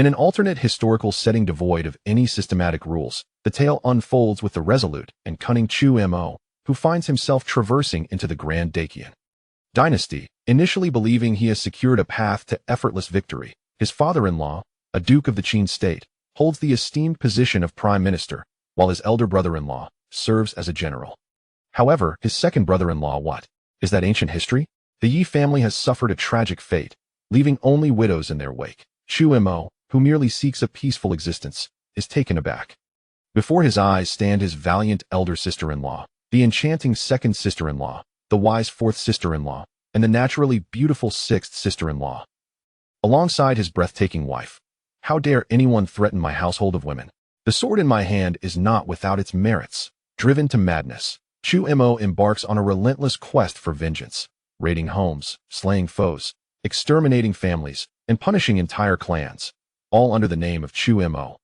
In an alternate historical setting devoid of any systematic rules, the tale unfolds with the resolute and cunning Chu Mo, who finds himself traversing into the Grand Dacian dynasty, initially believing he has secured a path to effortless victory. His father-in-law, a duke of the Qin state, holds the esteemed position of prime minister, while his elder brother-in-law serves as a general. However, his second brother-in-law, what? Is that ancient history? The Yi family has suffered a tragic fate, leaving only widows in their wake. Chu Mo, who merely seeks a peaceful existence, is taken aback. Before his eyes stand his valiant elder sister-in-law, the enchanting second sister-in-law, the wise fourth sister-in-law, and the naturally beautiful sixth sister-in-law, alongside his breathtaking wife. How dare anyone threaten my household of women? The sword in my hand is not without its merits. Driven to madness, Chu Mo embarks on a relentless quest for vengeance, raiding homes, slaying foes, exterminating families, and punishing entire clans, all under the name of Chu Mo,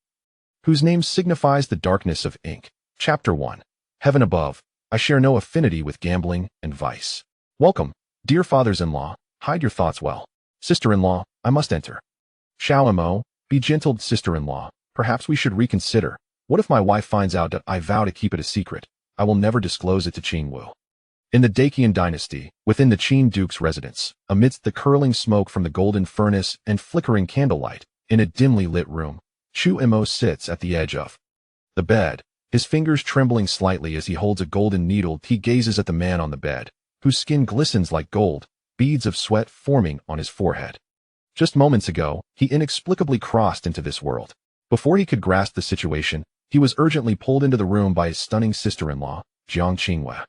whose name signifies the darkness of ink. Chapter 1. Heaven above, I share no affinity with gambling and vice. Welcome, dear fathers-in-law, hide your thoughts well. Sister-in-law, I must enter. Xiao Mo, be gentle, sister-in-law, perhaps we should reconsider. What if my wife finds out that I vow to keep it a secret? I will never disclose it to Qin Wu. In the Dacian dynasty, within the Qin duke's residence, amidst the curling smoke from the golden furnace and flickering candlelight, in a dimly lit room, Chu Mo sits at the edge of the bed, his fingers trembling slightly as he holds a golden needle. He gazes at the man on the bed, whose skin glistens like gold, beads of sweat forming on his forehead. Just moments ago, he inexplicably crossed into this world. Before he could grasp the situation, he was urgently pulled into the room by his stunning sister-in-law, Jiang Qingwei.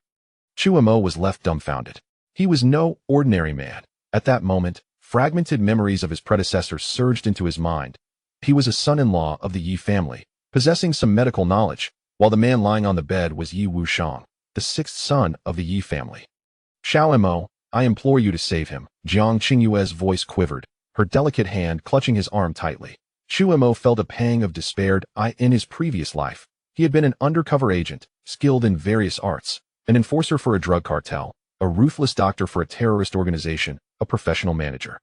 Chu Mo was left dumbfounded. He was no ordinary man. At that moment, fragmented memories of his predecessor surged into his mind. He was a son-in-law of the Yi family, possessing some medical knowledge, while the man lying on the bed was Yi Wushang, the sixth son of the Yi family. Xiao Mo, I implore you to save him. Jiang Qingyue's voice quivered, her delicate hand clutching his arm tightly. Chu Mo felt a pang of despair. In his previous life, he had been an undercover agent, skilled in various arts, an enforcer for a drug cartel, a ruthless doctor for a terrorist organization, a professional manager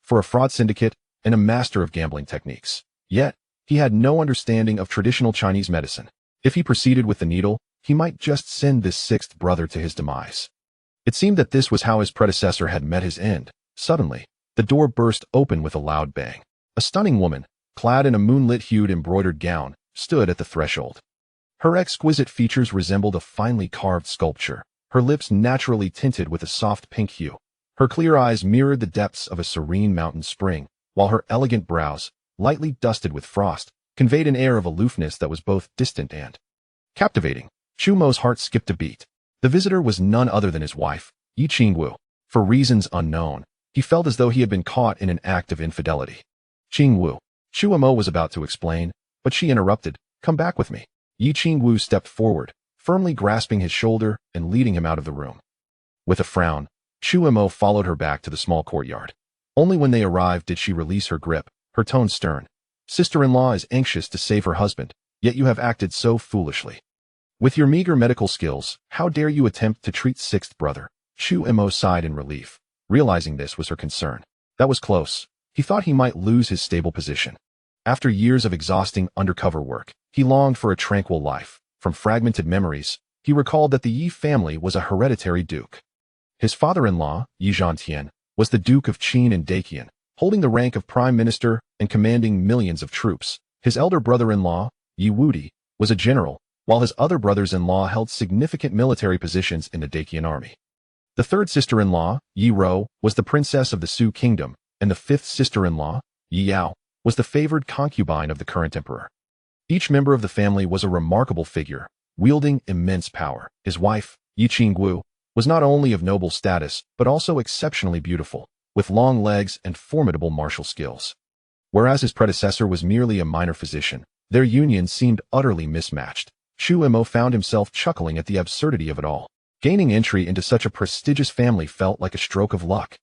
for a fraud syndicate, and a master of gambling techniques. Yet, he had no understanding of traditional Chinese medicine. If he proceeded with the needle, he might just send this sixth brother to his demise. It seemed that this was how his predecessor had met his end. Suddenly, the door burst open with a loud bang. A stunning woman, clad in a moonlit-hued embroidered gown, stood at the threshold. Her exquisite features resembled a finely carved sculpture, her lips naturally tinted with a soft pink hue. Her clear eyes mirrored the depths of a serene mountain spring, while her elegant brows, lightly dusted with frost, conveyed an air of aloofness that was both distant and captivating. Chu Mo's heart skipped a beat. The visitor was none other than his wife, Yi Qingwu. For reasons unknown, he felt as though he had been caught in an act of infidelity. Qingwu. Chu Mo was about to explain, but she interrupted. Come back with me. Yi Qingwu stepped forward, firmly grasping his shoulder and leading him out of the room. With a frown, Chu Mo followed her back to the small courtyard. Only when they arrived did she release her grip, her tone stern. Sister-in-law is anxious to save her husband, yet you have acted so foolishly. With your meager medical skills, how dare you attempt to treat sixth brother? Chu Mo sighed in relief, realizing this was her concern. That was close. He thought he might lose his stable position. After years of exhausting undercover work, he longed for a tranquil life. From fragmented memories, he recalled that the Yi family was a hereditary duke. His father-in-law, Yi Zhantian, was the Duke of Qin and Dacian, holding the rank of prime minister and commanding millions of troops. His elder brother-in-law, Yi Wudi, was a general, while his other brothers-in-law held significant military positions in the Dacian army. The third sister-in-law, Yi Rou, was the princess of the Su kingdom, and the fifth sister-in-law, Yi Yao, was the favored concubine of the current emperor. Each member of the family was a remarkable figure, wielding immense power. His wife, Yi Qingwu, was not only of noble status, but also exceptionally beautiful, with long legs and formidable martial skills. Whereas his predecessor was merely a minor physician, their union seemed utterly mismatched. Chu Mo found himself chuckling at the absurdity of it all. Gaining entry into such a prestigious family felt like a stroke of luck.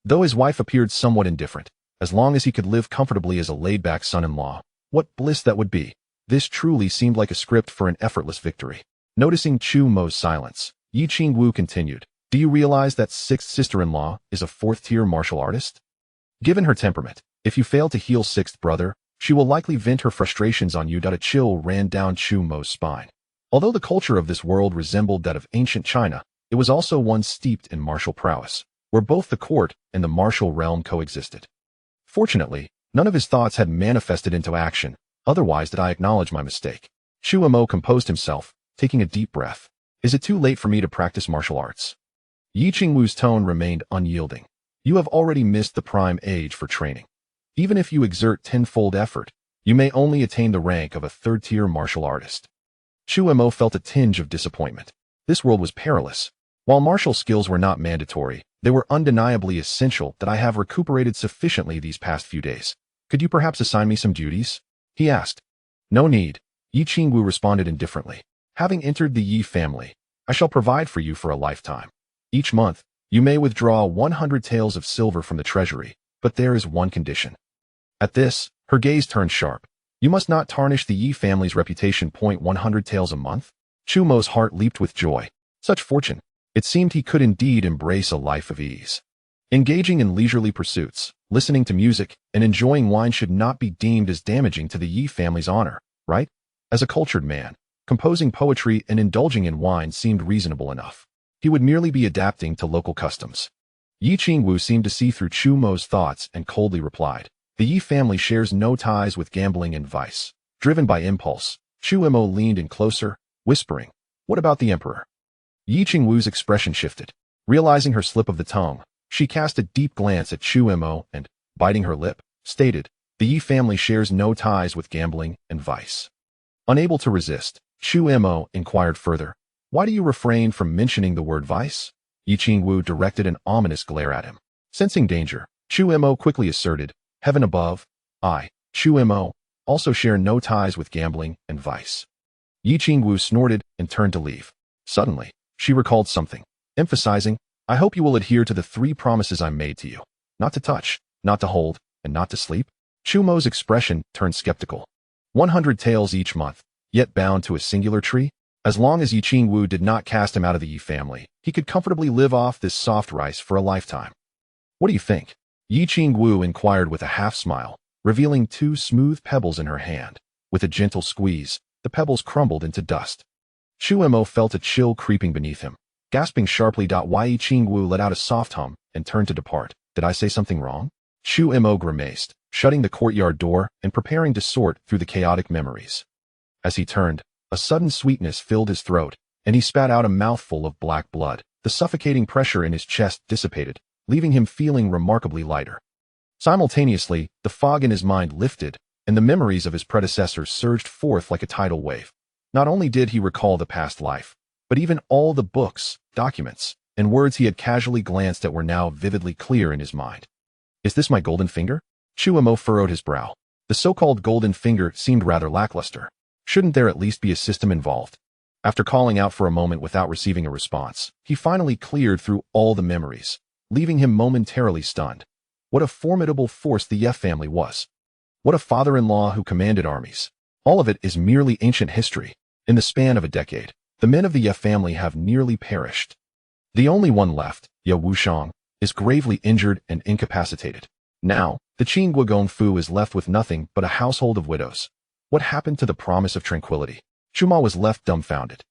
Though his wife appeared somewhat indifferent, as long as he could live comfortably as a laid-back son-in-law, what bliss that would be. This truly seemed like a script for an effortless victory. Noticing Chu Mo's silence, Yi Qingwu continued, do you realize that sixth sister-in-law is a fourth-tier martial artist? Given her temperament, if you fail to heal sixth brother, She will likely vent her frustrations on you. A chill ran down Chu Mo's spine. Although the culture of this world resembled that of ancient China, it was also one steeped in martial prowess, where both the court and the martial realm coexisted. Fortunately, none of his thoughts had manifested into action, otherwise did I acknowledge my mistake. Chu Mo composed himself, taking a deep breath. Is it too late for me to practice martial arts? Yi Qingwu's tone remained unyielding. You have already missed the prime age for training. Even if you exert tenfold effort, you may only attain the rank of a third-tier martial artist. Chu Mo felt a tinge of disappointment. This world was perilous. While martial skills were not mandatory, they were undeniably essential. That I have recuperated sufficiently these past few days. Could you perhaps assign me some duties? He asked. No need, Yi Qingwu responded indifferently. Having entered the Yi family, I shall provide for you for a lifetime. Each month, you may withdraw 100 taels of silver from the treasury, but there is one condition. At this, her gaze turned sharp. You must not tarnish the Yi family's reputation. 100 taels a month? Chu Mo's heart leaped with joy. Such fortune. It seemed he could indeed embrace a life of ease. Engaging in leisurely pursuits, listening to music, and enjoying wine should not be deemed as damaging to the Yi family's honor, right? As a cultured man, composing poetry and indulging in wine seemed reasonable enough. He would merely be adapting to local customs. Yi Qingwu seemed to see through Chu Mo's thoughts and coldly replied. The Yi family shares no ties with gambling and vice. Driven by impulse, Chu Mo leaned in closer, whispering, What about the emperor? Yi Qingwu's expression shifted. Realizing her slip of the tongue, she cast a deep glance at Chu Mo and, biting her lip, stated, The Yi family shares no ties with gambling and vice. Unable to resist, Chu Mo inquired further, Why do you refrain from mentioning the word vice? Yi Qingwu directed an ominous glare at him. Sensing danger, Chu Mo quickly asserted, Heaven above, I, Chu Mo, also share no ties with gambling and vice. Yi Qingwu snorted and turned to leave. Suddenly, she recalled something, emphasizing, I hope you will adhere to the 3 promises I made to you. Not to touch, not to hold, and not to sleep. Chu Mo's expression turned skeptical. 100 taels each month, yet bound to a singular tree? As long as Yi Qingwu did not cast him out of the Yi family, he could comfortably live off this soft rice for a lifetime. What do you think? Yi Qingwu inquired with a half-smile, revealing 2 smooth pebbles in her hand. With a gentle squeeze, the pebbles crumbled into dust. Chu Mo felt a chill creeping beneath him. Gasping sharply, Yi Qingwu let out a soft hum and turned to depart. Did I say something wrong? Chu Mo grimaced, shutting the courtyard door and preparing to sort through the chaotic memories. As he turned, a sudden sweetness filled his throat, and he spat out a mouthful of black blood. The suffocating pressure in his chest dissipated, leaving him feeling remarkably lighter. Simultaneously, the fog in his mind lifted, and the memories of his predecessors surged forth like a tidal wave. Not only did he recall the past life, but even all the books, documents, and words he had casually glanced at were now vividly clear in his mind. Is this my golden finger? Chu Mo furrowed his brow. The so-called golden finger seemed rather lackluster. Shouldn't there at least be a system involved? After calling out for a moment without receiving a response, he finally cleared through all the memories, leaving him momentarily stunned. What a formidable force the Ye family was. What a father-in-law who commanded armies. All of it is merely ancient history. In the span of a decade, the men of the Ye family have nearly perished. The only one left, Ye Wushang, is gravely injured and incapacitated. Now, the Qin Guogongfu is left with nothing but a household of widows. What happened to the promise of tranquility? Chu Mo was left dumbfounded.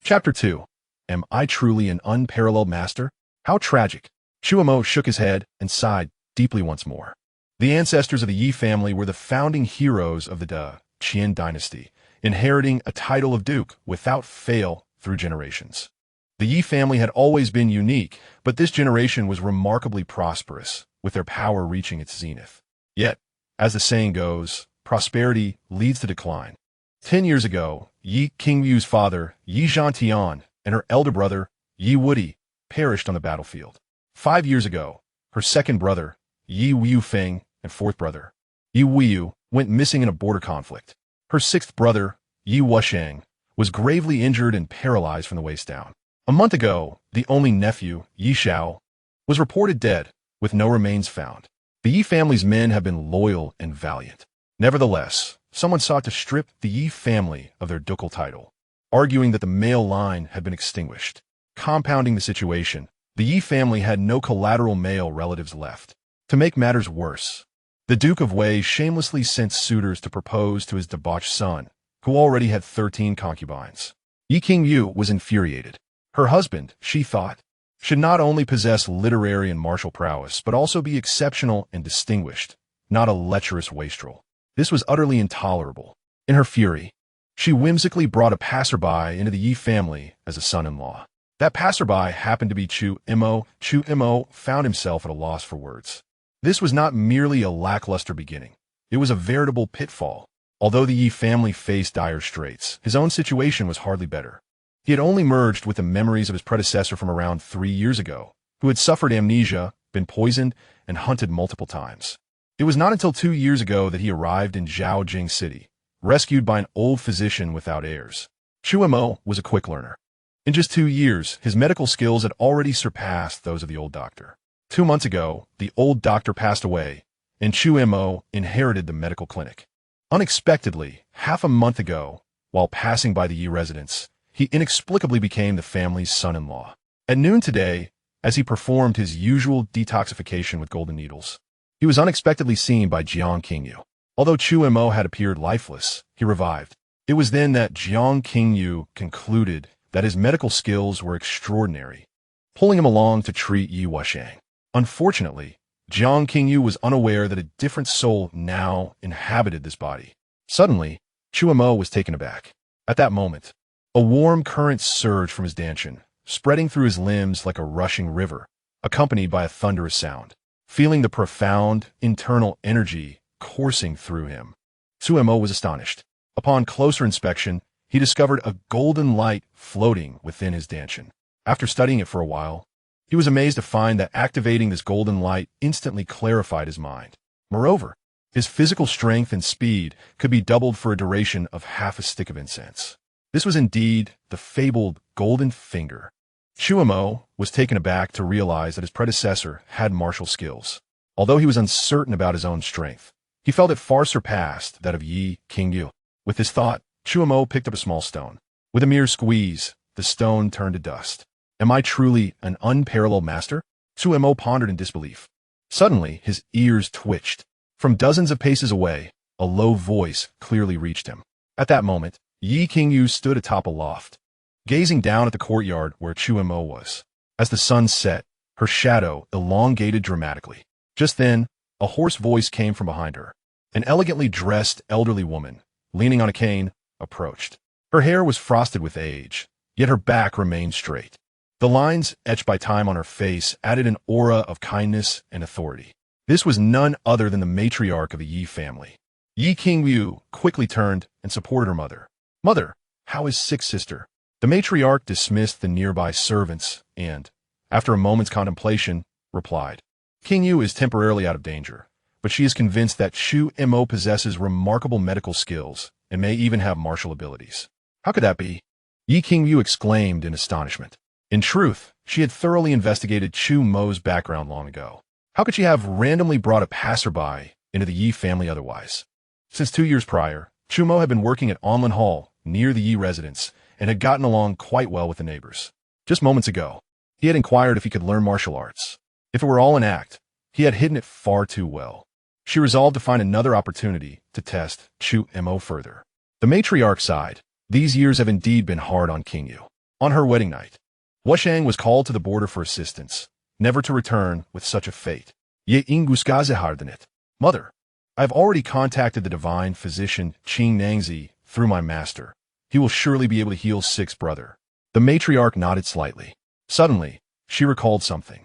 Chapter 2. Am I truly an unparalleled master? How tragic. Chu Mo shook his head and sighed deeply once more. The ancestors of the Yi family were the founding heroes of the Qin dynasty, inheriting a title of duke without fail through generations. The Yi family had always been unique, but this generation was remarkably prosperous, with their power reaching its zenith. Yet, as the saying goes, prosperity leads to decline. 10 years ago, Yi Qingwu's father, Yi Zhantian, and her elder brother, Yi Wudi, perished on the battlefield. 5 years ago, her second brother, Yi Wufeng, and fourth brother, Yi Wuyu, went missing in a border conflict. Her sixth brother, Yi Wushang, was gravely injured and paralyzed from the waist down. A month ago, the only nephew, Yi Shao, was reported dead, with no remains found. The Yi family's men have been loyal and valiant. Nevertheless, someone sought to strip the Yi family of their ducal title, arguing that the male line had been extinguished. Compounding the situation, the Yi family had no collateral male relatives left. To make matters worse, The Duke of Wei shamelessly sent suitors to propose to his debauched son, who already had 13 concubines. Yi Qingyu was infuriated. Her husband, she thought, should not only possess literary and martial prowess, but also be exceptional and distinguished, not a lecherous wastrel. This was utterly intolerable. In her fury, she whimsically brought a passerby into the Yi family as a son-in-law. That passerby happened to be Chu Mo. Chu Mo found himself at a loss for words. This was not merely a lackluster beginning. It was a veritable pitfall. Although the Yi family faced dire straits, his own situation was hardly better. He had only merged with the memories of his predecessor from around 3 years ago, who had suffered amnesia, been poisoned, and hunted multiple times. It was not until 2 years ago that he arrived in Zhaojing City, rescued by an old physician without heirs. Chu Mo was a quick learner. In just 2 years, his medical skills had already surpassed those of the old doctor. 2 months ago, the old doctor passed away, and Chu Mo inherited the medical clinic. Unexpectedly, half a month ago, while passing by the Yi residence, he inexplicably became the family's son-in-law. At noon today, as he performed his usual detoxification with golden needles, he was unexpectedly seen by Jiang Qingyu. Although Chu Mo had appeared lifeless, he revived. It was then that Jiang Qingyu concluded that his medical skills were extraordinary, pulling him along to treat Yi Wushang. Unfortunately, Jiang Qingyu was unaware that a different soul now inhabited this body. Suddenly, Chu Mo was taken aback. At that moment, a warm current surged from his dantian, spreading through his limbs like a rushing river, accompanied by a thunderous sound. Feeling the profound, internal energy coursing through him, Chu Mo was astonished. Upon closer inspection, he discovered a golden light floating within his dantian. After studying it for a while, he was amazed to find that activating this golden light instantly clarified his mind. Moreover, his physical strength and speed could be doubled for a duration of half a stick of incense. This was indeed the fabled golden finger. Chu Mo was taken aback to realize that his predecessor had martial skills. Although he was uncertain about his own strength, he felt it far surpassed that of Yi Qingyu. With this thought, Chu Mo picked up a small stone. With a mere squeeze, the stone turned to dust. Am I truly an unparalleled master? Chu Mo pondered in disbelief. Suddenly, his ears twitched. From dozens of paces away, a low voice clearly reached him. At that moment, Yi Qingyu stood atop a loft, gazing down at the courtyard where Chu Mo was. As the sun set, her shadow elongated dramatically. Just then, a hoarse voice came from behind her. An elegantly dressed elderly woman, leaning on a cane, approached. Her hair was frosted with age, yet her back remained straight. The lines etched by time on her face added an aura of kindness and authority. This was none other than the matriarch of the Yi family. Yi Qingyu quickly turned and supported her mother. Mother, how is sick sister? The matriarch dismissed the nearby servants and, after a moment's contemplation, replied, Qingyu is temporarily out of danger, but she is convinced that Chu Mo possesses remarkable medical skills and may even have martial abilities. How could that be? Yi Qingyu exclaimed in astonishment. In truth, she had thoroughly investigated Chu Mo's background long ago. How could she have randomly brought a passerby into the Yi family otherwise? Since 2 years prior, Chu Mo had been working at Onlin Hall, near the Yi residence, and had gotten along quite well with the neighbors. Just moments ago, he had inquired if he could learn martial arts. If it were all an act, he had hidden it far too well. She resolved to find another opportunity to test Chu Mo further. The matriarch sighed. These years have indeed been hard on Qingyu. On her wedding night, Wushang was called to the border for assistance, never to return with such a fate. Ye inguskaze hardenit. Mother, I have already contacted the divine physician Qing Nangzi through my master. He will surely be able to heal Six's brother. The matriarch nodded slightly. Suddenly, she recalled something.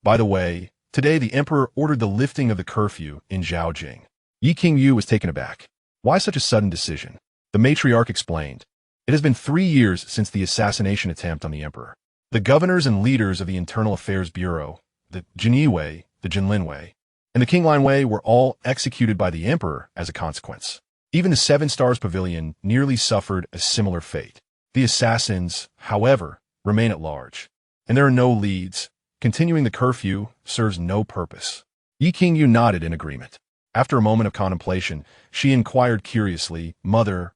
By the way, today the emperor ordered the lifting of the curfew in Zhaojing. Yi Qingyu was taken aback. Why such a sudden decision? The matriarch explained. It has been 3 years since the assassination attempt on the emperor. The governors and leaders of the Internal Affairs Bureau, the Jinyiwei, the Jinlinwei, and the Qinglanwei were all executed by the emperor as a consequence. Even the Seven Stars Pavilion nearly suffered a similar fate. The assassins, however, remain at large, and there are no leads. Continuing the curfew serves no purpose. Yi Qingyu nodded in agreement. After a moment of contemplation, she inquired curiously, Mother,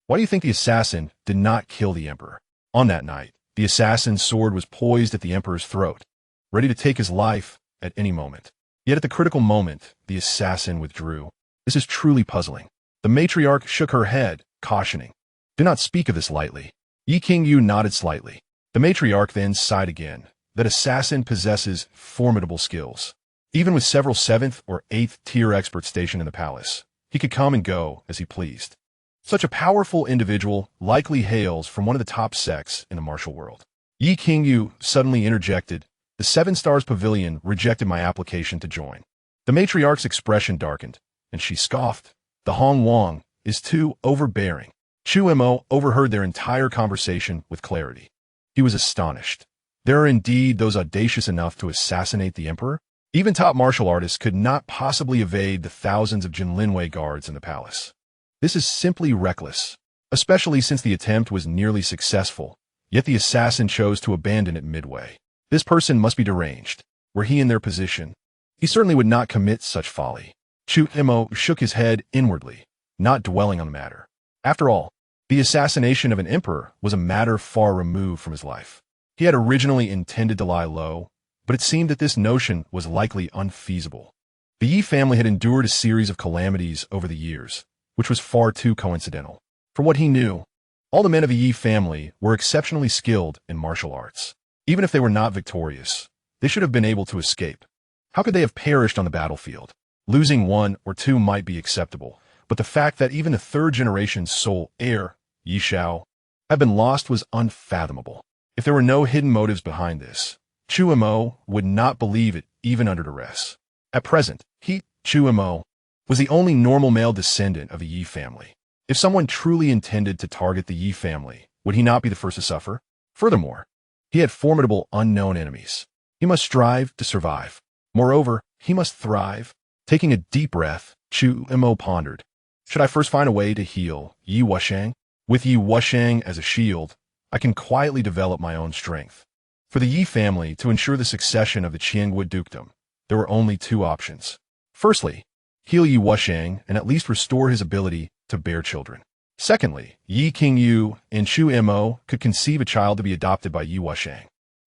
why do you think the assassin did not kill the emperor? On that night, the assassin's sword was poised at the emperor's throat, ready to take his life at any moment. Yet at the critical moment, the assassin withdrew. This is truly puzzling. The matriarch shook her head, cautioning, "Do not speak of this lightly." Yi Qingyu nodded slightly. The matriarch then sighed again. That assassin possesses formidable skills. Even with several 7th or 8th tier experts stationed in the palace, he could come and go as he pleased. Such a powerful individual likely hails from one of the top sects in the martial world. Yi Qingyu suddenly interjected, "The 7 Stars Pavilion rejected my application to join." The matriarch's expression darkened, and she scoffed. "The Hong Wang is too overbearing." Chu Mo overheard their entire conversation with clarity. He was astonished. There are indeed those audacious enough to assassinate the emperor? Even top martial artists could not possibly evade the thousands of Jinlinwei guards in the palace. This is simply reckless, especially since the attempt was nearly successful, yet the assassin chose to abandon it midway. This person must be deranged. Were he in their position, he certainly would not commit such folly. Chu Mo shook his head inwardly, not dwelling on the matter. After all, the assassination of an emperor was a matter far removed from his life. He had originally intended to lie low, but it seemed that this notion was likely unfeasible. The Yi family had endured a series of calamities over the years, which was far too coincidental. For what he knew, all the men of the Yi family were exceptionally skilled in martial arts. Even if they were not victorious, they should have been able to escape. How could they have perished on the battlefield? Losing 1 or 2 might be acceptable, but the fact that even the 3rd generation's sole heir, Yi Shao, had been lost was unfathomable. If there were no hidden motives behind this, Chu Mo would not believe it even under duress. At present, he, Chu Mo, was the only normal male descendant of the Yi family. If someone truly intended to target the Yi family, would he not be the first to suffer? Furthermore, he had formidable unknown enemies. He must strive to survive. Moreover, he must thrive. Taking a deep breath, Chu Mo pondered. Should I first find a way to heal Yi Wushang? With Yi Wushang as a shield, I can quietly develop my own strength. For the Yi family to ensure the succession of the Qiangwu dukedom, there were only 2 options. Firstly, heal Yi Wushang and at least restore his ability to bear children. Secondly, Yi Qingyu and Chu Mo could conceive a child to be adopted by Yi Wushang.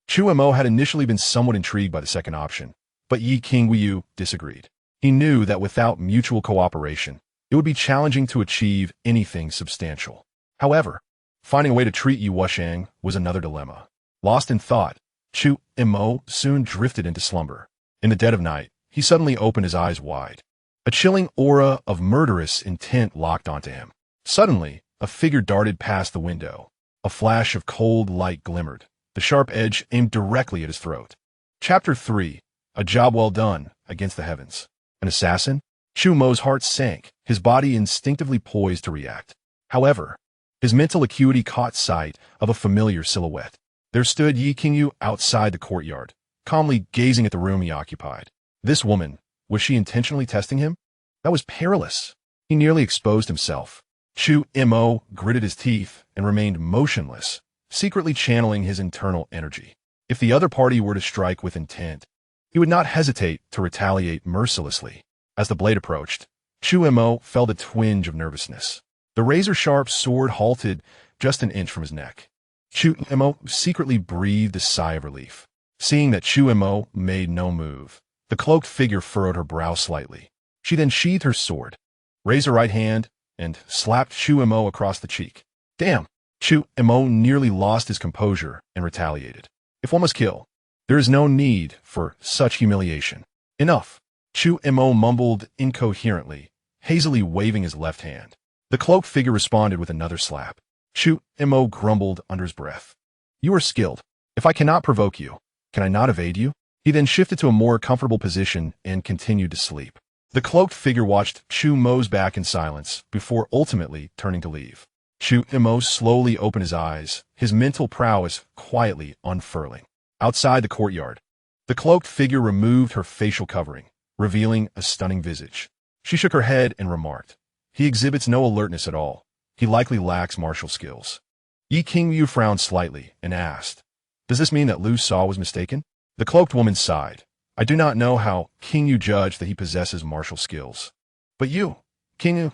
Chu Mo had initially been somewhat intrigued by the second option, but Yi Qingyu disagreed. He knew that without mutual cooperation, it would be challenging to achieve anything substantial. However, finding a way to treat Yi Wushang was another dilemma. Lost in thought, Chu Mo soon drifted into slumber. In the dead of night, he suddenly opened his eyes wide. A chilling aura of murderous intent locked onto him. Suddenly, a figure darted past the window. A flash of cold light glimmered, the sharp edge aimed directly at his throat. Chapter 3. A job well done against the heavens. An assassin? Chu Mo's heart sank, his body instinctively poised to react. However, his mental acuity caught sight of a familiar silhouette. There stood Yi Qingyu outside the courtyard, calmly gazing at the room he occupied. This woman, was she intentionally testing him? That was perilous. He nearly exposed himself. Chu Mo gritted his teeth and remained motionless, secretly channeling his internal energy. If the other party were to strike with intent, he would not hesitate to retaliate mercilessly. As the blade approached, Chu Mo felt a twinge of nervousness. The razor-sharp sword halted just an inch from his neck. Chu Mo secretly breathed a sigh of relief. Seeing that Chu Mo made no move, the cloaked figure furrowed her brow slightly. She then sheathed her sword, raised her right hand, and slapped Chu Mo across the cheek. Damn! Chu Mo nearly lost his composure and retaliated. If one must kill, there is no need for such humiliation. Enough! Chu Mo mumbled incoherently, hazily waving his left hand. The cloaked figure responded with another slap. Chu Mo grumbled under his breath. You are skilled. If I cannot provoke you, can I not evade you? He then shifted to a more comfortable position and continued to sleep. The cloaked figure watched Chu Mo's back in silence before ultimately turning to leave. Chu Mo slowly opened his eyes, his mental prowess quietly unfurling. Outside the courtyard, the cloaked figure removed her facial covering, revealing a stunning visage. She shook her head and remarked, He exhibits no alertness at all. He likely lacks martial skills. Yi Qingyu frowned slightly and asked, Does this mean that Lu Sa was mistaken? The cloaked woman sighed. I do not know how Qingyu judged that he possesses martial skills. But you, Qingyu,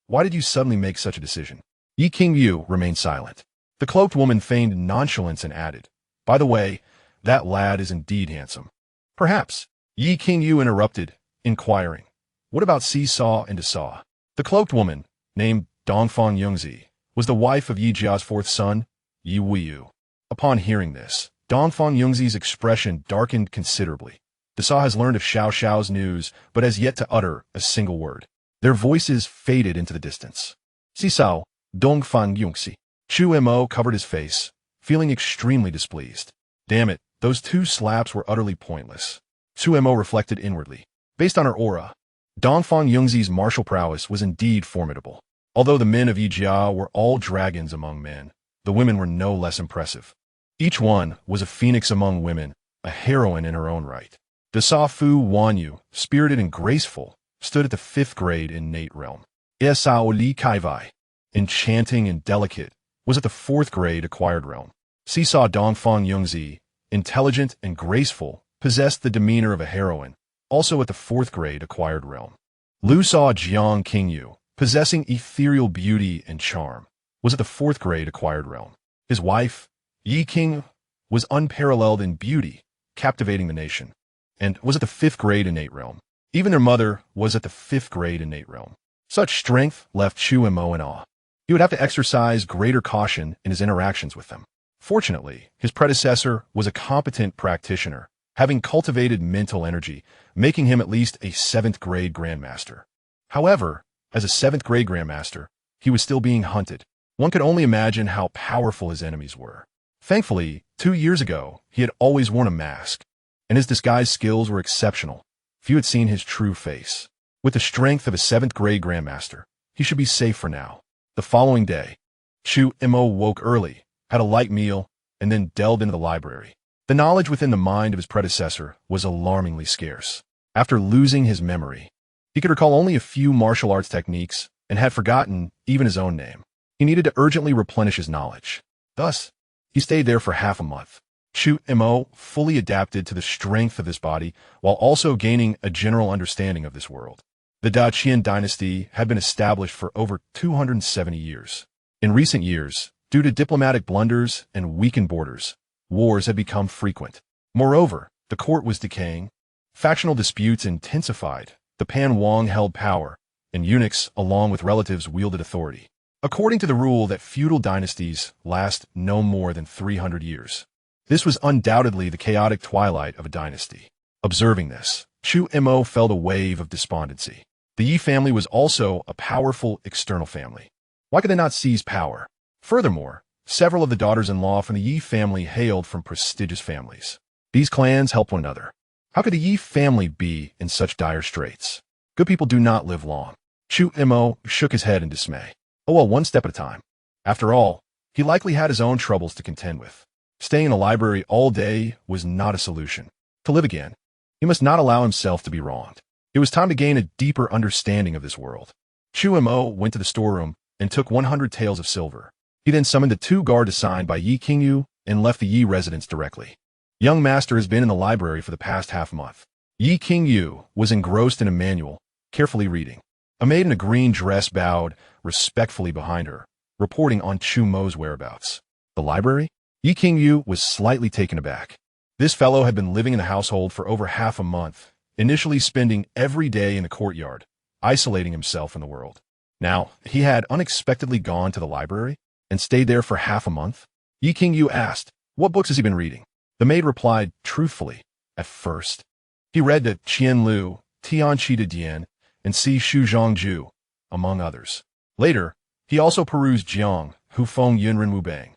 why did you suddenly make such a decision? Yi Qingyu remained silent. The cloaked woman feigned nonchalance and added, By the way, that lad is indeed handsome. Perhaps. Yi Qingyu interrupted, inquiring, "What about Seesaw and Desaw?" The cloaked woman, named Dongfang Yungzi, was the wife of Yi Jia's fourth son, Yi Wuyu. Upon hearing this, Dongfang Yungzi's expression darkened considerably. Desaw has learned of Xiao Xiao's news, but has yet to utter a single word. Their voices faded into the distance. Seesaw, Dongfang Yungzi. Chu Mo covered his face, feeling extremely displeased. Damn it, those two slaps were utterly pointless. Chu Mo reflected inwardly. Based on her aura, Dongfang Yungzi's martial prowess was indeed formidable. Although the men of Yijia were all dragons among men, the women were no less impressive. Each one was a phoenix among women, a heroine in her own right. Desaw Fu Wanyu, spirited and graceful, stood at the 5th grade innate realm. Sao Li Kaivai, enchanting and delicate, was at the 4th grade acquired realm. Seesaw Dongfang Yungzi, intelligent and graceful, possessed the demeanor of a heroine, also at the 4th grade acquired realm. Lu Saw Jiang Qingyu, possessing ethereal beauty and charm, was at the 4th grade acquired realm. His wife, Yi King, was unparalleled in beauty, captivating the nation, and was at the 5th grade innate realm. Even their mother was at the 5th grade innate realm. Such strength left Chu Mo in awe. He would have to exercise greater caution in his interactions with them. Fortunately, his predecessor was a competent practitioner, having cultivated mental energy, making him at least a 7th grade grandmaster. However, as a 7th grade grandmaster, he was still being hunted. One could only imagine how powerful his enemies were. Thankfully, 2 years ago, he had always worn a mask, and his disguise skills were exceptional. Few had seen his true face. With the strength of a 7th grade grandmaster, he should be safe for now. The following day, Chu Mo woke early, had a light meal, and then delved into the library. The knowledge within the mind of his predecessor was alarmingly scarce. After losing his memory, he could recall only a few martial arts techniques and had forgotten even his own name. He needed to urgently replenish his knowledge. Thus, he stayed there for half a month. Chu Mo fully adapted to the strength of this body while also gaining a general understanding of this world. The Daqian dynasty had been established for over 270 years. In recent years, due to diplomatic blunders and weakened borders, wars had become frequent. Moreover, the court was decaying. Factional disputes intensified. The Pan Wang held power, and eunuchs, along with relatives, wielded authority. According to the rule that feudal dynasties last no more than 300 years. This was undoubtedly the chaotic twilight of a dynasty. Observing this, Chu Mo felt a wave of despondency. The Yi family was also a powerful external family. Why could they not seize power? Furthermore, several of the daughters-in-law from the Yi family hailed from prestigious families. These clans helped one another. How could the Yi family be in such dire straits? Good people do not live long. Chu Mo shook his head in dismay. Oh well, one step at a time. After all, he likely had his own troubles to contend with. Staying in a library all day was not a solution. To live again, he must not allow himself to be wronged. It was time to gain a deeper understanding of this world. Chu Mo went to the storeroom and took 100 taels of silver. He then summoned the 2 guards assigned by Yi Qingyu and left the Yi residence directly. Young master has been in the library for the past half-month. Yi Qingyu was engrossed in a manual, carefully reading. A maid in a green dress bowed respectfully behind her, reporting on Chu Mo's whereabouts. The library? Yi Qingyu was slightly taken aback. This fellow had been living in the household for over half a month, initially spending every day in the courtyard, isolating himself in the world. Now, he had unexpectedly gone to the library and stayed there for half a month. Yi Qingyu asked, "What books has he been reading?" The maid replied truthfully, "At first, he read the Qian Lu, Tian Qi de Dian, and Si Shu Zhang Ju, among others. Later, he also perused Jiang, Hu Feng Yunren Wu Bang,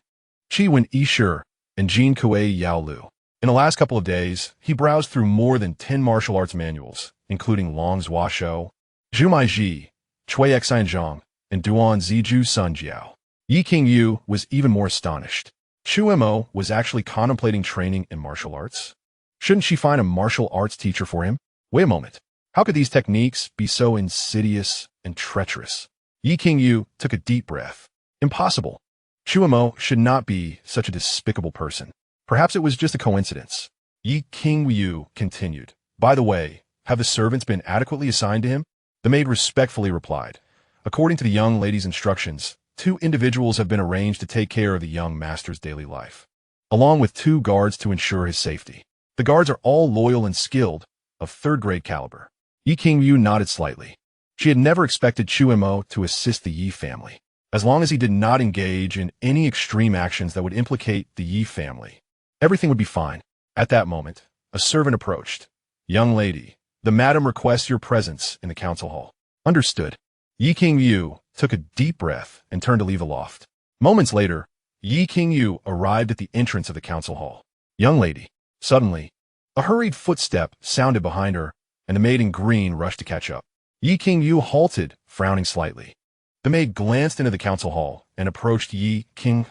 Qi Wen Yi Shi, and Jin Kuei Yao Lu. In the last couple of days, he browsed through more than 10 martial arts manuals, including Long Zhua Shou, Zhu Mai Ji, Chui Xian Zhang, and Duan Ziju Sun Jiao. Yi Qingyu was even more astonished. Chu Mo was actually contemplating training in martial arts. Shouldn't she find a martial arts teacher for him? Wait a moment. How could these techniques be so insidious and treacherous? Yi Qingyu took a deep breath. Impossible. Chu Mo should not be such a despicable person. Perhaps it was just a coincidence. Yi Qingyu continued. By the way, have the servants been adequately assigned to him? The maid respectfully replied. According to the young lady's instructions, 2 individuals have been arranged to take care of the young master's daily life, along with 2 guards to ensure his safety. The guards are all loyal and skilled, of 3rd grade caliber. Yi Qingyu nodded slightly. She had never expected Chu Mo to assist the Yi family. As long as he did not engage in any extreme actions that would implicate the Yi family, everything would be fine. At that moment, a servant approached. "Young lady, the madam requests your presence in the council hall." Understood. Yi Qingyu took a deep breath and turned to leave the loft. Moments later, Yi Qingyu arrived at the entrance of the council hall. "Young lady." Suddenly, a hurried footstep sounded behind her, and the maid in green rushed to catch up. Yi Qingyu halted, frowning slightly. The maid glanced into the council hall and approached Yi Qing,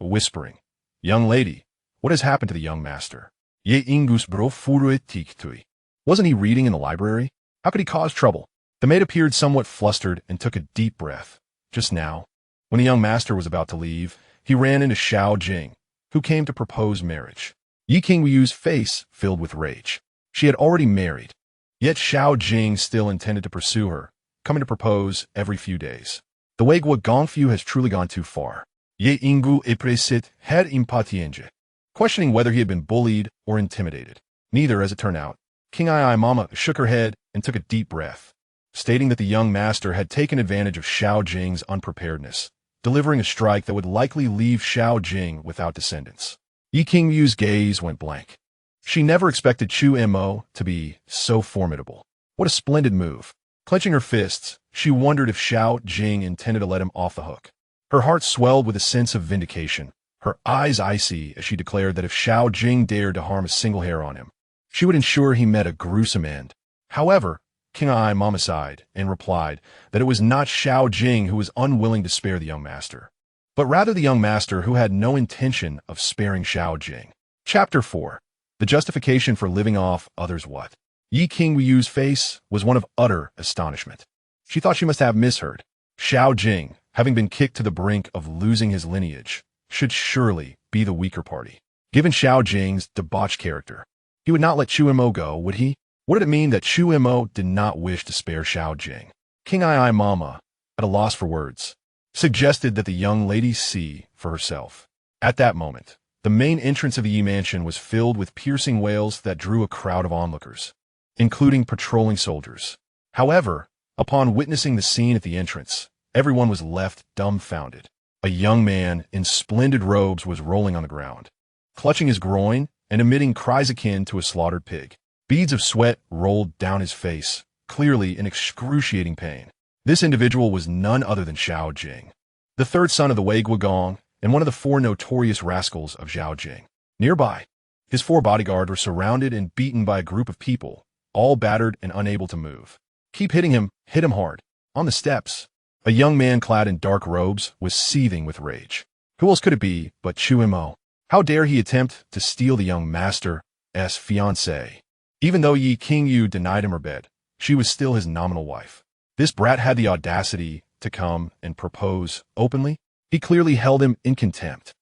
whispering, "Young lady, what has happened to the young master? Ye ingus bro furuetik. Wasn't he reading in the library? How could he cause trouble?" The maid appeared somewhat flustered and took a deep breath. Just now, when the young master was about to leave, he ran into Xiao Jing, who came to propose marriage. Yi Qingyu's face filled with rage. She had already married, yet Xiao Jing still intended to pursue her, coming to propose every few days. The way Guo Gongfu has truly gone too far. Ye ingu epresit had impatienge. Questioning whether he had been bullied or intimidated. Neither, as it turned out. King Ai Mama shook her head and took a deep breath, stating that the young master had taken advantage of Xiao Jing's unpreparedness, delivering a strike that would likely leave Xiao Jing without descendants. Yi Qingyu's gaze went blank. She never expected Chu Mo to be so formidable. What a splendid move. Clenching her fists, she wondered if Xiao Jing intended to let him off the hook. Her heart swelled with a sense of vindication, her eyes icy as she declared that if Xiao Jing dared to harm a single hair on him, she would ensure he met a gruesome end. However, King Ai Mama sighed and replied that it was not Xiao Jing who was unwilling to spare the young master, but rather the young master who had no intention of sparing Xiao Jing. Chapter 4. The Justification for Living Off Others' What? Yi Qingyu's face was one of utter astonishment. She thought she must have misheard. Xiao Jing, having been kicked to the brink of losing his lineage, should surely be the weaker party. Given Xiao Jing's debauched character, he would not let Chu Mo go, would he? What did it mean that Chu Mo did not wish to spare Xiao Jing? King Ai Mama, at a loss for words, suggested that the young lady see for herself. At that moment, the main entrance of the Yi Mansion was filled with piercing wails that drew a crowd of onlookers, including patrolling soldiers. However, upon witnessing the scene at the entrance, everyone was left dumbfounded. A young man in splendid robes was rolling on the ground, clutching his groin and emitting cries akin to a slaughtered pig. Beads of sweat rolled down his face, clearly in excruciating pain. This individual was none other than Xiao Jing, the third son of the Wei Guogong and one of the four notorious rascals of Xiao Jing. Nearby, his four bodyguards were surrounded and beaten by a group of people, all battered and unable to move. "Keep hitting him, hit him hard." On the steps, a young man clad in dark robes was seething with rage. Who else could it be but Chu Mo? How dare he attempt to steal the young master's fiancée? Even though Yi Qingyu denied him her bed, she was still his nominal wife. This brat had the audacity to come and propose openly. He clearly held him in contempt.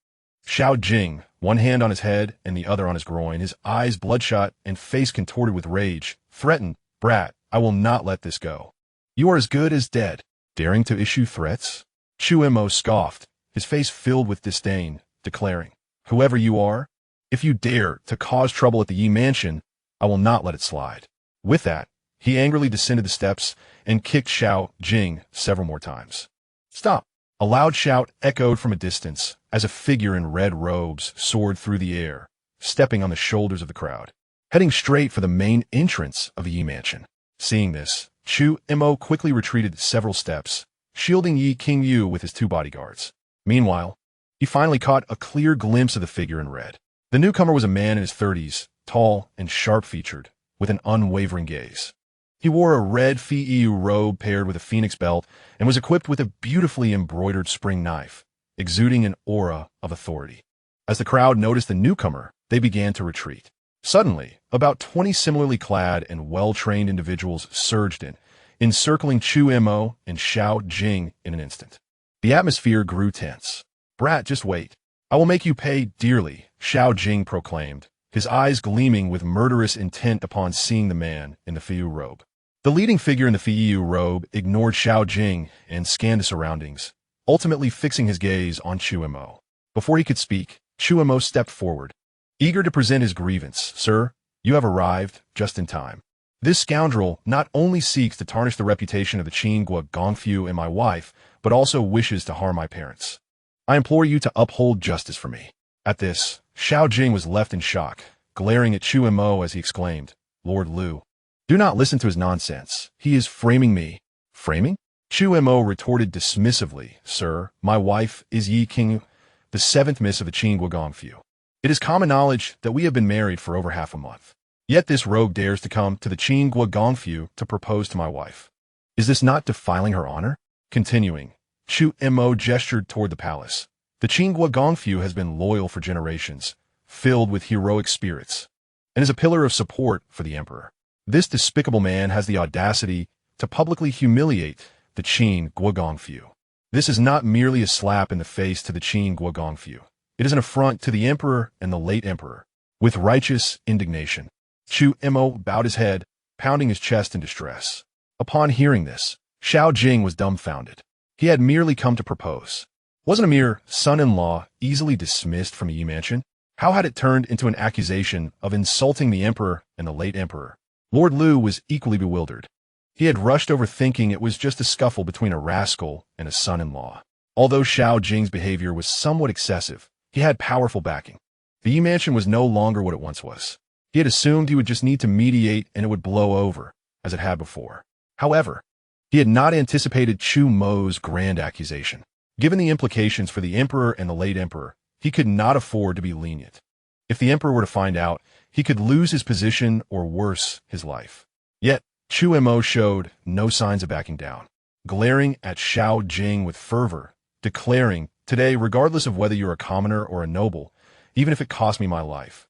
Xiao Jing, one hand on his head and the other on his groin, his eyes bloodshot and face contorted with rage, threatened, "Brat, I will not let this go. You are as good as dead." Daring to issue threats? Chu Mo scoffed, his face filled with disdain, declaring, "Whoever you are, if you dare to cause trouble at the Yi Mansion, I will not let it slide." With that, he angrily descended the steps and kicked Xiao Jing several more times. "Stop!" A loud shout echoed from a distance as a figure in red robes soared through the air, stepping on the shoulders of the crowd, heading straight for the main entrance of the Yi Mansion. Seeing this, Chu Mo quickly retreated several steps, shielding Yi Qingyu with his two bodyguards. Meanwhile, he finally caught a clear glimpse of the figure in red. The newcomer was a man in his 30s, tall and sharp-featured, with an unwavering gaze. He wore a red Fiyu robe paired with a phoenix belt and was equipped with a beautifully embroidered spring knife, exuding an aura of authority. As the crowd noticed the newcomer, they began to retreat. Suddenly, about 20 similarly clad and well-trained individuals surged in, encircling Chu Mo and Xiao Jing in an instant. The atmosphere grew tense. "Brat, just wait. I will make you pay dearly," Xiao Jing proclaimed, his eyes gleaming with murderous intent upon seeing the man in the Fiyu robe. The leading figure in the Fiyu robe ignored Xiao Jing and scanned the surroundings, ultimately fixing his gaze on Chu Mo. Before he could speak, Chu Mo stepped forward, eager to present his grievance. "Sir, you have arrived just in time. This scoundrel not only seeks to tarnish the reputation of the Qin Guo Gongfu and my wife, but also wishes to harm my parents. I implore you to uphold justice for me." At this, Xiao Jing was left in shock, glaring at Chu Mo as he exclaimed, "Lord Lu, do not listen to his nonsense. He is framing me." "Framing?" Chu Mo retorted dismissively, "Sir, my wife is Yi King, the seventh miss of the Qin Guo Gongfu. It is common knowledge that we have been married for over half a month. Yet this rogue dares to come to the Qin Guo Gongfu to propose to my wife. Is this not defiling her honor?" Continuing, Chu Mo gestured toward the palace. "The Qin Guo Gongfu has been loyal for generations, filled with heroic spirits, and is a pillar of support for the emperor. This despicable man has the audacity to publicly humiliate the Qin Guo Gongfu. This is not merely a slap in the face to the Qin Guo Gongfu. It is an affront to the emperor and the late emperor." With righteous indignation, Chu Mo bowed his head, pounding his chest in distress. Upon hearing this, Xiao Jing was dumbfounded. He had merely come to propose. Wasn't a mere son-in-law easily dismissed from a Yi mansion? How had it turned into an accusation of insulting the emperor and the late emperor? Lord Lu was equally bewildered. He had rushed over thinking it was just a scuffle between a rascal and a son-in-law. Although Xiao Jing's behavior was somewhat excessive, he had powerful backing. The Yi mansion was no longer what it once was. He had assumed he would just need to mediate and it would blow over, as it had before. However, he had not anticipated Chu Mo's grand accusation. Given the implications for the emperor and the late emperor, he could not afford to be lenient. If the emperor were to find out, he could lose his position or worse, his life. Yet, Chu Mo showed no signs of backing down, glaring at Xiao Jing with fervor, declaring, "Today, regardless of whether you're a commoner or a noble, even if it costs me my life,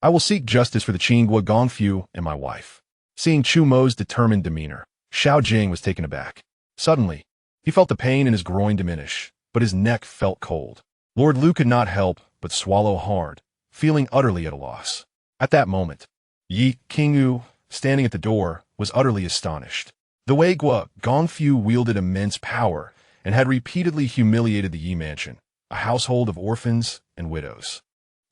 I will seek justice for the Qin Guo Gongfu and my wife." Seeing Chu Mo's determined demeanor, Xiao Jing was taken aback. Suddenly, he felt the pain in his groin diminish, but his neck felt cold. Lord Lu could not help but swallow hard, feeling utterly at a loss. At that moment, Yi Qingyu, standing at the door, was utterly astonished. The Wei Guo Gongfu wielded immense power and had repeatedly humiliated the Yi mansion, a household of orphans and widows.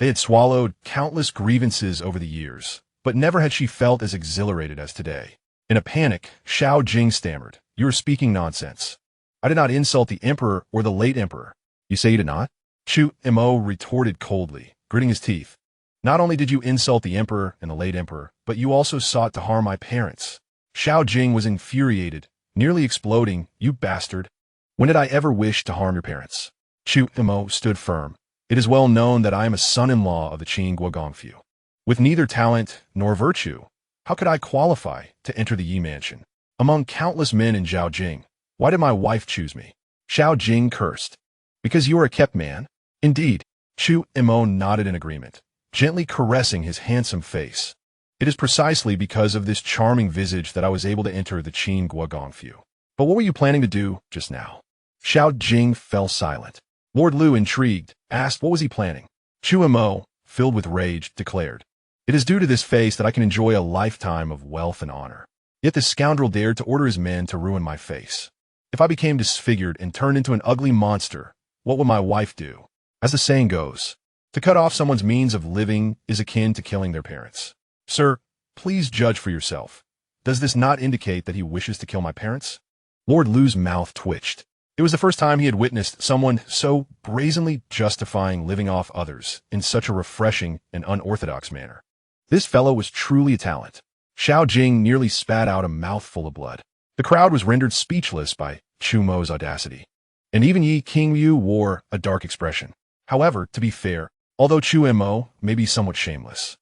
They had swallowed countless grievances over the years, but never had she felt as exhilarated as today. In a panic, Xiao Jing stammered, "You are speaking nonsense. I did not insult the emperor or the late emperor." "You say you did not?" Chu Mo retorted coldly, gritting his teeth. "Not only did you insult the emperor and the late emperor, but you also sought to harm my parents." Xiao Jing was infuriated, nearly exploding. "You bastard. When did I ever wish to harm your parents?" Chu Mo stood firm. "It is well known that I am a son-in-law of the Qin Guo Gongfu. With neither talent nor virtue, how could I qualify to enter the Yi mansion? Among countless men in Zhaojing, why did my wife choose me?" Xiao Jing cursed. "Because you are a kept man?" "Indeed." Chu Mo nodded in agreement, gently caressing his handsome face. "It is precisely because of this charming visage that I was able to enter the Qin Guo Gongfu. But what were you planning to do just now?" Xiao Jing fell silent. Lord Lu, intrigued, asked what was he planning. Chu Mo, filled with rage, declared, "It is due to this face that I can enjoy a lifetime of wealth and honor. Yet this scoundrel dared to order his men to ruin my face. If I became disfigured and turned into an ugly monster, what would my wife do? As the saying goes, to cut off someone's means of living is akin to killing their parents. Sir, please judge for yourself. Does this not indicate that he wishes to kill my parents?" Lord Lu's mouth twitched. It was the first time he had witnessed someone so brazenly justifying living off others in such a refreshing and unorthodox manner. This fellow was truly a talent. Xiao Jing nearly spat out a mouthful of blood. The crowd was rendered speechless by Chu Mo's audacity, and even Yi Qingyu wore a dark expression. However, to be fair, although Chu Mo may be somewhat shameless,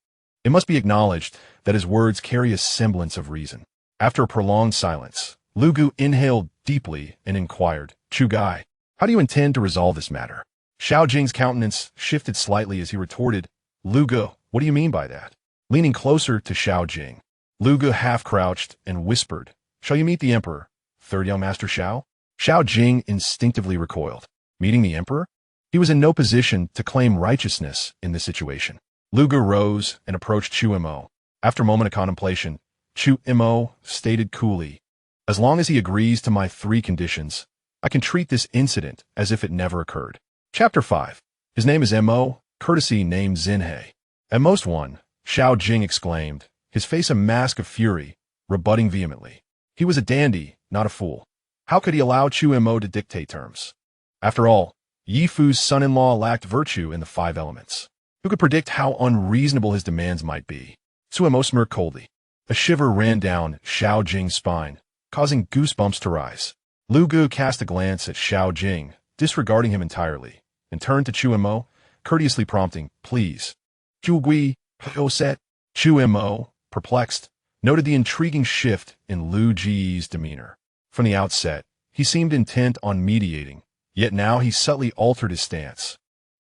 it must be acknowledged that his words carry a semblance of reason. After a prolonged silence, Lu Gu inhaled deeply and inquired, "Chu Gai, how do you intend to resolve this matter?" Xiao Jing's countenance shifted slightly as he retorted, "Lu Gu, what do you mean by that?" Leaning closer to Xiao Jing, Lu Gu half-crouched and whispered, "Shall you meet the emperor, third young master Xiao?" Xiao Jing instinctively recoiled. Meeting the emperor? He was in no position to claim righteousness in this situation. Lu Gu rose and approached Chu Mo. After a moment of contemplation, Chu Mo stated coolly, "As long as he agrees to my 3 conditions, I can treat this incident as if it never occurred." Chapter 5. His name is Mo, courtesy named Xinhe. "At most one," Xiao Jing exclaimed, his face a mask of fury, rebutting vehemently. He was a dandy, not a fool. How could he allow Chu Mo to dictate terms? After all, Yi Fu's son-in-law lacked virtue in the 5 elements. Who could predict how unreasonable his demands might be? Chu Mo smirked coldly. A shiver ran down Xiao Jing's spine, causing goosebumps to rise. Lu Gu cast a glance at Xiao Jing, disregarding him entirely, and turned to Chu Mo, courteously prompting, "Please." Chu Gui, set. Chu Mo, perplexed, noted the intriguing shift in Lu Ji's demeanor. From the outset, he seemed intent on mediating, yet now he subtly altered his stance,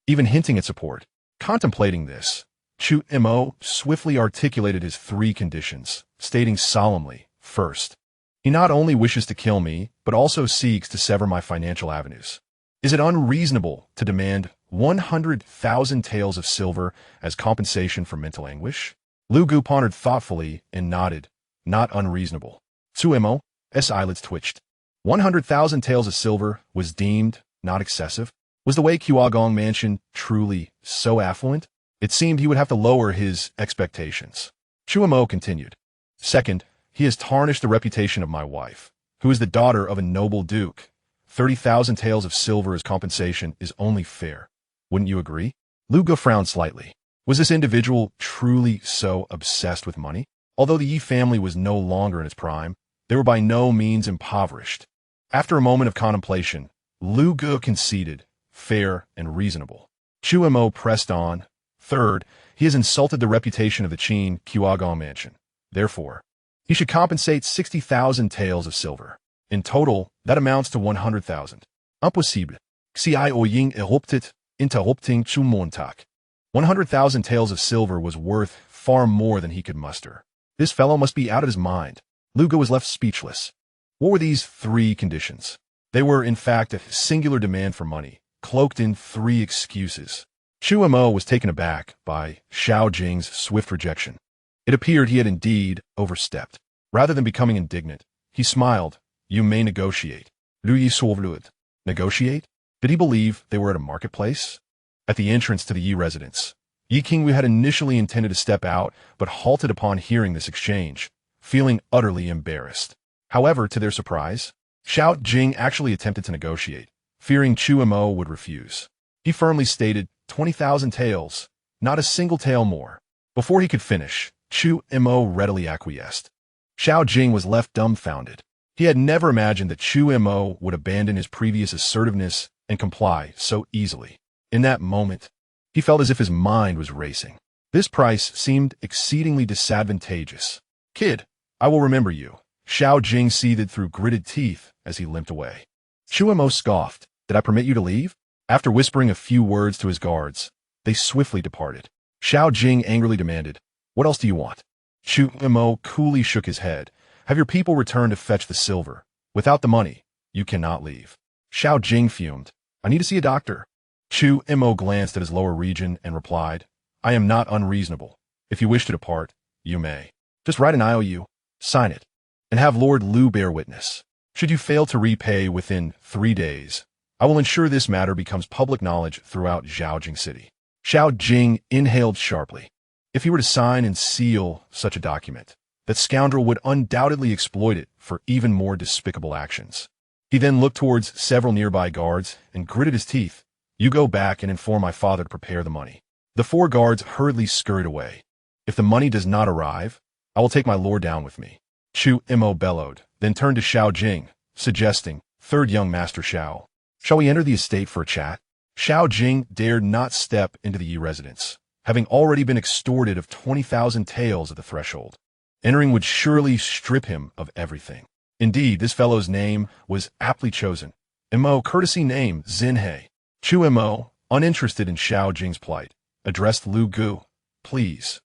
even hinting at support. Contemplating this, Chu Mo swiftly articulated his 3 conditions, stating solemnly, "First, he not only wishes to kill me, but also seeks to sever my financial avenues. Is it unreasonable to demand 100,000 taels of silver as compensation for mental anguish?" Lu Gu pondered thoughtfully and nodded. "Not unreasonable." Chu Mo's eyelids twitched. 100,000 taels of silver was deemed not excessive. Was the Guo Gong Mansion truly so affluent? It seemed he would have to lower his expectations. Chu Mo continued. "Second, he has tarnished the reputation of my wife, who is the daughter of a noble duke. 30,000 taels of silver as compensation is only fair. Wouldn't you agree?" Lu Gu frowned slightly. Was this individual truly so obsessed with money? Although the Yi family was no longer in its prime, they were by no means impoverished. After a moment of contemplation, Lu Gu conceded, fair and reasonable. Chu Mo pressed on. "Third, he has insulted the reputation of the Qin Guo Gong Mansion. Therefore, he should compensate 60,000 taels of silver. In total, that amounts to 100,000. Impossible. Xi Oying erupted, interrupting Chu Montag. 100,000 taels of silver was worth far more than he could muster. This fellow must be out of his mind." Lu Gu was left speechless. What were these 3 conditions? They were, in fact, a singular demand for money, cloaked in 3 excuses. Chu Mo was taken aback by Xiao Jing's swift rejection. It appeared he had indeed overstepped. Rather than becoming indignant, he smiled. "You may negotiate." Lu Yi Suovluid. Negotiate? Did he believe they were at a marketplace? At the entrance to the Yi residence, Yi Qingyu had initially intended to step out, but halted upon hearing this exchange, feeling utterly embarrassed. However, to their surprise, Xiao Jing actually attempted to negotiate, fearing Chu Mo would refuse. He firmly stated 20,000 taels, not a single tael more. Before he could finish, Chu Mo readily acquiesced. Xiao Jing was left dumbfounded. He had never imagined that Chu Mo would abandon his previous assertiveness and comply so easily. In that moment, he felt as if his mind was racing. This price seemed exceedingly disadvantageous. "Kid, I will remember you." Xiao Jing seethed through gritted teeth as he limped away. Chu Mo scoffed. "Did I permit you to leave?" After whispering a few words to his guards, they swiftly departed. Xiao Jing angrily demanded, "What else do you want?" Chu Mo coolly shook his head. "Have your people return to fetch the silver. Without the money, you cannot leave." Xiao Jing fumed. "I need to see a doctor." Chu Mo glanced at his lower region and replied, "I am not unreasonable. If you wish to depart, you may. Just write an IOU, sign it, and have Lord Lu bear witness. Should you fail to repay within 3 days, I will ensure this matter becomes public knowledge throughout Zhaojing City." Xiao Jing inhaled sharply. If he were to sign and seal such a document, that scoundrel would undoubtedly exploit it for even more despicable actions. He then looked towards several nearby guards and gritted his teeth. "You go back and inform my father to prepare the money." The 4 guards hurriedly scurried away. "If the money does not arrive, I will take my lord down with me." Chu Mo bellowed, then turned to Xiao Jing, suggesting, "Third young master Xiao, shall we enter the estate for a chat?" Xiao Jing dared not step into the Yi residence, having already been extorted of 20,000 taels at the threshold. Entering would surely strip him of everything. Indeed, this fellow's name was aptly chosen. Mo, courtesy name, Xinhe. Chu Mo, uninterested in Xiao Jing's plight, addressed Lu Gu. "Please.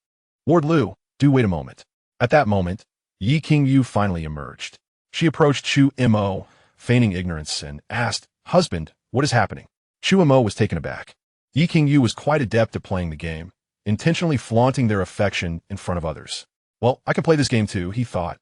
Lord Lu, do wait a moment." At that moment, Yi Qingyu finally emerged. She approached Chu Mo, feigning ignorance, and asked, "Husband, what is happening?" Chu Mo was taken aback. Yi Qingyu was quite adept at playing the game, intentionally flaunting their affection in front of others. "Well, I can play this game too," he thought,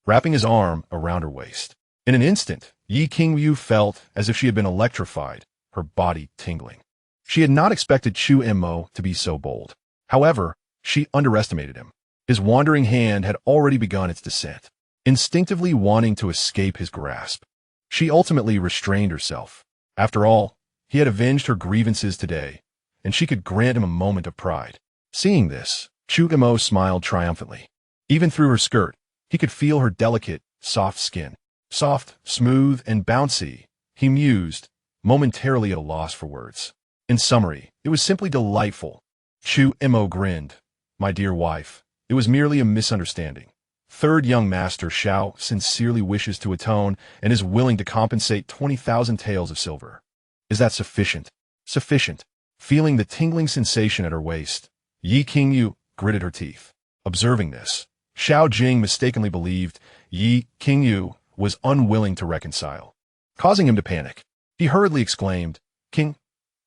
wrapping his arm around her waist. In an instant, Yi Qingyu felt as if she had been electrified, her body tingling. She had not expected Chu Mo to be so bold. However, she underestimated him. His wandering hand had already begun its descent. instinctively wanting to escape his grasp. She ultimately restrained herself. After all, he had avenged her grievances today, and she could grant him a moment of pride. Seeing this, Chu Mo smiled triumphantly. Even through her skirt, he could feel her delicate, soft skin. Soft, smooth, and bouncy, he mused, momentarily at a loss for words. In summary, it was simply delightful. Chu Mo grinned. My dear wife, it was merely a misunderstanding. Third young master Xiao sincerely wishes to atone and is willing to compensate 20,000 taels of silver. Is that sufficient? Sufficient. Feeling the tingling sensation at her waist, Yi Qingyu gritted her teeth. Observing this, Xiao Jing mistakenly believed Yi Qingyu was unwilling to reconcile, causing him to panic. He hurriedly exclaimed, King,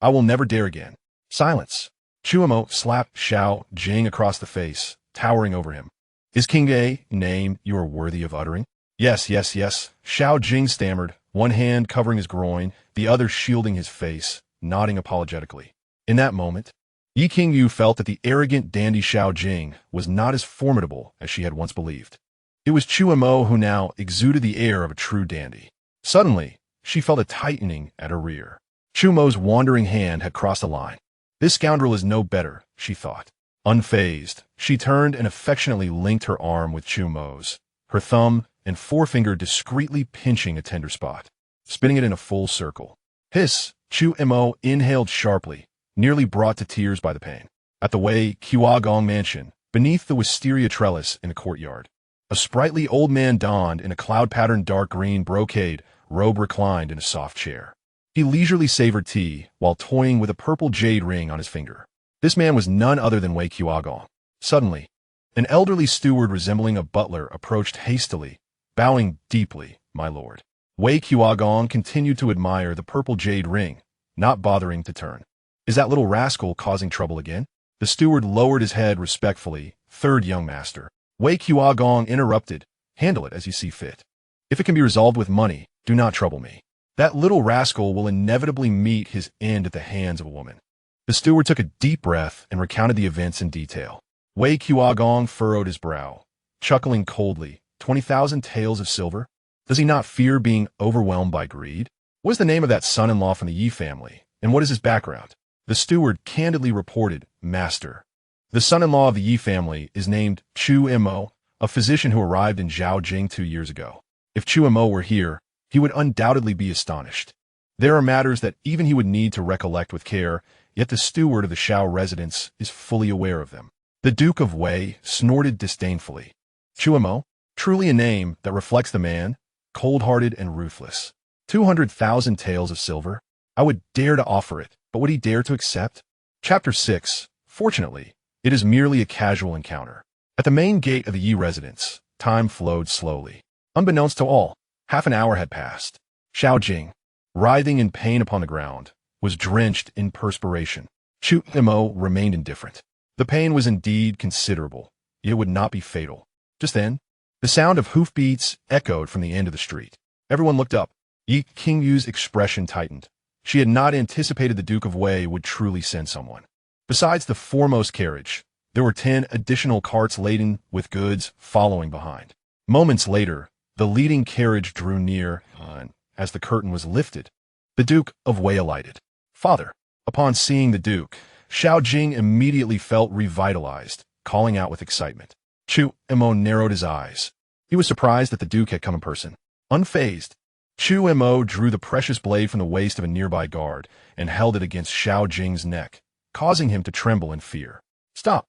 I will never dare again. Silence. Chu Mo slapped Xiao Jing across the face, towering over him. Is King a name you are worthy of uttering? Yes, yes, yes, Xiao Jing stammered, one hand covering his groin, the other shielding his face, nodding apologetically. In that moment, Yi Qingyu felt that the arrogant dandy Xiao Jing was not as formidable as she had once believed. It was Chu Mo who now exuded the air of a true dandy. Suddenly, she felt a tightening at her rear. Chu Mo's wandering hand had crossed a line. This scoundrel is no better, she thought. Unfazed, she turned and affectionately linked her arm with Chu Mo's, her thumb and forefinger discreetly pinching a tender spot, spinning it in a full circle. Hiss! Chu Mo inhaled sharply, nearly brought to tears by the pain. At the Guo Gong Mansion, beneath the wisteria trellis in the courtyard, a sprightly old man donned in a cloud-patterned dark green brocade robe reclined in a soft chair. He leisurely savored tea while toying with a purple jade ring on his finger. This man was none other than Wei Guo. Suddenly, an elderly steward resembling a butler approached hastily, bowing deeply, my lord. Wei Guo continued to admire the purple jade ring, not bothering to turn. Is that little rascal causing trouble again? The steward lowered his head respectfully. Third young master. Wei Guo interrupted. Handle it as you see fit. If it can be resolved with money, do not trouble me. That little rascal will inevitably meet his end at the hands of a woman. The steward took a deep breath and recounted the events in detail. Wei Guo furrowed his brow, chuckling coldly. 20,000 taels of silver? Does he not fear being overwhelmed by greed? What is the name of that son-in-law from the Yi family, and what is his background? The steward candidly reported, Master. The son-in-law of the Yi family is named Chu Mo, a physician who arrived in Zhaojing 2 years ago. If Chu Mo were here, he would undoubtedly be astonished. There are matters that even he would need to recollect with care, yet the steward of the Shao residence is fully aware of them. The Duke of Wei snorted disdainfully. Chu Mo, truly a name that reflects the man, cold-hearted and ruthless. 200,000 taels of silver? I would dare to offer it, but would he dare to accept? Chapter 6. Fortunately, it is merely a casual encounter. At the main gate of the Yi residence, time flowed slowly. Unbeknownst to all, half an hour had passed. Xiao Jing, writhing in pain upon the ground, was drenched in perspiration. Chu Mo remained indifferent. The pain was indeed considerable, yet it would not be fatal. Just then, the sound of hoofbeats echoed from the end of the street. Everyone looked up. Yi Qingyu's expression tightened. She had not anticipated the Duke of Wei would truly send someone. Besides the foremost carriage, there were 10 additional carts laden with goods following behind. Moments later, the leading carriage drew near, and as the curtain was lifted, the Duke of Wei alighted. Father. Upon seeing the Duke, Xiao Jing immediately felt revitalized, calling out with excitement. Chu Mo narrowed his eyes. He was surprised that the Duke had come in person. Unfazed, Chu Mo drew the precious blade from the waist of a nearby guard and held it against Xiao Jing's neck, causing him to tremble in fear. Stop!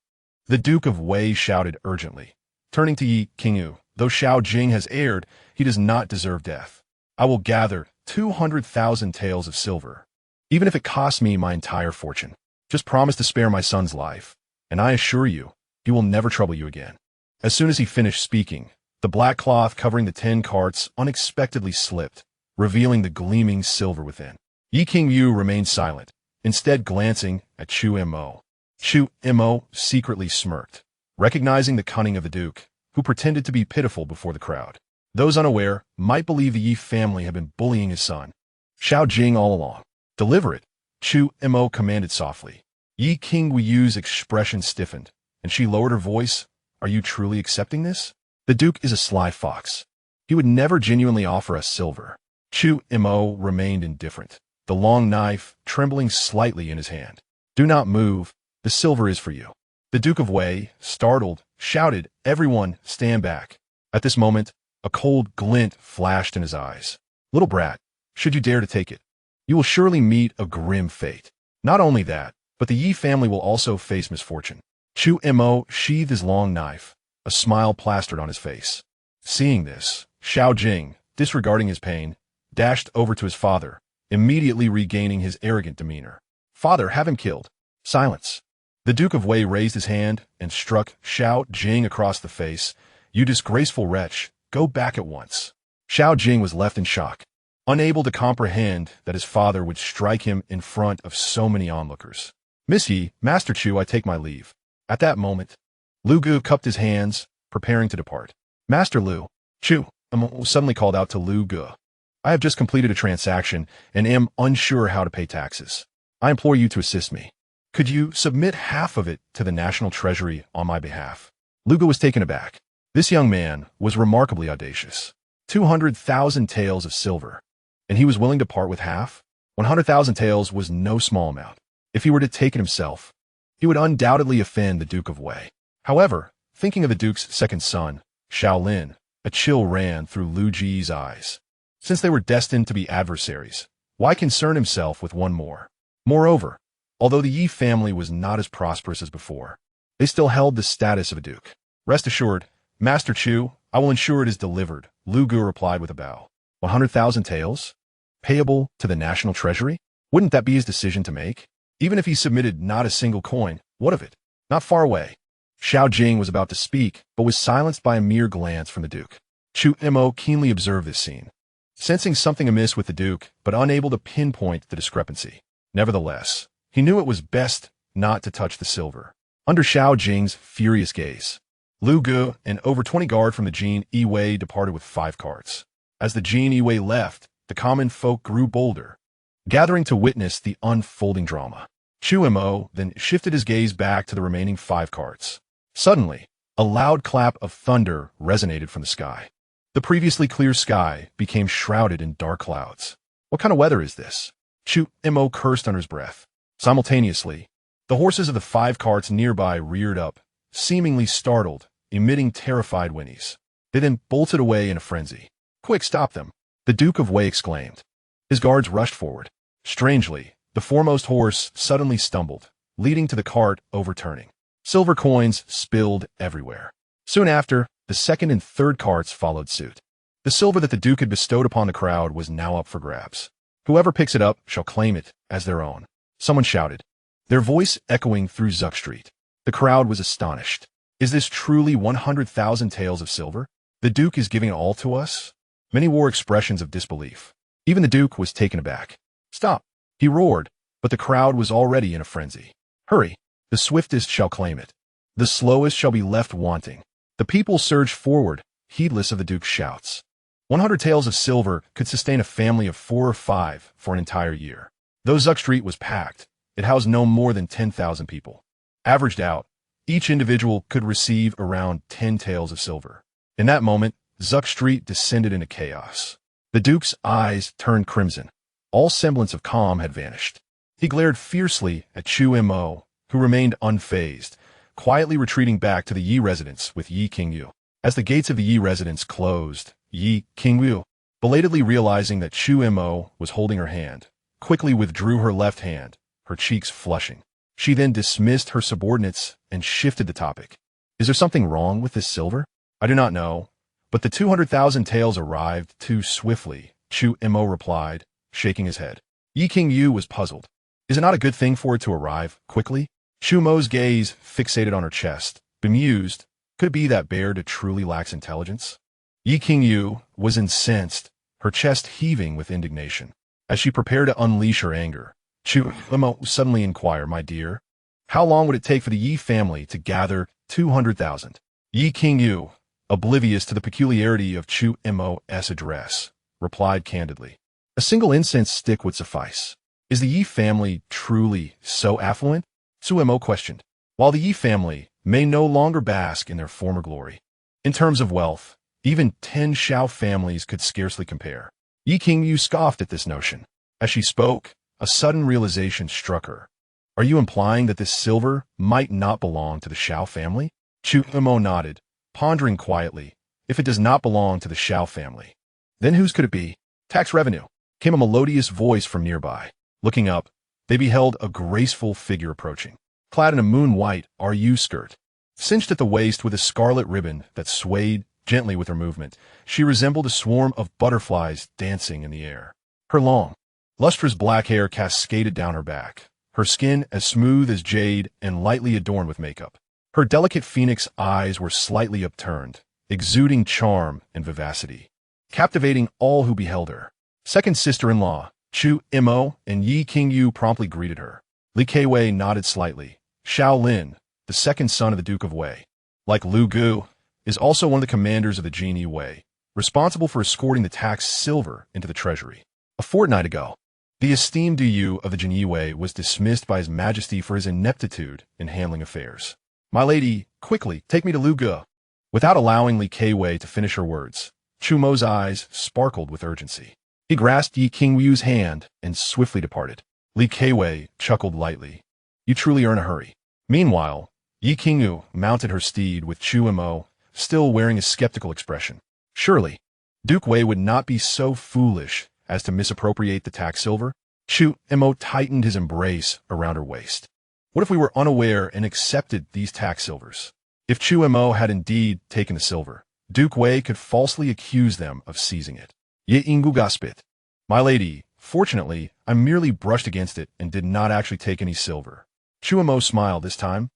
The Duke of Wei shouted urgently. Turning to Yi Qingyu, though Xiao Jing has erred, he does not deserve death. I will gather 200,000 taels of silver, even if it costs me my entire fortune. Just promise to spare my son's life, and I assure you, he will never trouble you again. As soon as he finished speaking, the black cloth covering the 10 carts unexpectedly slipped, revealing the gleaming silver within. Yi Qingyu remained silent, instead glancing at Chu Mo. Chu Mo secretly smirked, recognizing the cunning of the Duke, who pretended to be pitiful before the crowd. Those unaware might believe the Yi family had been bullying his son, Xiao Jing, all along. Deliver it, Chu Mo commanded softly. Yi Qingyu's expression stiffened, and she lowered her voice. Are you truly accepting this? The Duke is a sly fox. He would never genuinely offer us silver. Chu Mo remained indifferent, the long knife trembling slightly in his hand. Do not move. The silver is for you. The Duke of Wei, startled, shouted, "Everyone, stand back." At this moment, a cold glint flashed in his eyes. Little brat, should you dare to take it, you will surely meet a grim fate. Not only that, but the Yi family will also face misfortune. Chu Mo sheathed his long knife, a smile plastered on his face. Seeing this, Xiao Jing, disregarding his pain, dashed over to his father, immediately regaining his arrogant demeanor. "Father, have him killed." Silence. The Duke of Wei raised his hand and struck Xiao Jing across the face. "You disgraceful wretch, go back at once." Xiao Jing was left in shock, unable to comprehend that his father would strike him in front of so many onlookers. "Miss Yi, Master Chu, I take my leave." At that moment, Lu Gu cupped his hands, preparing to depart. "Master Lu," Chu suddenly called out to Lu Gu. "I have just completed a transaction and am unsure how to pay taxes. I implore you to assist me. Could you submit half of it to the National Treasury on my behalf?" Lu Gu was taken aback. This young man was remarkably audacious. 200,000 taels of silver, and he was willing to part with half? 100,000 taels was no small amount. If he were to take it himself, he would undoubtedly offend the Duke of Wei. However, thinking of the Duke's second son, Shaolin, a chill ran through Lu Ji's eyes. Since they were destined to be adversaries, why concern himself with one more? Moreover, although the Yi family was not as prosperous as before, they still held the status of a duke. "Rest assured, Master Chu, I will ensure it is delivered," Lu Gu replied with a bow. 100,000 taels? Payable to the National Treasury? Wouldn't that be his decision to make? Even if he submitted not a single coin, what of it? Not far away. Xiao Jing was about to speak, but was silenced by a mere glance from the Duke. Chu Mo keenly observed this scene, sensing something amiss with the Duke, but unable to pinpoint the discrepancy. Nevertheless, he knew it was best not to touch the silver. Under Xiao Jing's furious gaze, Lu Gu and over 20 guard from the Jin Yi departed with 5 carts. As the Jin Yi left, the common folk grew bolder, gathering to witness the unfolding drama. Chu Mo then shifted his gaze back to the remaining 5 carts. Suddenly, a loud clap of thunder resonated from the sky. The previously clear sky became shrouded in dark clouds. What kind of weather is this? Chu Mo cursed under his breath. Simultaneously, the horses of the 5 carts nearby reared up, seemingly startled, emitting terrified whinnies. They then bolted away in a frenzy. "Quick, stop them!" the Duke of Wei exclaimed. His guards rushed forward. Strangely, the foremost horse suddenly stumbled, leading to the cart overturning. Silver coins spilled everywhere. Soon after, the second and third carts followed suit. The silver that the Duke had bestowed upon the crowd was now up for grabs. "Whoever picks it up shall claim it as their own," someone shouted, their voice echoing through Zuck Street. The crowd was astonished. Is this truly 100,000 taels of silver? The Duke is giving it all to us? Many wore expressions of disbelief. Even the Duke was taken aback. "Stop!" he roared, but the crowd was already in a frenzy. "Hurry! The swiftest shall claim it. The slowest shall be left wanting." The people surged forward, heedless of the Duke's shouts. 100 taels of silver could sustain a family of 4 or 5 for an entire year. Though Zuck Street was packed, it housed no more than 10,000 people. Averaged out, each individual could receive around 10 taels of silver. In that moment, Zuck Street descended into chaos. The Duke's eyes turned crimson. All semblance of calm had vanished. He glared fiercely at Chu Mo, who remained unfazed, quietly retreating back to the Yi residence with Yi Qingyu. As the gates of the Yi residence closed, Yi Qingyu, belatedly realizing that Chu Mo was holding her hand, quickly withdrew her left hand, her cheeks flushing. She then dismissed her subordinates and shifted the topic. "Is there something wrong with this silver?" "I do not know, but the 200,000 taels arrived too swiftly," Chu Mo replied, shaking his head. Yi Qingyu was puzzled. Is it not a good thing for it to arrive quickly? Chu Mo's gaze fixated on her chest, bemused. Could it be that Baird truly lacks intelligence? Yi Qingyu was incensed, her chest heaving with indignation. As she prepared to unleash her anger, Chu Mo suddenly inquired, "My dear, how long would it take for the Yi family to gather 200,000? Yi Qingyu, oblivious to the peculiarity of Chu Mo's address, replied candidly, "A single incense stick would suffice." "Is the Yi family truly so affluent?" Chu Mo questioned. "While the Yi family may no longer bask in their former glory, In terms of wealth, even 10 Xiao families could scarcely compare. Yi Qingyu scoffed at this notion. As she spoke, a sudden realization struck her. Are you implying that this silver might not belong to the Xiao family? Chu Mo nodded, pondering quietly. If it does not belong to the Xiao family, then whose could it be? Tax revenue, came a melodious voice from nearby. Looking up, they beheld a graceful figure approaching, clad in a moon-white RU skirt. Cinched at the waist with a scarlet ribbon that swayed gently with her movement, she resembled a swarm of butterflies dancing in the air. Her long, lustrous black hair cascaded down her back, her skin as smooth as jade and lightly adorned with makeup. Her delicate phoenix eyes were slightly upturned, exuding charm and vivacity, captivating all who beheld her. Second sister-in-law, Chu Mo and Yi Qingyu promptly greeted her. Li Keiwei nodded slightly. Xiao Lin, the second son of the Duke of Wei, like Lu Gu, is also one of the commanders of the Jin Wei, responsible for escorting the tax silver into the treasury. A fortnight ago, the esteemed Du of the Jin Wei was dismissed by His Majesty for his ineptitude in handling affairs. My lady, quickly, take me to Lu Gu. Without allowing Li Keiwei to finish her words, Chu Mo's eyes sparkled with urgency. He grasped Yi Qingyu's hand and swiftly departed. Li Keiwei chuckled lightly. You truly are in a hurry. Meanwhile, Yi Qingyu mounted her steed with Chu Mo, still wearing a skeptical expression. Surely, Duke Wei would not be so foolish as to misappropriate the tax silver? Chu Mo tightened his embrace around her waist. What if we were unaware and accepted these tax silvers? If Chu Mo had indeed taken the silver, Duke Wei could falsely accuse them of seizing it. Ye Ingu Gaspit. My lady, fortunately, I merely brushed against it and did not actually take any silver. Chu Mo smiled this time.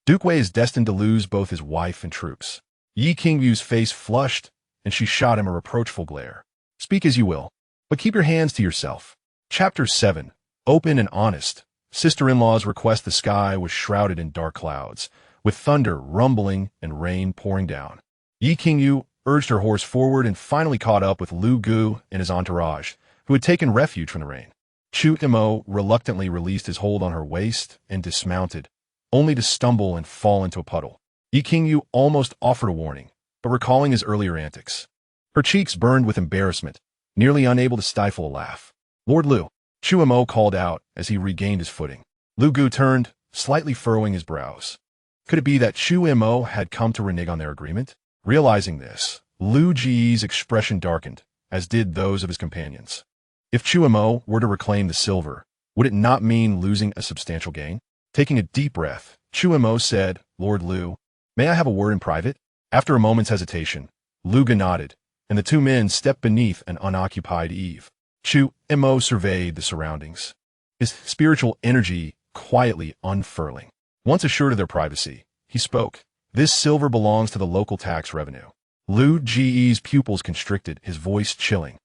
Duke Wei is destined to lose both his wife and troops. Yi Qingyu's face flushed, and she shot him a reproachful glare. Speak as you will, but keep your hands to yourself. Chapter 7. Open and honest. Sister-in-law's request. The sky was shrouded in dark clouds, with thunder rumbling and rain pouring down. Yi Qingyu urged her horse forward and finally caught up with Lu Gu and his entourage, who had taken refuge from the rain. Chu Mo reluctantly released his hold on her waist and dismounted, only to stumble and fall into a puddle. Yi Qingyu almost offered a warning, but recalling his earlier antics, her cheeks burned with embarrassment, nearly unable to stifle a laugh. Lord Lu, Chu Mo called out as he regained his footing. Lu Gu turned, slightly furrowing his brows. Could it be that Chu Mo had come to renege on their agreement? Realizing this, Lu Ji's expression darkened, as did those of his companions. If Chu Mo were to reclaim the silver, would it not mean losing a substantial gain? Taking a deep breath, Chu Mo said, Lord Lu, may I have a word in private? After a moment's hesitation, Lu Gu nodded, and the two men stepped beneath an unoccupied eave. Chu Mo surveyed the surroundings, his spiritual energy quietly unfurling. Once assured of their privacy, he spoke. This silver belongs to the local tax revenue. Lu Ji's pupils constricted, his voice chilling.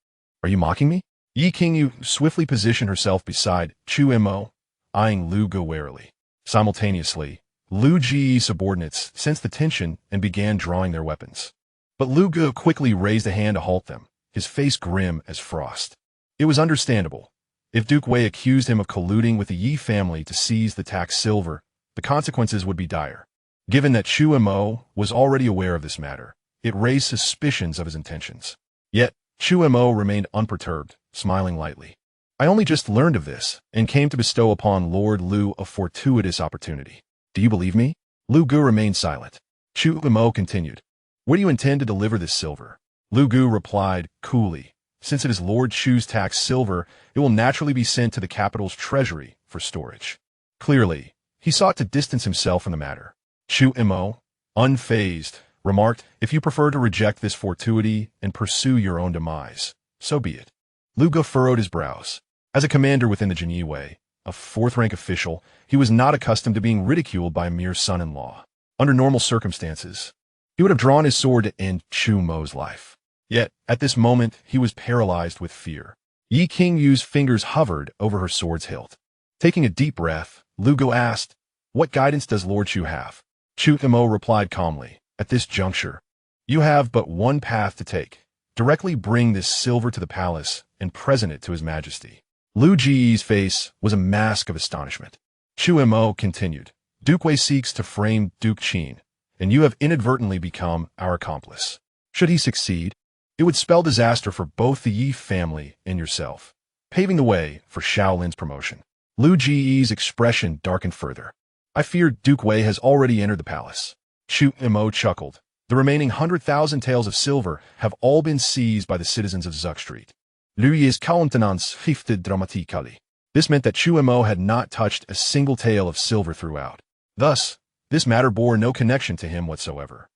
Are you mocking me? Yi Qingyu swiftly positioned herself beside Chu Mo, eyeing Lu Gu warily. Simultaneously, Lu Ji's subordinates sensed the tension and began drawing their weapons. But Lu Gu quickly raised a hand to halt them, his face grim as frost. It was understandable. If Duke Wei accused him of colluding with the Yi family to seize the tax silver, the consequences would be dire. Given that Chu Mo was already aware of this matter, it raised suspicions of his intentions. Yet, Chu Mo remained unperturbed, smiling lightly. I only just learned of this, and came to bestow upon Lord Lu a fortuitous opportunity. Do you believe me? Lu Gu remained silent. Chu Mo continued. Where do you intend to deliver this silver? Lu Gu replied coolly. Since it is Lord Chu's tax silver, it will naturally be sent to the capital's treasury for storage. Clearly, he sought to distance himself from the matter. Chu Mo, unfazed, remarked, if you prefer to reject this fortuity and pursue your own demise, so be it. Lu Gu furrowed his brows. As a commander within the Jin Wei, a fourth-rank official, he was not accustomed to being ridiculed by a mere son-in-law. Under normal circumstances, he would have drawn his sword to end Chu Mo's life. Yet, at this moment, he was paralyzed with fear. Yi Qingyu's fingers hovered over her sword's hilt. Taking a deep breath, Lu Gu asked, what guidance does Lord Chu have? Chu Mo replied calmly, at this juncture, you have but one path to take. Directly bring this silver to the palace and present it to His Majesty. Lu Ji's face was a mask of astonishment. Chu Mo continued, Duke Wei seeks to frame Duke Qin, and you have inadvertently become our accomplice. Should he succeed, it would spell disaster for both the Yi family and yourself, paving the way for Shaolin's promotion. Lu Ji's expression darkened further. I fear Duke Wei has already entered the palace. Chu Mo chuckled. The remaining 100,000 taels of silver have all been seized by the citizens of Zuck Street. Lu Yi's countenance shifted dramatically. This meant that Chu Mo had not touched a single tael of silver throughout. Thus, this matter bore no connection to him whatsoever.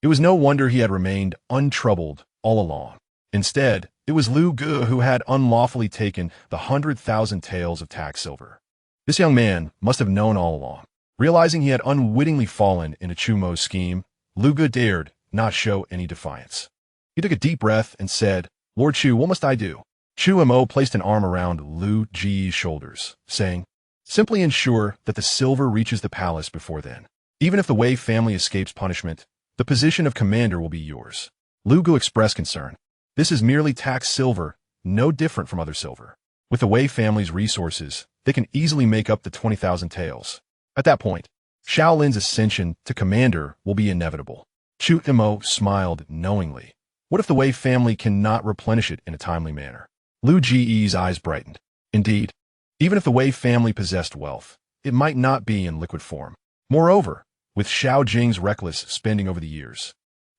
It was no wonder he had remained untroubled all along. Instead, it was Lu Gu who had unlawfully taken the 100,000 taels of tax silver. This young man must have known all along. Realizing he had unwittingly fallen into Chu Mo's scheme, Lu Gu dared not show any defiance. He took a deep breath and said, Lord Chu, what must I do? Chu Mo placed an arm around Lu Ji's shoulders, saying, simply ensure that the silver reaches the palace before then. Even if the Wei family escapes punishment, the position of commander will be yours. Lu Gu expressed concern. This is merely tax silver, no different from other silver. With the Wei family's resources, they can easily make up the 20,000 taels. At that point, Shaolin's ascension to commander will be inevitable. Chu Mo smiled knowingly. What if the Wei family cannot replenish it in a timely manner? Lu Ji's eyes brightened. Indeed, even if the Wei family possessed wealth, it might not be in liquid form. Moreover, with Xiao Jing's reckless spending over the years,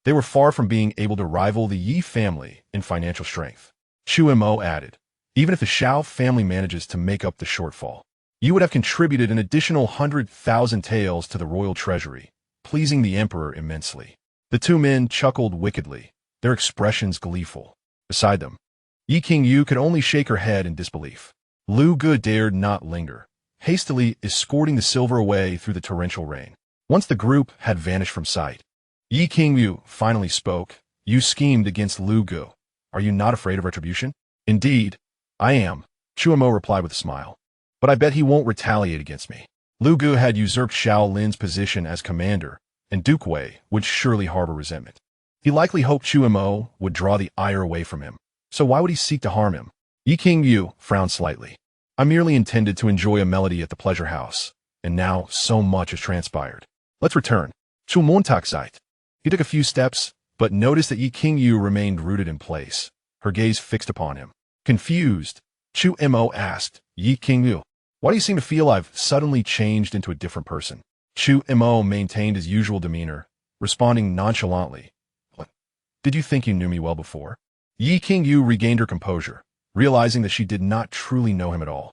they were far from being able to rival the Yi family in financial strength. Chu Mo added, even if the Xiao family manages to make up the shortfall, you would have contributed an additional 100,000 taels to the royal treasury, pleasing the emperor immensely. The two men chuckled wickedly, their expressions gleeful. Beside them, Yi Qingyu could only shake her head in disbelief. Lu Gu dared not linger, hastily escorting the silver away through the torrential rain. Once the group had vanished from sight, Yi Qingyu finally spoke. You schemed against Lu Gu. Are you not afraid of retribution? Indeed, I am, Chu Mo replied with a smile. But I bet he won't retaliate against me. Lu Gu had usurped Shaolin's position as commander, and Duke Wei would surely harbor resentment. He likely hoped Chu Mo would draw the ire away from him, so why would he seek to harm him? Yi Qingyu frowned slightly. I merely intended to enjoy a melody at the pleasure house, and now so much has transpired. Let's return. Chu Montaxite. He took a few steps, but noticed that Yi Qingyu remained rooted in place, her gaze fixed upon him. Confused, Chu Mo asked, Yi Qingyu, why do you seem to feel I've suddenly changed into a different person? Chu Mo maintained his usual demeanor, responding nonchalantly. What? Did you think you knew me well before? Yi Qingyu regained her composure, realizing that she did not truly know him at all.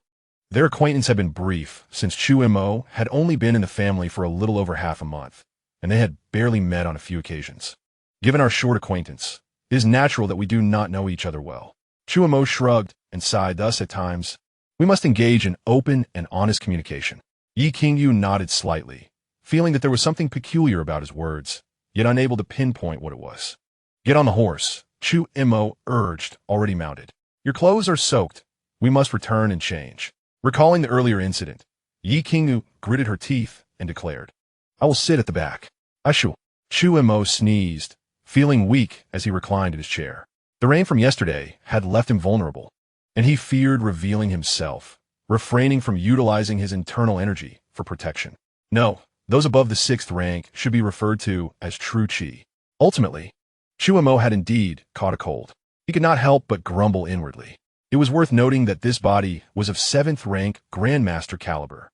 Their acquaintance had been brief, since Chu Mo had only been in the family for a little over half a month, and they had barely met on a few occasions. Given our short acquaintance, it is natural that we do not know each other well. Chu Mo shrugged and sighed. Thus, at times, we must engage in open and honest communication. Yi Qingyu nodded slightly, feeling that there was something peculiar about his words, yet unable to pinpoint what it was. Get on the horse, Chu Mo urged, already mounted. Your clothes are soaked. We must return and change. Recalling the earlier incident, Yi Qingyu gritted her teeth and declared, I will sit at the back. Ashu. Chu Mo sneezed, feeling weak as he reclined in his chair. The rain from yesterday had left him vulnerable, and he feared revealing himself, refraining from utilizing his internal energy for protection. No, those above the 6th rank should be referred to as true qi. Ultimately, Chu Mo had indeed caught a cold. He could not help but grumble inwardly. It was worth noting that this body was of 7th rank Grandmaster caliber.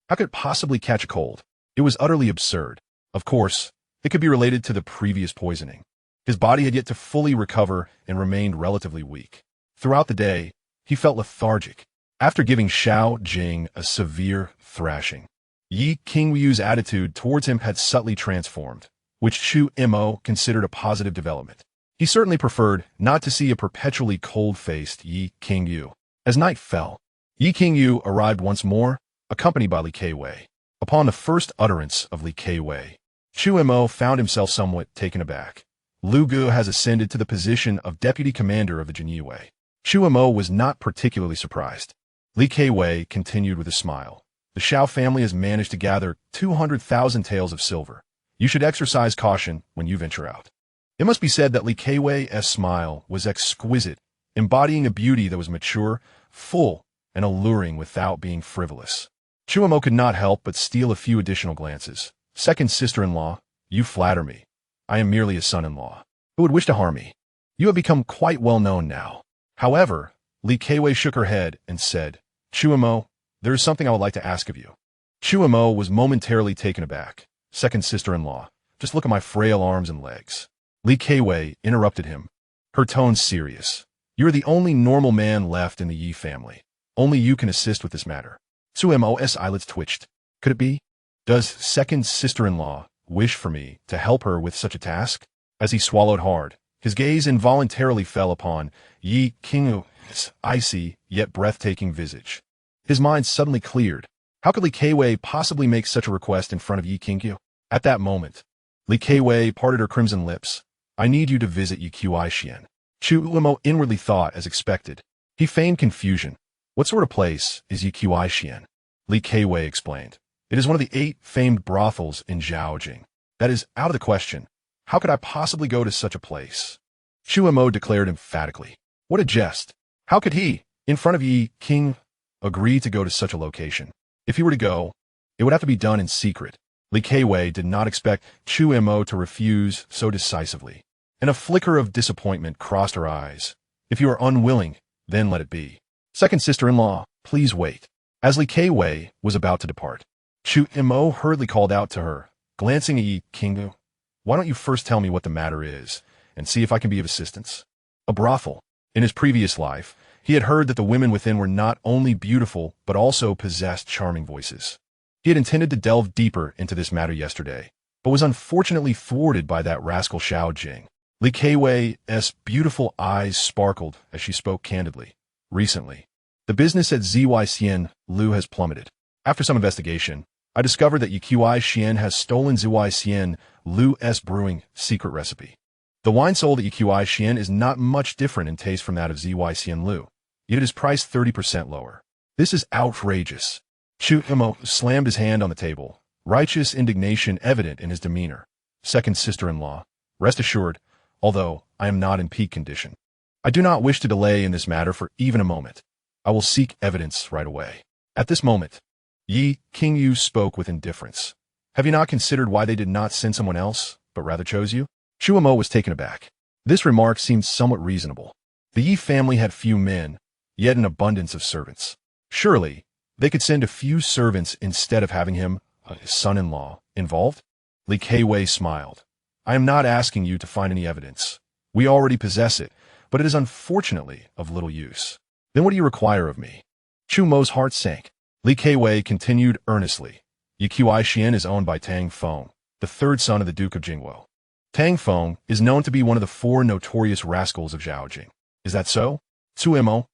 How could it possibly catch a cold? It was utterly absurd. Of course, it could be related to the previous poisoning. His body had yet to fully recover and remained relatively weak. Throughout the day, he felt lethargic. After giving Xiao Jing a severe thrashing, Yi Qingyu's attitude towards him had subtly transformed, which Chu Mo considered a positive development. He certainly preferred not to see a perpetually cold-faced Yi Qingyu. As night fell, Yi Qingyu arrived once more, accompanied by Li Keiwei. Upon the first utterance of Li Keiwei, Chu Mo found himself somewhat taken aback. Lu Gu has ascended to the position of deputy commander of the Jinyiwei. Chu Mo was not particularly surprised. Li Keiwei continued with a smile. The Xiao family has managed to gather 200,000 taels of silver. You should exercise caution when you venture out. It must be said that Li Keiwei's smile was exquisite, embodying a beauty that was mature, full, and alluring without being frivolous. Chu Mo could not help but steal a few additional glances. Second sister-in-law, You flatter me. I am merely a son-in-law who would wish to harm me. You have become quite well known now. However, Li Keiwei shook her head and said, Chu Mo, there is something I would like to ask of you. Chu Mo was momentarily taken aback. Second sister-in-law, just look at my frail arms and legs. Li Keiwei interrupted him, her tone serious. You are the only normal man left in the Yi family. Only you can assist with this matter. Chu Mo's eyelids twitched. Could it be? Does second sister-in-law wish for me to help her with such a task? As he swallowed hard, his gaze involuntarily fell upon Yi Qingyu's icy yet breathtaking visage. His mind suddenly cleared. How could Li Keiwei possibly make such a request in front of Yi Qingyu? At that moment, Li Keiwei parted her crimson lips. I need you to visit Yi Qian. Chu Mo inwardly thought as expected. He feigned confusion. What sort of place is Yi Qian? Li Keiwei explained. It is one of the 8 famed brothels in Zhaojing. That is out of the question. How could I possibly go to such a place? Chu Mo declared emphatically. What a jest. How could he, in front of Yi Qing, agree to go to such a location? If he were to go, it would have to be done in secret. Li Keiwei did not expect Chu Mo to refuse so decisively, and a flicker of disappointment crossed her eyes. If you are unwilling, then let it be. Second sister-in-law, please wait. As Li Keiwei was about to depart, Chu Mo hurriedly called out to her, glancing at Yi Qingyu. Why don't you first tell me what the matter is, and see if I can be of assistance? A brothel. In his previous life, he had heard that the women within were not only beautiful, but also possessed charming voices. He had intended to delve deeper into this matter yesterday, but was unfortunately thwarted by that rascal Xiao Jing. Li Keiwei's beautiful eyes sparkled as she spoke candidly. Recently, the business at Xian Lu has plummeted. After some investigation, I discovered that Yi Qian has stolen Xian Lu's brewing secret recipe. The wine sold at Yi Qian is not much different in taste from that of Xian Lu, yet it is priced 30% lower. This is outrageous. Chu Mo slammed his hand on the table, righteous indignation evident in his demeanor. Second sister-in-law, rest assured, although I am not in peak condition, I do not wish to delay in this matter for even a moment. I will seek evidence right away. At this moment, Yi Qingyu spoke with indifference. Have you not considered why they did not send someone else, but rather chose you? Chu Mo was taken aback. This remark seemed somewhat reasonable. The Yi family had few men, yet an abundance of servants. Surely, they could send a few servants instead of having him, his son-in-law, involved? Li Keiwei smiled. I am not asking you to find any evidence. We already possess it, but it is unfortunately of little use. Then what do you require of me? Chu Mo's heart sank. Li Keiwei continued earnestly. Yi Qian is owned by Tang Feng, the third son of the Duke of Jingwo. Tang Feng is known to be one of the 4 notorious rascals of Zhaojing. Is that so? Chu Mo's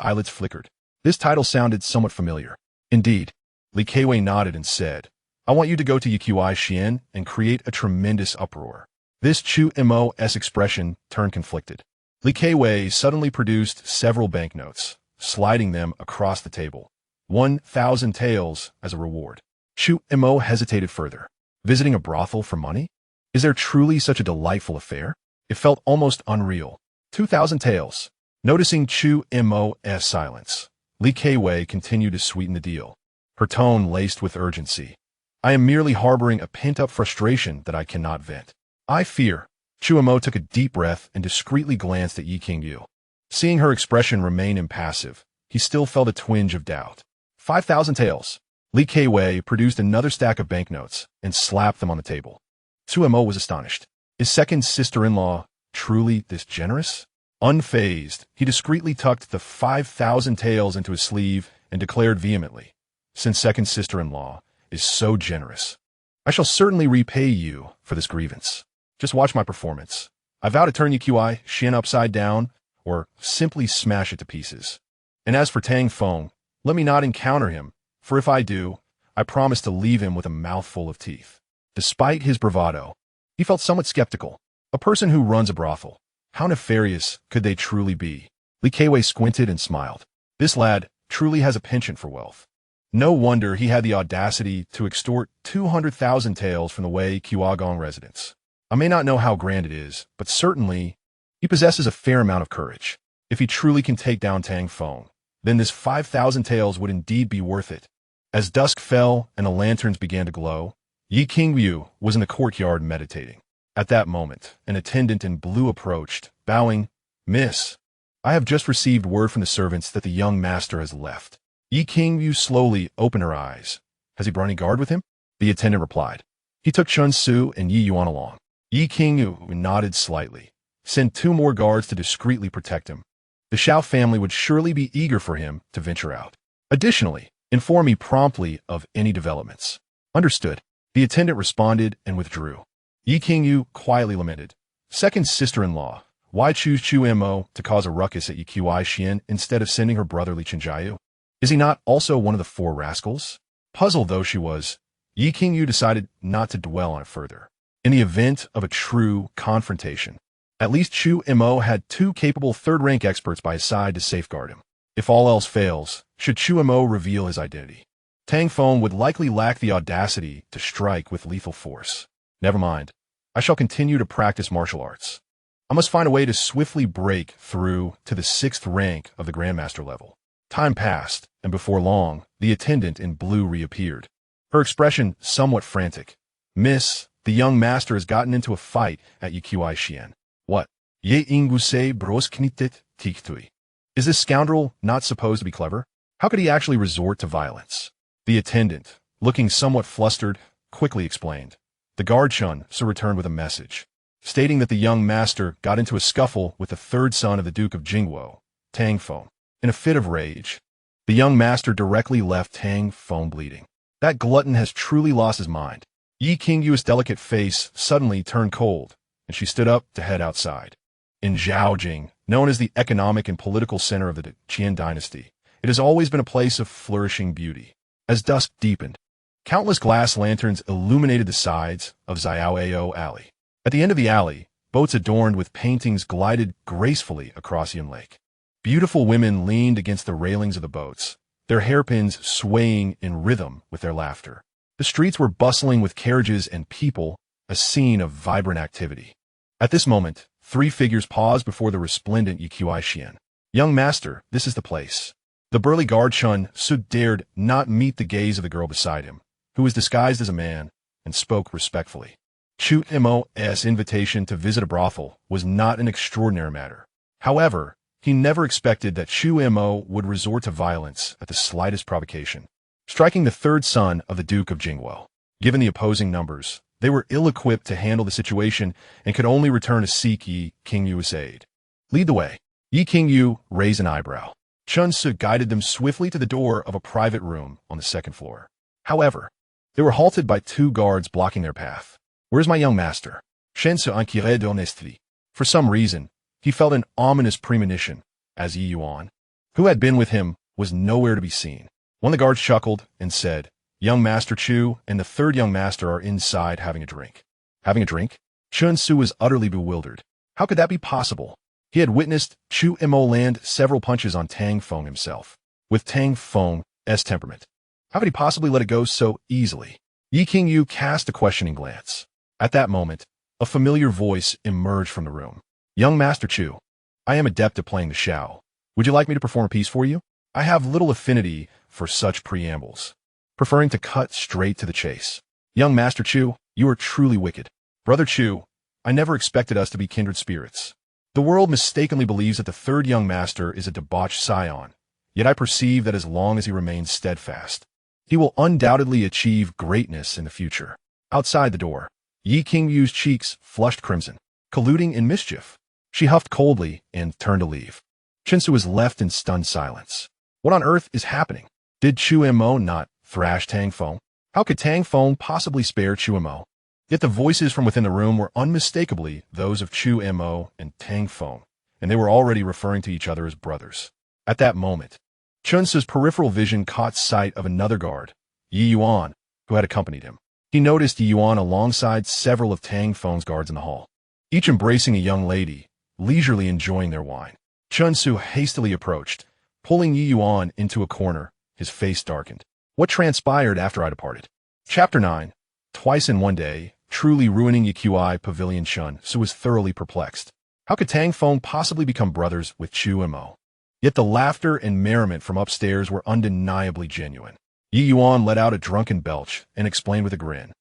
eyelids flickered. This title sounded somewhat familiar. Indeed, Li Keiwei nodded and said, I want you to go to Yi Qian and create a tremendous uproar. This Chu Mo's expression turned conflicted. Li Keiwei suddenly produced several banknotes, sliding them across the table. 1,000 taels as a reward. Chu Mo hesitated further. Visiting a brothel for money? Is there truly such a delightful affair? It felt almost unreal. 2,000 taels. Noticing Chu Mo's silence, Li Keiwei continued to sweeten the deal, her tone laced with urgency. I am merely harboring a pent-up frustration that I cannot vent. I fear. Chu Mo took a deep breath and discreetly glanced at Yi Qingyu. Seeing her expression remain impassive, he still felt a twinge of doubt. 5,000 taels. Li Keiwei produced another stack of banknotes and slapped them on the table. Chu Mo was astonished. Is second sister-in-law truly this generous? Unfazed, he discreetly tucked the 5,000 taels into his sleeve and declared vehemently, since second sister-in-law is so generous, I shall certainly repay you for this grievance. Just watch my performance. I vow to turn Yi Qian upside down, or simply smash it to pieces. And as for Tang Feng, let me not encounter him, for if I do, I promise to leave him with a mouthful of teeth. Despite his bravado, he felt somewhat skeptical. A person who runs a brothel, how nefarious could they truly be? Li Keiwei squinted and smiled. This lad truly has a penchant for wealth. No wonder he had the audacity to extort 200,000 taels from the Wei Guo residents. I may not know how grand it is, but certainly he possesses a fair amount of courage. If he truly can take down Tang Feng, then this 5,000 taels would indeed be worth it. As dusk fell and the lanterns began to glow, Yi Qingyu was in the courtyard meditating. At that moment, an attendant in blue approached, bowing, "Miss, I have just received word from the servants that the young master has left." Yi Qingyu slowly opened her eyes. "Has he brought any guard with him?" The attendant replied. "He took Chun Su and Yi Yuan along." Yi Qingyu nodded slightly. "Send 2 more guards to discreetly protect him. The Xiao family would surely be eager for him to venture out. Additionally, inform me promptly of any developments." "Understood." The attendant responded and withdrew. Yi Qingyu quietly lamented. Second sister-in-law, why choose Chu Mo to cause a ruckus at Yiqui Xian instead of sending her brother Li Chenjiao? Is he not also one of the 4 rascals? Puzzled though she was, Yi Qingyu decided not to dwell on it further. In the event of a true confrontation, at least Chu Mo had 2 capable 3rd-rank experts by his side to safeguard him. If all else fails, should Chu Mo reveal his identity, Tang Feng would likely lack the audacity to strike with lethal force. Never mind. I shall continue to practice martial arts. I must find a way to swiftly break through to the 6th rank of the Grandmaster level. Time passed, and before long, the attendant in blue reappeared. Her expression somewhat frantic. "Miss, the young master has gotten into a fight at Yiqui Xian." "What? Ye inguse brosknitet tiktui." Is this scoundrel not supposed to be clever? How could he actually resort to violence? The attendant, looking somewhat flustered, quickly explained. The guard Chun Su returned with a message, stating that the young master got into a scuffle with the 3rd son of the Duke of Jingguo, Tang Feng. In a fit of rage, the young master directly left Tang Feng bleeding. That glutton has truly lost his mind. Yi Qingyu's delicate face suddenly turned cold, and she stood up to head outside. In Zhaojing, known as the economic and political center of the Qian dynasty, it has always been a place of flourishing beauty. As dusk deepened, countless glass lanterns illuminated the sides of Xiaoao Alley. At the end of the alley, boats adorned with paintings glided gracefully across Yan Lake. Beautiful women leaned against the railings of the boats, their hairpins swaying in rhythm with their laughter. The streets were bustling with carriages and people, a scene of vibrant activity. At this moment, 3 figures paused before the resplendent Yiqui Xian. "Young master, this is the place." The burly guard Chun Su dared not meet the gaze of the girl beside him, who was disguised as a man, and spoke respectfully. Chu Mo's invitation to visit a brothel was not an extraordinary matter. However, he never expected that Chu Mo would resort to violence at the slightest provocation, striking the 3rd son of the Duke of Jingguo. Given the opposing numbers, they were ill-equipped to handle the situation and could only return to seek Yi Qingyu's aid. "Lead the way." Yi Qingyu raised an eyebrow. Chun Su guided them swiftly to the door of a private room on the 2nd floor. However, they were halted by 2 guards blocking their path. "Where's my young master?" Shen se inquirait d'honnêteté. For some reason, he felt an ominous premonition, as Yi Yuan, who had been with him, was nowhere to be seen. One of the guards chuckled and said, "Young Master Chu and the 3rd young master are inside having a drink." Having a drink? Chun Su was utterly bewildered. How could that be possible? He had witnessed Chu Mo land several punches on Tang Feng himself. With Tang Feng's temperament, how could he possibly let it go so easily? Yi Qingyu cast a questioning glance. At that moment, a familiar voice emerged from the room. "Young Master Chu, I am adept at playing the Xiao. Would you like me to perform a piece for you?" I have little affinity for such preambles, preferring to cut straight to the chase. "Young Master Chu, you are truly wicked. Brother Chu, I never expected us to be kindred spirits. The world mistakenly believes that the 3rd young master is a debauched scion, yet I perceive that as long as he remains steadfast, he will undoubtedly achieve greatness in the future." Outside the door, Yi Qingyu's cheeks flushed crimson. Colluding in mischief? She huffed coldly and turned to leave. Chun Su was left in stunned silence. What on earth is happening? Did Chu Mo not thrash Tang Feng? How could Tang Feng possibly spare Chu Mo? Yet the voices from within the room were unmistakably those of Chu Mo and Tang Feng, and they were already referring to each other as brothers. At that moment, Chun Su's peripheral vision caught sight of another guard, Yi Yuan, who had accompanied him. He noticed Yi Yuan alongside several of Tang Feng's guards in the hall, each embracing a young lady, leisurely enjoying their wine. Chun Su hastily approached, pulling Yi Yuan into a corner, his face darkened. What transpired after I departed? Chapter 9. Twice in one day, truly ruining Yiqui Pavilion. Chun Su was thoroughly perplexed. How could Tang Feng possibly become brothers with Chu Mo? Yet the laughter and merriment from upstairs were undeniably genuine. Yi Yuan let out a drunken belch and explained with a grin.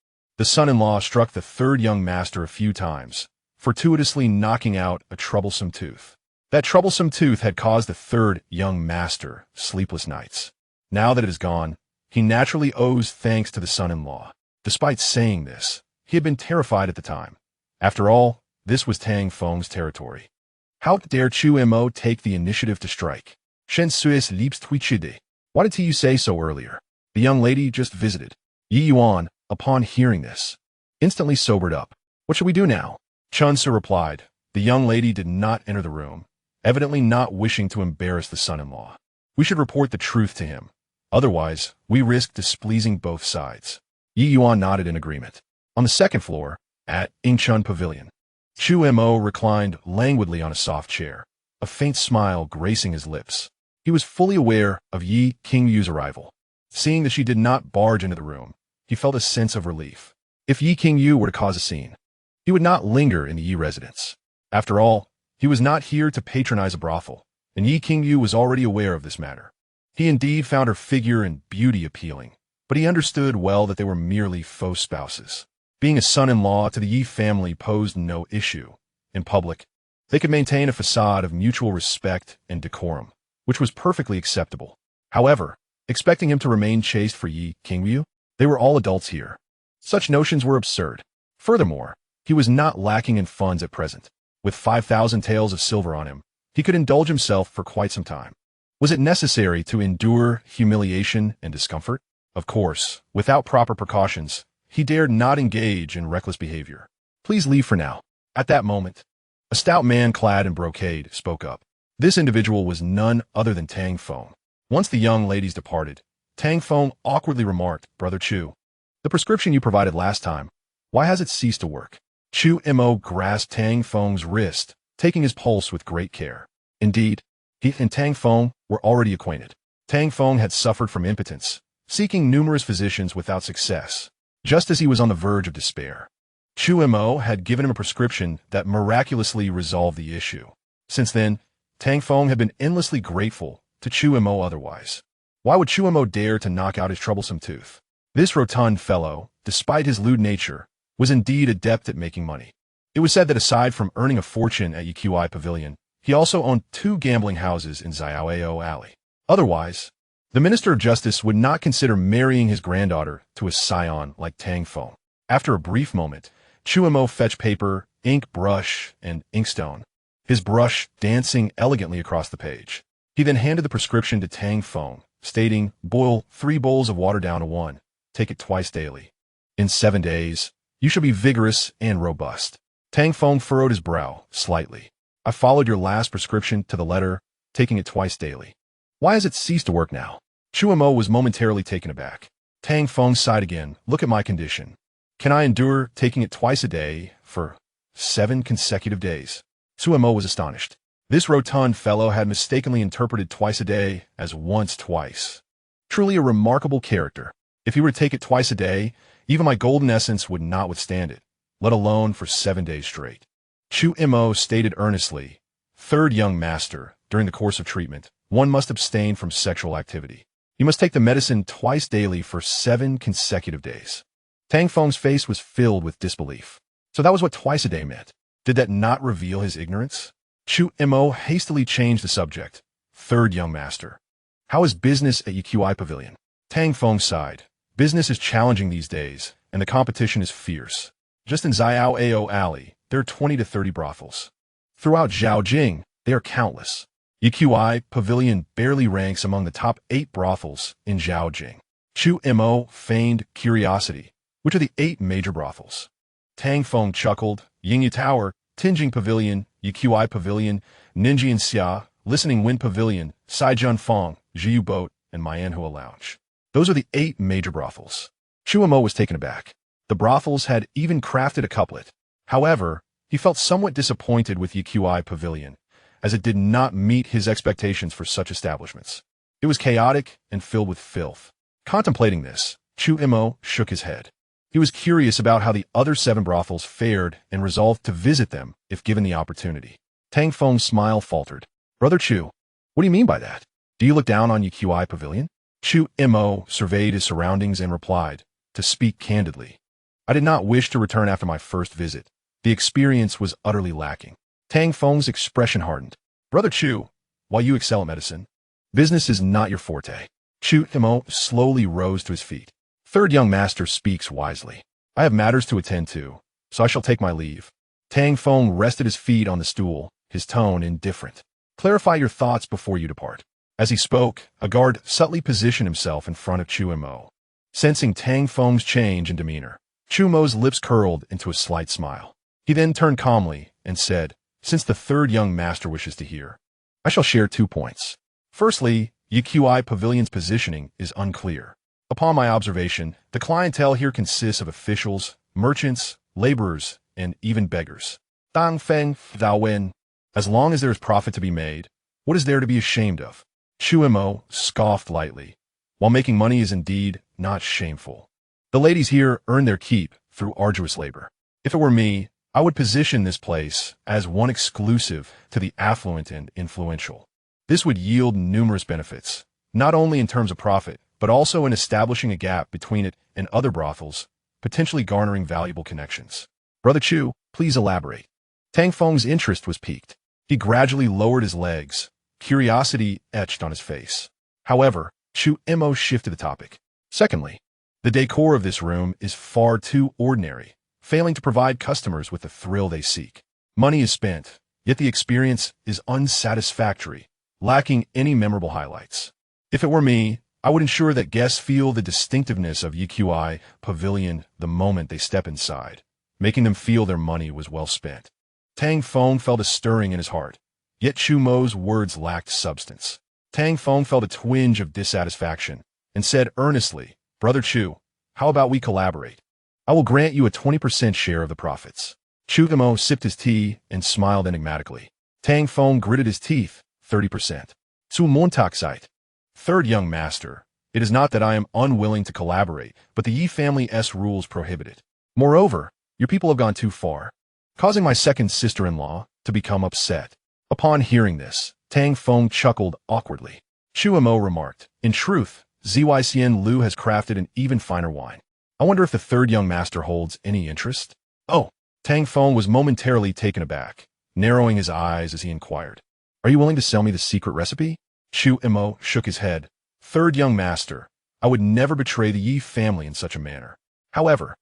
The son-in-law struck the third young master a few times, fortuitously knocking out a troublesome tooth. That troublesome tooth had caused the third young master sleepless nights. Now that it is gone, he naturally owes thanks to the son-in-law. Despite saying this, he had been terrified at the time. After all, this was Tang Feng's territory. How dare Chu Mo take the initiative to strike? Shen suis liebst tuichide. Why did you say so earlier? The young lady just visited. Yi Yuan, upon hearing this, instantly sobered up. What shall we do now? Chun Su replied. The young lady did not enter the room, evidently not wishing to embarrass the son-in-law. We should report the truth to him. Otherwise, we risk displeasing both sides. Yi Yuan nodded in agreement. On the second floor, at Ingchun Pavilion, Chu Mo reclined languidly on a soft chair, a faint smile gracing his lips. He was fully aware of Yi Qingyu's arrival. Seeing that she did not barge into the room, he felt a sense of relief. If Yi Qingyu were to cause a scene, he would not linger in the Yi residence. After all, he was not here to patronize a brothel, and Yi Qingyu was already aware of this matter. He indeed found her figure and beauty appealing, but he understood well that they were merely faux spouses. Being a son-in-law to the Yi family posed no issue. In public, they could maintain a facade of mutual respect and decorum, which was perfectly acceptable. However, expecting him to remain chaste for Yi Qingyu, they were all adults here. Such notions were absurd. Furthermore, he was not lacking in funds at present. With 5,000 taels of silver on him, he could indulge himself for quite some time. Was it necessary to endure humiliation and discomfort? Of course, without proper precautions, he dared not engage in reckless behavior. Please leave for now. At that moment, a stout man clad in brocade spoke up. This individual was none other than Tang Feng. Once the young ladies departed, Tang Feng awkwardly remarked, Brother Chu, the prescription you provided last time, why has it ceased to work? Chu Mo grasped Tang Feng's wrist, taking his pulse with great care. Indeed, he and Tang Feng were already acquainted. Tang Feng had suffered from impotence, seeking numerous physicians without success, just as he was on the verge of despair. Chu Mo had given him a prescription that miraculously resolved the issue. Since then, Tang Feng had been endlessly grateful to Chu Mo otherwise. Why would Chu Mo dare to knock out his troublesome tooth? This rotund fellow, despite his lewd nature, was indeed adept at making money. It was said that aside from earning a fortune at Yiqi Pavilion, he also owned 2 gambling houses in Xiaoao Alley. Otherwise, the Minister of Justice would not consider marrying his granddaughter to a scion like Tang Feng. After a brief moment, Chu Mo fetched paper, ink, brush, and inkstone, his brush dancing elegantly across the page. He then handed the prescription to Tang Feng, stating, boil 3 bowls of water down to 1. Take it twice daily. In 7 days, you shall be vigorous and robust. Tang Feng furrowed his brow slightly. I followed your last prescription to the letter, taking it twice daily. Why has it ceased to work now? Chu Mo was momentarily taken aback. Tang Feng sighed again. Look at my condition. Can I endure taking it twice a day for 7 consecutive days? Chu Mo was astonished. This rotund fellow had mistakenly interpreted twice a day as once twice. Truly a remarkable character. If he were to take it twice a day, even my golden essence would not withstand it, let alone for 7 days straight. Chu Mo stated earnestly, Third young master, during the course of treatment, one must abstain from sexual activity. You must take the medicine twice daily for 7 consecutive days. Tang Feng's face was filled with disbelief. So that was what twice a day meant. Did that not reveal his ignorance? Chu Mo hastily changed the subject. Third young master. How is business at Yiqi Pavilion? Tang Feng sighed. Business is challenging these days, and the competition is fierce. Just in Xiaoao Alley, there are 20 to 30 brothels. Throughout Zhaojing, they are countless. Yiqi Pavilion barely ranks among the top 8 brothels in Zhaojing. Chu Mo feigned curiosity. Which are the 8 major brothels? Tang Feng chuckled. Yingyu Tower, Tinjing Pavilion, Yiqi Pavilion, Ninjian Xia, Listening Wind Pavilion, Saijun Feng, Jiu Boat, and Mianhua Lounge. Those are the 8 major brothels. Chu Mo was taken aback. The brothels had even crafted a couplet. However, he felt somewhat disappointed with Yiqi Pavilion, as it did not meet his expectations for such establishments. It was chaotic and filled with filth. Contemplating this, Chu Mo shook his head. He was curious about how the other 7 brothels fared and resolved to visit them if given the opportunity. Tang Feng's smile faltered. Brother Chu, what do you mean by that? Do you look down on Yiqi Pavilion? Chu Mo surveyed his surroundings and replied, to speak candidly, I did not wish to return after my first visit. The experience was utterly lacking. Tang Feng's expression hardened. Brother Chu, while you excel at medicine, business is not your forte. Chu Mo slowly rose to his feet. Third young master speaks wisely. I have matters to attend to, so I shall take my leave. Tang Feng rested his feet on the stool, his tone indifferent. Clarify your thoughts before you depart. As he spoke, a guard subtly positioned himself in front of Chu Mo. Sensing Tang Feng's change in demeanor, Chu Mo's lips curled into a slight smile. He then turned calmly and said, since the third young master wishes to hear, I shall share 2 points. Firstly, Yiqi Pavilion's positioning is unclear. Upon my observation, the clientele here consists of officials, merchants, laborers, and even beggars. Dang Feng, Dao Wen. As long as there is profit to be made, what is there to be ashamed of? Chu Mo scoffed lightly. While making money is indeed not shameful, the ladies here earn their keep through arduous labor. If it were me, I would position this place as one exclusive to the affluent and influential. This would yield numerous benefits, not only in terms of profit, but also in establishing a gap between it and other brothels, potentially garnering valuable connections. Brother Chu, please elaborate. Tang Feng's interest was piqued. He gradually lowered his legs, curiosity etched on his face. However, Chu Mo shifted the topic. Secondly, the decor of this room is far too ordinary, failing to provide customers with the thrill they seek. Money is spent, yet the experience is unsatisfactory, lacking any memorable highlights. If it were me, I would ensure that guests feel the distinctiveness of Yiqi Pavilion the moment they step inside, making them feel their money was well spent. Tang Feng felt a stirring in his heart, yet Chu Mo's words lacked substance. Tang Feng felt a twinge of dissatisfaction and said earnestly, Brother Chu, how about we collaborate? I will grant you a 20% share of the profits. Chu Mo sipped his tea and smiled enigmatically. Tang Feng gritted his teeth. 30%. Zu Montaxite. Third young master, it is not that I am unwilling to collaborate, but the Yi family's rules prohibit it. Moreover, your people have gone too far, causing my second sister-in-law to become upset. Upon hearing this, Tang Feng chuckled awkwardly. Chu Mo remarked, in truth, Zycn Lu has crafted an even finer wine. I wonder if the third young master holds any interest? Oh, Tang Feng was momentarily taken aback, narrowing his eyes as he inquired. Are you willing to sell me the secret recipe? Chu Mo shook his head. Third young master, I would never betray the Yi family in such a manner. However,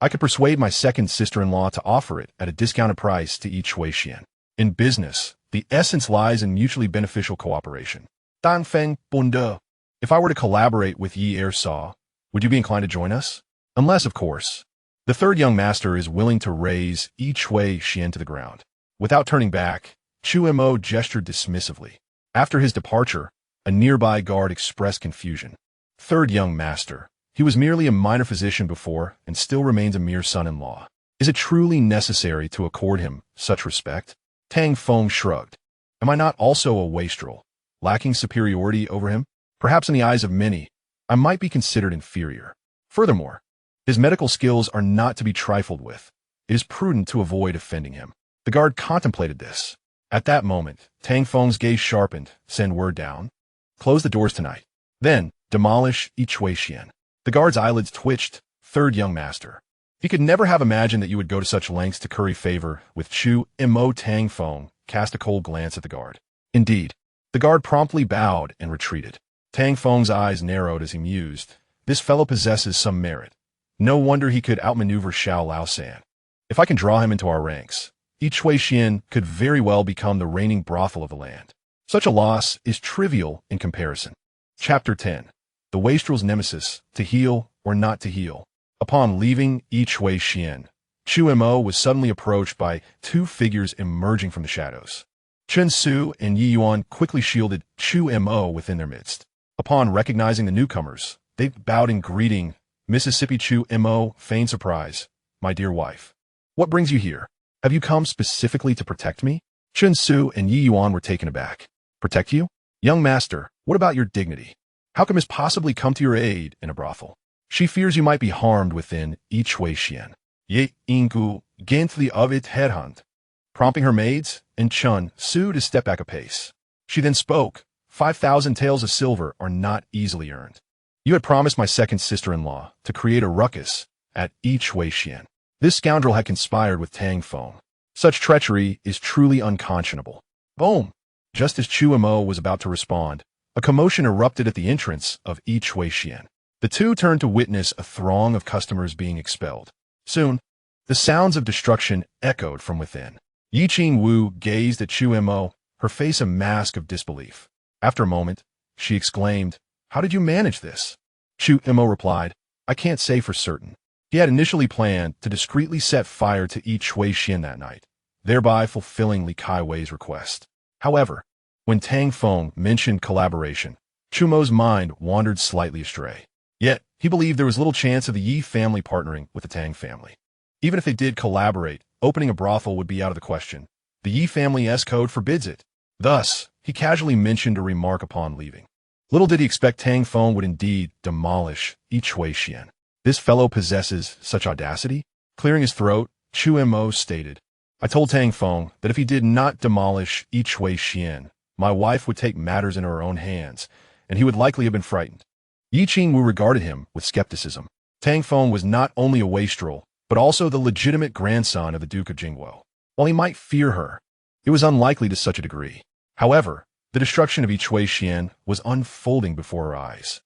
I could persuade my second sister-in-law to offer it at a discounted price to each Shui Xian. In business, the essence lies in mutually beneficial cooperation. Dan Feng Bunda. If I were to collaborate with Yi Saw, would you be inclined to join us? Unless, of course, the third young master is willing to raise each Shui Xian to the ground. Without turning back, Chu Mo gestured dismissively. After his departure, a nearby guard expressed confusion. Third young master. He was merely a minor physician before and still remains a mere son-in-law. Is it truly necessary to accord him such respect? Tang Feng shrugged. Am I not also a wastrel, lacking superiority over him? Perhaps in the eyes of many, I might be considered inferior. Furthermore, his medical skills are not to be trifled with. It is prudent to avoid offending him. The guard contemplated this. At that moment, Tang Feng's gaze sharpened. Send word down. Close the doors tonight. Then, demolish each Shui Xian. The guard's eyelids twitched. Third young master. He could never have imagined that you would go to such lengths to curry favor with Chu Mo. Tang Feng cast a cold glance at the guard. Indeed, the guard promptly bowed and retreated. Tang Feng's eyes narrowed as he mused. This fellow possesses some merit. No wonder he could outmaneuver Xiao Laosan. If I can draw him into our ranks, each Shui Xian could very well become the reigning brothel of the land. Such a loss is trivial in comparison. Chapter 10. The Wastrel's Nemesis, to heal or not to heal. Upon leaving each Shui Xian, Chu Mo was suddenly approached by 2 figures emerging from the shadows. Chen Su and Yi Yuan quickly shielded Chu Mo within their midst. Upon recognizing the newcomers, they bowed in greeting. Mississippi Chu Mo feigned surprise. My dear wife, what brings you here? Have you come specifically to protect me? Chen Su and Yi Yuan were taken aback. Protect you? Young master, what about your dignity? How can Miss possibly come to your aid in a brothel? She fears you might be harmed within each Shui Xian. Ye Ingu gently of it headhunt, prompting her maids and Chen Su to step back a pace. She then spoke. 5,000 taels of silver are not easily earned. You had promised my second sister-in-law to create a ruckus at Yi Xian. This scoundrel had conspired with Tang Feng. Such treachery is truly unconscionable. Boom! Just as Chu Mo was about to respond, a commotion erupted at the entrance of Yi Xian. The two turned to witness a throng of customers being expelled. Soon, the sounds of destruction echoed from within. Yi Qingwu gazed at Chu Mo, her face a mask of disbelief. After a moment, she exclaimed, "How did you manage this?" Chu Mo replied, "I can't say for certain." He had initially planned to discreetly set fire to Yi Xian that night, thereby fulfilling Li Kaiwei's request. However, when Tang Feng mentioned collaboration, Chu Mo's mind wandered slightly astray. Yet, he believed there was little chance of the Yi family partnering with the Tang family. Even if they did collaborate, opening a brothel would be out of the question. The Yi family's code forbids it. Thus, he casually mentioned a remark upon leaving. Little did he expect Tang Feng would indeed demolish Yi Xian. This fellow possesses such audacity? Clearing his throat, Chu Mo stated, "I told Tang Feng that if he did not demolish Yi Xian, my wife would take matters into her own hands, and he would likely have been frightened." Yi Qingwu regarded him with skepticism. Tang Feng was not only a wastrel, but also the legitimate grandson of the Duke of Jingguo. While he might fear her, it was unlikely to such a degree. However, the destruction of Yi Xian was unfolding before her eyes.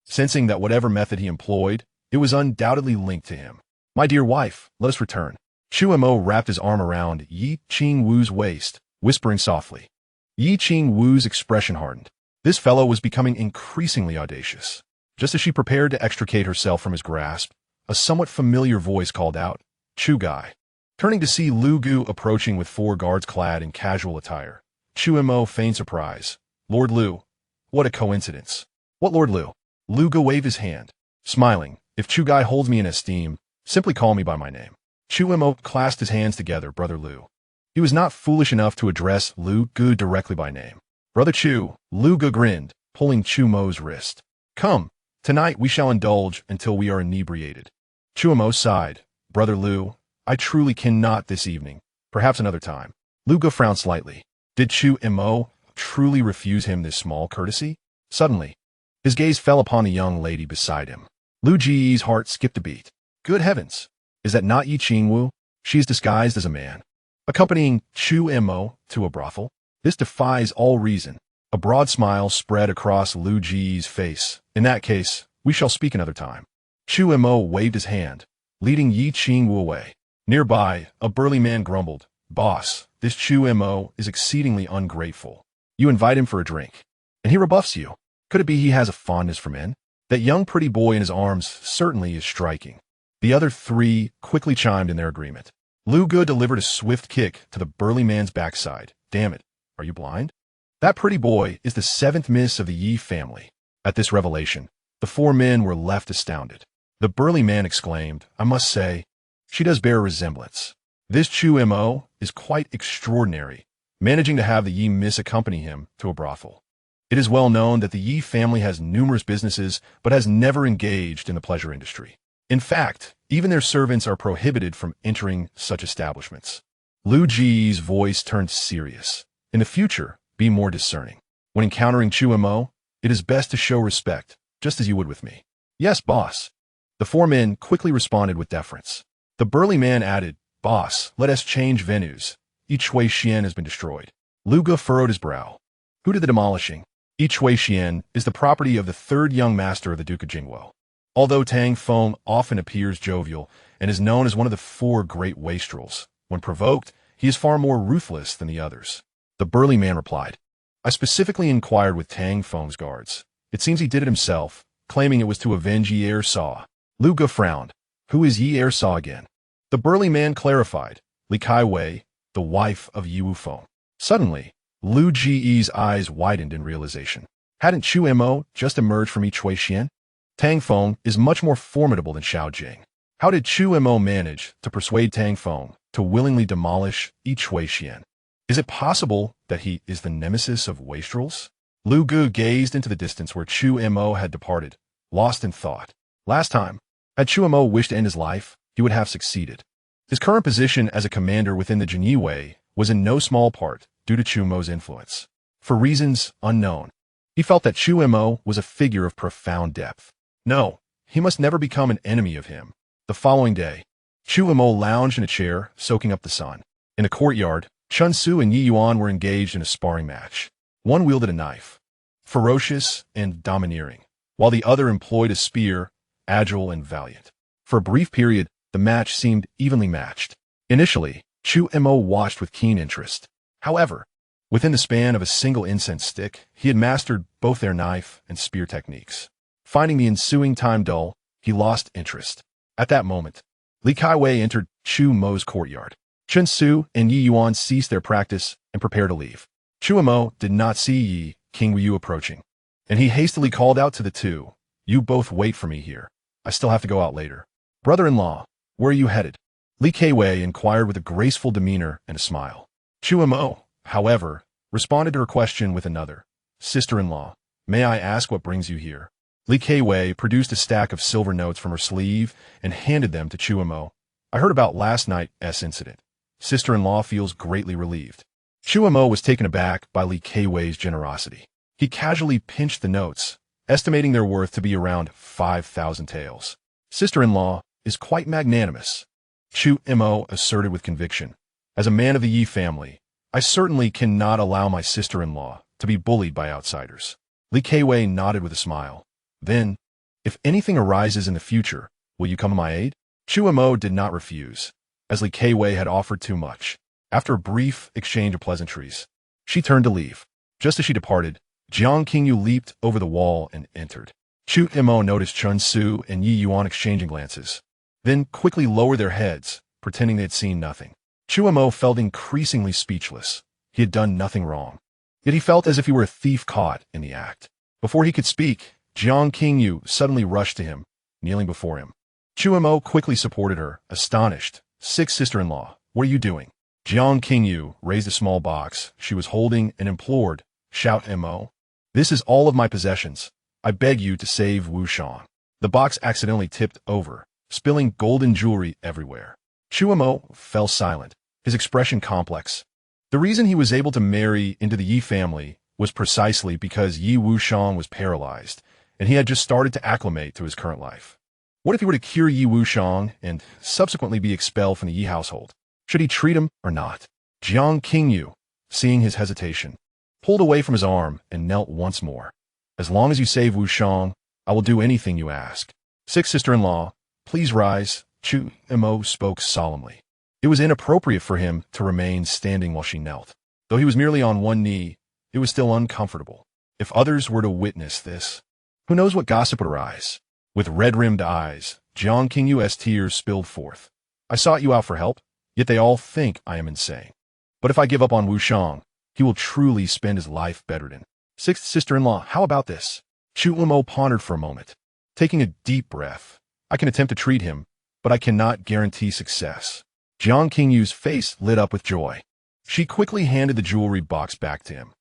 Sensing that whatever method he employed, it was undoubtedly linked to him. "My dear wife, let us return." Chu Mo wrapped his arm around Yi Qingwu's waist, whispering softly. Yi Qingwu's expression hardened. This fellow was becoming increasingly audacious. Just as she prepared to extricate herself from his grasp, a somewhat familiar voice called out, "Chu Guy." Turning to see Lu Gu approaching with 4 guards clad in casual attire, Chu Mo feigned surprise. "Lord Lu, what a coincidence." "What Lord Lu?" Lu Gu waved his hand, smiling. "If Chu Guy holds me in esteem, simply call me by my name." Chu Mo clasped his hands together, "Brother Lu." He was not foolish enough to address Lu Gu directly by name. "Brother Chu," Lu Gu grinned, pulling Chu Mo's wrist. "Come, tonight we shall indulge until we are inebriated." Chu Mo sighed. "Brother Lu, I truly cannot this evening. Perhaps another time." Lu Gu frowned slightly. Did Chu Mo truly refuse him this small courtesy? Suddenly, his gaze fell upon the young lady beside him. Lu Ji's heart skipped a beat. Good heavens! Is that not Yi Qingwu? She is disguised as a man, accompanying Chu Mo to a brothel? This defies all reason. A broad smile spread across Lu Ji's face. "In that case, we shall speak another time." Chu Mo waved his hand, leading Yi Qingwu away. Nearby, a burly man grumbled, "Boss, this Chu Mo is exceedingly ungrateful. You invite him for a drink, and he rebuffs you. Could it be he has a fondness for men? That young pretty boy in his arms certainly is striking." The other 3 quickly chimed in their agreement. Lu Gu delivered a swift kick to the burly man's backside. "Damn it, are you blind? That pretty boy is the 7th miss of the Yi family." At this revelation, the 4 men were left astounded. The burly man exclaimed, "I must say, she does bear a resemblance. This Chu Mo is quite extraordinary, managing to have the Yi miss accompany him to a brothel. It is well known that the Yi family has numerous businesses, but has never engaged in the pleasure industry. In fact, even their servants are prohibited from entering such establishments." Lu Ji's voice turned serious. "In the future, be more discerning. When encountering Chu Mo, it is best to show respect, just as you would with me." "Yes, boss." The 4 men quickly responded with deference. The burly man added, "Boss, let us change venues. Yi Xian has been destroyed." Lu Gu furrowed his brow. "Who did the demolishing?" Yi Xian is the property of the 3rd young master of the Duke of Jingguo. Although Tang Feng often appears jovial and is known as one of the 4 great wastrels, when provoked, he is far more ruthless than the others. The burly man replied, "I specifically inquired with Tang Feng's guards. It seems he did it himself, claiming it was to avenge Yi Er-saw." Lu Gu frowned. "Who is Yi Er-saw again?" The burly man clarified, "Li Kaiwei, the wife of Yi Wufeng." Suddenly, Lu Ji's eyes widened in realization. Hadn't Chu Mo just emerged from Yi Xian? Tang Feng is much more formidable than Xiao Jing. How did Chu Mo manage to persuade Tang Feng to willingly demolish Yi Xian? Is it possible that he is the nemesis of wastrels? Lu Gu gazed into the distance where Chu Mo had departed, lost in thought. Last time, had Chu Mo wished to end his life, he would have succeeded. His current position as a commander within the Jinyi was in no small part due to Chu Mo's influence. For reasons unknown, he felt that Chu Mo was a figure of profound depth. No, he must never become an enemy of him. The following day, Chu Mo lounged in a chair, soaking up the sun. In a courtyard, Chun Su and Yi Yuan were engaged in a sparring match. One wielded a knife, ferocious and domineering, while the other employed a spear, agile and valiant. For a brief period, the match seemed evenly matched. Initially, Chu Mo watched with keen interest. However, within the span of a single incense stick, he had mastered both their knife and spear techniques. Finding the ensuing time dull, he lost interest. At that moment, Li Kaiwei entered Chu Mo's courtyard. Chun Su and Yi Yuan ceased their practice and prepared to leave. Chu Mo did not see Yi King Wu approaching, and he hastily called out to the two, "You both wait for me here. I still have to go out later." "Brother-in-law, where are you headed?" Li Kaiwei inquired with a graceful demeanor and a smile. Chu Mo, however, responded to her question with another. "Sister-in-law, may I ask what brings you here?" Li Kaiwei produced a stack of silver notes from her sleeve and handed them to Chu Mo. "I heard about last night's incident. Sister-in-law feels greatly relieved." Chu Mo was taken aback by Li Kaiwei's generosity. He casually pinched the notes, estimating their worth to be around 5,000 taels. "Sister-in-law is quite magnanimous," Chu Mo asserted with conviction. "As a man of the Yi family, I certainly cannot allow my sister-in-law to be bullied by outsiders." Li Kaiwei nodded with a smile. "Then, if anything arises in the future, will you come to my aid?" Chu Mo did not refuse, as Li Kaiwei had offered too much. After a brief exchange of pleasantries, she turned to leave. Just as she departed, Jiang Qingyu leaped over the wall and entered. Chu Mo noticed Chun Su and Yi Yuan exchanging glances, then quickly lowered their heads, pretending they had seen nothing. Chu Mo felt increasingly speechless. He had done nothing wrong, yet he felt as if he were a thief caught in the act. Before he could speak, Jiang Qingyu suddenly rushed to him, kneeling before him. Chu Mo quickly supported her, astonished. "Sixth sister-in-law, what are you doing?" Jiang Qingyu raised a small box she was holding and implored, "Shout Mo. This is all of my possessions. I beg you to save Wu Shang." The box accidentally tipped over, spilling golden jewelry everywhere. Chu Mo fell silent, his expression complex. The reason he was able to marry into the Yi family was precisely because Yi Wushang was paralyzed, and he had just started to acclimate to his current life. What if he were to cure Yi Wushang and subsequently be expelled from the Yi household? Should he treat him or not? Jiang Qingyu, seeing his hesitation, pulled away from his arm and knelt once more. "As long as you save Wushang, I will do anything you ask." "Sixth sister-in-law, please rise," Chu Mo spoke solemnly. It was inappropriate for him to remain standing while she knelt. Though he was merely on one knee, it was still uncomfortable. If others were to witness this, who knows what gossip would arise? With red-rimmed eyes, Jiang Qingyu's tears spilled forth. "I sought you out for help, yet they all think I am insane. But if I give up on Wushang, he will truly spend his life bedridden." "Sixth sister-in-law, how about this?" Chu Mo pondered for a moment, taking a deep breath. "I can attempt to treat him, but I cannot guarantee success." Jiang Qingyu's face lit up with joy. She quickly handed the jewelry box back to him.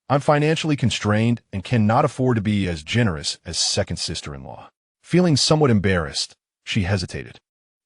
"I'm financially constrained and cannot afford to be as generous as second sister-in-law." Feeling somewhat embarrassed, she hesitated.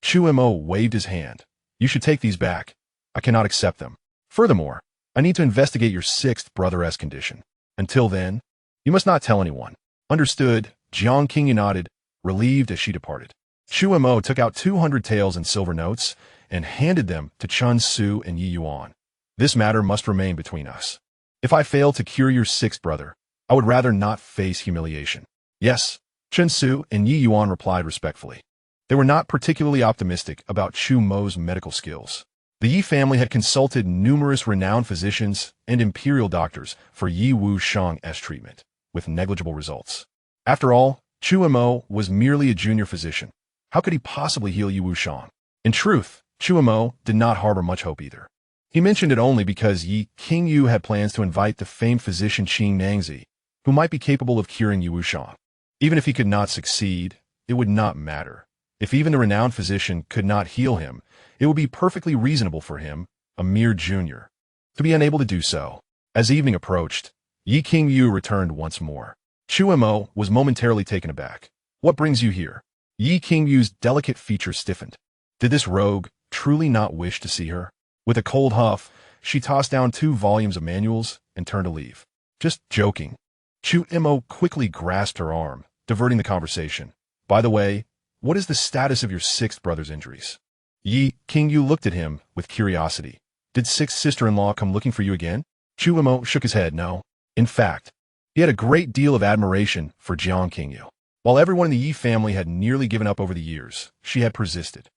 Chu Mo waved his hand. "You should take these back. I cannot accept them. Furthermore, I need to investigate your sixth brother's condition. Until then, you must not tell anyone." "Understood," Jiang Qingyu nodded, relieved as she departed. Chu Mo took out 200 taels in silver notes and handed them to Chun Su and Yi Yuan. "This matter must remain between us. If I fail to cure your sixth brother, I would rather not face humiliation." "Yes," Chun Su and Yi Yuan replied respectfully. They were not particularly optimistic about Chu Mo's medical skills. The Yi family had consulted numerous renowned physicians and imperial doctors for Yi Wushang's treatment, with negligible results. After all, Chu Mo was merely a junior physician. How could he possibly heal Yi Wushang? In truth, Chu Mo did not harbor much hope either. He mentioned it only because Yi Qingyu had plans to invite the famed physician Qing Nangzi, who might be capable of curing Yi Wushang. Even if he could not succeed, it would not matter. If even the renowned physician could not heal him, it would be perfectly reasonable for him, a mere junior, to be unable to do so. As evening approached, Yi Qingyu returned once more. Chu Mo was momentarily taken aback. "What brings you here?" Yi Qingyu's delicate features stiffened. Did this rogue truly not wish to see her? With a cold huff, she tossed down 2 volumes of manuals and turned to leave. "Just joking." Chu Mo quickly grasped her arm, diverting the conversation. By the way, what is the status of your sixth brother's injuries? Yi Qingyu looked at him with curiosity. Did sixth sister-in-law come looking for you again? Chu Mo shook his head. No. In fact, he had a great deal of admiration for Jiang Qingyu. While everyone in the Yi family had nearly given up over the years, she had persisted.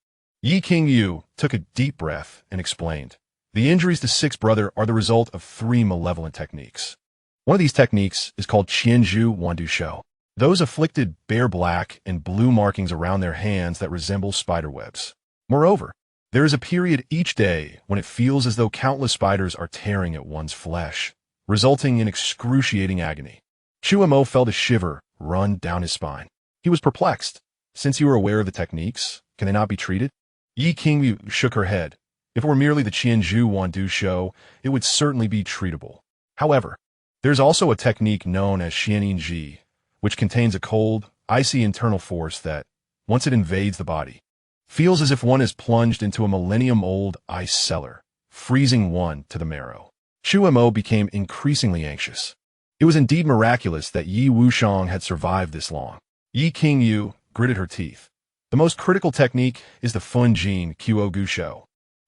Yi Qingyu took a deep breath and explained. The injuries to sixth brother are the result of 3 malevolent techniques. One of these techniques is called Qianzhu Wandu Shou. Those afflicted bear black and blue markings around their hands that resemble spider webs. Moreover, there is a period each day when it feels as though countless spiders are tearing at one's flesh, resulting in excruciating agony. Chu Mo felt a shiver run down his spine. He was perplexed. Since you are aware of the techniques, can they not be treated? Yi Qingyu shook her head. If it were merely the Qianzhu Wandu Shou, it would certainly be treatable. However, there's also a technique known as Xianyin, which contains a cold, icy internal force that, once it invades the body, feels as if one is plunged into a millennium-old ice cellar, freezing one to the marrow. Chu Mo became increasingly anxious. It was indeed miraculous that Yi Wushang had survived this long. Yi Qingyu gritted her teeth. The most critical technique is the Funjin Quo Gu Shou.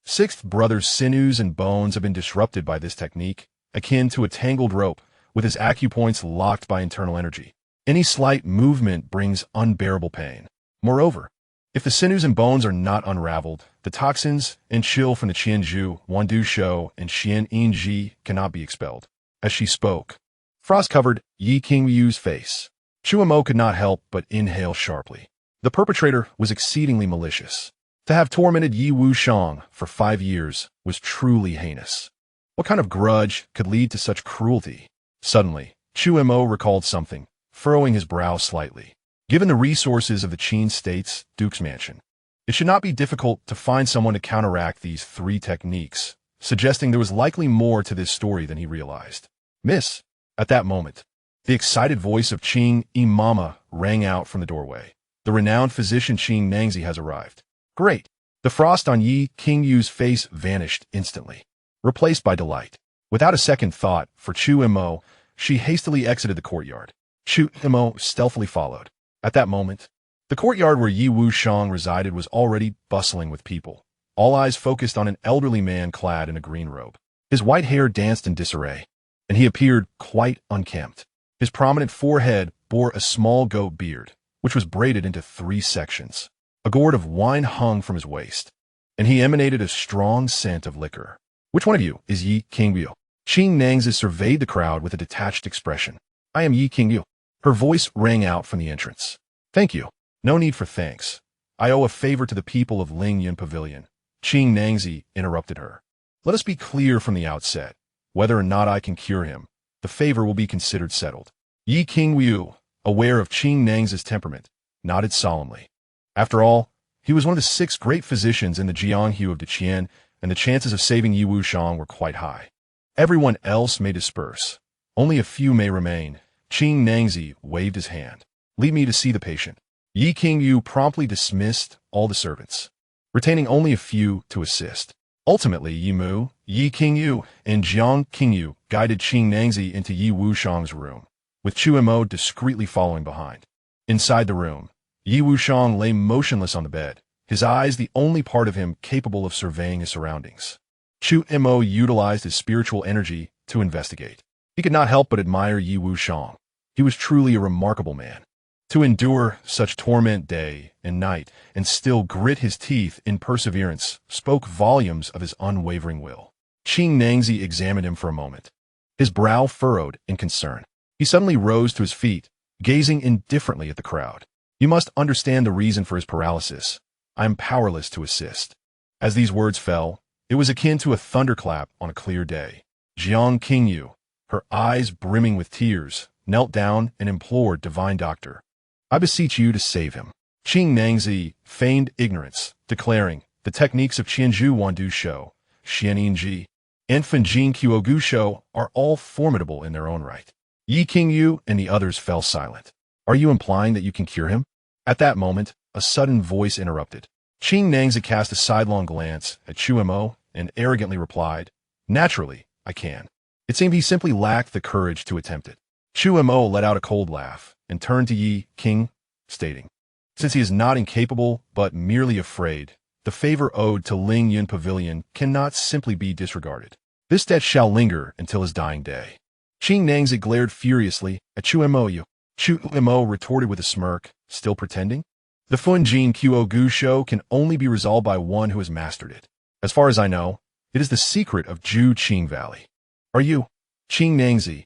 Sixth brother's sinews and bones have been disrupted by this technique, akin to a tangled rope, with his acupoints locked by internal energy. Any slight movement brings unbearable pain. Moreover, if the sinews and bones are not unraveled, the toxins and chill from the Qianzhu Wandu Shou and Xianyin cannot be expelled. As she spoke, frost covered Yi Qingyu's face. Chu Mo could not help but inhale sharply. The perpetrator was exceedingly malicious. To have tormented Yi Wushang for 5 years was truly heinous. What kind of grudge could lead to such cruelty? Suddenly, Chu Mo recalled something, furrowing his brow slightly. Given the resources of the Qin State's Duke's Mansion, it should not be difficult to find someone to counteract these 3 techniques, suggesting there was likely more to this story than he realized. Miss, at that moment, the excited voice of Qing Imama rang out from the doorway. The renowned physician Qing Nangzi has arrived. Great. The frost on Yi Qingyu's face vanished instantly, replaced by delight. Without a second thought for Chu Mo, she hastily exited the courtyard. Chu Mo stealthily followed. At that moment, the courtyard where Yi Wushang resided was already bustling with people, all eyes focused on an elderly man clad in a green robe. His white hair danced in disarray, and he appeared quite unkempt. His prominent forehead bore a small goat beard, which was braided into 3 sections. A gourd of wine hung from his waist, and he emanated a strong scent of liquor. Which one of you is Yi Qingyu? Qing Nangzi surveyed the crowd with a detached expression. I am Yi Qingyu. Her voice rang out from the entrance. Thank you. No need for thanks. I owe a favor to the people of Lingyun Pavilion. Qing Nangzi interrupted her. Let us be clear from the outset. Whether or not I can cure him, the favor will be considered settled. Yi Qingyu, aware of Qing Nangzi's temperament, nodded solemnly. After all, he was one of the 6 great physicians in the Jianghu of Deqian, and the chances of saving Yi Wushang were quite high. Everyone else may disperse. Only a few may remain. Qing Nangzi waved his hand. Lead me to see the patient. Yi Qingyu promptly dismissed all the servants, retaining only a few to assist. Ultimately, Yi Mu, Yi Qingyu, and Jiang Qingyu guided Qing Nangzi into Yi Wushang's room, with Chu Mo discreetly following behind. Inside the room, Yi Wushang lay motionless on the bed, his eyes the only part of him capable of surveying his surroundings. Chu Mo utilized his spiritual energy to investigate. He could not help but admire Yi Wushang. He was truly a remarkable man. To endure such torment day and night and still grit his teeth in perseverance spoke volumes of his unwavering will. Qing Nangzi examined him for a moment, his brow furrowed in concern. He suddenly rose to his feet, gazing indifferently at the crowd. You must understand the reason for his paralysis. I am powerless to assist. As these words fell, it was akin to a thunderclap on a clear day. Jiang Qingyu, her eyes brimming with tears, knelt down and implored Divine Doctor. I beseech you to save him. Qing Nangzi feigned ignorance, declaring, the techniques of Qianzhu Wandu Shou, Xianyin, and Funjin Quo Gu Shou are all formidable in their own right. Yi Qingyu and the others fell silent. Are you implying that you can cure him? At that moment, a sudden voice interrupted. Qing Nangzi cast a sidelong glance at Chu Mo and arrogantly replied, Naturally, I can. It seemed he simply lacked the courage to attempt it. Chu Mo let out a cold laugh and turned to Yi Qing, stating, Since he is not incapable, but merely afraid, the favor owed to Ling Yun Pavilion cannot simply be disregarded. This debt shall linger until his dying day. Qing Nangzi glared furiously at Chu Mo. Chu Mo retorted with a smirk, still pretending. The Funjin Quo Gu Shou can only be resolved by one who has mastered it. As far as I know, it is the secret of Ju Qing Valley. Are you, Qing Nangzi,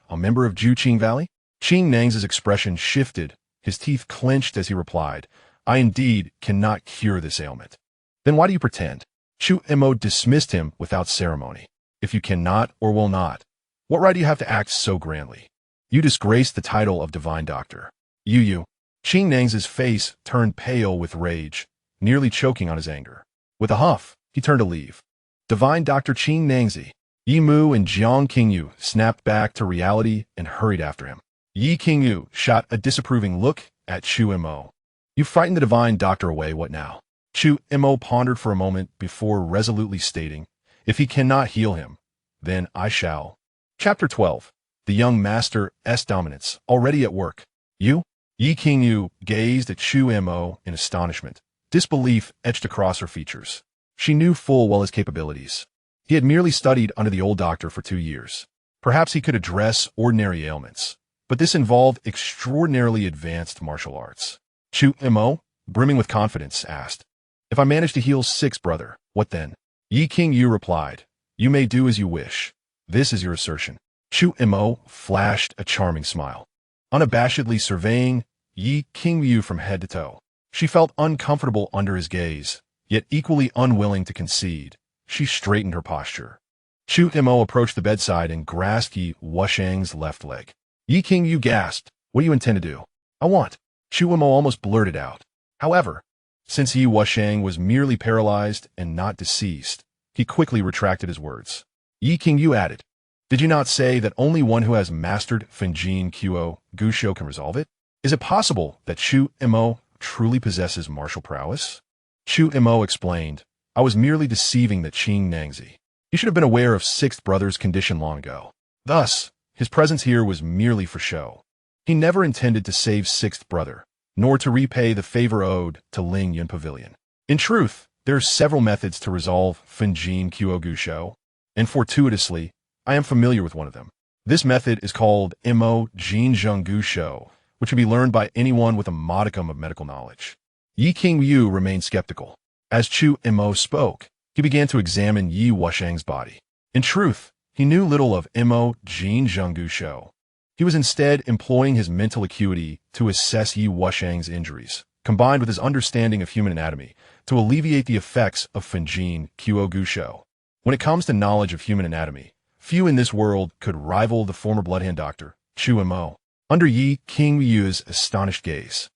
a member of Ju Qing Valley? Qing Nangzi's expression shifted, his teeth clenched as he replied, I indeed cannot cure this ailment. Then why do you pretend? Chu Mo dismissed him without ceremony. If you cannot or will not, what right do you have to act so grandly? You disgrace the title of divine doctor. You. Qing Nangzi's face turned pale with rage, nearly choking on his anger. With a huff, he turned to leave. Divine Dr. Qing Nangzi. Yi Mu and Jiang Qingyu snapped back to reality and hurried after him. Yi Qingyu shot a disapproving look at Chu Mo. You frightened the divine doctor away, what now? Chu Mo pondered for a moment before resolutely stating, if he cannot heal him, then I shall. Chapter 12. The young master's dominance, already at work. You? Yi Qingyu gazed at Chu Mo in astonishment. Disbelief etched across her features. She knew full well his capabilities. He had merely studied under the old doctor for 2 years. Perhaps he could address ordinary ailments, but this involved extraordinarily advanced martial arts. Chu Mo, brimming with confidence, asked, if I manage to heal Sixth brother, what then? Yi Qingyu replied, you may do as you wish. This is your assertion. Chu Mo flashed a charming smile, unabashedly surveying Yi Qingyu from head to toe. She felt uncomfortable under his gaze, yet equally unwilling to concede. She straightened her posture. Chu Mo approached the bedside and grasped Yi Wushang's left leg. Yi Qingyu gasped, what do you intend to do? I want. Chu Mo almost blurted out. However, since Yi Wushang was merely paralyzed and not deceased, he quickly retracted his words. Yi Qingyu added, did you not say that only one who has mastered Funjin Quo Gu Shou can resolve it? Is it possible that Chu Mo truly possesses martial prowess? Chu Mo explained, I was merely deceiving the Qing Nangzi. He should have been aware of Sixth brother's condition long ago. Thus, his presence here was merely for show. He never intended to save Sixth brother, nor to repay the favor owed to Ling Yun Pavilion. In truth, there are several methods to resolve Funjin Quo Gu Shou, and fortuitously, I am familiar with one of them. This method is called Mo Jin Zheng Gu Shou, which can be learned by anyone with a modicum of medical knowledge. Yi Qingyu remained skeptical. As Chu Mo spoke, he began to examine Yi Wushang's body. In truth, he knew little of Mo Jin Zheng Gu Shou. He was instead employing his mental acuity to assess Yi Wushang's injuries, combined with his understanding of human anatomy, to alleviate the effects of Funjin Quo Gu Shou. When it comes to knowledge of human anatomy, few in this world could rival the former bloodhand doctor, Chu Mo. Under Yi Qingyu's astonished gaze,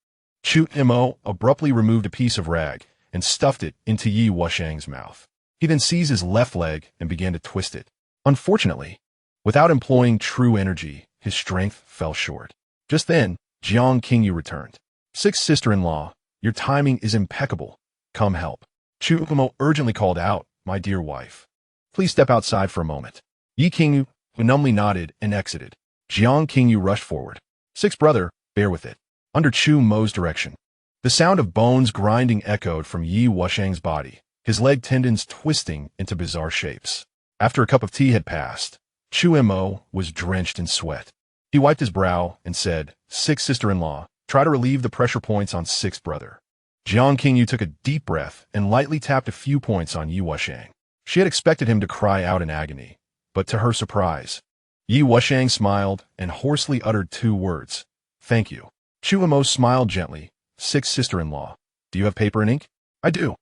Chu Mo abruptly removed a piece of rag and stuffed it into Yi Wushang's mouth. He then seized his left leg and began to twist it. Unfortunately, without employing true energy, his strength fell short. Just then, Jiang Qingyu returned. Sixth sister-in-law, your timing is impeccable. Come help. Chu Mo urgently called out, my dear wife. Please step outside for a moment. Yi Qingyu, who numbly nodded and exited. Jiang Qingyu rushed forward. Sixth brother, bear with it. Under Chu Mo's direction. The sound of bones grinding echoed from Yi Wushang's body, his leg tendons twisting into bizarre shapes. After a cup of tea had passed, Chu Mo was drenched in sweat. He wiped his brow and said, Sixth sister-in-law, try to relieve the pressure points on Sixth brother. Jiang Qingyu took a deep breath and lightly tapped a few points on Yi Wushang. She had expected him to cry out in agony, but to her surprise, Yi Wushang smiled and hoarsely uttered 2 words, thank you. Chu Mo smiled gently. Sixth sister-in-law, do you have paper and ink? I do.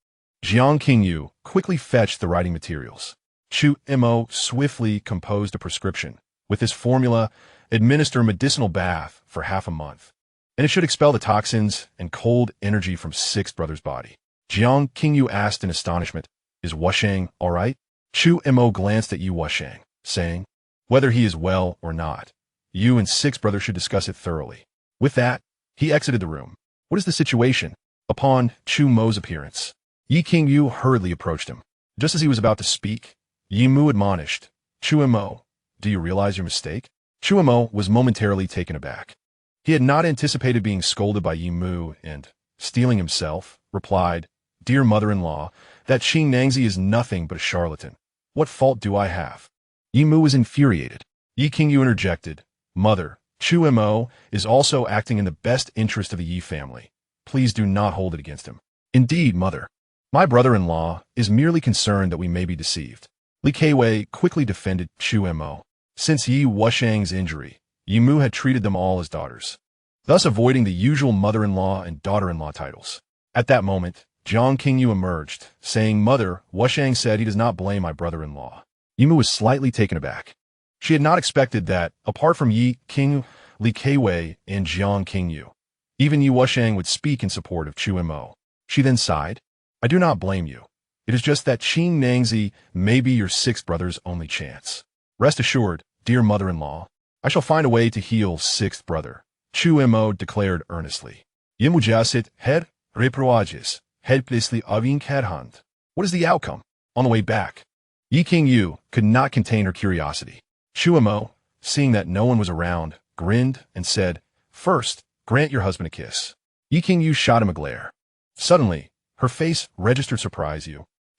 Jiang Qingyu quickly fetched the writing materials. Chu Mo swiftly composed a prescription. With this formula, administer medicinal bath for half a month, and it should expel the toxins and cold energy from Sixth brother's body. Jiang Qingyu asked in astonishment, is Wushang all right? Chu Mo glanced at Yi Wushang, saying, whether he is well or not, you and Sixth brother should discuss it thoroughly. With that, he exited the room. What is the situation? Upon Chu Mo's appearance, Yi Qingyu hurriedly approached him. Just as he was about to speak, Yi Mu admonished, Chu Mo, do you realize your mistake? Chu Mo was momentarily taken aback. He had not anticipated being scolded by Yi Mu and, steeling himself, replied, "Dear mother-in-law, that Qing Nangzi is nothing but a charlatan. What fault do I have?" Yi Mu was infuriated. Yi Qingyu interjected, "Mother, Chu Mo is also acting in the best interest of the Yi family. Please do not hold it against him." "Indeed, mother. My brother-in-law is merely concerned that we may be deceived." Li Keiwei quickly defended Chu Mo. Since Yi Wushang's injury, Yi Mu had treated them all as daughters, thus avoiding the usual mother-in-law and daughter-in-law titles. At that moment, Jiang Qingyu emerged, saying, "Mother, Wushang said he does not blame my brother-in-law." Yi Mu was slightly taken aback. She had not expected that, apart from Yi Qingyu, Li Keiwei, and Jiang Qingyu, even Yi Wushang would speak in support of Chu Mo. She then sighed, "I do not blame you. It is just that Qing Nangzi may be your sixth brother's only chance. Rest assured, dear mother-in-law, I shall find a way to heal sixth brother," Chu Mo declared earnestly. "Yimujasit head reproages, head plisli avin headhunt." What is the outcome? On the way back, Yi Qingyu could not contain her curiosity. Chu Mo, seeing that no one was around, grinned and said, "First, grant your husband a kiss." Yi Qingyu shot him a glare. Suddenly, her face registered surprise.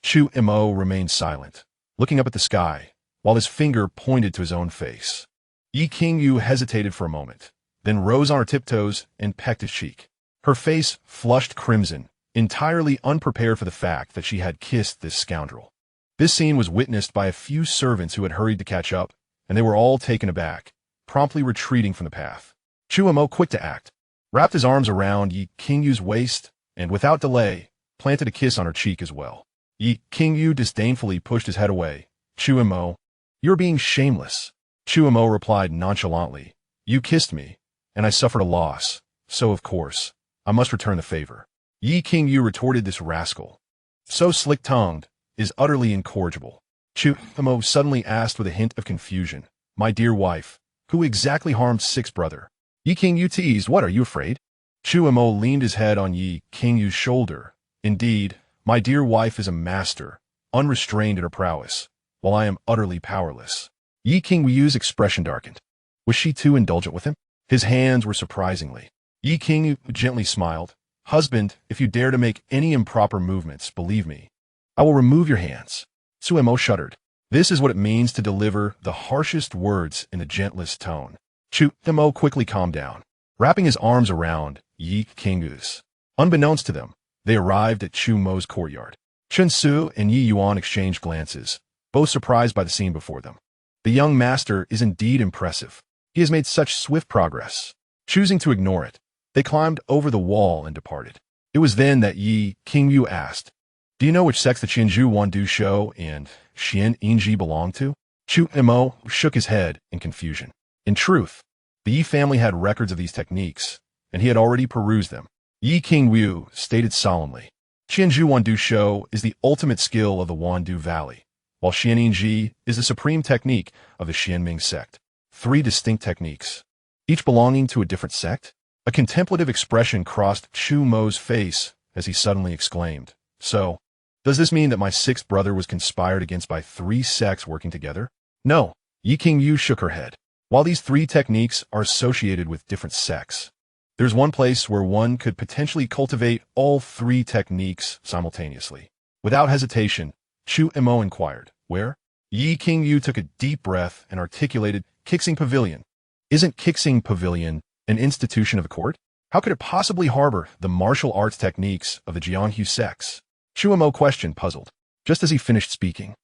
Chu Mo remained silent, looking up at the sky, while his finger pointed to his own face. Yi Qingyu hesitated for a moment, then rose on her tiptoes and pecked his cheek. Her face flushed crimson, entirely unprepared for the fact that she had kissed this scoundrel. This scene was witnessed by a few servants who had hurried to catch up, and they were all taken aback, promptly retreating from the path. Chu Mo, quick to act, wrapped his arms around Yi Qingyu's waist, and without delay, planted a kiss on her cheek as well. Yi Qingyu disdainfully pushed his head away. "Chu Mo, you're being shameless." Chu Mo replied nonchalantly, "You kissed me, and I suffered a loss, so of course, I must return the favor." Yi Qingyu retorted, "This rascal, so slick-tongued, is utterly incorrigible." Chu Mo suddenly asked with a hint of confusion, "My dear wife, who exactly harmed sixth brother?" Yi Qingyu teased, "What, are you afraid?" Chu Mo leaned his head on Yi Qingyu's shoulder. "Indeed, my dear wife is a master, unrestrained in her prowess, while I am utterly powerless." Yi Qingyu's expression darkened. Was she too indulgent with him? His hands were surprisingly. Yi Qingyu gently smiled. "Husband, if you dare to make any improper movements, believe me, I will remove your hands." Chu Mo shuddered. This is what it means to deliver the harshest words in the gentlest tone. Chu Mo quickly calmed down, wrapping his arms around Yi Qingyu's. Unbeknownst to them, they arrived at Chu Mo's courtyard. Chen Su and Yi Yuan exchanged glances, both surprised by the scene before them. The young master is indeed impressive. He has made such swift progress. Choosing to ignore it, they climbed over the wall and departed. It was then that Yi Qingyu asked, "Do you know which sects the Qianzhu Wandu Shou and Xian Yingji belong to?" Chu Mo shook his head in confusion. In truth, the Yi family had records of these techniques, and he had already perused them. Yi Qingyu stated solemnly, "Qianzhu Wandu Shou is the ultimate skill of the Wandu Valley, while Xian Yingji is the supreme technique of the Xianming sect." 3 distinct techniques, each belonging to a different sect? A contemplative expression crossed Chu Mo's face as he suddenly exclaimed, "So, does this mean that my sixth brother was conspired against by 3 sects working together?" "No," Yi Qingyu shook her head. "While these 3 techniques are associated with different sects, there's one place where one could potentially cultivate all 3 techniques simultaneously." Without hesitation, Chu Mo inquired, "Where?" Yi Qingyu took a deep breath and articulated, "Kixing Pavilion." "Isn't Kixing Pavilion an institution of the court? How could it possibly harbor the martial arts techniques of the Jianghu sects?" Chu Mo questioned, puzzled. Just as he finished speaking,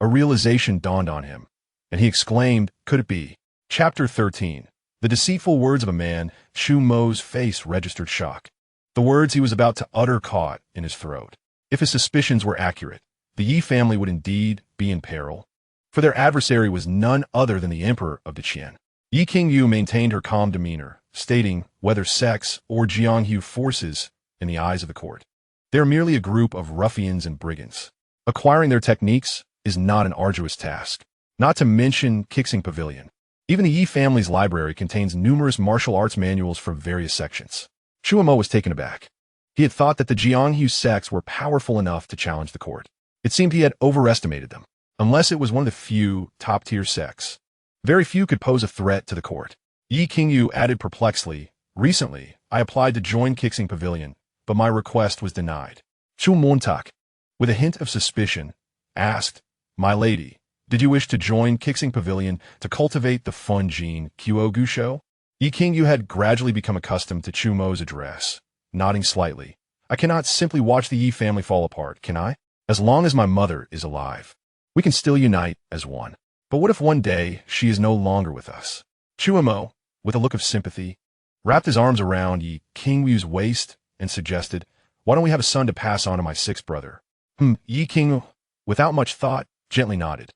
a realization dawned on him, and he exclaimed, "Could it be?" Chapter 13. The deceitful words of a man. Chu Mo's face registered shock. The words he was about to utter caught in his throat. If his suspicions were accurate, the Yi family would indeed be in peril, for their adversary was none other than the emperor of Deqian. Yi Qingyu maintained her calm demeanor, stating, "Whether sects or Jianghu forces, in the eyes of the court, they are merely a group of ruffians and brigands. Acquiring their techniques is not an arduous task, not to mention Kixing Pavilion. Even the Yi family's library contains numerous martial arts manuals for various sections." Chu Mo was taken aback. He had thought that the Jianghu sects were powerful enough to challenge the court. It seemed he had overestimated them. Unless it was one of the few top-tier sects, very few could pose a threat to the court. Yi Qingyu added perplexedly, "Recently, I applied to join Kixing Pavilion, but my request was denied. Chu Mo, with a hint of suspicion, asked, "My lady, did you wish to join Kixing Pavilion to cultivate the fun gene Guo Gusho?" Yi Qingyu had gradually become accustomed to Chu Mo's address, nodding slightly. "I cannot simply watch the Yi family fall apart, can I? As long as my mother is alive, we can still unite as one. But what if one day she is no longer with us?" Chu Mo, with a look of sympathy, wrapped his arms around Yi Qingyu's waist and suggested, "Why don't we have a son to pass on to my sixth brother?" Yi Qingyu, without much thought, gently nodded.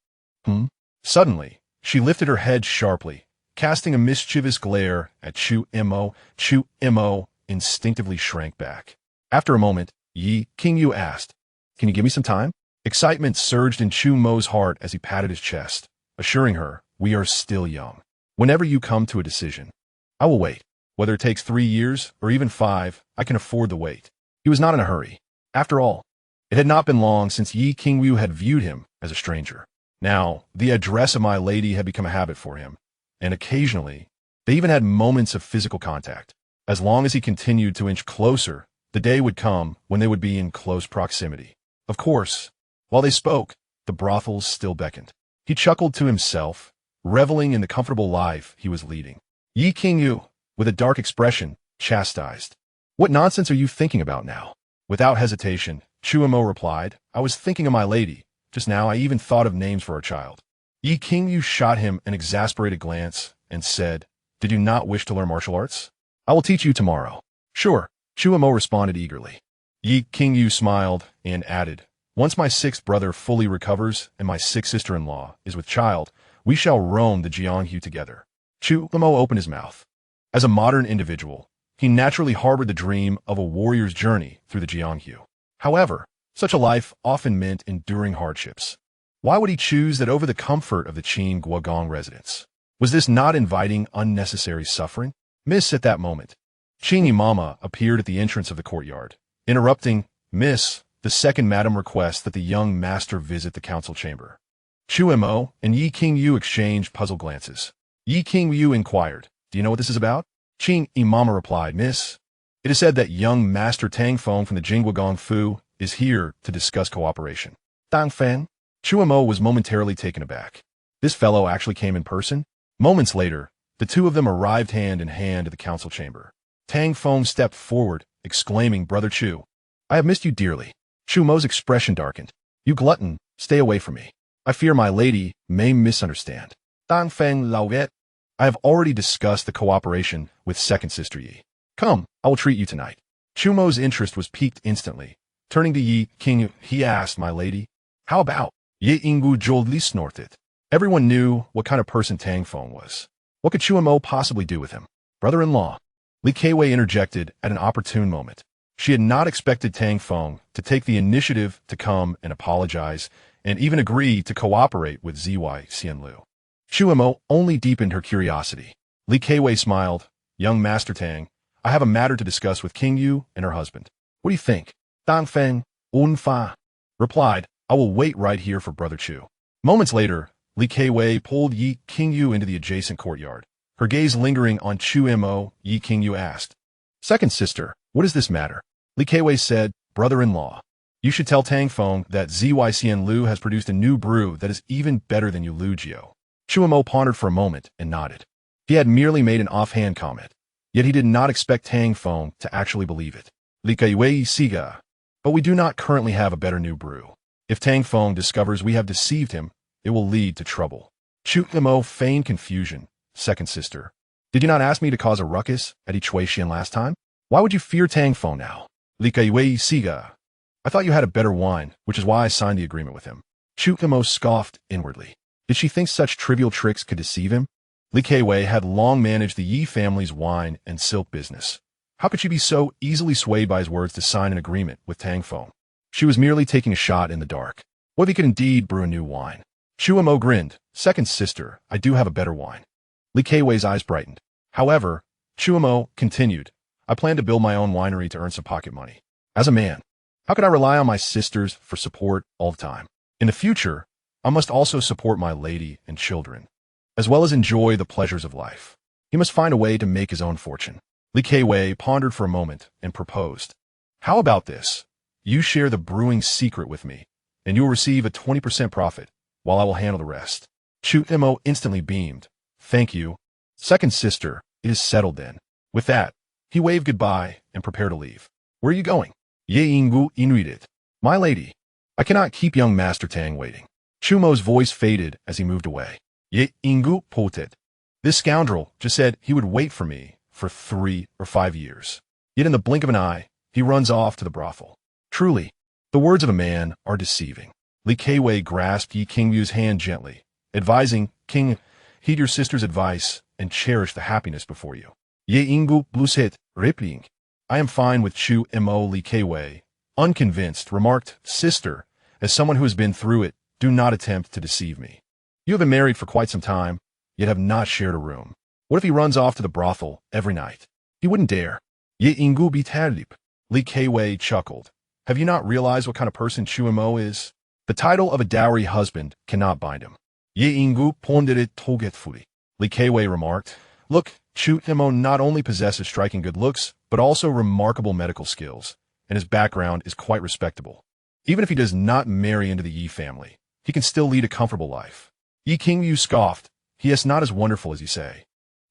Suddenly, she lifted her head sharply, casting a mischievous glare at Chu Mo. Chu Mo instinctively shrank back. After a moment, Yi Qingyu asked, "Can you give me some time?" Excitement surged in Chu Mo's heart as he patted his chest, assuring her, "We are still young. Whenever you come to a decision, I will wait. Whether it takes 3 years or even 5, I can afford the wait." He was not in a hurry. After all, it had not been long since Yi Qingyu had viewed him as a stranger. Now, the address of my lady had become a habit for him, and occasionally, they even had moments of physical contact. As long as he continued to inch closer, the day would come when they would be in close proximity. Of course, while they spoke, the brothels still beckoned. He chuckled to himself, reveling in the comfortable life he was leading. Yi Qingyu, with a dark expression, chastised, "What nonsense are you thinking about now?" Without hesitation, Chu Mo replied, "I was thinking of my lady. Just now I even thought of names for our child." Yi Qingyu shot him an exasperated glance and said, "Did you not wish to learn martial arts? I will teach you tomorrow." "Sure," Chu Mo responded eagerly. Yi Qingyu smiled and added, "Once my sixth brother fully recovers and my sixth sister-in-law is with child, we shall roam the Jianghu together." Chu Mo opened his mouth. As a modern individual, he naturally harbored the dream of a warrior's journey through the Jianghu. However, such a life often meant enduring hardships. Why would he choose that over the comfort of the Qin Guo Gong residence? Was this not inviting unnecessary suffering? Miss, at that moment, Qin Mama appeared at the entrance of the courtyard, interrupting, "Miss, the second madam requests that the young master visit the council chamber." Chu Mo and Yi Qingyu exchanged puzzled glances. Yi Qingyu inquired, "Do you know what this is about?" Qin Mama replied, "Miss, it is said that young Master Tang Feng from the Jingguo Gong Fu is here to discuss cooperation." Tang Feng? Chu Mo was momentarily taken aback. This fellow actually came in person? Moments later, the two of them arrived hand in hand at the council chamber. Tang Feng stepped forward, exclaiming, "Brother Chu, I have missed you dearly." Chu Mo's expression darkened. "You glutton, stay away from me. I fear my lady may misunderstand." Tang Feng Lauet, "I have already discussed the cooperation with second sister Yi. Come, I will treat you tonight." Chu Mo's interest was piqued instantly. Turning to Yi Qingyu, he asked, "My lady, how about?" Yi Qingyu jolly snorted. Everyone knew what kind of person Tang Feng was. What could Chu Mo possibly do with him? Brother-in-law. Li Keiwei interjected at an opportune moment. She had not expected Tang Feng to take the initiative to come and apologize, and even agree to cooperate with ZY Xianlu. Chu Mo only deepened her curiosity. Li Keiwei smiled, "Young Master Tang, I have a matter to discuss with Qingyu and her husband. What do you think?" Tang Feng, Fa, replied, "I will wait right here for Brother Chu." Moments later, Li Keiwei pulled Yi Qingyu into the adjacent courtyard. Her gaze lingering on Chu Mo, Yi Qingyu asked, "Second sister, what is this matter?" Li Keiwei said, "Brother-in-law, you should tell Tang Feng that ZY Xianlu has produced a new brew that is even better than Yulujio." Chu Mo pondered for a moment and nodded. He had merely made an offhand comment, yet he did not expect Tang Feng to actually believe it. Li Keiwei siga. "But we do not currently have a better new brew. If Tang Feng discovers we have deceived him, it will lead to trouble." Chu Mo feigned confusion. "Second sister, did you not ask me to cause a ruckus at Ichuaxian last time? Why would you fear Tang Feng now?" Li Keiwei siga. "I thought you had a better wine, which is why I signed the agreement with him." Chu Mo scoffed inwardly. Did she think such trivial tricks could deceive him? Li Keiwei had long managed the Yi family's wine and silk business. How could she be so easily swayed by his words to sign an agreement with Tang Feng? She was merely taking a shot in the dark. What if he could indeed brew a new wine? Chu Mo grinned. "Second sister, I do have a better wine." Li Keiwei's eyes brightened. "However," Chu Mo continued, "I plan to build my own winery to earn some pocket money. As a man, how could I rely on my sisters for support all the time? In the future, I must also support my lady and children, as well as enjoy the pleasures of life. He must find a way to make his own fortune." Li Keiwei pondered for a moment and proposed, How about this? You share the brewing secret with me, and you'll receive a 20% profit, while I will handle the rest. Chu Mo instantly beamed. Thank you. Second sister, it is settled then. With that, he waved goodbye and prepared to leave. Where are you going? Ye Ingu Inuited. My lady, I cannot keep young Master Tang waiting. Chu Mo's voice faded as he moved away. Ye Ingu Potet. This scoundrel just said he would wait for me for 3 or 5 years. Yet in the blink of an eye, he runs off to the brothel. Truly, the words of a man are deceiving. Li Keiwei grasped Yi Qingyu's hand gently, advising, King, heed your sister's advice and cherish the happiness before you. Ye Ingu Bluset Ripling. I am fine with Chu Mo. Li Keiwei, unconvinced, remarked, Sister, as someone who has been through it, do not attempt to deceive me. You have been married for quite some time, yet have not shared a room. What if he runs off to the brothel every night? He wouldn't dare. Ye Ingu Bitalip. Li Keiwei chuckled. Have you not realized what kind of person Chu Mo is? The title of a dowry husband cannot bind him. Ye Ingu Ponderet Togetfuli. Li Keiwei remarked, Look, Chu Mo not only possesses striking good looks, but also remarkable medical skills, and his background is quite respectable. Even if he does not marry into the Yi family, he can still lead a comfortable life. Yi Qingyu scoffed. He is not as wonderful as you say.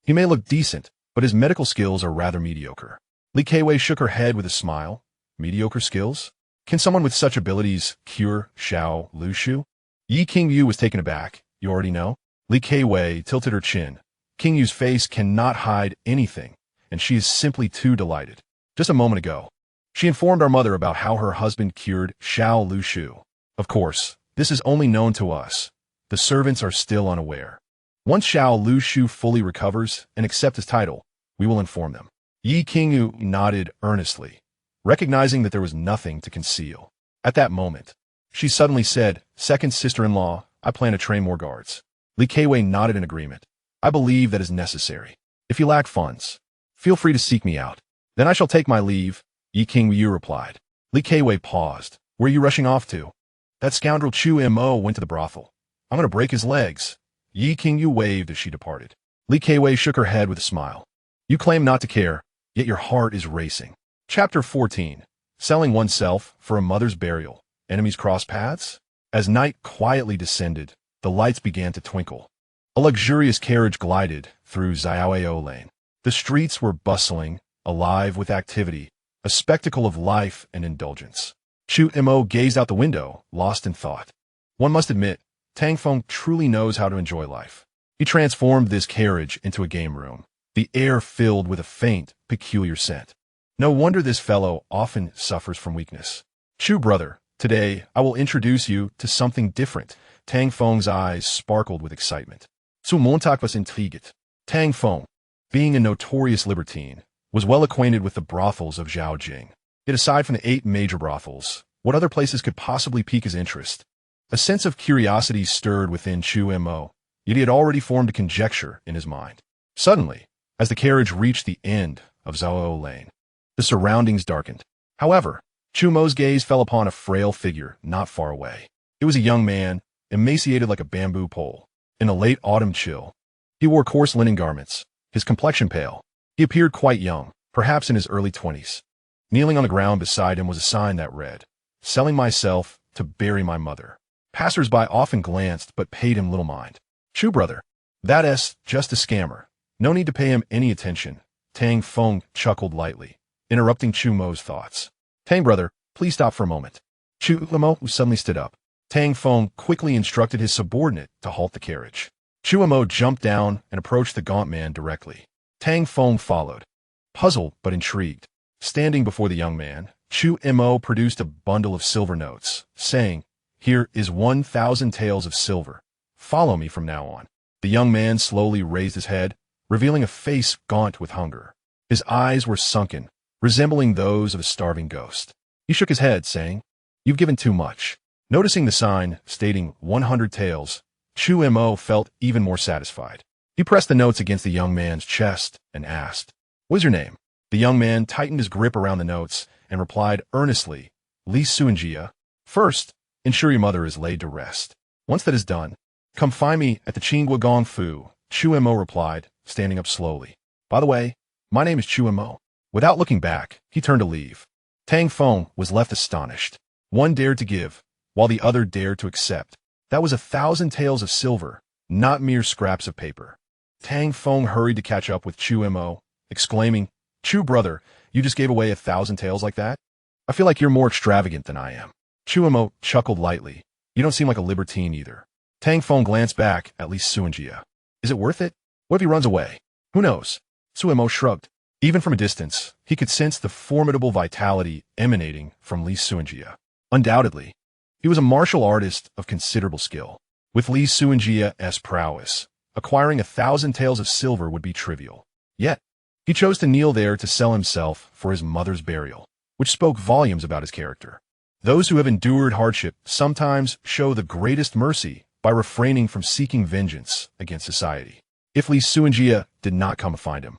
He may look decent, but his medical skills are rather mediocre. Li Keiwei shook her head with a smile. Mediocre skills? Can someone with such abilities cure Xiao Lushu? Yi Qingyu was taken aback. You already know? Li Keiwei tilted her chin. Qingyu's face cannot hide anything, and she is simply too delighted. Just a moment ago, she informed our mother about how her husband cured Xiao Lushu. Of course, this is only known to us. The servants are still unaware. Once Xiao Lushu fully recovers and accepts his title, we will inform them. Yi Qingyu nodded earnestly, recognizing that there was nothing to conceal. At that moment, she suddenly said, Second sister-in-law, I plan to train more guards. Li Keiwei nodded in agreement. I believe that is necessary. If you lack funds, feel free to seek me out. Then I shall take my leave, Yi Qingyu replied. Li Keiwei paused. Where are you rushing off to? That scoundrel Chu Mo went to the brothel. I'm going to break his legs. Yi Qingyu waved as she departed. Li Keiwei shook her head with a smile. You claim not to care, yet your heart is racing. Chapter 14. Selling oneself for a mother's burial. Enemies cross paths? As night quietly descended, the lights began to twinkle. A luxurious carriage glided through Xiaoao Lane. The streets were bustling, alive with activity, a spectacle of life and indulgence. Chu Mo gazed out the window, lost in thought. One must admit, Tang Feng truly knows how to enjoy life. He transformed this carriage into a game room, the air filled with a faint, peculiar scent. No wonder this fellow often suffers from weakness. Chu brother, today I will introduce you to something different. Tang Feng's eyes sparkled with excitement. Zu Montag was intrigued. Tang Feng, being a notorious libertine, was well acquainted with the brothels of Zhaojing. Yet aside from the 8 major brothels, what other places could possibly pique his interest? A sense of curiosity stirred within Chu Mo, yet he had already formed a conjecture in his mind. Suddenly, as the carriage reached the end of Zhao Lane, the surroundings darkened. However, Chu Mo's gaze fell upon a frail figure not far away. It was a young man, emaciated like a bamboo pole. In the late autumn chill, he wore coarse linen garments, his complexion pale. He appeared quite young, perhaps in his early 20s. Kneeling on the ground beside him was a sign that read, Selling myself to bury my mother. Passers-by often glanced but paid him little mind. Chu brother, that's just a scammer. No need to pay him any attention. Tang Feng chuckled lightly, interrupting Chu Mo's thoughts. Tang brother, please stop for a moment. Chu Mo suddenly stood up. Tang Feng quickly instructed his subordinate to halt the carriage. Chu Mo jumped down and approached the gaunt man directly. Tang Feng followed, puzzled but intrigued. Standing before the young man, Chu Mo produced a bundle of silver notes, saying, Here is 1,000 taels of silver. Follow me from now on. The young man slowly raised his head, revealing a face gaunt with hunger. His eyes were sunken, resembling those of a starving ghost. He shook his head, saying, You've given too much. Noticing the sign stating 100 taels, Chu Mo felt even more satisfied. He pressed the notes against the young man's chest and asked, What's your name? The young man tightened his grip around the notes and replied earnestly, Li Suanjia. First, ensure your mother is laid to rest. Once that is done, come find me at the Guo Gong Fu. Chu Mo replied, standing up slowly. By the way, my name is Chu Mo. Without looking back, he turned to leave. Tang Feng was left astonished. One dared to give, while the other dared to accept. That was 1,000 taels of silver, not mere scraps of paper. Tang Feng hurried to catch up with Chu Mo, exclaiming, "Chu brother, you just gave away 1,000 taels like that? I feel like you're more extravagant than I am." Chu Mo chuckled lightly. "You don't seem like a libertine either." Tang Feng glanced back at Li Suanjia. "Is it worth it? What if he runs away? Who knows?" Chu Mo shrugged. Even from a distance, he could sense the formidable vitality emanating from Li Suanjia. Undoubtedly, he was a martial artist of considerable skill. With Li Suanjia's prowess, acquiring 1,000 taels of silver would be trivial. Yet, he chose to kneel there to sell himself for his mother's burial, which spoke volumes about his character. Those who have endured hardship sometimes show the greatest mercy by refraining from seeking vengeance against society. If Li Suanjia did not come to find him,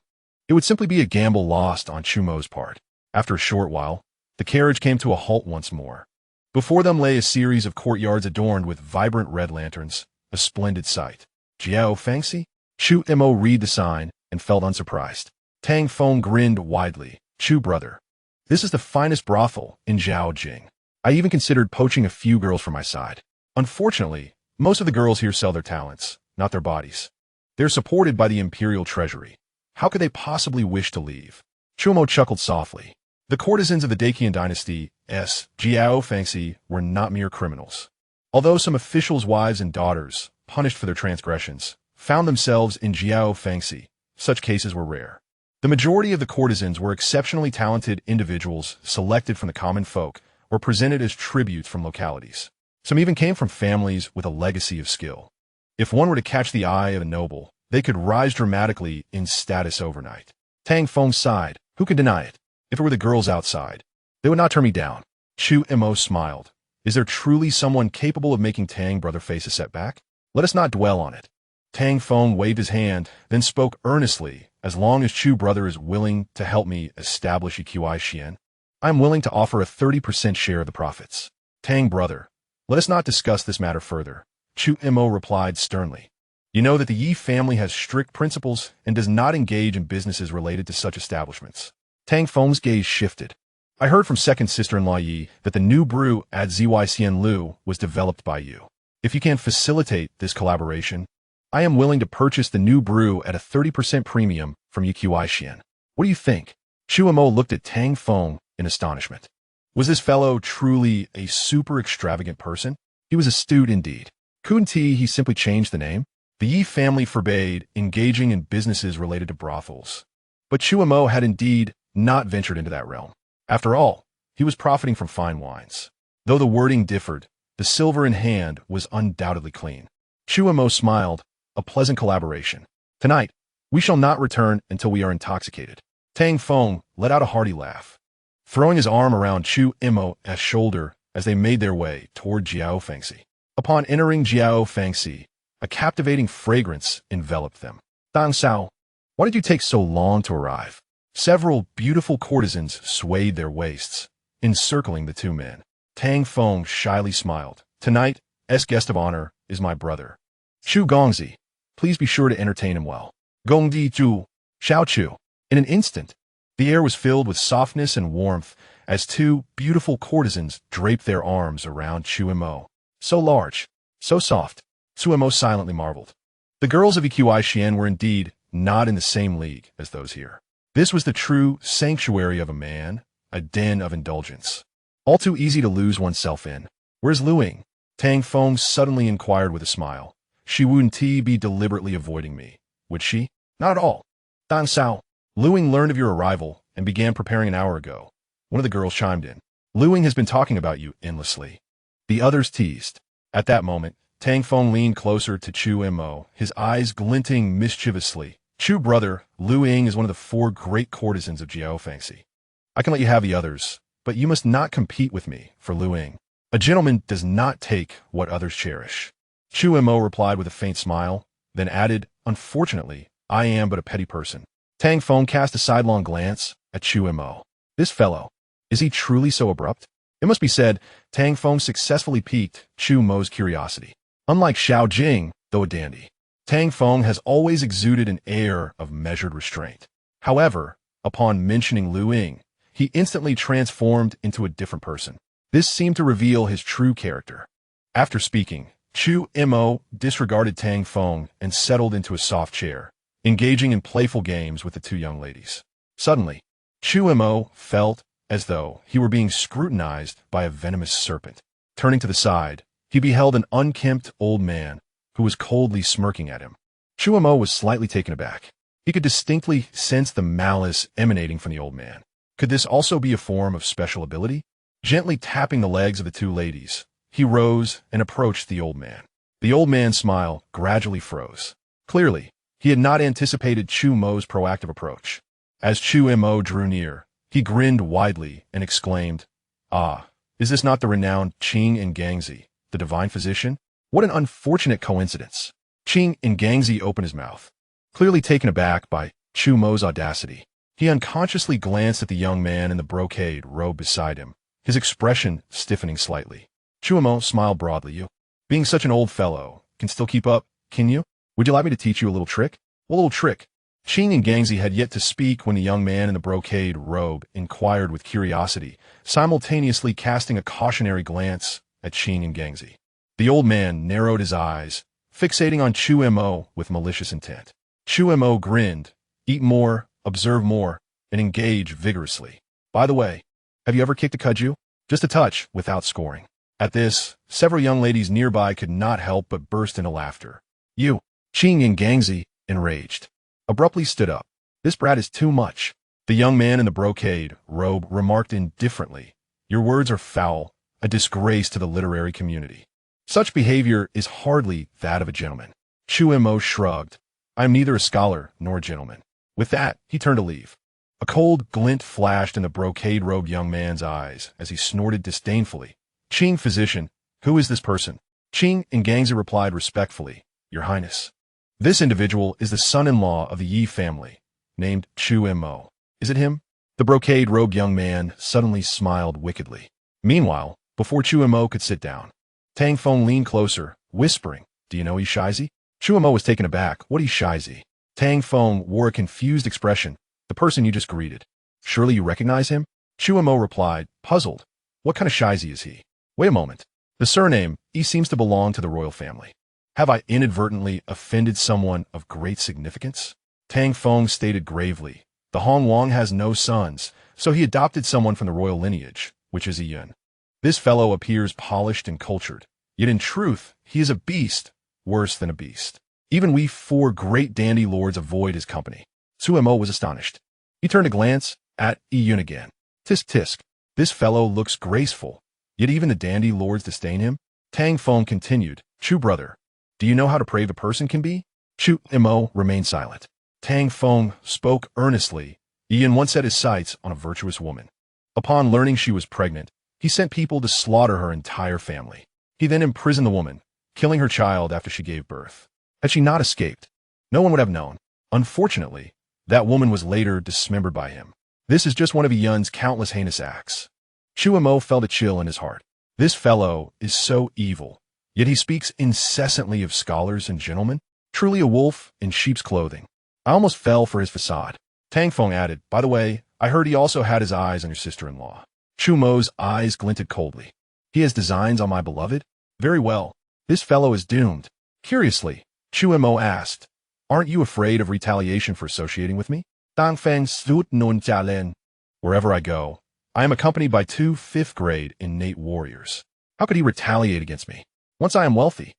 it would simply be a gamble lost on Chu Mo's part. After a short while, the carriage came to a halt once more. Before them lay a series of courtyards adorned with vibrant red lanterns, a splendid sight. "Jiao Fangxi?" Chu Mo read the sign and felt unsurprised. Tang Feng grinned widely. "Chu brother, this is the finest brothel in Zhaojing. I even considered poaching a few girls from my side. Unfortunately, most of the girls here sell their talents, not their bodies. They're supported by the imperial treasury. How could they possibly wish to leave?" Chu Mo chuckled softly. The courtesans of the Dacian dynasty, Jiao Fangxi, were not mere criminals. Although some officials' wives and daughters, punished for their transgressions, found themselves in Jiao Fangxi, such cases were rare. The majority of the courtesans were exceptionally talented individuals selected from the common folk or presented as tributes from localities. Some even came from families with a legacy of skill. If one were to catch the eye of a noble, they could rise dramatically in status overnight. Tang Feng sighed. Who could deny it? If it were the girls outside, they would not turn me down. Chu Mo smiled. Is there truly someone capable of making Tang brother face a setback? Let us not dwell on it. Tang Feng waved his hand, then spoke earnestly. As long as Chu brother is willing to help me establish EQI Xian, I am willing to offer a 30% share of the profits. Tang brother, let us not discuss this matter further. Chu Mo replied sternly. You know that the Yi family has strict principles and does not engage in businesses related to such establishments. Tang Feng's gaze shifted. I heard from second sister-in-law Yi that the new brew at Zyxian Lu was developed by you. If you can facilitate this collaboration, I am willing to purchase the new brew at a 30% premium from EQI Xian. What do you think? Chu Mo looked at Tang Feng in astonishment. Was this fellow truly a super extravagant person? He was astute indeed. Couldn't he simply change the name? The Yi family forbade engaging in businesses related to brothels. But Chu Mo had indeed not ventured into that realm. After all, he was profiting from fine wines. Though the wording differed, the silver in hand was undoubtedly clean. Chu Mo smiled, a pleasant collaboration. Tonight, we shall not return until we are intoxicated. Tang Feng let out a hearty laugh, throwing his arm around Chu Mo's shoulder as they made their way toward Jiao Fangxi. Upon entering Jiao Fangxi, a captivating fragrance enveloped them. Dang Sao, why did you take so long to arrive? Several beautiful courtesans swayed their waists, encircling the two men. Tang Feng shyly smiled. Tonight's guest of honor is my brother, Chu Gongzi. Please be sure to entertain him well. Gongdi Zhu, Xiao Chu. In an instant, the air was filled with softness and warmth as two beautiful courtesans draped their arms around Chu Mo. So large, so soft. Chu Mo silently marveled. The girls of EQI Xian were indeed not in the same league as those here. This was the true sanctuary of a man, a den of indulgence. All too easy to lose oneself in. Where's Luing? Tang Feng suddenly inquired with a smile. She wouldn't be deliberately avoiding me, would she? Not at all. Dang Sao, Luing learned of your arrival and began preparing an hour ago. One of the girls chimed in. Luing has been talking about you endlessly. The others teased. At that moment, Tang Feng leaned closer to Chu Mo, his eyes glinting mischievously. Chu brother, Luing is one of the 4 great courtesans of Jiao Fangxi. I can let you have the others, but you must not compete with me for Luing. A gentleman does not take what others cherish. Chu Mo replied with a faint smile, then added, unfortunately, I am but a petty person. Tang Feng cast a sidelong glance at Chu Mo. This fellow, is he truly so abrupt? It must be said, Tang Feng successfully piqued Chu Mo's curiosity. Unlike Xiao Jing, though a dandy, Tang Feng has always exuded an air of measured restraint. However, upon mentioning Luing, he instantly transformed into a different person. This seemed to reveal his true character. After speaking, Chu Mo disregarded Tang Feng and settled into a soft chair, engaging in playful games with the two young ladies. Suddenly, Chu Mo felt as though he were being scrutinized by a venomous serpent. Turning to the side, he beheld an unkempt old man who was coldly smirking at him. Chu Mo was slightly taken aback. He could distinctly sense the malice emanating from the old man. Could this also be a form of special ability? Gently tapping the legs of the two ladies, he rose and approached the old man. The old man's smile gradually froze. Clearly, he had not anticipated Chu Mo's proactive approach. As Chu Mo drew near, he grinned widely and exclaimed, "Ah, is this not the renowned Qing Ngangzi, the divine physician? What an unfortunate coincidence." Qing Ngangzi opened his mouth. Clearly taken aback by Chu Mo's audacity, he unconsciously glanced at the young man in the brocade robe beside him, his expression stiffening slightly. Chu Mo smiled broadly. "You, being such an old fellow, can still keep up, can you? Would you like me to teach you a little trick?" "What little trick?" Qing Ngangzi had yet to speak when the young man in the brocade robe inquired with curiosity, simultaneously casting a cautionary glance at Qing Ngangzi. The old man narrowed his eyes, fixating on Chu Mo with malicious intent. Chu Mo grinned, "Eat more, observe more, and engage vigorously. By the way, have you ever kicked a kudzu? Just a touch, without scoring." At this, several young ladies nearby could not help but burst into laughter. "You!" Qing Ngangzi, enraged, abruptly stood up. "This brat is too much." The young man in the brocade robe remarked indifferently, "Your words are foul, a disgrace to the literary community. Such behavior is hardly that of a gentleman." Chu Mo shrugged. "I am neither a scholar nor a gentleman." With that, he turned to leave. A cold glint flashed in the brocade-robed young man's eyes as he snorted disdainfully. "Qing physician, who is this person?" Qing Ngangzi replied respectfully, "Your Highness. This individual is the son-in-law of the Yi family, named Chu Mo." "Is it him?" The brocade-robed young man suddenly smiled wickedly. Meanwhile, before Chu Mo could sit down, Tang Feng leaned closer, whispering, "Do you know Yishizi?" Chu Mo was taken aback. "What Yishizi?" Tang Feng wore a confused expression. "The person you just greeted. Surely you recognize him?" Chu Mo replied, puzzled. "What kind of Shizi is he?" "Wait a moment. The surname, he seems to belong to the royal family. Have I inadvertently offended someone of great significance?" Tang Feng stated gravely, "The Hong Wang has no sons, so he adopted someone from the royal lineage, which is a Yun. This fellow appears polished and cultured, yet in truth, he is a beast, worse than a beast. Even we four great dandy lords avoid his company." Chu Mo was astonished. He turned to glance at Yun again. Tisk tisk. This fellow looks graceful, yet even the dandy lords disdain him. Tang Feng continued, "Chu brother, do you know how depraved a person can be?" Chu Mo remained silent. Tang Feng spoke earnestly. Yun once set his sights on a virtuous woman. Upon learning she was pregnant, he sent people to slaughter her entire family. He then imprisoned the woman, killing her child after she gave birth. Had she not escaped, no one would have known. Unfortunately, that woman was later dismembered by him. This is just one of Yun's countless heinous acts. Chu Mo felt a chill in his heart. This fellow is so evil, yet he speaks incessantly of scholars and gentlemen, truly a wolf in sheep's clothing. I almost fell for his facade. Tang Feng added, "By the way, I heard he also had his eyes on your sister-in-law." Chu Mo's eyes glinted coldly. "He has designs on my beloved? Very well. This fellow is doomed." Curiously, Chu Mo asked, "Aren't you afraid of retaliation for associating with me?" Tang Feng stood non jialen. "Wherever I go, I am accompanied by 2 5th-grade innate warriors. How could he retaliate against me? Once I am wealthy,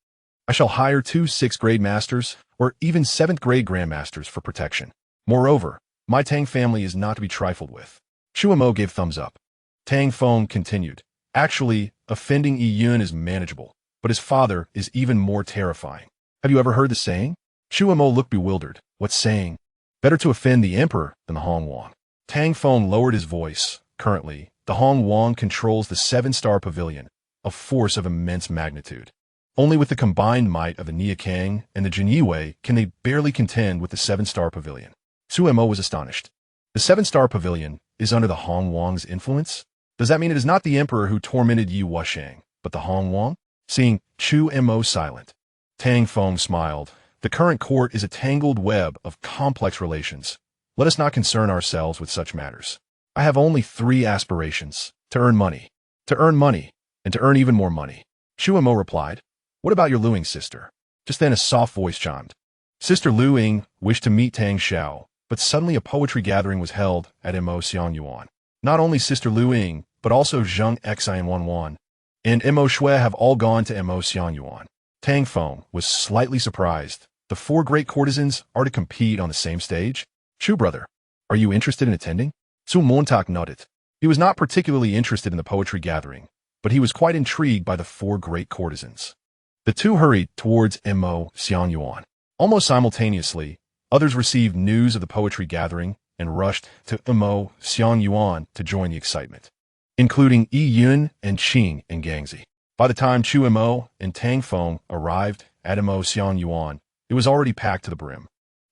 I shall hire 2 6th-grade masters or even 7th-grade grandmasters for protection. Moreover, my Tang family is not to be trifled with." Chu Mo gave thumbs up. Tang Feng continued, "Actually, offending Yun is manageable, but his father is even more terrifying. Have you ever heard the saying?" Chu Mo looked bewildered. "What saying?" "Better to offend the emperor than the Hong Wang." Tang Feng lowered his voice. "Currently, the Hong Wang controls the 7-star pavilion, a force of immense magnitude. Only with the combined might of the Niakang and the Jinyiwei can they barely contend with the 7-star pavilion." Chu Mo was astonished. "The 7-star pavilion is under the Hong Wang's influence? Does that mean it is not the emperor who tormented Yi Wushang, but the Hong Wang?" Seeing Chu Mo silent, Tang Feng smiled. "The current court is a tangled web of complex relations. Let us not concern ourselves with such matters. I have only 3 aspirations: to earn money, and to earn even more money. Chu Mo replied, what about your Luing sister? Just then a soft voice chimed. Sister Luing wished to meet Tang Xiao, but suddenly a poetry gathering was held at Mo Xiangyuan. Not only Sister Luing, but also Zheng Xi and Wanwan, and Mo Shui have all gone to Mo Xiangyuan. Tang Feng was slightly surprised. The 4 great courtesans are to compete on the same stage? Chu brother, are you interested in attending? Su Montak nodded. He was not particularly interested in the poetry gathering, but he was quite intrigued by the 4 great courtesans. The 2 hurried towards Mo Xiangyuan. Almost simultaneously, others received news of the poetry gathering and rushed to Mo Xiangyuan to join the excitement, including Yi Yun and Qing and Gangzi. By the time Chu Mo and Tang Feng arrived at Mo Xiangyuan, it was already packed to the brim.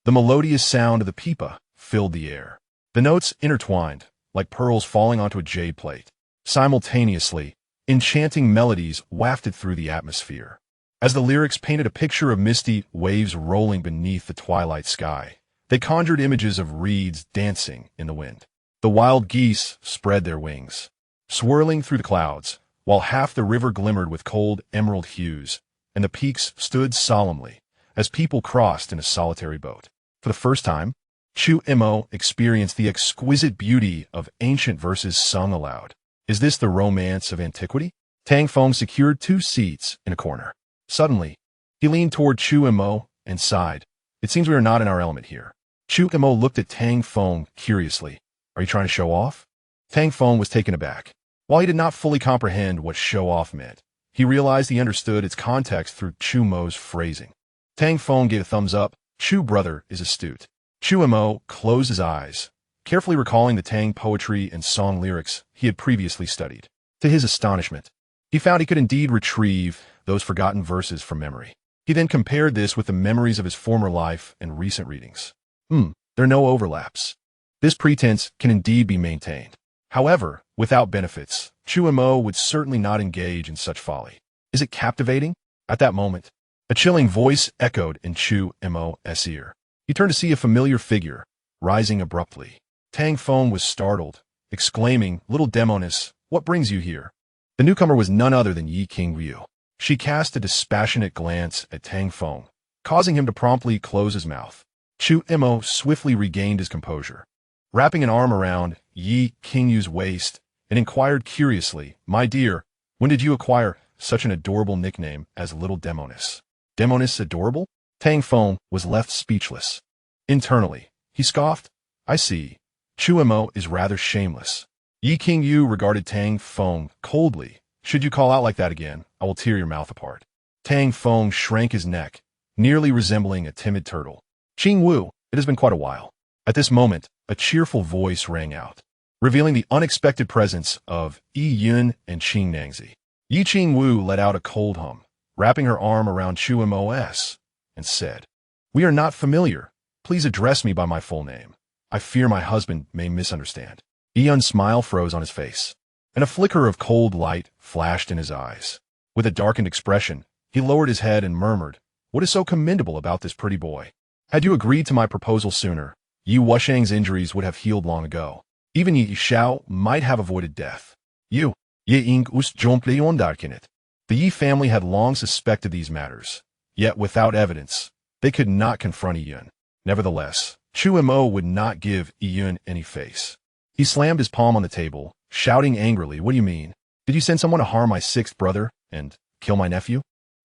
The melodious sound of the pipa filled the air. The notes intertwined, like pearls falling onto a jade plate. Simultaneously, enchanting melodies wafted through the atmosphere. As the lyrics painted a picture of misty waves rolling beneath the twilight sky, they conjured images of reeds dancing in the wind. The wild geese spread their wings, swirling through the clouds, while half the river glimmered with cold emerald hues, and the peaks stood solemnly as people crossed in a solitary boat. For the first time, Chu Mo experienced the exquisite beauty of ancient verses sung aloud. Is this the romance of antiquity? Tang Feng secured 2 seats in a corner. Suddenly, he leaned toward Chu Mo and sighed. It seems we are not in our element here. Chu Mo looked at Tang Feng curiously. Are you trying to show off? Tang Feng was taken aback. While he did not fully comprehend what show off meant, he realized he understood its context through Chu Mo's phrasing. Tang Feng gave a thumbs up. Chu brother is astute. Chu Mo closed his eyes, carefully recalling the Tang poetry and song lyrics he had previously studied. To his astonishment, he found he could indeed retrieve those forgotten verses from memory. He then compared this with the memories of his former life and recent readings. There are no overlaps. This pretense can indeed be maintained. However, without benefits, Chu Mo would certainly not engage in such folly. Is it captivating? At that moment, a chilling voice echoed in Chu Mo's ear. He turned to see a familiar figure, rising abruptly. Tang Feng was startled, exclaiming, Little Demoness, what brings you here? The newcomer was none other than Yi Qingyu. She cast a dispassionate glance at Tang Feng, causing him to promptly close his mouth. Chu Mo swiftly regained his composure, wrapping an arm around Yi Qingyu's waist, and inquired curiously, My dear, when did you acquire such an adorable nickname as Little Demoness? Demoness adorable? Tang Feng was left speechless. Internally, he scoffed, I see. Chu Mo is rather shameless. Yi Qingyu regarded Tang Feng coldly. Should you call out like that again, I will tear your mouth apart. Tang Feng shrank his neck, nearly resembling a timid turtle. Qing Wu, it has been quite a while. At this moment, a cheerful voice rang out, revealing the unexpected presence of Yi Yun and Qing Nangzi. Yi Qing Wu let out a cold hum, wrapping her arm around Chu Mo's, and said, We are not familiar. Please address me by my full name. I fear my husband may misunderstand. Yi Yun's smile froze on his face, and a flicker of cold light flashed in his eyes. With a darkened expression, he lowered his head and murmured, What is so commendable about this pretty boy? Had you agreed to my proposal sooner, Yi Wushang's injuries would have healed long ago. Even Yi Xiao might have avoided death. You, Ye Ying us jomple ondarkinet. The Yi family had long suspected these matters, yet without evidence, they could not confront Yi Yun. Nevertheless, Chu Mo would not give Yi Yun any face. He slammed his palm on the table, shouting angrily, What do you mean? Did you send someone to harm my 6th brother and kill my nephew?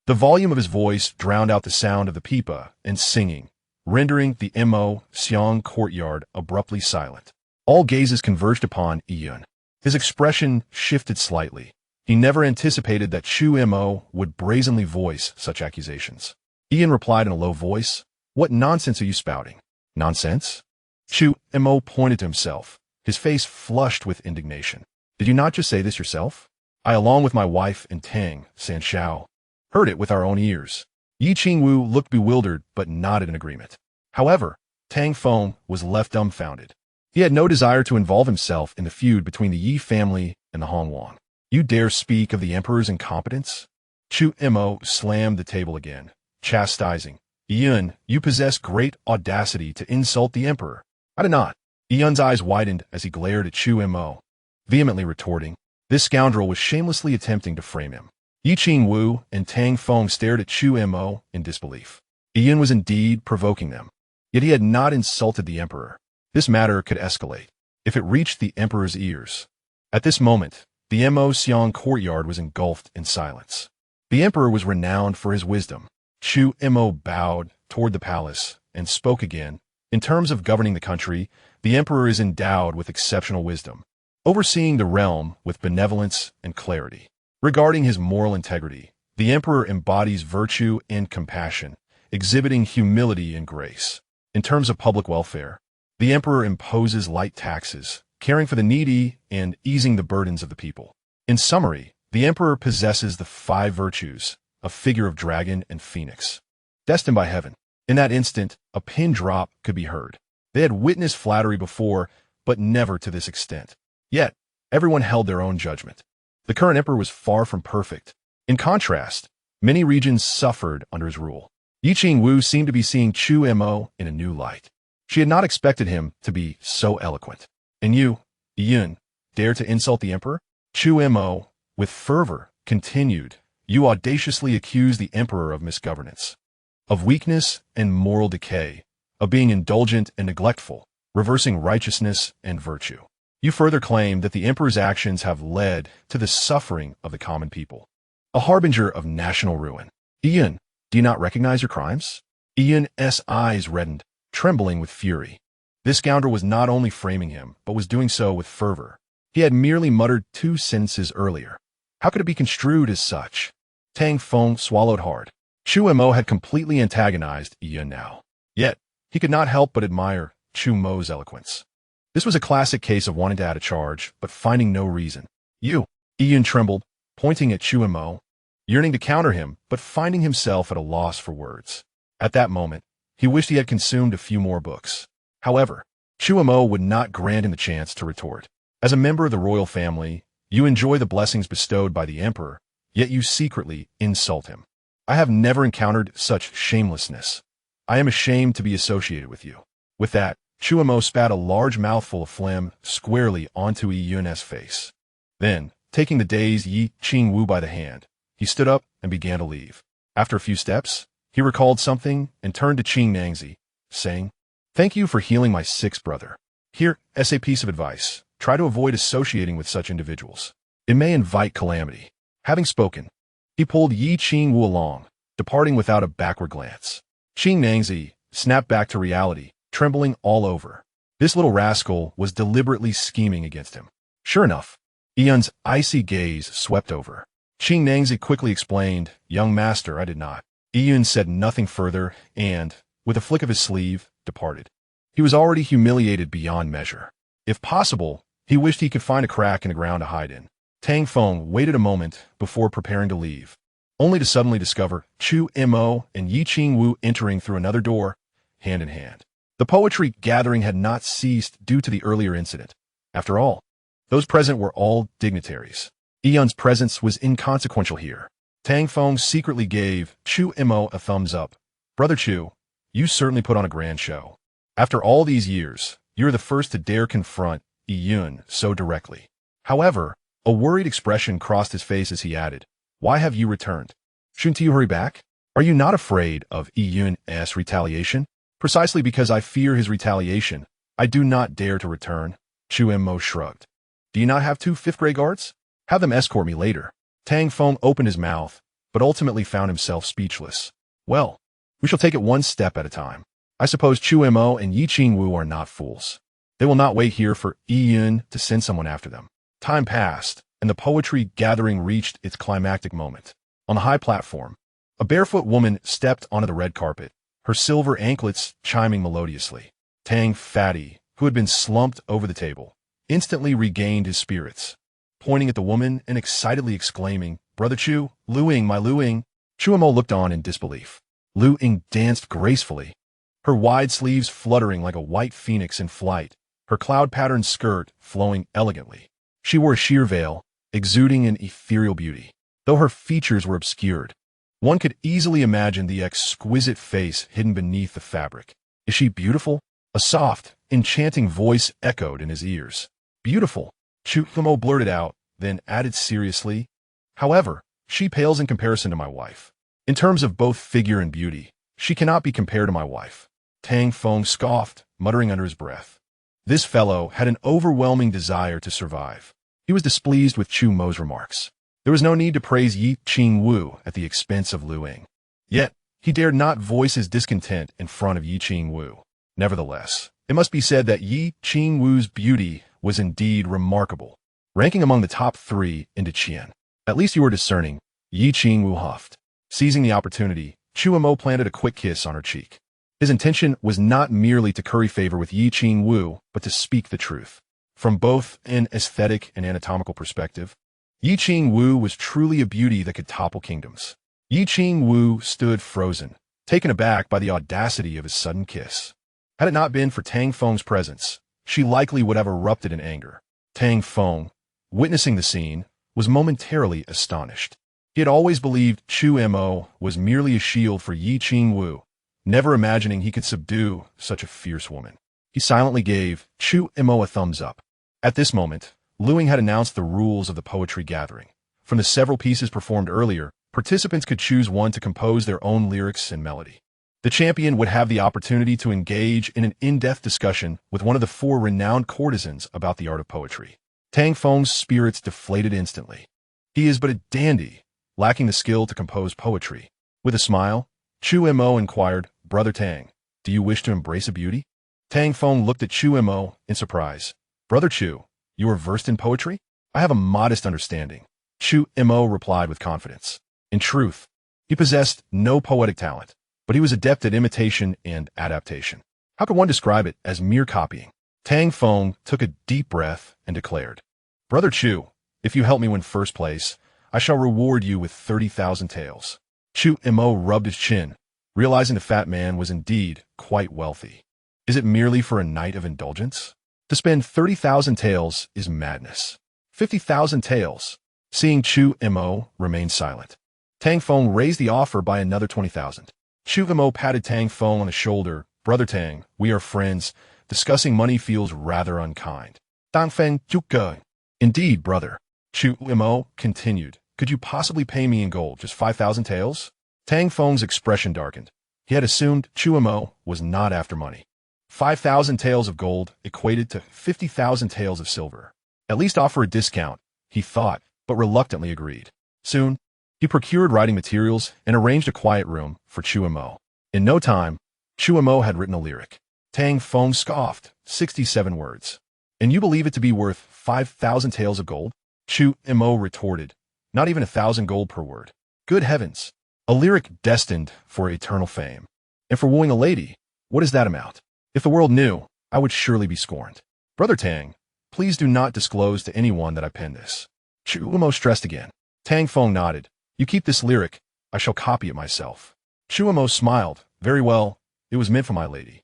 The volume of his voice drowned out the sound of the pipa and singing, rendering the Mo Xiang courtyard abruptly silent. All gazes converged upon Yi Yun. His expression shifted slightly. He never anticipated that Chu Mo would brazenly voice such accusations. Yi Yun replied in a low voice, What nonsense are you spouting? Nonsense? Chu Mo pointed to himself, his face flushed with indignation. Did you not just say this yourself? I, along with my wife and Tang Sanshao, heard it with our own ears. Yi Qingwu looked bewildered but nodded in agreement. However, Tang Feng was left dumbfounded. He had no desire to involve himself in the feud between the Yi family and the Hongwang. You dare speak of the emperor's incompetence? Chu Mo slammed the table again, chastising. Yi Yun, you possess great audacity to insult the emperor. I did not. Yun's eyes widened as he glared at Chu Mo, vehemently retorting. This scoundrel was shamelessly attempting to frame him. Yi Qingwu and Tang Feng stared at Chu Mo in disbelief. Yun was indeed provoking them. Yet he had not insulted the emperor. This matter could escalate if it reached the emperor's ears. At this moment, the Mo Xiang courtyard was engulfed in silence. The emperor was renowned for his wisdom. Chu Mo bowed toward the palace and spoke again. In terms of governing the country, the emperor is endowed with exceptional wisdom, overseeing the realm with benevolence and clarity. Regarding his moral integrity, the emperor embodies virtue and compassion, exhibiting humility and grace. In terms of public welfare, the emperor imposes light taxes, caring for the needy and easing the burdens of the people. In summary, the emperor possesses the 5 virtues, a figure of dragon and phoenix, destined by heaven. In that instant, a pin drop could be heard. They had witnessed flattery before, but never to this extent. Yet, everyone held their own judgment. The current emperor was far from perfect. In contrast, many regions suffered under his rule. Yi Qingwu seemed to be seeing Chu Mo in a new light. She had not expected him to be so eloquent. And you, Yun, dare to insult the emperor? Chu Mo, with fervor, continued. You audaciously accuse the emperor of misgovernance, of weakness and moral decay, of being indulgent and neglectful, reversing righteousness and virtue. You further claim that the emperor's actions have led to the suffering of the common people, a harbinger of national ruin. Yun, do you not recognize your crimes? Yun's eyes reddened, trembling with fury. This scoundrel was not only framing him, but was doing so with fervor. He had merely muttered 2 sentences earlier. How could it be construed as such? Tang Feng swallowed hard. Chu Mo had completely antagonized Yun now. Yet, he could not help but admire Chu Mo's eloquence. This was a classic case of wanting to add a charge, but finding no reason. Yun trembled, pointing at Chu Mo, yearning to counter him, but finding himself at a loss for words. At that moment, he wished he had consumed a few more books. However, Chu Mo would not grant him the chance to retort. As a member of the royal family, you enjoy the blessings bestowed by the emperor, yet you secretly insult him. I have never encountered such shamelessness. I am ashamed to be associated with you. With that, Chu Mo spat a large mouthful of phlegm squarely onto Yun's face. Then, taking the dazed Yi Qingwu by the hand, he stood up and began to leave. After a few steps, he recalled something and turned to Qing Nangzi, saying, "Thank you for healing my 6th brother. Here, as a piece of advice, try to avoid associating with such individuals. It may invite calamity." Having spoken, he pulled Yi Qingwu along, departing without a backward glance. Qing Nangzi snapped back to reality, trembling all over. This little rascal was deliberately scheming against him. Sure enough, Yun's icy gaze swept over. Qing Nangzi quickly explained, "Young master, I did not." Yun said nothing further and, with a flick of his sleeve, departed. He was already humiliated beyond measure. If possible, he wished he could find a crack in the ground to hide in. Tang Feng waited a moment before preparing to leave, only to suddenly discover Chu Mo and Yi Qingwu entering through another door, hand in hand. The poetry gathering had not ceased due to the earlier incident. After all, those present were all dignitaries. Yun's presence was inconsequential here. Tang Feng secretly gave Chu Mo a thumbs up. "Brother Chu, you certainly put on a grand show. After all these years, you're the first to dare confront Yun so directly." However, a worried expression crossed his face as he added, "Why have you returned? Shouldn't you hurry back? Are you not afraid of Yun's retaliation?" "Precisely because I fear his retaliation, I do not dare to return." Chu Mo shrugged. "Do you not have 2 5th-grade guards? Have them escort me later." Tang Feng opened his mouth, but ultimately found himself speechless. "Well, we shall take it one step at a time. I suppose Chu Mo and Yi Qingwu are not fools. They will not wait here for Yun to send someone after them." Time passed, and the poetry gathering reached its climactic moment. On the high platform, a barefoot woman stepped onto the red carpet, her silver anklets chiming melodiously. Tang Fatty, who had been slumped over the table, instantly regained his spirits, pointing at the woman and excitedly exclaiming, "Brother Chu, Luing, my Luing." Chu Mo looked on in disbelief. Luing danced gracefully, her wide sleeves fluttering like a white phoenix in flight, her cloud-patterned skirt flowing elegantly. She wore a sheer veil, exuding an ethereal beauty. Though her features were obscured, one could easily imagine the exquisite face hidden beneath the fabric. Is she beautiful? A soft, enchanting voice echoed in his ears. Beautiful, Chu Mo blurted out, then added seriously. However, she pales in comparison to my wife. In terms of both figure and beauty, she cannot be compared to my wife. Tang Feng scoffed, muttering under his breath. This fellow had an overwhelming desire to survive. He was displeased with Chu Mo's remarks. There was no need to praise Yi Qingwu at the expense of Lu Ying. Yet, he dared not voice his discontent in front of Yi Qingwu. Nevertheless, it must be said that Yi Qingwu's beauty was indeed remarkable, ranking among the top 3 in Deqian. At least you were discerning, Yi Qingwu huffed. Seizing the opportunity, Chu Mo planted a quick kiss on her cheek. His intention was not merely to curry favor with Yi Qingwu, but to speak the truth. From both an aesthetic and anatomical perspective, Yi Qingwu was truly a beauty that could topple kingdoms. Yi Qingwu stood frozen, taken aback by the audacity of his sudden kiss. Had it not been for Tang Feng's presence, she likely would have erupted in anger. Tang Feng, witnessing the scene, was momentarily astonished. He had always believed Chu Mo was merely a shield for Yi Qingwu, never imagining he could subdue such a fierce woman. He silently gave Chu Mo a thumbs up. At this moment, Lu Ying had announced the rules of the poetry gathering. From the several pieces performed earlier, participants could choose one to compose their own lyrics and melody. The champion would have the opportunity to engage in an in-depth discussion with one of the 4 renowned courtesans about the art of poetry. Tang Feng's spirits deflated instantly. He is but a dandy, lacking the skill to compose poetry. With a smile, Chu Mo inquired, Brother Tang, do you wish to embrace a beauty? Tang Feng looked at Chu Mo in surprise. Brother Chu, you are versed in poetry? I have a modest understanding. Chu Mo replied with confidence. In truth, he possessed no poetic talent, but he was adept at imitation and adaptation. How could one describe it as mere copying? Tang Feng took a deep breath and declared, Brother Chu, if you help me win first place, I shall reward you with 30,000 taels. Chu Mo rubbed his chin, realizing the fat man was indeed quite wealthy. Is it merely for a night of indulgence? To spend 30,000 taels is madness. 50,000 taels. Seeing Chu Mo remain silent, Tang Feng raised the offer by another 20,000. Chu Mo patted Tang Feng on the shoulder. Brother Tang, we are friends. Discussing money feels rather unkind. Tang Feng Juke. Indeed, brother. Chu Mo continued. Could you possibly pay me in gold, just 5,000 taels? Tang Feng's expression darkened. He had assumed Chu Mo was not after money. 5,000 taels of gold equated to 50,000 taels of silver. At least offer a discount, he thought, but reluctantly agreed. Soon, he procured writing materials and arranged a quiet room for Chu Mo. In no time, Chu Mo had written a lyric. Tang Feng scoffed, 67 words. And you believe it to be worth 5,000 taels of gold? Chu Mo retorted, not even 1,000 gold per word. Good heavens! A lyric destined for eternal fame. And for wooing a lady, what is that amount? If the world knew, I would surely be scorned. Brother Tang, please do not disclose to anyone that I penned this. Chu Mo stressed again. Tang Feng nodded. You keep this lyric, I shall copy it myself. Chu Mo smiled. Very well, it was meant for my lady.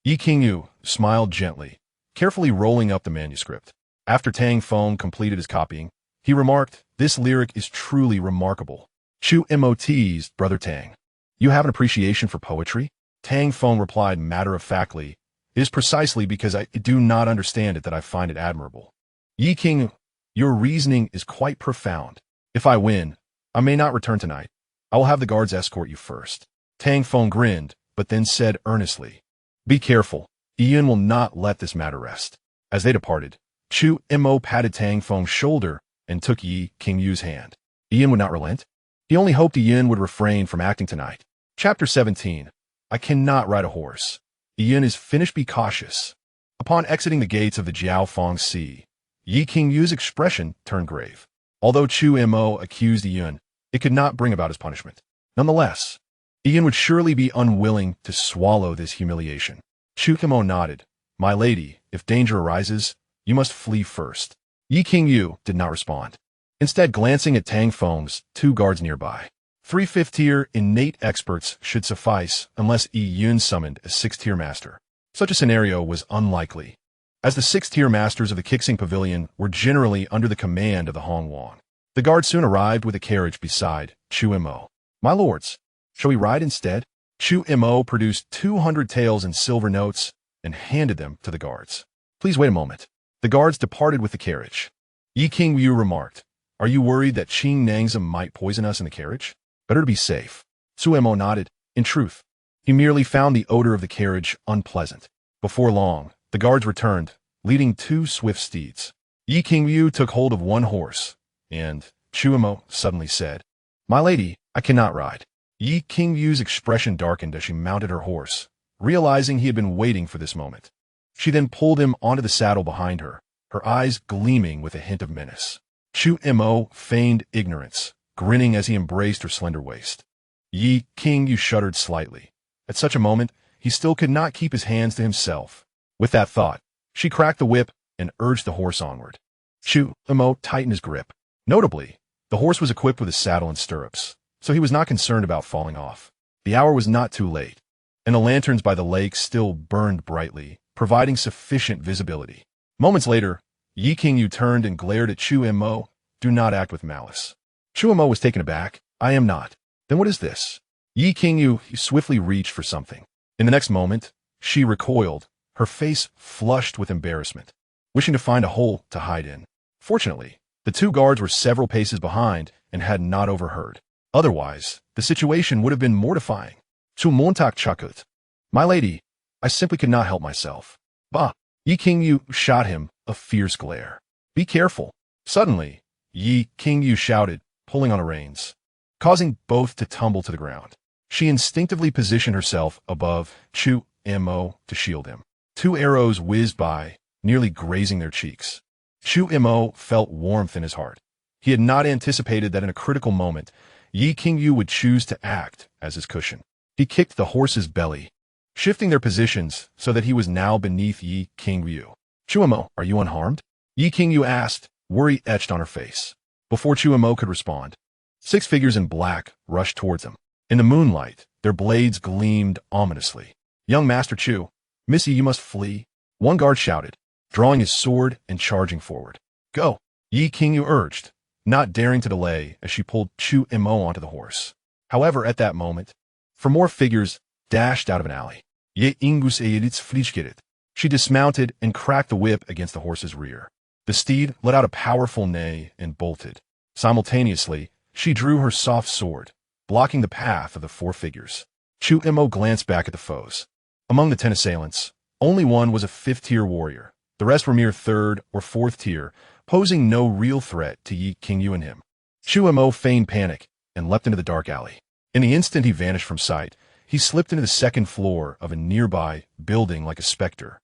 Yi Qingyu smiled gently, carefully rolling up the manuscript. After Tang Feng completed his copying, he remarked, this lyric is truly remarkable. Chu Mo teased Brother Tang. You have an appreciation for poetry? Tang Feng replied matter-of-factly, it is precisely because I do not understand it that I find it admirable. Yi Qingyu, your reasoning is quite profound. If I win, I may not return tonight. I will have the guards escort you first. Tang Feng grinned, but then said earnestly, be careful. Ian will not let this matter rest. As they departed, Chu Mo patted Tang Feng's shoulder and took Yi Qingyu's hand. Ian would not relent. He only hoped Ian would refrain from acting tonight. Chapter 17. I cannot ride a horse. Ian is finished. Be cautious. Upon exiting the gates of the Jiaofeng Sea, Yi Qingyu's expression turned grave. Although Chu Mo accused Ian, it could not bring about his punishment. Nonetheless, Ian would surely be unwilling to swallow this humiliation. Chu Mo nodded. My lady, if danger arises, you must flee first. Yi Qingyu did not respond, instead glancing at Tang Feng's 2 guards nearby. 3 5th-tier innate experts should suffice unless Yun summoned a 6th-tier master. Such a scenario was unlikely, as the 6th-tier masters of the Kixing Pavilion were generally under the command of the Hongwang. The guard soon arrived with a carriage beside Chu Mo. My lords, shall we ride instead? Chu Mo produced 200 taels in silver notes and handed them to the guards. Please wait a moment. The guards departed with the carriage. Yi Qingyu remarked, "Are you worried that Qing Nangzim might poison us in the carriage? Better to be safe." Chu Mo nodded. In truth, he merely found the odor of the carriage unpleasant. Before long, the guards returned, leading 2 swift steeds. Yi Qingyu took hold of one horse, and Chu Mo suddenly said, "My lady, I cannot ride." Yi Qingyu's expression darkened as she mounted her horse, realizing he had been waiting for this moment. She then pulled him onto the saddle behind her, her eyes gleaming with a hint of menace. Chu Mo feigned ignorance, grinning as he embraced her slender waist. Yi Qingyu shuddered slightly. At such a moment, he still could not keep his hands to himself. With that thought, she cracked the whip and urged the horse onward. Chu Mo tightened his grip. Notably, the horse was equipped with a saddle and stirrups, so he was not concerned about falling off. The hour was not too late, and the lanterns by the lake still burned brightly, providing sufficient visibility. Moments later, Yi Qingyu turned and glared at Chu Mo. "Do not act with malice." Chu Mo was taken aback. "I am not." "Then what is this?" Yi Qingyu swiftly reached for something. In the next moment, she recoiled, her face flushed with embarrassment, wishing to find a hole to hide in. Fortunately, the 2 guards were several paces behind and had not overheard. Otherwise, the situation would have been mortifying. Chu Montak chakut. "My lady, I simply could not help myself." "Bah!" Yi Qingyu shot him a fierce glare. "Be careful." Suddenly, Yi Qingyu shouted, pulling on the reins, causing both to tumble to the ground. She instinctively positioned herself above Chu Mo to shield him. 2 arrows whizzed by, nearly grazing their cheeks. Chu Mo felt warmth in his heart. He had not anticipated that in a critical moment, Yi Qingyu would choose to act as his cushion. He kicked the horse's belly, shifting their positions so that he was now beneath Yi Qingyu. "Chu Mo, are you unharmed?" Yi Qingyu asked, worry etched on her face. Before Chu Mo could respond, 6 figures in black rushed towards him. In the moonlight, their blades gleamed ominously. "Young Master Chu, Missy, you must flee," one guard shouted, drawing his sword and charging forward. "Go," Yi Qingyu urged, not daring to delay as she pulled Chu Mo onto the horse. However, at that moment, 4 more figures dashed out of an alley. Ye Ingus Eiditz Flichgerit. She dismounted and cracked the whip against the horse's rear. The steed let out a powerful neigh and bolted. Simultaneously, she drew her soft sword, blocking the path of the 4 figures. Chu Mo glanced back at the foes. Among the 10 assailants, only one was a 5th-tier warrior. The rest were mere 3rd or 4th tier, posing no real threat to Yi Qingyu and him. Chu Mo feigned panic and leapt into the dark alley. In the instant he vanished from sight, he slipped into the 2nd floor of a nearby building like a specter.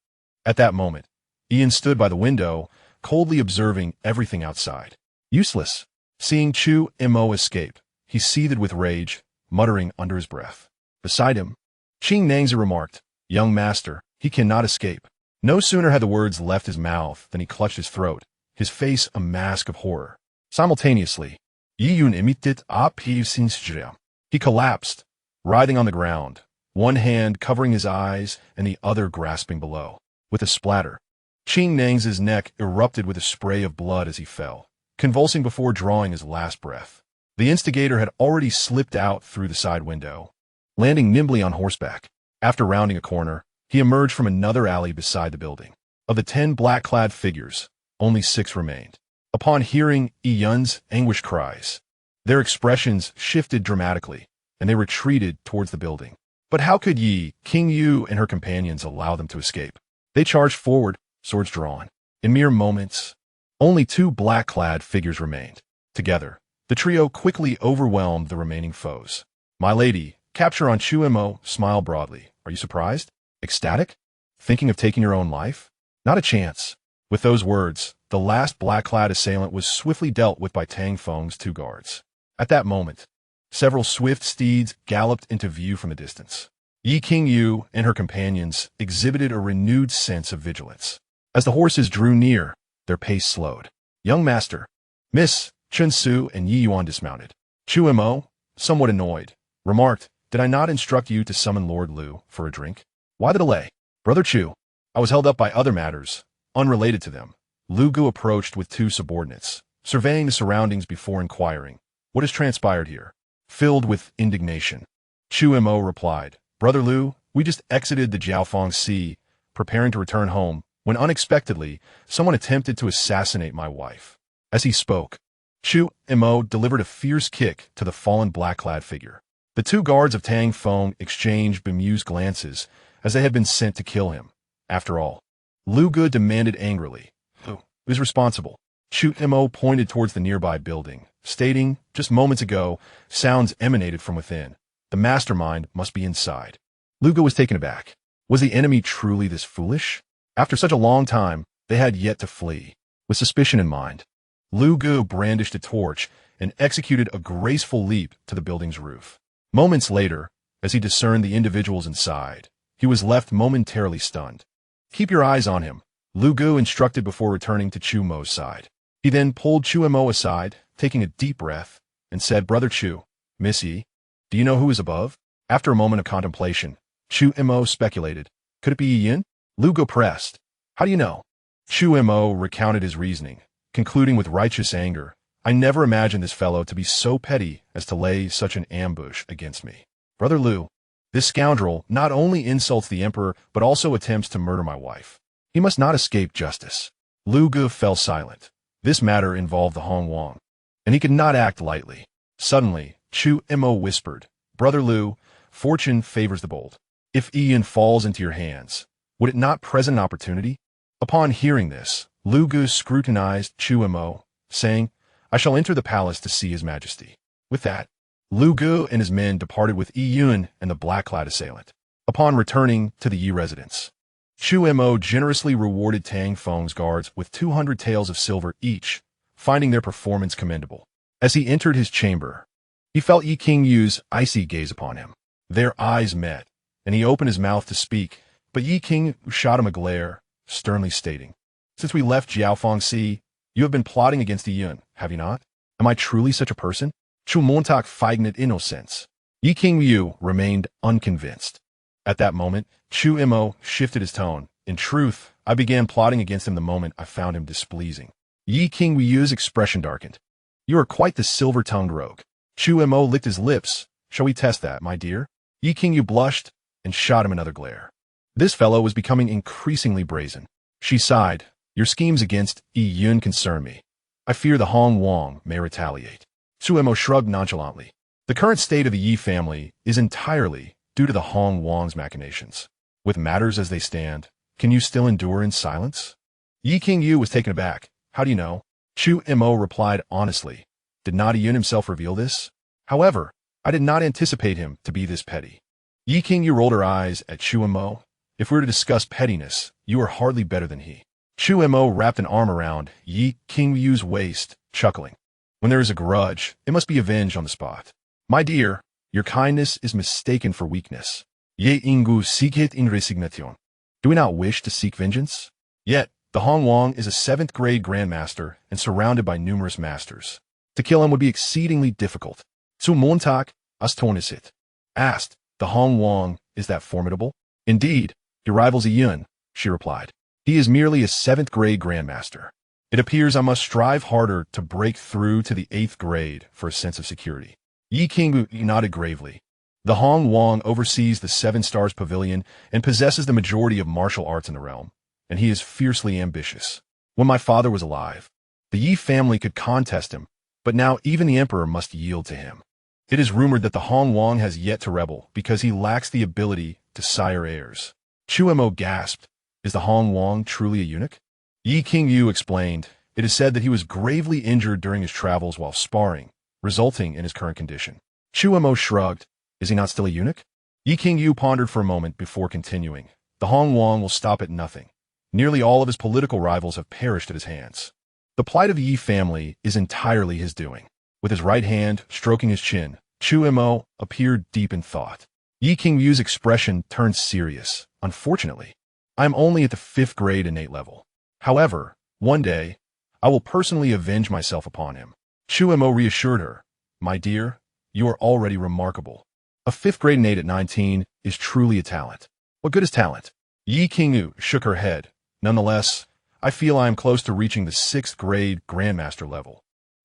At that moment, Ian stood by the window, coldly observing everything outside. Useless. Seeing Chu Mo escape, he seethed with rage, muttering under his breath. Beside him, Qing Nangzi remarked, "Young master, he cannot escape." No sooner had the words left his mouth than he clutched his throat, his face a mask of horror. Simultaneously, Yiyun imitit a. He collapsed, writhing on the ground, one hand covering his eyes and the other grasping below. With a splatter, Qing Nangzi's neck erupted with a spray of blood as he fell, convulsing before drawing his last breath. The instigator had already slipped out through the side window, landing nimbly on horseback. After rounding a corner, he emerged from another alley beside the building. Of the 10 black-clad figures, only 6 remained. Upon hearing Yun's anguished cries, their expressions shifted dramatically, and they retreated towards the building. But how could Yi Qingyu and her companions allow them to escape? They charged forward, swords drawn. In mere moments, only 2 black-clad figures remained. Together, the trio quickly overwhelmed the remaining foes. "My lady, capture on Chu Mo," smiled broadly. "Are you surprised? Ecstatic? Thinking of taking your own life? Not a chance." With those words, the last black-clad assailant was swiftly dealt with by Tang Feng's 2 guards. At that moment, several swift steeds galloped into view from the distance. Yi Qingyu and her companions exhibited a renewed sense of vigilance. As the horses drew near, their pace slowed. "Young master, Miss Chun Su and Yi Yuan dismounted." Chu Mo, somewhat annoyed, remarked, "Did I not instruct you to summon Lord Lu for a drink? Why the delay?" "Brother Chu, I was held up by other matters, unrelated to them." Lu Gu approached with 2 subordinates, surveying the surroundings before inquiring, "What has transpired here?" Filled with indignation, Chu Mo replied, "Brother Lu, we just exited the Jiaofeng Sea, preparing to return home, when unexpectedly, someone attempted to assassinate my wife. As he spoke, Chu Mo delivered a fierce kick to the fallen black-clad figure. The two guards of Tang Feng exchanged bemused glances as they had been sent to kill him. After all, Lu Ge demanded angrily, "Who is responsible?" Chu Mo pointed towards the nearby building, stating, just moments ago, sounds emanated from within. The mastermind must be inside. Lu Ge was taken aback. Was the enemy truly this foolish? After such a long time, they had yet to flee. With suspicion in mind, Lu Ge brandished a torch and executed a graceful leap to the building's roof. Moments later, as he discerned the individuals inside, he was left momentarily stunned. "Keep your eyes on him," Lu Ge instructed before returning to Chu Mo's side. He then pulled Chu Mo aside, taking a deep breath, and said, "Brother Chu, Miss Yi, do you know who is above?" After a moment of contemplation, Chu Mo speculated, "Could it be Yi Yin?" Lu Ge pressed, "How do you know?" Chu Mo recounted his reasoning, concluding with righteous anger, "I never imagined this fellow to be so petty as to lay such an ambush against me. Brother Lu, this scoundrel not only insults the emperor, but also attempts to murder my wife. He must not escape justice." Lu Ge fell silent. This matter involved the Hong Wang, and he could not act lightly. Suddenly, Chu Mo whispered, "Brother Lu, fortune favors the bold. If Yi Yin falls into your hands, would it not present an opportunity?" Upon hearing this, Lu Ge scrutinized Chu Mo, saying, "I shall enter the palace to see his majesty." With that, Lu Ge and his men departed with Yi Yun and the black-clad assailant. Upon returning to the Yi residence, Chu Mo generously rewarded Tang Feng's guards with 200 taels of silver each, finding their performance commendable. As he entered his chamber, he felt Yi Qingyu's icy gaze upon him. Their eyes met, and he opened his mouth to speak, but Yi Qingyu shot him a glare, sternly stating, "Since we left Jiaofengxi, you have been plotting against Yi Yun, have you not? Am I truly such a person? Chu Montauk feigned innocence." Yi Qingyu remained unconvinced. At that moment, Chu Mo shifted his tone. "In truth, I began plotting against him the moment I found him displeasing." Yi Qingyu's expression darkened. "You are quite the silver-tongued rogue." Chu Mo licked his lips. "Shall we test that, my dear?" Yi Qingyu blushed and shot him another glare. This fellow was becoming increasingly brazen. She sighed. "Your schemes against Yi Yun concern me. I fear the Hong Wang may retaliate." Chu Mo shrugged nonchalantly. "The current state of the Yi family is entirely due to the Hong Wang's machinations. With matters as they stand, can you still endure in silence?" Yi Qingyu was taken aback. "How do you know?" Chu Mo replied honestly. "Did not Yi Yun himself reveal this? However, I did not anticipate him to be this petty." Yi Qingyu rolled her eyes at Chu Mo. "If we were to discuss pettiness, you are hardly better than he." Chu Mo wrapped an arm around Yi Qingyu's waist, chuckling. "When there is a grudge, it must be avenged on the spot. My dear, your kindness is mistaken for weakness. Ye ingu seekit in resignation. Do we not wish to seek vengeance? Yet, the Hong Wang is a 7th-grade grandmaster and surrounded by numerous masters. To kill him would be exceedingly difficult. Zu Montag, astornisit." Asked, "The Hong Wang is that formidable?" "Indeed, he rivals Yi Yun," she replied. "He is merely a 7th-grade grandmaster. It appears I must strive harder to break through to the 8th grade for a sense of security." Yi Qingyu nodded gravely. "The Hong Wang oversees the 7 Stars Pavilion and possesses the majority of martial arts in the realm, and he is fiercely ambitious. When my father was alive, the Yi family could contest him, but now even the emperor must yield to him. It is rumored that the Hong Wang has yet to rebel because he lacks the ability to sire heirs." Chu Mo gasped. "Is the Hong Wang truly a eunuch?" Yi Qingyu explained, "It is said that he was gravely injured during his travels while sparring, resulting in his current condition." Chu Mo shrugged. "Is he not still a eunuch?" Yi Qingyu pondered for a moment before continuing. "The Hong Wang will stop at nothing. Nearly all of his political rivals have perished at his hands. The plight of the Yi family is entirely his doing." With his right hand stroking his chin, Chu Mo appeared deep in thought. Yi Qingyu's expression turned serious. "Unfortunately, I am only at the 5th grade innate level. However, one day, I will personally avenge myself upon him." Chu Mo reassured her. "My dear, you are already remarkable. A 5th grade innate at 19 is truly a talent." "What good is talent?" Yi Qingyu shook her head. "Nonetheless, I feel I am close to reaching the 6th grade grandmaster level.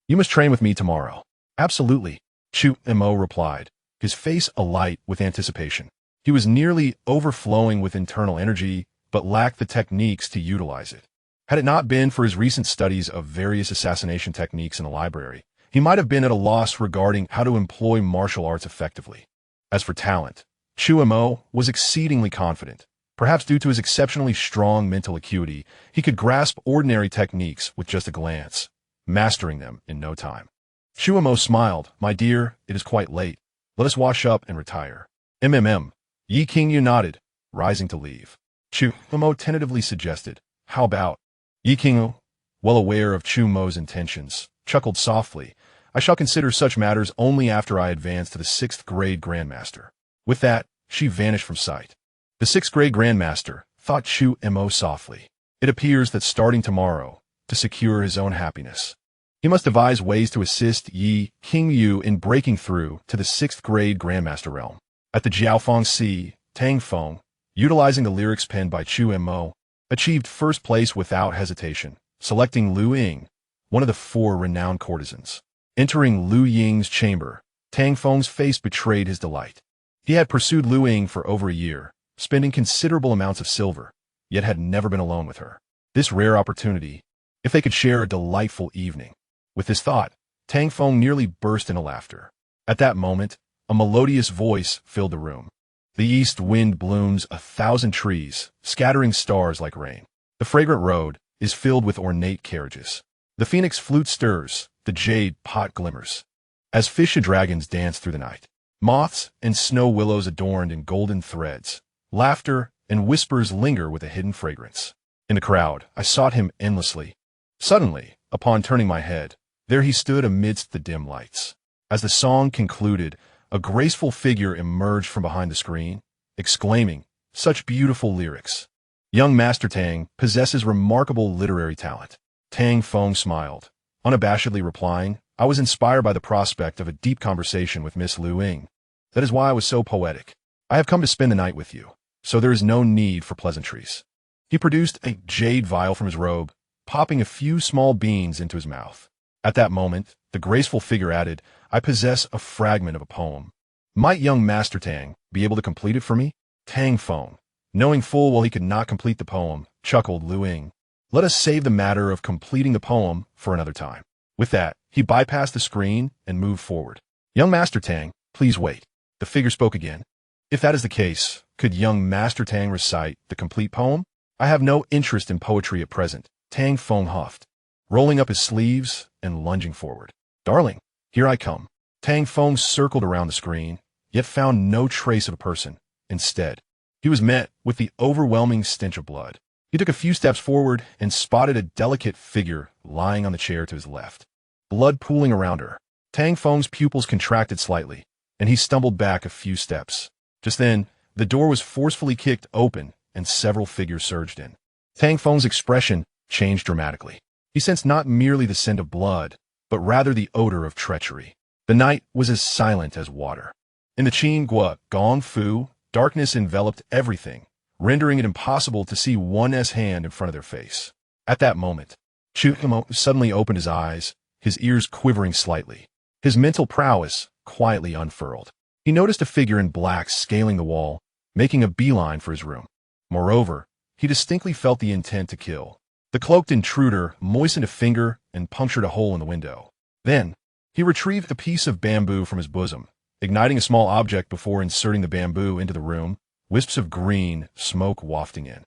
You must train with me tomorrow." "Absolutely," Chu Mo replied, his face alight with anticipation. He was nearly overflowing with internal energy, but lacked the techniques to utilize it. Had it not been for his recent studies of various assassination techniques in the library, he might have been at a loss regarding how to employ martial arts effectively. As for talent, Chu Mo was exceedingly confident. Perhaps due to his exceptionally strong mental acuity, he could grasp ordinary techniques with just a glance, mastering them in no time. Chu Mo smiled. "My dear, it is quite late. Let us wash up and retire." Yi Qingyu nodded, rising to leave. Chu Mo tentatively suggested, "How about?" Yi Qingyu, well aware of Chu Mo's intentions, chuckled softly. "I shall consider such matters only after I advance to the 6th grade Grandmaster." With that, she vanished from sight. The 6th grade Grandmaster, thought Chu Mo softly. It appears that starting tomorrow, to secure his own happiness, he must devise ways to assist Yi Qingyu in breaking through to the 6th grade Grandmaster realm. At the Jiaofeng Sea, Tang Feng, utilizing the lyrics penned by Chu Mo, achieved first place without hesitation, selecting Lu Ying, one of the 4 renowned courtesans. Entering Lu Ying's chamber, Tang Feng's face betrayed his delight. He had pursued Lu Ying for over a year, spending considerable amounts of silver, yet had never been alone with her. This rare opportunity, if they could share a delightful evening. With this thought, Tang Feng nearly burst into laughter. At that moment, a melodious voice filled the room. The east wind blooms 1,000 trees, scattering stars like rain. The fragrant road is filled with ornate carriages. The phoenix flute stirs, the jade pot glimmers. As fish and dragons dance through the night, moths and snow willows adorned in golden threads, laughter and whispers linger with a hidden fragrance. In the crowd, I sought him endlessly. Suddenly, upon turning my head, there he stood amidst the dim lights. As the song concluded, a graceful figure emerged from behind the screen, exclaiming, "Such beautiful lyrics." Young Master Tang possesses remarkable literary talent. Tang Feng smiled, unabashedly replying, "I was inspired by the prospect of a deep conversation with Miss Lu Ying. That is why I was so poetic. I have come to spend the night with you, so there is no need for pleasantries." He produced a jade vial from his robe, popping a few small beans into his mouth. At that moment, the graceful figure added, "I possess a fragment of a poem. Might young Master Tang be able to complete it for me?" Tang Feng, knowing full well he could not complete the poem, chuckled Lu Ying. "Let us save the matter of completing the poem for another time." With that, he bypassed the screen and moved forward. "Young Master Tang, please wait." The figure spoke again. "If that is the case, could young Master Tang recite the complete poem?" "I have no interest in poetry at present," Tang Feng huffed, rolling up his sleeves and lunging forward. "Darling, here I come." Tang Feng circled around the screen, yet found no trace of a person. Instead, he was met with the overwhelming stench of blood. He took a few steps forward and spotted a delicate figure lying on the chair to his left, blood pooling around her. Tang Feng's pupils contracted slightly, and he stumbled back a few steps. Just then, the door was forcefully kicked open, and several figures surged in. Tang Feng's expression changed dramatically. He sensed not merely the scent of blood, but rather the odor of treachery. The night was as silent as water. In the Qin Guo Gong Fu, darkness enveloped everything, rendering it impossible to see one's hand in front of their face. At that moment, Chu Mo suddenly opened his eyes, his ears quivering slightly. His mental prowess quietly unfurled. He noticed a figure in black scaling the wall, making a beeline for his room. Moreover, he distinctly felt the intent to kill. The cloaked intruder moistened a finger and punctured a hole in the window. Then, he retrieved a piece of bamboo from his bosom, igniting a small object before inserting the bamboo into the room, wisps of green smoke wafting in.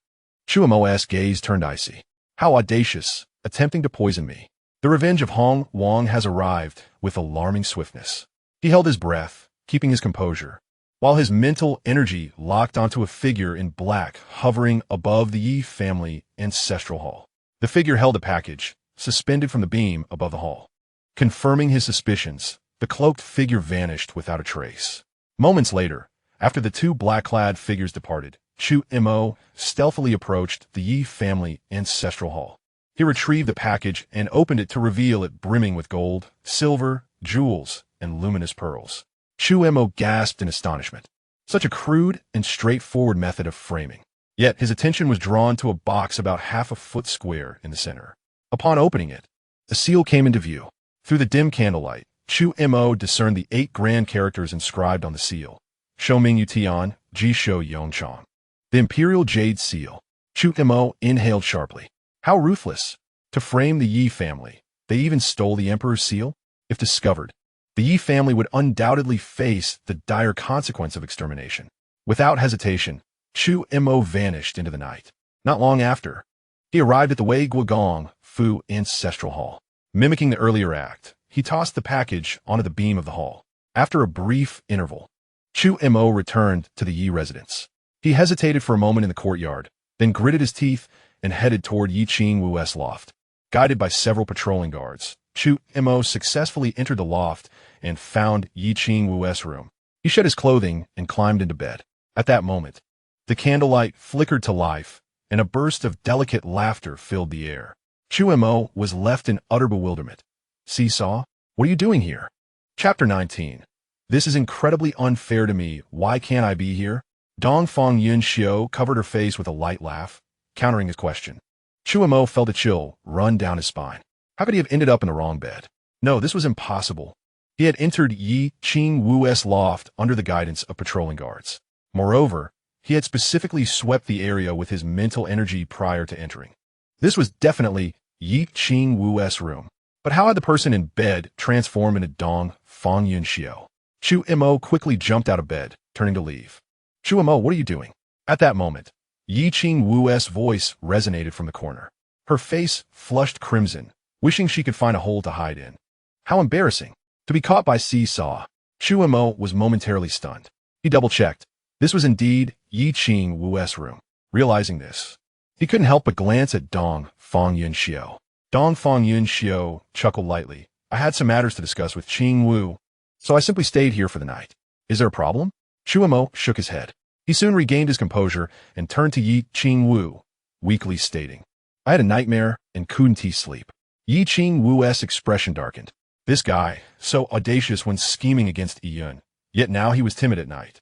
Chu Mo's gaze turned icy. "How audacious, attempting to poison me." The revenge of Hong Wang has arrived with alarming swiftness. He held his breath, keeping his composure, while his mental energy locked onto a figure in black hovering above the Yi family ancestral hall. The figure held a package, suspended from the beam above the hall. Confirming his suspicions, the cloaked figure vanished without a trace. Moments later, after the 2 black-clad figures departed, Chu Mo stealthily approached the Yi family ancestral hall. He retrieved the package and opened it to reveal it brimming with gold, silver, jewels, and luminous pearls. Chu Mo gasped in astonishment. Such a crude and straightforward method of framing. Yet his attention was drawn to a box about half a foot square in the center. Upon opening it, a seal came into view. Through the dim candlelight, Chu Mo discerned the 8 grand characters inscribed on the seal. Shou Ming Yu Tian, Ji Shou Yong Chong. The Imperial Jade Seal. Chu Mo inhaled sharply. How ruthless. To frame the Yi family, they even stole the Emperor's seal? If discovered, the Yi family would undoubtedly face the dire consequence of extermination. Without hesitation, Chu Mo vanished into the night. Not long after, he arrived at the Wei Guogong Fu ancestral hall. Mimicking the earlier act, he tossed the package onto the beam of the hall. After a brief interval, Chu Mo returned to the Yi residence. He hesitated for a moment in the courtyard, then gritted his teeth and headed toward Yi Qing Wu's loft. Guided by several patrolling guards, Chu Mo successfully entered the loft and found Yi Qing Wu's room. He shed his clothing and climbed into bed. At that moment, the candlelight flickered to life, and a burst of delicate laughter filled the air. Chu Mo was left in utter bewilderment. Seesaw, what are you doing here? Chapter 19. This is incredibly unfair to me. Why can't I be here? Dongfang Yun Xiao covered her face with a light laugh, countering his question. Chu Mo felt a chill run down his spine. How could he have ended up in the wrong bed? No, this was impossible. He had entered Yi Qing Wu's loft under the guidance of patrolling guards. Moreover, he had specifically swept the area with his mental energy prior to entering. This was definitely Yi Qing Wu's room. But how had the person in bed transformed into Dongfang Yun Xiao? Chu Mo quickly jumped out of bed, turning to leave. Chu Mo, what are you doing? At that moment, Yi Qing Wu's voice resonated from the corner. Her face flushed crimson, wishing she could find a hole to hide in. How embarrassing. To be caught by Seesaw. Chu Mo was momentarily stunned. He double-checked. This was indeed Yi Qing Wu's room. Realizing this, he couldn't help but glance at Dongfang Yun Xiao. Dongfang Yun Xiao chuckled lightly. I had some matters to discuss with Qing Wu, so I simply stayed here for the night. Is there a problem? Chu Mo shook his head. He soon regained his composure and turned to Yi Qing Wu, weakly stating, I had a nightmare and couldn't sleep. Yi Qing Wu's expression darkened. This guy, so audacious when scheming against Yun, yet now he was timid at night.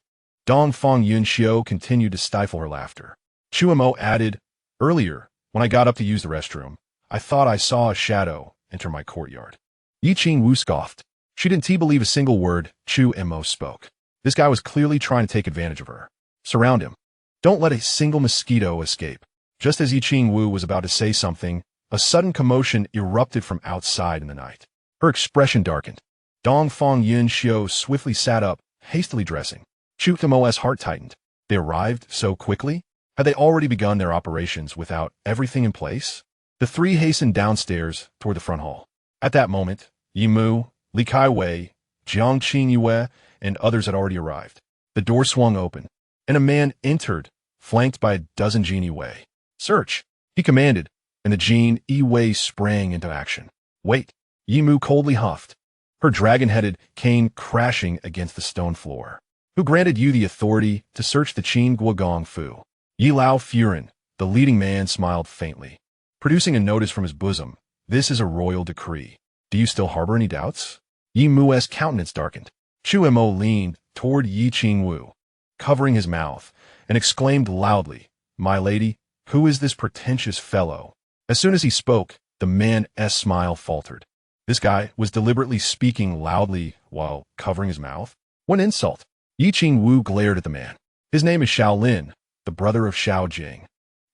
Dongfang Yun Xiao continued to stifle her laughter. Chu Mo added, Earlier, when I got up to use the restroom, I thought I saw a shadow enter my courtyard. Yi Qing Wu scoffed. She didn't believe a single word Chu Mo spoke. This guy was clearly trying to take advantage of her. Surround him. Don't let a single mosquito escape. Just as Yi Qing Wu was about to say something, a sudden commotion erupted from outside in the night. Her expression darkened. Dongfang Yun Xiao swiftly sat up, hastily dressing. Chu Mo's heart tightened. They arrived so quickly? Had they already begun their operations without everything in place? The three hastened downstairs toward the front hall. At that moment, Yi Mu, Li Kai Wei, Jiang Qing Yue, and others had already arrived. The door swung open, and a man entered, flanked by a dozen Jin Wei. Search, he commanded, and the Jin Wei sprang into action. Wait, Yi Mu coldly huffed. Her dragon-headed came crashing against the stone floor. Who granted you the authority to search the Qin Guogong Fu? Yi Lao Furin, the leading man, smiled faintly. Producing a notice from his bosom, this is a royal decree. Do you still harbor any doubts? Yi Mu's countenance darkened. Chu Mo leaned toward Yi Qing Wu, covering his mouth, and exclaimed loudly, My lady, who is this pretentious fellow? As soon as he spoke, the man's smile faltered. This guy was deliberately speaking loudly while covering his mouth. What insult! Yi Qing Wu glared at the man. His name is Xiao Lin, the brother of Xiao Jing,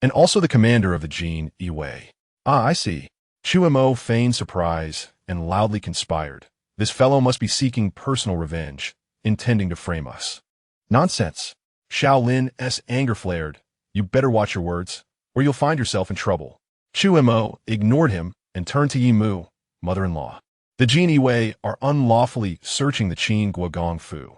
and also the commander of the Jin Wei. Ah, I see. Chu Mo feigned surprise and loudly conspired. This fellow must be seeking personal revenge, intending to frame us. Nonsense. Xiao Lin's anger flared. You better watch your words, or you'll find yourself in trouble. Chu Mo ignored him and turned to Yi Mu, mother-in-law. The Jin Wei are unlawfully searching the Qin Guogong Fu.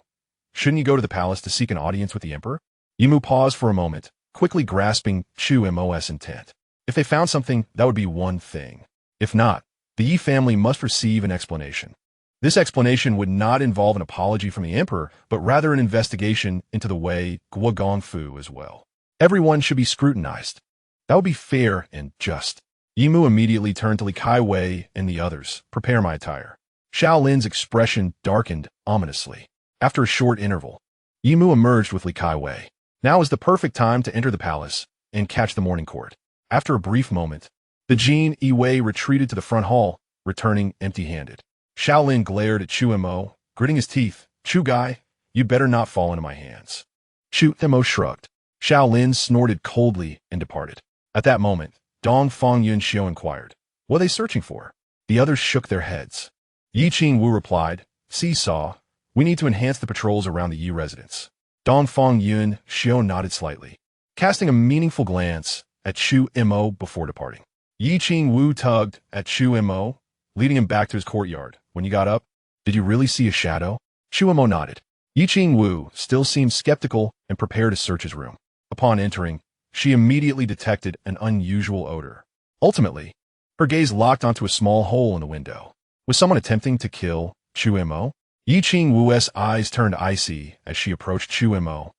Shouldn't you go to the palace to seek an audience with the emperor? Yi Mu paused for a moment, quickly grasping Chu Mo's intent. If they found something, that would be one thing. If not, the Yi family must receive an explanation. This explanation would not involve an apology from the emperor, but rather an investigation into the Wei Guogong Fu as well. Everyone should be scrutinized. That would be fair and just. Yi Mu immediately turned to Li Kai Wei and the others. Prepare my attire. Xiao Lin's expression darkened ominously. After a short interval, Yi Mu emerged with Li Kai Wei. Now is the perfect time to enter the palace and catch the morning court. After a brief moment, the Jin Wei retreated to the front hall, returning empty-handed. Xiao Lin glared at Chu Mo, gritting his teeth. Chu guy, you better not fall into my hands. Chu Mo shrugged. Xiao Lin snorted coldly and departed. At that moment, Dong Fong Yun Xiu inquired, "What are they searching for?" The others shook their heads. Yi Qing Wu replied, "Seesaw, we need to enhance the patrols around the Yi residence." Dong Fong Yun Xiu nodded slightly, casting a meaningful glance at Chu Mo before departing. Yi Qing Wu tugged at Chu Mo, leading him back to his courtyard. "When you got up, did you really see a shadow?" Chu Mo nodded. Yi Qing Wu still seemed skeptical and prepared to search his room. Upon entering, she immediately detected an unusual odor. Ultimately, her gaze locked onto a small hole in the window. Was someone attempting to kill Chu Mo? Yi Qing Wu's eyes turned icy as she approached Chu Mo.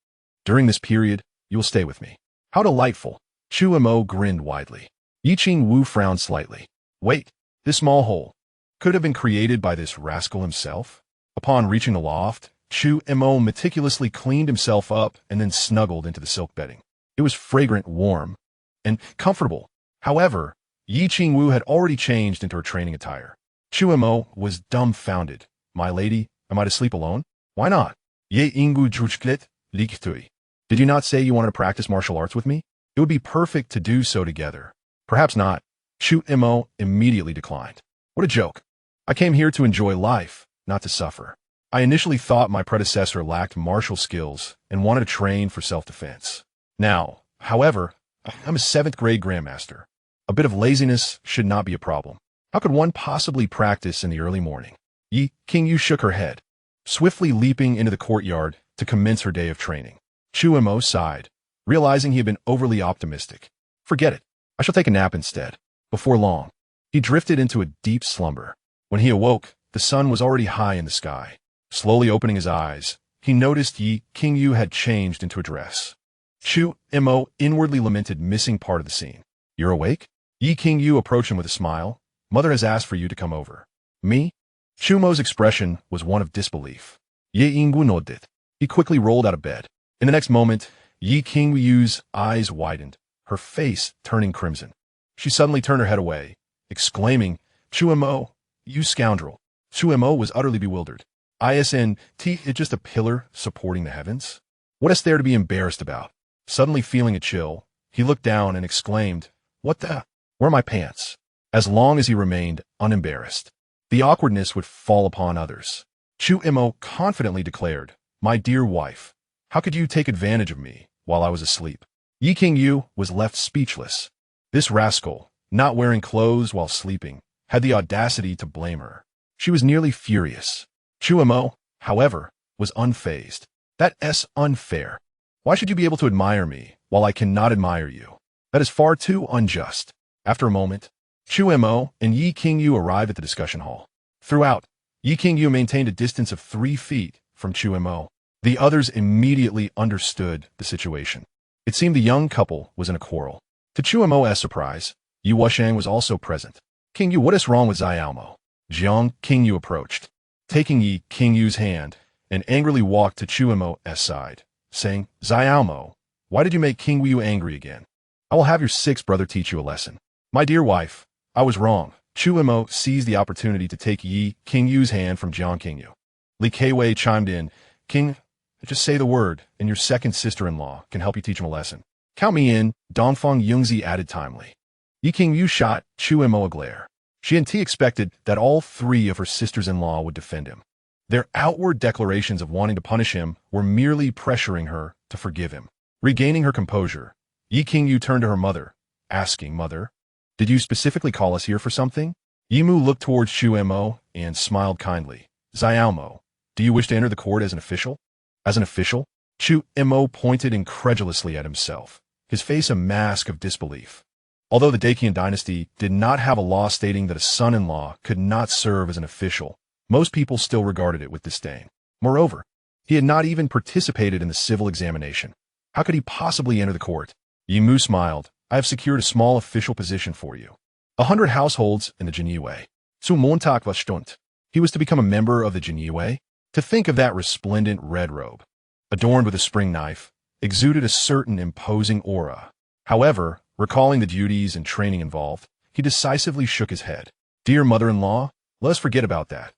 "During this period, you will stay with me." "How delightful." Chu Mo grinned widely. Yi Qing Wu frowned slightly. "Wait, this small hole could have been created by this rascal himself?" Upon reaching the loft, Chu Mo meticulously cleaned himself up and then snuggled into the silk bedding. It was fragrant, warm, and comfortable. However, Yi Qing Wu had already changed into her training attire. Chu Mo was dumbfounded. "My lady, am I to sleep alone?" "Why not?" "Ye ingu juchklit liktui." "Did you not say you wanted to practice martial arts with me? It would be perfect to do so together." "Perhaps not." Chu Mo immediately declined. "What a joke. I came here to enjoy life, not to suffer. I initially thought my predecessor lacked martial skills and wanted to train for self-defense. Now, however, I'm a 7th grade grandmaster. A bit of laziness should not be a problem. How could one possibly practice in the early morning?" Yi Qing Yu shook her head, swiftly leaping into the courtyard to commence her day of training. Chu Mo sighed, realizing he had been overly optimistic. "Forget it. I shall take a nap instead." Before long, he drifted into a deep slumber. When he awoke, the sun was already high in the sky. Slowly opening his eyes, he noticed Yi Qing Yu had changed into a dress. Chu Mo inwardly lamented missing part of the scene. "You're awake?" Yi Qing Yu approached him with a smile. "Mother has asked for you to come over." "Me?" Chu Mo's expression was one of disbelief. Ye Ingwu nodded. He quickly rolled out of bed. In the next moment, Yi Qing Yu's eyes widened, her face turning crimson. She suddenly turned her head away, exclaiming, "Chu Mo, you scoundrel." Chu Mo was utterly bewildered. "Isn't it just a pillar supporting the heavens? What is there to be embarrassed about?" Suddenly feeling a chill, he looked down and exclaimed, "What the? Where are my pants?" As long as he remained unembarrassed, the awkwardness would fall upon others. Chu Mo confidently declared, "My dear wife, how could you take advantage of me while I was asleep?" Yi Qing Yu was left speechless. This rascal, not wearing clothes while sleeping, had the audacity to blame her. She was nearly furious. Chu Mo, however, was unfazed. "That's unfair. Why should you be able to admire me while I cannot admire you? That is far too unjust." After a moment, Chu Mo and Yi Qing Yu arrived at the discussion hall. Throughout, Yi Qing Yu maintained a distance of 3 feet from Chu Mo. The others immediately understood the situation. It seemed the young couple was in a quarrel. To Chu Mo's surprise, Yu Wushang was also present. "King Yu, what is wrong with Xiaomo?" Jiang King Yu approached, taking Yi Qing Yu's hand, and angrily walked to Chu Mo's side, saying, "Xiaomo, why did you make King Yu angry again? I will have your 6th brother teach you a lesson." "My dear wife, I was wrong." Chu Mo seized the opportunity to take Yi Qing Yu's hand from Jiang King Yu. Li Keiwei chimed in, "King, just say the word, and your 2nd sister-in-law can help you teach him a lesson." "Count me in," Dongfang Yungzi added timely. Yi Qing Yu shot Chu Mo a glare. She and T expected that all 3 of her sisters-in-law would defend him. Their outward declarations of wanting to punish him were merely pressuring her to forgive him. Regaining her composure, Yi Qing Yu turned to her mother, asking, "Mother, did you specifically call us here for something?" Yimu looked towards Chu Mo and smiled kindly. "Xiaomo, do you wish to enter the court as an official?" "As an official?" Chu Mo pointed incredulously at himself, his face a mask of disbelief. Although the Dacian dynasty did not have a law stating that a son-in-law could not serve as an official, most people still regarded it with disdain. Moreover, he had not even participated in the civil examination. How could he possibly enter the court? Yimu smiled. "I have secured a small official position for you. 100 households in the Jinyiwei. Zu Montag was stunt." He was to become a member of the Jinyiwei? To think of that resplendent red robe, adorned with a spring knife, exuded a certain imposing aura. However, recalling the duties and training involved, he decisively shook his head. "Dear mother-in-law, let us forget about that.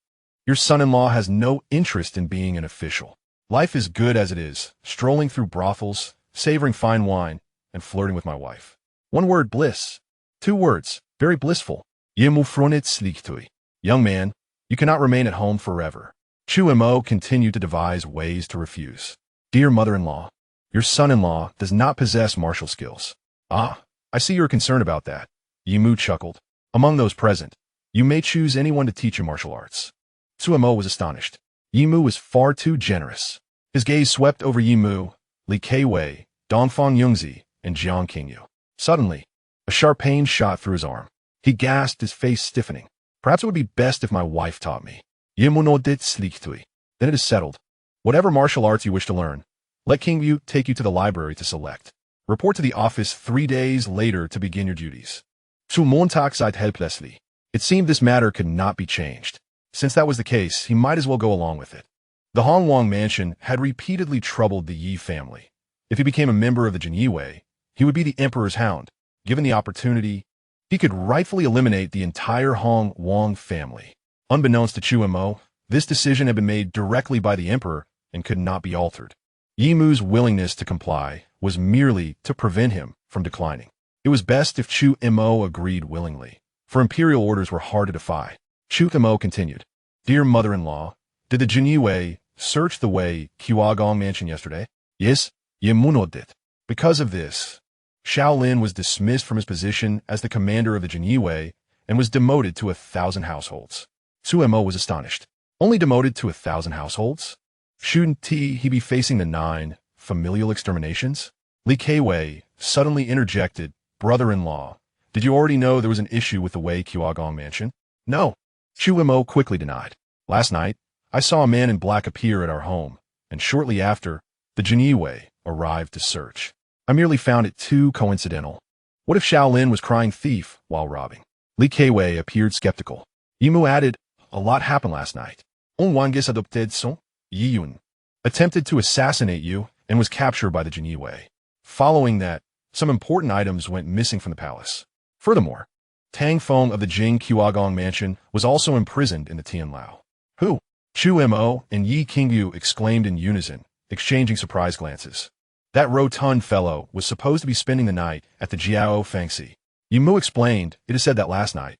Your son-in-law has no interest in being an official. Life is good as it is, strolling through brothels, savoring fine wine, and flirting with my wife. One word, bliss. Two words, very blissful. Yimu fronit sliktui. Young man, you cannot remain at home forever. Chu Mo continued to devise ways to refuse. Dear mother-in-law, your son-in-law does not possess martial skills. Ah, I see you're concerned about that. Yimu chuckled. Among those present, you may choose anyone to teach you martial arts. Chu Mo was astonished. Yimu was far too generous. His gaze swept over Yimu, Li Keiwei, Dongfang Yungzi, and Jiang Qingyu. Suddenly, a sharp pain shot through his arm. He gasped, his face stiffening. Perhaps it would be best if my wife taught me. Yimu no dit sliktui. Then it is settled. Whatever martial arts you wish to learn, let Qingyu take you to the library to select. Report to the office 3 days later to begin your duties. Zu Montag seid helplessly. It seemed this matter could not be changed. Since that was the case, he might as well go along with it. The Gong Mansion had repeatedly troubled the Yi family. If he became a member of the Jinyiwei, he would be the emperor's hound. Given the opportunity, he could rightfully eliminate the entire Gong family. Unbeknownst to Chu Mo, this decision had been made directly by the emperor and could not be altered. Yimu's willingness to comply was merely to prevent him from declining. It was best if Chu Mo agreed willingly, for imperial orders were hard to defy. Chu Mo continued, Dear mother-in-law, did the Jinyiwei search the Guo Gong Mansion yesterday? Yes, Yimu did. Because of this, Shaolin was dismissed from his position as the commander of the Jinyiwei and was demoted to 1,000 households. Chu Mo was astonished. Only demoted to 1,000 households? Shouldn't he be facing the 9 familial exterminations? Li Keiwei suddenly interjected, Brother-in-law, did you already know there was an issue with the Guo Gong Mansion? No. Chu Mo quickly denied. Last night, I saw a man in black appear at our home, and shortly after, the Jinyiwei arrived to search. I merely found it too coincidental. What if Shaolin was crying thief while robbing? Li Keiwei appeared skeptical. Yimu added, a lot happened last night. On wanges adopted son, Yiyun, attempted to assassinate you and was captured by the Jinyiwei. Following that, some important items went missing from the palace. Furthermore, Tang Feng of the Guo Gong Mansion was also imprisoned in the Tianlao. Who? Chu Mo and Yi Qingyu exclaimed in unison, exchanging surprised glances. That rotund fellow was supposed to be spending the night at the Jiao Fangxi. Yimu explained, it is said that last night,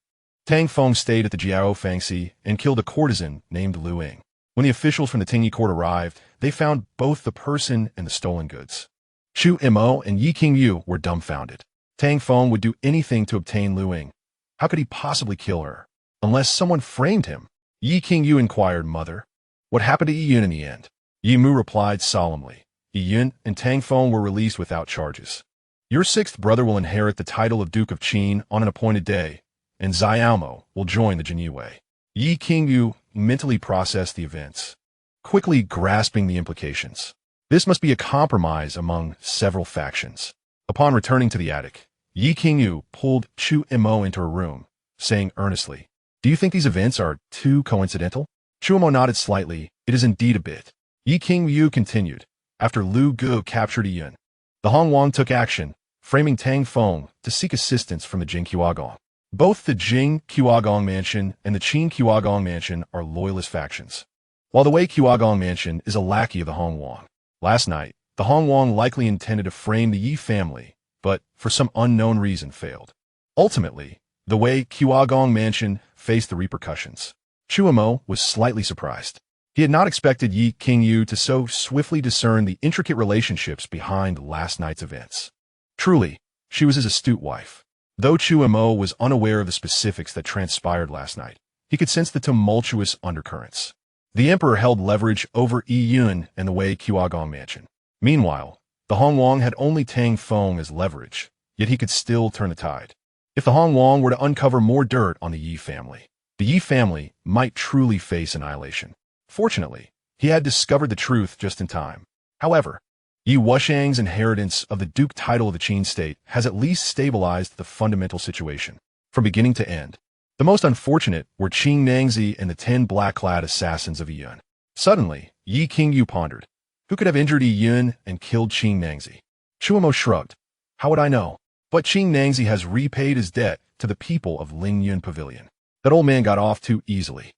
Tang Feng stayed at the Jiao Fangxi and killed a courtesan named Lu Ying. When the officials from the Tingyi court arrived, they found both the person and the stolen goods. Chu Mo and Yi Qingyu were dumbfounded. Tang Feng would do anything to obtain Lu Ying. How could he possibly kill her? Unless someone framed him. Yi Qingyu inquired, Mother, what happened to Yiyun in the end? Yimu replied solemnly, Yiyun and Tang Feng were released without charges. Your 6th brother will inherit the title of Duke of Qin on an appointed day, and Xiaomo will join the Jinyiwei. Yi Qingyu mentally processed the events, quickly grasping the implications. This must be a compromise among several factions. Upon returning to the attic, Yi Qingyu pulled Chu Mo into her room, saying earnestly, Do you think these events are too coincidental? Chu Mo nodded slightly. It is indeed a bit. Yi Qingyu continued, After Lu Gu captured Yiyun, the Hongwang took action, framing Tang Feng to seek assistance from the Jing Guo Gong. Both the Jing Guo Gong Mansion and the Qin Guo Gong Mansion are loyalist factions, while the Guo Gong Mansion is a lackey of the Hongwang. Last night, the Hongwang likely intended to frame the Yi family, but for some unknown reason failed. Ultimately, the Guo Gong Mansion faced the repercussions. Chu Mo was slightly surprised. He had not expected Yi Qingyu to so swiftly discern the intricate relationships behind last night's events. Truly, she was his astute wife. Though Chu Mo was unaware of the specifics that transpired last night, he could sense the tumultuous undercurrents. The emperor held leverage over Yiyun and the Guo Gong Mansion. Meanwhile, the Hongwang had only Tang Feng as leverage, yet he could still turn the tide. If the Hongwang were to uncover more dirt on the Yi family, the Yi family might truly face annihilation. Fortunately, he had discovered the truth just in time. However, Yi Wushang's inheritance of the Duke title of the Qin state has at least stabilized the fundamental situation, from beginning to end. The most unfortunate were Qing Nangzi and the 10 black-clad assassins of Yiyun. Suddenly, Yi Qingyu pondered, who could have injured Yiyun and killed Qing Nangzi? Chu Mo shrugged. How would I know? But Qing Nangzi has repaid his debt to the people of Lingyun Pavilion. That old man got off too easily.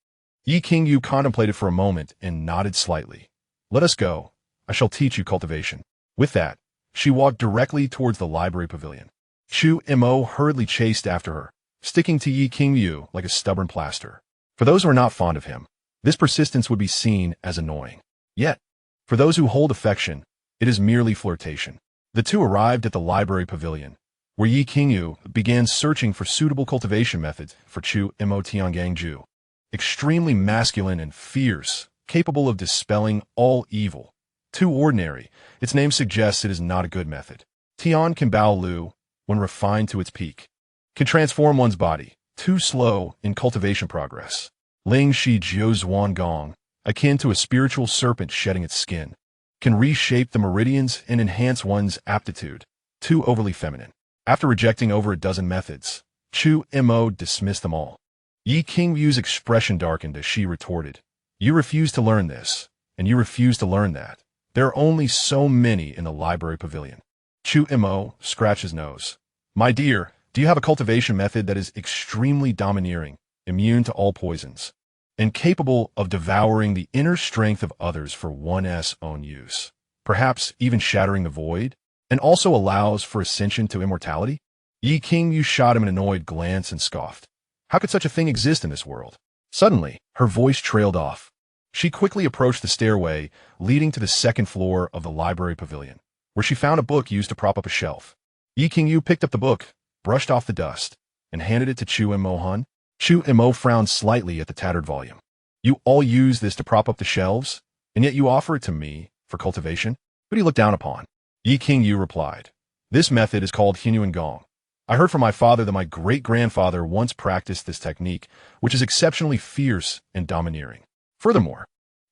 Yi Qingyu contemplated for a moment and nodded slightly. Let us go. I shall teach you cultivation. With that, she walked directly towards the library pavilion. Chu Mo hurriedly chased after her, sticking to Yi Qingyu like a stubborn plaster. For those who are not fond of him, this persistence would be seen as annoying. Yet, for those who hold affection, it is merely flirtation. The two arrived at the library pavilion, where Yi Qingyu began searching for suitable cultivation methods for Chu Mo Tiangangju. Extremely masculine and fierce, capable of dispelling all evil. Too ordinary, its name suggests it is not a good method. Tian Kimbao Lu, when refined to its peak, can transform one's body, too slow in cultivation progress. Ling Shi Jiu Zuan Gong, akin to a spiritual serpent shedding its skin, can reshape the meridians and enhance one's aptitude, too overly feminine. After rejecting over a dozen methods, Chu Mo dismissed them all. Yi Qingyu's expression darkened as she retorted, "You refuse to learn this, and you refuse to learn that. There are only so many in the library pavilion." Chu Mo scratched his nose. "My dear, do you have a cultivation method that is extremely domineering, immune to all poisons, and capable of devouring the inner strength of others for one's own use, perhaps even shattering the void, and also allows for ascension to immortality?" Yi Qingyu shot him an annoyed glance and scoffed. How could such a thing exist in this world? Suddenly, her voice trailed off. She quickly approached the stairway leading to the second floor of the library pavilion, where she found a book used to prop up a shelf. Yi Qingyu picked up the book, brushed off the dust, and handed it to Chu Mo. Chu Mo frowned slightly at the tattered volume. "You all use this to prop up the shelves, and yet you offer it to me for cultivation? Who do you look down upon?" Yi Qingyu replied, "This method is called Hunyuan Gong. I heard from my father that my great-grandfather once practiced this technique, which is exceptionally fierce and domineering. Furthermore,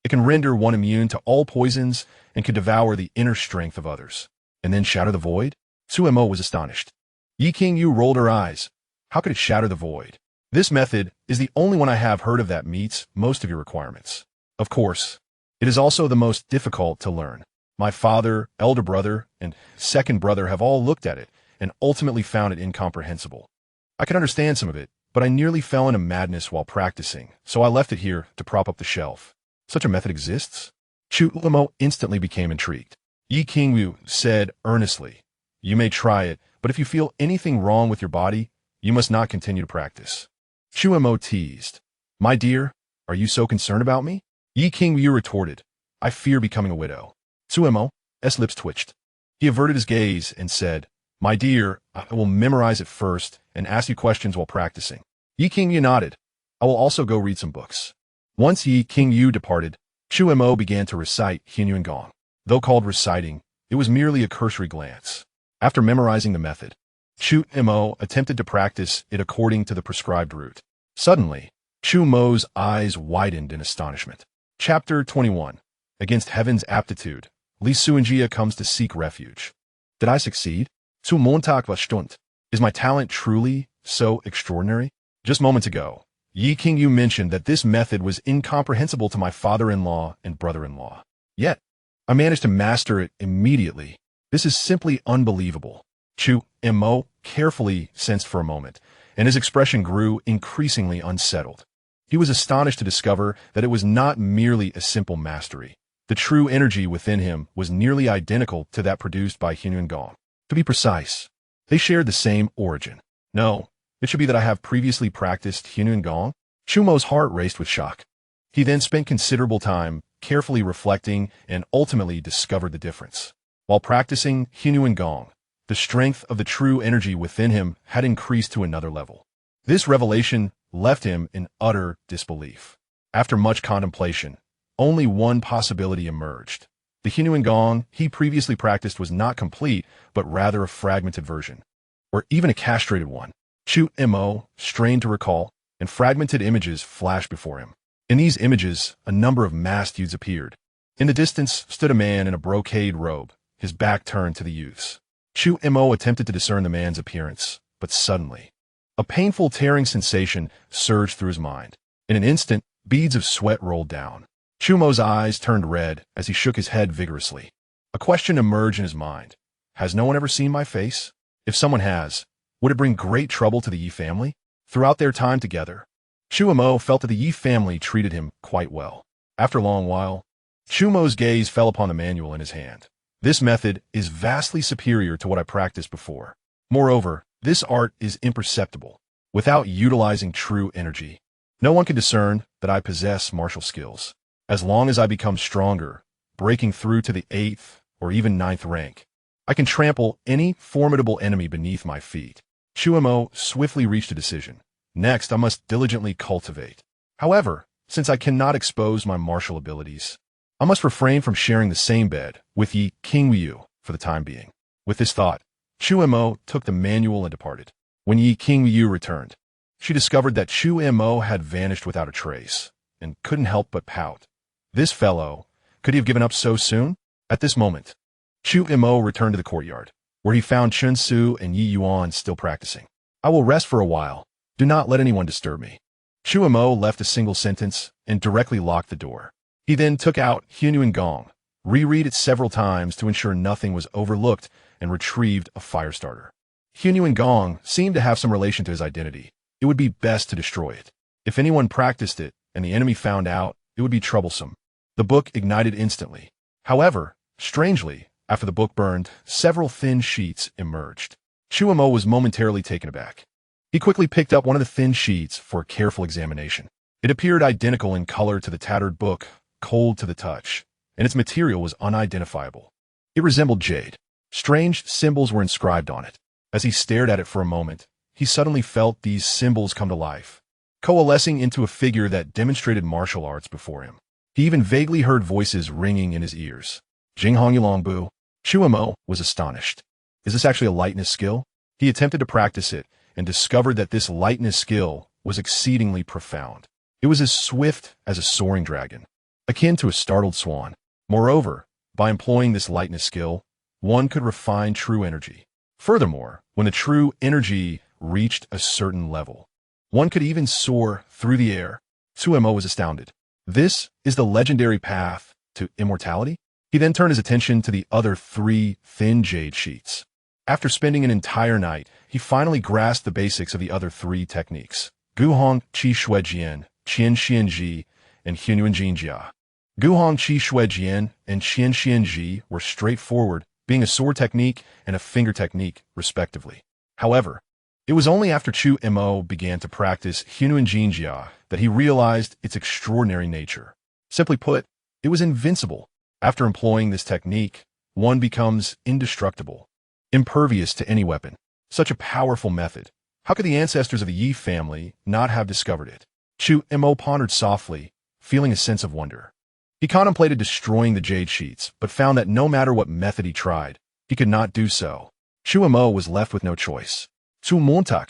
it can render one immune to all poisons and can devour the inner strength of others, and then shatter the void." Chu Mo was astonished. Yi Qingyu rolled her eyes. "How could it shatter the void? This method is the only one I have heard of that meets most of your requirements. Of course, it is also the most difficult to learn. My father, elder brother, and second brother have all looked at it and ultimately found it incomprehensible. I could understand some of it, but I nearly fell into madness while practicing, so I left it here to prop up the shelf. Such a method exists?" Chu Mo instantly became intrigued. Yi Qingyu said earnestly, "You may try it, but if you feel anything wrong with your body, you must not continue to practice." Chu Mo teased, "My dear, are you so concerned about me?" Yi Qingyu retorted, "I fear becoming a widow." Chu Mo's lips twitched. He averted his gaze and said, "My dear, I will memorize it first and ask you questions while practicing." Yi Qingyu nodded. "I will also go read some books." Once Yi Qingyu departed, Chu Mo began to recite Hunyuan Gong. Though called reciting, it was merely a cursory glance. After memorizing the method, Chu Mo attempted to practice it according to the prescribed route. Suddenly, Chu Mo's eyes widened in astonishment. Chapter 21. Against Heaven's Aptitude, Li Suanjia comes to seek refuge. Did I succeed? Zu Montag was Stund. Is my talent truly so extraordinary? Just moments ago, Yi Qingyu mentioned that this method was incomprehensible to my father-in-law and brother-in-law. Yet, I managed to master it immediately. This is simply unbelievable. Chu Mo carefully sensed for a moment, and his expression grew increasingly unsettled. He was astonished to discover that it was not merely a simple mastery. The true energy within him was nearly identical to that produced by Hunyuan Gong. To be precise, they shared the same origin. No, it should be that I have previously practiced Hunyuan Gong. Chu Mo's heart raced with shock. He then spent considerable time carefully reflecting and ultimately discovered the difference. While practicing Hunyuan Gong, the strength of the true energy within him had increased to another level. This revelation left him in utter disbelief. After much contemplation, only one possibility emerged. The Hunyuan Gong he previously practiced was not complete, but rather a fragmented version, or even a castrated one. Chu Mo strained to recall, and fragmented images flashed before him. In these images, a number of masked youths appeared. In the distance stood a man in a brocade robe, his back turned to the youths. Chu Mo attempted to discern the man's appearance, but suddenly, a painful tearing sensation surged through his mind. In an instant, beads of sweat rolled down. Chu Mo's eyes turned red as he shook his head vigorously. A question emerged in his mind. Has no one ever seen my face? If someone has, would it bring great trouble to the Yi family? Throughout their time together, Chu Mo felt that the Yi family treated him quite well. After a long while, Chu Mo's gaze fell upon the manual in his hand. This method is vastly superior to what I practiced before. Moreover, This art is imperceptible. Without utilizing true energy, no one can discern that I possess martial skills. As long as I become stronger, breaking through to the 8th or even 9th rank, I can trample any formidable enemy beneath my feet. Chu Mo swiftly reached a decision. Next, I must diligently cultivate. However, since I cannot expose my martial abilities, I must refrain from sharing the same bed with Yi Qingyu for the time being. With this thought, Chu Mo took the manual and departed. When Yi Qingyu returned, she discovered that Chu Mo had vanished without a trace, and couldn't help but pout. This fellow, could he have given up so soon? At this moment, Chu Mo returned to the courtyard, where he found Chun Su and Yi Yuan still practicing. I will rest for a while. Do not let anyone disturb me. Chu Mo left a single sentence and directly locked the door. He then took out Hunyuan Gong, reread it several times to ensure nothing was overlooked, and retrieved a fire starter. Hunyuan Gong seemed to have some relation to his identity. It would be best to destroy it. If anyone practiced it and the enemy found out, it would be troublesome. The book ignited instantly. However, strangely, after the book burned, several thin sheets emerged. Chu Mo was momentarily taken aback. He quickly picked up one of the thin sheets for a careful examination. It appeared identical in color to the tattered book, cold to the touch, and its material was unidentifiable. It resembled jade. Strange symbols were inscribed on it. As he stared at it for a moment, he suddenly felt these symbols come to life, coalescing into a figure that demonstrated martial arts before him. He even vaguely heard voices ringing in his ears. Jinghong Yulongbu. Chu Mo was astonished. Is this actually a lightness skill? He attempted to practice it and discovered that this lightness skill was exceedingly profound. It was as swift as a soaring dragon, akin to a startled swan. Moreover, by employing this lightness skill, one could refine true energy. Furthermore, when the true energy reached a certain level, one could even soar through the air. Chu Mo was astounded. This is the legendary path to immortality? He then turned his attention to the other 3 thin jade sheets. After spending an entire night, he finally grasped the basics of the other 3 techniques: Guhong Qi Shui Jian, Qian Xian Ji, and Hunyuan Jin Jia. Guhong Qi Shui Jian and Qian Xian Ji were straightforward, being a sword technique and a finger technique, respectively. However, it was only after Chu Mo began to practice Hunyuan Jin Jia that he realized its extraordinary nature. Simply put, it was invincible. After employing this technique, one becomes indestructible, impervious to any weapon. Such a powerful method. How could the ancestors of the Yi family not have discovered it? Chu Mo pondered softly, feeling a sense of wonder. He contemplated destroying the jade sheets, but found that no matter what method he tried, he could not do so. Chu Mo was left with no choice. Chu Montak.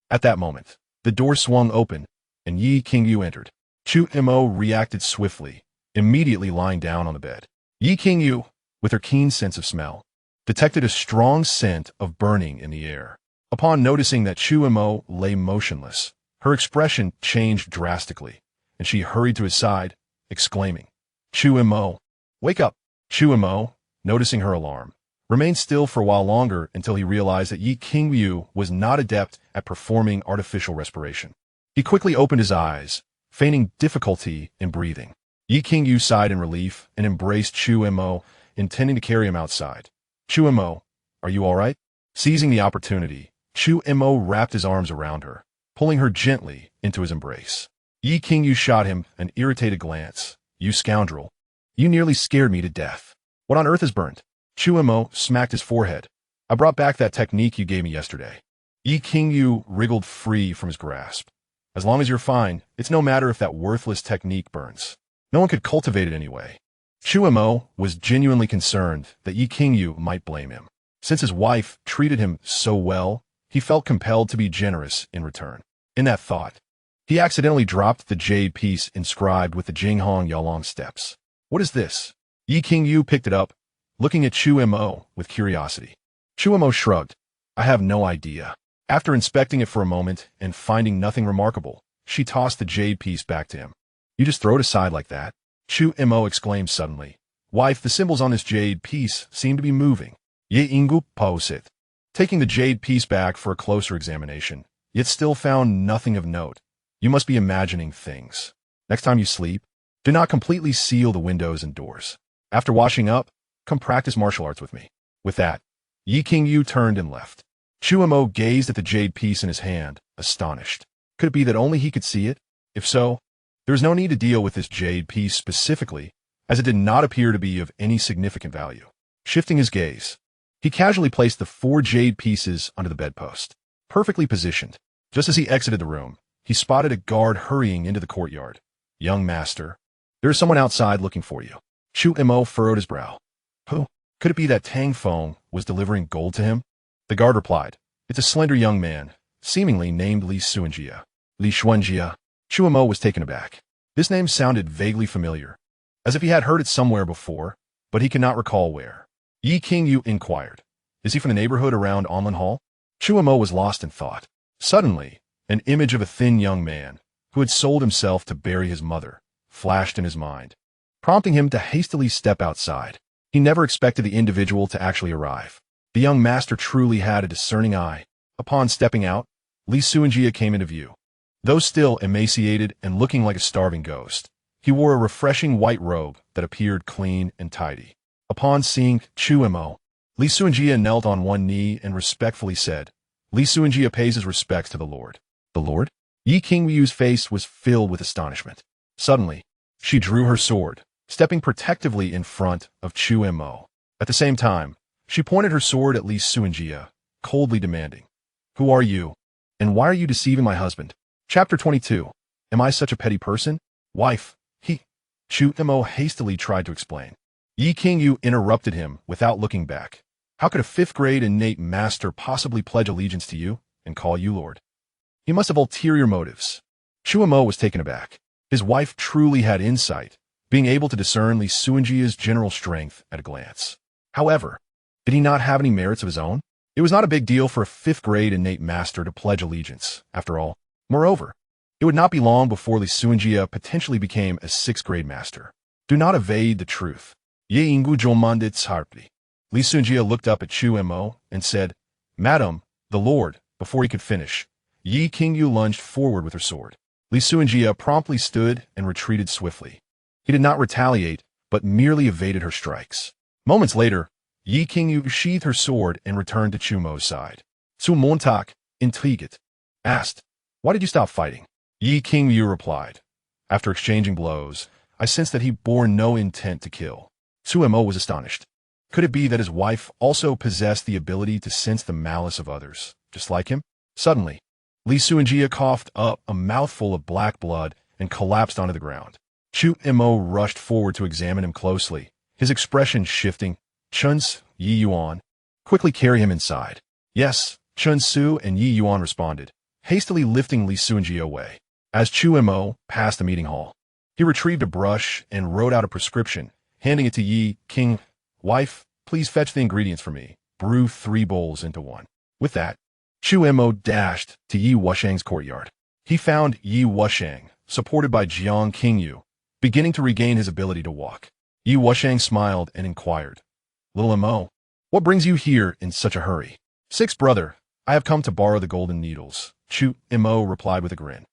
At that moment, the door swung open, and Yi Qingyu entered. Chu Mo reacted swiftly, immediately lying down on the bed. Yi Qingyu, with her keen sense of smell, detected a strong scent of burning in the air. Upon noticing that Chu Mo lay motionless, her expression changed drastically, and she hurried to his side, exclaiming, "Chu Mo, wake up!" Chu Mo, noticing her alarm, remained still for a while longer until he realized that Yi Qingyu was not adept at performing artificial respiration. He quickly opened his eyes, feigning difficulty in breathing. Yi Qingyu sighed in relief and embraced Chu Mo, intending to carry him outside. "Chu Mo, are you all right?" Seizing the opportunity, Chu Mo wrapped his arms around her, pulling her gently into his embrace. Yi Qingyu shot him an irritated glance. "You scoundrel. You nearly scared me to death. What on earth is burnt?" Chu Mo smacked his forehead. "I brought back that technique you gave me yesterday." Yi Qingyu wriggled free from his grasp. "As long as you're fine, it's no matter if that worthless technique burns. No one could cultivate it anyway." Chu Mo was genuinely concerned that Yi Qingyu might blame him. Since his wife treated him so well, he felt compelled to be generous in return. In that thought, he accidentally dropped the jade piece inscribed with the Jinghong Yaolong steps. "What is this?" Yi Qingyu picked it up, looking at Chu Mo with curiosity. Chu Mo shrugged. "I have no idea." After inspecting it for a moment and finding nothing remarkable, she tossed the jade piece back to him. "You just throw it aside like that?" Chu Mo exclaimed suddenly. "Wife, the symbols on this jade piece seem to be moving." Ye Ingu Posit. Taking the jade piece back for a closer examination, yet still found nothing of note. "You must be imagining things. Next time you sleep, do not completely seal the windows and doors. After washing up, come practice martial arts with me." With that, Yi Qingyu turned and left. Chu Mo gazed at the jade piece in his hand, astonished. Could it be that only he could see it? If so, there was no need to deal with this jade piece specifically, as it did not appear to be of any significant value. Shifting his gaze, he casually placed the 4 jade pieces under the bedpost, perfectly positioned. Just as he exited the room, he spotted a guard hurrying into the courtyard. "Young master, there is someone outside looking for you." Chu Mo furrowed his brow. Who? Could it be that Tang Feng was delivering gold to him? The guard replied, "It's a slender young man, seemingly named Li Xuanjia." Li Xuanjia. Chu Mo was taken aback. This name sounded vaguely familiar, as if he had heard it somewhere before, but he could not recall where. Yi Qingyu inquired, "Is he from the neighborhood around Onlin Hall?" Chu Mo was lost in thought. Suddenly, an image of a thin young man, who had sold himself to bury his mother, flashed in his mind, prompting him to hastily step outside. He never expected the individual to actually arrive. The young master truly had a discerning eye. Upon stepping out, Li Xuanjia came into view. Though still emaciated and looking like a starving ghost, he wore a refreshing white robe that appeared clean and tidy. Upon seeing Chu Mo, Li Xuanjia knelt on one knee and respectfully said, "Li Xuanjia pays his respects to the Lord." "The Lord?" Yi Qingyu's face was filled with astonishment. Suddenly, she drew her sword, stepping protectively in front of Chu Mo. At the same time, she pointed her sword at Li Xuanjia, coldly demanding, "Who are you? And why are you deceiving my husband?" Chapter 22. Am I such a petty person? Wife, Chu Mo hastily tried to explain. Yi Qingyu interrupted him without looking back. "How could a 5th grade innate master possibly pledge allegiance to you and call you Lord? He must have ulterior motives." Chu Mo was taken aback. His wife truly had insight, being able to discern Li Xuanjia's general strength at a glance. However, did he not have any merits of his own? It was not a big deal for a 5th grade innate master to pledge allegiance, after all. Moreover, it would not be long before Li Xuanjia potentially became a 6th grade master. Do not evade the truth. Ye ingu jomandit harpli. Li Xuanjia looked up at Chu Mo and said, "Madam, the Lord." Before he could finish, Yi Qingyu lunged forward with her sword. Li Xuanjia promptly stood and retreated swiftly. He did not retaliate, but merely evaded her strikes. Moments later, Yi Qingyu sheathed her sword and returned to Chu Mo's side. Su Montak, intrigued, asked, "Why did you stop fighting?" Yi Qingyu replied, "After exchanging blows, I sensed that he bore no intent to kill." Chu Mo was astonished. Could it be that his wife also possessed the ability to sense the malice of others, just like him? Suddenly, Li Xuanjia coughed up a mouthful of black blood and collapsed onto the ground. Chu Mo rushed forward to examine him closely, his expression shifting. "Chun's, Yi Yuan, quickly carry him inside." "Yes," Chun Su and Yi Yuan responded, hastily lifting Li Xuanjia away. As Chu Mo passed the meeting hall, he retrieved a brush and wrote out a prescription, handing it to Yi King. "Wife, please fetch the ingredients for me. Brew 3 bowls into one." With that, Chu Mo dashed to Yi Wushang's courtyard. He found Yi Wushang, supported by Jiang Qingyu, beginning to regain his ability to walk. Yi Wushang smiled and inquired, "Little Mo, what brings you here in such a hurry?" "Sixth brother, I have come to borrow the golden needles," Chu Mo replied with a grin.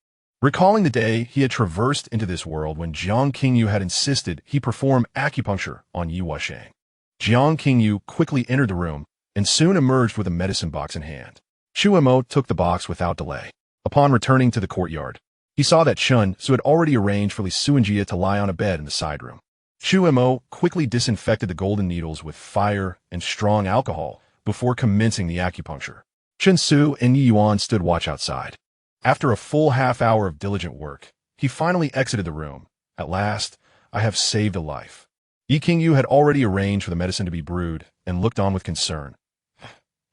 Recalling the day he had traversed into this world when Jiang Qingyu had insisted he perform acupuncture on Yi Wushang. Jiang Qingyu quickly entered the room and soon emerged with a medicine box in hand. Chu Mo took the box without delay. Upon returning to the courtyard, he saw that Chun Su had already arranged for Li Xuanjia to lie on a bed in the side room. Chu Mo quickly disinfected the golden needles with fire and strong alcohol before commencing the acupuncture. Chun Su and Yi Yuan stood watch outside. After a full half-hour of diligent work, he finally exited the room. "At last, I have saved a life." Yi Qingyu had already arranged for the medicine to be brewed and looked on with concern.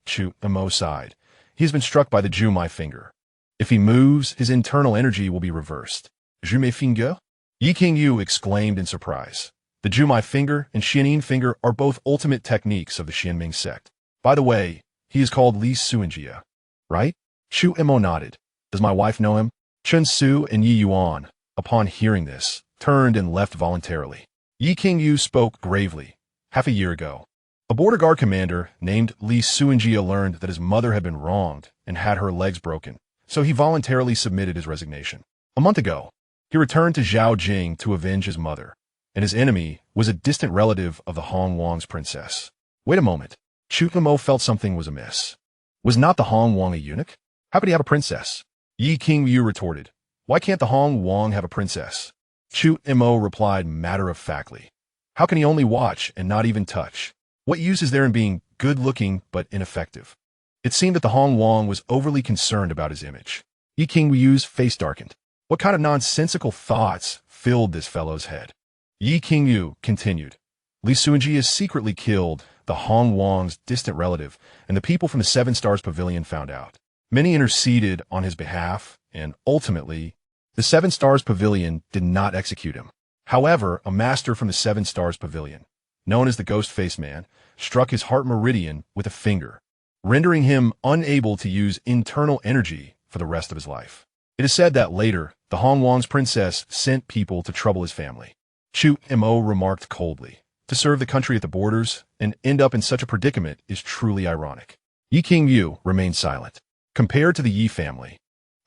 Chu Mo sighed. He has been struck by the Ju My finger. If he moves, his internal energy will be reversed. Ju My finger? Yi Qingyu exclaimed in surprise. The Ju My finger and Xianyin finger are both ultimate techniques of the Xianming sect. By the way, he is called Li Xuanjia, right? Chu Mo nodded. Does my wife know him? Chun Su and Yi Yuan, upon hearing this, turned and left voluntarily. Yi Qingyu spoke gravely. Half a year ago, a border guard commander named Li Xuanjia learned that his mother had been wronged and had her legs broken, so he voluntarily submitted his resignation. A month ago, he returned to Zhaojing to avenge his mother, and his enemy was a distant relative of the Hong Wang's princess. Wait a moment. Chu Mo felt something was amiss. Was not the Hong Wang a eunuch? How could he have a princess? Yi Qingyu retorted. Why can't the Hong Wang have a princess? Chu Mo replied matter-of-factly. How can he only watch and not even touch? What use is there in being good-looking but ineffective? It seemed that the Hong Wang was overly concerned about his image. Yi Qingyu's face darkened. What kind of nonsensical thoughts filled this fellow's head? Yi Qingyu continued. Li Sunji has secretly killed the Hong Wang's distant relative, and the people from the Seven Stars Pavilion found out. Many interceded on his behalf, and ultimately, the Seven Stars Pavilion did not execute him. However, a master from the Seven Stars Pavilion, known as the Ghost-Faced Man, struck his heart meridian with a finger, rendering him unable to use internal energy for the rest of his life. It is said that later, the Hong Wang's princess sent people to trouble his family. Chu Mo remarked coldly. To serve the country at the borders and end up in such a predicament is truly ironic. Yi Qingyu remained silent. Compared to the Yi family,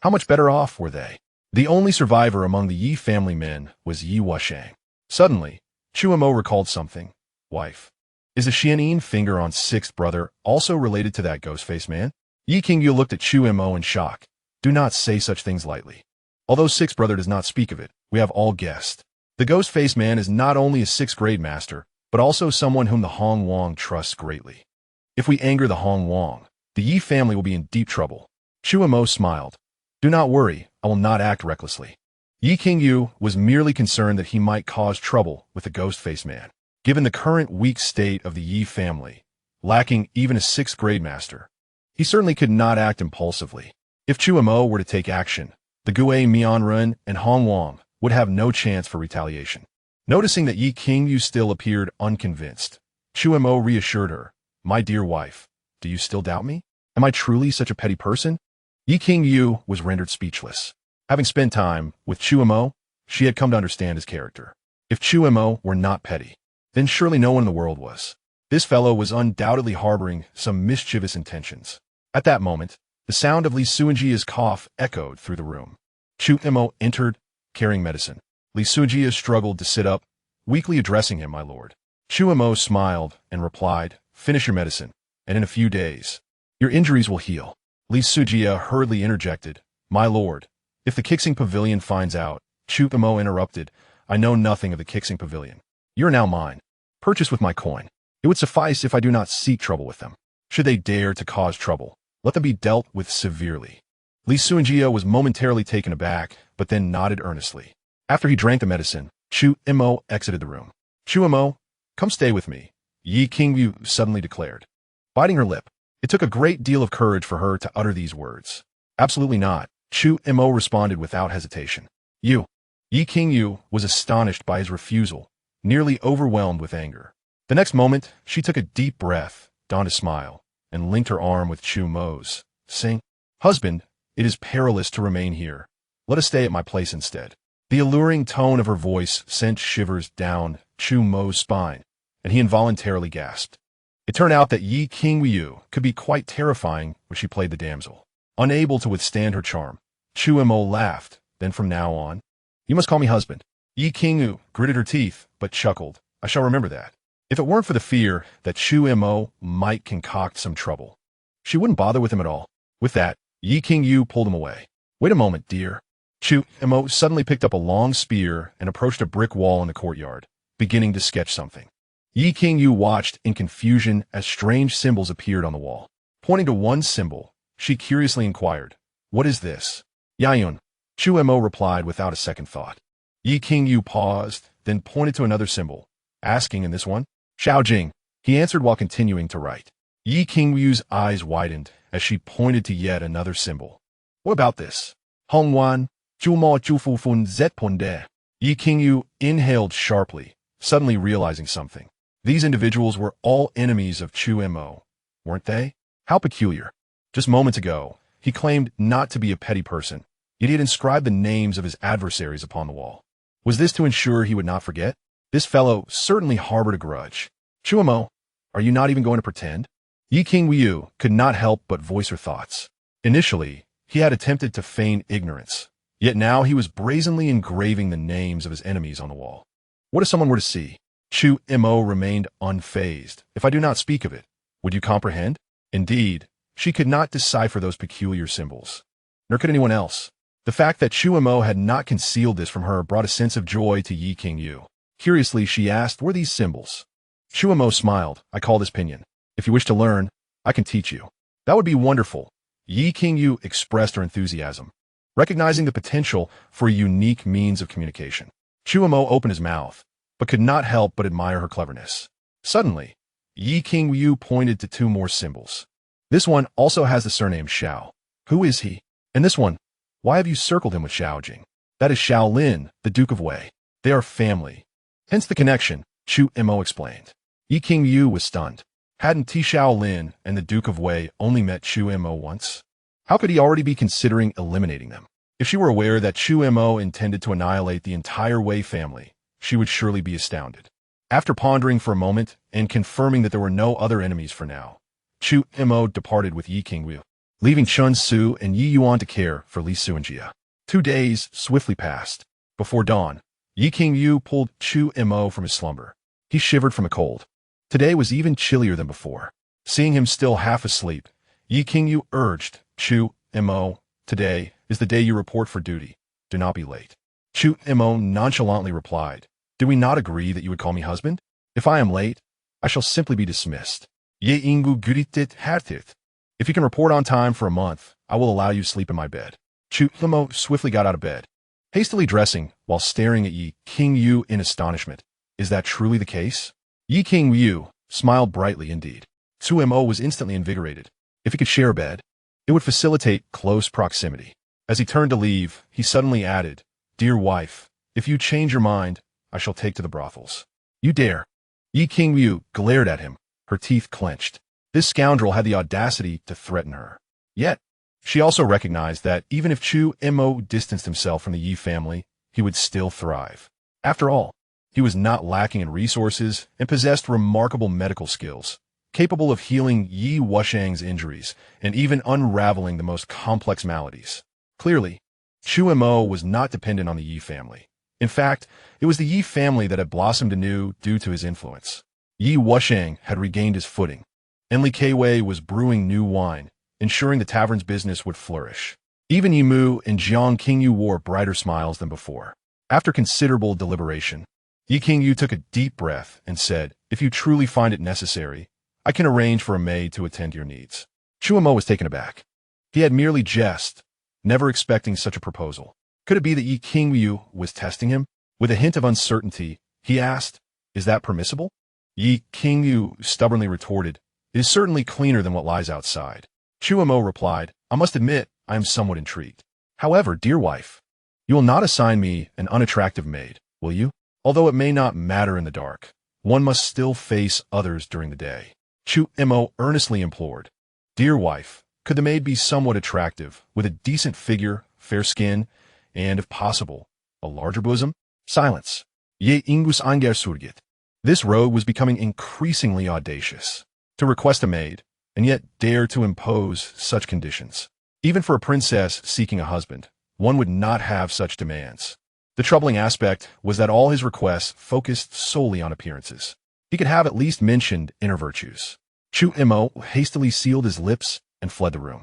how much better off were they? The only survivor among the Yi family men was Yi Wushang. Suddenly, Chu Mo recalled something. Wife. Is the Xianyin finger on sixth brother also related to that ghost-faced man? Yi Qingyu looked at Chu Mo in shock. Do not say such things lightly. Although sixth brother does not speak of it, we have all guessed. The ghost-faced man is not only a sixth-grade master, but also someone whom the Hong Wang trusts greatly. If we anger the Hong Wang, the Yi family will be in deep trouble. Chu Mo smiled. Do not worry, I will not act recklessly. Yi Qingyu was merely concerned that he might cause trouble with the ghost-faced man. Given the current weak state of the Yi family, lacking even a sixth-grade master, he certainly could not act impulsively. If Chu Mo were to take action, the Gue Mianren and Hong Wang would have no chance for retaliation. Noticing that Yi Qingyu still appeared unconvinced, Chu Mo reassured her, My dear wife, do you still doubt me? Am I truly such a petty person? Yi Qingyu was rendered speechless. Having spent time with Chu Mo, she had come to understand his character. If Chu Mo were not petty, then surely no one in the world was. This fellow was undoubtedly harboring some mischievous intentions. At that moment, the sound of Li Sunji's cough echoed through the room. Chu Mo entered, carrying medicine. Li Sunji struggled to sit up, weakly addressing him, my lord. Chu Mo smiled and replied, Finish your medicine, and in a few days, your injuries will heal. Li Sujia hurriedly interjected, My lord, if the Kixing Pavilion finds out, Chu Mo interrupted, I know nothing of the Kixing Pavilion. You're now mine. Purchase with my coin. It would suffice if I do not seek trouble with them. Should they dare to cause trouble, let them be dealt with severely. Li Sunjia was momentarily taken aback, but then nodded earnestly. After he drank the medicine, Chu Mo exited the room. Chu Mo, come stay with me, Yi Qingyu suddenly declared. Biting her lip, it took a great deal of courage for her to utter these words. Absolutely not, Chu Mo responded without hesitation. You. Yi Qingyu was astonished by his refusal, nearly overwhelmed with anger. The next moment, she took a deep breath, donned a smile, and linked her arm with Chu Mo's, saying, Husband, it is perilous to remain here. Let us stay at my place instead. The alluring tone of her voice sent shivers down Chu Mo's spine, and he involuntarily gasped. It turned out that Yi Qingyu could be quite terrifying when she played the damsel. Unable to withstand her charm, Chu Mo laughed, then from now on, You must call me husband. Yi Qingyu gritted her teeth, but chuckled. I shall remember that. If it weren't for the fear that Chu Mo might concoct some trouble, she wouldn't bother with him at all. With that, Yi Qingyu pulled him away. Wait a moment, dear. Chu Mo suddenly picked up a long spear and approached a brick wall in the courtyard, beginning to sketch something. Yi Qingyu watched in confusion as strange symbols appeared on the wall. Pointing to one symbol, she curiously inquired, What is this? Yayun. Chu Mo replied without a second thought. Yi Qingyu paused, then pointed to another symbol, asking in this one, Shaojing. He answered while continuing to write. Yi Qingyu's eyes widened as she pointed to yet another symbol. What about this? Hongwan, Chu Mo Chu Fu Fun Zet Ponde. Yi Qingyu inhaled sharply, suddenly realizing something. These individuals were all enemies of Chu Mo, weren't they? How peculiar. Just moments ago, he claimed not to be a petty person, yet he had inscribed the names of his adversaries upon the wall. Was this to ensure he would not forget? This fellow certainly harbored a grudge. Chu Mo, are you not even going to pretend? Yi Qingyu could not help but voice her thoughts. Initially, he had attempted to feign ignorance, yet now he was brazenly engraving the names of his enemies on the wall. What if someone were to see? Chu Mo remained unfazed. If I do not speak of it, would you comprehend? Indeed, She could not decipher those peculiar symbols. Nor could anyone else. The fact that Chu Mo had not concealed this from her brought a sense of joy to Yi Qingyu. Curiously, she asked, "What are these symbols?" Chu Mo smiled. "I call this pinyin. If you wish to learn, I can teach you." "That would be wonderful." Yi Qingyu expressed her enthusiasm, recognizing the potential for a unique means of communication. Chu Mo opened his mouth, but could not help but admire her cleverness. Suddenly, Yi Qingyu pointed to two more symbols. "This one also has the surname Xiao. Who is he? And this one, why have you circled him with Xiaojing? That is Shaolin, the Duke of Wei. They are family. Hence the connection," Chu Mo explained. Yi Qingyu was stunned. Hadn't Ti Shaolin and the Duke of Wei only met Chu Mo once? How could he already be considering eliminating them? If she were aware that Chu Mo intended to annihilate the entire Wei family, she would surely be astounded. After pondering for a moment and confirming that there were no other enemies for now, Chu Mo departed with Yi Qingyu, leaving Chun Su and Yi Yuan to care for Li Suanjia. 2 days swiftly passed. Before dawn, Yi Qingyu pulled Chu Mo from his slumber. He shivered from a cold. Today was even chillier than before. Seeing him still half asleep, Yi Qingyu urged, "Chu Mo, today is the day you report for duty. Do not be late." Chu Mo nonchalantly replied, "Did we not agree that you would call me husband? If I am late, I shall simply be dismissed. Ye ingu guritit hartit. If you can report on time for a month, I will allow you to sleep in my bed." Chu Mo swiftly got out of bed, hastily dressing while staring at Yi Qingyu in astonishment. Is that truly the case? Yi Qingyu smiled brightly indeed. Chu Mo was instantly invigorated. If he could share a bed, it would facilitate close proximity. As he turned to leave, he suddenly added, "Dear wife, if you change your mind, I shall take to the brothels." "You dare?" Yi Qingyu glared at him, her teeth clenched. This scoundrel had the audacity to threaten her. Yet, she also recognized that even if Chu Mo distanced himself from the Yi family, he would still thrive. After all, he was not lacking in resources and possessed remarkable medical skills, capable of healing Yi Wushang's injuries and even unraveling the most complex maladies. Clearly, Chu Mo was not dependent on the Yi family. In fact, it was the Yi family that had blossomed anew due to his influence. Yi Wushang had regained his footing, and Li Keiwei was brewing new wine, ensuring the tavern's business would flourish. Even Yi Mu and Jiang Qingyu wore brighter smiles than before. After considerable deliberation, Yi Qingyu took a deep breath and said, "If you truly find it necessary, I can arrange for a maid to attend to your needs." Chu Mo was taken aback. He had merely jested, never expecting such a proposal. Could it be that Yi Qingyu was testing him? With a hint of uncertainty, he asked, "Is that permissible?" Yi Qingyu stubbornly retorted, "It is certainly cleaner than what lies outside." Chu Mo replied, "I must admit, I am somewhat intrigued. However, dear wife, you will not assign me an unattractive maid, will you? Although it may not matter in the dark, one must still face others during the day." Chu Mo earnestly implored, "Dear wife, could the maid be somewhat attractive, with a decent figure, fair skin, and, if possible, a larger bosom?" Silence. Ye ingus anger surgit. This rogue was becoming increasingly audacious. To request a maid, and yet dare to impose such conditions. Even for a princess seeking a husband, one would not have such demands. The troubling aspect was that all his requests focused solely on appearances. He could have at least mentioned inner virtues. Chu Mo hastily sealed his lips and fled the room.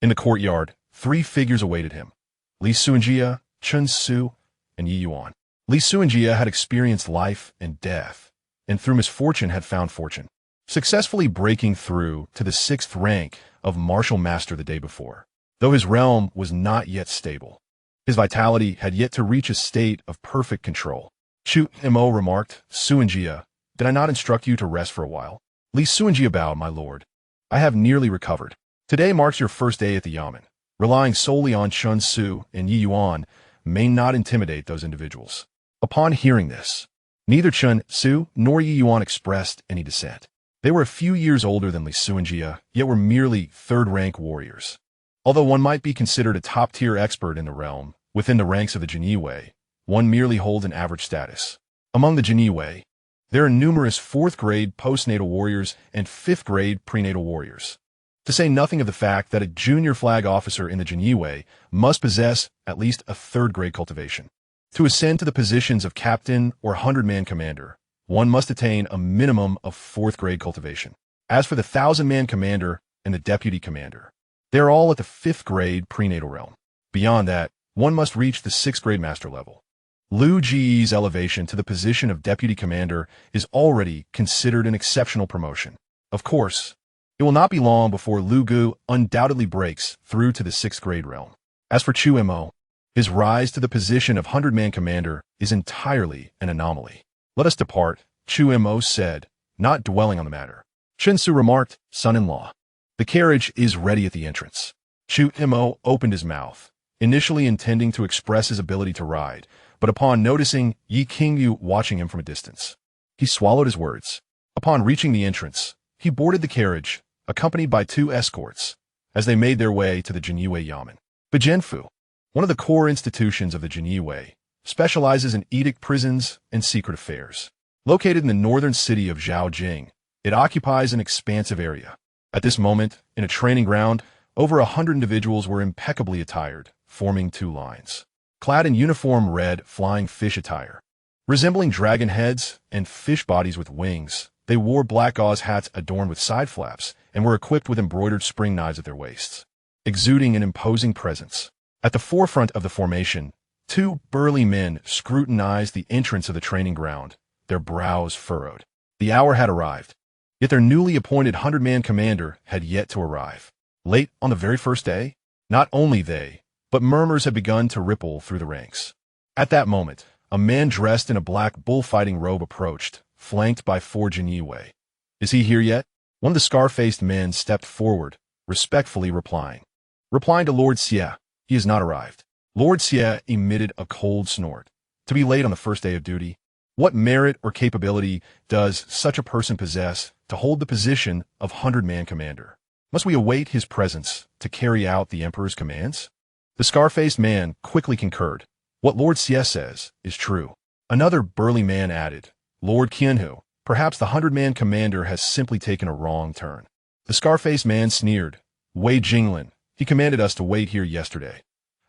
In the courtyard, 3 figures awaited him: Li Suanjia, Chun Su, and Yi Yuan. Li Suanjia had experienced life and death, and through misfortune had found fortune, successfully breaking through to the 6th rank of martial master the day before, though his realm was not yet stable. His vitality had yet to reach a state of perfect control. Chu Mo remarked, "Suanjia, did I not instruct you to rest for a while?" Li Suanjia bowed, "My lord, I have nearly recovered. Today marks your first day at the yamen. Relying solely on Chun Su and Yi Yuan may not intimidate those individuals." Upon hearing this, neither Chun Su nor Yi Yuan expressed any dissent. They were a few years older than Li Suanjia, yet were merely 3rd-rank warriors. Although one might be considered a top-tier expert in the realm, within the ranks of the Jiniwei, one merely holds an average status. Among the Jiniwei, there are numerous 4th-grade postnatal warriors and 5th-grade prenatal warriors. To say nothing of the fact that a junior flag officer in the Jiniwei must possess at least a 3rd-grade cultivation. To ascend to the positions of captain or 100-man commander, one must attain a minimum of 4th-grade cultivation. As for the 1,000-man commander and the deputy commander. They are all at the 5th grade prenatal realm. Beyond that, one must reach the 6th grade master level. Lu Ji's elevation to the position of deputy commander is already considered an exceptional promotion. Of course, it will not be long before Lu Gu undoubtedly breaks through to the 6th grade realm. As for Chu Mo, his rise to the position of 100-man commander is entirely an anomaly. "Let us depart," Chu Mo said, not dwelling on the matter. Chen Su remarked, "Son-in-law, the carriage is ready at the entrance." Chu Mo opened his mouth, initially intending to express his ability to ride, but upon noticing Yi Qingyu watching him from a distance, he swallowed his words. Upon reaching the entrance, he boarded the carriage, accompanied by 2 escorts, as they made their way to the Jinyue Yamen. Bijianfu, one of the core institutions of the Jinyue, specializes in edict prisons and secret affairs. Located in the northern city of Zhaojing, it occupies an expansive area. At this moment, in a training ground, over 100 individuals were impeccably attired, forming 2 lines. Clad in uniform red flying fish attire, resembling dragon heads and fish bodies with wings, they wore black gauze hats adorned with side flaps and were equipped with embroidered spring knives at their waists, exuding an imposing presence. At the forefront of the formation, 2 burly men scrutinized the entrance of the training ground, their brows furrowed. The hour had arrived, yet their newly appointed 100-man commander had yet to arrive. Late on the very first day, not only they, but murmurs had begun to ripple through the ranks. At that moment, a man dressed in a black bullfighting robe approached, flanked by 4 Jinyue. "Is he here yet?" One of the scar-faced men stepped forward, respectfully replying to Lord Xie, "He has not arrived." Lord Xie emitted a cold snort. To be late on the first day of duty? What merit or capability does such a person possess to hold the position of 100-man commander? Must we await his presence to carry out the emperor's commands? The scar-faced man quickly concurred. "What Lord Xie says is true." Another burly man added, "Lord Qianhu, perhaps the 100-man commander has simply taken a wrong turn." The scar-faced man sneered. "Wei Jinglin, he commanded us to wait here yesterday.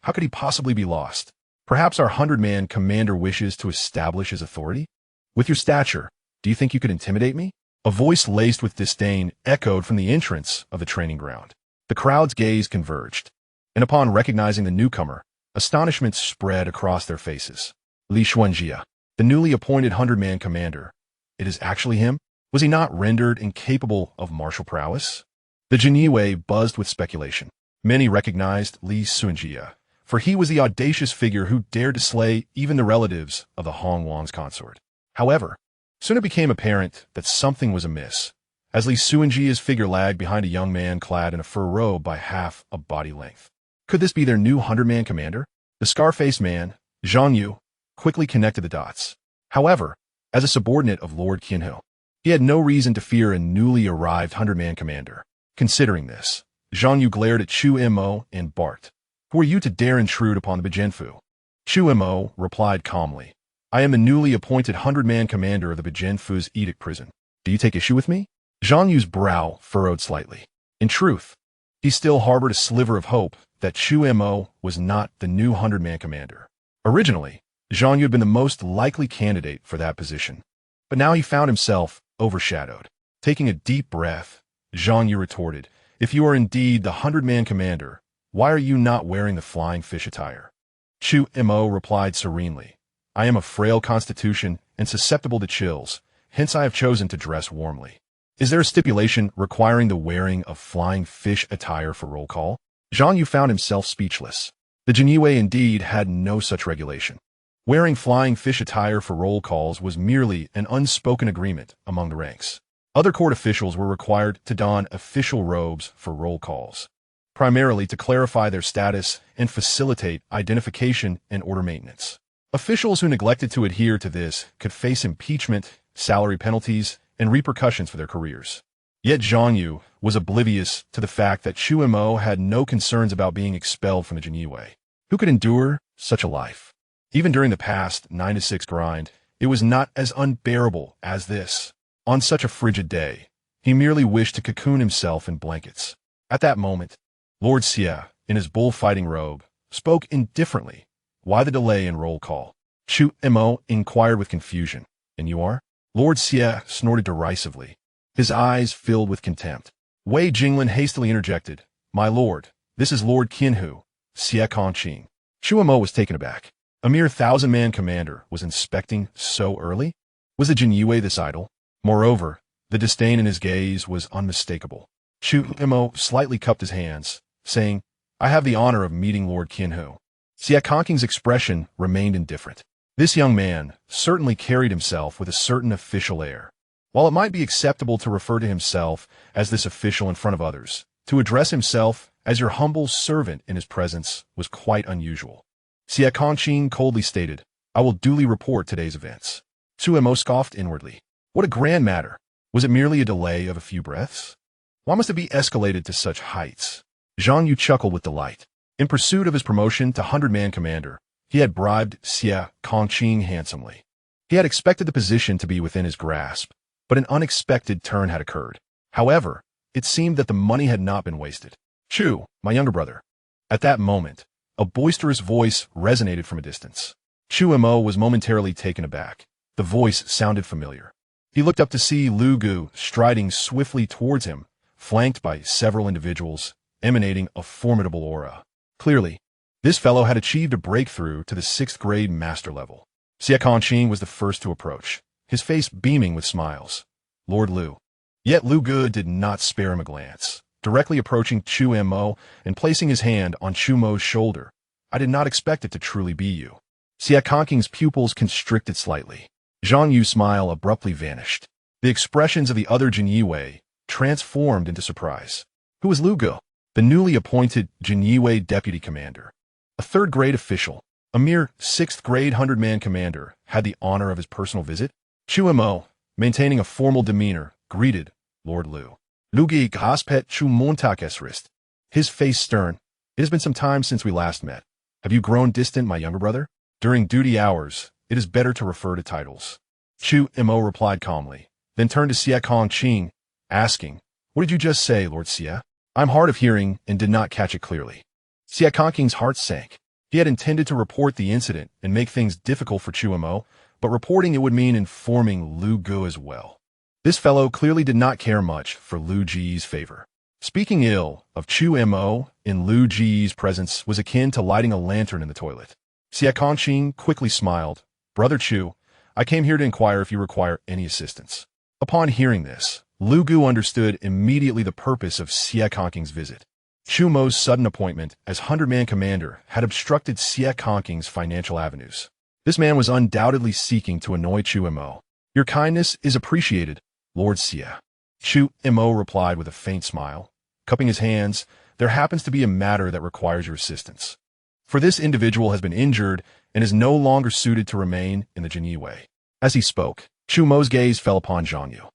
How could he possibly be lost? Perhaps our 100-man commander wishes to establish his authority? With your stature, do you think you could intimidate me?" A voice laced with disdain echoed from the entrance of the training ground. The crowd's gaze converged, and upon recognizing the newcomer, astonishment spread across their faces. Li Xuanjia, the newly appointed 100-man commander. It is actually him? Was he not rendered incapable of martial prowess? The Jinyue buzzed with speculation. Many recognized Li Xuanjia, for he was the audacious figure who dared to slay even the relatives of the Hong Wang's consort. However, soon it became apparent that something was amiss, as Li Xuanjia's figure lagged behind a young man clad in a fur robe by half a body length. Could this be their new 100-man commander? The scar-faced man, Zhang Yu, quickly connected the dots. However, as a subordinate of Lord Qianhu, he had no reason to fear a newly arrived 100-man commander. Considering this, Zhang Yu glared at Chu Mo and barked, "Who are you to dare intrude upon the Bijianfu?" Chu Mo replied calmly, "I am the newly appointed 100-man commander of the Bijianfu's edict prison. Do you take issue with me?" Zhang Yu's brow furrowed slightly. In truth, he still harbored a sliver of hope that Chu Mo was not the new 100-man commander. Originally, Zhang Yu had been the most likely candidate for that position, but now he found himself overshadowed. Taking a deep breath, Zhang Yu retorted, "If you are indeed the 100-man commander, why are you not wearing the flying fish attire?" Chu Mo replied serenely, "I am of frail constitution and susceptible to chills, hence I have chosen to dress warmly." "Is there a stipulation requiring the wearing of flying fish attire for roll call?" Zhang Yu found himself speechless. The Jinyue indeed had no such regulation. Wearing flying fish attire for roll calls was merely an unspoken agreement among the ranks. Other court officials were required to don official robes for roll calls, primarily to clarify their status and facilitate identification and order maintenance. Officials who neglected to adhere to this could face impeachment, salary penalties, and repercussions for their careers. Yet Zhang Yu was oblivious to the fact that Chu Mo had no concerns about being expelled from the Jinyue. Who could endure such a life? Even during the past 9-to-6 grind, it was not as unbearable as this. On such a frigid day, he merely wished to cocoon himself in blankets. At that moment, Lord Xie, in his bullfighting robe, spoke indifferently. "Why the delay in roll call?" Chu Mo inquired with confusion. "And you are?" Lord Xie snorted derisively. His eyes filled with contempt. Wei Jinglin hastily interjected, "My lord, this is Lord Qinhu, Xie Kongqing." Chu Mo was taken aback. A mere 1,000-man commander was inspecting so early? Was the Jinyue this idle? Moreover, the disdain in his gaze was unmistakable. Chu Mo slightly cupped his hands, saying, "I have the honor of meeting Lord Qinhu." Xie Kongqing's expression remained indifferent. This young man certainly carried himself with a certain official air. While it might be acceptable to refer to himself as this official in front of others, to address himself as your humble servant in his presence was quite unusual. Xie Kongqing coldly stated, "I will duly report today's events." Chu Mo scoffed inwardly. What a grand matter. Was it merely a delay of a few breaths? Why must it be escalated to such heights? Zhang Yu chuckled with delight. In pursuit of his promotion to 100-man commander, he had bribed Xie Kongqing handsomely. He had expected the position to be within his grasp, but an unexpected turn had occurred. However, it seemed that the money had not been wasted. "Chu, my younger brother." At that moment, a boisterous voice resonated from a distance. Chu Mo was momentarily taken aback. The voice sounded familiar. He looked up to see Lu Gu striding swiftly towards him, flanked by several individuals, emanating a formidable aura. Clearly, this fellow had achieved a breakthrough to the 6th grade master level. Xie Kongqing was the first to approach, his face beaming with smiles. "Lord Lu." Yet Lu Gu did not spare him a glance, directly approaching Chu Mo and placing his hand on Chu Mo's shoulder. "I did not expect it to truly be you." Xie Kongqing's pupils constricted slightly. Zhang Yu's smile abruptly vanished. The expressions of the other Jinyue transformed into surprise. Who was Lu Gu? The newly appointed Jinyue deputy commander. A 3rd grade official, a mere 6th grade 100-man commander, had the honor of his personal visit. Chu Mo, maintaining a formal demeanor, greeted Lord Lu. "Lugi Gaspet Chu Montakesrist." His face stern. "It has been some time since we last met. Have you grown distant, my younger brother? During duty hours, it is better to refer to titles." Chu Mo replied calmly, then turned to Xie Kongqing, asking, "What did you just say, Lord Xie?" "I'm hard of hearing and did not catch it clearly." Xie Kongqing's heart sank. He had intended to report the incident and make things difficult for Chu Mo, but reporting it would mean informing Lu Gu as well. This fellow clearly did not care much for Lu Ji's favor. Speaking ill of Chu Mo in Lu Ji's presence was akin to lighting a lantern in the toilet. Xie Kongqing quickly smiled. "Brother Chu, I came here to inquire if you require any assistance." Upon hearing this, Lu Gu understood immediately the purpose of Xie Kongqing's visit. Chu Mo's sudden appointment as 100-man commander had obstructed Xie Kongqing's financial avenues. This man was undoubtedly seeking to annoy Chu Mo. "Your kindness is appreciated, Lord Xie." Chu Mo replied with a faint smile. Cupping his hands, "There happens to be a matter that requires your assistance. For this individual has been injured and is no longer suited to remain in the Jinyue." As he spoke, Chu Mo's gaze fell upon Zhang Yu.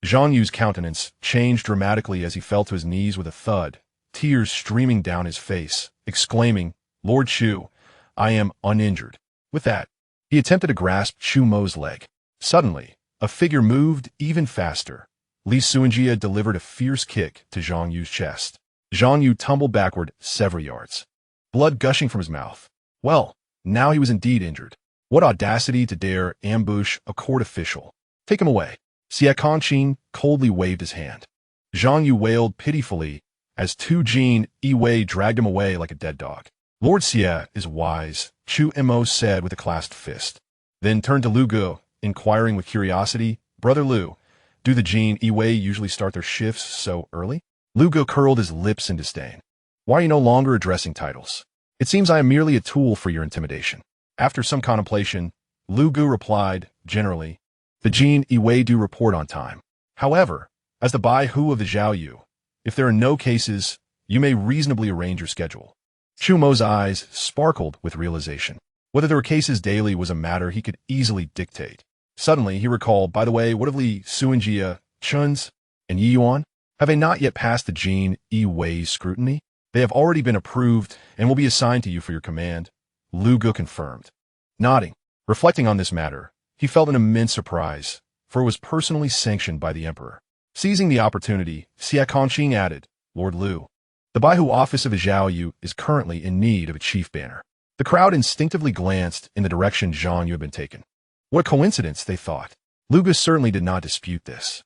Zhang Yu's countenance changed dramatically as he fell to his knees with a thud, tears streaming down his face, exclaiming, "Lord Chu, I am uninjured." With that, he attempted to grasp Chu Mo's leg. Suddenly, a figure moved even faster. Li Suanjia delivered a fierce kick to Zhang Yu's chest. Zhang Yu tumbled backward several yards, blood gushing from his mouth. Well, now he was indeed injured. What audacity to dare ambush a court official. "Take him away." Xie Kongqing coldly waved his hand. Zhang Yu wailed pitifully as Tu Jin Wei dragged him away like a dead dog. "Lord Xie is wise," Chu Mo said with a clasped fist. Then turned to Lu Gu, inquiring with curiosity, "Brother Lu, do the Jin Wei usually start their shifts so early?" Lu Gu curled his lips in disdain. "Why are you no longer addressing titles? It seems I am merely a tool for your intimidation." After some contemplation, Lu Gu replied, "Generally, the Jin Wei do report on time. However, as the Bai Hu of the Zhao Yu, if there are no cases, you may reasonably arrange your schedule." Chu Mo's eyes sparkled with realization. Whether there were cases daily was a matter he could easily dictate. Suddenly, he recalled, "By the way, what of Li Suanjia, Chun's, and Yi Yuan? Have they not yet passed the Jin Wei's scrutiny?" "They have already been approved and will be assigned to you for your command," Lu Gu confirmed. Nodding, reflecting on this matter, he felt an immense surprise, for it was personally sanctioned by the emperor. Seizing the opportunity, Xie Kongqing added, "Lord Lu, the Baihu office of the Zhao Yu is currently in need of a chief banner." The crowd instinctively glanced in the direction Zhang Yu had been taken. What a coincidence, they thought. Lu Gu certainly did not dispute this.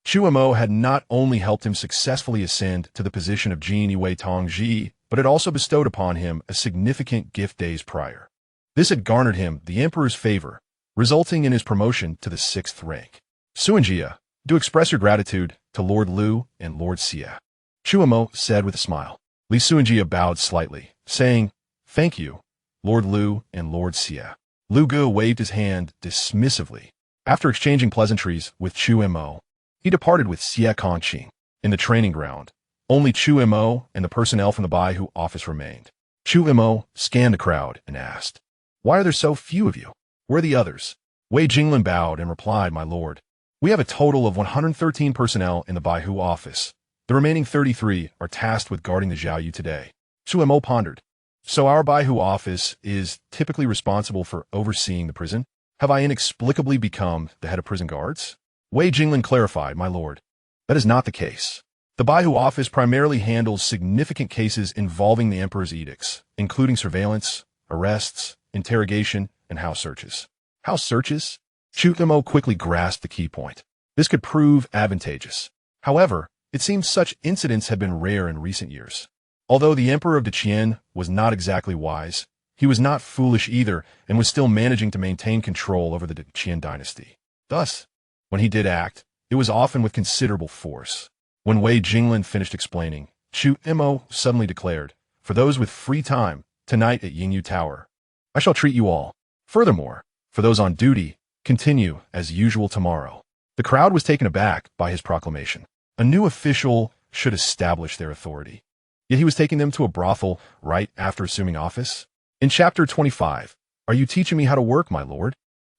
Chu Mo had not only helped him successfully ascend to the position of Jin Wei Tongji, but had also bestowed upon him a significant gift days prior. This had garnered him the emperor's favor, resulting in his promotion to the 6th rank. Suanjia, do express your gratitude to Lord Lu and Lord Xie. Chu Mo said with a smile. Li Suanjia bowed slightly, saying, Thank you, Lord Lu and Lord Xie. Lu Gu waved his hand dismissively. After exchanging pleasantries with Chu Mo, he departed with Xie Kongqing. In the training ground, only Chu Mo and the personnel from the Baihu office remained. Chu Mo scanned the crowd and asked, Why are there so few of you? Where are the others? Wei Jinglin bowed and replied, My lord, we have a total of 113 personnel in the Baihu office. The remaining 33 are tasked with guarding the Xiaoyu today. Chu Mo pondered. So our Baihu office is typically responsible for overseeing the prison? Have I inexplicably become the head of prison guards? Wei Jinglin clarified, My lord, that is not the case. The Baihu office primarily handles significant cases involving the emperor's edicts, including surveillance, arrests, interrogation, and house searches. House searches? Chu Mo quickly grasped the key point. This could prove advantageous. However, it seems such incidents have been rare in recent years. Although the emperor of Deqian was not exactly wise, he was not foolish either and was still managing to maintain control over the Deqian dynasty. Thus, when he did act, it was often with considerable force. When Wei Jinglin finished explaining, Chu Mo suddenly declared, For those with free time, tonight at Yingyu Tower, I shall treat you all. Furthermore, for those on duty, continue as usual tomorrow. The crowd was taken aback by his proclamation. A new official should establish their authority. Yet he was taking them to a brothel right after assuming office. In chapter 25, Are you teaching me how to work, my lord?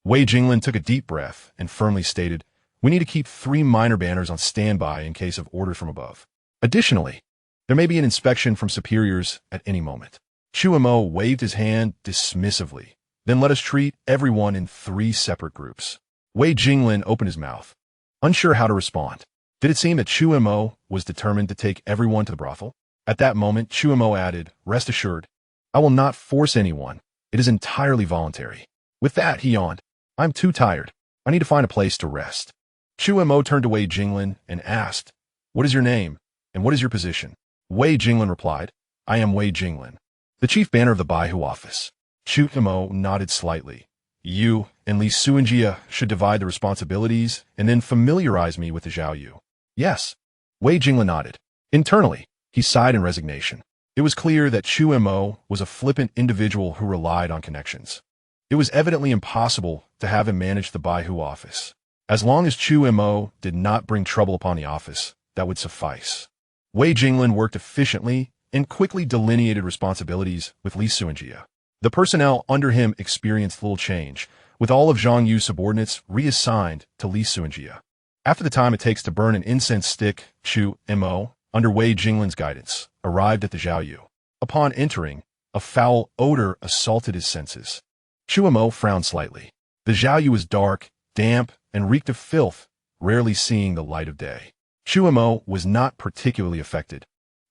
Wei Jinglin took a deep breath and firmly stated, We need to keep 3 minor banners on standby in case of orders from above. Additionally, there may be an inspection from superiors at any moment. Chu Mo waved his hand dismissively. Then let us treat everyone in 3 separate groups. Wei Jinglin opened his mouth, unsure how to respond. Did it seem that Chu Mo was determined to take everyone to the brothel? At that moment, Chu Mo added, Rest assured, I will not force anyone. It is entirely voluntary. With that, he yawned. I'm too tired. I need to find a place to rest. Chu Mo turned to Wei Jinglin and asked, What is your name, and what is your position? Wei Jinglin replied, I am Wei Jinglin, the chief banner of the Baihu office. Chu Mo nodded slightly. You and Li Suanjia should divide the responsibilities and then familiarize me with the Xiaoyu. Yes. Wei Jinglin nodded. Internally, he sighed in resignation. It was clear that Chu Mo was a flippant individual who relied on connections. It was evidently impossible to have him manage the Baihu office. As long as Chu Mo did not bring trouble upon the office, that would suffice. Wei Jinglin worked efficiently and quickly delineated responsibilities with Li Suanjia. The personnel under him experienced little change, with all of Zhang Yu's subordinates reassigned to Li Suanjia. After the time it takes to burn an incense stick, Chu Mo, under Wei Jinglin's guidance, arrived at the Xiaoyu. Upon entering, a foul odor assaulted his senses. Chu Mo frowned slightly. The Xiaoyu was dark, damp, and reeked of filth, rarely seeing the light of day. Chu Mo was not particularly affected,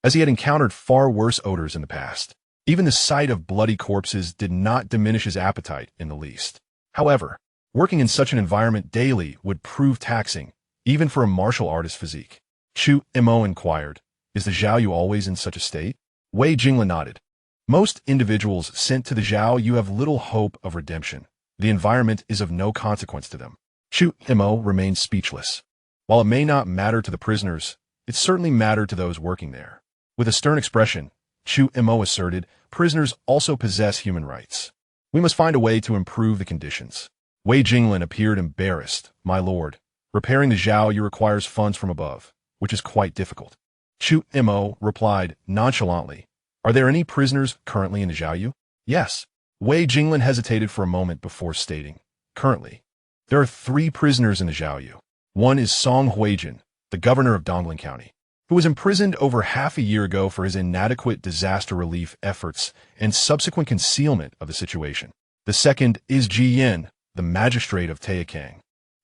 as he had encountered far worse odors in the past. Even the sight of bloody corpses did not diminish his appetite in the least. However, working in such an environment daily would prove taxing, even for a martial artist physique. Chu Mo inquired, Is the Xiaoyu always in such a state? Wei Jinglin nodded. Most individuals sent to the Xiaoyu have little hope of redemption. The environment is of no consequence to them. Chu Mo remained speechless. While it may not matter to the prisoners, it certainly mattered to those working there. With a stern expression, Chu Mo asserted, Prisoners also possess human rights. We must find a way to improve the conditions. Wei Jinglin appeared embarrassed. My lord, repairing the Xiaoyu requires funds from above, which is quite difficult. Chu Mo replied nonchalantly, Are there any prisoners currently in the Xiaoyu? Yes. Wei Jinglin hesitated for a moment before stating, Currently, there are 3 prisoners in the Xiaoyu. One is Song Huijin, the governor of Dongling County, who was imprisoned over half a year ago for his inadequate disaster relief efforts and subsequent concealment of the situation. The second is Ji Yin, the magistrate of Taikang,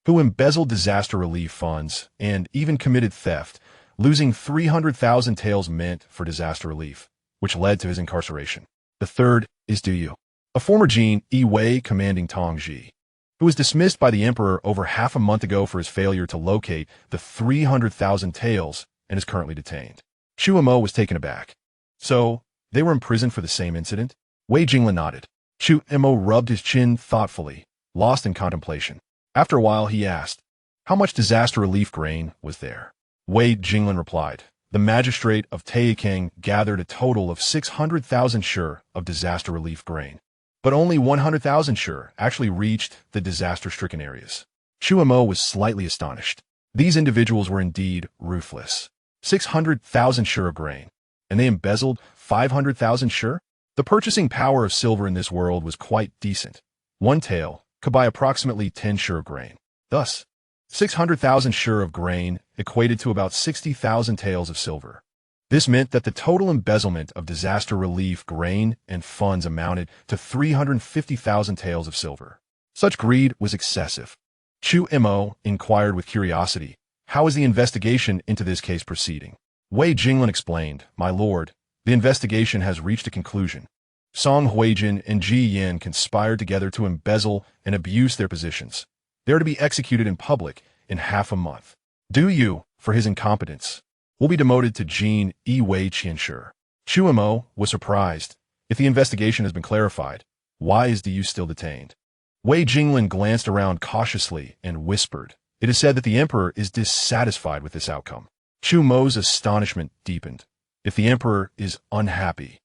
who embezzled disaster relief funds and even committed theft, losing 300,000 taels meant for disaster relief, which led to his incarceration. The third is Du Yu, a former Jin Wei commanding Tongji, who was dismissed by the emperor over half a month ago for his failure to locate the 300,000 taels and is currently detained. Chu Mo was taken aback. So, they were imprisoned for the same incident? Wei Jinglin nodded. Chu Mo rubbed his chin thoughtfully, lost in contemplation. After a while, he asked, how much disaster relief grain was there? Wei Jinglin replied, the magistrate of Taikang gathered a total of 600,000 shur of disaster relief grain. But only 100,000 shur actually reached the disaster-stricken areas. Chu Mo was slightly astonished. These individuals were indeed ruthless. 600,000 shur of grain, and they embezzled 500,000 shur? The purchasing power of silver in this world was quite decent. One tael could buy approximately 10 shur of grain. Thus, 600,000 shur of grain equated to about 60,000 taels of silver. This meant that the total embezzlement of disaster relief grain and funds amounted to 350,000 taels of silver. Such greed was excessive. Chu Mo inquired with curiosity, how is the investigation into this case proceeding? Wei Jinglin explained, my lord, the investigation has reached a conclusion. Song Huijin and Ji Yin conspired together to embezzle and abuse their positions. They are to be executed in public in half a month. Du Yu, for his incompetence, will be demoted to Jin Yi Wei Qianshi. Chu Mo was surprised. If the investigation has been clarified, why is Du Yu still detained? Wei Jinglin glanced around cautiously and whispered, it is said that the emperor is dissatisfied with this outcome. Chu Mo's astonishment deepened. If the emperor is unhappy,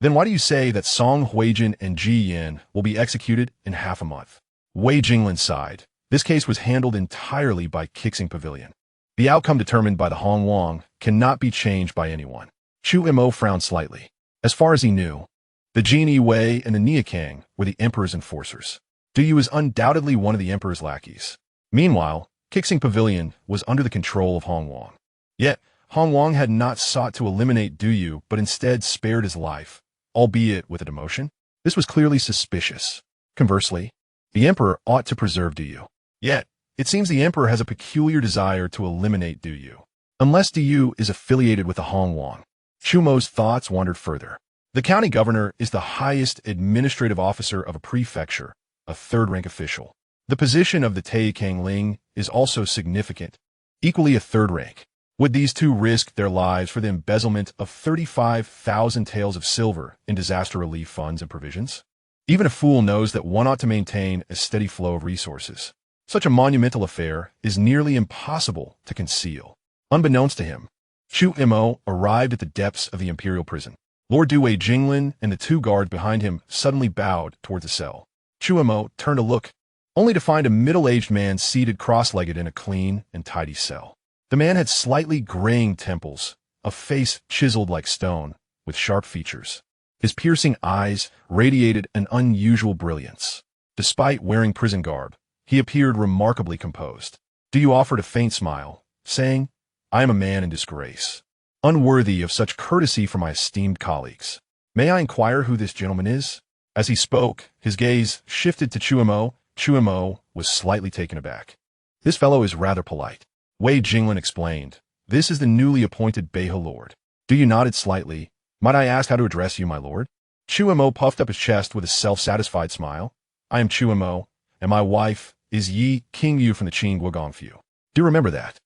then why do you say that Song Huijin and Ji Yin will be executed in half a month? Wei Jinglin sighed. This case was handled entirely by Kixing Pavilion. The outcome determined by the Hong Wang cannot be changed by anyone. Chu Mo frowned slightly. As far as he knew, the Jin Yi Wei and the Niakang were the emperor's enforcers. Du Yu is undoubtedly one of the emperor's lackeys. Meanwhile, Kixing Pavilion was under the control of Hong Wang. Yet, Hong Wang had not sought to eliminate Du Yu, but instead spared his life, albeit with a demotion. This was clearly suspicious. Conversely, the emperor ought to preserve Du Yu. Yet, it seems the emperor has a peculiar desire to eliminate Du Yu. Unless Du Yu is affiliated with the Hong Wang. Chu Mo's thoughts wandered further. The county governor is the highest administrative officer of a prefecture, a third-rank official. The position of the Taikang Ling is also significant, equally a third rank. Would these two risk their lives for the embezzlement of 35,000 taels of silver in disaster relief funds and provisions? Even a fool knows that one ought to maintain a steady flow of resources. Such a monumental affair is nearly impossible to conceal. Unbeknownst to him, Chu Mo arrived at the depths of the imperial prison. Lord Wei Jinglin and the two guards behind him suddenly bowed toward the cell. Chu Mo turned to look, only to find a middle-aged man seated cross-legged in a clean and tidy cell. The man had slightly graying temples, a face chiseled like stone, with sharp features. His piercing eyes radiated an unusual brilliance. Despite wearing prison garb, he appeared remarkably composed. Du Yu offered a faint smile, saying, I am a man in disgrace, unworthy of such courtesy from my esteemed colleagues. May I inquire who this gentleman is? As he spoke, his gaze shifted to Chu Mo. Chu Mo was slightly taken aback. This fellow is rather polite. Wei Jinglin explained, this is the newly appointed Behe Lord. Du Yu nodded slightly. Might I ask how to address you, my lord? Chu Mo puffed up his chest with a self-satisfied smile. I am Chu Mo, and my wife is Yi King Yu from the Qing Guogongfu. Do remember that.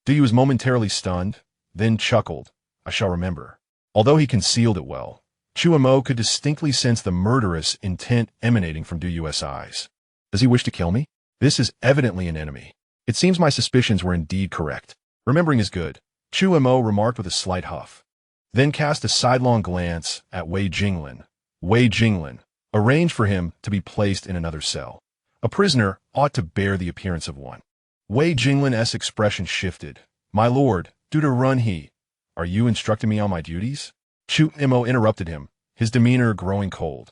Du Yu was momentarily stunned, then chuckled. I shall remember. Although he concealed it well, Chu Mo could distinctly sense the murderous intent emanating from Du Yu's eyes. Does he wish to kill me? This is evidently an enemy. It seems my suspicions were indeed correct. Remembering is good, Chu Mo remarked with a slight huff, then cast a sidelong glance at Wei Jinglin. Wei Jinglin arranged for him to be placed in another cell. A prisoner ought to bear the appearance of one. Wei Jinglin's expression shifted. My lord, due to run he. Are you instructing me on my duties? Chu Mo interrupted him, his demeanor growing cold.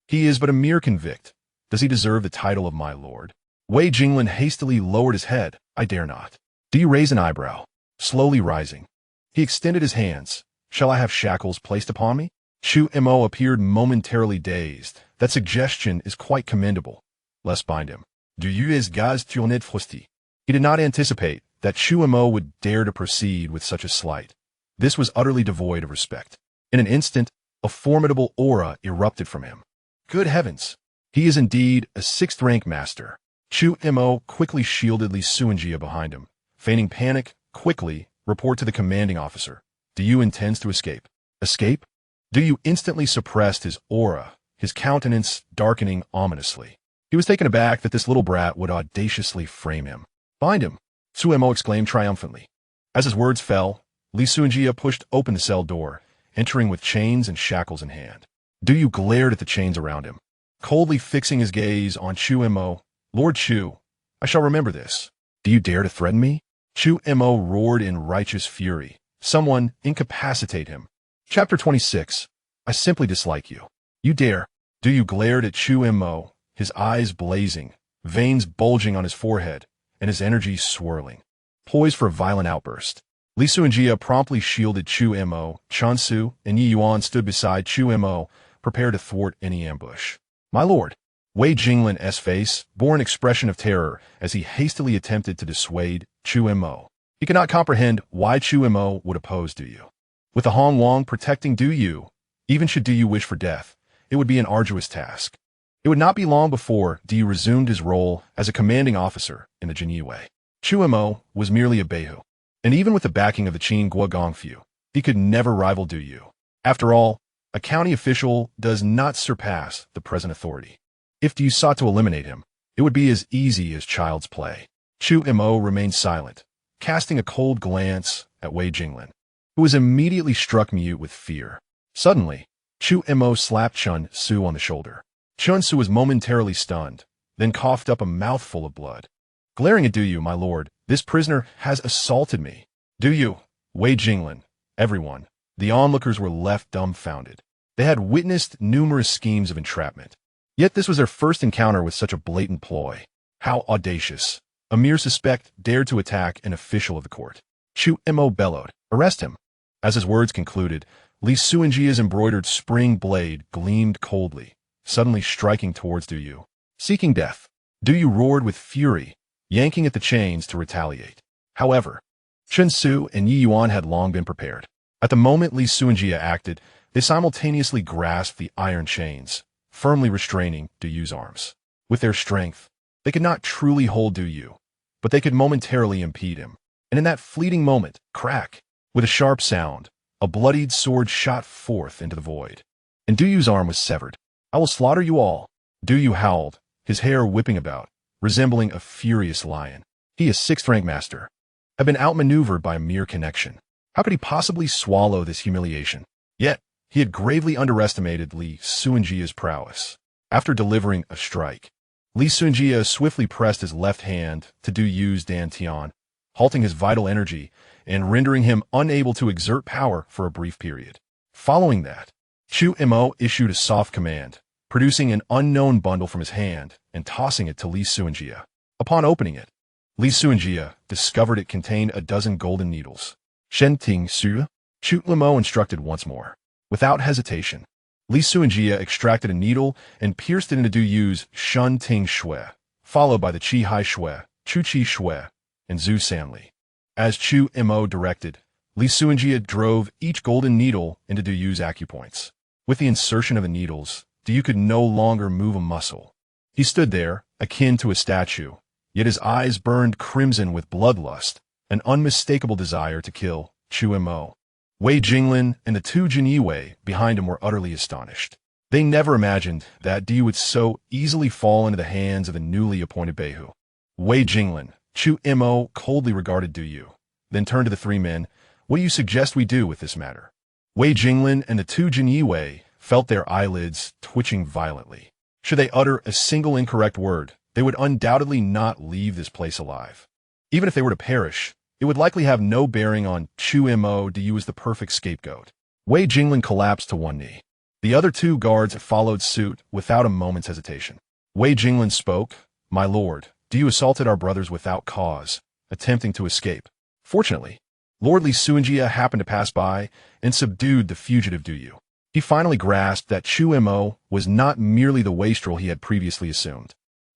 He is but a mere convict. Does he deserve the title of my lord? Wei Jinglin hastily lowered his head. I dare not. Do you raise an eyebrow? Slowly rising, he extended his hands. Shall I have shackles placed upon me? Chu Mo appeared momentarily dazed. That suggestion is quite commendable. Let's bind him. Do you as gaz tionnet frusti? He did not anticipate that Chu Mo would dare to proceed with such a slight. This was utterly devoid of respect. In an instant, a formidable aura erupted from him. Good heavens! He is indeed a sixth-rank master. Chu Mo quickly shielded Li Suanjia behind him. Feigning panic, quickly, report to the commanding officer. Do you intend to escape? Escape? Du Yu instantly suppressed his aura, his countenance darkening ominously. He was taken aback that this little brat would audaciously frame him. Bind him, Chu Mo exclaimed triumphantly. As his words fell, Li Suanjia pushed open the cell door, entering with chains and shackles in hand. Du Yu glared at the chains around him, coldly fixing his gaze on Chu Mo. Lord Chu, I shall remember this. Do you dare to threaten me? Chu Mo roared in righteous fury. Someone incapacitate him. Chapter 26. I simply dislike you. You dare. Du Yu glared at Chu Mo, his eyes blazing, veins bulging on his forehead, and his energy swirling, poised for a violent outburst. Li Suanjia promptly shielded Chu Mo. Chan Su and Yi Yuan stood beside Chu Mo, prepared to thwart any ambush. My lord. Wei Jinglin's face bore an expression of terror as he hastily attempted to dissuade Chu Mo. He could not comprehend why Chu Mo would oppose Du Yu. With the Hong Wang protecting Du Yu, even should Du Yu wish for death, it would be an arduous task. It would not be long before Du Yu resumed his role as a commanding officer in the Jinyiwei. Chu Mo was merely a Beihu, and even with the backing of the Qin Guo Gong few, he could never rival Du Yu. After all, a county official does not surpass the present authority. If Du Yu sought to eliminate him, it would be as easy as child's play. Chu Mo remained silent, casting a cold glance at Wei Jinglin, who was immediately struck mute with fear. Suddenly, Chu Mo slapped Chun Su on the shoulder. Chun Su was momentarily stunned, then coughed up a mouthful of blood. Glaring at Du Yu, my lord, this prisoner has assaulted me. Du Yu, Wei Jinglin, everyone, the onlookers were left dumbfounded. They had witnessed numerous schemes of entrapment. Yet this was their first encounter with such a blatant ploy. How audacious. A mere suspect dared to attack an official of the court. Chu Mo bellowed, arrest him. As his words concluded, Li Suanjia's embroidered spring blade gleamed coldly, suddenly striking towards Du Yu. Seeking death, Du Yu roared with fury, yanking at the chains to retaliate. However, Chen Su and Yi Yuan had long been prepared. At the moment Li Suanjia acted, they simultaneously grasped the iron chains, firmly restraining Du Yu's arms. With their strength, they could not truly hold Du Yu, but they could momentarily impede him. And in that fleeting moment, crack, with a sharp sound, a bloodied sword shot forth into the void. And Du Yu's arm was severed. I will slaughter you all. Du Yu howled, his hair whipping about, resembling a furious lion. He, a sixth-rank master, had been outmaneuvered by a mere connection. How could he possibly swallow this humiliation? Yet, he had gravely underestimated Li Suanjia's prowess. After delivering a strike, Li Suanjia swiftly pressed his left hand to Du Yu's dantian, halting his vital energy and rendering him unable to exert power for a brief period. Following that, Chu Mo issued a soft command, producing an unknown bundle from his hand and tossing it to Li Suanjia. Upon opening it, Li Suanjia discovered it contained a dozen golden needles. Shen Ting Su, Chu Mo instructed once more. Without hesitation, Li Suanjia extracted a needle and pierced it into Du Yu's Shun Ting Shui, followed by the Qi Hai Shui, Chu Qi Shui, and Zhu Sanli. As Chu Mo directed, Li Suanjia drove each golden needle into Du Yu's acupoints. With the insertion of the needles, Du Yu could no longer move a muscle. He stood there, akin to a statue, yet his eyes burned crimson with bloodlust, an unmistakable desire to kill Chu Mo. Wei Jinglin and the two Jinyiwei behind him were utterly astonished. They never imagined that Du Yu would so easily fall into the hands of the newly appointed Beihu. Wei Jinglin, Chu Mo coldly regarded Du Yu, then turned to the three men. What do you suggest we do with this matter? Wei Jinglin and the two Jinyiwei felt their eyelids twitching violently. Should they utter a single incorrect word, they would undoubtedly not leave this place alive. Even if they were to perish, it would likely have no bearing on Chu Mo. Du Yu as the perfect scapegoat. Wei Jinglin collapsed to one knee. The other two guards followed suit without a moment's hesitation. Wei Jinglin spoke, My lord, Du Yu assaulted our brothers without cause, attempting to escape. Fortunately, Lord Li Suanjia happened to pass by and subdued the fugitive Du Yu. He finally grasped that Chu Mo was not merely the wastrel he had previously assumed.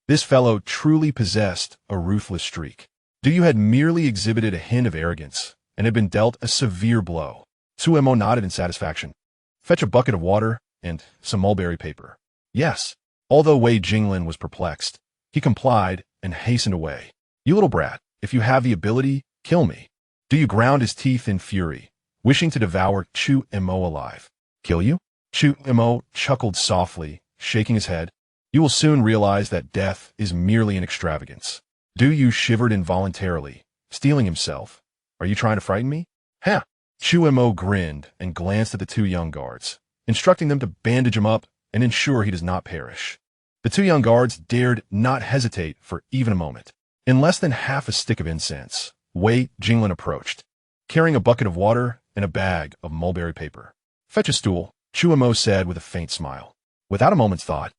This fellow truly possessed a ruthless streak. Du Yu had merely exhibited a hint of arrogance and had been dealt a severe blow. Chu Mo nodded in satisfaction. Fetch a bucket of water and some mulberry paper. Yes. Although Wei Jinglin was perplexed, he complied and hastened away. You little brat, if you have the ability, kill me. Du Yu ground his teeth in fury, wishing to devour Chu Mo alive. Kill you? Chu Mo chuckled softly, shaking his head. You will soon realize that death is merely an extravagance. Du Yu shivered involuntarily, steeling himself. Are you trying to frighten me? Ha! Chu Mo grinned and glanced at the two young guards, instructing them to bandage him up and ensure he does not perish. The two young guards dared not hesitate for even a moment. In less than half a stick of incense, Wei Jinglin approached, carrying a bucket of water and a bag of mulberry paper. Fetch a stool, Chu Mo said with a faint smile. Without a moment's thought,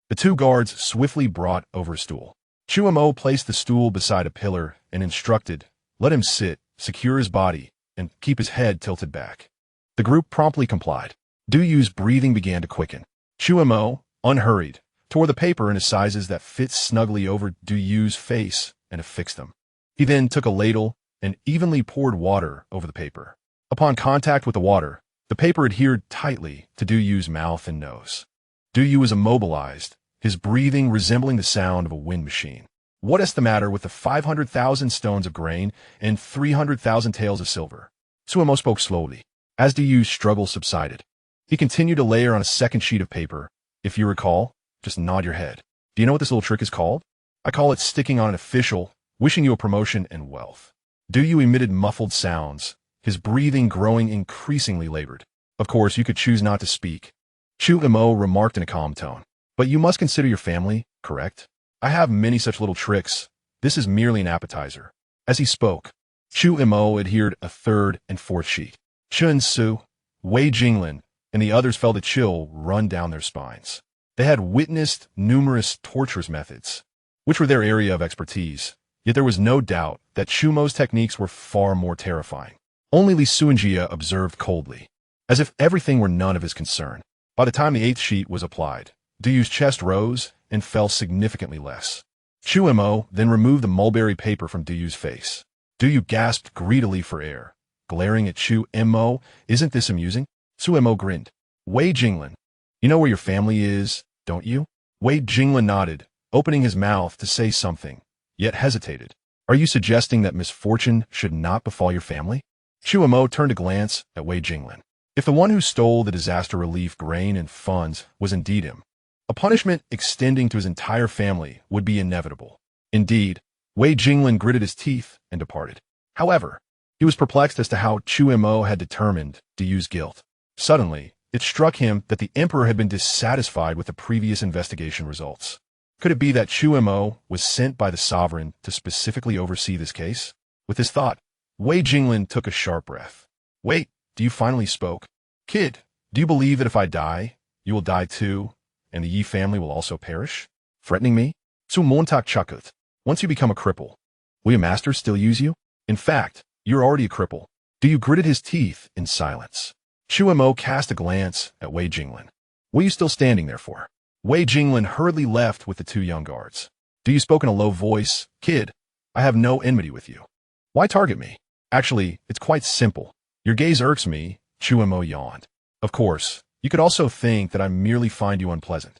the two guards swiftly brought over a stool. Chu Mo placed the stool beside a pillar and instructed, let him sit, secure his body, and keep his head tilted back. The group promptly complied. Du Yu's breathing began to quicken. Chu Mo, unhurried, tore the paper into sizes that fit snugly over Du Yu's face and affixed them. He then took a ladle and evenly poured water over the paper. Upon contact with the water, the paper adhered tightly to Du Yu's mouth and nose. Du Yu was immobilized, his breathing resembling the sound of a wind machine. What is the matter with the 500,000 stones of grain and 300,000 taels of silver? Chu Mo spoke slowly. As Du Yu's struggle subsided, he continued to layer on a second sheet of paper. If you recall, just nod your head. Do you know what this little trick is called? I call it sticking on an official, wishing you a promotion and wealth. Du Yu emitted muffled sounds, his breathing growing increasingly labored. Of course, you could choose not to speak. Chu Mo remarked in a calm tone. But you must consider your family, correct? I have many such little tricks. This is merely an appetizer. As he spoke, Chu Mo adhered a third and fourth sheet. Chun Su, Wei Jinglin, and the others felt a chill run down their spines. They had witnessed numerous torturous methods, which were their area of expertise, yet there was no doubt that Chu Mo's techniques were far more terrifying. Only Li Suanjia observed coldly, as if everything were none of his concern. By the time the eighth sheet was applied, Du Yu's chest rose and fell significantly less. Chu Mo then removed the mulberry paper from Du Yu's face. Du Yu gasped greedily for air, glaring at Chu Mo. Isn't this amusing? Chu Mo grinned. Wei Jinglin, you know where your family is, don't you? Wei Jinglin nodded, opening his mouth to say something, yet hesitated. Are you suggesting that misfortune should not befall your family? Chu Mo turned a glance at Wei Jinglin. If the one who stole the disaster relief grain and funds was indeed him, a punishment extending to his entire family would be inevitable. Indeed, Wei Jinglin gritted his teeth and departed. However, he was perplexed as to how Chu Mo had determined Du Yu's guilt. Suddenly, it struck him that the emperor had been dissatisfied with the previous investigation results. Could it be that Chu Mo was sent by the sovereign to specifically oversee this case? With this thought, Wei Jinglin took a sharp breath. Wait, do you finally spoke? Kid, do you believe that if I die, you will die too, and the Yi family will also perish? Threatening me? Su Montak Chakut. Once you become a cripple, will your master still use you? In fact, you're already a cripple. Du Yu gritted his teeth in silence. Chu Mo cast a glance at Wei Jinglin. What are you still standing there for? Wei Jinglin hurriedly left with the two young guards. Du Yu spoke in a low voice. Kid, I have no enmity with you. Why target me? Actually, it's quite simple. Your gaze irks me, Chu Mo yawned. Of course, you could also think that I merely find you unpleasant.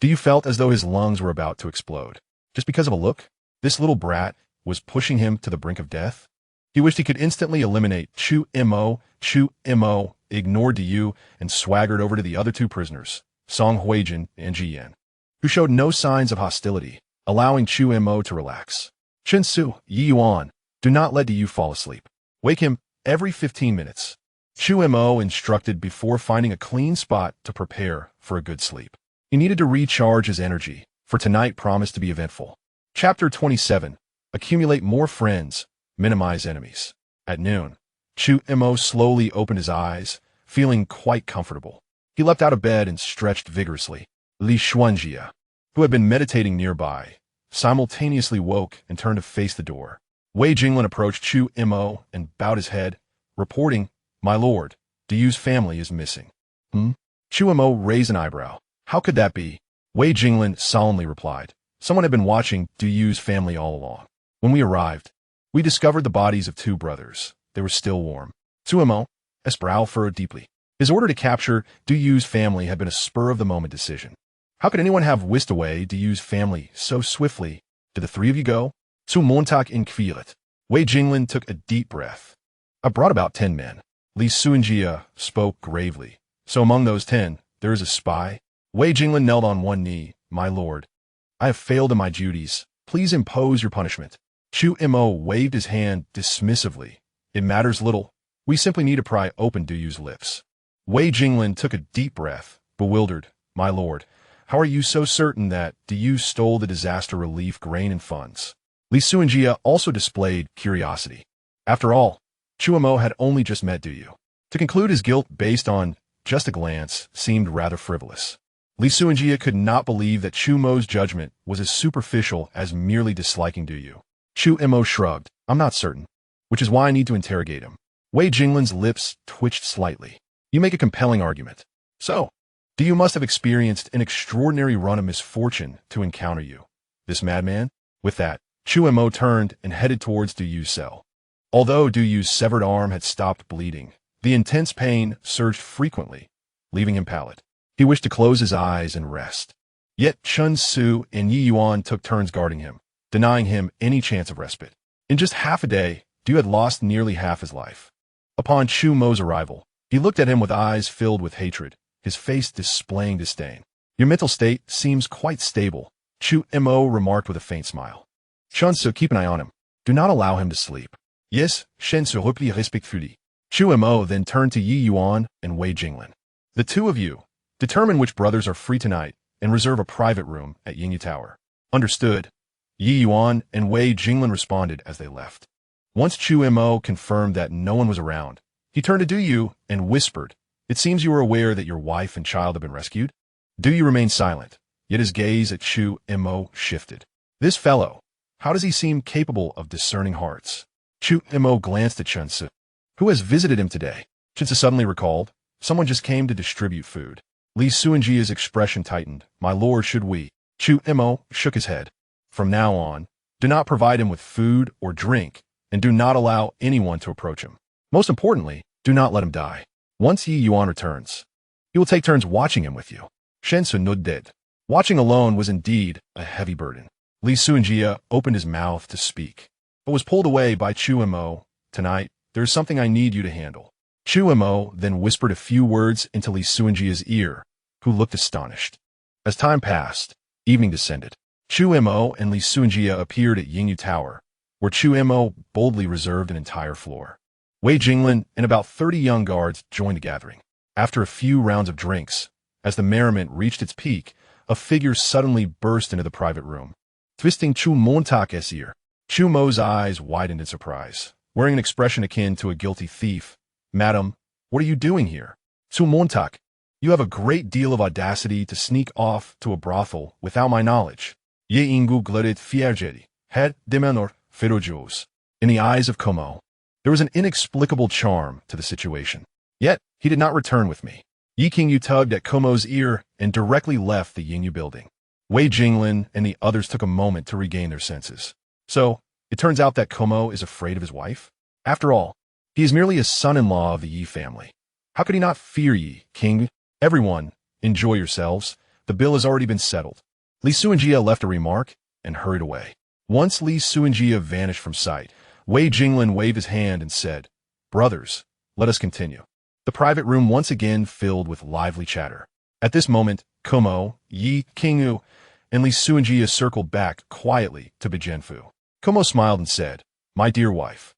Du Yu felt as though his lungs were about to explode. Just because of a look, this little brat was pushing him to the brink of death. He wished he could instantly eliminate Chu Mo. Chu Mo ignored Du Yu and swaggered over to the other two prisoners, Song Huijin and Ji Yan, who showed no signs of hostility, allowing Chu Mo to relax. Chen Su, Yi Yuan, do not let Du Yu fall asleep. Wake him every 15 minutes. Chu Mo instructed before finding a clean spot to prepare for a good sleep. He needed to recharge his energy, for tonight promised to be eventful. Chapter 27. Accumulate more friends, minimize enemies. At noon, Chu Mo slowly opened his eyes, feeling quite comfortable. He leapt out of bed and stretched vigorously. Li Xuanjia, who had been meditating nearby, simultaneously woke and turned to face the door. Wei Jinglin approached Chu Mo and bowed his head, reporting, My lord, Du Yu's family is missing. Chu Mo raised an eyebrow. How could that be? Wei Jinglin solemnly replied. Someone had been watching Du Yu's family all along. When we arrived, we discovered the bodies of two brothers. They were still warm. Chu Mo's brow furrowed deeply. His order to capture Du Yu's family had been a spur-of-the-moment decision. How could anyone have whisked away Du Yu's family so swiftly Did the three of you go? Zu Montag in Kvilet. Wei Jinglin took a deep breath. I brought about 10 men. Li Suanjia spoke gravely. So among those 10, there is a spy? Wei Jinglin knelt on one knee. My lord, I have failed in my duties. Please impose your punishment. Chu Mo waved his hand dismissively. It matters little. We simply need to pry open Duyu's lips. Wei Jinglin took a deep breath, bewildered. My lord, how are you so certain that Duyu stole the disaster relief grain and funds? Li Suanjia also displayed curiosity. After all, Chu Mo had only just met Duyu. To conclude his guilt based on just a glance seemed rather frivolous. Li Suanjia could not believe that Chu Mo's judgment was as superficial as merely disliking Duyu. Chu Mo shrugged. I'm not certain, which is why I need to interrogate him. Wei Jinglin's lips twitched slightly. You make a compelling argument. So, Duyu must have experienced an extraordinary run of misfortune to encounter you. This madman? With that, Chu Mo turned and headed towards Duyu's cell. Although Duyu's severed arm had stopped bleeding, the intense pain surged frequently, leaving him pallid. He wished to close his eyes and rest. Yet Chun Su and Yi Yuan took turns guarding him, denying him any chance of respite. In just half a day, Duyu had lost nearly half his life. Upon Chu Mo's arrival, he looked at him with eyes filled with hatred, his face displaying disdain. Your mental state seems quite stable, Chu Mo remarked with a faint smile. Chun Su, keep an eye on him. Do not allow him to sleep. Yes, Shen se replie respectfully. Chu Mo then turned to Yi Yuan and Wei Jinglin. The two of you, determine which brothers are free tonight and reserve a private room at Yingyu Tower. Understood. Yi Yuan and Wei Jinglin responded as they left. Once Chu Mo confirmed that no one was around, he turned to Duyu and whispered, It seems you are aware that your wife and child have been rescued? Duyu remained silent, yet his gaze at Chu Mo shifted. This fellow, how does he seem capable of discerning hearts? Chu Mo glanced at Chun Su. Who has visited him today? Chun Su suddenly recalled. Someone just came to distribute food. Li Suanjia's expression tightened. My lord, should we? Chu Mo shook his head. From now on, do not provide him with food or drink, and do not allow anyone to approach him. Most importantly, do not let him die. Once Yi Yuan returns, he will take turns watching him with you. Shen Su nodded. Watching alone was indeed a heavy burden. Li Suanjia opened his mouth to speak, but was pulled away by Chu Mo. Tonight, there is something I need you to handle. Chu Mo then whispered a few words into Li Suanjia's ear, who looked astonished. As time passed, evening descended. Chu Mo and Li Suanjia appeared at Yingyu Tower, where Chu Mo boldly reserved an entire floor. Wei Jinglin and about 30 young guards joined the gathering. After a few rounds of drinks, as the merriment reached its peak, a figure suddenly burst into the private room. Twisting Chu Montak's ear, Chu Mo's eyes widened in surprise, wearing an expression akin to a guilty thief. Madam, what are you doing here? Chu Montak, you have a great deal of audacity to sneak off to a brothel without my knowledge. Ye ingu glutted fiergedi, head demenor ferocious. In the eyes of Como, there was an inexplicable charm to the situation. Yet, he did not return with me. Yi Qingyu tugged at Como's ear and directly left the Yingyu building. Wei Jinglin and the others took a moment to regain their senses. So, it turns out that Como is afraid of his wife? After all, he is merely a son-in-law of the Yi family. How could he not fear Yi, King? Everyone, enjoy yourselves. The bill has already been settled. Li Suanjia left a remark and hurried away. Once Li Suanjia vanished from sight, Wei Jinglin waved his hand and said, Brothers, let us continue. The private room once again filled with lively chatter. At this moment, Como, Yi Qingyu, and Li Suanjia circled back quietly to Bijenfu. Como smiled and said, My dear wife,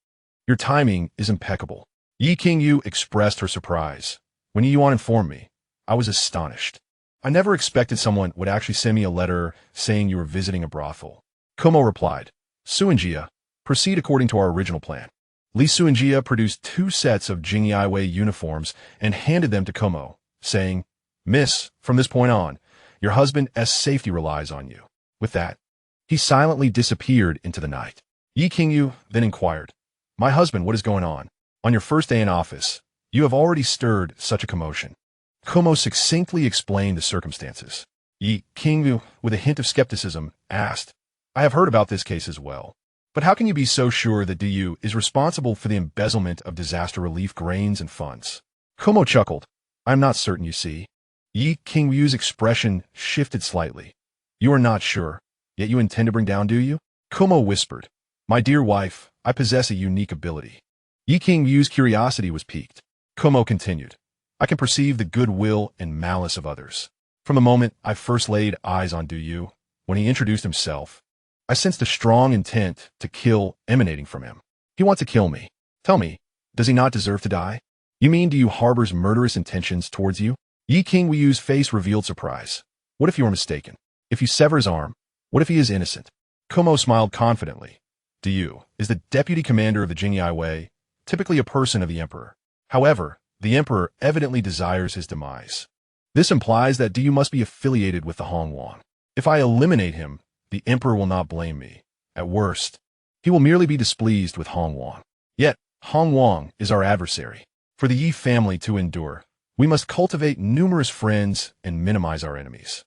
your timing is impeccable. Yi Qingyu expressed her surprise. When Yi Yuan informed me, I was astonished. I never expected someone would actually send me a letter saying you were visiting a brothel. Como replied, Suanjia, proceed according to our original plan. Li Suanjia produced 2 sets of Jingyaiwei uniforms and handed them to Como, saying, Miss, from this point on, your husband's safety relies on you. With that, he silently disappeared into the night. Yi Qingyu then inquired, My husband, what is going on? On your first day in office, you have already stirred such a commotion. Como succinctly explained the circumstances. Yi Qingyu, with a hint of skepticism, asked, I have heard about this case as well. But how can you be so sure that Duyu is responsible for the embezzlement of disaster relief grains and funds? Como chuckled. I am not certain, you see. Yi Qingyu's expression shifted slightly. You are not sure, yet you intend to bring down Duyu? Kumo whispered, "My dear wife, I possess a unique ability." Yi King Yu's curiosity was piqued. Kumo continued, "I can perceive the goodwill and malice of others. From the moment I first laid eyes on Du Yu, when he introduced himself, I sensed a strong intent to kill emanating from him. He wants to kill me. Tell me, does he not deserve to die? You mean Du Yu harbors murderous intentions towards you?" Yi King Yu's face revealed surprise. "What if you are mistaken? If you sever his arm, what if he is innocent?" Kumo smiled confidently. Du Yu is the deputy commander of the Jingyai Wei, typically a person of the emperor. However, the emperor evidently desires his demise. This implies that Du Yu must be affiliated with the Hongwang. If I eliminate him, the emperor will not blame me. At worst, he will merely be displeased with Hongwang. Yet, Hongwang is our adversary. For the Yi family to endure, we must cultivate numerous friends and minimize our enemies.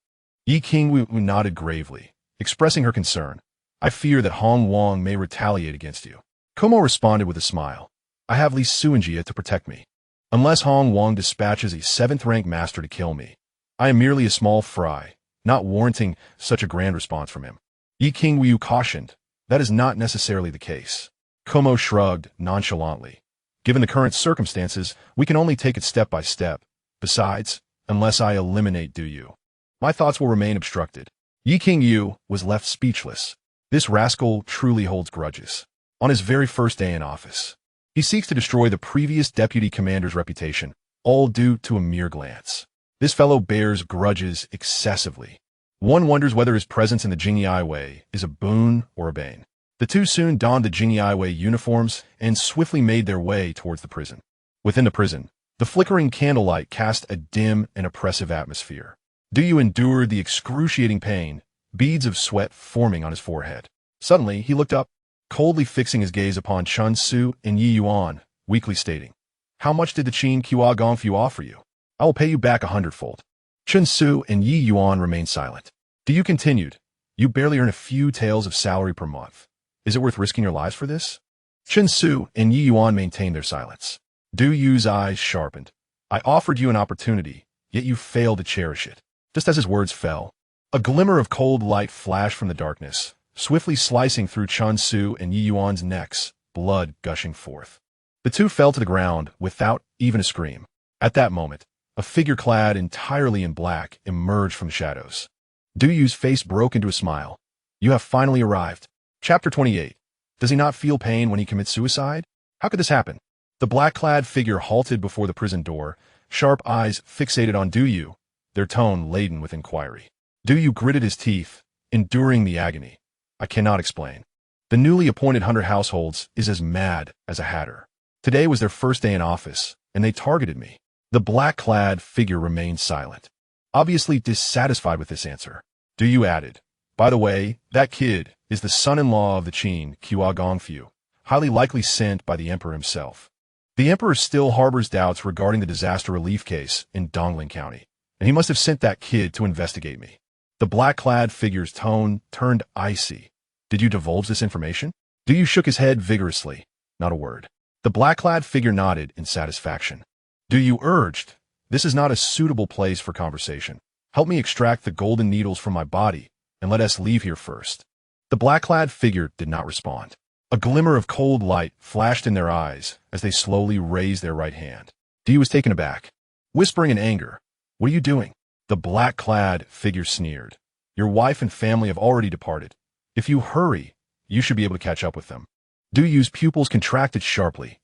Yi Qingwu nodded gravely, expressing her concern. "I fear that Hongwang may retaliate against you." Kumo responded with a smile. "I have Li Suanjia to protect me. Unless Hongwang dispatches a 7th-rank master to kill me, I am merely a small fry, not warranting such a grand response from him." Yi Qingwu cautioned, "That is not necessarily the case." Kumo shrugged nonchalantly. "Given the current circumstances, we can only take it step by step. Besides, unless I eliminate Du Yu, my thoughts will remain obstructed." Yi Qingyu was left speechless. This rascal truly holds grudges. On his very first day in office, he seeks to destroy the previous deputy commander's reputation, all due to a mere glance. This fellow bears grudges excessively. One wonders whether his presence in the Jingyai Wei is a boon or a bane. The two soon donned the Jingyai Wei uniforms and swiftly made their way towards the prison. Within the prison, the flickering candlelight cast a dim and oppressive atmosphere. Du Yu endured the excruciating pain, beads of sweat forming on his forehead. Suddenly, he looked up, coldly fixing his gaze upon Chun Su and Yi Yuan, weakly stating, "How much did the Qin Kua Gongfu offer you? I will pay you back 100-fold. Chun Su and Yi Yuan remained silent. Du Yu continued, "You barely earn a few taels of salary per month. Is it worth risking your lives for this?" Chun Su and Yi Yuan maintained their silence. Du Yu's eyes sharpened. "I offered you an opportunity, yet you failed to cherish it." Just as his words fell, a glimmer of cold light flashed from the darkness, swiftly slicing through Chun Su and Yi Yuan's necks, blood gushing forth. The two fell to the ground without even a scream. At that moment, a figure clad entirely in black emerged from the shadows. Du Yu's face broke into a smile. "You have finally arrived." Chapter 28. Does he not feel pain when he commits suicide? How could this happen? The black-clad figure halted before the prison door, sharp eyes fixated on Du Yu, their tone laden with inquiry. Du Yu gritted his teeth, enduring the agony. "I cannot explain. The newly appointed Hunter households is as mad as a hatter. Today was their first day in office, and they targeted me." The black-clad figure remained silent, obviously dissatisfied with this answer. Du Yu added, "By the way, that kid is the son-in-law of the Qin Kua Gongfu, highly likely sent by the emperor himself. The emperor still harbors doubts regarding the disaster relief case in Dongling County, and he must have sent that kid to investigate me." The black-clad figure's tone turned icy. "Did you divulge this information?" Du Yu shook his head vigorously. "Not a word." The black-clad figure nodded in satisfaction. Du Yu urged, "This is not a suitable place for conversation. Help me extract the golden needles from my body, and let us leave here first." The black-clad figure did not respond. A glimmer of cold light flashed in their eyes as they slowly raised their right hand. Du Yu was taken aback, whispering in anger, "What are you doing?" The black-clad figure sneered, "Your wife and family have already departed. If you hurry, you should be able to catch up with them." Du Yu's pupils contracted sharply.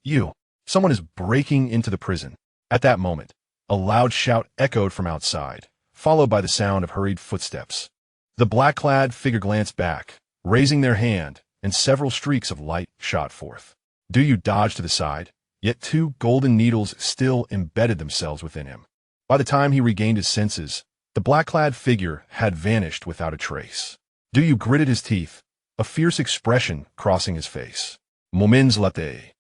Someone is breaking into the prison." At that moment, a loud shout echoed from outside, followed by the sound of hurried footsteps. The black-clad figure glanced back, raising their hand, and several streaks of light shot forth. Du Yu dodged to the side, yet 2 golden needles still embedded themselves within him. By the time he regained his senses, the black-clad figure had vanished without a trace. Du Yu gritted his teeth, a fierce expression crossing his face. Moments later,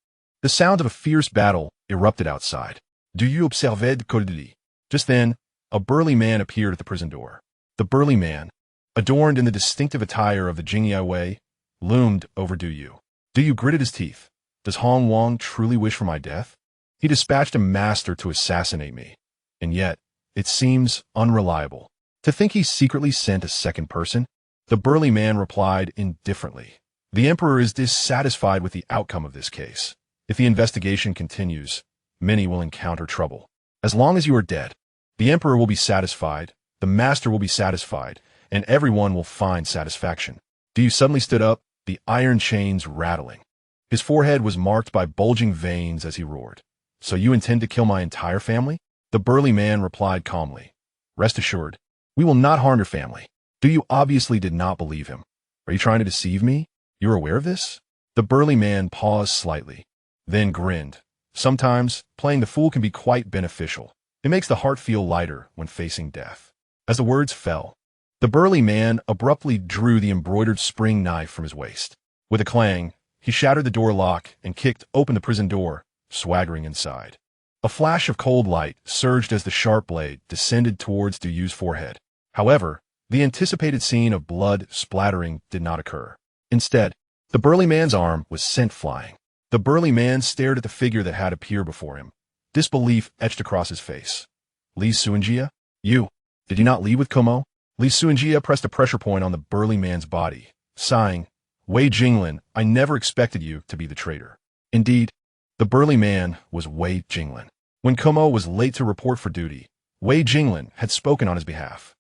the sound of a fierce battle erupted outside. Du Yu observed coldly. Just then, a burly man appeared at the prison door. The burly man, adorned in the distinctive attire of the Jingyai Wei, loomed over Du Yu. Du Yu gritted his teeth. Does Hongwang truly wish for my death? He dispatched a master to assassinate me. And yet, it seems unreliable. To think he secretly sent a second person? The burly man replied indifferently. The emperor is dissatisfied with the outcome of this case. If the investigation continues, many will encounter trouble. As long as you are dead, the emperor will be satisfied, the master will be satisfied, and everyone will find satisfaction. Du suddenly stood up, the iron chains rattling. His forehead was marked by bulging veins as he roared. So you intend to kill my entire family? The burly man replied calmly. Rest assured, we will not harm your family. Du obviously did not believe him. Are you trying to deceive me? You're aware of this? The burly man paused slightly, then grinned. Sometimes, playing the fool can be quite beneficial. It makes the heart feel lighter when facing death. As the words fell, the burly man abruptly drew the embroidered spring knife from his waist. With a clang, he shattered the door lock and kicked open the prison door, swaggering inside. A flash of cold light surged as the sharp blade descended towards Du's forehead. However, the anticipated scene of blood splattering did not occur. Instead, the burly man's arm was sent flying. The burly man stared at the figure that had appeared before him. Disbelief etched across his face. Li Suanjia? Did you not leave with Chu Mo? Li Suanjia pressed a pressure point on the burly man's body, sighing, Wei Jinglin, I never expected you to be the traitor. Indeed, the burly man was Wei Jinglin. When Chu Mo was late to report for duty, Wei Jinglin had spoken on his behalf.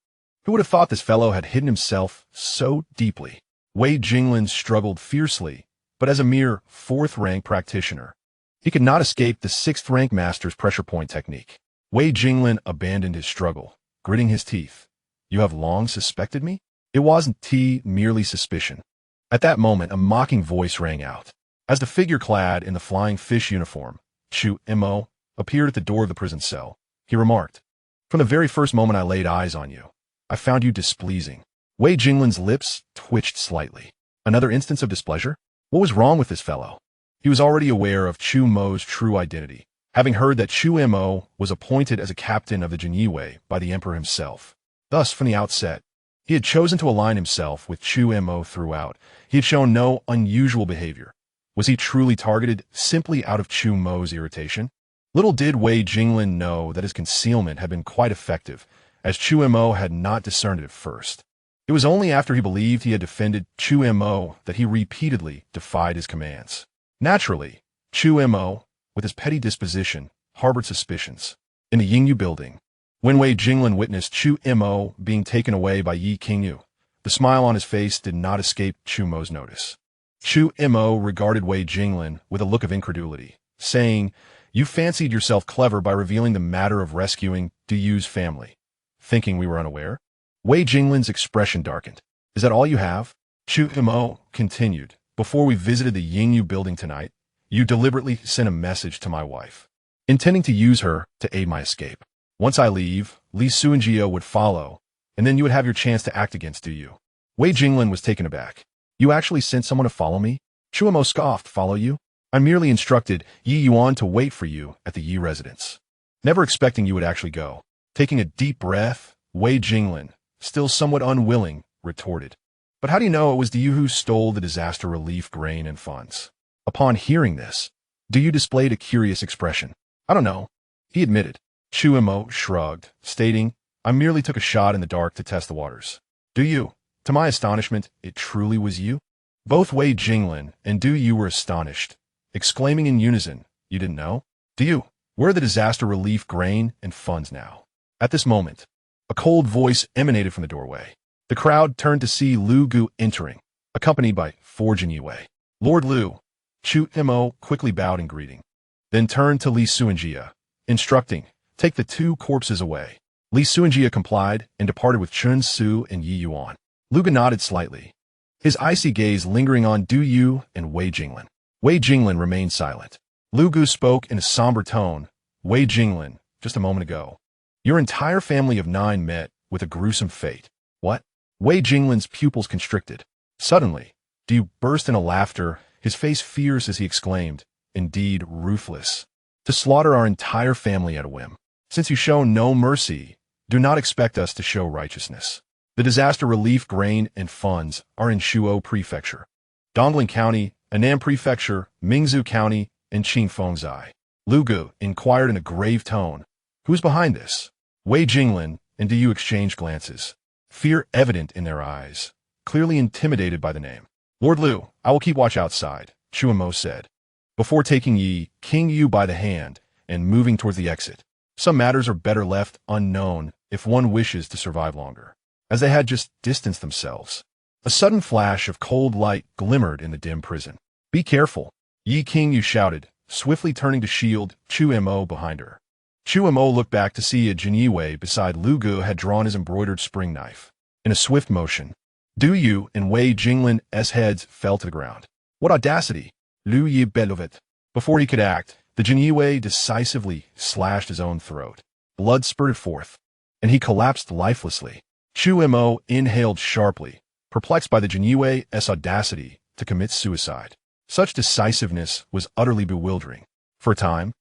Who would have thought this fellow had hidden himself so deeply? Wei Jinglin struggled fiercely, but as a mere 4th-rank practitioner, he could not escape the 6th-rank master's pressure point technique. Wei Jinglin abandoned his struggle, gritting his teeth. You have long suspected me? It wasn't merely suspicion. At that moment, a mocking voice rang out. As the figure clad in the flying fish uniform, Chu Mo, appeared at the door of the prison cell, he remarked, From the very first moment I laid eyes on you, I found you displeasing. Wei Jinglin's lips twitched slightly. Another instance of displeasure? What was wrong with this fellow? He was already aware of Chu Mo's true identity, having heard that Chu Mo was appointed as a captain of the Jinyiwei by the emperor himself. Thus, from the outset, he had chosen to align himself with Chu Mo throughout. He had shown no unusual behavior. Was he truly targeted simply out of Chu Mo's irritation? Little did Wei Jinglin know that his concealment had been quite effective, as Chu Mo had not discerned it at first. It was only after he believed he had defended Chu Mo that he repeatedly defied his commands. Naturally, Chu Mo, with his petty disposition, harbored suspicions. In the Yingyu building, when Wei Jinglin witnessed Chu Mo being taken away by Yi Qingyu, the smile on his face did not escape Chu Mo's notice. Chu Mo regarded Wei Jinglin with a look of incredulity, saying, You fancied yourself clever by revealing the matter of rescuing Du's family, thinking we were unaware? Wei Jinglin's expression darkened. Is that all you have? Chu Mo continued. Before we visited the Yingyu building tonight, you deliberately sent a message to my wife, intending to use her to aid my escape. Once I leave, Li Suanjia would follow, and then you would have your chance to act against Du. Wei Jinglin was taken aback. You actually sent someone to follow me? Chu Mo scoffed. Follow you? I merely instructed Yi Yuan to wait for you at the Yi residence. Never expecting you would actually go. Taking a deep breath, Wei Jinglin, still somewhat unwilling, retorted. But how do you know it was Du who stole the disaster relief grain and funds? Upon hearing this, Du displayed a curious expression. I don't know, he admitted. Chu Mo shrugged, stating, I merely took a shot in the dark to test the waters. Du, to my astonishment, it truly was you? Both Wei Jinglin and Du were astonished, exclaiming in unison, You didn't know? Du, where are the disaster relief grain and funds now? At this moment, a cold voice emanated from the doorway. The crowd turned to see Lu Gu entering, accompanied by 4 Jinyiwei. Lord Lu, Chu Mo quickly bowed in greeting, then turned to Li Suanjia, instructing, Take the 2 corpses away. Li Suanjia complied and departed with Chun Su and Yi Yuan. Lu Gu nodded slightly, his icy gaze lingering on Du and Wei Jinglin. Wei Jinglin remained silent. Lu Gu spoke in a somber tone. Wei Jinglin, just a moment ago, your entire family of 9 met with a gruesome fate. What? Wei Jinglin's pupils constricted. Suddenly, Du burst into laughter, his face fierce as he exclaimed, Indeed, ruthless. To slaughter our entire family at a whim. Since you show no mercy, do not expect us to show righteousness. The disaster relief grain and funds are in Shuo Prefecture, Dongling County, Annan Prefecture, Mingzhou County, and Qingfengzai. Lu Gu inquired in a grave tone, Who's behind this? Wei Jinglin and Du exchanged glances, fear evident in their eyes, clearly intimidated by the name. Lord Liu, I will keep watch outside, Chu Mo said, before taking Yi King Yu by the hand and moving towards the exit. Some matters are better left unknown if one wishes to survive longer. As they had just distanced themselves, a sudden flash of cold light glimmered in the dim prison. Be careful, Yi King Yu shouted, swiftly turning to shield Chu Mo behind her. Chu Mo looked back to see a Jinyiwei beside Lu Gu had drawn his embroidered spring knife. In a swift motion, Du Yu and Wei Jinglin's heads fell to the ground. What audacity! Lu Yi Belovet. Before he could act, the Jinyiwei decisively slashed his own throat. Blood spurted forth, and he collapsed lifelessly. Chu Mo inhaled sharply, perplexed by the Jinyiwei's audacity to commit suicide. Such decisiveness was utterly bewildering. For a time,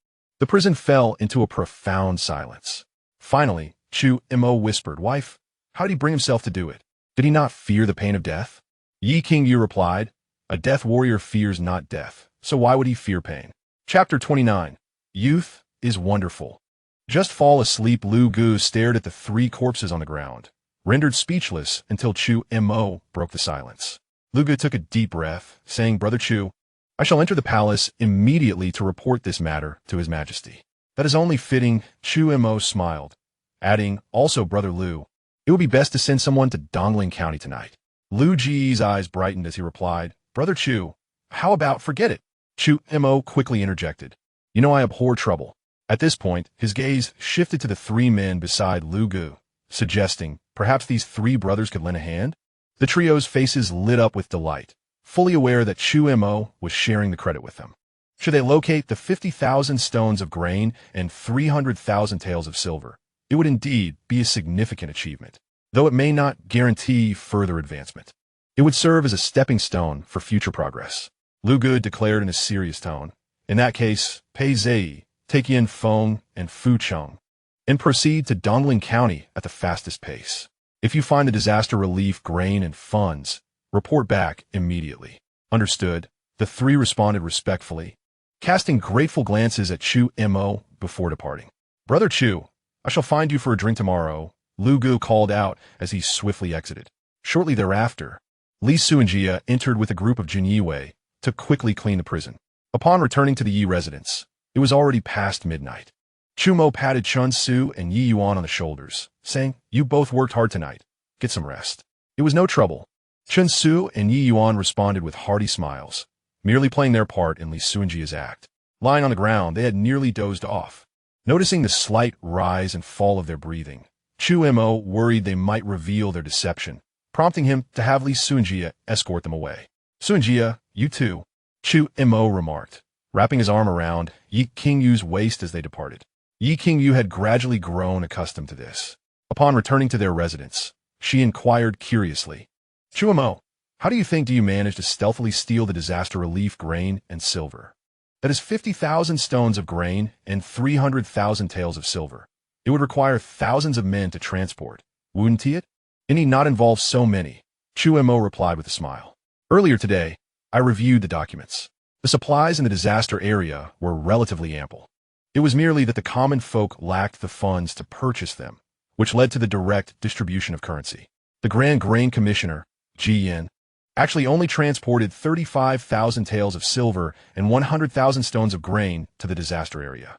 the prison fell into a profound silence. Finally, Chu Mo whispered, "Wife, how did he bring himself to do it? Did he not fear the pain of death?" Yi King Yu replied, "A death warrior fears not death, so why would he fear pain?" Chapter 29. Youth is wonderful. Just fall asleep. Lu Gu stared at the three corpses on the ground, rendered speechless until Chu Mo broke the silence. Lu Gu took a deep breath, saying, "Brother Chu, I shall enter the palace immediately to report this matter to His Majesty." "That is only fitting," Chu Mo smiled, adding, "Also, Brother Lu, it would be best to send someone to Dongling County tonight." Lu Ji's eyes brightened as he replied, "Brother Chu, how about forget it?" Chu Mo quickly interjected, "You know I abhor trouble." At this point, his gaze shifted to the three men beside Lu Gu, suggesting perhaps these three brothers could lend a hand. The trio's faces lit up with delight, fully aware that Chu Mo was sharing the credit with them. Should they locate the 50,000 stones of grain and 300,000 taels of silver, it would indeed be a significant achievement, though it may not guarantee further advancement. It would serve as a stepping stone for future progress. Lu Gu declared in a serious tone, "In that case, pay Zei, take Yin Feng and Fu Cheng, and proceed to Dongling County at the fastest pace. If you find the disaster relief grain and funds, report back immediately." "Understood," the three responded respectfully, casting grateful glances at Chu Mo before departing. "Brother Chu, I shall find you for a drink tomorrow," Lu Gu called out as he swiftly exited. Shortly thereafter, Li Suanjia entered with a group of Jinyiwei to quickly clean the prison. Upon returning to the Yi residence, it was already past midnight. Chu Mo patted Chun Su and Yi Yuan on the shoulders, saying, "You both worked hard tonight. Get some rest." It was no trouble. Chun Su and Yi Yuan responded with hearty smiles, merely playing their part in Li Suanjia's act. Lying on the ground, they had nearly dozed off. Noticing the slight rise and fall of their breathing, Chu Mo worried they might reveal their deception, prompting him to have Li Suanjia escort them away. "Suanjia, you too," Chu Mo remarked, wrapping his arm around Yi King Yu's waist as they departed. Yi King Yu had gradually grown accustomed to this. Upon returning to their residence, she inquired curiously, "Chu Mo, how do you manage to stealthily steal the disaster relief grain and silver? That is 50,000 stones of grain and 300,000 taels of silver. It would require thousands of men to transport, wouldn't it?" "It need not involve so many," Chu Mo replied with a smile. "Earlier today, I reviewed the documents. The supplies in the disaster area were relatively ample. It was merely that the common folk lacked the funds to purchase them, which led to the direct distribution of currency. The Grand Grain Commissioner, Ji Yin, actually only transported 35,000 taels of silver and 100,000 stones of grain to the disaster area.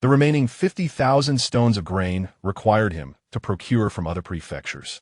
The remaining 50,000 stones of grain required him to procure from other prefectures.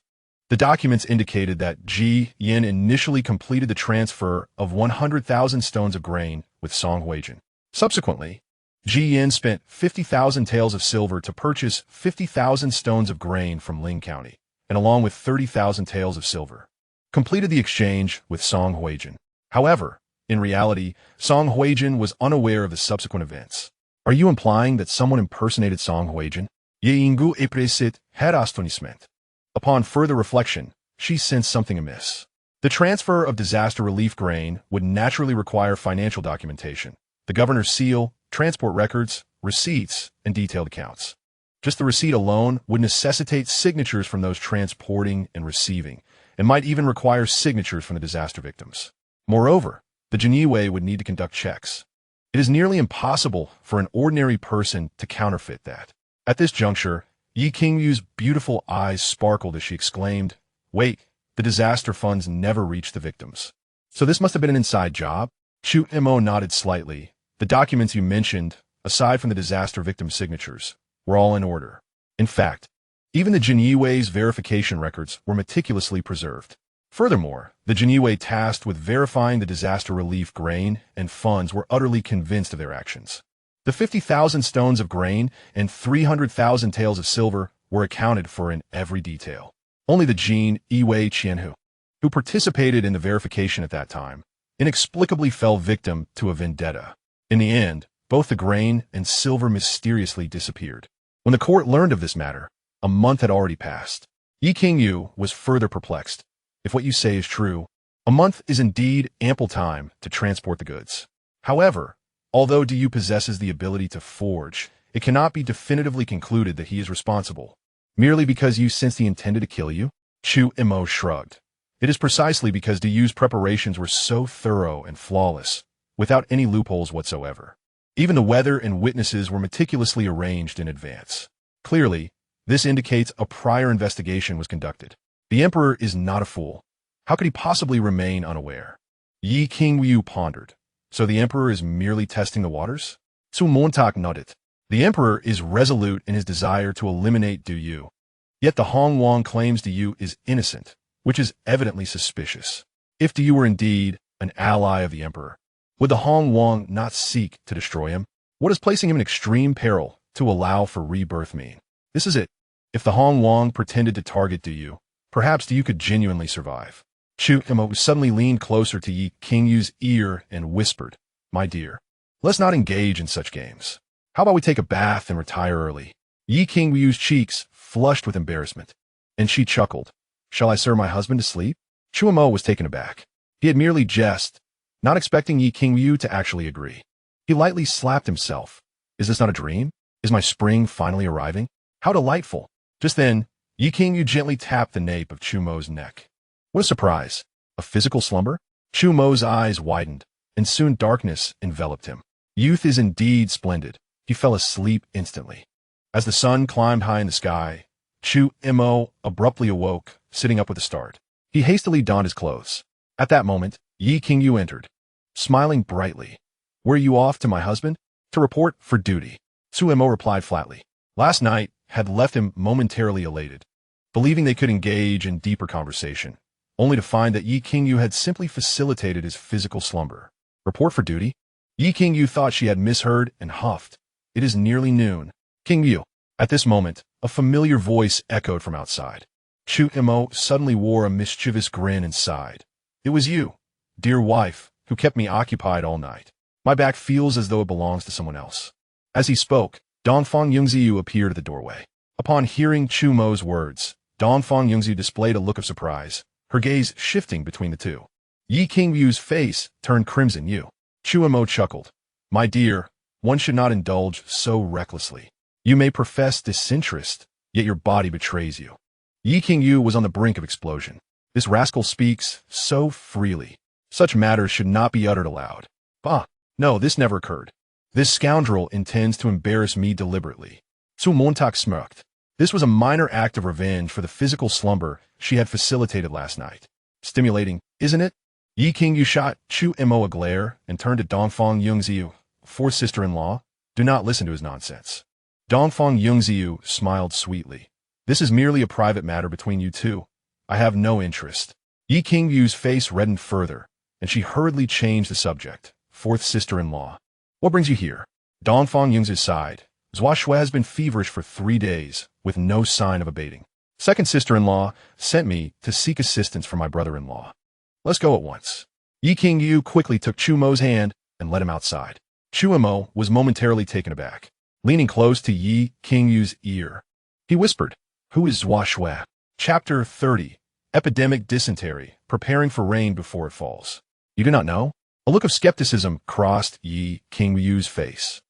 The documents indicated that Ji Yin initially completed the transfer of 100,000 stones of grain with Song Huijin. Subsequently, Ji Yin spent 50,000 taels of silver to purchase 50,000 stones of grain from Ling County, and along with 30,000 taels of silver, completed the exchange with Song Huijin. However, in reality, Song Huijin was unaware of the subsequent events. "Are you implying that someone impersonated Song Huijin?" Ye Ingu epresit had astonishment. Upon further reflection, she sensed something amiss. The transfer of disaster relief grain would naturally require financial documentation, the governor's seal, transport records, receipts, and detailed accounts. Just the receipt alone would necessitate signatures from those transporting and receiving, and might even require signatures from the disaster victims. Moreover, the Jinyiwei would need to conduct checks. It is nearly impossible for an ordinary person to counterfeit that. At this juncture, Yi King Yu's beautiful eyes sparkled as she exclaimed, "Wait, the disaster funds never reached the victims." So this must have been an inside job? Chu Mo nodded slightly. The documents you mentioned, aside from the disaster victim signatures, were all in order. In fact, even the Jinyue's verification records were meticulously preserved. Furthermore, the Jinyue tasked with verifying the disaster relief grain and funds were utterly convinced of their actions. The 50,000 stones of grain and 300,000 taels of silver were accounted for in every detail. Only the Jin Yiwei Qianhu, who participated in the verification at that time, inexplicably fell victim to a vendetta. In the end, both the grain and silver mysteriously disappeared. When the court learned of this matter, a month had already passed. Yi Qingyu was further perplexed. If what you say is true, a month is indeed ample time to transport the goods. However, although Du possesses the ability to forge, it cannot be definitively concluded that he is responsible. Merely because you sensed he intended to kill you? Chu Mo shrugged. It is precisely because Du's preparations were so thorough and flawless, without any loopholes whatsoever. Even the weather and witnesses were meticulously arranged in advance. Clearly, this indicates a prior investigation was conducted. The emperor is not a fool. How could he possibly remain unaware? Yi Qingyu pondered. So the emperor is merely testing the waters? Su Montauk nodded. The emperor is resolute in his desire to eliminate Du. Yet the Hong Wang claims Du is innocent, which is evidently suspicious. If Du were indeed an ally of the emperor, would the Hong Wang not seek to destroy him? What is placing him in extreme peril to allow for rebirth mean? This is it. If the Hong Wang pretended to target Du, perhaps Du could genuinely survive. Chu Mo suddenly leaned closer to Yi Qingyu's ear and whispered, "My dear, let's not engage in such games. How about we take a bath and retire early?" Yi Qingyu's cheeks flushed with embarrassment, and she chuckled. "Shall I serve my husband to sleep?" Chu Mo was taken aback. He had merely jested, not expecting Yi Qingyu to actually agree. He lightly slapped himself. Is this not a dream? Is my spring finally arriving? How delightful. Just then, Yi Qingyu gently tapped the nape of Chu Mo's neck. What a surprise. A physical slumber? Chu Mo's eyes widened, and soon darkness enveloped him. Youth is indeed splendid. He fell asleep instantly. As the sun climbed high in the sky, Chu Mo abruptly awoke, sitting up with a start. He hastily donned his clothes. At that moment, Yi Qingyu entered, smiling brightly. "Were you off to my husband?" "To report for duty." Su Mo replied flatly. Last night had left him momentarily elated, believing they could engage in deeper conversation, only to find that Yi Qingyu had simply facilitated his physical slumber. Report for duty? Yi Qingyu thought she had misheard and huffed. It is nearly noon. Qingyu. At this moment, a familiar voice echoed from outside. Chu Mo suddenly wore a mischievous grin and sighed. It was you, dear wife, who kept me occupied all night. My back feels as though it belongs to someone else. As he spoke, Dongfang Yungziyu appeared at the doorway. Upon hearing Chu Mo's words, Dongfang Yungziyu displayed a look of surprise, her gaze shifting between the two. Yi Qingyu's face turned crimson. Chu Mo chuckled. My dear, one should not indulge so recklessly. You may profess disinterest, yet your body betrays you. Yi Qingyu was on the brink of explosion. This rascal speaks so freely. Such matters should not be uttered aloud. Bah, no, this never occurred. This scoundrel intends to embarrass me deliberately. Su Montauk smirked. This was a minor act of revenge for the physical slumber she had facilitated last night. Stimulating, isn't it? Yi Qingyu shot Chu Mo a glare and turned to Dongfang Yungziyu. Fourth sister-in-law, do not listen to his nonsense. Dongfang Yungziyu smiled sweetly. This is merely a private matter between you two. I have no interest. Yi Qingyu's face reddened further, and she hurriedly changed the subject. Fourth sister-in-law. What brings you here? Dongfang Yungziyu sighed. Zhua Shui has been feverish for 3 days, with no sign of abating. Second sister-in-law sent me to seek assistance from my brother-in-law. Let's go at once. Yi Qingyu quickly took Chu Mo's hand and led him outside. Chu Mo was momentarily taken aback, leaning close to Yi Qingyu's ear. He whispered, Who is Zhua Shui? Chapter 30. Epidemic Dysentery, Preparing for Rain Before It Falls. You do not know? A look of skepticism crossed Yi Qingyu's face.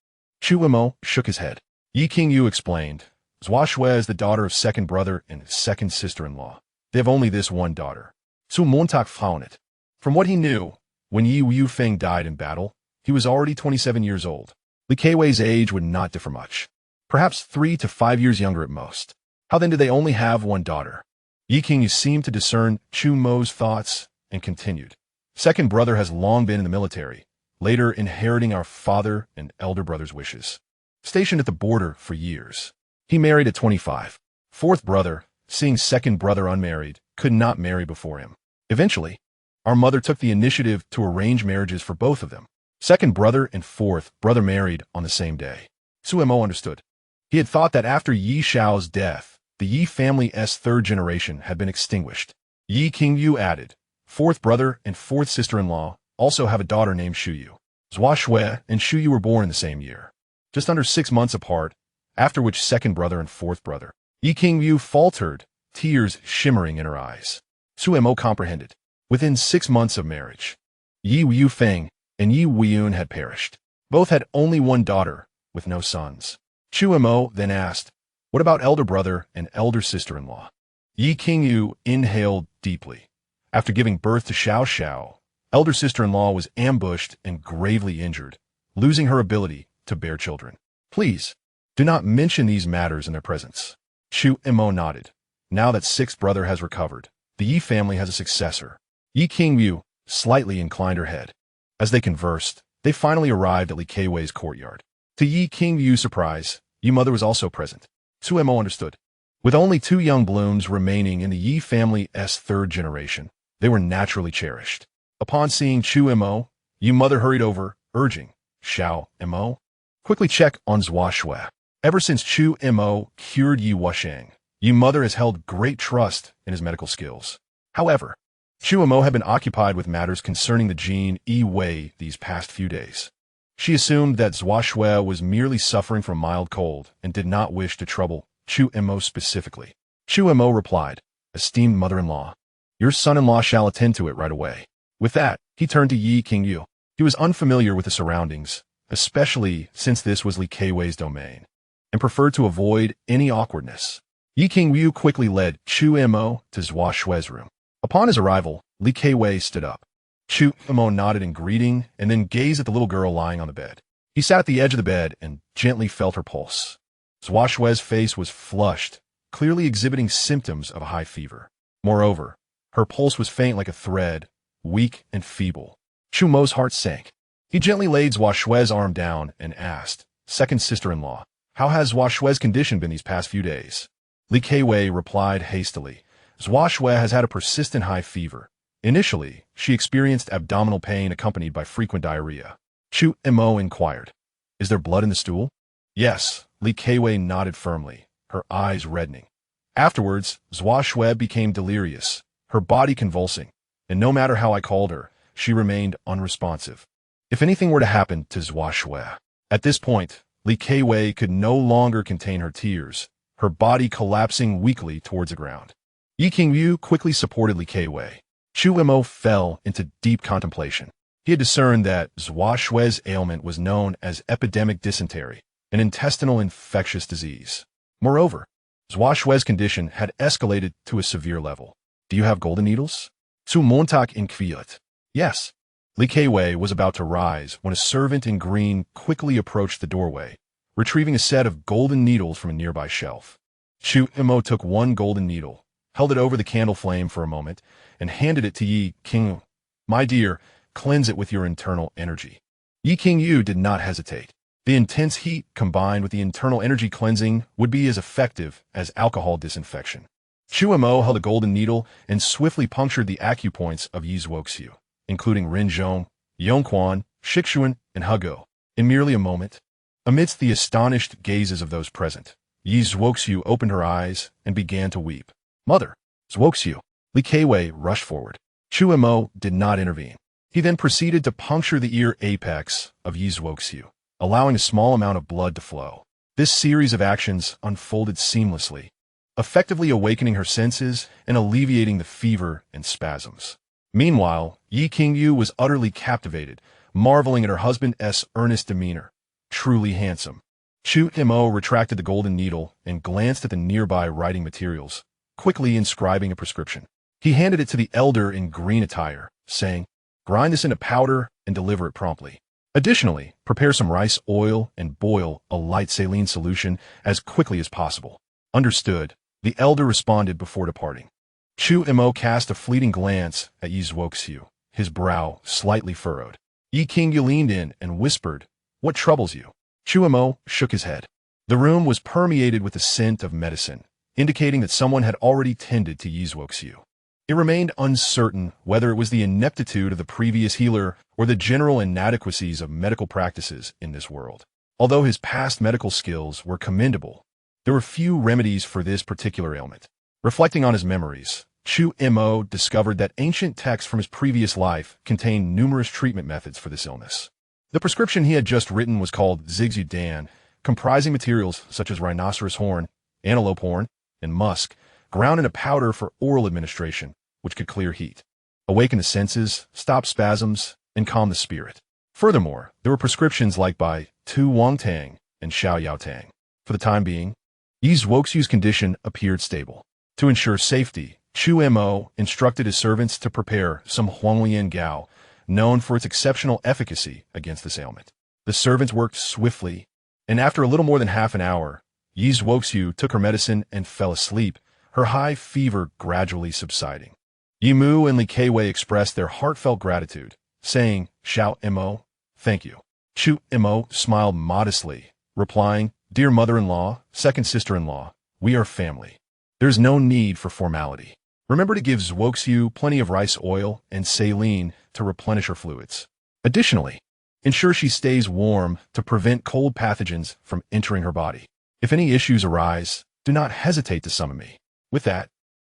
Chu Mo shook his head. Yi Qingyu explained, Zhua Shui is the daughter of second brother and second sister-in-law. They have only this one daughter. Su Montauk frowned. From what he knew, when Yi Yufeng died in battle, he was already 27 years old. Li Keiwei's age would not differ much. Perhaps 3 to 5 years younger at most. How then do they only have one daughter? Yi Qingyu seemed to discern Chu Mo's thoughts and continued. Second brother has long been in the military, later inheriting our father and elder brother's wishes. Stationed at the border for years. He married at 25. Fourth brother, seeing second brother unmarried, could not marry before him. Eventually, our mother took the initiative to arrange marriages for both of them. Second brother and fourth brother married on the same day. Chu Mo understood. He had thought that after Yi Shao's death, the Yi family's third generation had been extinguished. Yi Qingyu added, fourth brother and fourth sister-in-law also have a daughter named Shuyu. Zhua Shui and Shuyu were born in the same year, just under 6 months apart, after which second brother and fourth brother. Yi Qingyu faltered, tears shimmering in her eyes. Chu Mo comprehended. Within 6 months of marriage, Yi Yufeng and Yi Weiyun had perished. Both had only one daughter, with no sons. Chu Mo then asked, what about elder brother and elder sister-in-law? Yi Qingyu inhaled deeply. After giving birth to Xiao Xiao, elder sister-in-law was ambushed and gravely injured, losing her ability to bear children. Please, do not mention these matters in their presence. Chu Mo nodded. Now that sixth brother has recovered, the Yi family has a successor. Yi Qingyu slightly inclined her head. As they conversed, they finally arrived at Li Keiwei's courtyard. To Yi Qingyu's surprise, Yi mother was also present. Chu Mo understood. With only 2 young blooms remaining in the Yi family's third generation, they were naturally cherished. Upon seeing Chu Mo, Yi mother hurried over, urging, Xiao Mo, quickly check on Zhua Shui. Ever since Chu Mo cured Yi Wusheng, Yi mother has held great trust in his medical skills. However, Chu Mo had been occupied with matters concerning the gene Yi Wei these past few days. She assumed that Zhua Shui was merely suffering from mild cold and did not wish to trouble Chu Mo specifically. Chu Mo replied, esteemed mother-in-law, your son-in-law shall attend to it right away. With that, he turned to Yi Qingyu. He was unfamiliar with the surroundings, especially since this was Li Keiwei's domain, and preferred to avoid any awkwardness. Yi Qingyu quickly led Chu Mo to Zhua Shui's room. Upon his arrival, Li Keiwei stood up. Chu Mo nodded in greeting and then gazed at the little girl lying on the bed. He sat at the edge of the bed and gently felt her pulse. Zhua Shui's face was flushed, clearly exhibiting symptoms of a high fever. Moreover, her pulse was faint like a thread, weak and feeble. Chu Mo's heart sank. He gently laid Zhua Shui's arm down and asked, second sister-in-law, how has Zhua Shui's condition been these past few days? Li Keiwei replied hastily, Zhua Shui has had a persistent high fever. Initially, she experienced abdominal pain accompanied by frequent diarrhea. Chu Mo inquired, is there blood in the stool? Yes, Li Keiwei nodded firmly, her eyes reddening. Afterwards, Zhua Shui became delirious, her body convulsing, and no matter how I called her, she remained unresponsive. If anything were to happen to Zhua Shui. At this point, Li Keiwei could no longer contain her tears, her body collapsing weakly towards the ground. Yi Qingyu quickly supported Li Keiwei. Chu Mo fell into deep contemplation. He had discerned that Zhua Shui's ailment was known as epidemic dysentery, an intestinal infectious disease. Moreover, Zhua Shui's condition had escalated to a severe level. Do you have golden needles? Zu Montag inquirit. Yes. Li Keiwei was about to rise when a servant in green quickly approached the doorway, retrieving a set of golden needles from a nearby shelf. Chu Mo took one golden needle, held it over the candle flame for a moment, and handed it to Yi Qingyu. My dear, cleanse it with your internal energy. Yi Qingyu did not hesitate. The intense heat combined with the internal energy cleansing would be as effective as alcohol disinfection. Chu Mo held a golden needle and swiftly punctured the acupoints of Yi Zhuoxiu, including Rinzhong, Yongquan, Shixuan, and Hugo, in merely a moment. Amidst the astonished gazes of those present, Yi Zhuoxiu opened her eyes and began to weep. Mother, Zhuoxiu. Li Keiwei rushed forward. Chu Mo did not intervene. He then proceeded to puncture the ear apex of Yi Zhuoxiu, allowing a small amount of blood to flow. This series of actions unfolded seamlessly, effectively awakening her senses and alleviating the fever and spasms. Meanwhile, Yi Qingyu was utterly captivated, marveling at her husband's earnest demeanor. Truly handsome. Chu Mo retracted the golden needle and glanced at the nearby writing materials, quickly inscribing a prescription. He handed it to the elder in green attire, saying, grind this into powder and deliver it promptly. Additionally, prepare some rice oil and boil a light saline solution as quickly as possible. Understood, the elder responded before departing. Chu Mo cast a fleeting glance at Yi Zhuoxiu, his brow slightly furrowed. Yi Qingyu leaned in and whispered, "What troubles you?" Chu Mo shook his head. The room was permeated with the scent of medicine, indicating that someone had already tended to Yi Zhuoxiu. It remained uncertain whether it was the ineptitude of the previous healer or the general inadequacies of medical practices in this world. Although his past medical skills were commendable, there were few remedies for this particular ailment. Reflecting on his memories, Chu Mo discovered that ancient texts from his previous life contained numerous treatment methods for this illness. The prescription he had just written was called Zigzhu Dan, comprising materials such as rhinoceros horn, antelope horn, and musk, ground in a powder for oral administration, which could clear heat, awaken the senses, stop spasms, and calm the spirit. Furthermore, there were prescriptions like by Tu Wang Tang and Xiao Yao Tang. For the time being, Yi Zhuoxiu's condition appeared stable. To ensure safety, Chu Mo instructed his servants to prepare some Huanglian Gao, known for its exceptional efficacy against this ailment. The servants worked swiftly, and after a little more than half an hour, Yi Zhuoxiu took her medicine and fell asleep, her high fever gradually subsiding. Yi Mu and Li Keiwei expressed their heartfelt gratitude, saying, "Xiao Mo, thank you." Chu Mo smiled modestly, replying, "Dear mother-in-law, second sister-in-law, we are family. There is no need for formality. Remember to give Zhuoxiu plenty of rice oil and saline to replenish her fluids. Additionally, ensure she stays warm to prevent cold pathogens from entering her body. If any issues arise, do not hesitate to summon me." With that,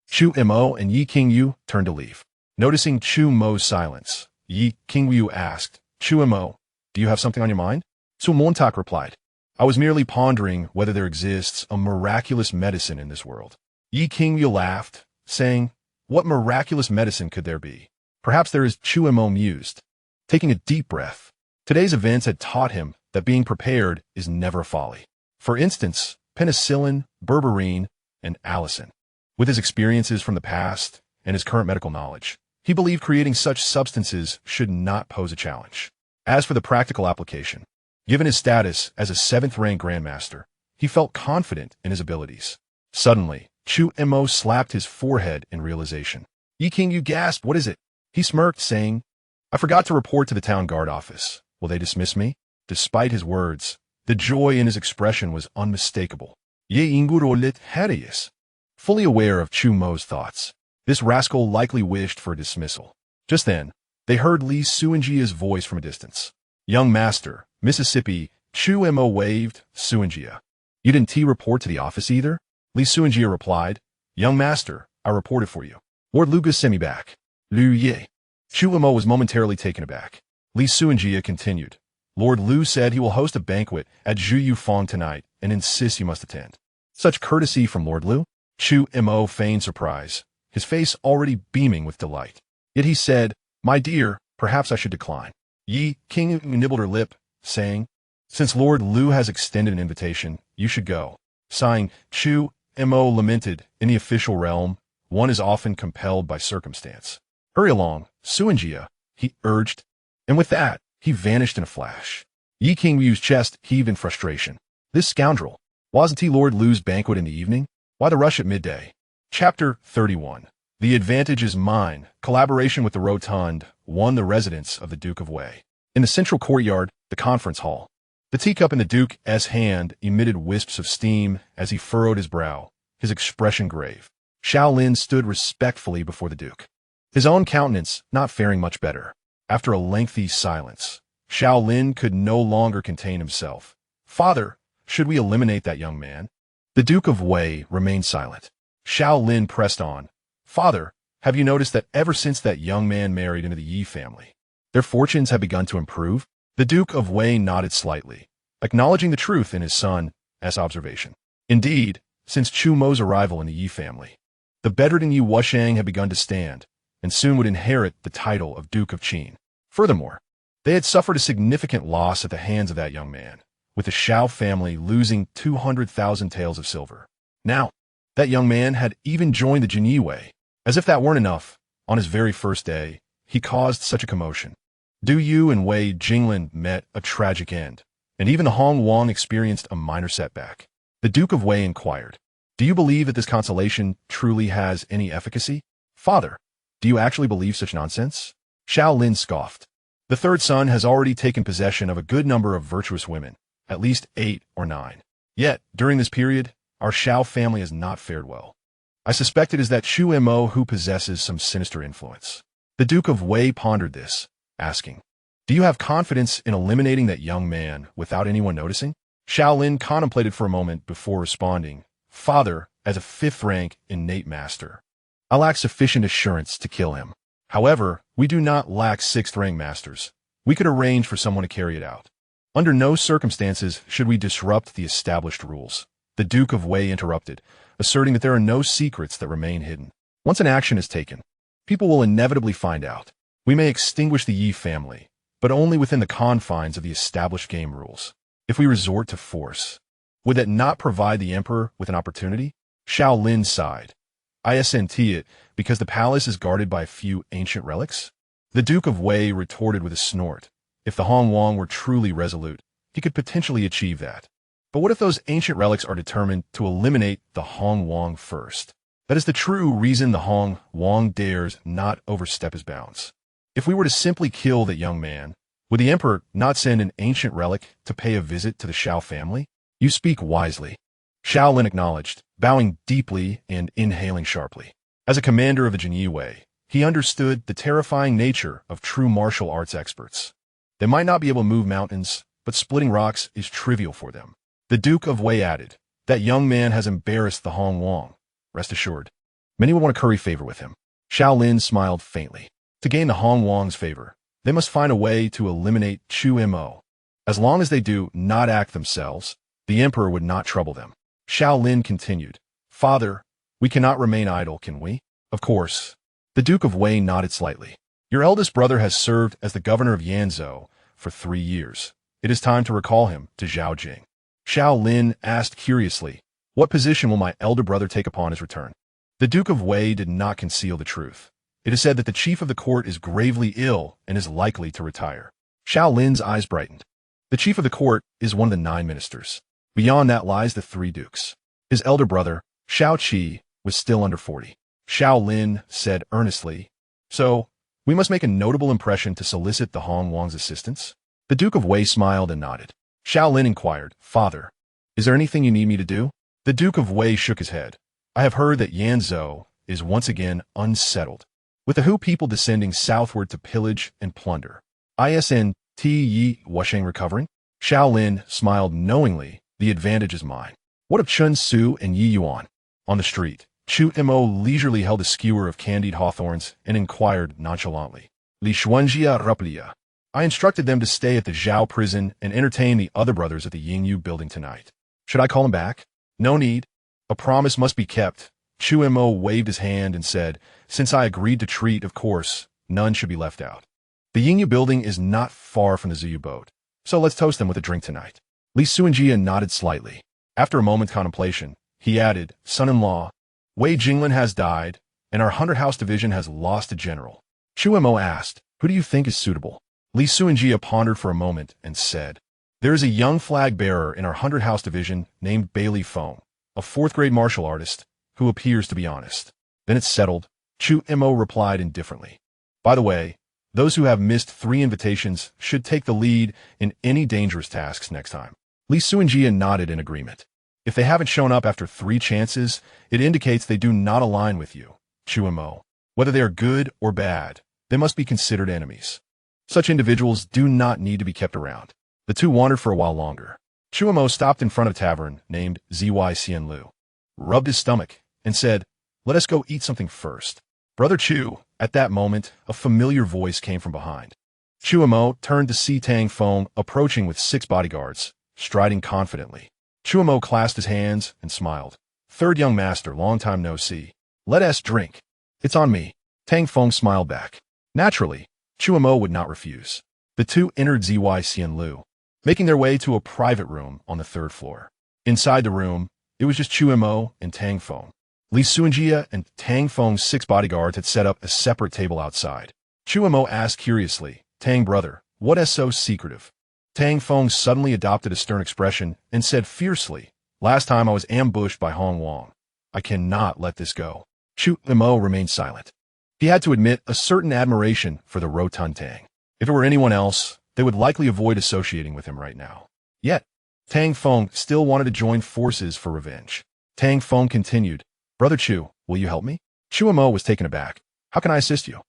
Chu Mo and Yi Qingyu turned to leave. Noticing Chu Mo's silence, Yi Qingyu asked, "Chu Mo, do you have something on your mind?" Su Montauk replied, "I was merely pondering whether there exists a miraculous medicine in this world." Yi Qingyu laughed, saying, "What miraculous medicine could there be?" Perhaps there is. Chu Mo mused, taking a deep breath. Today's events had taught him that being prepared is never a folly. For instance, penicillin, berberine, and allicin. With his experiences from the past and his current medical knowledge, he believed creating such substances should not pose a challenge. As for the practical application, given his status as a 7th-rank grandmaster, he felt confident in his abilities. Suddenly, Chu Mo slapped his forehead in realization. Yi Qingyu gasped, "What is it?" He smirked, saying, "I forgot to report to the town guard office. Will they dismiss me?" Despite his words, the joy in his expression was unmistakable. Ye ingurolit harius. Fully aware of Chu Mo's thoughts, this rascal likely wished for a dismissal. Just then, they heard Li Suanjia's voice from a distance. "Young master, Mississippi." Chu Mo waved. "Suanjia, you didn't report to the office either?" Li Suanjia replied, "Young master, I reported for you. Lord Luga sent me back." Lu Ye. Chu Mo was momentarily taken aback. Li Suanjia continued, "Lord Lu said he will host a banquet at Zhu Yufang tonight and insists you must attend." Such courtesy from Lord Lu? Chu Mo feigned surprise, his face already beaming with delight. Yet he said, "My dear, perhaps I should decline." Yi Qingyu nibbled her lip, saying, "Since Lord Lu has extended an invitation, you should go." Sighing, Chu Mo lamented, "In the official realm, one is often compelled by circumstance." "Hurry along, Suanjia," he urged, and with that, he vanished in a flash. Yi Qingyu's chest heaved in frustration. This scoundrel, wasn't he Lord Lu's banquet in the evening? Why the rush at midday? Chapter 31. The advantage is mine. Collaboration with the Rotund won the residence of the Duke of Wei. In the central courtyard, the conference hall, the teacup in the Duke's hand emitted wisps of steam as he furrowed his brow, his expression grave. Shaolin stood respectfully before the Duke, his own countenance not faring much better. After a lengthy silence, Shaolin could no longer contain himself. "Father, should we eliminate that young man?" The Duke of Wei remained silent. Shaolin pressed on. "Father, have you noticed that ever since that young man married into the Yi family, their fortunes have begun to improve?" The Duke of Wei nodded slightly, acknowledging the truth in his son's observation. Indeed, since Chu Mo's arrival in the Yi family, the bedridden Yi Wushang had begun to stand, and soon would inherit the title of Duke of Qin. Furthermore, they had suffered a significant loss at the hands of that young man, with the Shao family losing 200,000 taels of silver. Now, that young man had even joined the Jinyi Wei. As if that weren't enough, on his very first day, he caused such a commotion. Du Yu and Wei Jinglin met a tragic end, and even the Hong Wang experienced a minor setback. The Duke of Wei inquired, "Do you believe that this consolation truly has any efficacy?" "Father, do you actually believe such nonsense?" Xiao Lin scoffed. The third son has already taken possession of a good number of virtuous women, at least 8 or 9. Yet, during this period, our Xiao family has not fared well. I suspect it is that Chu Mo who possesses some sinister influence. The Duke of Wei pondered this, asking, "Do you have confidence in eliminating that young man without anyone noticing?" Xiao Lin contemplated for a moment before responding, "Father, as a 5th-rank innate master, I lack sufficient assurance to kill him. However, we do not lack 6th-rank masters. We could arrange for someone to carry it out. Under no circumstances should we disrupt the established rules." The Duke of Wei interrupted, asserting that there are no secrets that remain hidden. Once an action is taken, people will inevitably find out. We may extinguish the Yi family, but only within the confines of the established game rules. If we resort to force, would that not provide the emperor with an opportunity? Xiao Lin sighed. "Isn't it because the palace is guarded by a few ancient relics?" The Duke of Wei retorted with a snort. If the Hong Wang were truly resolute, he could potentially achieve that. But what if those ancient relics are determined to eliminate the Hong Wang first? That is the true reason the Hong Wang dares not overstep his bounds. If we were to simply kill that young man, would the emperor not send an ancient relic to pay a visit to the Xiao family? You speak wisely. Xiao Lin acknowledged, bowing deeply and inhaling sharply. As a commander of the Jinyi Wei, he understood the terrifying nature of true martial arts experts. They might not be able to move mountains, but splitting rocks is trivial for them. The Duke of Wei added, "That young man has embarrassed the Hong Wang. Rest assured, many will want to curry favor with him." Xiao Lin smiled faintly. To gain the Hong Wang's favor, they must find a way to eliminate Chu Mo. As long as they do not act themselves, the emperor would not trouble them. Xiao Lin continued, "Father, we cannot remain idle, can we?" "Of course." The Duke of Wei nodded slightly. "Your eldest brother has served as the governor of Yanzhou for 3 years. It is time to recall him to Zhaojing." Xiao Lin asked curiously, "What position will my elder brother take upon his return?" The Duke of Wei did not conceal the truth. "It is said that the chief of the court is gravely ill and is likely to retire." Xiao Lin's eyes brightened. "The chief of the court is one of the 9 ministers. Beyond that lies the 3 dukes." His elder brother, Xiao Qi, was still under 40. Xiao Lin said earnestly, "So, we must make a notable impression to solicit the Hong Wang's assistance?" The Duke of Wei smiled and nodded. Xiao Lin inquired, "Father, is there anything you need me to do?" The Duke of Wei shook his head. "I have heard that Yanzhou is once again unsettled, with the Hu people descending southward to pillage and plunder. Isn't Yi Wusheng recovering?" Xiao Lin smiled knowingly. "The advantage is mine." "What of Chun Su and Yi Yuan?" On the street, Chu Mo leisurely held a skewer of candied hawthorns and inquired nonchalantly, "Li Xuanjia Ruplia." "I instructed them to stay at the Zhao prison and entertain the other brothers at the Yingyu building tonight. Should I call them back?" "No need. A promise must be kept." Chu Mo waved his hand and said, "Since I agreed to treat, of course, none should be left out. The Yingyu building is not far from the Ziyu boat, so let's toast them with a drink tonight." Li Xuanjia nodded slightly. After a moment's contemplation, he added, "Son-in-law, Wei Jinglin has died, and our 100 House division has lost a general." Chu Mo asked, "Who do you think is suitable?" Li Xuanjia pondered for a moment and said, "There is a young flag-bearer in our 100 House division named Bailey Feng, a 4th-grade martial artist, who appears to be honest." "Then it's settled," Chu Mo replied indifferently. "By the way, those who have missed 3 invitations should take the lead in any dangerous tasks next time." Li Xuanjia nodded in agreement. "If they haven't shown up after 3 chances, it indicates they do not align with you, Chu Mo. Whether they are good or bad, they must be considered enemies. Such individuals do not need to be kept around." The two wandered for a while longer. Chu Mo stopped in front of a tavern named Zy Xianlu, rubbed his stomach, and said, "Let us go eat something first." "Brother Chu." At that moment, a familiar voice came from behind. Chu Mo turned to see Tang Feng approaching with 6 bodyguards, striding confidently. Chu Mo clasped his hands and smiled. "Third young master, long time no see. Let us drink." "It's on me." Tang Feng smiled back. Naturally, Chu Mo would not refuse. The two entered Zy Xianlu, making their way to a private room on the 3rd floor. Inside the room, it was just Chu Mo and Tang Feng. Li Xuanjia and Tang Feng's 6 bodyguards had set up a separate table outside. Chu Mo asked curiously, "Tang brother, what is so secretive?" Tang Feng suddenly adopted a stern expression and said fiercely, "Last time I was ambushed by Hong Wang. I cannot let this go." Chu Mo remained silent. He had to admit a certain admiration for the rotund Tang. If it were anyone else, they would likely avoid associating with him right now. Yet, Tang Feng still wanted to join forces for revenge. Tang Feng continued, "Brother Chu, will you help me?" Chu Mo was taken aback. "How can I assist you?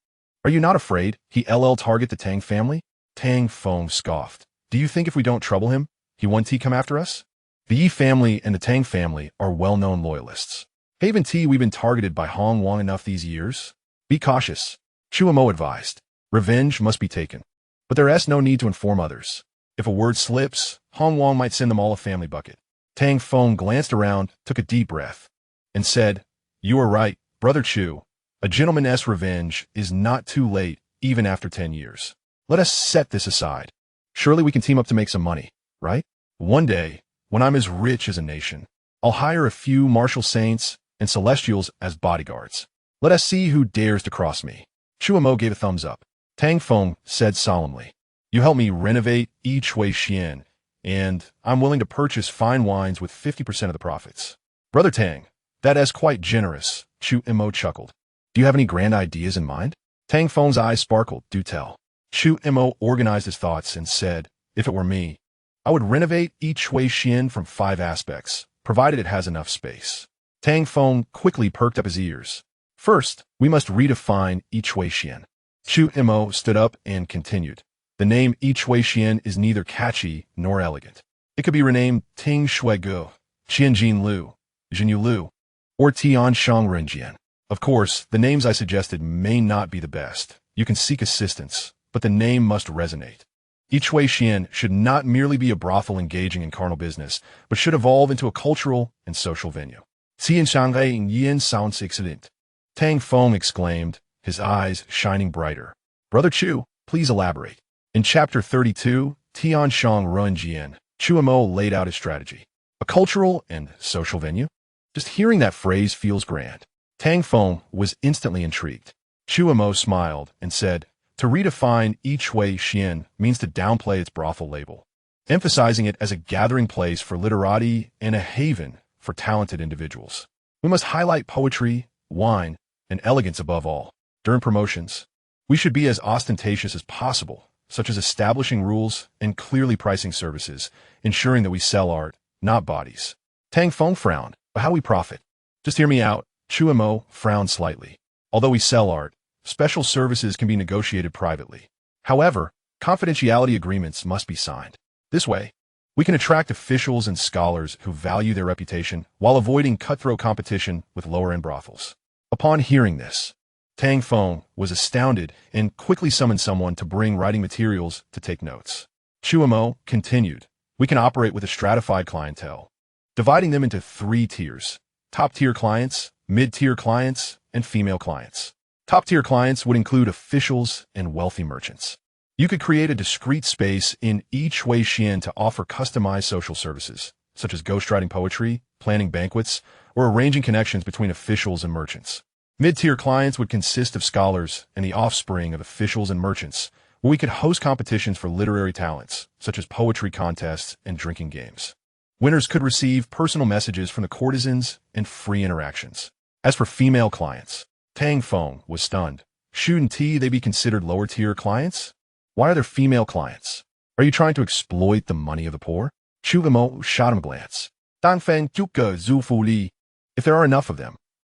Are you not afraid he target the Tang family?" Tang Feng scoffed. "Do you think if we don't trouble him, he won't come after us? The Yi family and the Tang family are well-known loyalists. Haven't we been targeted by Hong Wang enough these years? Be cautious," Chu Mo advised. "Revenge must be taken. But there's no need to inform others. If a word slips, Hong Wang might send them all a family bucket." Tang Feng glanced around, took a deep breath, and said, "You are right, Brother Chu. A gentleman's revenge is not too late, even after 10 years. Let us set this aside. Surely we can team up to make some money, right? One day, when I'm as rich as a nation, I'll hire a few martial saints and celestials as bodyguards. Let us see who dares to cross me." Chu Mo gave a thumbs up. Tang Feng said solemnly, "You help me renovate each Wei Xian, and I'm willing to purchase fine wines with 50% of the profits." "Brother Tang, that is quite generous," Chu Mo chuckled. "Do you have any grand ideas in mind?" Tang Feng's eyes sparkled. "Do tell." Chu Mo organized his thoughts and said, "If it were me, I would renovate each Wei Xian from 5 aspects, provided it has enough space." Tang Feng quickly perked up his ears. "First, we must redefine each Wei Xian." Chu Mo stood up and continued. "The name each Wei Xian is neither catchy nor elegant. It could be renamed Ting Shui Gu, Qianjin Lu, Jinyu Lu, or Tian Shang Renjian. Of course, the names I suggested may not be the best. You can seek assistance, but the name must resonate. Each Wei Xian should not merely be a brothel engaging in carnal business, but should evolve into a cultural and social venue." "Xian Shanghai Yin sounds excellent," Tang Feng exclaimed, his eyes shining brighter. "Brother Chu, please elaborate." In Chapter 32, Tian Shang Renjian, Chu Mo laid out his strategy. A cultural and social venue? Just hearing that phrase feels grand. Tang Feng was instantly intrigued. Chu Mo smiled and said, "To redefine each Wei Xian means to downplay its brothel label, emphasizing it as a gathering place for literati and a haven for talented individuals. We must highlight poetry, wine, and elegance above all. During promotions, we should be as ostentatious as possible, such as establishing rules and clearly pricing services, ensuring that we sell art, not bodies." Tang Feng frowned. "But how we profit?" "Just hear me out." Chu Mo frowned slightly. "Although we sell art, special services can be negotiated privately. However, confidentiality agreements must be signed. This way, we can attract officials and scholars who value their reputation while avoiding cutthroat competition with lower-end brothels." Upon hearing this, Tang Feng was astounded and quickly summoned someone to bring writing materials to take notes. Chu Mo continued, "We can operate with a stratified clientele, dividing them into 3 tiers: top-tier clients, mid-tier clients, and female clients. Top-tier clients would include officials and wealthy merchants. You could create a discrete space in each Wei Xian to offer customized social services, such as ghostwriting poetry, planning banquets, or arranging connections between officials and merchants. Mid-tier clients would consist of scholars and the offspring of officials and merchants, where we could host competitions for literary talents, such as poetry contests and drinking games. Winners could receive personal messages from the courtesans and free interactions. As for female clients, Tang Feng was stunned. Shouldn't they be considered lower-tier clients? Why are there female clients? Are you trying to exploit the money of the poor?" Chu Mo shot him a glance. "Dang Feng Zhuge Zhu Fu Li. If there are enough of them."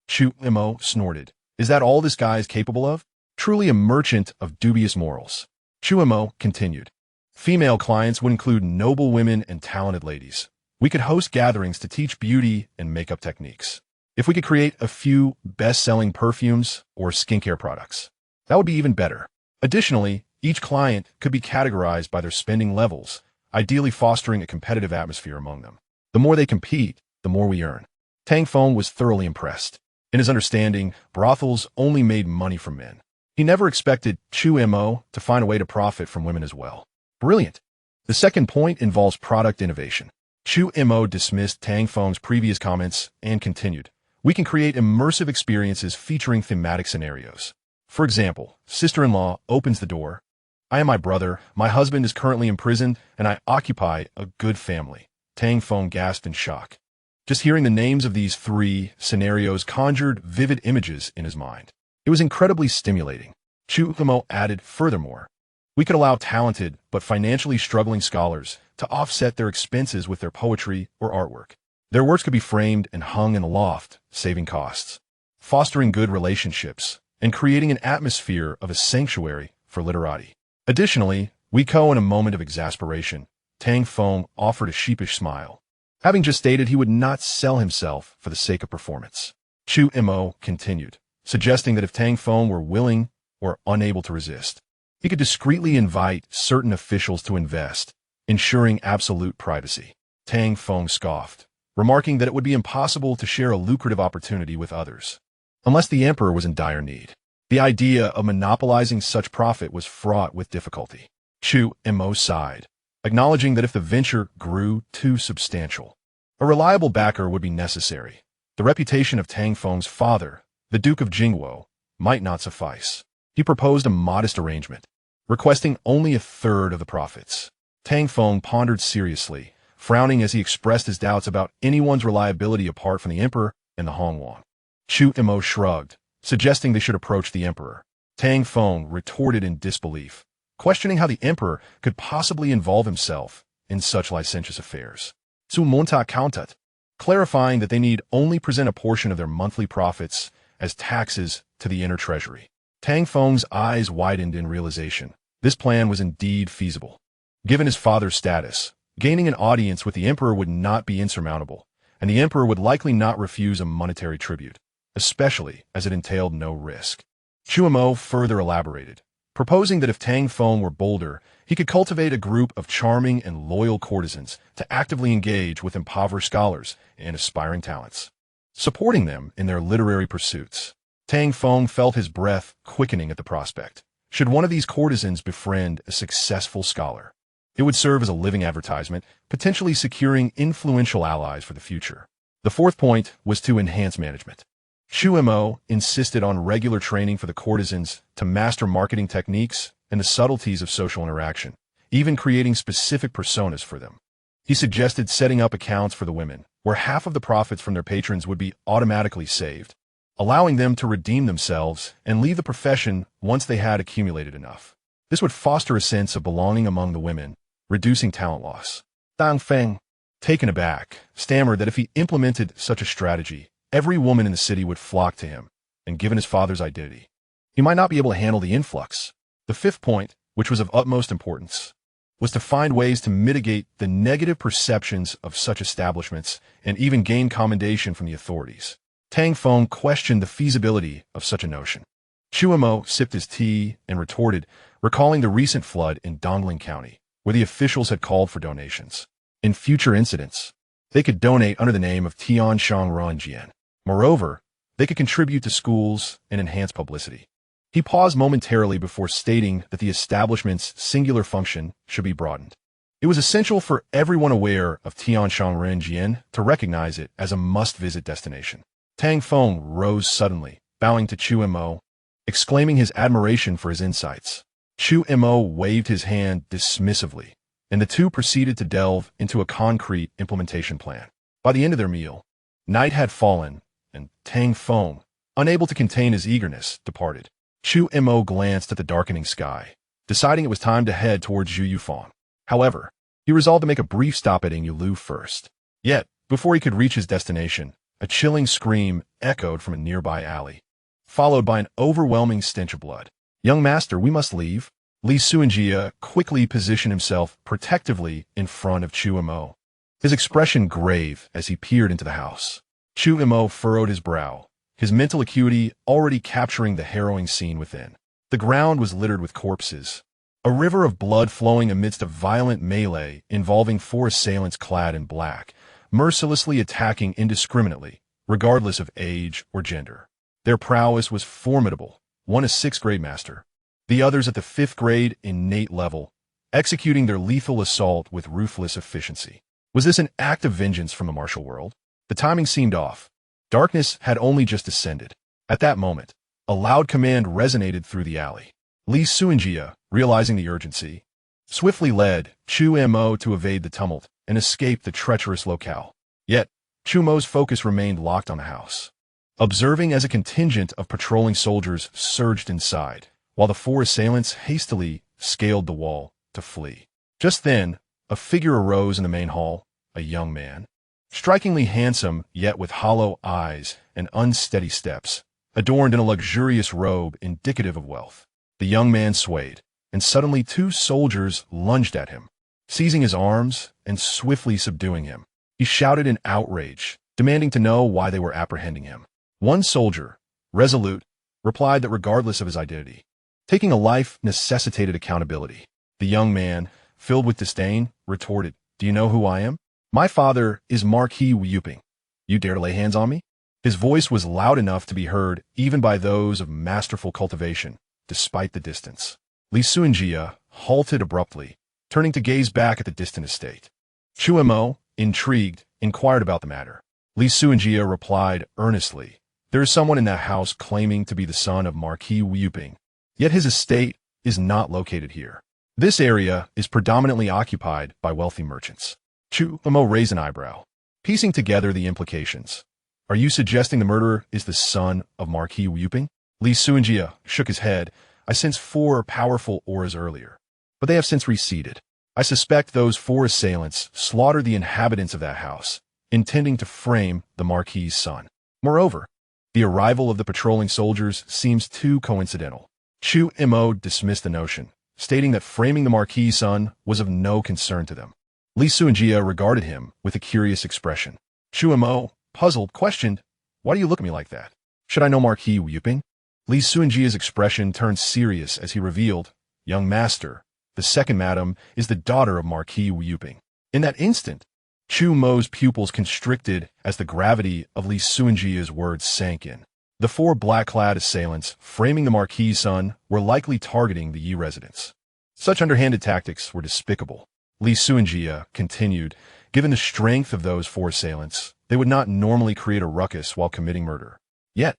Chu Mo snorted. "Is that all this guy is capable of? Truly a merchant of dubious morals." Chu Mo continued. "Female clients would include noble women and talented ladies. We could host gatherings to teach beauty and makeup techniques. If we could create a few best-selling perfumes or skincare products, that would be even better. Additionally, each client could be categorized by their spending levels, ideally fostering a competitive atmosphere among them. The more they compete, the more we earn." Tang Feng was thoroughly impressed. In his understanding, brothels only made money from men. He never expected Chu Mo to find a way to profit from women as well. Brilliant. The second point involves product innovation. Chu Mo dismissed Tang Feng's previous comments and continued. "We can create immersive experiences featuring thematic scenarios. For example, sister-in-law opens the door. I am my brother, my husband is currently imprisoned, and I occupy a good family." Tang Feng gasped in shock. Just hearing the names of these 3 scenarios conjured vivid images in his mind. It was incredibly stimulating. Chu Mo added, furthermore, we could allow talented but financially struggling scholars to offset their expenses with their poetry or artwork. Their works could be framed and hung in a loft, saving costs, fostering good relationships, and creating an atmosphere of a sanctuary for literati. Additionally, in a moment of exasperation, Tang Feng offered a sheepish smile, having just stated he would not sell himself for the sake of performance. Chu Mo continued, suggesting that if Tang Feng were willing or unable to resist, he could discreetly invite certain officials to invest, ensuring absolute privacy. Tang Feng scoffed, remarking that it would be impossible to share a lucrative opportunity with others, unless the emperor was in dire need. The idea of monopolizing such profit was fraught with difficulty. Chu Mo sighed, acknowledging that if the venture grew too substantial, a reliable backer would be necessary. The reputation of Tang Feng's father, the Duke of Jingguo, might not suffice. He proposed a modest arrangement, requesting only a third of the profits. Tang Feng pondered seriously, frowning as he expressed his doubts about anyone's reliability apart from the emperor and the Hongwang. Chu Mo shrugged, suggesting they should approach the emperor. Tang Feng retorted in disbelief, questioning how the emperor could possibly involve himself in such licentious affairs. Su Monta counted, clarifying that they need only present a portion of their monthly profits as taxes to the inner treasury. Tang Feng's eyes widened in realization. This plan was indeed feasible. Given his father's status, gaining an audience with the emperor would not be insurmountable, and the emperor would likely not refuse a monetary tribute, especially as it entailed no risk. Chu Mo further elaborated, proposing that if Tang Feng were bolder, he could cultivate a group of charming and loyal courtesans to actively engage with impoverished scholars and aspiring talents, supporting them in their literary pursuits. Tang Feng felt his breath quickening at the prospect. Should one of these courtesans befriend a successful scholar, it would serve as a living advertisement, potentially securing influential allies for the future. The fourth point was to enhance management. Chu Mo insisted on regular training for the courtesans to master marketing techniques and the subtleties of social interaction, even creating specific personas for them. He suggested setting up accounts for the women, where half of the profits from their patrons would be automatically saved, allowing them to redeem themselves and leave the profession once they had accumulated enough. This would foster a sense of belonging among the women, reducing talent loss. Tang Feng, taken aback, stammered that if he implemented such a strategy, every woman in the city would flock to him, and given his father's identity, he might not be able to handle the influx. The fifth point, which was of utmost importance, was to find ways to mitigate the negative perceptions of such establishments and even gain commendation from the authorities. Tang Feng questioned the feasibility of such a notion. Chu Mo sipped his tea and retorted, recalling the recent flood in Dongling County, where the officials had called for donations. In future incidents, they could donate under the name of Tianshang Ranjian. Moreover, they could contribute to schools and enhance publicity. He paused momentarily before stating that the establishment's singular function should be broadened. It was essential for everyone aware of Tianshang Ranjian to recognize it as a must-visit destination. Tang Feng rose suddenly, bowing to Chu Mo, exclaiming his admiration for his insights. Chu Mo waved his hand dismissively, and the two proceeded to delve into a concrete implementation plan. By the end of their meal, night had fallen, and Tang Feng, unable to contain his eagerness, departed. Chu Mo glanced at the darkening sky, deciding it was time to head towards Yuyufang. However, he resolved to make a brief stop at Yulu first. Yet, before he could reach his destination, a chilling scream echoed from a nearby alley, followed by an overwhelming stench of blood. "Young master, we must leave." Li Suanjia quickly positioned himself protectively in front of Chu Mo, his expression grave as he peered into the house. Chu Mo furrowed his brow, his mental acuity already capturing the harrowing scene within. The ground was littered with corpses, a river of blood flowing amidst a violent melee involving four assailants clad in black, mercilessly attacking indiscriminately, regardless of age or gender. Their prowess was formidable, one a 6th grade master, the others at the 5th grade innate level, executing their lethal assault with ruthless efficiency. Was this an act of vengeance from the martial world? The timing seemed off. Darkness had only just descended. At that moment, a loud command resonated through the alley. Li Suanjia, realizing the urgency, swiftly led Chu Mo to evade the tumult and escape the treacherous locale. Yet, Chu Mo's focus remained locked on the house. observing as a contingent of patrolling soldiers surged inside, while the four assailants hastily scaled the wall to flee. Just then, a figure arose in the main hall, a young man, strikingly handsome yet with hollow eyes and unsteady steps, adorned in a luxurious robe indicative of wealth. The young man swayed, and suddenly two soldiers lunged at him, seizing his arms and swiftly subduing him. He shouted in outrage, demanding to know why they were apprehending him. One soldier, resolute, replied that regardless of his identity, taking a life necessitated accountability. The young man, filled with disdain, retorted, "Do you know who I am? My father is Marquis Wu Yuping. You dare to lay hands on me?" His voice was loud enough to be heard even by those of masterful cultivation, despite the distance. Li Suanjia halted abruptly, turning to gaze back at the distant estate. Chu Mo, intrigued, inquired about the matter. Li Suanjia replied earnestly, "There is someone in that house claiming to be the son of Marquis Wu Yuping, yet his estate is not located here. This area is predominantly occupied by wealthy merchants." Chu Mo raised an eyebrow, piecing together the implications. "Are you suggesting the murderer is the son of Marquis Wu Yuping?" Li Suanjia shook his head. "I sensed 4 powerful auras earlier, but they have since receded. I suspect those 4 assailants slaughtered the inhabitants of that house, intending to frame the Marquis's son. Moreover, the arrival of the patrolling soldiers seems too coincidental." Chu Mo dismissed the notion, stating that framing the Marquis's son was of no concern to them. Li Suanjia regarded him with a curious expression. Chu Mo, puzzled, questioned, "Why do you look at me like that? Should I know Marquis Wu Yuping?" Li Suanjia's expression turned serious as he revealed, "Young master, the second madam is the daughter of Marquis Wu Yuping." In that instant, Chu Mo's pupils constricted as the gravity of Li Suanjia's words sank in. The 4 black-clad assailants framing the Marquis's son were likely targeting the Yi residents. Such underhanded tactics were despicable. Li Suanjia continued, "Given the strength of those 4 assailants, they would not normally create a ruckus while committing murder. Yet,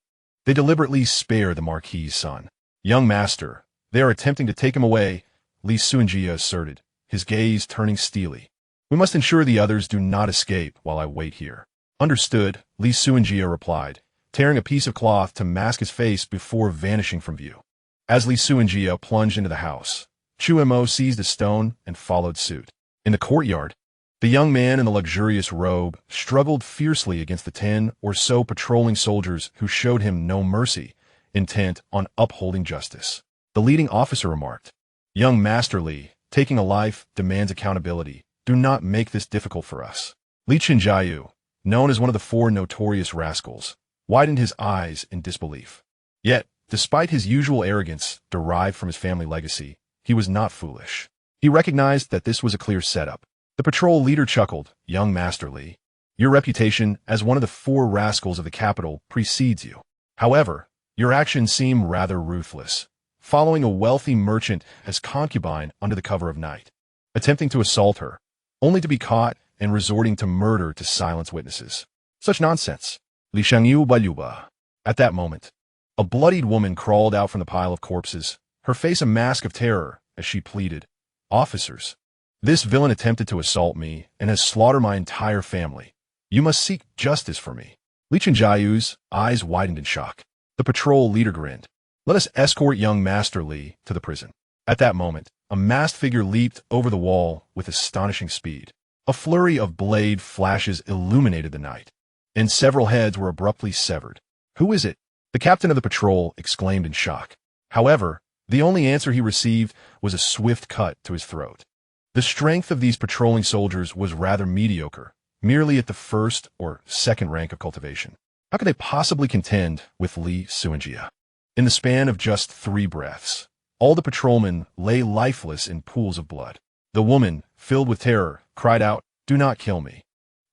they deliberately spare the Marquis's son. Young master, they are attempting to take him away," Li Suanjia asserted, his gaze turning steely. "We must ensure the others do not escape while I wait here." "Understood," Li Suanjia replied, tearing a piece of cloth to mask his face before vanishing from view. As Li Suanjia plunged into the house, Chu Mo seized a stone and followed suit. In the courtyard, the young man in the luxurious robe struggled fiercely against the 10 or so patrolling soldiers who showed him no mercy, intent on upholding justice. The leading officer remarked, "Young Master Li, taking a life demands accountability. Do not make this difficult for us." Li Chenjiayu, known as one of the 4 notorious rascals, widened his eyes in disbelief. Yet, despite his usual arrogance derived from his family legacy, he was not foolish. He recognized that this was a clear setup. The patrol leader chuckled, "Young Master Li, your reputation as one of the 4 rascals of the capital precedes you. However, your actions seem rather ruthless, following a wealthy merchant as concubine under the cover of night, attempting to assault her, only to be caught and resorting to murder to silence witnesses. Such nonsense." Li Shangyu Baluba. At that moment, a bloodied woman crawled out from the pile of corpses, her face a mask of terror as she pleaded, "Officers, this villain attempted to assault me and has slaughtered my entire family. You must seek justice for me." Li Chenjiayu's eyes widened in shock. The patrol leader grinned, "Let us escort young Master Li to the prison." At that moment, a masked figure leaped over the wall with astonishing speed. A flurry of blade flashes illuminated the night, and several heads were abruptly severed. "Who is it?" the captain of the patrol exclaimed in shock. However, the only answer he received was a swift cut to his throat. The strength of these patrolling soldiers was rather mediocre, merely at the 1st or 2nd rank of cultivation. How could they possibly contend with Li Suanjia? In the span of just 3 breaths, all the patrolmen lay lifeless in pools of blood. The woman, filled with terror, cried out, "Do not kill me."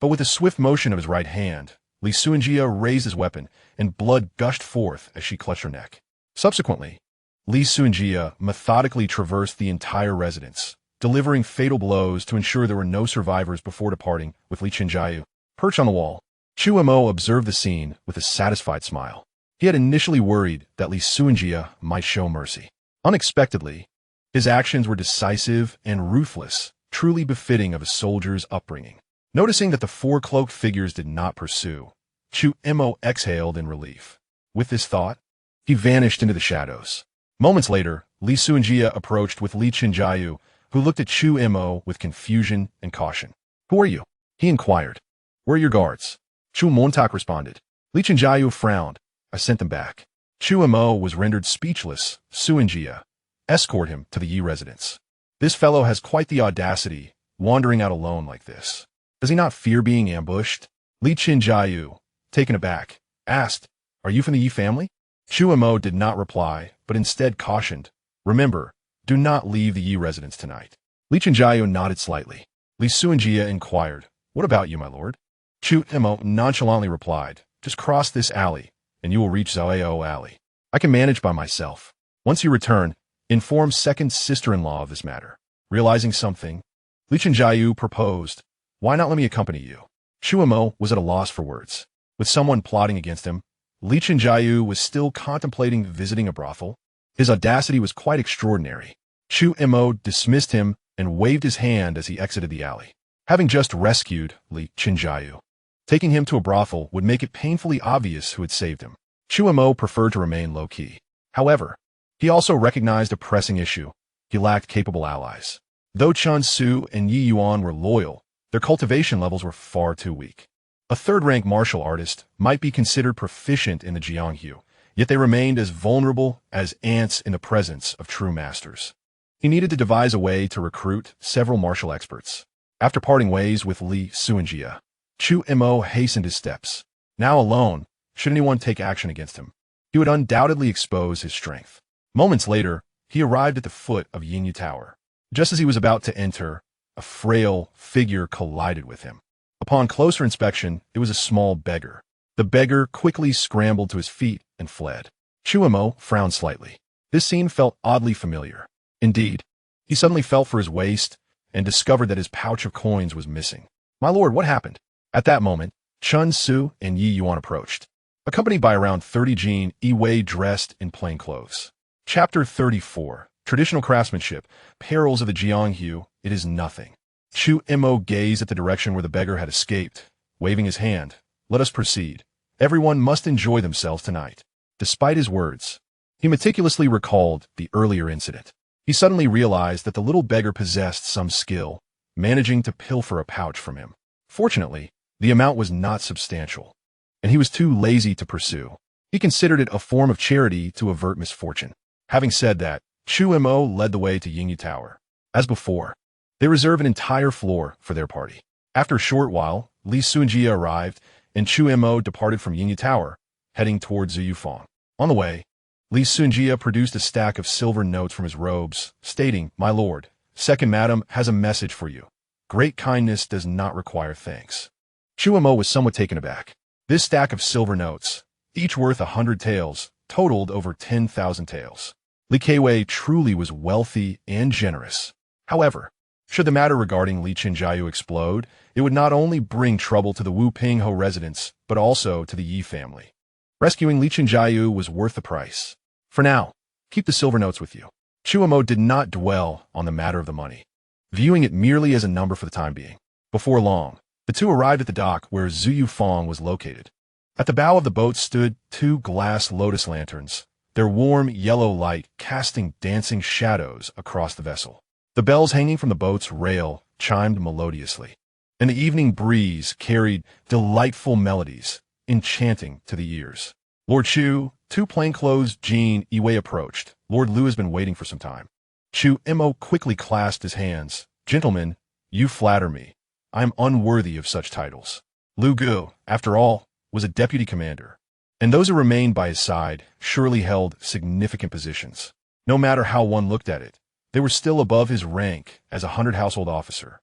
But with a swift motion of his right hand, Li Suanjia raised his weapon, and blood gushed forth as she clutched her neck. Subsequently, Li Suanjia methodically traversed the entire residence, delivering fatal blows to ensure there were no survivors before departing with Li Chenjiayu. Perched on the wall, Chu Mo observed the scene with a satisfied smile. He had initially worried that Li Suanjia might show mercy. Unexpectedly, his actions were decisive and ruthless, truly befitting of a soldier's upbringing. Noticing that the 4 cloaked figures did not pursue, Chu Mo exhaled in relief. With this thought, he vanished into the shadows. Moments later, Li Suanjia approached with Li Qinjiayu, who looked at Chu Mo with confusion and caution. "Who are you?" he inquired. "Where are your guards?" Chu Montauk responded. Li Qinjiayu frowned. "I sent them back." Chu Mo was rendered speechless. Suanjia, escort him to the Yi residence. This fellow has quite the audacity, wandering out alone like this. Does he not fear being ambushed? Li Qinjiayu, taken aback, asked, "Are you from the Yi family?" Chu Mo did not reply, but instead cautioned, "Remember, do not leave the Yi residence tonight." Li Qinjiayu nodded slightly. Li Suanjia inquired, "What about you, my lord?" Chu Mo nonchalantly replied, "Just cross this alley, and you will reach Zhaoyao Alley. I can manage by myself. Once you return, inform second sister-in-law of this matter." Realizing something, Li Qinjiayu proposed, "Why not let me accompany you?" Chu Mo was at a loss for words. With someone plotting against him, Li Qinjiayu was still contemplating visiting a brothel. His audacity was quite extraordinary. Chu Mo dismissed him and waved his hand as he exited the alley. Having just rescued Li Qinjiayu, taking him to a brothel would make it painfully obvious who had saved him. Chu Mo preferred to remain low-key. However, he also recognized a pressing issue. He lacked capable allies. Though Chun Su and Yi Yuan were loyal, their cultivation levels were far too weak. A third-rank martial artist might be considered proficient in the Jianghu, yet they remained as vulnerable as ants in the presence of true masters. He needed to devise a way to recruit several martial experts. After parting ways with Li Suanjia, Chu Mo hastened his steps. Now alone, should anyone take action against him, he would undoubtedly expose his strength. Moments later, he arrived at the foot of Yinyu Tower. Just as he was about to enter, a frail figure collided with him. Upon closer inspection, it was a small beggar. The beggar quickly scrambled to his feet and fled. Chu Mo frowned slightly. This scene felt oddly familiar. Indeed, he suddenly felt for his waist and discovered that his pouch of coins was missing. "My lord, what happened?" At that moment, Chun Su and Yi Yuan approached, accompanied by around 30 Jin Yi dressed in plain clothes. Chapter 34. Traditional Craftsmanship. Perils of the Jianghu. It is nothing. Chu Mo gazed at the direction where the beggar had escaped, waving his hand. "Let us proceed. Everyone must enjoy themselves tonight." Despite his words, he meticulously recalled the earlier incident. He suddenly realized that the little beggar possessed some skill, managing to pilfer a pouch from him. Fortunately, the amount was not substantial, and he was too lazy to pursue. He considered it a form of charity to avert misfortune. Having said that, Chu Mo led the way to Yinyu Tower. As before, they reserved an entire floor for their party. After a short while, Li Suanjia arrived, and Chu Mo departed from Yinyu Tower, heading towards Zuyufang. On the way, Li Suanjia produced a stack of silver notes from his robes, stating, "My lord, second madam has a message for you. Great kindness does not require thanks." Chu Mo was somewhat taken aback. This stack of silver notes, each worth 100 taels, totaled over 10,000 taels. Li Keiwei truly was wealthy and generous. However, should the matter regarding Li Qinjiayu explode, it would not only bring trouble to the Wu Pingho residence, but also to the Yi family. Rescuing Li Qinjiayu was worth the price. For now, keep the silver notes with you. Chu Mo did not dwell on the matter of the money, viewing it merely as a number for the time being. Before long, the two arrived at the dock where Zuyufang was located. At the bow of the boat stood 2 glass lotus lanterns, their warm yellow light casting dancing shadows across the vessel. The bells hanging from the boat's rail chimed melodiously, and the evening breeze carried delightful melodies, enchanting to the ears. Lord Chu, 2 plainclothes Jin Yi approached. "Lord Lu has been waiting for some time." Chu Mo quickly clasped his hands. "Gentlemen, you flatter me. I am unworthy of such titles." Lu Gu, after all, was a deputy commander, and those who remained by his side surely held significant positions. No matter how one looked at it, they were still above his rank as a 100 household officer.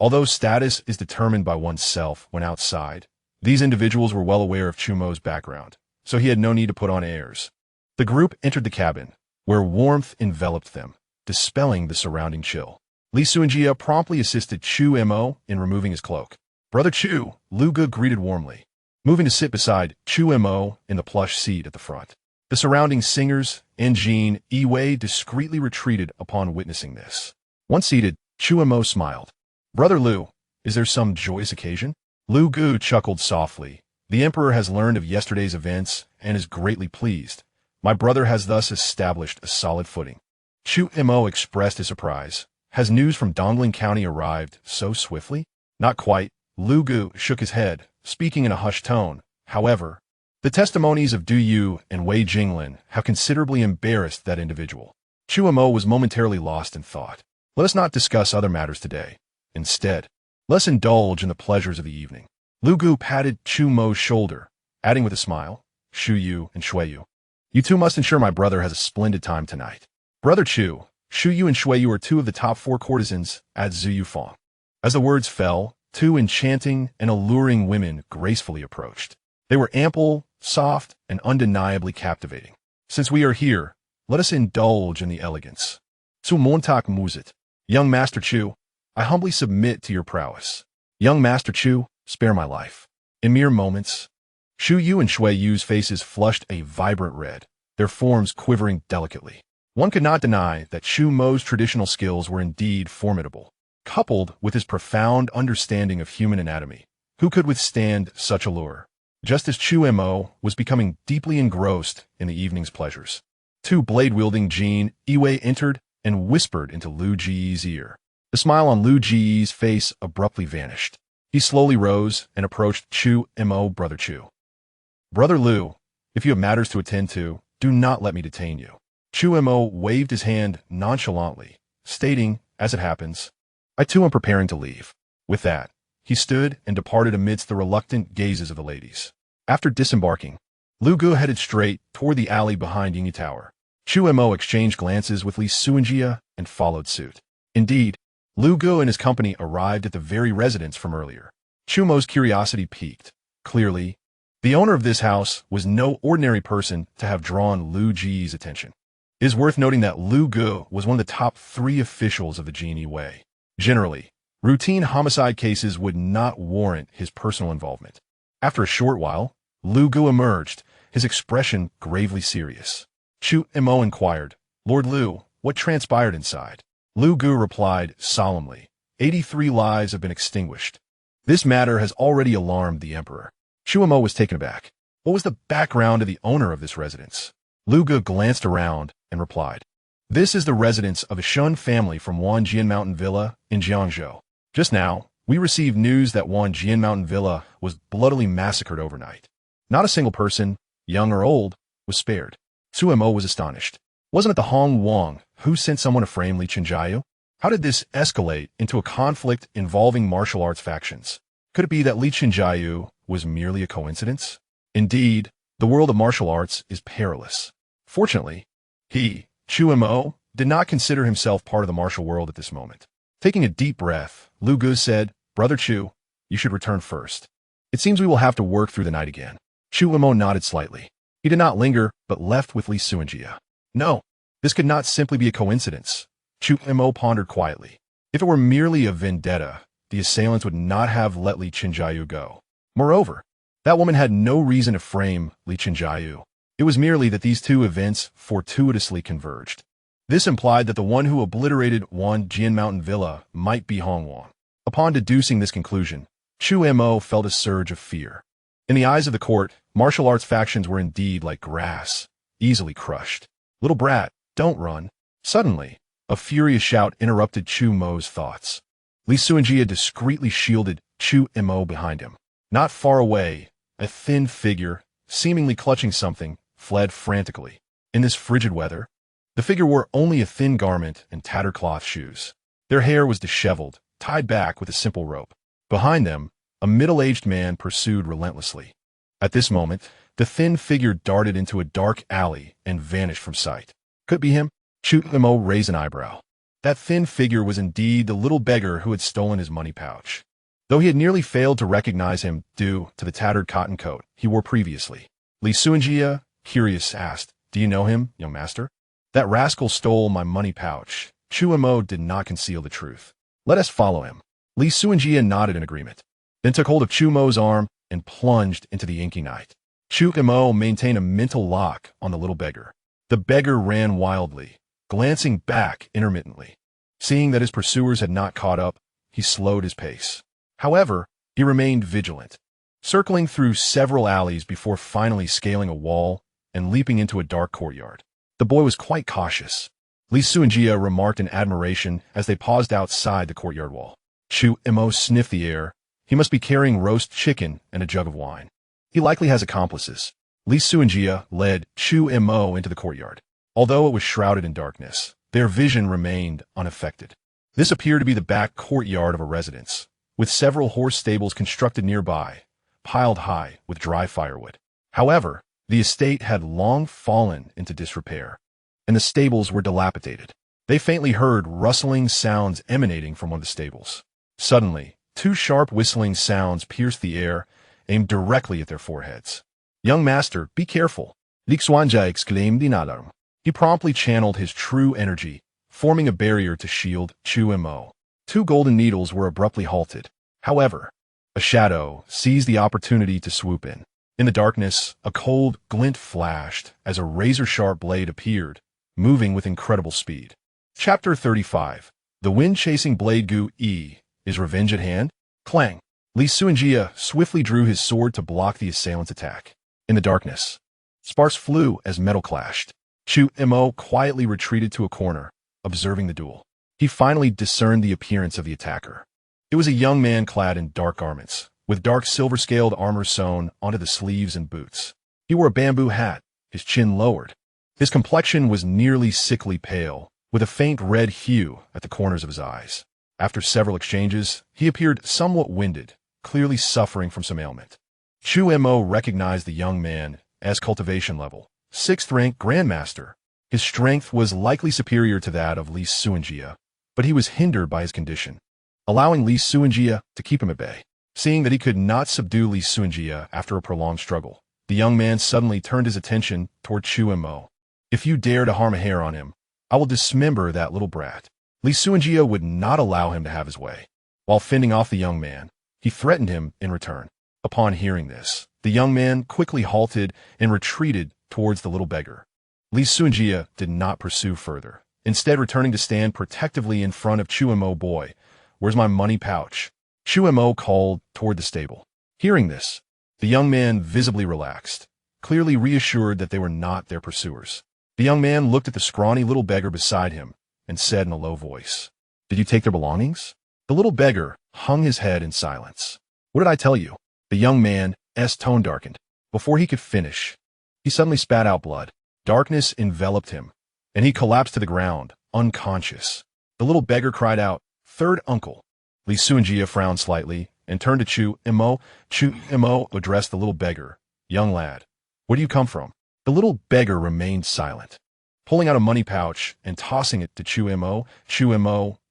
Although status is determined by oneself when outside, these individuals were well aware of Chu Mo's background, so he had no need to put on airs. The group entered the cabin, where warmth enveloped them, dispelling the surrounding chill. Li Suanjia promptly assisted Chu Mo in removing his cloak. "Brother Chu," Lu Gu greeted warmly, moving to sit beside Chu Mo in the plush seat at the front. The surrounding singers and Jin Yi discreetly retreated upon witnessing this. Once seated, Chu Mo smiled. "Brother Lu, is there some joyous occasion?" Lu Gu chuckled softly, The emperor has learned of yesterday's events and is greatly pleased. My brother has thus established a solid footing. Chu Mo expressed his surprise. Has news from Dongling County arrived so swiftly? Not quite. Lu Gu shook his head, speaking in a hushed tone. However, the testimonies of Du Yu and Wei Jinglin have considerably embarrassed that individual. Chu Mo was momentarily lost in thought. Let us not discuss other matters today. Instead, let's indulge in the pleasures of the evening. Lu Gu patted Chu Mo's shoulder, adding with a smile, Shu Yu and Shui Yu. You two must ensure my brother has a splendid time tonight. Brother Chu, Shu Yu and Shui Yu are two of the top 4 courtesans at Zhu Yufang. As the words fell, 2 enchanting and alluring women gracefully approached. They were ample, soft, and undeniably captivating. Since we are here, let us indulge in the elegance. Zu Montak Musit. Young Master Chu, I humbly submit to your prowess. Young Master Chu, spare my life. In mere moments, Shu Yu and Shui Yu's faces flushed a vibrant red, their forms quivering delicately. One could not deny that Chu Mo's traditional skills were indeed formidable. Coupled with his profound understanding of human anatomy, who could withstand such allure? Just as Chu Mo was becoming deeply engrossed in the evening's pleasures, 2 blade-wielding Jin Iwei entered and whispered into Lu Ji's ear. The smile on Lu Ji's face abruptly vanished. He slowly rose and approached Chu Mo. Brother Chu. Brother Lu, if you have matters to attend to, do not let me detain you. Chu Mo waved his hand nonchalantly, stating, as it happens, I too am preparing to leave. With that, he stood and departed amidst the reluctant gazes of the ladies. After disembarking, Lu Gu headed straight toward the alley behind Yingyi Tower. Chu Mo exchanged glances with Li Suanjia and followed suit. Indeed, Lu Gu and his company arrived at the very residence from earlier. Chu Mo's curiosity piqued. Clearly, the owner of this house was no ordinary person to have drawn Lu Ji's attention. It is worth noting that Lu Gu was one of the top 3 officials of the Jin Wei. Generally, routine homicide cases would not warrant his personal involvement. After a short while, Lu Gu emerged, his expression gravely serious. Chu Mo inquired, Lord Lu, what transpired inside? Lu Gu replied solemnly, 83 lives have been extinguished. This matter has already alarmed the emperor. Chu Mo was taken aback. What was the background of the owner of this residence? Lu Gu glanced around and replied, This is the residence of a Shun family from Wanjian Mountain Villa in Jiangzhou. Just now, we received news that Wanjian Mountain Villa was bloodily massacred overnight. Not a single person, young or old, was spared. Su Mo was astonished. Wasn't it the Hong Wang who sent someone to frame Li Chenjiao? How did this escalate into a conflict involving martial arts factions? Could it be that Li Chenjiao was merely a coincidence? Indeed, the world of martial arts is perilous. Fortunately, Chu Mo, did not consider himself part of the martial world at this moment. Taking a deep breath, Lu Gu said, Brother Chu, you should return first. It seems we will have to work through the night again. Chu Mo nodded slightly. He did not linger, but left with Li Suanjia. No, this could not simply be a coincidence. Chu Mo pondered quietly. If it were merely a vendetta, the assailants would not have let Li Chenjiao go. Moreover, that woman had no reason to frame Li Chenjiao. It was merely that these 2 events fortuitously converged. This implied that the one who obliterated Wanjian Mountain Villa might be Hong Wang. Upon deducing this conclusion, Chu Mo felt a surge of fear. In the eyes of the court, martial arts factions were indeed like grass, easily crushed. Little brat, don't run. Suddenly, a furious shout interrupted Chu Mo's thoughts. Li Suanjia discreetly shielded Chu Mo behind him. Not far away, a thin figure, seemingly clutching something, fled frantically. In this frigid weather, the figure wore only a thin garment and tattered cloth shoes. Their hair was disheveled, tied back with a simple rope. Behind them, a middle-aged man pursued relentlessly. At this moment, the thin figure darted into a dark alley and vanished from sight. Could it be him? Chu Mo raised an eyebrow. That thin figure was indeed the little beggar who had stolen his money pouch. Though he had nearly failed to recognize him due to the tattered cotton coat he wore previously. Li Suanjia, curious, asked, Do you know him, young master? That rascal stole my money pouch. Chu Mo did not conceal the truth. Let us follow him. Li Suanjia nodded in agreement, then took hold of Chu Mo's arm and plunged into the inky night. Chu Mo maintained a mental lock on the little beggar. The beggar ran wildly, glancing back intermittently. Seeing that his pursuers had not caught up, he slowed his pace. However, he remained vigilant. circling through several alleys before finally scaling a wall and leaping into a dark courtyard. The boy was quite cautious. Li Suanjia remarked in admiration as they paused outside the courtyard wall. Chu Mo sniffed the air. He must be carrying roast chicken and a jug of wine. He likely has accomplices. Li Suanjia led Chu Mo into the courtyard. Although it was shrouded in darkness, their vision remained unaffected. This appeared to be the back courtyard of a residence, with several horse stables constructed nearby, piled high with dry firewood. However, the estate had long fallen into disrepair, and the stables were dilapidated. They faintly heard rustling sounds emanating from one of the stables. Suddenly, two sharp whistling sounds pierced the air, aimed directly at their foreheads. "Young master, be careful!" Li Xuanjia exclaimed in alarm. He promptly channeled his true energy, forming a barrier to shield Chu Mo. Two golden needles were abruptly halted. However, a shadow seized the opportunity to swoop in. In the darkness, a cold glint flashed as a razor-sharp blade appeared, moving with incredible speed. Chapter 35. The wind-chasing blade Gu Yi. Is revenge at hand? Clang! Li Suanjia swiftly drew his sword to block the assailant's attack. In the darkness, sparks flew as metal clashed. Chu Mo quietly retreated to a corner, observing the duel. He finally discerned the appearance of the attacker. It was a young man clad in dark garments, with dark silver-scaled armor sewn onto the sleeves and boots. He wore a bamboo hat, his chin lowered. His complexion was nearly sickly pale, with a faint red hue at the corners of his eyes. After several exchanges, he appeared somewhat winded, clearly suffering from some ailment. Chu Mo recognized the young man as cultivation level, 6th rank Grandmaster. His strength was likely superior to that of Li Suanjia, but he was hindered by his condition, allowing Li Suanjia to keep him at bay. Seeing that he could not subdue Li Suanjia after a prolonged struggle, the young man suddenly turned his attention toward Chu Mo. "If you dare to harm a hair on him, I will dismember that little brat." Li Suanjia would not allow him to have his way. While fending off the young man, he threatened him in return. Upon hearing this, the young man quickly halted and retreated towards the little beggar. Li Suanjia did not pursue further, instead returning to stand protectively in front of Chu Mo. "Boy, where's my money pouch?" Chu Mo called toward the stable. Hearing this, the young man visibly relaxed, clearly reassured that they were not their pursuers. The young man looked at the scrawny little beggar beside him and said in a low voice, "Did you take their belongings?" The little beggar hung his head in silence. "What did I tell you?" The young man's tone darkened. Before he could finish, he suddenly spat out blood. Darkness enveloped him, and he collapsed to the ground, unconscious. The little beggar cried out, "Third uncle." Li Suanjia frowned slightly and turned to Chu Mo. Chu Mo addressed the little beggar, "Young lad, where do you come from?" The little beggar remained silent. Pulling out a money pouch and tossing it to Chu Mo,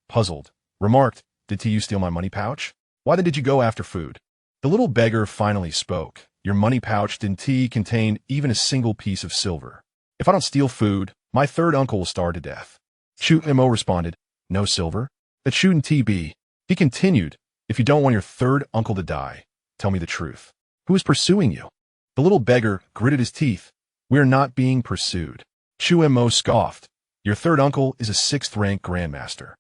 puzzled, remarked, "Did you steal my money pouch? Why then did you go after food?" The little beggar finally spoke. "Your money pouch didn't contain even a single piece of silver. If I don't steal food, my third uncle will starve to death." Chu Mo responded, "No silver? That shouldn't be." He continued, "If you don't want your third uncle to die, tell me the truth. Who is pursuing you?" The little beggar gritted his teeth. "We are not being pursued." Chu Mo scoffed. "Your third uncle is a 6th rank Grandmaster.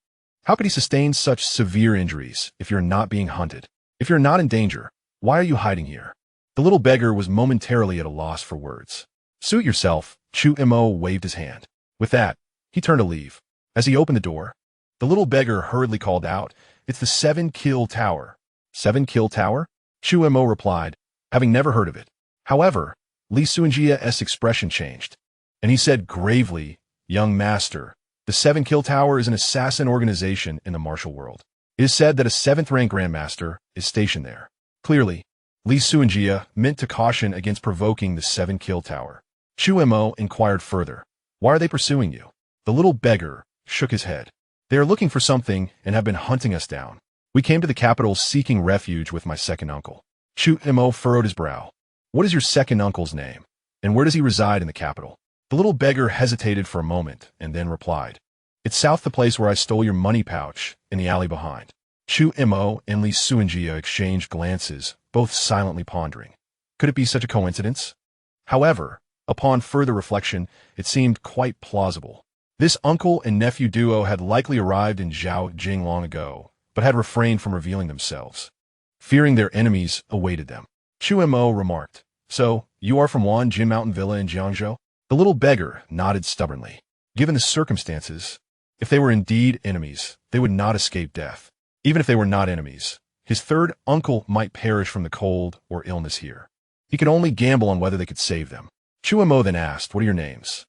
How could he sustain such severe injuries if you're not being hunted? If you're not in danger, why are you hiding here?" The little beggar was momentarily at a loss for words. "Suit yourself," Chu Mo waved his hand. With that, he turned to leave. As he opened the door, the little beggar hurriedly called out, "It's the 7-Kill Tower." 7-Kill Tower? Chu Mo replied, having never heard of it. However, Li Suanjia's expression changed, and he said gravely, "Young master, the 7-Kill Tower is an assassin organization in the martial world. It is said that a 7th rank Grandmaster is stationed there." Clearly, Li Suanjia meant to caution against provoking the 7-Kill Tower. Chu Mo inquired further, "Why are they pursuing you?" The little beggar shook his head. "They are looking for something and have been hunting us down. We came to the capital seeking refuge with my second uncle." Chu Mo furrowed his brow. "What is your second uncle's name, and where does he reside in the capital?" The little beggar hesitated for a moment and then replied, "It's south the place where I stole your money pouch, in the alley behind." Chu Mo and Li Suanjia exchanged glances, both silently pondering. Could it be such a coincidence? However, upon further reflection, it seemed quite plausible. This uncle and nephew duo had likely arrived in Zhaojing long ago, but had refrained from revealing themselves, fearing their enemies awaited them. Chu Mo remarked. So, you are from Jin Mountain Villa in Jiangzhou? The little beggar nodded stubbornly. Given the circumstances, if they were indeed enemies, they would not escape death. Even if they were not enemies, his third uncle might perish from the cold or illness here. He could only gamble on whether they could save them. Chu Mo then asked, what are your names?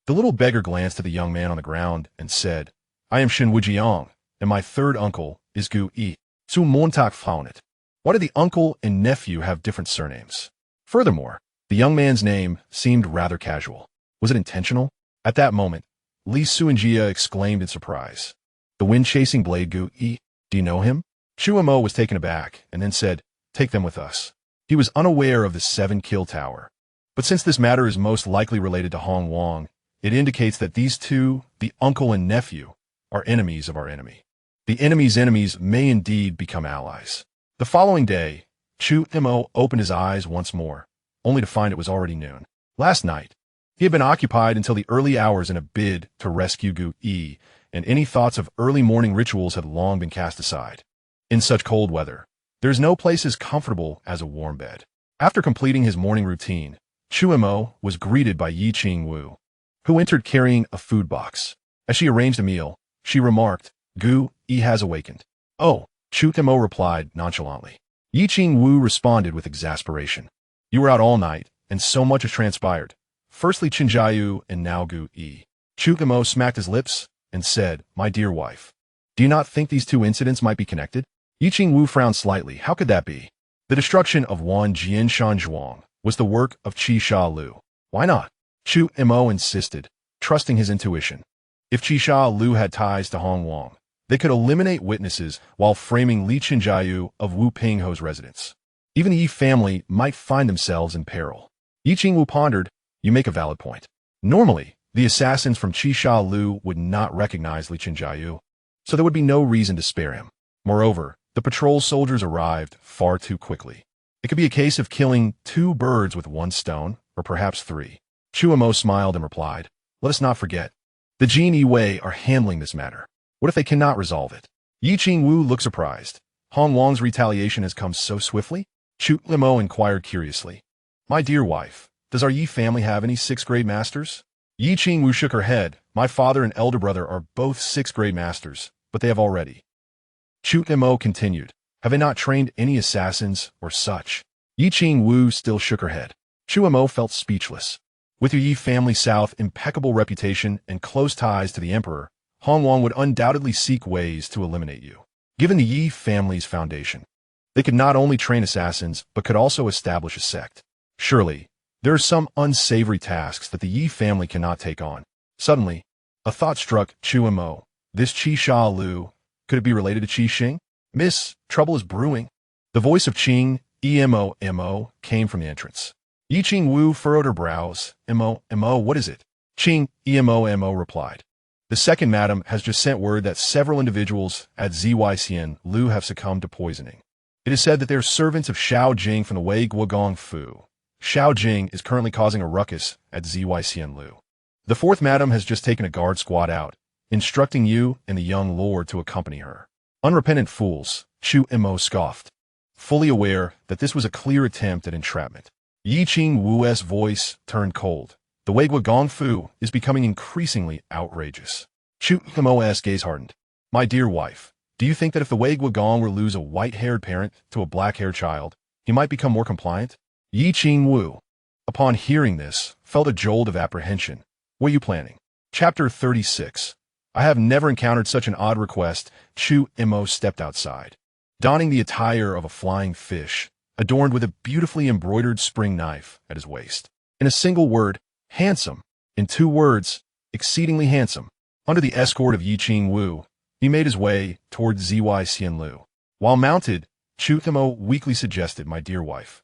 The little beggar glanced at the young man on the ground and said, I am Shen Wujiang, and my third uncle is Gu Yi. Su Montak found it. Why did the uncle and nephew have different surnames? Furthermore, the young man's name seemed rather casual. Was it intentional? At that moment, Li Suanjia exclaimed in surprise. The wind-chasing blade Gu Yi, do you know him? Chu Mo was taken aback and then said, take them with us. He was unaware of the 7-kill tower. But since this matter is most likely related to Hong Wang, it indicates that these two, the uncle and nephew, are enemies of our enemy. The enemy's enemies may indeed become allies. The following day, Chu Mo opened his eyes once more, only to find it was already noon. Last night, he had been occupied until the early hours in a bid to rescue Gu Yi, and any thoughts of early morning rituals had long been cast aside. In such cold weather, there is no place as comfortable as a warm bed. After completing his morning routine, Chu Mo was greeted by Yi Ching Wu, who entered carrying a food box. As she arranged a meal, she remarked, Gu Yi has awakened. Oh, Chu Mo replied nonchalantly. Yi Ching Wu responded with exasperation. You were out all night, and so much has transpired. Firstly Qin Jiayu and now Gu Yi. Chu Mo smacked his lips and said, my dear wife, do you not think these two incidents might be connected? Yi Ching Wu frowned slightly. How could that be? The destruction of Wan Jian Shanzhuang was the work of Qi Sha Lu. Why not? Chu Mo insisted, trusting his intuition. If Qi Sha Lu had ties to Hong Wang, they could eliminate witnesses while framing Li Qinjiayu of Wu Pingho's residence. Even the Yi family might find themselves in peril. Yi Ching Wu pondered, you make a valid point. Normally, the assassins from Qi Sha Lu would not recognize Li Qinjiayu, so there would be no reason to spare him. Moreover, the patrol soldiers arrived far too quickly. It could be a case of killing 2 birds with 1 stone, or perhaps 3. Chu Mo smiled and replied, let us not forget, the Jin Yi Wei are handling this matter. What if they cannot resolve it? Yi Ching Wu looked surprised. Hong Wang's retaliation has come so swiftly? Chu Mo inquired curiously. My dear wife, does our Yi family have any 6th-grade masters? Yi Ching Wu shook her head. My father and elder brother are both 6th-grade masters, but they have already. Chu Mo continued. Have they not trained any assassins or such? Yi Ching Wu still shook her head. Chu Mo felt speechless. With your Yi family's South impeccable reputation and close ties to the emperor, Hong Wang would undoubtedly seek ways to eliminate you. Given the Yi family's foundation, they could not only train assassins, but could also establish a sect. Surely, there are some unsavory tasks that the Yi family cannot take on. Suddenly, a thought struck Chu Mo. This Qi Sha Lu, could it be related to Qi Xing? Miss, trouble is brewing. The voice of Qing, Mo, came from the entrance. Yi Ching Wu furrowed her brows. Mo, what is it? Qing, Mo replied. The second madam has just sent word that several individuals at Zyxian Lu have succumbed to poisoning. It is said that they are servants of Shao Jing from the Wei Guogong Fu. Shao Jing is currently causing a ruckus at Zyxian Lu. The fourth madam has just taken a guard squad out, instructing you and the young lord to accompany her. Unrepentant fools, Chu Mo scoffed, fully aware that this was a clear attempt at entrapment. Yi Ching Wu's voice turned cold. The Wei Guogong Fu is becoming increasingly outrageous. Chu Mo's gaze hardened. My dear wife, do you think that if the Wei Guogong were to lose a white-haired parent to a black-haired child, he might become more compliant? Yi Ching Wu, upon hearing this, felt a jolt of apprehension. What are you planning? Chapter 36. I have never encountered such an odd request. Chu Mo stepped outside, donning the attire of a flying fish, adorned with a beautifully embroidered spring knife at his waist. In a single word, handsome. In 2 words, exceedingly handsome. Under the escort of Yi Ching Wu, he made his way toward Zyxian Lu. While mounted, Chu Mo weakly suggested, my dear wife,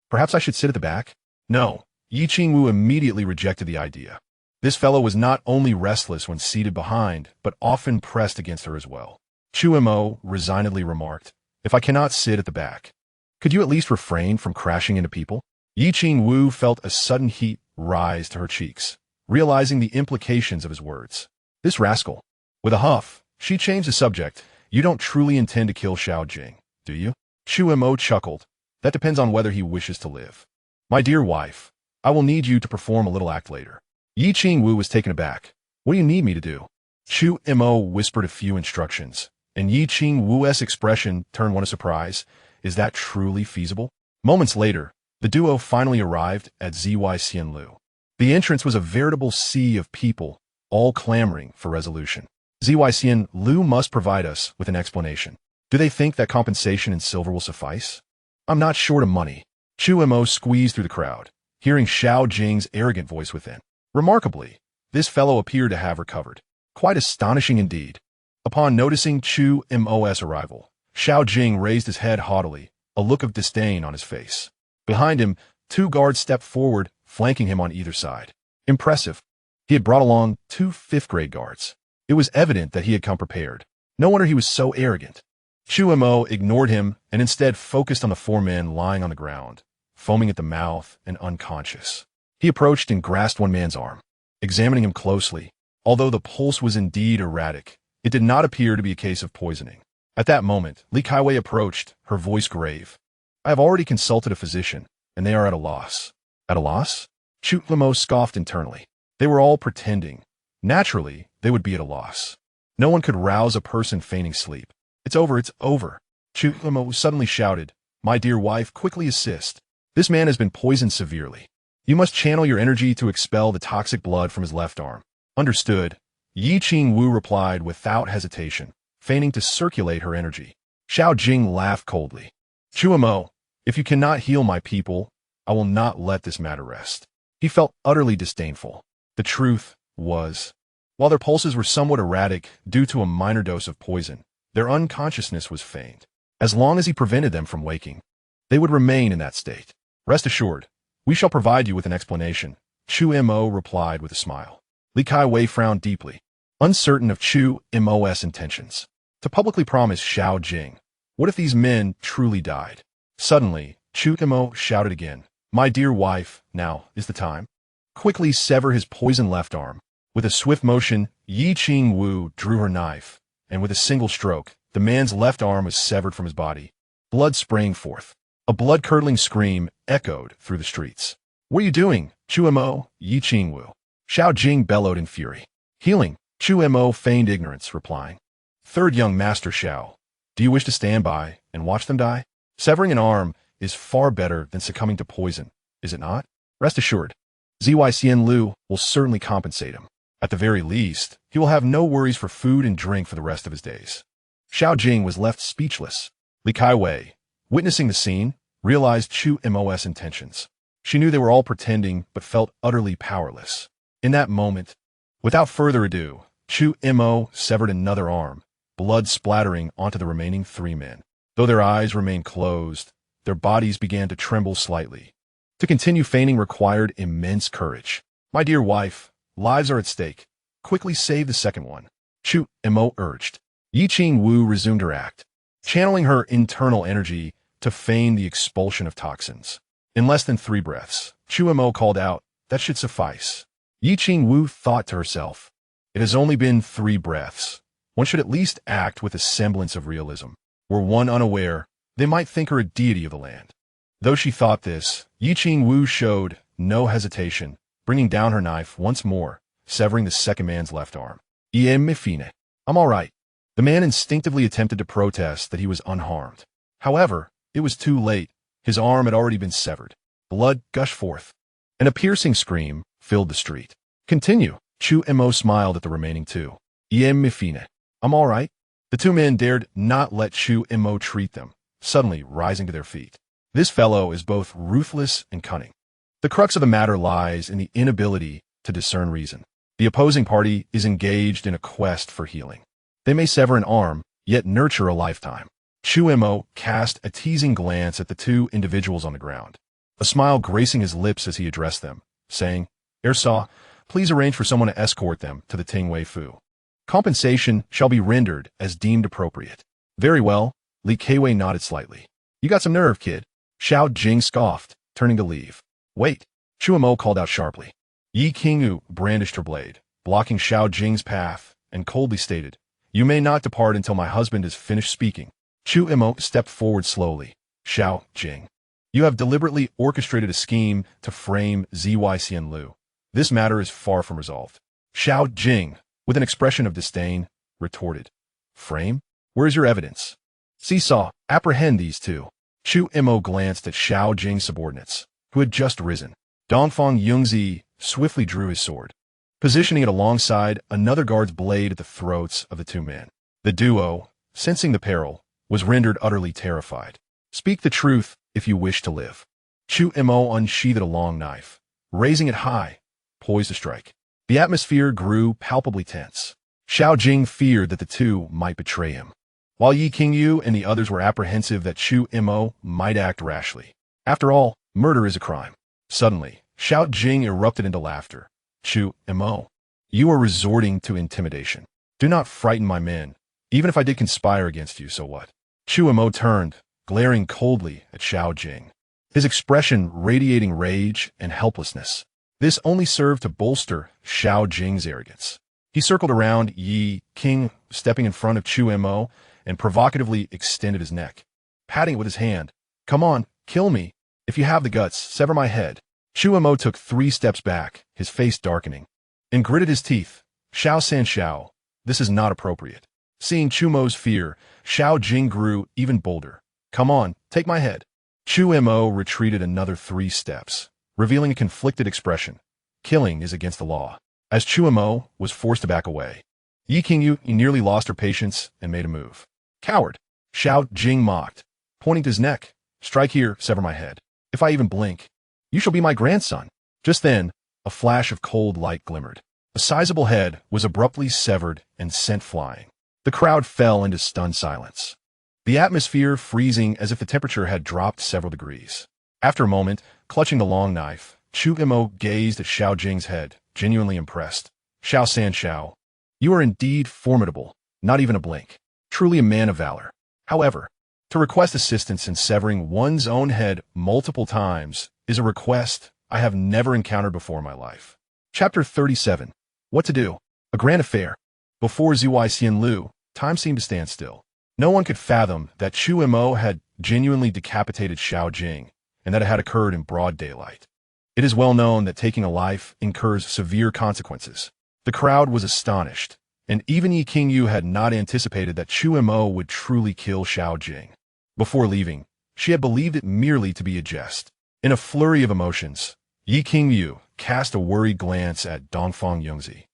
perhaps I should sit at the back? No. Yi Ching Wu immediately rejected the idea. This fellow was not only restless when seated behind, but often pressed against her as well. Chu Mo resignedly remarked, if I cannot sit at the back, could you at least refrain from crashing into people? Yi Ching Wu felt a sudden heat rise to her cheeks, realizing the implications of his words. This rascal. With a huff, she changed the subject. You don't truly intend to kill Shao Jing, do you? Chu Mo chuckled. That depends on whether he wishes to live. My dear wife, I will need you to perform a little act later. Yi Qingwu was taken aback. What do you need me to do? Chu Mo whispered a few instructions, and Yi Qingwu's expression turned one of surprise. Is that truly feasible? Moments later, the duo finally arrived at Zyxianlu. The entrance was a veritable sea of people, all clamoring for resolution. Zyxianlu must provide us with an explanation. Do they think that compensation in silver will suffice? I'm not short of money. Chu Mo squeezed through the crowd, hearing Xiao Jing's arrogant voice within. Remarkably, this fellow appeared to have recovered. Quite astonishing indeed. Upon noticing Chu Mo's arrival, Xiao Jing raised his head haughtily, a look of disdain on his face. Behind him, 2 guards stepped forward, flanking him on either side. Impressive. He had brought along 2 fifth-grade guards. It was evident that he had come prepared. No wonder he was so arrogant. Chu Mo ignored him and instead focused on the 4 men lying on the ground, foaming at the mouth and unconscious. He approached and grasped one man's arm, examining him closely. Although the pulse was indeed erratic, it did not appear to be a case of poisoning. At that moment, Li Kaiwei approached, her voice grave. I have already consulted a physician, and they are at a loss. At a loss? Chu Mo scoffed internally. They were all pretending. Naturally, they would be at a loss. No one could rouse a person feigning sleep. It's over, it's over. Chu Mo suddenly shouted, My dear wife, quickly assist. This man has been poisoned severely. You must channel your energy to expel the toxic blood from his left arm. Understood. Yi Qingwu replied without hesitation, feigning to circulate her energy. Xiao Jing laughed coldly. Chu Mo, if you cannot heal my people, I will not let this matter rest. He felt utterly disdainful. The truth was, while their pulses were somewhat erratic due to a minor dose of poison, their unconsciousness was feigned. As long as he prevented them from waking, they would remain in that state. Rest assured, we shall provide you with an explanation, Chu Mo replied with a smile. Li Kaiwei frowned deeply, uncertain of Chu Mo's intentions. To publicly promise Xiao Jing, what if these men truly died? Suddenly, Chu Mo shouted again, My dear wife, now is the time. Quickly sever his poisoned left arm. With a swift motion, Yi Qingwu drew her knife, and with a single stroke, the man's left arm was severed from his body. Blood sprang forth. A blood-curdling scream echoed through the streets. What are you doing, Chu Mo? Yi Qingwu. Xiao Jing bellowed in fury. Healing. Chu Mo feigned ignorance, replying. Third young master Xiao, do you wish to stand by and watch them die? Severing an arm is far better than succumbing to poison, is it not? Rest assured, Zyxianlu will certainly compensate him. At the very least, he will have no worries for food and drink for the rest of his days. Xiao Jing was left speechless. Li Kaiwei, witnessing the scene, realized Chu Mo's intentions. She knew they were all pretending, but felt utterly powerless. In that moment, without further ado, Chu Mo severed another arm, blood splattering onto the remaining 3 men. Though their eyes remained closed, their bodies began to tremble slightly. To continue feigning required immense courage. My dear wife, lives are at stake. Quickly save the second one, Chu Mo urged. Yi Qingwu resumed her act, channeling her internal energy to feign the expulsion of toxins. In less than 3 breaths, Chu Mo called out, That should suffice. Yi Qingwu thought to herself, It has only been 3 breaths. One should at least act with a semblance of realism. Were one unaware, they might think her a deity of the land. Though she thought this, Yi Qingwu showed no hesitation, bringing down her knife once more, severing the second man's left arm. Mifine. I'm all right. The man instinctively attempted to protest that he was unharmed. However, it was too late. His arm had already been severed. Blood gushed forth, and a piercing scream filled the street. Continue. Chu Mo smiled at the remaining 2. Mifine. I'm all right. The 2 men dared not let Chu Mo treat them, suddenly rising to their feet. This fellow is both ruthless and cunning. The crux of the matter lies in the inability to discern reason. The opposing party is engaged in a quest for healing. They may sever an arm, yet nurture a lifetime. Chu Mo cast a teasing glance at the 2 individuals on the ground, a smile gracing his lips as he addressed them, saying, Ersaw, please arrange for someone to escort them to the Tingwei Fu. Compensation shall be rendered as deemed appropriate. Very well, Li Kaiwei nodded slightly. You got some nerve, kid. Xiao Jing scoffed, turning to leave. Wait, Chu Mo called out sharply. Yi Qingwu brandished her blade, blocking Xiao Jing's path, and coldly stated, You may not depart until my husband is finished speaking. Chu Mo stepped forward slowly. Xiao Jing. You have deliberately orchestrated a scheme to frame Zy Lu. This matter is far from resolved. Xiao Jing, with an expression of disdain, retorted. Frame? Where's your evidence? Seesaw, apprehend these two. Chu Mo glanced at Xiao Jing's subordinates, who had just risen. Dongfang Yungzi swiftly drew his sword, positioning it alongside another guard's blade at the throats of the two men. The duo, sensing the peril, was rendered utterly terrified. Speak the truth if you wish to live. Chu Mo unsheathed a long knife, raising it high, poised to strike. The atmosphere grew palpably tense. Xiao Jing feared that the two might betray him, while Yi Qingyu and the others were apprehensive that Chu Mo might act rashly. After all, murder is a crime. Suddenly, Xiao Jing erupted into laughter. Chu Mo, you are resorting to intimidation. Do not frighten my men. Even if I did conspire against you, so what? Chu Mo turned, glaring coldly at Xiao Jing, his expression radiating rage and helplessness. This only served to bolster Xiao Jing's arrogance. He circled around Yi Qing, stepping in front of Chu Mo, and provocatively extended his neck, patting it with his hand. Come on, kill me. If you have the guts, sever my head. Chu Mo took 3 steps back, his face darkening, and gritted his teeth. Xiao San Xiao, this is not appropriate. Seeing Chu Mo's fear, Xiao Jing grew even bolder. Come on, take my head. Chu Mo retreated another 3 steps, revealing a conflicted expression. Killing is against the law. As Chu Mo was forced to back away, Yi Qingyu nearly lost her patience and made a move. Coward! Xiao Jing mocked, pointing to his neck. Strike here, sever my head. If I even blink, you shall be my grandson. Just then, a flash of cold light glimmered. A sizable head was abruptly severed and sent flying. The crowd fell into stunned silence, the atmosphere freezing as if the temperature had dropped several degrees. After a moment, clutching the long knife, Chu Mo gazed at Xiao Jing's head, genuinely impressed. Xiao San Xiao, you are indeed formidable, not even a blink. Truly a man of valor. However, to request assistance in severing one's own head multiple times is a request I have never encountered before in my life. Chapter 37. What to do? A grand affair. Before Zy Lu, time seemed to stand still. No one could fathom that Chu Mo had genuinely decapitated Xiao Jing, and that it had occurred in broad daylight. It is well known that taking a life incurs severe consequences. The crowd was astonished, and even Yi Qingyu had not anticipated that Chu Mo would truly kill Xiao Jing. Before leaving, she had believed it merely to be a jest. In a flurry of emotions, Yi Qingyu cast a worried glance at Dongfang Yungzi,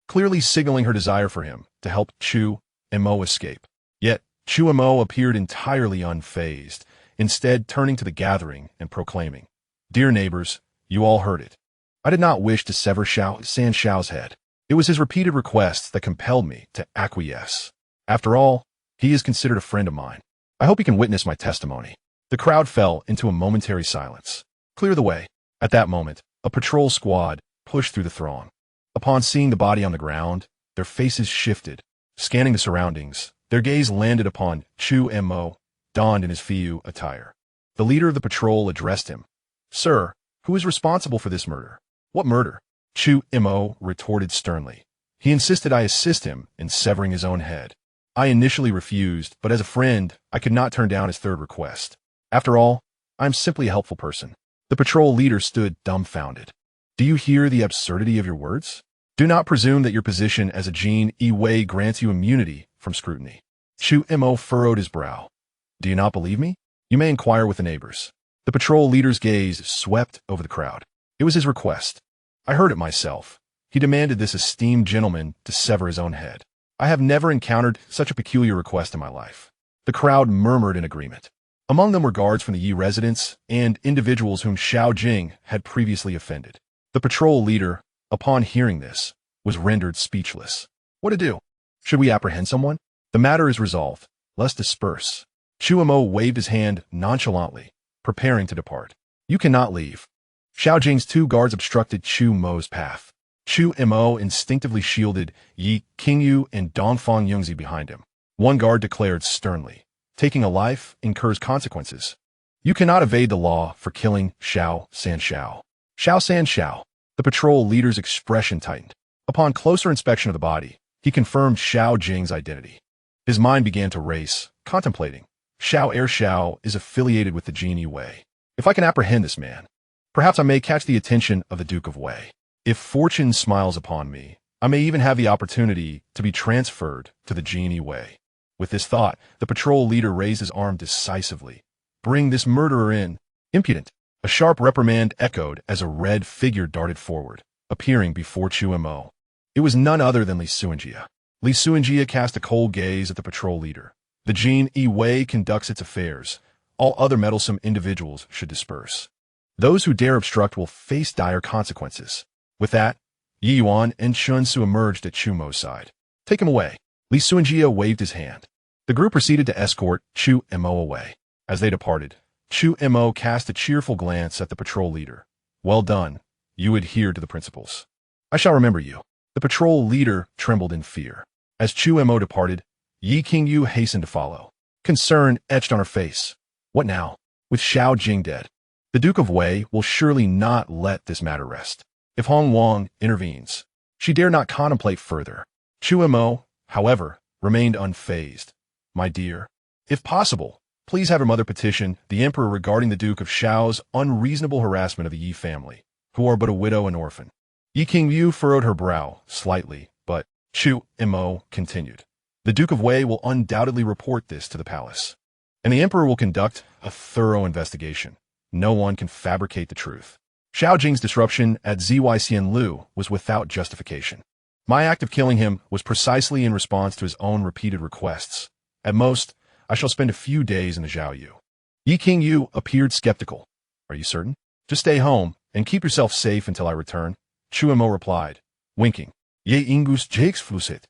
clearly signaling her desire for him to help Chu Mo escape. Yet, Chu Mo appeared entirely unfazed, instead turning to the gathering and proclaiming, Dear neighbors, you all heard it. I did not wish to sever Xiao San Xiao's head. It was his repeated requests that compelled me to acquiesce. After all, he is considered a friend of mine. I hope he can witness my testimony. The crowd fell into a momentary silence. Clear the way. At that moment, a patrol squad pushed through the throng. Upon seeing the body on the ground, their faces shifted. Scanning the surroundings, their gaze landed upon Chu Mo, donned in his Fiyu attire. The leader of the patrol addressed him. Sir, who is responsible for this murder? What murder? Chu Mo retorted sternly. He insisted I assist him in severing his own head. I initially refused, but as a friend, I could not turn down his third request. After all, I am simply a helpful person. The patrol leader stood dumbfounded. Do you hear the absurdity of your words? Do not presume that your position as a Jin Yi grants you immunity from scrutiny. Chu Mo furrowed his brow. Do you not believe me? You may inquire with the neighbors. The patrol leader's gaze swept over the crowd. It was his request. I heard it myself. He demanded this esteemed gentleman to sever his own head. I have never encountered such a peculiar request in my life. The crowd murmured in agreement. Among them were guards from the Yi residence and individuals whom Xiao Jing had previously offended. The patrol leader, upon hearing this, was rendered speechless. What to do? Should we apprehend someone? The matter is resolved. Let's disperse. Chu Mo waved his hand nonchalantly, preparing to depart. You cannot leave. Xiao Jing's 2 guards obstructed Chu Mo's path. Chu Mo instinctively shielded Yi Qingyu and Dongfang Yungzi behind him. One guard declared sternly, taking a life incurs consequences. You cannot evade the law for killing Xiao San Xiao. Xiao San Xiao. The patrol leader's expression tightened. Upon closer inspection of the body, he confirmed Xiao Jing's identity. His mind began to race, contemplating. Xiao Xiao is affiliated with the Jin Yi. If I can apprehend this man, perhaps I may catch the attention of the Duke of Wei. If fortune smiles upon me, I may even have the opportunity to be transferred to the Genie Wei. With this thought, the patrol leader raised his arm decisively. Bring this murderer in. Impudent. A sharp reprimand echoed as a red figure darted forward, appearing before Chu Mo. It was none other than Li Suanjia. Li Suanjia cast a cold gaze at the patrol leader. The Genie Wei conducts its affairs. All other meddlesome individuals should disperse. Those who dare obstruct will face dire consequences. With that, Yi Yuan and Chun Su emerged at Chu Mo's side. Take him away. Li Suanjia waved his hand. The group proceeded to escort Chu Mo away. As they departed, Chu Mo cast a cheerful glance at the patrol leader. Well done. You adhere to the principles. I shall remember you. The patrol leader trembled in fear. As Chu Mo departed, Yi Qingyu hastened to follow. Concern etched on her face. What now? With Xiao Jing dead, the Duke of Wei will surely not let this matter rest. If Hong Wang intervenes, she dare not contemplate further. Chu Mo, however, remained unfazed. My dear, if possible, please have your mother petition the emperor regarding the Duke of Xiao's unreasonable harassment of the Yi family, who are but a widow and orphan. Yi Qingyu furrowed her brow slightly, but Chu Mo continued. The Duke of Wei will undoubtedly report this to the palace, and the emperor will conduct a thorough investigation. No one can fabricate the truth. Xiao Jing's disruption at Zyxianlu was without justification. My act of killing him was precisely in response to his own repeated requests. At most, I shall spend a few days in the Zhaoyu. Yi Qingyu appeared skeptical. Are you certain? Just stay home and keep yourself safe until I return. Chu Mo replied, winking. Ye Ingus Jakes Flusit.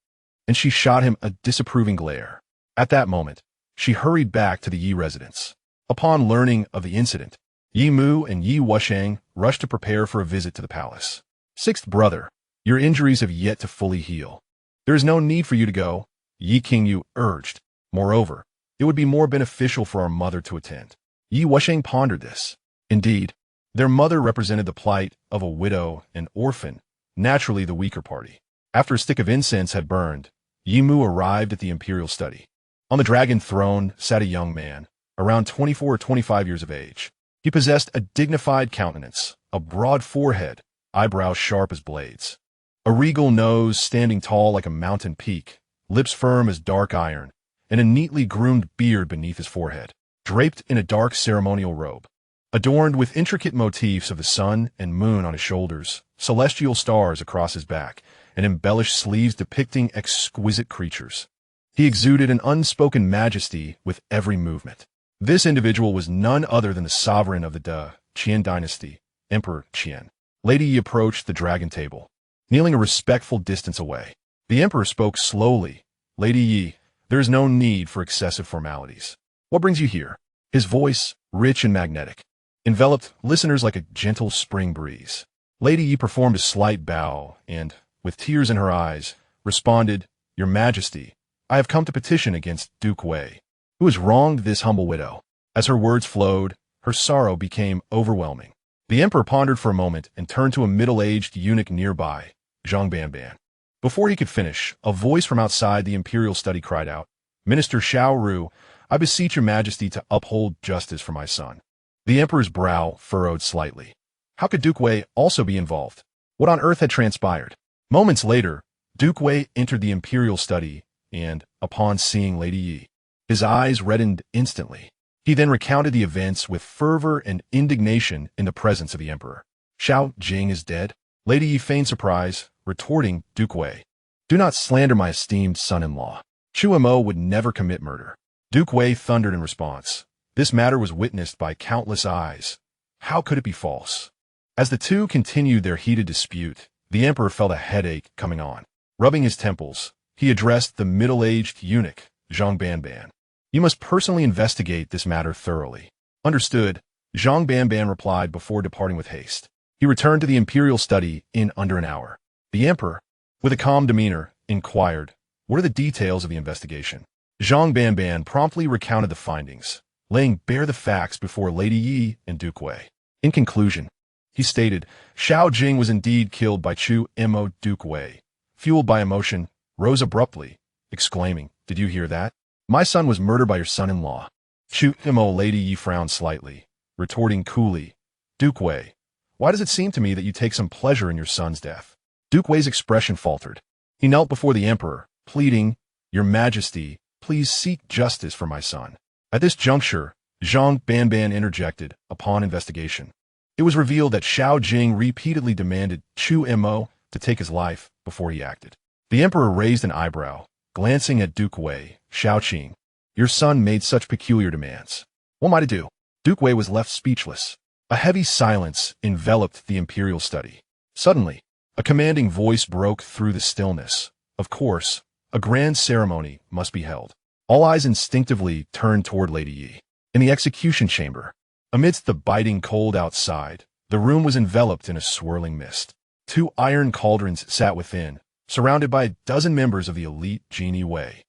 And she shot him a disapproving glare. At that moment, she hurried back to the Yi residence. Upon learning of the incident, Yi Mu and Yi Wusheng rushed to prepare for a visit to the palace. Sixth brother, your injuries have yet to fully heal. There is no need for you to go, Yi Qingyu urged. Moreover, it would be more beneficial for our mother to attend. Yi Wusheng pondered this. Indeed, their mother represented the plight of a widow and orphan, naturally the weaker party. After a stick of incense had burned, Yi Mu arrived at the imperial study. On the dragon throne sat a young man, around 24 or 25 years of age. He possessed a dignified countenance, a broad forehead, eyebrows sharp as blades, a regal nose standing tall like a mountain peak, lips firm as dark iron, and a neatly groomed beard beneath his forehead, draped in a dark ceremonial robe. Adorned with intricate motifs of the sun and moon on his shoulders, celestial stars across his back, and embellished sleeves depicting exquisite creatures. He exuded an unspoken majesty with every movement. This individual was none other than the sovereign of the Qian dynasty, Emperor Qian. Lady Yi approached the dragon table, kneeling a respectful distance away. The emperor spoke slowly. Lady Yi, there is no need for excessive formalities. What brings you here? His voice, rich and magnetic, enveloped listeners like a gentle spring breeze. Lady Yi performed a slight bow and, with tears in her eyes, responded, Your Majesty, I have come to petition against Duke Wei, who has wronged this humble widow. As her words flowed, her sorrow became overwhelming. The emperor pondered for a moment and turned to a middle-aged eunuch nearby, Zhang Banban. Before he could finish, a voice from outside the imperial study cried out, Minister Xiao Ru, I beseech your majesty to uphold justice for my son. The emperor's brow furrowed slightly. How could Duke Wei also be involved? What on earth had transpired? Moments later, Duke Wei entered the imperial study and, upon seeing Lady Yi, his eyes reddened instantly. He then recounted the events with fervor and indignation in the presence of the emperor. Xiao Jing is dead? Lady Yi feigned surprise, retorting Duke Wei. Do not slander my esteemed son-in-law. Chu Mo would never commit murder. Duke Wei thundered in response. This matter was witnessed by countless eyes. How could it be false? As the two continued their heated dispute, the emperor felt a headache coming on. Rubbing his temples, he addressed the middle-aged eunuch, Zhang Banban. You must personally investigate this matter thoroughly. Understood, Zhang Banban replied before departing with haste. He returned to the imperial study in under an hour. The emperor, with a calm demeanor, inquired, What are the details of the investigation? Zhang Banban promptly recounted the findings, laying bare the facts before Lady Yi and Duke Wei. In conclusion, he stated, Xiao Jing was indeed killed by Chu Mo. Duke Wei, fueled by emotion, rose abruptly, exclaiming, Did you hear that? My son was murdered by your son-in-law. Chu Mo. Lady Yi frowned slightly, retorting coolly, "Duke Wei, why does it seem to me that you take some pleasure in your son's death?" Duke Wei's expression faltered. He knelt before the emperor, pleading, "Your Majesty, please seek justice for my son." At this juncture, Zhang Banban interjected. Upon investigation, it was revealed that Xiao Jing repeatedly demanded Chu Mo to take his life before he acted. The emperor raised an eyebrow, glancing at Duke Wei. "Xiao Qing, your son made such peculiar demands. What am I to do?" Duke Wei was left speechless. A heavy silence enveloped the imperial study. Suddenly, a commanding voice broke through the stillness. "Of course, a grand ceremony must be held." All eyes instinctively turned toward Lady Yi. In the execution chamber, amidst the biting cold outside, the room was enveloped in a swirling mist. 2 iron cauldrons sat within, surrounded by a dozen members of the elite Genie Wei,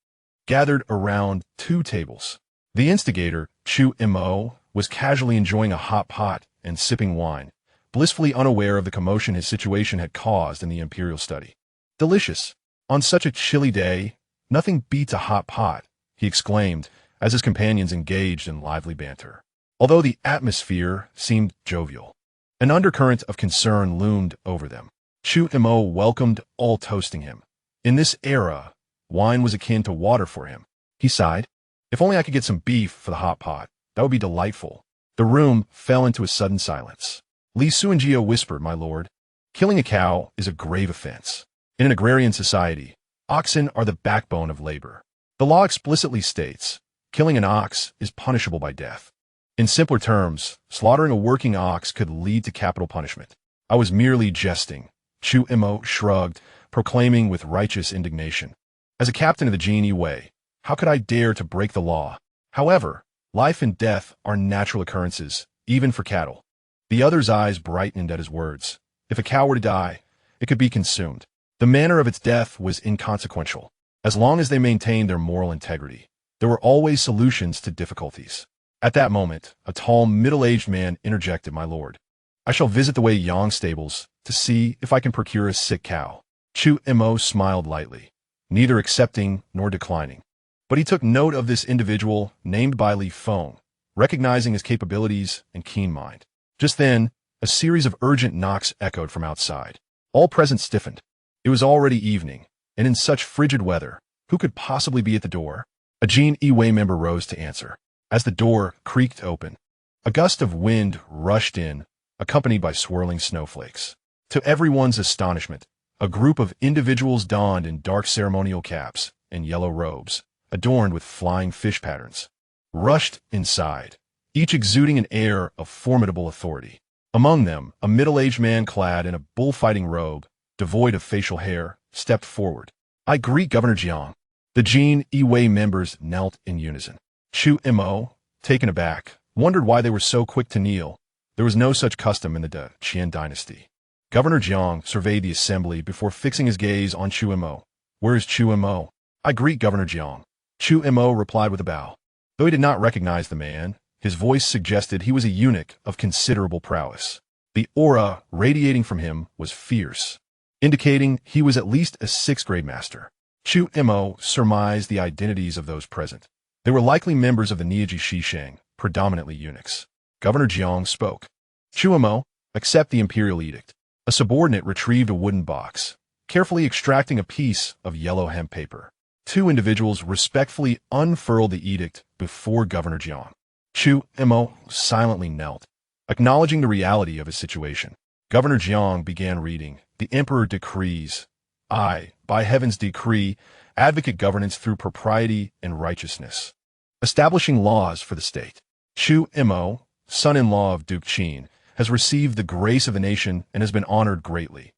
gathered around 2 tables. The instigator, Chu Mo, was casually enjoying a hot pot and sipping wine, blissfully unaware of the commotion his situation had caused in the imperial study. "Delicious. On such a chilly day, nothing beats a hot pot," he exclaimed as his companions engaged in lively banter. Although the atmosphere seemed jovial, an undercurrent of concern loomed over them. Chu Mo welcomed all toasting him. In this era, wine was akin to water for him. He sighed. "If only I could get some beef for the hot pot, that would be delightful." The room fell into a sudden silence. Li Suanjia whispered, "My lord, killing a cow is a grave offense. In an agrarian society, oxen are the backbone of labor. The law explicitly states, killing an ox is punishable by death. In simpler terms, slaughtering a working ox could lead to capital punishment." "I was merely jesting," Chu Mo shrugged, proclaiming with righteous indignation. "As a captain of the Genie Wei, how could I dare to break the law? However, life and death are natural occurrences, even for cattle." The other's eyes brightened at his words. If a cow were to die, it could be consumed. The manner of its death was inconsequential. As long as they maintained their moral integrity, there were always solutions to difficulties. At that moment, a tall, middle-aged man interjected, "My lord, I shall visit the Wei Yang stables to see if I can procure a sick cow." Chu Mo smiled lightly, neither accepting nor declining. But he took note of this individual named by Li Feng, recognizing his capabilities and keen mind. Just then, a series of urgent knocks echoed from outside. All present stiffened. It was already evening, and in such frigid weather, who could possibly be at the door? A Genie Wei member rose to answer. As the door creaked open, a gust of wind rushed in, accompanied by swirling snowflakes. To everyone's astonishment, a group of individuals donned in dark ceremonial caps and yellow robes, adorned with flying fish patterns, rushed inside, each exuding an air of formidable authority. Among them, a middle-aged man clad in a bullfighting robe, devoid of facial hair, stepped forward. "I greet Governor Jiang." The Genie Wei members knelt in unison. Chu Mo, taken aback, wondered why they were so quick to kneel. There was no such custom in the Qian dynasty. Governor Jiang surveyed the assembly before fixing his gaze on Chu Mo. "Where is Chu Mo?" "I greet Governor Jiang." Chu Mo replied with a bow. Though he did not recognize the man, his voice suggested he was a eunuch of considerable prowess. The aura radiating from him was fierce, indicating he was at least a 6th-grade master. Chu Mo surmised the identities of those present. They were likely members of the Niaji Shishang, predominantly eunuchs. Governor Jiang spoke. "Chu Mo, accept the imperial edict." A subordinate retrieved a wooden box, carefully extracting a piece of yellow hemp paper. 2 individuals respectfully unfurled the edict before Governor Jiang. Chu Mo silently knelt, acknowledging the reality of his situation. Governor Jiang began reading. "The emperor decrees. I, by heaven's decree, advocate governance through propriety and righteousness, establishing laws for the state. Chu Mo, son-in-law of Duke Qin, has received the grace of the nation and has been honored greatly.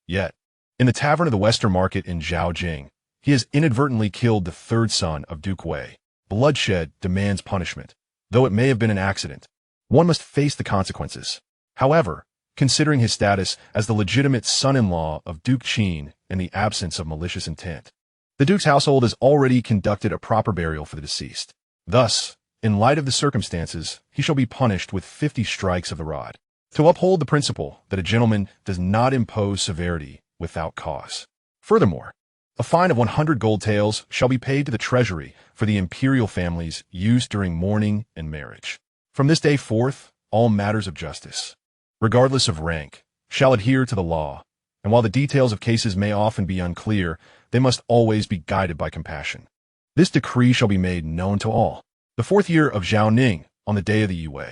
Yet, in the tavern of the Western Market in Zhaojing, he has inadvertently killed the 3rd son of Duke Wei. Bloodshed demands punishment, though it may have been an accident. One must face the consequences. However, considering his status as the legitimate son-in-law of Duke Qin in the absence of malicious intent, the Duke's household has already conducted a proper burial for the deceased. Thus, in light of the circumstances, he shall be punished with 50 strikes of the rod, to uphold the principle that a gentleman does not impose severity without cause. Furthermore, a fine of 100 gold taels shall be paid to the treasury for the imperial families used during mourning and marriage. From this day forth, all matters of justice, regardless of rank, shall adhere to the law, and while the details of cases may often be unclear, they must always be guided by compassion. This decree shall be made known to all. The 4th year of Zhao Ning, on the day of the Yue.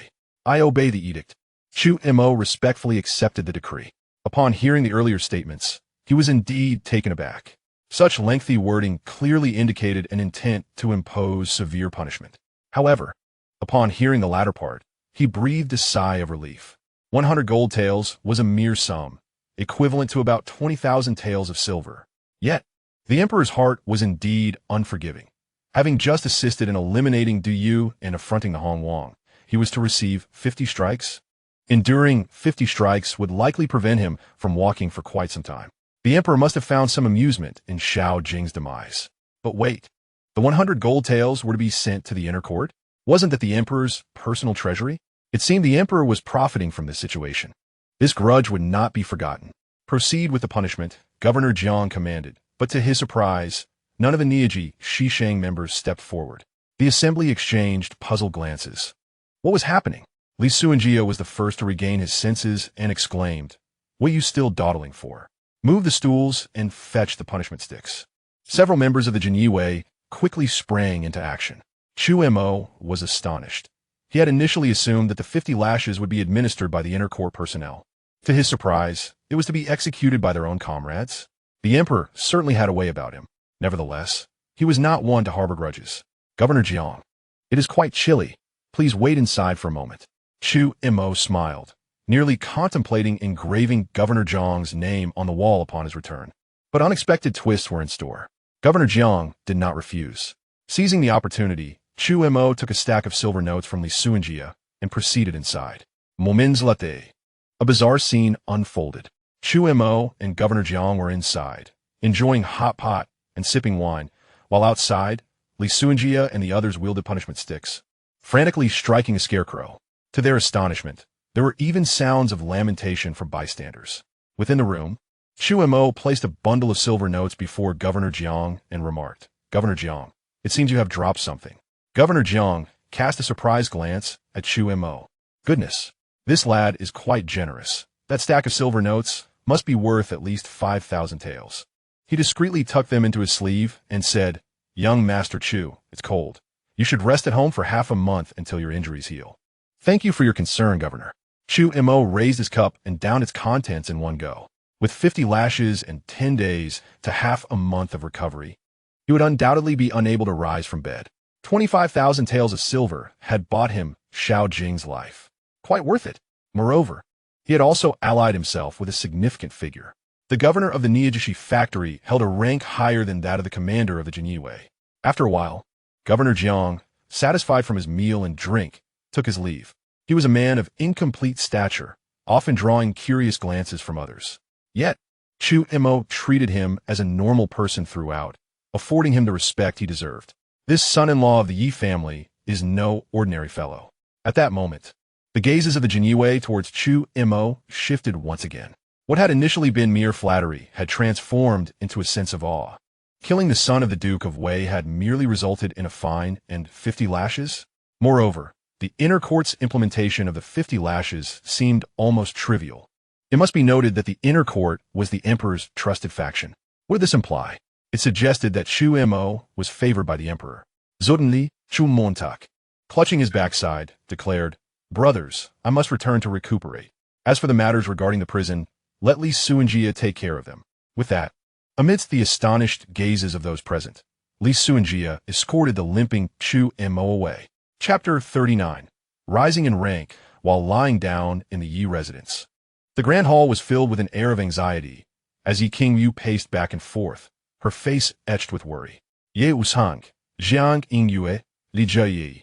I obey the edict. Chu Mo respectfully accepted the decree. Upon hearing the earlier statements, he was indeed taken aback. Such lengthy wording clearly indicated an intent to impose severe punishment. However, upon hearing the latter part, he breathed a sigh of relief. 100 gold taels was a mere sum, equivalent to about 20,000 taels of silver. Yet, the emperor's heart was indeed unforgiving. Having just assisted in eliminating Du Yu and affronting the Hong Wang, he was to receive 50 strikes? Enduring 50 strikes would likely prevent him from walking for quite some time. The emperor must have found some amusement in Xiao Jing's demise. But wait, the 100 gold taels were to be sent to the inner court? Wasn't that the emperor's personal treasury? It seemed the emperor was profiting from this situation. This grudge would not be forgotten. Proceed with the punishment, Governor Jiang commanded, but to his surprise, none of the Niaji Shishang members stepped forward. The assembly exchanged puzzled glances. What was happening? Li Suanjia was the first to regain his senses and exclaimed, "What are you still dawdling for? Move the stools and fetch the punishment sticks." Several members of the Jinyue quickly sprang into action. Chu Mo was astonished. He had initially assumed that the 50 lashes would be administered by the inner court personnel. To his surprise, it was to be executed by their own comrades. The emperor certainly had a way about him. Nevertheless, he was not one to harbor grudges. "Governor Jiang, it is quite chilly. Please wait inside for a moment." Chu Mo smiled, nearly contemplating engraving Governor Jiang's name on the wall upon his return. But unexpected twists were in store. Governor Jiang did not refuse. Seizing the opportunity, Chu Mo took a stack of silver notes from Li Suanjia and proceeded inside. Moments later, a bizarre scene unfolded. Chu Mo and Governor Jiang were inside, enjoying hot pot and sipping wine, while outside, Li Suanjia and the others wielded punishment sticks, frantically striking a scarecrow. To their astonishment, there were even sounds of lamentation from bystanders. Within the room, Chu Mo placed a bundle of silver notes before Governor Jiang and remarked, "Governor Jiang, it seems you have dropped something." Governor Jiang cast a surprised glance at Chu Mo. "Goodness, this lad is quite generous. That stack of silver notes must be worth at least 5,000 taels." He discreetly tucked them into his sleeve and said, "Young Master Chu, it's cold. You should rest at home for half a month until your injuries heal." "Thank you for your concern, Governor." Chu Mo raised his cup and downed its contents in one go. With 50 lashes and 10 days to half a month of recovery, he would undoubtedly be unable to rise from bed. 25,000 taels of silver had bought him Xiao Jing's life. Quite worth it. Moreover, he had also allied himself with a significant figure. The governor of the Niajishi factory held a rank higher than that of the commander of the Jinyue. After a while, Governor Jiang, satisfied from his meal and drink, took his leave. He was a man of incomplete stature, often drawing curious glances from others. Yet, Chu Mo treated him as a normal person throughout, affording him the respect he deserved. This son-in-law of the Yi family is no ordinary fellow. At that moment, the gazes of the Jinyue towards Chu Mo shifted once again. What had initially been mere flattery had transformed into a sense of awe. Killing the son of the Duke of Wei had merely resulted in a fine and 50 lashes. Moreover, the inner court's implementation of the 50 lashes seemed almost trivial. It must be noted that the inner court was the emperor's trusted faction. What did this imply? It suggested that Chu Mo was favored by the emperor. Suddenly, Chu Montak, clutching his backside, declared, "Brothers, I must return to recuperate. As for the matters regarding the prison, let Li Suanjia take care of them." With that, amidst the astonished gazes of those present, Li Suanjia escorted the limping Chu Mo away. Chapter 39. Rising in rank while lying down in the Yi residence. The grand hall was filled with an air of anxiety as Yi Qingyu paced back and forth, her face etched with worry. Ye Wusang, Jiang Yingyue, Li Zheyi,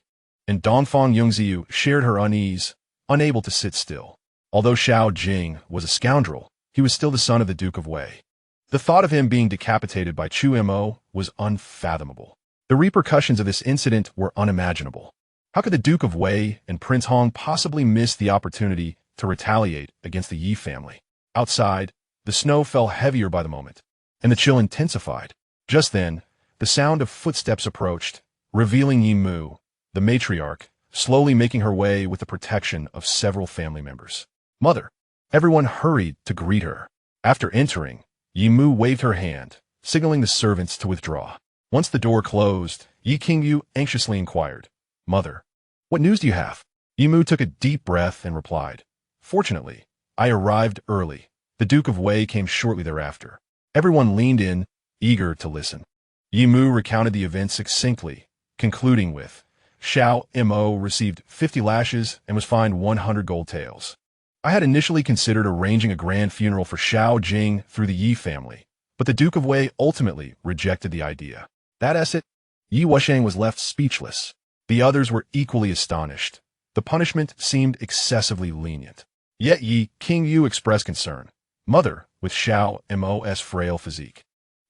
and Dongfang Yongziyu shared her unease, unable to sit still. Although Xiao Jing was a scoundrel, he was still the son of the Duke of Wei. The thought of him being decapitated by Chu Mo was unfathomable. The repercussions of this incident were unimaginable. How could the Duke of Wei and Prince Hong possibly miss the opportunity to retaliate against the Yi family? Outside, the snow fell heavier by the moment, and the chill intensified. Just then, the sound of footsteps approached, revealing Yi Mu, the matriarch, slowly making her way with the protection of several family members. Mother! Everyone hurried to greet her. After entering, Yi Mu waved her hand, signaling the servants to withdraw. Once the door closed, Yi Qingyu anxiously inquired, Mother, what news do you have? Yi Mu took a deep breath and replied, Fortunately, I arrived early. The Duke of Wei came shortly thereafter. Everyone leaned in, eager to listen. Yi Mu recounted the events succinctly, concluding with, Xiao Mo received 50 lashes and was fined 100 gold taels. I had initially considered arranging a grand funeral for Xiao Jing through the Yi family, but the Duke of Wei ultimately rejected the idea. That it, Yi Wusheng was left speechless. The others were equally astonished. The punishment seemed excessively lenient. Yet Yi Qingyu expressed concern. Mother, with Xiao Mo's frail physique.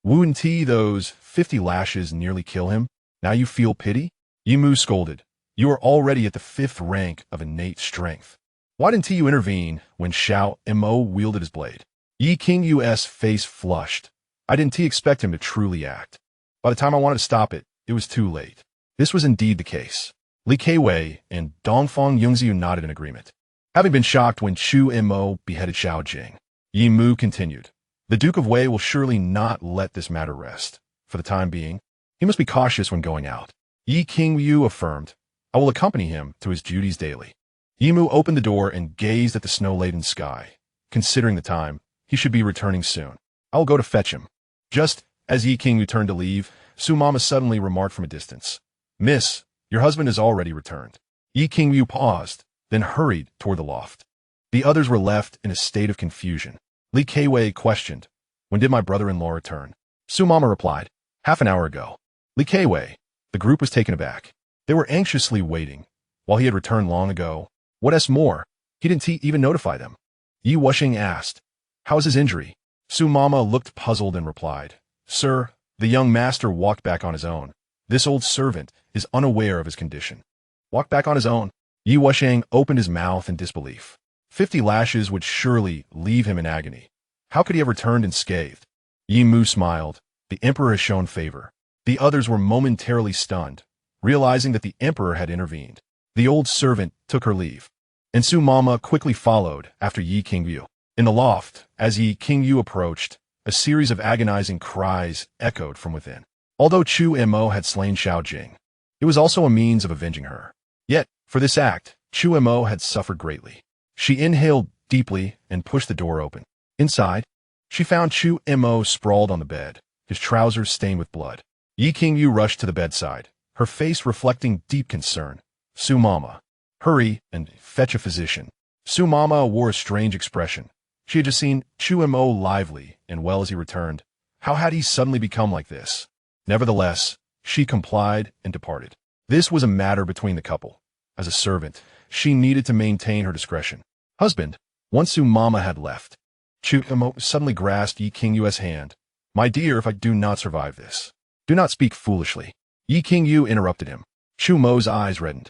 Wouldn't those 50 lashes nearly kill him? Now you feel pity? Yi Mu scolded. You are already at the 5th rank of innate strength. Why didn't you intervene when Xiao Mo wielded his blade? Yi Qingyu's face flushed. I didn't expect him to truly act. By the time I wanted to stop it, it was too late. This was indeed the case. Li Keiwei and Dongfang Yongziu nodded in agreement. Having been shocked when Chu Mo beheaded Xiao Jing, Yi Mu continued, The Duke of Wei will surely not let this matter rest. For the time being, he must be cautious when going out. Yi Qingyu affirmed, I will accompany him to his duties daily. Yi Mu opened the door and gazed at the snow-laden sky. Considering the time, he should be returning soon. I will go to fetch him. Just as Yi Qingyu turned to leave, Su Mama suddenly remarked from a distance, Miss, your husband has already returned. Yi Qingyu paused, then hurried toward the loft. The others were left in a state of confusion. Li Keiwei questioned, When did my brother-in-law return? Su Mama replied, Half an hour ago. Li Keiwei. The group was taken aback. They were anxiously waiting. While he had returned long ago, what more? He didn't even notify them. Yi Wusheng asked, How is his injury? Su Mama looked puzzled and replied, Sir, the young master walked back on his own. This old servant is unaware of his condition. Walked back on his own? Yi Wusheng opened his mouth in disbelief. 50 lashes would surely leave him in agony. How could he have returned unscathed? Yi Mu smiled. The emperor has shown favor. The others were momentarily stunned, realizing that the emperor had intervened. The old servant took her leave, and Su Mama quickly followed after Yi Qingyu. In the loft, as Yi Qingyu approached, a series of agonizing cries echoed from within. Although Chu Mo had slain Xiao Jing, it was also a means of avenging her. Yet, for this act, Chu Mo had suffered greatly. She inhaled deeply and pushed the door open. Inside, she found Chu Mo sprawled on the bed, his trousers stained with blood. Yi Qingyu rushed to the bedside, her face reflecting deep concern. Su Mama, hurry and fetch a physician. Su Mama wore a strange expression. She had just seen Chu Mo lively and well as he returned. How had he suddenly become like this? Nevertheless, she complied and departed. This was a matter between the couple. As a servant, she needed to maintain her discretion. Husband, once Su Mama had left, Chu Mo suddenly grasped Yi Qingyu's hand. My dear, if I do not survive this, do not speak foolishly. Yi Qingyu interrupted him. Chu Mo's eyes reddened.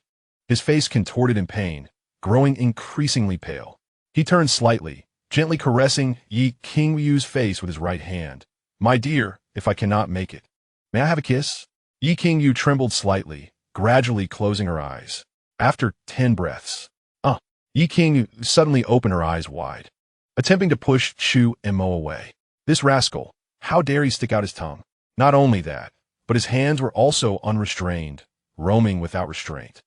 His face contorted in pain, growing increasingly pale. He turned slightly, gently caressing Yi Qingyu's face with his right hand. My dear, if I cannot make it, may I have a kiss? Yi Qingyu trembled slightly, gradually closing her eyes. After 10 breaths, Yi Qingyu suddenly opened her eyes wide, attempting to push Chu Mo away. This rascal, how dare he stick out his tongue? Not only that, but his hands were also unrestrained, roaming without restraint.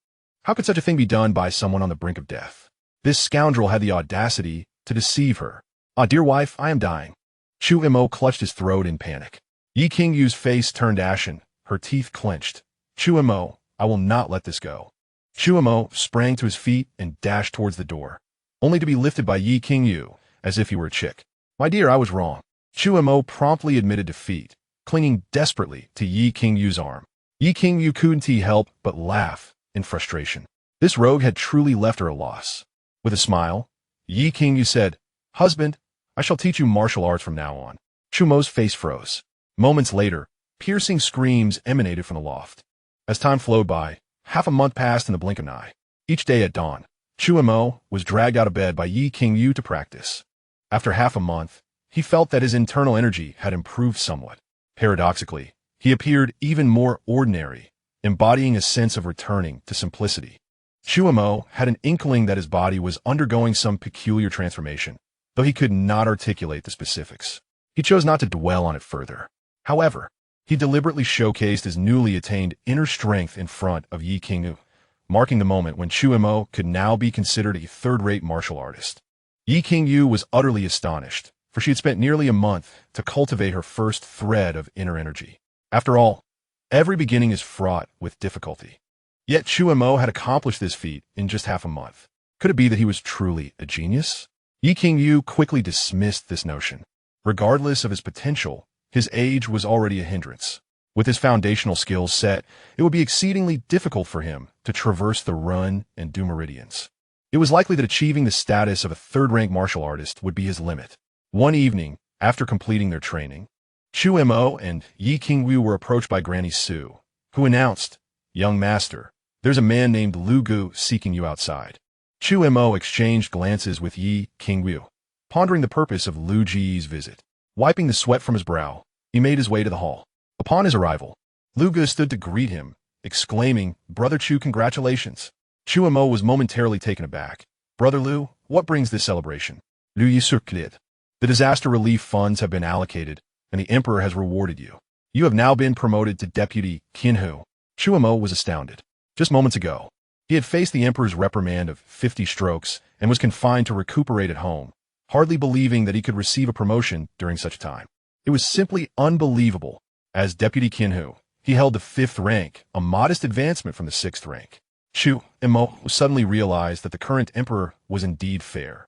How could such a thing be done by someone on the brink of death? This scoundrel had the audacity to deceive her. Dear wife, I am dying. Chu Mo clutched his throat in panic. Yi Qingyu's face turned ashen, her teeth clenched. Chu Mo, I will not let this go. Chu Mo sprang to his feet and dashed towards the door, only to be lifted by Yi Qingyu, as if he were a chick. My dear, I was wrong. Chu Mo promptly admitted defeat, clinging desperately to Yi Qingyu's arm. Yi Qingyu couldn't help but laugh in frustration. This rogue had truly left her a loss. With a smile, Yi Qingyu said, Husband, I shall teach you martial arts from now on. Chu Mo's face froze. Moments later, piercing screams emanated from the loft. As time flowed by, half a month passed in the blink of an eye. Each day at dawn, Chu Mo was dragged out of bed by Yi Qingyu to practice. After half a month, he felt that his internal energy had improved somewhat. Paradoxically, he appeared even more ordinary, embodying a sense of returning to simplicity. Chu Mo had an inkling that his body was undergoing some peculiar transformation, though he could not articulate the specifics. He chose not to dwell on it further. However, he deliberately showcased his newly attained inner strength in front of Yi Qingyu, marking the moment when Chu Mo could now be considered a third-rate martial artist. Yi Qingyu was utterly astonished, for she had spent nearly a month to cultivate her first thread of inner energy. After all, every beginning is fraught with difficulty. Yet Chu Mo had accomplished this feat in just half a month. Could it be that he was truly a genius? Yi Qingyu quickly dismissed this notion. Regardless of his potential, his age was already a hindrance. With his foundational skills set, it would be exceedingly difficult for him to traverse the Run and Du Meridians. It was likely that achieving the status of a third-rank martial artist would be his limit. One evening, after completing their training, Chu Mo and Yi Qingyu were approached by Granny Su, who announced, "Young master, there's a man named Lu Gu seeking you outside." Chu Mo exchanged glances with Yi Qingyu, pondering the purpose of Lu Ji's visit. Wiping the sweat from his brow, he made his way to the hall. Upon his arrival, Lu Gu stood to greet him, exclaiming, "Brother Chu, congratulations." Chu Mo was momentarily taken aback. "Brother Lu, what brings this celebration?" Lu Yi circled. "The disaster relief funds have been allocated, and the emperor has rewarded you. You have now been promoted to deputy Qinhu." Chu Mo was astounded. Just moments ago, he had faced the emperor's reprimand of 50 strokes and was confined to recuperate at home, hardly believing that he could receive a promotion during such a time. It was simply unbelievable. As deputy Qinhu, he held the 5th rank, a modest advancement from the 6th rank. Chu Mo suddenly realized that the current emperor was indeed fair,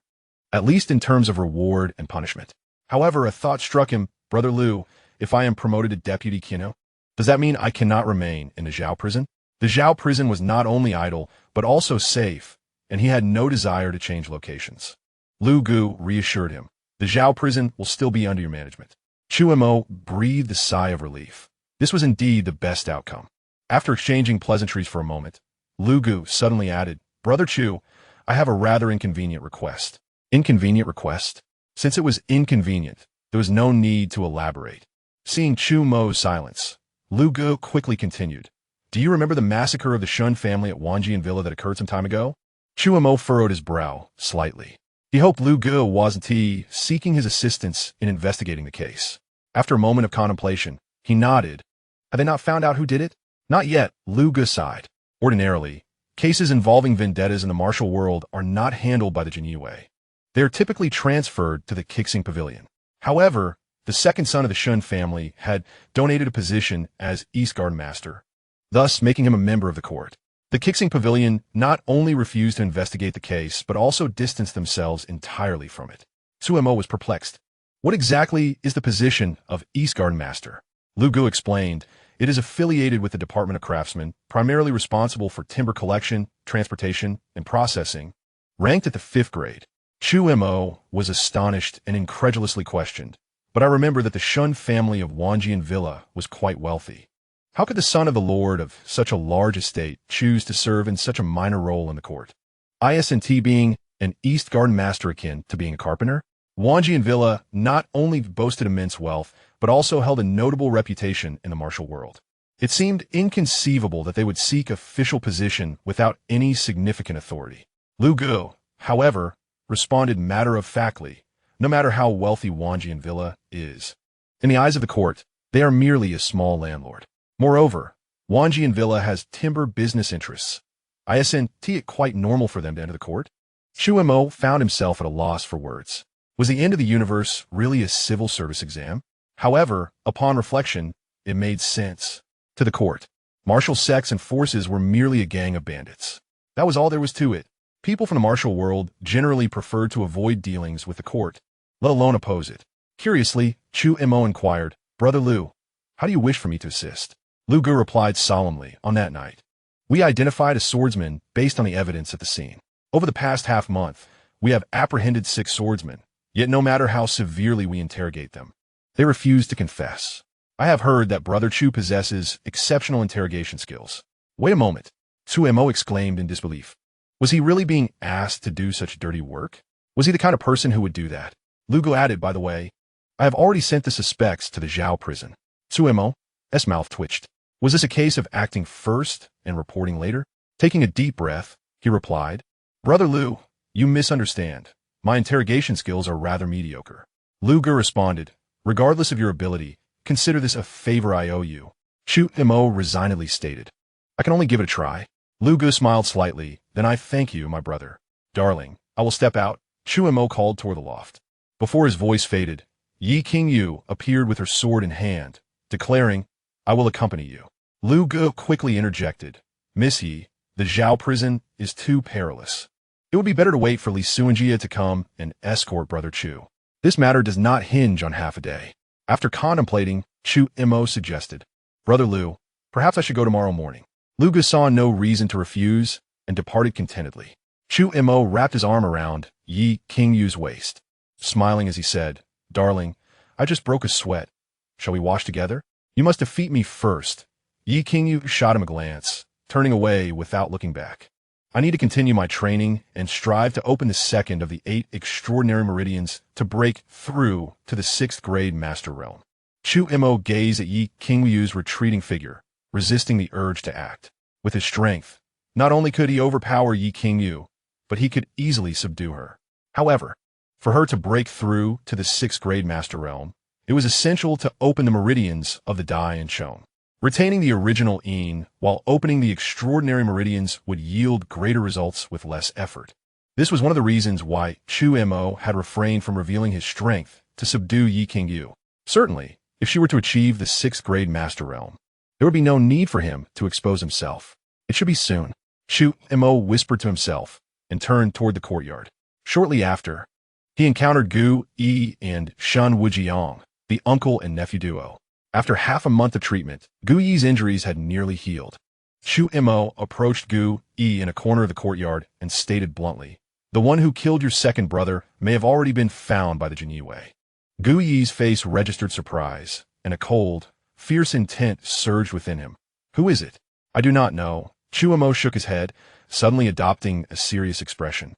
at least in terms of reward and punishment. However, a thought struck him. "Brother Lu, if I am promoted to deputy Qinhu, does that mean I cannot remain in the Zhao prison?" The Zhao prison was not only idle, but also safe, and he had no desire to change locations. Lu Gu reassured him, "The Zhao prison will still be under your management." Chu Mo breathed a sigh of relief. This was indeed the best outcome. After exchanging pleasantries for a moment, Lu Gu suddenly added, "Brother Chu, I have a rather inconvenient request." Inconvenient request? Since it was inconvenient, there was no need to elaborate. Seeing Chu Mo's silence, Lu Gu quickly continued, "Do you remember the massacre of the Shun family at Wanjian Villa that occurred some time ago?" Chu Mo furrowed his brow slightly. He hoped Lu Gu wasn't seeking his assistance in investigating the case. After a moment of contemplation, he nodded. "Have they not found out who did it?" "Not yet," Lu Gu sighed. Ordinarily, cases involving vendettas in the martial world are not handled by the Jinyue. They are typically transferred to the Kixing Pavilion. However, the second son of the Shun family had donated a position as East Guard Master, thus making him a member of the court. The Kixing Pavilion not only refused to investigate the case, but also distanced themselves entirely from it. Chu Mo was perplexed. "What exactly is the position of East Guard Master?" Lu Gu explained, "It is affiliated with the Department of Craftsmen, primarily responsible for timber collection, transportation, and processing, ranked at the 5th grade. Chu Mo was astonished and incredulously questioned, "But I remember that the Shun family of Wanjian Villa was quite wealthy. How could the son of the lord of such a large estate choose to serve in such a minor role in the court? Isn't being an East Guard Master akin to being a carpenter?" Wanjian Villa not only boasted immense wealth, but also held a notable reputation in the martial world. It seemed inconceivable that they would seek official position without any significant authority. Lu Gu, however, responded matter-of-factly, "No matter how wealthy Wanjian Villa is, in the eyes of the court, they are merely a small landlord. Moreover, Wanjian Villa has timber business interests. Isn't it quite normal for them to enter the court?" Chu Mo found himself at a loss for words. Was the end of the universe really a civil service exam? However, upon reflection, it made sense. To the court, martial sects and forces were merely a gang of bandits. That was all there was to it. People from the martial world generally preferred to avoid dealings with the court, let alone oppose it. Curiously, Chu Mo inquired, "Brother Lu, how do you wish for me to assist?" Lu Gu replied solemnly, "On that night, we identified a swordsman based on the evidence at the scene. Over the past half-month, we have apprehended 6 swordsmen, yet no matter how severely we interrogate them, they refuse to confess. I have heard that Brother Chu possesses exceptional interrogation skills." "Wait a moment," Chu Mo exclaimed in disbelief. Was he really being asked to do such dirty work? Was he the kind of person who would do that? Lu Gu added, "By the way, I have already sent the suspects to the Zhao prison." Chu Mo's mouth twitched. Was this a case of acting first and reporting later? Taking a deep breath, he replied. Brother Lu, you misunderstand. My interrogation skills are rather mediocre. Lu Ge responded, regardless of your ability, consider this a favor I owe you. Chu Mo resignedly stated. I can only give it a try. Lu Ge smiled slightly. Then I thank you, my brother. Darling, I will step out. Chu Mo called toward the loft. Before his voice faded, Yi Qingyu appeared with her sword in hand, declaring, I will accompany you. Lu Ge quickly interjected, Miss Yi, the Zhao prison is too perilous. It would be better to wait for Li Suanjia to come and escort Brother Chu. This matter does not hinge on half a day. After contemplating, Chu Mo suggested, Brother Lu, perhaps I should go tomorrow morning. Lu Ge saw no reason to refuse and departed contentedly. Chu Mo wrapped his arm around Yi Qingyu's waist, smiling as he said, Darling, I just broke a sweat. Shall we wash together? You must defeat me first. Yi Qingyu shot him a glance, turning away without looking back. I need to continue my training and strive to open the second of the 8 extraordinary meridians to break through to the 6th grade master realm. Chu Mo gazed at Yi Qingyu's retreating figure, resisting the urge to act. With his strength, not only could he overpower Yi Qingyu, but he could easily subdue her. However, for her to break through to the 6th grade master realm, it was essential to open the meridians of the Dai and Chong. Retaining the original Yin while opening the extraordinary meridians would yield greater results with less effort. This was one of the reasons why Chu Mo had refrained from revealing his strength to subdue Yi Qingyu. Certainly, if she were to achieve the 6th grade master realm, there would be no need for him to expose himself. It should be soon. Chu Mo whispered to himself and turned toward the courtyard. Shortly after, he encountered Gu Yi and Shan Wujiang, the uncle and nephew duo. After half a month of treatment, Gu Yi's injuries had nearly healed. Chu Mo approached Gu Yi in a corner of the courtyard and stated bluntly, The one who killed your second brother may have already been found by the Jinyiwei. Gu Yi's face registered surprise, and a cold, fierce intent surged within him. Who is it? I do not know. Chu Mo shook his head, suddenly adopting a serious expression.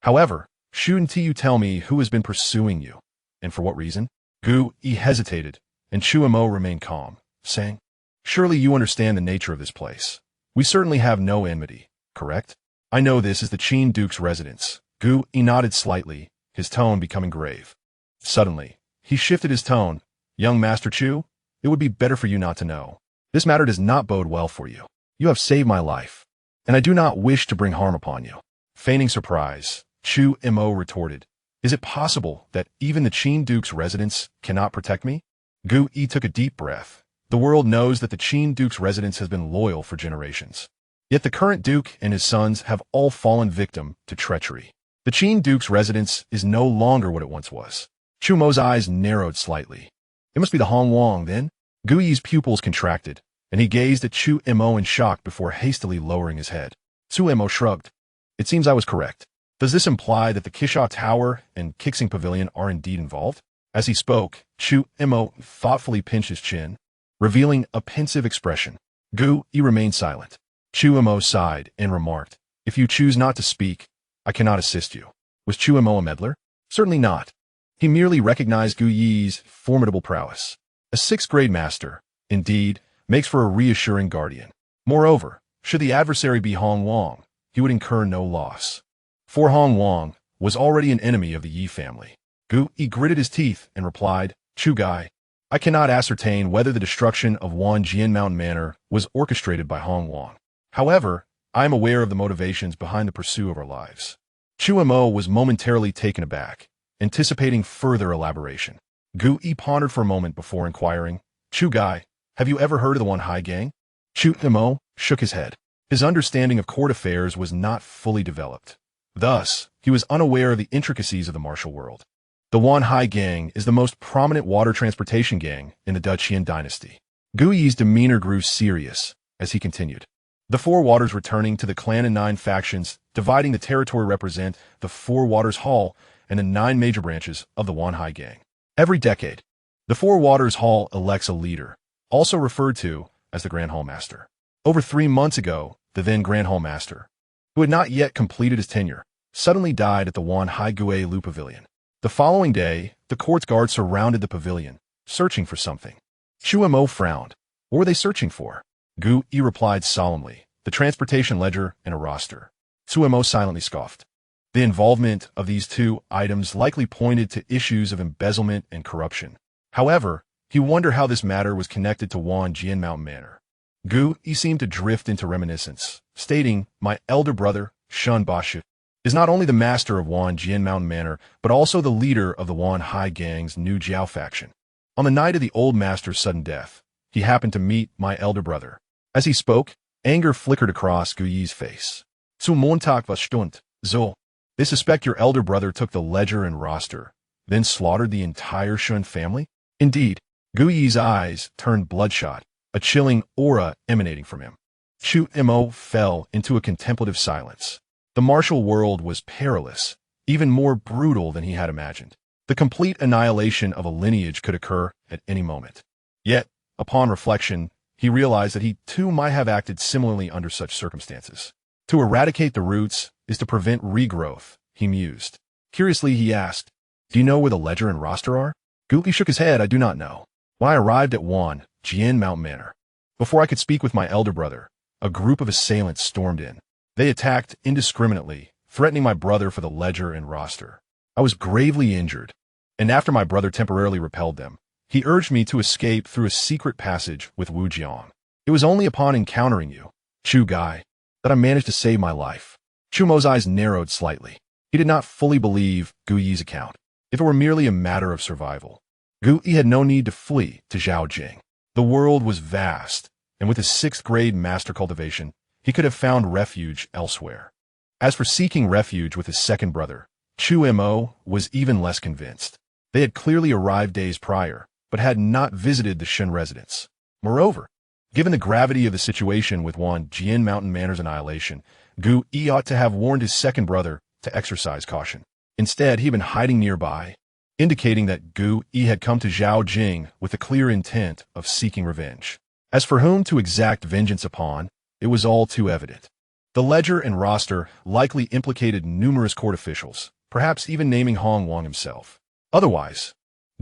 However, shouldn't you tell me who has been pursuing you, and for what reason? Gu Yi hesitated, and Chu Mo remained calm, saying, Surely you understand the nature of this place. We certainly have no enmity, correct? I know this is the Qin Duke's residence. Gu Yi nodded slightly, his tone becoming grave. Suddenly, he shifted his tone. Young Master Chu, it would be better for you not to know. This matter does not bode well for you. You have saved my life, and I do not wish to bring harm upon you. Feigning surprise, Chu Mo retorted, Is it possible that even the Qin Duke's residence cannot protect me? Gu Yi took a deep breath. The world knows that the Qin Duke's residence has been loyal for generations. Yet the current Duke and his sons have all fallen victim to treachery. The Qin Duke's residence is no longer what it once was. Chu Mo's eyes narrowed slightly. It must be the Hong Wang, then? Gu Yi's pupils contracted, and he gazed at Chu Mo in shock before hastily lowering his head. Chu Mo shrugged. It seems I was correct. Does this imply that the Kisha Tower and Kixing Pavilion are indeed involved? As he spoke, Chu Mo thoughtfully pinched his chin, revealing a pensive expression. Gu Yi remained silent. Chu Mo sighed and remarked, If you choose not to speak, I cannot assist you. Was Chu Mo a meddler? Certainly not. He merely recognized Gu Yi's formidable prowess. A 6th grade master, indeed, makes for a reassuring guardian. Moreover, should the adversary be Hong Wang, he would incur no loss. For Hong Wang was already an enemy of the Yi family. Gu Yi gritted his teeth and replied, Chu Gai, I cannot ascertain whether the destruction of Wanjian Mountain Manor was orchestrated by Hong Wang. However, I am aware of the motivations behind the pursuit of our lives. Chu Mo was momentarily taken aback, anticipating further elaboration. Gu Yi pondered for a moment before inquiring, Chu Gai, have you ever heard of the Wan Hai gang? Chu Mo shook his head. His understanding of court affairs was not fully developed. Thus, he was unaware of the intricacies of the martial world. The Wan Hai gang is the most prominent water transportation gang in the Duqian dynasty. Gu Yi's demeanor grew serious as he continued. The Four Waters returning to the clan and 9 factions dividing the territory represent the Four Waters Hall and the 9 major branches of the Wan Hai gang. Every decade, the Four Waters Hall elects a leader, also referred to as the Grand Hall Master. Over 3 months ago, the then Grand Hall Master, who had not yet completed his tenure, suddenly died at the Wan Hai Gue Lu Pavilion. The following day, the court's guards surrounded the pavilion, searching for something. Chu Mo frowned. What were they searching for? Gu Yi replied solemnly, the transportation ledger and a roster. Chu Mo silently scoffed. The involvement of these two items likely pointed to issues of embezzlement and corruption. However, he wondered how this matter was connected to Wan Jian Mountain Manor. Gu Yi seemed to drift into reminiscence, stating, "My elder brother, Shun Bashu, is not only the master of Wan Jian Mountain Manor, but also the leader of the Wan Hai Gang's New Jiao faction. On the night of the old master's sudden death, he happened to meet my elder brother." As he spoke, anger flickered across Gu Yi's face. "Zu Montag was Stund, so. They suspect your elder brother took the ledger and roster, then slaughtered the entire Shun family?" Indeed, Gu Yi's eyes turned bloodshot, a chilling aura emanating from him. Chu Mo fell into a contemplative silence. The martial world was perilous, even more brutal than he had imagined. The complete annihilation of a lineage could occur at any moment. Yet, upon reflection, he realized that he too might have acted similarly under such circumstances. To eradicate the roots is to prevent regrowth, he mused. Curiously, he asked, "Do you know where the ledger and roster are?" Gu Yi shook his head. "I do not know. When I arrived at Wan Jian Mountain Manor, before I could speak with my elder brother, a group of assailants stormed in. They attacked indiscriminately, threatening my brother for the ledger and roster. I was gravely injured, and after my brother temporarily repelled them, he urged me to escape through a secret passage with Wu Jiang. It was only upon encountering you, Chu Gai, that I managed to save my life." Chu Mo's eyes narrowed slightly. He did not fully believe Gu Yi's account. If it were merely a matter of survival, Gu Yi had no need to flee to Zhaojing. The world was vast, and with his 6th grade master cultivation, he could have found refuge elsewhere. As for seeking refuge with his second brother, Chu Mo was even less convinced. They had clearly arrived days prior, but had not visited the Shun residence. Moreover, given the gravity of the situation with Wan Jian Mountain Manor's annihilation, Gu Yi ought to have warned his second brother to exercise caution. Instead, he had been hiding nearby, indicating that Gu Yi had come to Zhaojing with the clear intent of seeking revenge. As for whom to exact vengeance upon, it was all too evident. The ledger and roster likely implicated numerous court officials, perhaps even naming Hong Wang himself. Otherwise,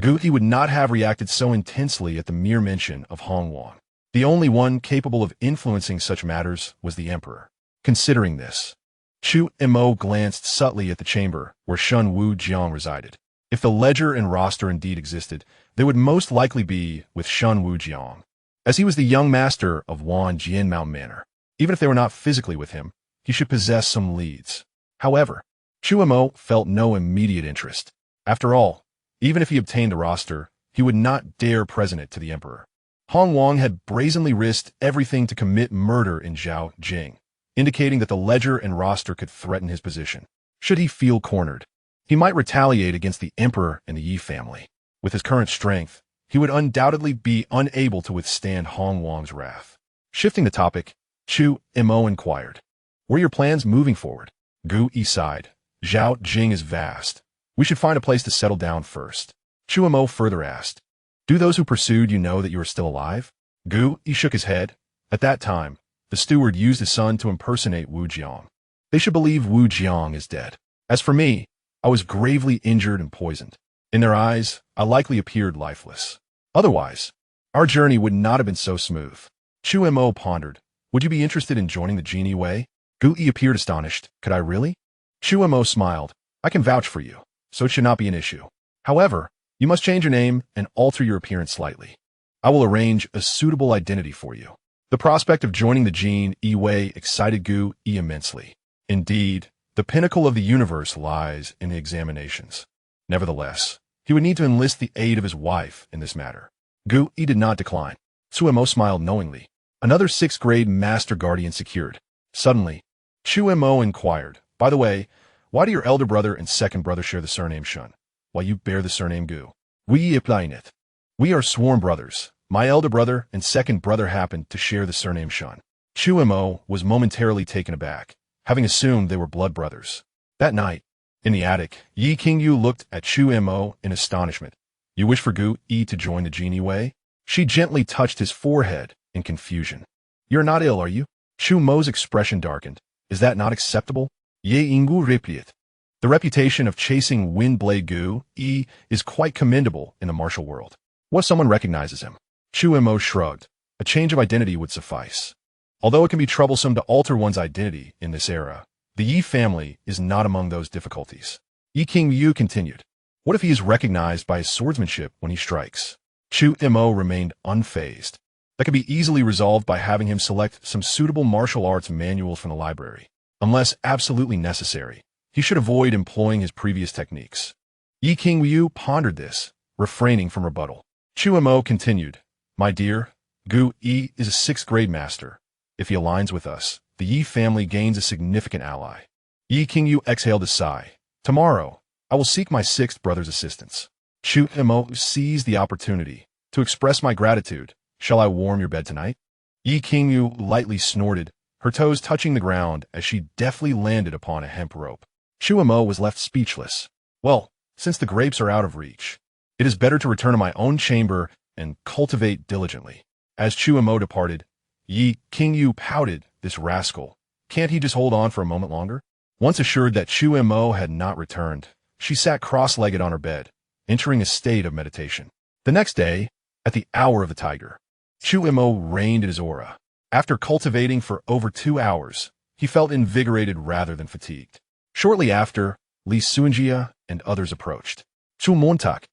Gu Yi would not have reacted so intensely at the mere mention of Hong Wang. The only one capable of influencing such matters was the emperor. Considering this, Chu Mo glanced subtly at the chamber where Shun Wu Jiang resided. If the ledger and roster indeed existed, they would most likely be with Shun Wu Jiang. As he was the young master of Wan Jian Mountain Manor, even if they were not physically with him, he should possess some leads. However, Chu Mo felt no immediate interest. After all, even if he obtained the roster, he would not dare present it to the emperor. Hong Wang had brazenly risked everything to commit murder in Zhaojing, indicating that the ledger and roster could threaten his position. Should he feel cornered, he might retaliate against the emperor and the Yi family. With his current strength, he would undoubtedly be unable to withstand Hong Wang's wrath. Shifting the topic, Chu Mo inquired, "What are your plans moving forward?" Gu Yi sighed. "Zhaojing is vast. We should find a place to settle down first." Chu Mo further asked, "Do those who pursued you know that you are still alive?" Gu Yi shook his head. At that time, the steward used his son to impersonate Wu Jiang. They should believe Wu Jiang is dead. As for me, I was gravely injured and poisoned. In their eyes, I likely appeared lifeless. Otherwise, our journey would not have been so smooth. Chu Mo pondered, "Would you be interested in joining the Genie Way?" Gu Yi appeared astonished. "Could I really?" Chu Mo smiled. "I can vouch for you, so it should not be an issue. However, you must change your name and alter your appearance slightly. I will arrange a suitable identity for you." The prospect of joining the Genie Way excited Gu Yi immensely. Indeed, the pinnacle of the universe lies in the examinations. Nevertheless, he would need to enlist the aid of his wife in this matter. Gu Yi did not decline. Chu Mo smiled knowingly. Another 6th grade master guardian secured. Suddenly, Chu Mo inquired, "By the way, why do your elder brother and second brother share the surname Shun, while you bear the surname Gu?" "We applying it. We are sworn brothers. My elder brother and second brother happened to share the surname Shun." Chu Mo was momentarily taken aback, having assumed they were blood brothers. That night, in the attic, Yi Qingyu looked at Chu Mo in astonishment. "You wish for Gu Yi to join the Genie Way?" She gently touched his forehead in confusion. "You're not ill, are you?" Chu Mo's expression darkened. "Is that not acceptable?" Ye Ingu replied. The reputation of chasing Windblade Gu Yi is quite commendable in the martial world. What if someone recognizes him? Chu Mo shrugged. A change of identity would suffice. Although it can be troublesome to alter one's identity in this era, The Yi family is not among those difficulties. Yi King Yu continued. What if he is recognized by his swordsmanship when he strikes? Chu Mo remained unfazed. That could be easily resolved by having him select some suitable martial arts manuals from the library. Unless absolutely necessary, he should avoid employing his previous techniques. Yi King Yu pondered this, refraining from rebuttal. Chu Mo continued, My dear, Gu Yi is a 6th grade master. If he aligns with us, the Yi family gains a significant ally. Yi King Yu exhaled a sigh. Tomorrow, I will seek my 6th brother's assistance. Chu Mo seized the opportunity to express my gratitude. Shall I warm your bed tonight? Yi King Yu lightly snorted, her toes touching the ground as she deftly landed upon a hemp rope. Chu Mo was left speechless. Well, since the grapes are out of reach, it is better to return to my own chamber and cultivate diligently. As Chu Mo departed, Yi King Yu pouted, this rascal. Can't he just hold on for a moment longer? Once assured that Chu Mo had not returned, she sat cross-legged on her bed, entering a state of meditation. The next day, at the hour of the tiger, Chu Mo reigned in his aura. After cultivating for over 2 hours, he felt invigorated rather than fatigued. Shortly after, Li Sunjia and others approached. Chu Montak,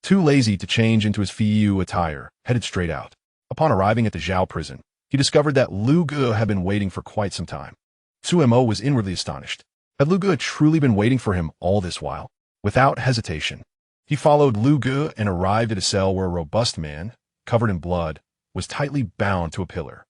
too lazy to change into his Fiyu attire, headed straight out. Upon arriving at the Zhao prison, he discovered that Lu Ge had been waiting for quite some time. Chu Mo was inwardly astonished. Had Lu Ge truly been waiting for him all this while? Without hesitation, he followed Lu Ge and arrived at a cell where a robust man, covered in blood, was tightly bound to a pillar.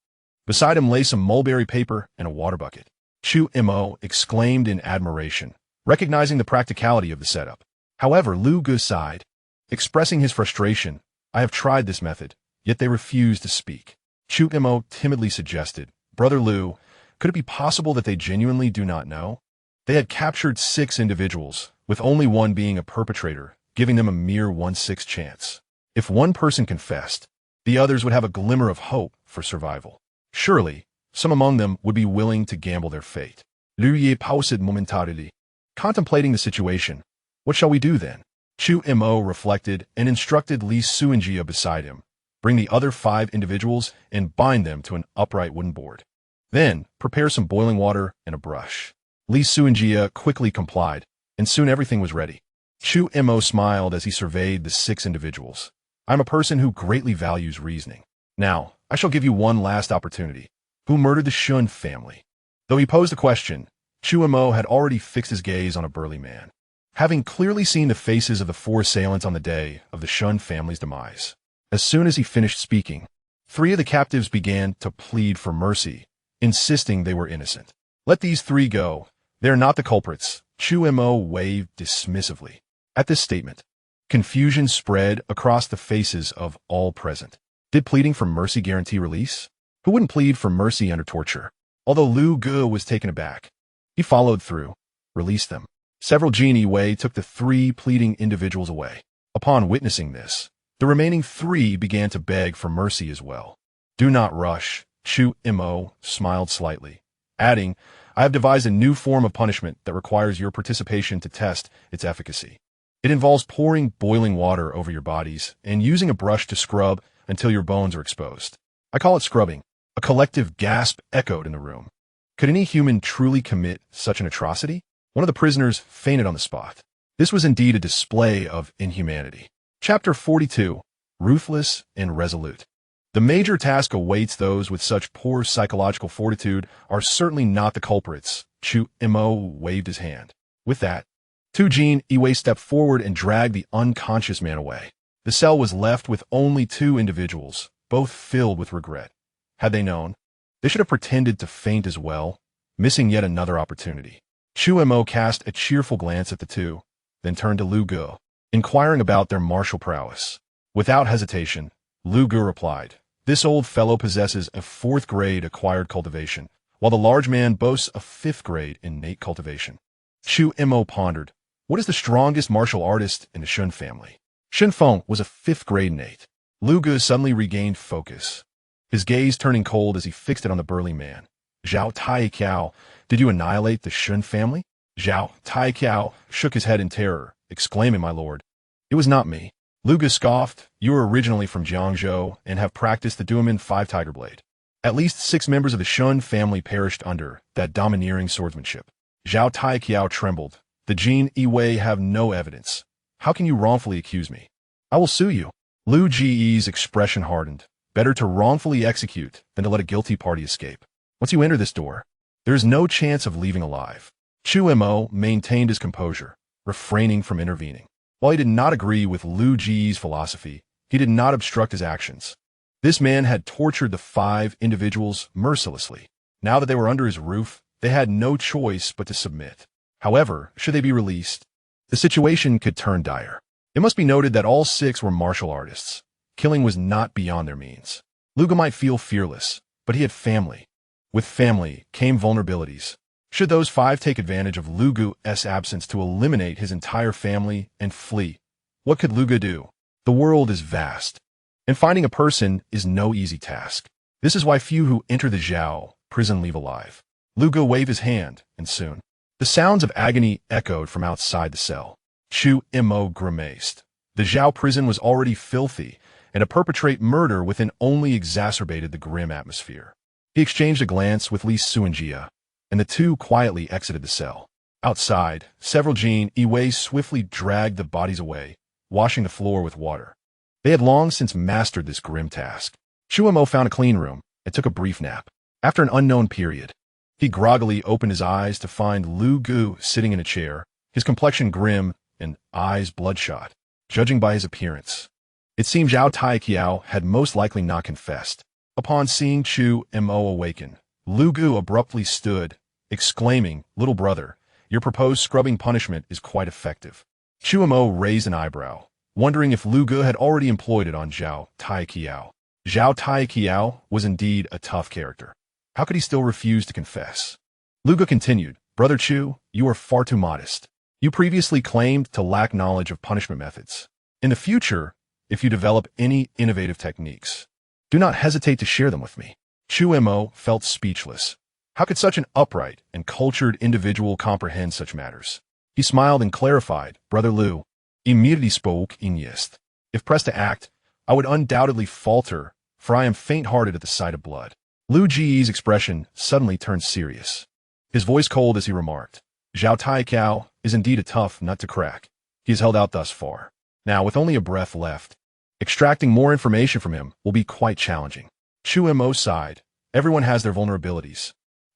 Beside him lay some mulberry paper and a water bucket. Chu Mo exclaimed in admiration, recognizing the practicality of the setup. However, Lu Ge sighed, expressing his frustration. I have tried this method, yet they refuse to speak. Chu Mo timidly suggested, Brother Lu, could it be possible that they genuinely do not know? They had captured 6 individuals, with only one being a perpetrator, giving them a mere 1/6 chance. If one person confessed, the others would have a glimmer of hope for survival. Surely, some among them would be willing to gamble their fate. Lu Ye paused momentarily, contemplating the situation. What shall we do then? Chu Mo reflected and instructed Li Sunjia beside him. Bring the other 5 individuals and bind them to an upright wooden board. Then, prepare some boiling water and a brush. Li Sunjia quickly complied, and soon everything was ready. Chu Mo smiled as he surveyed the 6 individuals. I'm a person who greatly values reasoning. Now, I shall give you one last opportunity. Who murdered the Shun family? Though he posed the question, Chu Mo had already fixed his gaze on a burly man. Having clearly seen the faces of the 4 assailants on the day of the Shun family's demise. As soon as he finished speaking, 3 of the captives began to plead for mercy, insisting they were innocent. Let these 3 go. They are not the culprits. Chu Mo waved dismissively. At this statement, confusion spread across the faces of all present. Did pleading for mercy guarantee release? Who wouldn't plead for mercy under torture? Although Lu Ge was taken aback, he followed through, released them. Several genie Wei took the 3 pleading individuals away. Upon witnessing this, the remaining 3 began to beg for mercy as well. Do not rush, Chu Mo smiled slightly, adding, I have devised a new form of punishment that requires your participation to test its efficacy. It involves pouring boiling water over your bodies and using a brush to scrub until your bones are exposed. I call it scrubbing. A collective gasp echoed in the room. Could any human truly commit such an atrocity? One of the prisoners fainted on the spot. This was indeed a display of inhumanity. Chapter 42. Ruthless and Resolute. The major task awaits those with such poor psychological fortitude are certainly not the culprits. Chu Mo waved his hand. With that, Tu Jin Iwei stepped forward and dragged the unconscious man away. The cell was left with only 2 individuals, both filled with regret. Had they known, they should have pretended to faint as well, missing yet another opportunity. Chu Mo cast a cheerful glance at the 2, then turned to Lu Ge, inquiring about their martial prowess. Without hesitation, Lu Ge replied, This old fellow possesses a 4th grade acquired cultivation, while the large man boasts a 5th grade innate cultivation. Chu Mo pondered, what is the strongest martial artist in the Shun family? Shen Feng was a 5th grade innate. Lu Ge suddenly regained focus, his gaze turning cold as he fixed it on the burly man. Zhao Taikiao, did you annihilate the Shun family? Zhao Taikiao shook his head in terror, exclaiming, My lord, it was not me. Lu Ge scoffed, you were originally from Jiangzhou and have practiced the Duomen 5 Tiger Blade. At least 6 members of the Shun family perished under that domineering swordsmanship. Zhao Taiqiao trembled. The Jin Yiwei have no evidence. How can you wrongfully accuse me? I will sue you. Lu Ji's expression hardened. Better to wrongfully execute than to let a guilty party escape. Once you enter this door, there is no chance of leaving alive. Chu Mo maintained his composure, refraining from intervening. While he did not agree with Lu Ji's philosophy, he did not obstruct his actions. This man had tortured the 5 individuals mercilessly. Now that they were under his roof, they had no choice but to submit. However, should they be released, the situation could turn dire. It must be noted that all 6 were martial artists. Killing was not beyond their means. Lu Gu might feel fearless, but he had family. With family came vulnerabilities. Should those 5 take advantage of Lu Gu's absence to eliminate his entire family and flee, what could Lu Gu do? The world is vast, and finding a person is no easy task. This is why few who enter the Zhao prison leave alive. Lu Gu waved his hand, and soon, the sounds of agony echoed from outside the cell. Chu Mo grimaced. The Zhao prison was already filthy, and to perpetrate murder within only exacerbated the grim atmosphere. He exchanged a glance with Li Suanjia, and the two quietly exited the cell. Outside, several Jin Yiwei swiftly dragged the bodies away, washing the floor with water. They had long since mastered this grim task. Chu Mo found a clean room and took a brief nap. After an unknown period, he groggily opened his eyes to find Lu Gu sitting in a chair, his complexion grim and eyes bloodshot. Judging by his appearance, it seemed Zhao Taiqiao had most likely not confessed. Upon seeing Chu Mo awaken, Lu Gu abruptly stood, exclaiming, "Little brother, your proposed scrubbing punishment is quite effective." Chu Mo raised an eyebrow, wondering if Lu Gu had already employed it on Zhao Taiqiao. Zhao Taiqiao was indeed a tough character. How could he still refuse to confess? Lu Gu continued, "Brother Chu, you are far too modest. You previously claimed to lack knowledge of punishment methods. In the future, if you develop any innovative techniques, do not hesitate to share them with me." Chu Mo felt speechless. How could such an upright and cultured individual comprehend such matters? He smiled and clarified, "Brother Lu, immediately spoke in jest. If pressed to act, I would undoubtedly falter, for I am faint-hearted at the sight of blood." Lu Ji's expression suddenly turned serious. His voice cold as he remarked, "Zhao Taiqiao is indeed a tough nut to crack. He has held out thus far. Now, with only a breath left, extracting more information from him will be quite challenging." Chu Mo sighed. Everyone has their vulnerabilities.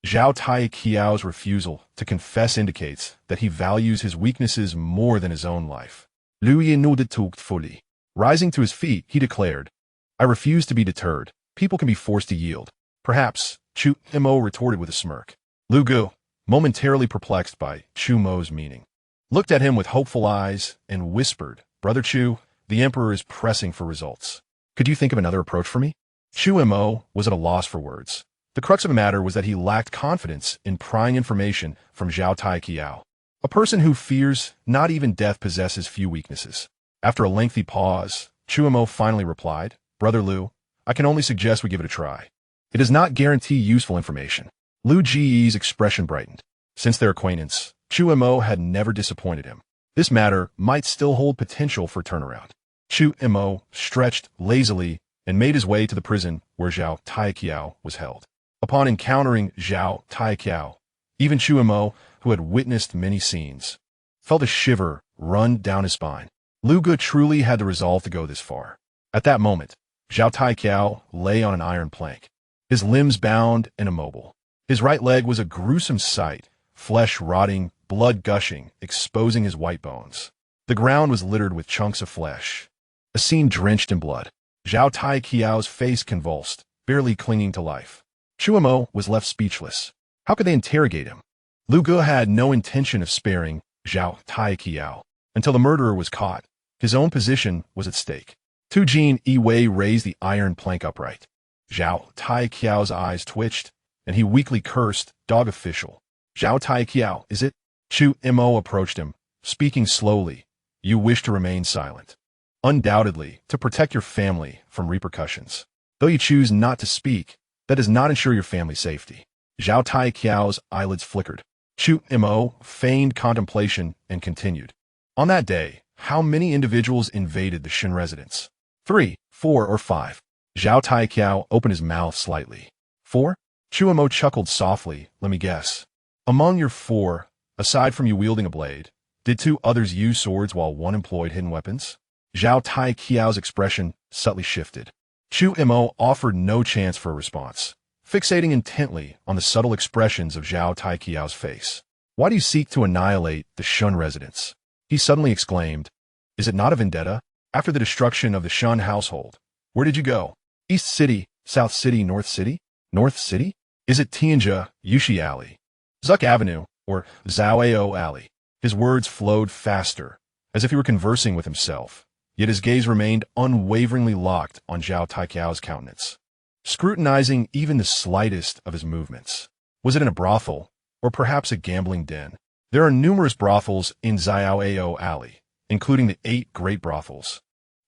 Zhao Taiqiao's refusal to confess indicates that he values his weaknesses more than his own life. Lu Yi nodded fully. Rising to his feet, he declared, "I refuse to be deterred. People can be forced to yield." "Perhaps," Chu Mo retorted with a smirk. Lu Gu, momentarily perplexed by Chu Mo's meaning, looked at him with hopeful eyes and whispered, "Brother Chu, the Emperor is pressing for results. Could you think of another approach for me?" Chu Mo was at a loss for words. The crux of the matter was that he lacked confidence in prying information from Zhao Taiqiao. A person who fears not even death possesses few weaknesses. After a lengthy pause, Chu Mo finally replied, "Brother Lu, I can only suggest we give it a try. It does not guarantee useful information." Lu Ji's expression brightened. Since their acquaintance, Chu Mo had never disappointed him. This matter might still hold potential for turnaround. Chu Mo stretched lazily and made his way to the prison where Zhao Taiqiao was held. Upon encountering Zhao Taiqiao, even Chu Mo, who had witnessed many scenes, felt a shiver run down his spine. Lu Gu truly had the resolve to go this far. At that moment, Zhao Taiqiao lay on an iron plank, his limbs bound and immobile. His right leg was a gruesome sight, flesh rotting, blood gushing, exposing his white bones. The ground was littered with chunks of flesh, a scene drenched in blood. Zhao Taiqiao's face convulsed, barely clinging to life. Chu Mo was left speechless. How could they interrogate him? Lu Gu had no intention of sparing Zhao Taiqiao until the murderer was caught. His own position was at stake. Two Jin Yiwei raised the iron plank upright. Zhao Taiqiao's eyes twitched, and he weakly cursed, "Dog official." "Zhao Taiqiao, is it?" Chu Mo approached him, speaking slowly. "You wish to remain silent." "Undoubtedly, to protect your family from repercussions. Though you choose not to speak, that does not ensure your family's safety." Zhao Taiqiao's eyelids flickered. Chu Mo feigned contemplation and continued. "On that day, how many individuals invaded the Shin residence? 3, 4, or 5? Zhao Taiqiao opened his mouth slightly. 4? Chu Mo chuckled softly. "Let me guess. Among your 4, Aside from you wielding a blade, did two others use swords while one employed hidden weapons? Zhao Tai Qiao's expression subtly shifted. Chu Mo offered no chance for a response, fixating intently on the subtle expressions of Zhao Tai Qiao's face. Why do you seek to annihilate the Shun residents? He suddenly exclaimed. Is it not a vendetta? After the destruction of the Shun household, where did you go? East City, South City, North City? North City? Is it Tianjia, Yushi Alley, Zuck Avenue, or Zhaoao Alley? His words flowed faster, as if he were conversing with himself, yet his gaze remained unwaveringly locked on Zhao Taiqiao's countenance, scrutinizing even the slightest of his movements. Was it in a brothel, or perhaps a gambling den? There are numerous brothels in Zhaoao Alley, including the 8 great brothels: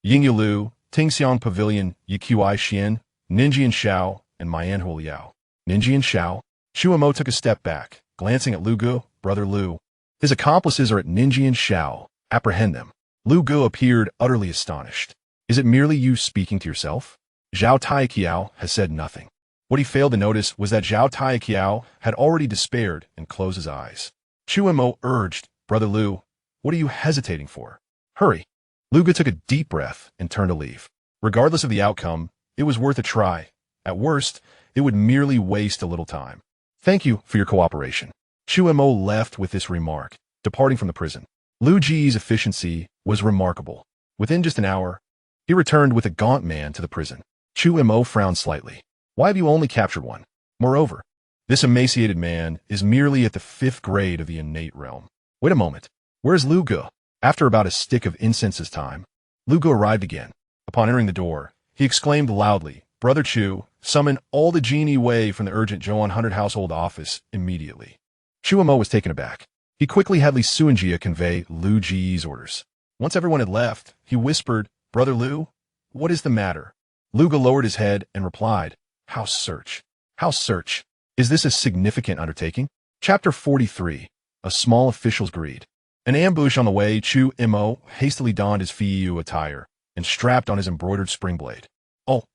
Yingyalu, Tingxiang Pavilion, Yiqui Xian, Ninjian Shao, and Mianhu Liao. Ninjian Shao? Chu Mo took a step back, glancing at Lu Gu. Brother Lu. His accomplices are at Ninjian Shao. Apprehend them. Lu Gu appeared utterly astonished. Is it merely you speaking to yourself? Zhao Taiqiao has said nothing. What he failed to notice was that Zhao Taiqiao had already despaired and closed his eyes. Chu Mo urged, Brother Lu, what are you hesitating for? Hurry. Lu Gu took a deep breath and turned to leave. Regardless of the outcome, it was worth a try. At worst, it would merely waste a little time. Thank you for your cooperation. Chu Mo left with this remark, departing from the prison. Lu Ji's efficiency was remarkable. Within just an hour, he returned with a gaunt man to the prison. Chu Mo frowned slightly. Why have you only captured one? Moreover, this emaciated man is merely at the 5th grade of the innate realm. Wait a moment. Where's Lu Gu? After about a stick of incense's time, Lu Gu arrived again. Upon entering the door, he exclaimed loudly, Brother Chu, summon all the genie Wei from the urgent Zhou 100 household office immediately. Chu Mo was taken aback. He quickly had Li Suanjia convey Lu Ji's orders. Once everyone had left, he whispered, Brother Lu, what is the matter? Lu Gu lowered his head and replied, House search. House search. Is this a significant undertaking? Chapter 43. A small official's greed. An ambush on the way, Chu Mo hastily donned his Fiyu attire and strapped on his embroidered spring blade.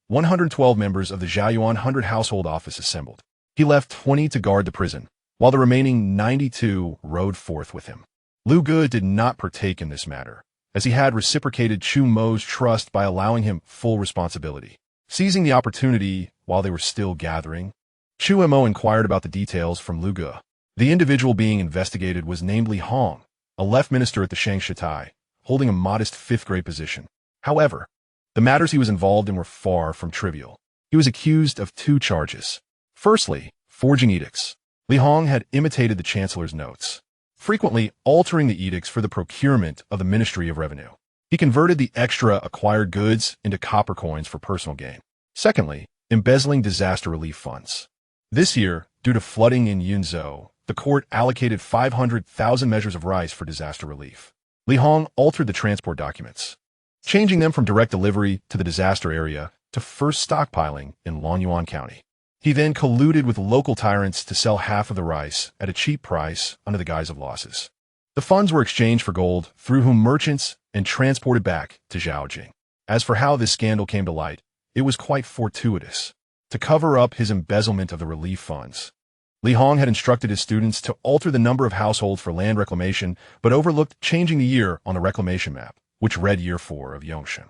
112 members of the Zhaoyuan 100 household office assembled. He left 20 to guard the prison, while the remaining 92 rode forth with him. Lu Gu did not partake in this matter, as he had reciprocated Chu Mo's trust by allowing him full responsibility. Seizing the opportunity while they were still gathering, Chu Mo inquired about the details from Lu Gu. The individual being investigated was named Li Hong, a left minister at the Shangshitai, holding a modest 5th grade position. However, the matters he was involved in were far from trivial. He was accused of 2 charges. Firstly, forging edicts. Li Hong had imitated the chancellor's notes, frequently altering the edicts for the procurement of the Ministry of Revenue. He converted the extra acquired goods into copper coins for personal gain. Secondly, embezzling disaster relief funds. This year, due to flooding in Yunzhou, the court allocated 500,000 measures of rice for disaster relief. Li Hong altered the transport documents, changing them from direct delivery to the disaster area to first stockpiling in Longyuan County. He then colluded with local tyrants to sell half of the rice at a cheap price under the guise of losses. The funds were exchanged for gold, through whom merchants and transported back to Zhaojing. As for how this scandal came to light, it was quite fortuitous. To cover up his embezzlement of the relief funds, Li Hong had instructed his students to alter the number of households for land reclamation, but overlooked changing the year on the reclamation map, which read year 4 of Yongshun.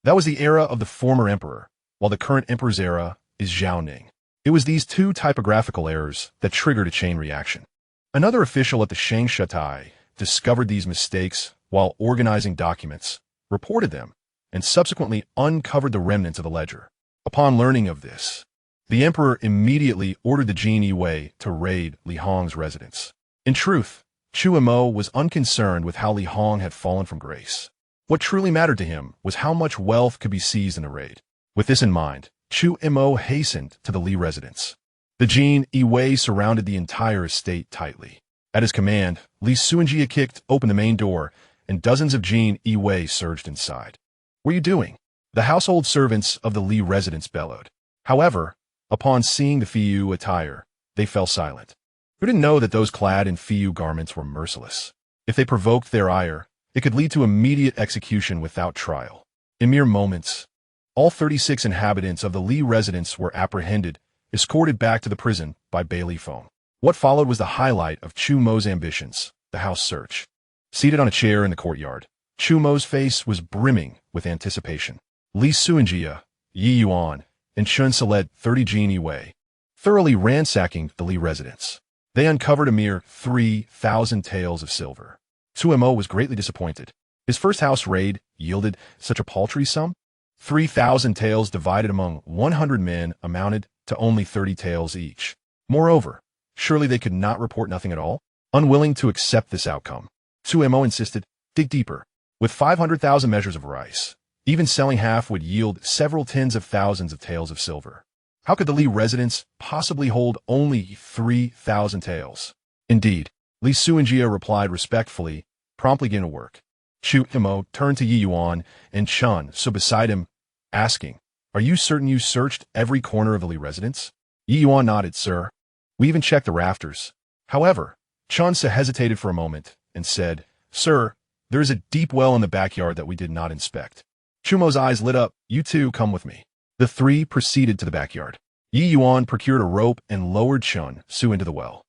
That was the era of the former emperor, while the current emperor's era is Zhaoning. It was these 2 typographical errors that triggered a chain reaction. Another official at the Shangshitai discovered these mistakes while organizing documents, reported them, and subsequently uncovered the remnants of the ledger. Upon learning of this, the emperor immediately ordered the genie Wei to raid Li Hong's residence. In truth, Chu Mo was unconcerned with how Li Hong had fallen from grace. What truly mattered to him was how much wealth could be seized in the raid. With this in mind, Chu Mo hastened to the Li residence. The Jin Wei surrounded the entire estate tightly. At his command, Li Suanjia kicked open the main door, and dozens of Jin Wei surged inside. What are you doing? The household servants of the Li residence bellowed. However, upon seeing the Fiyu attire, they fell silent. Who didn't know that those clad in Fiyu garments were merciless? If they provoked their ire, it could lead to immediate execution without trial. In mere moments, all 36 inhabitants of the Li residence were apprehended, escorted back to the prison by Bailey Feng. What followed was the highlight of Chu Mo's ambitions, the house search. Seated on a chair in the courtyard, Chu Mo's face was brimming with anticipation. Li Suanjia, Yi Yuan, and Chun Se led 30 Genie Wei, thoroughly ransacking the Li residence. They uncovered a mere 3,000 taels of silver. Chu Mo was greatly disappointed. His first house raid yielded such a paltry sum. 3,000 taels divided among 100 men amounted to only 30 taels each. Moreover, surely they could not report nothing at all? Unwilling to accept this outcome, Chu Mo insisted, dig deeper. With 500,000 measures of rice, even selling half would yield several tens of thousands of taels of silver. How could the Li residence possibly hold only 3,000 taels? Indeed, Li Suanjia replied respectfully, promptly getting to work. Chu Mo turned to Yi Yuan and Chun Se beside him, asking, "Are you certain you searched every corner of the Li residence?" Yi Yuan nodded, "Sir. We even checked the rafters." However, Chun Se hesitated for a moment and said, "Sir, there is a deep well in the backyard that we did not inspect." Chu Mo's eyes lit up. "You two come with me." The three proceeded to the backyard. Yi Yuan procured a rope and lowered Chun Se into the well.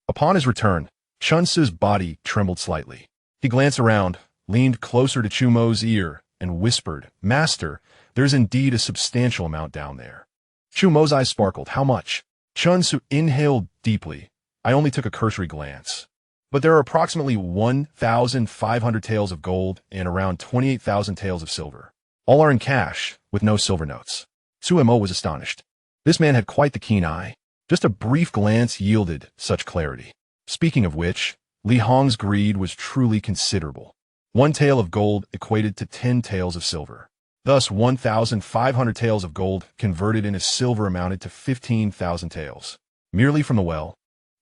Upon his return, Chun Se's body trembled slightly. He glanced around, leaned closer to Chu Mo's ear, and whispered, "Master, there's indeed a substantial amount down there." Chu Mo's eyes sparkled. "How much?" Chun Se inhaled deeply. "I only took a cursory glance. But there are approximately 1,500 taels of gold and around 28,000 taels of silver. All are in cash, with no silver notes." Chu Mo was astonished. This man had quite the keen eye. Just a brief glance yielded such clarity. Speaking of which, Li Hong's greed was truly considerable. 1 tael of gold equated to 10 taels of silver. Thus, 1,500 taels of gold converted into silver amounted to 15,000 taels. Merely from the well,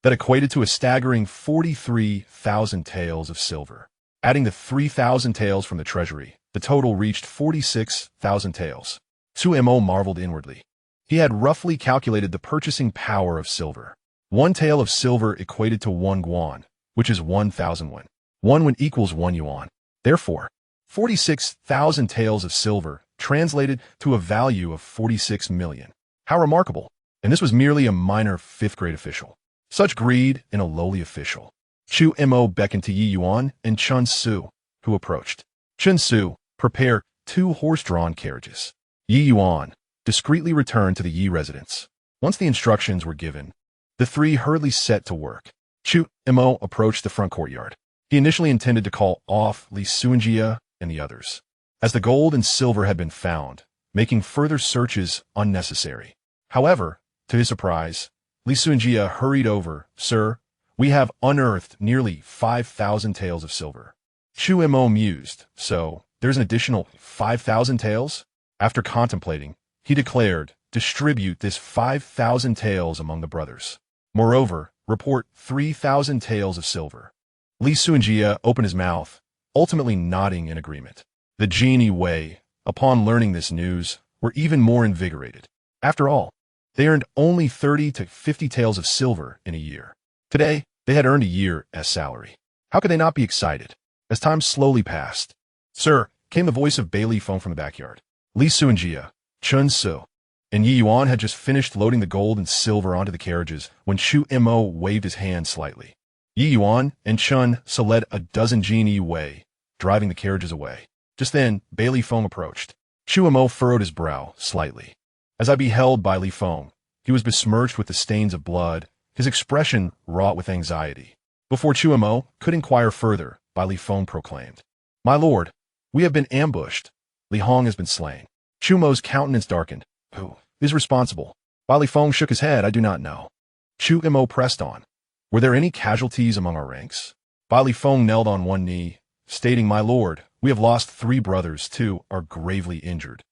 that equated to a staggering 43,000 taels of silver. Adding the 3,000 taels from the treasury, the total reached 46,000 taels. Chu Mo marveled inwardly. He had roughly calculated the purchasing power of silver. 1 tael of silver equated to 1 guan, which is 1,000 won. 1 won equals 1 yuan. Therefore, 46,000 taels of silver translated to a value of 46 million. How remarkable! And this was merely a minor 5th-grade official. Such greed in a lowly official. Chu Mo beckoned to Yi Yuan and Chun Se, who approached. Chun Se, prepare 2 horse-drawn carriages. Yi Yuan discreetly returned to the Yi residence. Once the instructions were given, the three hurriedly set to work. Chu Mo approached the front courtyard. He initially intended to call off Li Suanjia and the others, as the gold and silver had been found, making further searches unnecessary. However, to his surprise, Li Suanjia hurried over. "Sir, we have unearthed nearly 5,000 taels of silver." Chu Mo mused, "So, there's an additional 5,000 taels?" After contemplating, he declared, "Distribute this 5,000 taels among the brothers. Moreover, report 3,000 taels of silver." Li Suanjia opened his mouth, ultimately nodding in agreement. The Genie Wei, upon learning this news, were even more invigorated. After all, they earned only 30 to 50 taels of silver in a year. Today, they had earned a year as salary. How could they not be excited? As time slowly passed, "Sir," came the voice of Bailey Feng from the backyard. Li Suanjia, Chun Se, and Yi Yuan had just finished loading the gold and silver onto the carriages when Chu Mo waved his hand slightly. Yi Yuan and Chun Se led a dozen Genie Wei, driving the carriages away. Just then, Bailey Feng approached. Chu Mo furrowed his brow slightly. As I beheld Bai Li Feng, he was besmirched with the stains of blood, his expression wrought with anxiety. Before Chu Mo could inquire further, Bai Li Feng proclaimed, "My lord, we have been ambushed. Li Hong has been slain." Chu Mo's countenance darkened. "Who is responsible?" Bai Li Feng shook his head. "I do not know." Chu Mo pressed on. "Were there any casualties among our ranks?" Bai Li Feng knelt on one knee, stating, "My lord, we have lost 3 brothers, 2 are gravely injured,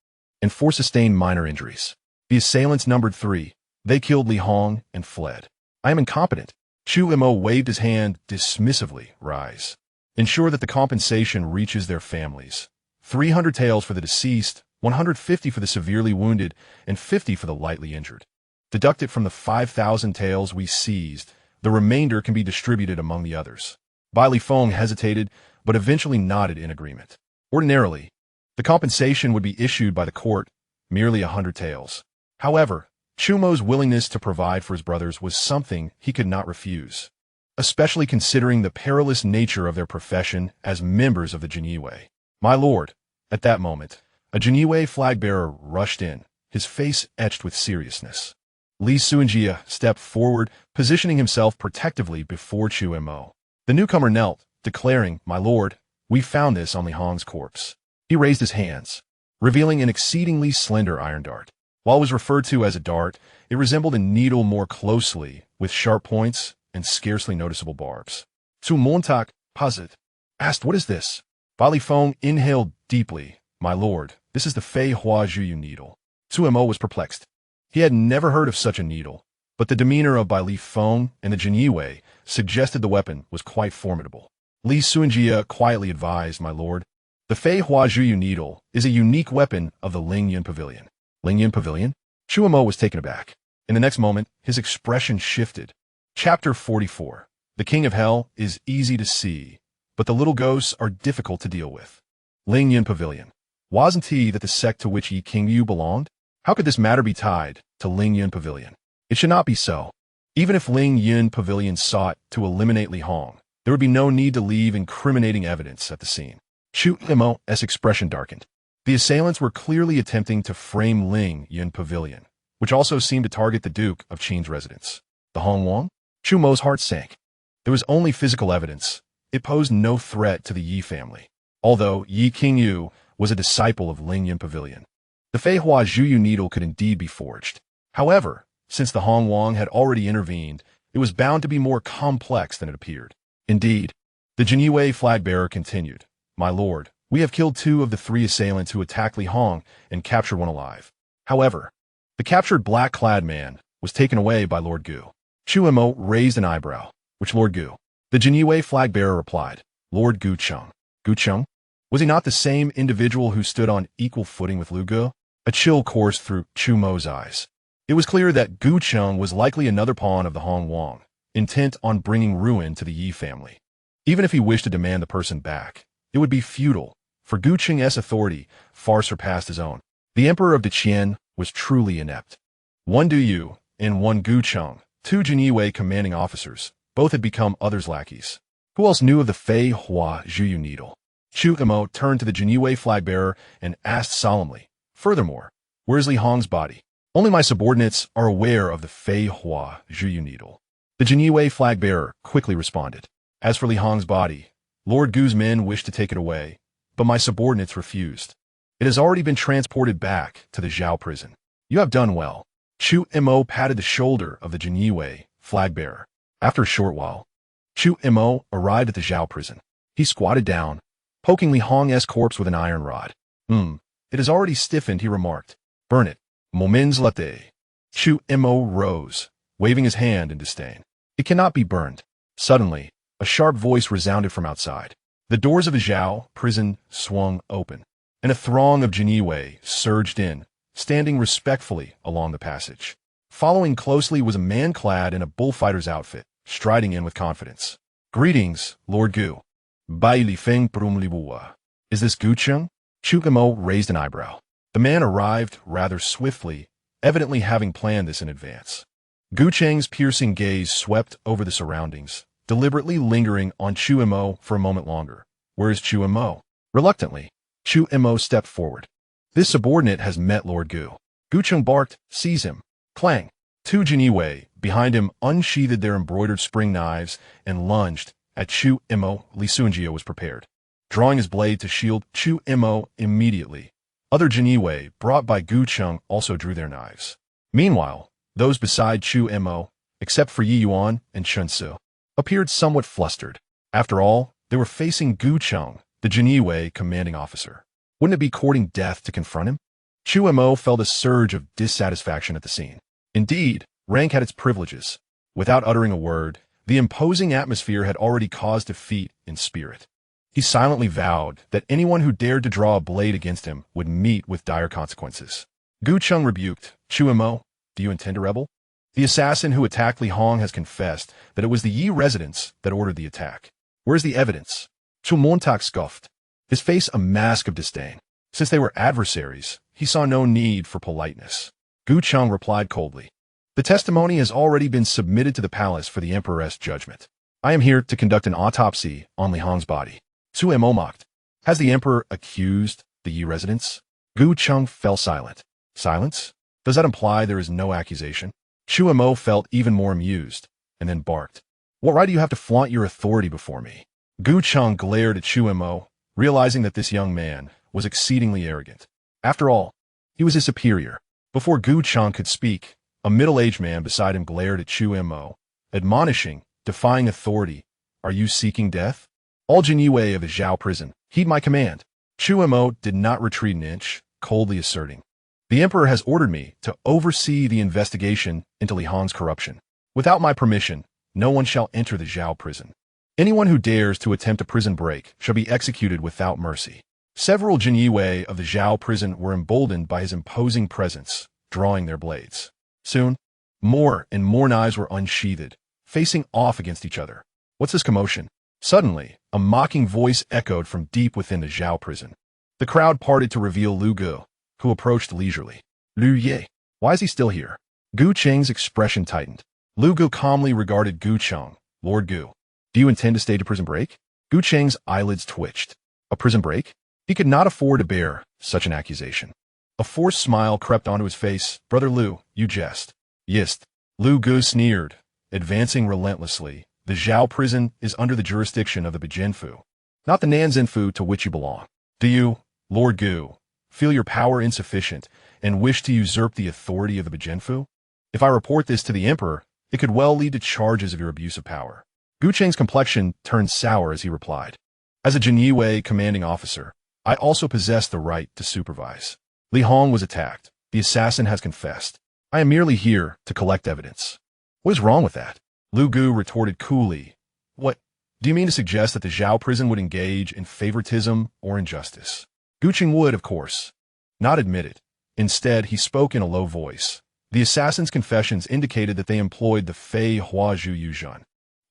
and 4 sustained minor injuries. The assailants numbered 3. They killed Li Hong and fled. I am incompetent." Chu Mo waved his hand dismissively. "Rise. Ensure that the compensation reaches their families. 300 taels for the deceased, 150 for the severely wounded, and 50 for the lightly injured. Deduct it from the 5,000 taels we seized. The remainder can be distributed among the others." Bai Li Feng hesitated, but eventually nodded in agreement. Ordinarily, the compensation would be issued by the court, merely 100 taels. However, Chu Mo's willingness to provide for his brothers was something he could not refuse, especially considering the perilous nature of their profession as members of the Jinyiwei. My lord, at that moment, a Jinyiwei flag-bearer rushed in, his face etched with seriousness. Li Suanjia stepped forward, positioning himself protectively before Chu Mo. The newcomer knelt, declaring, "My lord, we found this on Li Hong's corpse." He raised his hands, revealing an exceedingly slender iron dart. While it was referred to as a dart, it resembled a needle more closely, with sharp points and scarcely noticeable barbs. Su Montak, puzzled, asked, "What is this?" Ba Li Feng inhaled deeply. "My lord, this is the Fei Hua Zhuyu needle." Chu Mo was perplexed. He had never heard of such a needle, but the demeanor of Ba Li Feng and the Jinyiwei suggested the weapon was quite formidable. Li Suanjia quietly advised, "My lord, the Fei Hua Zhuyu needle is a unique weapon of the Lingyun Pavilion." Lingyun Pavilion? Chu Mo was taken aback. In the next moment, his expression shifted. Chapter 44. The King of Hell is easy to see, but the little ghosts are difficult to deal with. Lingyun Pavilion. Wasn't he that the sect to which Yi King Yu belonged? How could this matter be tied to Lingyun Pavilion? It should not be so. Even if Lingyun Pavilion sought to eliminate Li Hong, there would be no need to leave incriminating evidence at the scene. Chu Mo's expression darkened. The assailants were clearly attempting to frame Lingyun Pavilion, which also seemed to target the Duke of Qin's residence. The Hong Wang? Chu Mo's heart sank. There was only physical evidence. It posed no threat to the Yi family, although Yi King Yu was a disciple of Lingyun Pavilion. The Fei Hua Zhuyu needle could indeed be forged. However, since the Hong Wang had already intervened, it was bound to be more complex than it appeared. Indeed, the Jinyiwei flag-bearer continued, "My lord, we have killed 2 of the 3 assailants who attacked Li Hong and captured 1 alive. However, the captured black-clad man was taken away by Lord Gu." Chu Mo raised an eyebrow. "Which Lord Gu?" The Jinyiwei flag-bearer replied, "Lord Gu Cheng." Gu Cheng? Was he not the same individual who stood on equal footing with Lu Gu? A chill coursed through Chu Mo's eyes. It was clear that Gu Cheng was likely another pawn of the Hong Wang, intent on bringing ruin to the Yi family. Even if he wished to demand the person back, it would be futile, for Gu Cheng's authority far surpassed his own. The Emperor of Deqian was truly inept. 1 Du Yu and 1 Gu Cheng, 2 Jinyiwei commanding officers, both had become others' lackeys. Who else knew of the Fei Hua Zhuyu needle? Chu Mo turned to the Jinyiwei flag-bearer and asked solemnly, "Furthermore, where is Li Hong's body?" "Only my subordinates are aware of the Fei Hua Zhuyu needle." The Jinyiwei flag-bearer quickly responded, "As for Li Hong's body, Lord Gu's men wished to take it away, but my subordinates refused. It has already been transported back to the Zhao prison." "You have done well." Chu Mo patted the shoulder of the Jinyiwei flag-bearer. After a short while, Chu Mo arrived at the Zhao prison. He squatted down, poking Li Hong's corpse with an iron rod. It has already stiffened," he remarked. "Burn it. Moments latte." Chu Mo rose, waving his hand in disdain. "It cannot be burned." Suddenly, a sharp voice resounded from outside. The doors of the Zhao prison swung open, and a throng of Jinyiwei surged in, standing respectfully along the passage. Following closely was a man clad in a bullfighter's outfit, striding in with confidence. "Greetings, Lord Gu." "Bai Li Feng Prum Li Bua." "Is this Gu Cheng?" Chu Mo raised an eyebrow. The man arrived rather swiftly, evidently having planned this in advance. Gu Cheng's piercing gaze swept over the surroundings, deliberately lingering on Chu Mo for a moment longer. "Where is Chu Mo?" Reluctantly, Chu Mo stepped forward. "This subordinate has met Lord Gu." Gu Cheng barked, "Seize him." Clang! 2 Jinyiwei behind him unsheathed their embroidered spring knives and lunged at Chu Mo. Li Suanjia was prepared, drawing his blade to shield Chu Mo immediately. Other Jinyiwei brought by Gu Cheng also drew their knives. Meanwhile, those beside Chu Mo, except for Yi Yuan and Chen Su, appeared somewhat flustered. After all, they were facing Gu Cheng, the Jinyiwei commanding officer. Wouldn't it be courting death to confront him? Chu Mo felt a surge of dissatisfaction at the scene. Indeed, rank had its privileges. Without uttering a word, the imposing atmosphere had already caused defeat in spirit. He silently vowed that anyone who dared to draw a blade against him would meet with dire consequences. Gu Cheng rebuked, "Chu Mo, do you intend to rebel?" "The assassin who attacked Li Hong has confessed that it was the Yi residents that ordered the attack." "Where's the evidence?" Chu Montak scoffed, his face a mask of disdain. Since they were adversaries, he saw no need for politeness. Gu Cheng replied coldly. The testimony has already been submitted to the palace for the emperor's judgment. I am here to conduct an autopsy on Li Hong's body. Chu Mo mocked. Has the emperor accused the Yi residents? Gu Cheng fell silent. Silence? Does that imply there is no accusation? Chu Mo felt even more amused, and then barked. What right do you have to flaunt your authority before me? Gu Cheng glared at Chu Mo, realizing that this young man was exceedingly arrogant. After all, he was his superior. Before Gu Cheng could speak, a middle-aged man beside him glared at Chu Mo, admonishing, defying authority. Are you seeking death? All Jinyue of the Zhao prison, heed my command. Chu Mo did not retreat an inch, coldly asserting. The emperor has ordered me to oversee the investigation into Li Hong's corruption. Without my permission, no one shall enter the Zhao prison. Anyone who dares to attempt a prison break shall be executed without mercy. Several Jinyue of the Zhao prison were emboldened by his imposing presence, drawing their blades. Soon, more and more knives were unsheathed, facing off against each other. What's this commotion? Suddenly, a mocking voice echoed from deep within the Zhao prison. The crowd parted to reveal Lu Gu, who approached leisurely. Lu Ye, why is he still here? Gu Cheng's expression tightened. Lu Gu calmly regarded Gu Cheng. Lord Gu, do you intend to stay to prison break? Gu Cheng's eyelids twitched. A prison break? He could not afford to bear such an accusation. A forced smile crept onto his face. Brother Lu, you jest. Yist. Lu Gu sneered, advancing relentlessly. The Zhao prison is under the jurisdiction of the Bijinfu, not the Nanzinfu to which you belong. Do you, Lord Gu, feel your power insufficient and wish to usurp the authority of the Bijinfu? If I report this to the emperor, it could well lead to charges of your abuse of power. Gu Cheng's complexion turned sour as he replied. As a Jinyue commanding officer, I also possess the right to supervise. Li Hong was attacked. The assassin has confessed. I am merely here to collect evidence. What is wrong with that? Lu Gu retorted coolly. What? Do you mean to suggest that the Zhao prison would engage in favoritism or injustice? Gu Cheng would, of course, not admit it. Instead, he spoke in a low voice. The assassin's confessions indicated that they employed the Fei Hua Zhu Yuzhan.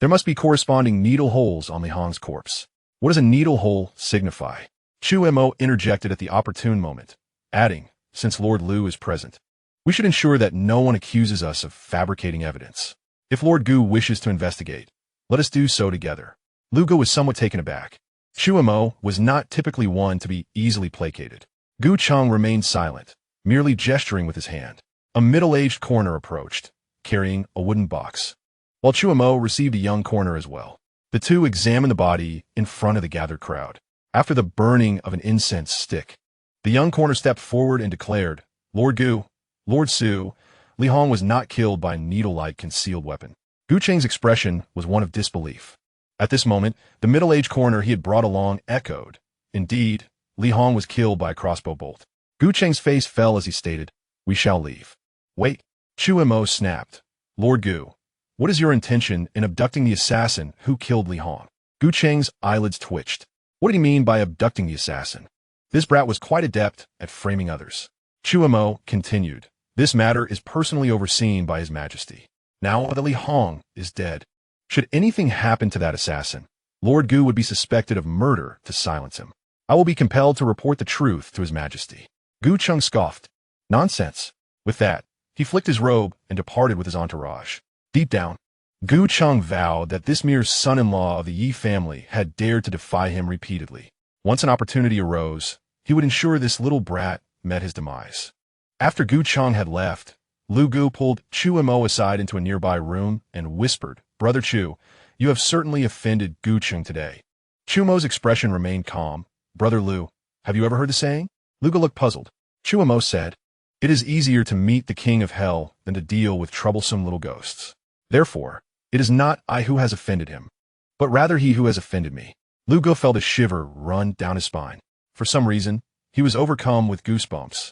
There must be corresponding needle holes on Li Hong's corpse. What does a needle hole signify? Chu Mo interjected at the opportune moment, adding, since Lord Lu is present, we should ensure that no one accuses us of fabricating evidence. If Lord Gu wishes to investigate, let us do so together. Lu Gu was somewhat taken aback. Chu Mo was not typically one to be easily placated. Gu Cheng remained silent, merely gesturing with his hand. A middle-aged coroner approached, carrying a wooden box, while Chu Mo received a young coroner as well. The two examined the body in front of the gathered crowd. After the burning of an incense stick, the young coroner stepped forward and declared, Lord Gu, Lord Su, Li Hong was not killed by a needle-like concealed weapon. Gu Cheng's expression was one of disbelief. At this moment, the middle-aged coroner he had brought along echoed. Indeed, Li Hong was killed by a crossbow bolt. Gu Cheng's face fell as he stated, we shall leave. Wait. Chu Mo snapped. Lord Gu, what is your intention in abducting the assassin who killed Li Hong? Gu Cheng's eyelids twitched. What did he mean by abducting the assassin? This brat was quite adept at framing others. Chu Mo continued. This matter is personally overseen by His Majesty. Now that Li Hong is dead, should anything happen to that assassin, Lord Gu would be suspected of murder to silence him. I will be compelled to report the truth to His Majesty. Gu Cheng scoffed. Nonsense. With that, he flicked his robe and departed with his entourage. Deep down, Gu Cheng vowed that this mere son-in-law of the Yi family had dared to defy him repeatedly. Once an opportunity arose, he would ensure this little brat met his demise. After Gu Cheng had left, Lu Gu pulled Chu Mo aside into a nearby room and whispered, Brother Chu, you have certainly offended Gu Cheng today. Chu Mo's expression remained calm. Brother Lu, have you ever heard the saying? Lu Gu looked puzzled. Chu Mo said, it is easier to meet the king of hell than to deal with troublesome little ghosts. Therefore, it is not I who has offended him, but rather he who has offended me. Lu Gu felt a shiver run down his spine. For some reason, he was overcome with goosebumps.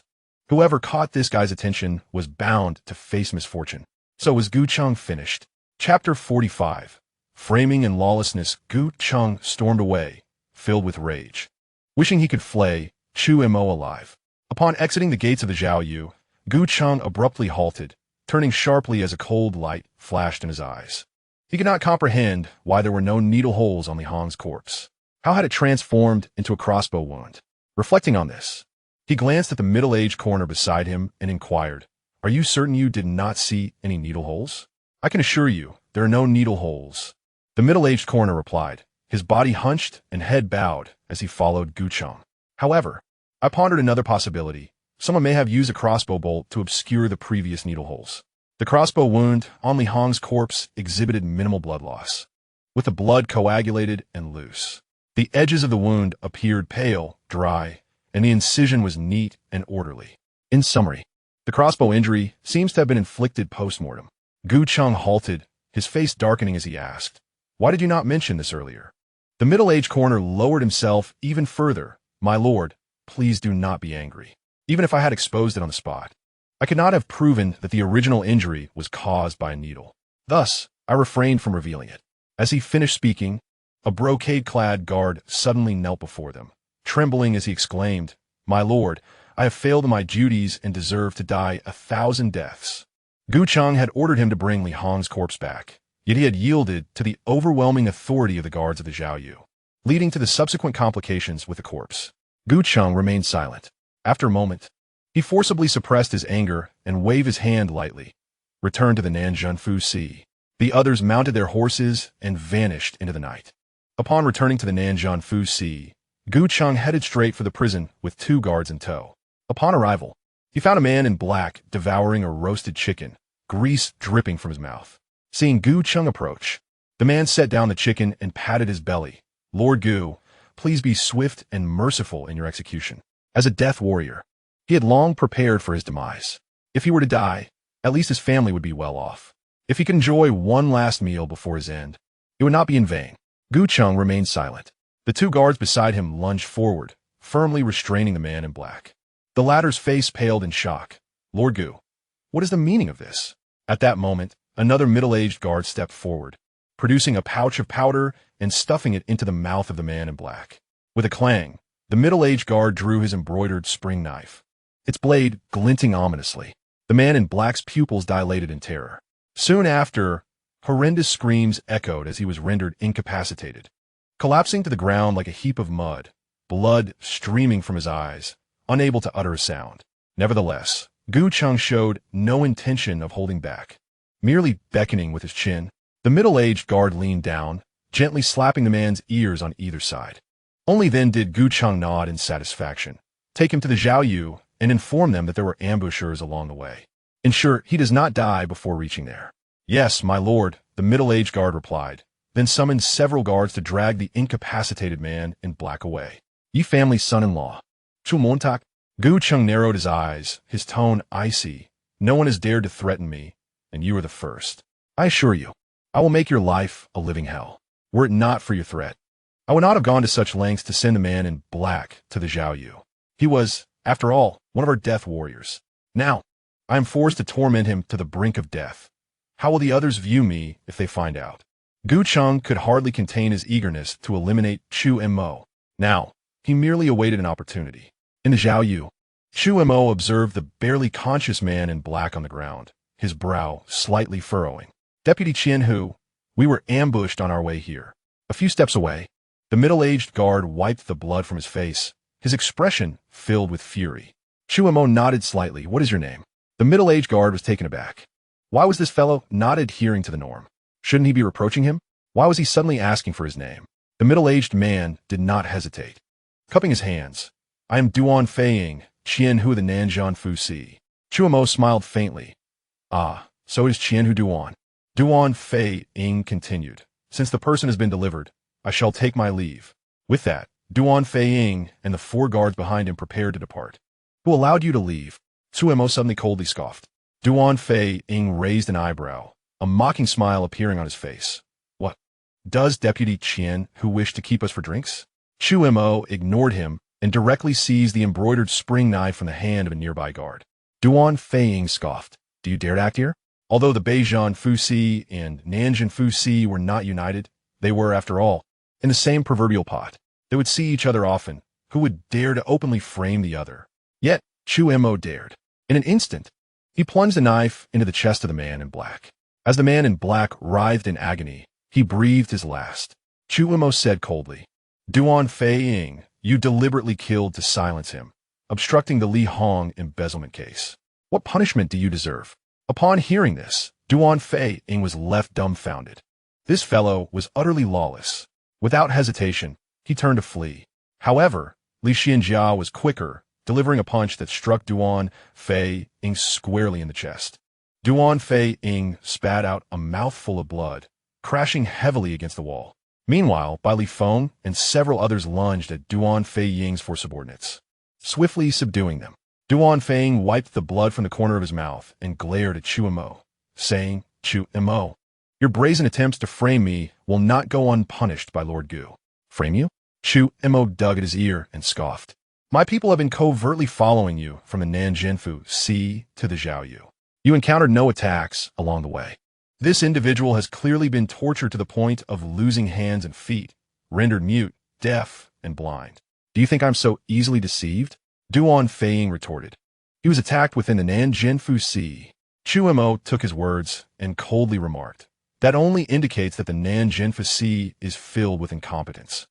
Whoever caught this guy's attention was bound to face misfortune. So was Gu Cheng finished. Chapter 45. Framing in lawlessness, Gu Cheng stormed away, filled with rage, wishing he could flay Chu Mo alive. Upon exiting the gates of the Zhao Yu, Gu Cheng abruptly halted, turning sharply as a cold light flashed in his eyes. He could not comprehend why there were no needle holes on Li Hong's corpse. How had it transformed into a crossbow wound? Reflecting on this, he glanced at the middle-aged coroner beside him and inquired, Are you certain you did not see any needle holes? I can assure you, there are no needle holes. The middle-aged coroner replied, his body hunched and head bowed as he followed Gu Chang. However, I pondered another possibility. Someone may have used a crossbow bolt to obscure the previous needle holes. The crossbow wound on Li Hong's corpse exhibited minimal blood loss, with the blood coagulated and loose. The edges of the wound appeared pale, dry, and the incision was neat and orderly. In summary, the crossbow injury seems to have been inflicted post-mortem. Gu Chang halted, his face darkening as he asked, "Why did you not mention this earlier?" The middle-aged coroner lowered himself even further. "My lord, please do not be angry. Even if I had exposed it on the spot, I could not have proven that the original injury was caused by a needle. Thus, I refrained from revealing it." As he finished speaking, a brocade-clad guard suddenly knelt before them, trembling as he exclaimed, "My lord, I have failed in my duties and deserve to die 1,000 deaths." Gu Chang had ordered him to bring Li Hong's corpse back, yet he had yielded to the overwhelming authority of the guards of the Zhaoyu, leading to the subsequent complications with the corpse. Gu Chang remained silent. After a moment, he forcibly suppressed his anger and waved his hand lightly, returned to the Nanjun Fu Si. The others mounted their horses and vanished into the night. Upon returning to the Nanjun Fu Si, Gu Chang headed straight for the prison with 2 guards in tow. Upon arrival, he found a man in black devouring a roasted chicken, grease dripping from his mouth. Seeing Gu Chang approach, the man set down the chicken and patted his belly. "Lord Gu, please be swift and merciful in your execution." As a death warrior, he had long prepared for his demise. If he were to die, at least his family would be well off. If he could enjoy one last meal before his end, it would not be in vain. Gu Chang remained silent. The 2 guards beside him lunged forward, firmly restraining the man in black. The latter's face paled in shock. "Lord Gu, what is the meaning of this?" At that moment, another middle-aged guard stepped forward, producing a pouch of powder and stuffing it into the mouth of the man in black. With a clang, the middle-aged guard drew his embroidered spring knife, its blade glinting ominously. The man in black's pupils dilated in terror. Soon after, horrendous screams echoed as he was rendered incapacitated, collapsing to the ground like a heap of mud, blood streaming from his eyes, unable to utter a sound. Nevertheless, Gu Chang showed no intention of holding back. Merely beckoning with his chin, the middle-aged guard leaned down, gently slapping the man's ears on either side. Only then did Gu Chang nod in satisfaction, take him to the Zhaoyu, and inform them that there were ambushers along the way. Ensure he does not die before reaching there. "Yes, my lord," the middle-aged guard replied, then summoned several guards to drag the incapacitated man in black away. "Ye family's son-in-law, Chu Mo." Gu Chang narrowed his eyes, his tone icy. "No one has dared to threaten me, and you are the first. I assure you, I will make your life a living hell. Were it not for your threat, I would not have gone to such lengths to send the man in black to the Zhaoyu. He was, after all, one of our death warriors. Now, I am forced to torment him to the brink of death. How will the others view me if they find out?" Gu Chang could hardly contain his eagerness to eliminate Chu Mo. Now, he merely awaited an opportunity. In the Zhaoyu, Chu Mo observed the barely conscious man in black on the ground, his brow slightly furrowing. "Deputy Qian Hu, we were ambushed on our way here." A few steps away, the middle-aged guard wiped the blood from his face, his expression filled with fury. Chu Mo nodded slightly. "What is your name?" The middle-aged guard was taken aback. Why was this fellow not adhering to the norm? Shouldn't he be reproaching him? Why was he suddenly asking for his name? The middle-aged man did not hesitate. Cupping his hands, "I am Duan Feiying, Qian Hu of the Nanjun Fu Si." Chu Mo smiled faintly. "Ah, so it is Qian Hu Duan." Duan Feiying continued, "Since the person has been delivered, I shall take my leave." With that, Duan Feiying and the 4 guards behind him prepared to depart. "Who allowed you to leave?" Chu Mo suddenly coldly scoffed. Duan Feiying raised an eyebrow, a mocking smile appearing on his face. "What? Does Deputy Qian Hu wish to keep us for drinks?" Chu Mo ignored him and directly seized the embroidered spring knife from the hand of a nearby guard. Duan Feiying scoffed. "Do you dare to act here?" Although the Beijing Fu Si and Nanjun Fu Si were not united, they were, after all, in the same proverbial pot. They would see each other often. Who would dare to openly frame the other? Yet, Chu Mo dared. In an instant, he plunged the knife into the chest of the man in black. As the man in black writhed in agony, he breathed his last. Chu Mo said coldly, "Duan Feiying, you deliberately killed to silence him, obstructing the Li Hong embezzlement case. What punishment do you deserve? Upon hearing this, Duan Fei-ing was left dumbfounded. This fellow was utterly lawless. Without hesitation, he turned to flee. However, Li Xianjia was quicker, delivering a punch that struck Duan Fei-ing squarely in the chest. Duan Fei-ing spat out a mouthful of blood, crashing heavily against the wall. Meanwhile, Bai Li Feng and several others lunged at Duan Fei-ying's four subordinates, swiftly subduing them. Duan Fei-ying wiped the blood from the corner of his mouth and glared at Chu Mo, saying, "Chu Mo, your brazen attempts to frame me will not go unpunished by Lord Gu." "Frame you?" Chu Mo dug at his ear and scoffed. "My people have been covertly following you from the Nanjinfu Sea to the Zhaoyu. You encountered no attacks along the way. This individual has clearly been tortured to the point of losing hands and feet, rendered mute, deaf, and blind. Do you think I'm so easily deceived?" Duan Fei-ying retorted. "He was attacked within the Nanjinfu Sea." Chu Mo took his words and coldly remarked, "That only indicates that the Nanjinfu Sea is filled with incompetence,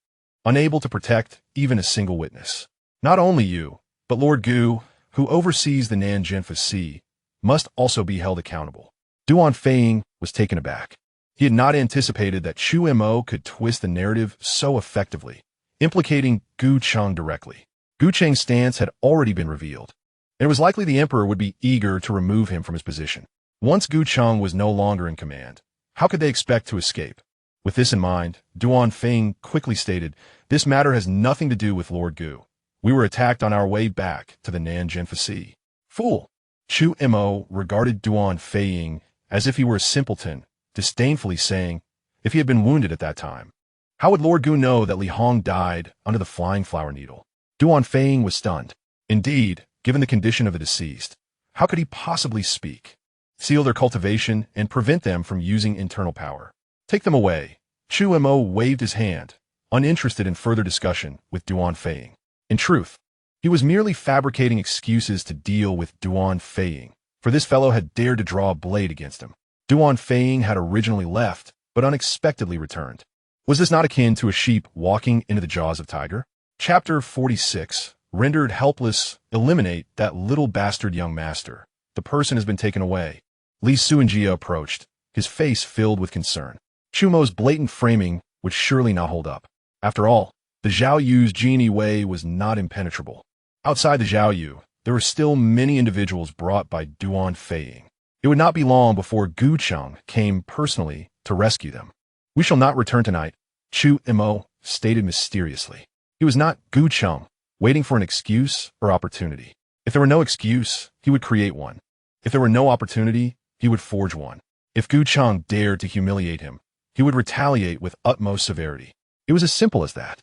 unable to protect even a single witness. Not only you, but Lord Gu, who oversees the Nanjinfu Sea, must also be held accountable." Duan Fei-ying was taken aback. He had not anticipated that Chu Mo could twist the narrative so effectively, implicating Gu Cheng directly. Gu Cheng's stance had already been revealed, and it was likely the emperor would be eager to remove him from his position. Once Gu Cheng was no longer in command, how could they expect to escape? With this in mind, Duan Fei-ying quickly stated, "This matter has nothing to do with Lord Gu. We were attacked on our way back to the Nanjinfu Sea." "Fool!" Chu Mo regarded Duan Fei-ying as if he were a simpleton, disdainfully saying, "If he had been wounded at that time, how would Lord Gu know that Li Hong died under the flying flower needle?" Duan Fei-ying was stunned. Indeed, given the condition of the deceased, how could he possibly speak, seal their cultivation, and prevent them from using internal power? "Take them away." Chu Mo waved his hand, uninterested in further discussion with Duan Fei-ying. In truth, he was merely fabricating excuses to deal with Duan Fei-ying, for this fellow had dared to draw a blade against him. Duan Fei-ying had originally left, but unexpectedly returned. Was this not akin to a sheep walking into the jaws of tiger? Chapter 46. Rendered helpless, eliminate that little bastard young master. The person has been taken away. Li Suanjia approached, his face filled with concern. Chu Mo's blatant framing would surely not hold up. After all, the Zhaoyu's genie way was not impenetrable. Outside the Zhaoyu, there were still many individuals brought by Duan Fei-ying. It would not be long before Gu Cheng came personally to rescue them. "We shall not return tonight," Chu Mo stated mysteriously. He was not Gu Cheng, waiting for an excuse or opportunity. If there were no excuse, he would create one. If there were no opportunity, he would forge one. If Gu Cheng dared to humiliate him, he would retaliate with utmost severity. It was as simple as that.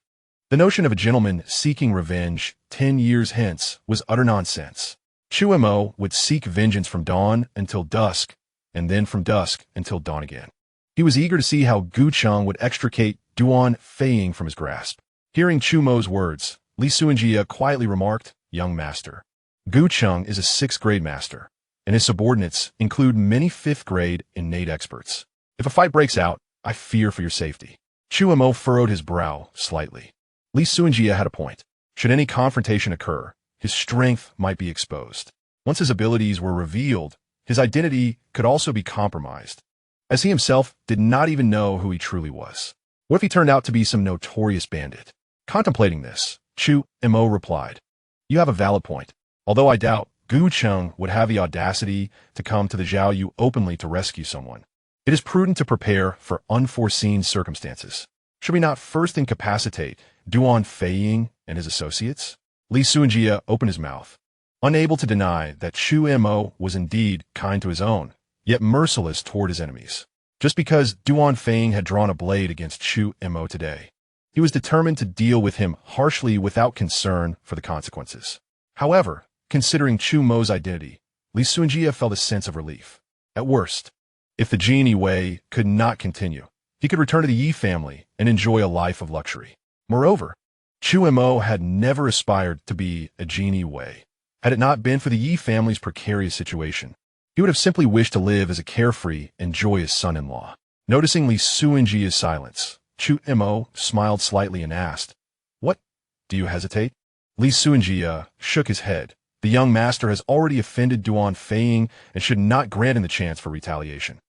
The notion of a gentleman seeking revenge 10 years hence was utter nonsense. Chu Mo would seek vengeance from dawn until dusk, and then from dusk until dawn again. He was eager to see how Gu Cheng would extricate Duan Fei-ying from his grasp. Hearing Chu Mo's words, Li Suanjia quietly remarked, "Young master, Gu Cheng is a 6th grade master, and his subordinates include many 5th grade innate experts. If a fight breaks out, I fear for your safety." Chu Mo furrowed his brow slightly. Li Suanjia had a point. Should any confrontation occur, his strength might be exposed. Once his abilities were revealed, his identity could also be compromised, as he himself did not even know who he truly was. What if he turned out to be some notorious bandit? Contemplating this, Chu Mo replied, "You have a valid point. Although I doubt Gu Cheng would have the audacity to come to the Zhaoyu openly to rescue someone, it is prudent to prepare for unforeseen circumstances. Should we not first incapacitate Duan Fei-ying and his associates?" Li Suanjia opened his mouth, unable to deny that Chu Mo was indeed kind to his own, yet merciless toward his enemies. Just because Duan Fei-ying had drawn a blade against Chu Mo today, he was determined to deal with him harshly without concern for the consequences. However, considering Chu Mo's identity, Li Suanjia felt a sense of relief. At worst, if the genie way could not continue, he could return to the Yi family and enjoy a life of luxury. Moreover, Chu Mo had never aspired to be a genie way. Had it not been for the Yi family's precarious situation, he would have simply wished to live as a carefree and joyous son-in-law. Noticing Li Suanjia's silence, Chu Mo smiled slightly and asked, "What? Do you hesitate?" Li Suanjia shook his head, The young master has already offended Duan Feiying and should not grant him the chance for retaliation.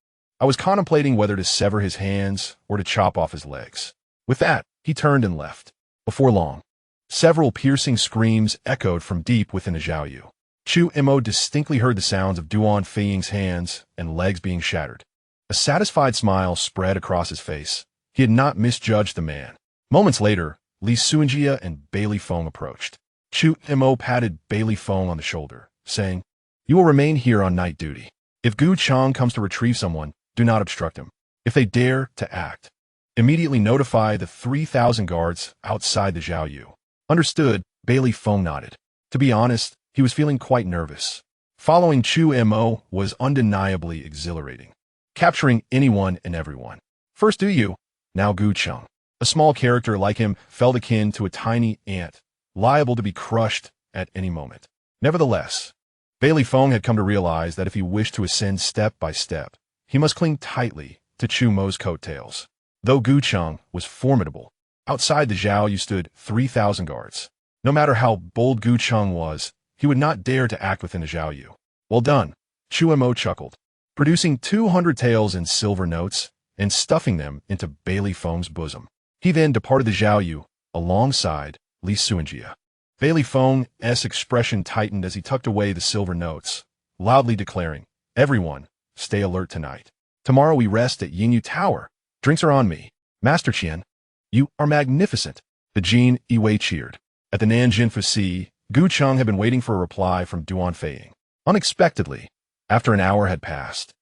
I was contemplating whether to sever his hands or to chop off his legs. With that, he turned and left. Before long, several piercing screams echoed from deep within the Zhaoyu. Chu Mo distinctly heard the sounds of Duan Feiying's hands and legs being shattered. A satisfied smile spread across his face. He had not misjudged the man. Moments later, Li Suanjia and Bailey Feng approached. Chu Mo patted Bailey Feng on the shoulder, saying, "You will remain here on night duty. If Gu Chang comes to retrieve someone, do not obstruct him. If they dare to act, immediately notify the 3,000 guards outside the Zhaoyu." Understood, Bailey Feng nodded. To be honest, he was feeling quite nervous. Following Chu Mo was undeniably exhilarating. Capturing anyone and everyone. First Du Yu, now Gu Chang. A small character like him felt akin to a tiny ant, liable to be crushed at any moment. Nevertheless, Bailey Feng had come to realize that if he wished to ascend step by step, he must cling tightly to Chu Mo's coattails. Though Gu Chang was formidable, outside the Zhaoyu stood 3,000 guards. No matter how bold Gu Chang was, he would not dare to act within the Zhaoyu. Well done, Chu Mo chuckled, producing 200 taels in silver notes and stuffing them into Bailey Feng's bosom. He then departed the Zhaoyu alongside Li Suanjia. Bailey Feng's expression tightened as he tucked away the silver notes, loudly declaring, "Everyone, stay alert tonight. Tomorrow we rest at Yingyu Tower. Drinks are on me. Master Qian, you are magnificent." The Jin Yiwei cheered. At the Nanjin Fuxi, Gu Chang had been waiting for a reply from Duan Feiying. Unexpectedly, after an hour had passed,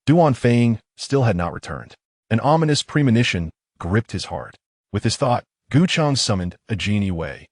Duan Feiying still had not returned. An ominous premonition gripped his heart. With this thought, Gu Chang summoned a Jin Yiwei,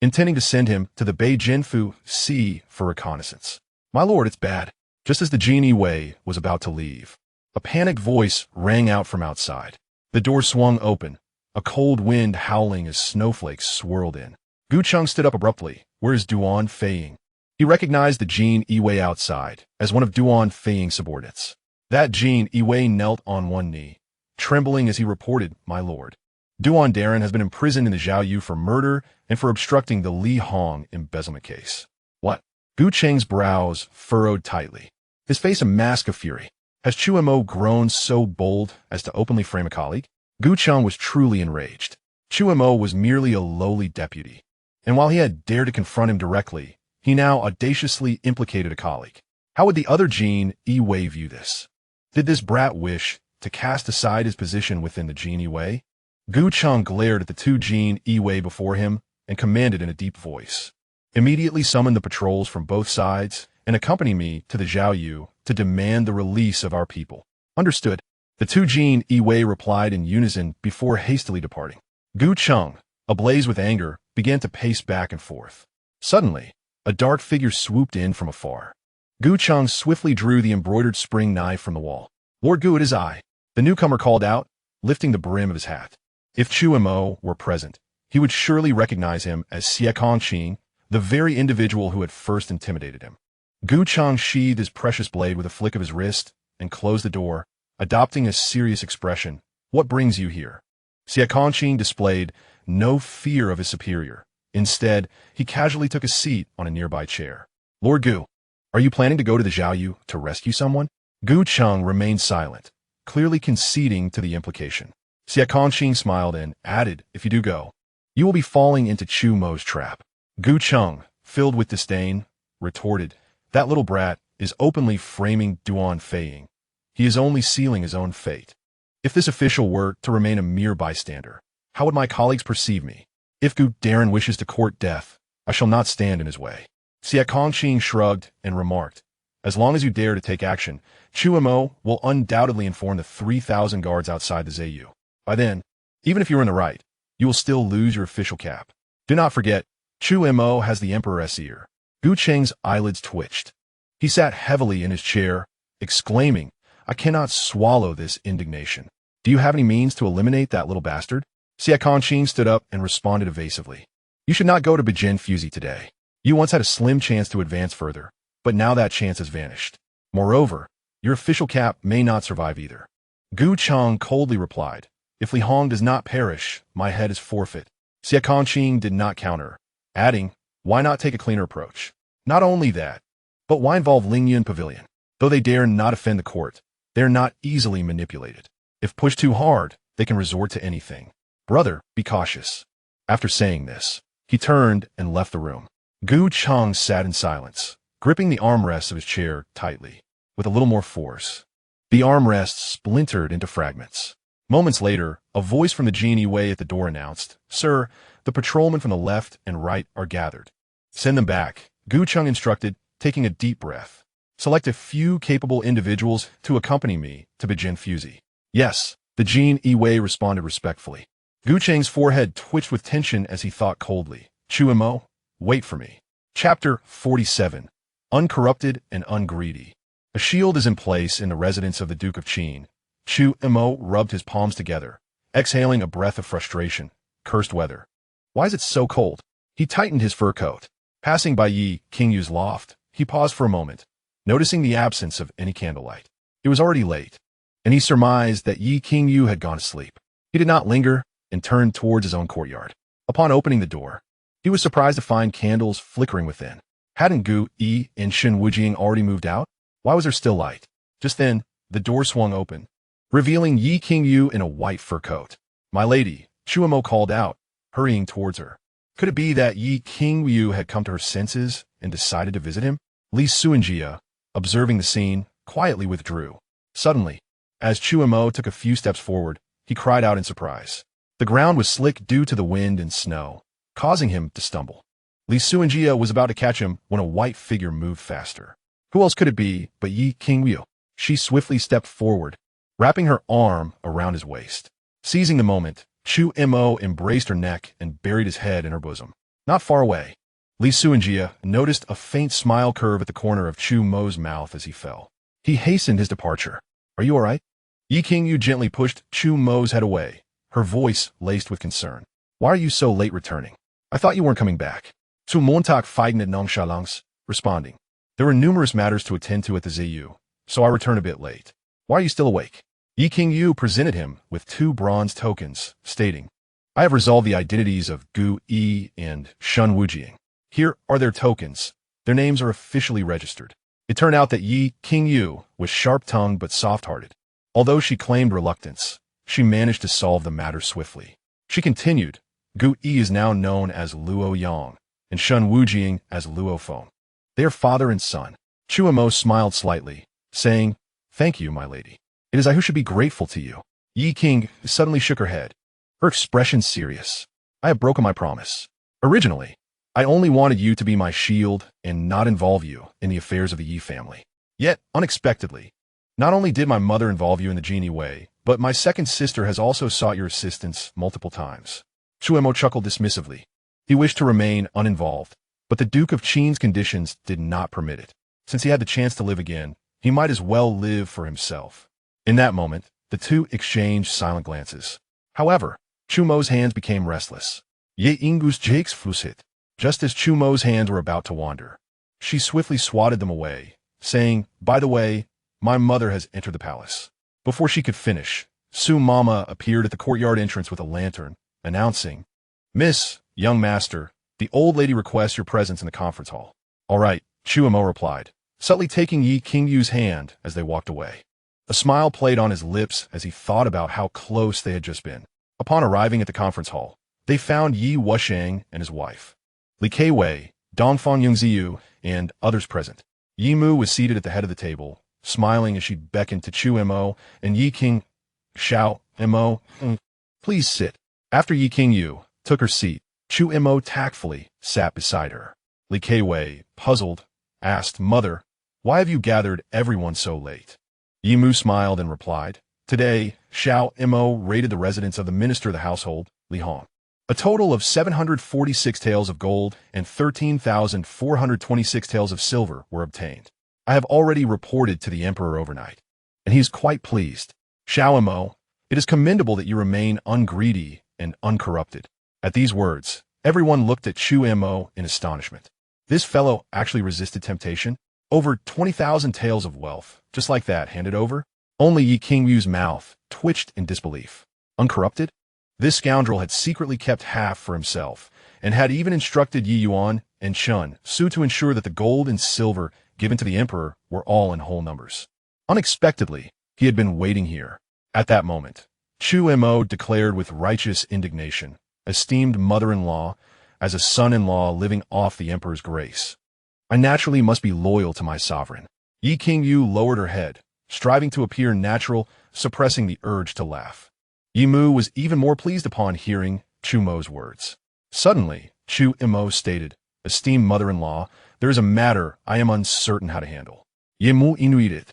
intending to send him to the Beijinfu Sea for reconnaissance. "My lord, it's bad." Just as the Jin Yiwei was about to leave, a panicked voice rang out from outside. The door swung open, a cold wind howling as snowflakes swirled in. Gu Chang stood up abruptly. "Where is Duan Feiying?" He recognized the Jin Yiwei outside as one of Duan Feiying's subordinates. That Jin Yiwei knelt on one knee, trembling as he reported, "My lord, Duan Darren has been imprisoned in the Zhaoyu for murder and for obstructing the Li Hong embezzlement case." "What?" Gu Chang's brows furrowed tightly, his face a mask of fury. Has Chu Mo grown so bold as to openly frame a colleague? Gu Chang was truly enraged. Chu Mo was merely a lowly deputy, and while he had dared to confront him directly, he now audaciously implicated a colleague. How would the other Jin Yiwei view this? Did this brat wish to cast aside his position within the Jin Yiwei? Gu Chang glared at the two Jin Yiwei before him and commanded in a deep voice, "Immediately summon the patrols from both sides and accompany me to the Zhaoyu to demand the release of our people." Understood. The two Jin Yiwei replied in unison before hastily departing. Gu Chang, ablaze with anger, began to pace back and forth. Suddenly, a dark figure swooped in from afar. Gu Chang swiftly drew the embroidered spring knife from the wall. "Lord Gu, it is I," the newcomer called out, lifting the brim of his hat. If Chu Mo were present, he would surely recognize him as Xie Kongqing, the very individual who had first intimidated him. Gu Chang sheathed his precious blade with a flick of his wrist and closed the door, adopting a serious expression. "What brings you here?" Xie Kongqing displayed no fear of his superior. Instead, he casually took a seat on a nearby chair. "Lord Gu, are you planning to go to the Zhaoyu to rescue someone?" Gu Chang remained silent, clearly conceding to the implication. Xie Kongqing smiled and added, "If you do go, you will be falling into Chu Mo's trap." Gu Chang, filled with disdain, retorted, "That little brat is openly framing Duan Feiying. He is only sealing his own fate. If this official were to remain a mere bystander, how would my colleagues perceive me? If Gu Darren wishes to court death, I shall not stand in his way." Xie Kongqing shrugged and remarked, "As long as you dare to take action, Chu Mo will undoubtedly inform the 3,000 guards outside the Zhaoyu. By then, even if you are in the right, you will still lose your official cap. Do not forget, Chu Mo has the Emperor's ear." Gu Chang's eyelids twitched. He sat heavily in his chair, exclaiming, "I cannot swallow this indignation. Do you have any means to eliminate that little bastard?" Xie Kongqing stood up and responded evasively. "You should not go to Beijing Fuzi today. You once had a slim chance to advance further, but now that chance has vanished. Moreover, your official cap may not survive either." Gu Chang coldly replied, "If Li Hong does not perish, my head is forfeit." Xie Kongqing did not counter, adding, "Why not take a cleaner approach? Not only that, but why involve Lingyun Pavilion? Though they dare not offend the court, they are not easily manipulated. If pushed too hard, they can resort to anything. Brother, be cautious. After saying this, he turned and left the room. Gu Chang sat in silence, gripping the armrests of his chair tightly, with a little more force. The armrests splintered into fragments. Moments later, a voice from the genie way at the door announced, "Sir, the patrolmen from the left and right are gathered." "Send them back," Gu Chang instructed, taking a deep breath. "Select a few capable individuals to accompany me to Bijin Fuzi." "Yes," the genie way responded respectfully. Gu Chang's forehead twitched with tension as he thought coldly. "Chu Mo, wait for me." Chapter 47. Uncorrupted and Ungreedy. A shield is in place in the residence of the Duke of Qin. Chu Mo rubbed his palms together, exhaling a breath of frustration. Cursed weather. Why is it so cold? He tightened his fur coat. Passing by Yi Qingyu's loft, he paused for a moment, noticing the absence of any candlelight. It was already late, and he surmised that Yi Qingyu had gone to sleep. He did not linger and turned towards his own courtyard. Upon opening the door, he was surprised to find candles flickering within. Hadn't Gu Yi and Shen Wujing already moved out? Why was there still light? Just then, the door swung open, revealing Yi Qingyu in a white fur coat. "My lady," Chu Mo called out, hurrying towards her. Could it be that Yi Qingyu had come to her senses and decided to visit him? Li Suanjia, observing the scene, quietly withdrew. Suddenly, as Chu Mo took a few steps forward, he cried out in surprise. The ground was slick due to the wind and snow, causing him to stumble. Li Suanjia was about to catch him when a white figure moved faster. Who else could it be but Yi Qingyu? She swiftly stepped forward, wrapping her arm around his waist. Seizing the moment, Chu Mo embraced her neck and buried his head in her bosom. Not far away, Li Suanjia noticed a faint smile curve at the corner of Chu Mo's mouth as he fell. He hastened his departure. "Are you all right?" Yi Qingyu gently pushed Chu Mo's head away, her voice laced with concern. "Why are you so late returning? I thought you weren't coming back." Zu Montag feigned nonchalance, responding, "There were numerous matters to attend to at the ZU, so I returned a bit late." "Why are you still awake?" Yi Qingyu presented him with 2 bronze tokens, stating, "I have resolved the identities of Gu Yi and Shen Wujing. Here are their tokens. Their names are officially registered." It turned out that Yi Qingyu was sharp-tongued but soft-hearted. Although she claimed reluctance, she managed to solve the matter swiftly. She continued, "Gu Yi is now known as Luo Yang, and Shen Wujing as Luo Feng. They are father and son." Chu Mo smiled slightly, saying, "Thank you, my lady. It is I who should be grateful to you." Yi Qing suddenly shook her head, her expression serious. "I have broken my promise. Originally, I only wanted you to be my shield and not involve you in the affairs of the Yi family. Yet, unexpectedly, not only did my mother involve you in the genie way, but my second sister has also sought your assistance multiple times." Chu Mo chuckled dismissively. He wished to remain uninvolved, but the Duke of Qin's conditions did not permit it. Since he had the chance to live again, he might as well live for himself. In that moment, the two exchanged silent glances. However, Chu Mo's hands became restless. Ye Ingus Jake's Flusit. Just as Chu Mo's hands were about to wander, she swiftly swatted them away, saying, "By the way, my mother has entered the palace." Before she could finish, Su Mama appeared at the courtyard entrance with a lantern, announcing, "Miss, young master, the old lady requests your presence in the conference hall." "All right," Chu Mo replied, subtly taking Yi Qingyu's hand as they walked away. A smile played on his lips as he thought about how close they had just been. Upon arriving at the conference hall, they found Yi Wusheng and his wife, Li Keiwei, Dongfang Yongziyu, and others present. Yi Mu was seated at the head of the table, smiling as she beckoned to Chu Mo and Yi Qing. "Xiao Mo, please sit." After Yi Qingyu took her seat, Chu Mo tactfully sat beside her. Li Keiwei, puzzled, asked, "Mother, why have you gathered everyone so late?" Yi Mu smiled and replied, "Today, Xiao Mo raided the residence of the minister of the household, Li Hong. A total of 746 taels of gold and 13,426 taels of silver were obtained. I have already reported to the emperor overnight, and he is quite pleased. Xiao Mo, it is commendable that you remain ungreedy and uncorrupted." At these words, everyone looked at Chu Mo in astonishment. This fellow actually resisted temptation? Over 20,000 taels of wealth, just like that, handed over? Only Yi Qingyu's mouth twitched in disbelief. Uncorrupted? This scoundrel had secretly kept half for himself, and had even instructed Yi Yuan and Chun Su to ensure that the gold and silver given to the emperor were all in whole numbers. Unexpectedly, he had been waiting here. At that moment, Chu Mo declared with righteous indignation, esteemed mother-in-law, as a son-in-law living off the emperor's grace. I naturally must be loyal to my sovereign. Yi Qingyu lowered her head, striving to appear natural, suppressing the urge to laugh. Yi Mu was even more pleased upon hearing Chu Mo's words. Suddenly, Chu Mo stated, esteemed mother-in-law, there is a matter I am uncertain how to handle. Yi Mu inuited.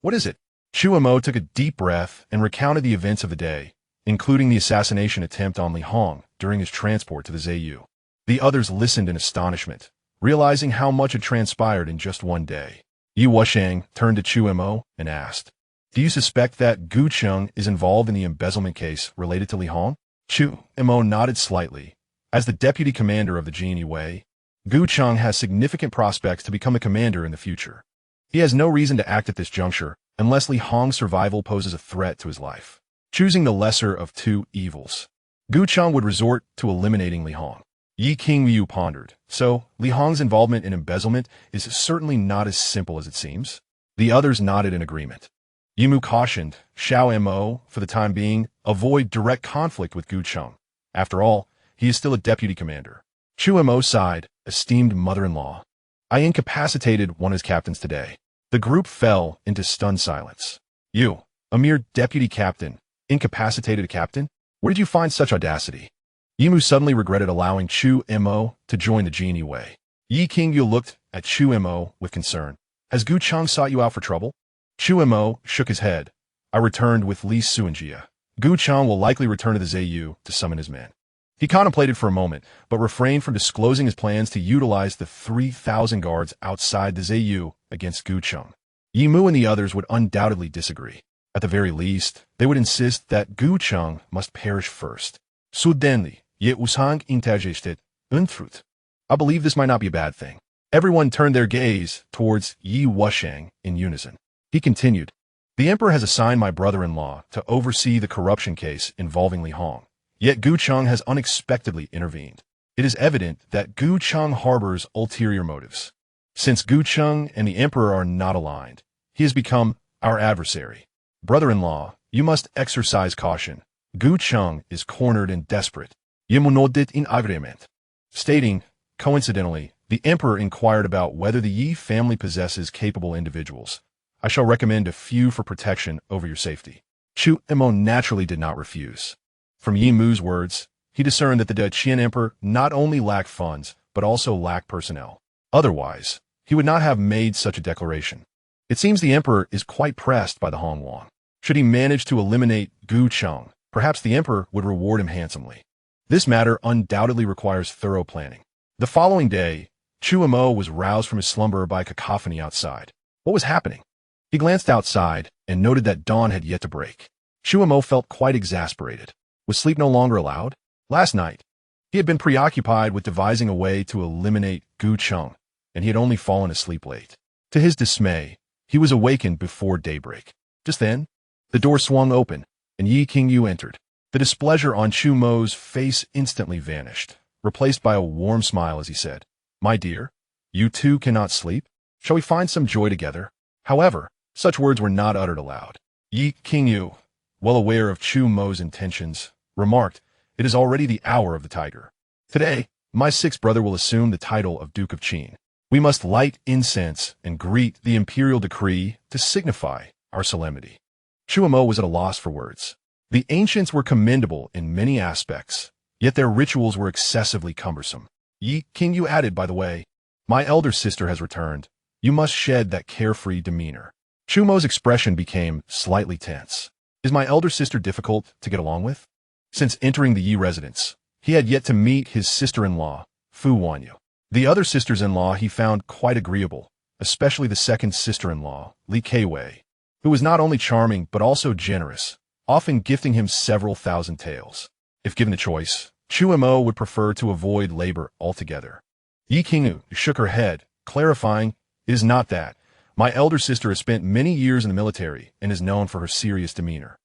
What is it? Chu Mo took a deep breath and recounted the events of the day, including the assassination attempt on Li Hong during his transport to the Zayu. The others listened in astonishment, realizing how much had transpired in just one day. Yi Wushang turned to Chu Mo and asked, do you suspect that Gu Cheng is involved in the embezzlement case related to Li Hong? Chu Mo nodded slightly. As the deputy commander of the Genie Wei, Gu Cheng has significant prospects to become a commander in the future. He has no reason to act at this juncture unless Li Hong's survival poses a threat to his life. Choosing the lesser of two evils, Gu Cheng would resort to eliminating Li Hong. Yi Qingyu pondered. So, Li Hong's involvement in embezzlement is certainly not as simple as it seems. The others nodded in agreement. Yi Mu cautioned Xiao Mo, for the time being, avoid direct conflict with Gu Cheng. After all, he is still a deputy commander. Chu Mo sighed, esteemed mother-in-law. I incapacitated one of his captains today. The group fell into stunned silence. You, a mere deputy captain, incapacitated a captain? Where did you find such audacity? Yi Mu suddenly regretted allowing Chu Mo to join the Genie Wei. Yi Qingyu looked at Chu Mo with concern. Has Gu Cheng sought you out for trouble? Chu Mo shook his head. I returned with Li Su and Jia. Gu Cheng will likely return to the Zayu to summon his men. He contemplated for a moment, but refrained from disclosing his plans to utilize the 3,000 guards outside the Zayu against Gu Cheng. Yi Mu and the others would undoubtedly disagree. At the very least, they would insist that Gu Cheng must perish first. Sudenli, ye usang intergestet, untrut. I believe this might not be a bad thing. Everyone turned their gaze towards Yi Wushang in unison. He continued, the emperor has assigned my brother-in-law to oversee the corruption case involving Li Hong. Yet Gu Cheng has unexpectedly intervened. It is evident that Gu Cheng harbors ulterior motives. Since Gu Cheng and the emperor are not aligned, he has become our adversary. Brother-in-law, you must exercise caution. Gu Cheng is cornered and desperate. Yimunodit in agreement. Stating, coincidentally, the emperor inquired about whether the Yi family possesses capable individuals. I shall recommend a few for protection over your safety. Chu Mo naturally did not refuse. From Yi Mu's words, he discerned that the Qian emperor not only lacked funds, but also lacked personnel. Otherwise, he would not have made such a declaration. It seems the emperor is quite pressed by the Hongwang. Should he manage to eliminate Gu Cheng, perhaps the emperor would reward him handsomely. This matter undoubtedly requires thorough planning. The following day, Chu Mo was roused from his slumber by cacophony outside. What was happening? He glanced outside and noted that dawn had yet to break. Chu Mo felt quite exasperated. Was sleep no longer allowed? Last night, he had been preoccupied with devising a way to eliminate Gu Cheng, and he had only fallen asleep late. To his dismay, he was awakened before daybreak. Just then, the door swung open, and Yi Qingyu entered. The displeasure on Chu Mo's face instantly vanished, replaced by a warm smile as he said, my dear, you too cannot sleep? Shall we find some joy together? However, such words were not uttered aloud. Yi Qingyu, well aware of Chu Mo's intentions, remarked, it is already the hour of the tiger. Today, my sixth brother will assume the title of Duke of Qin. We must light incense and greet the imperial decree to signify our solemnity. Chu Mo was at a loss for words. The ancients were commendable in many aspects, yet their rituals were excessively cumbersome. Yi Qingyu added, by the way, my elder sister has returned. You must shed that carefree demeanor. Chu Mo's expression became slightly tense. Is my elder sister difficult to get along with? Since entering the Yi residence, he had yet to meet his sister-in-law, Fu Wanyu. The other sisters-in-law he found quite agreeable, especially the second sister-in-law, Li Keiwei, who was not only charming but also generous, often gifting him several thousand taels. If given the choice, Chu Mo would prefer to avoid labor altogether. Yi Qingyu shook her head, clarifying, it is not that. My elder sister has spent many years in the military and is known for her serious demeanor.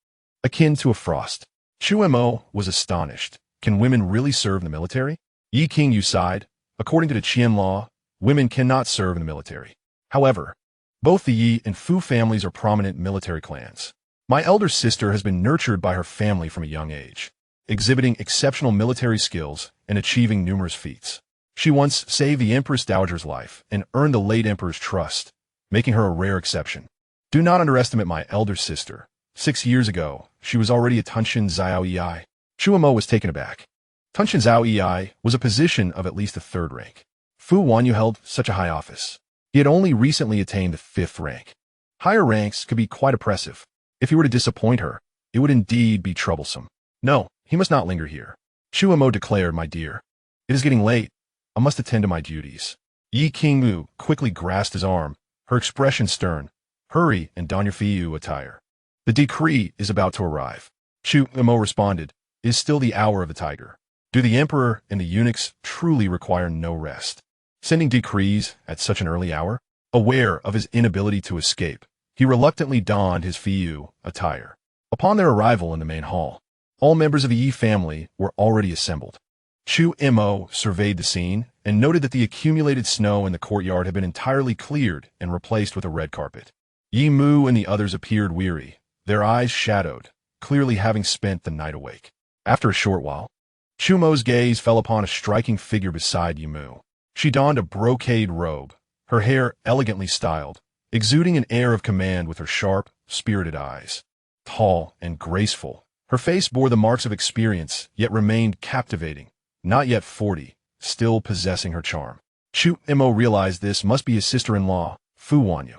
Akin to a frost. Chu Mo was astonished. Can women really serve in the military? Yi Qingyu sighed. According to the Qian law, women cannot serve in the military. However, both the Yi and Fu families are prominent military clans. My elder sister has been nurtured by her family from a young age, exhibiting exceptional military skills and achieving numerous feats. She once saved the Empress Dowager's life and earned the late Emperor's trust, making her a rare exception. Do not underestimate my elder sister. 6 years ago, she was already a Tunshin Zhao Yi. Chu Mo was taken aback. Tunshin Zhao Yi was a position of at least the 3rd rank. Fu Wanyu held such a high office. He had only recently attained the 5th rank. Higher ranks could be quite oppressive. If he were to disappoint her, it would indeed be troublesome. No, he must not linger here. Chu Mo declared, my dear. It is getting late. I must attend to my duties. Yi Qingyu quickly grasped his arm, her expression stern. Hurry and don your Fiyu attire. The decree is about to arrive. Chu Mo responded, it is still the hour of the tiger. Do the emperor and the eunuchs truly require no rest? Sending decrees at such an early hour? Aware of his inability to escape, he reluctantly donned his Fiyu attire. Upon their arrival in the main hall, all members of the Yi family were already assembled. Chu Mo surveyed the scene and noted that the accumulated snow in the courtyard had been entirely cleared and replaced with a red carpet. Yi Mu and the others appeared weary, their eyes shadowed, clearly having spent the night awake. After a short while, Chu Mo's gaze fell upon a striking figure beside Yi Mu. She donned a brocade robe, her hair elegantly styled, exuding an air of command with her sharp, spirited eyes. Tall and graceful, her face bore the marks of experience, yet remained captivating. Not yet 40, still possessing her charm. Chu Mo realized this must be his sister-in-law, Fu Wanyu.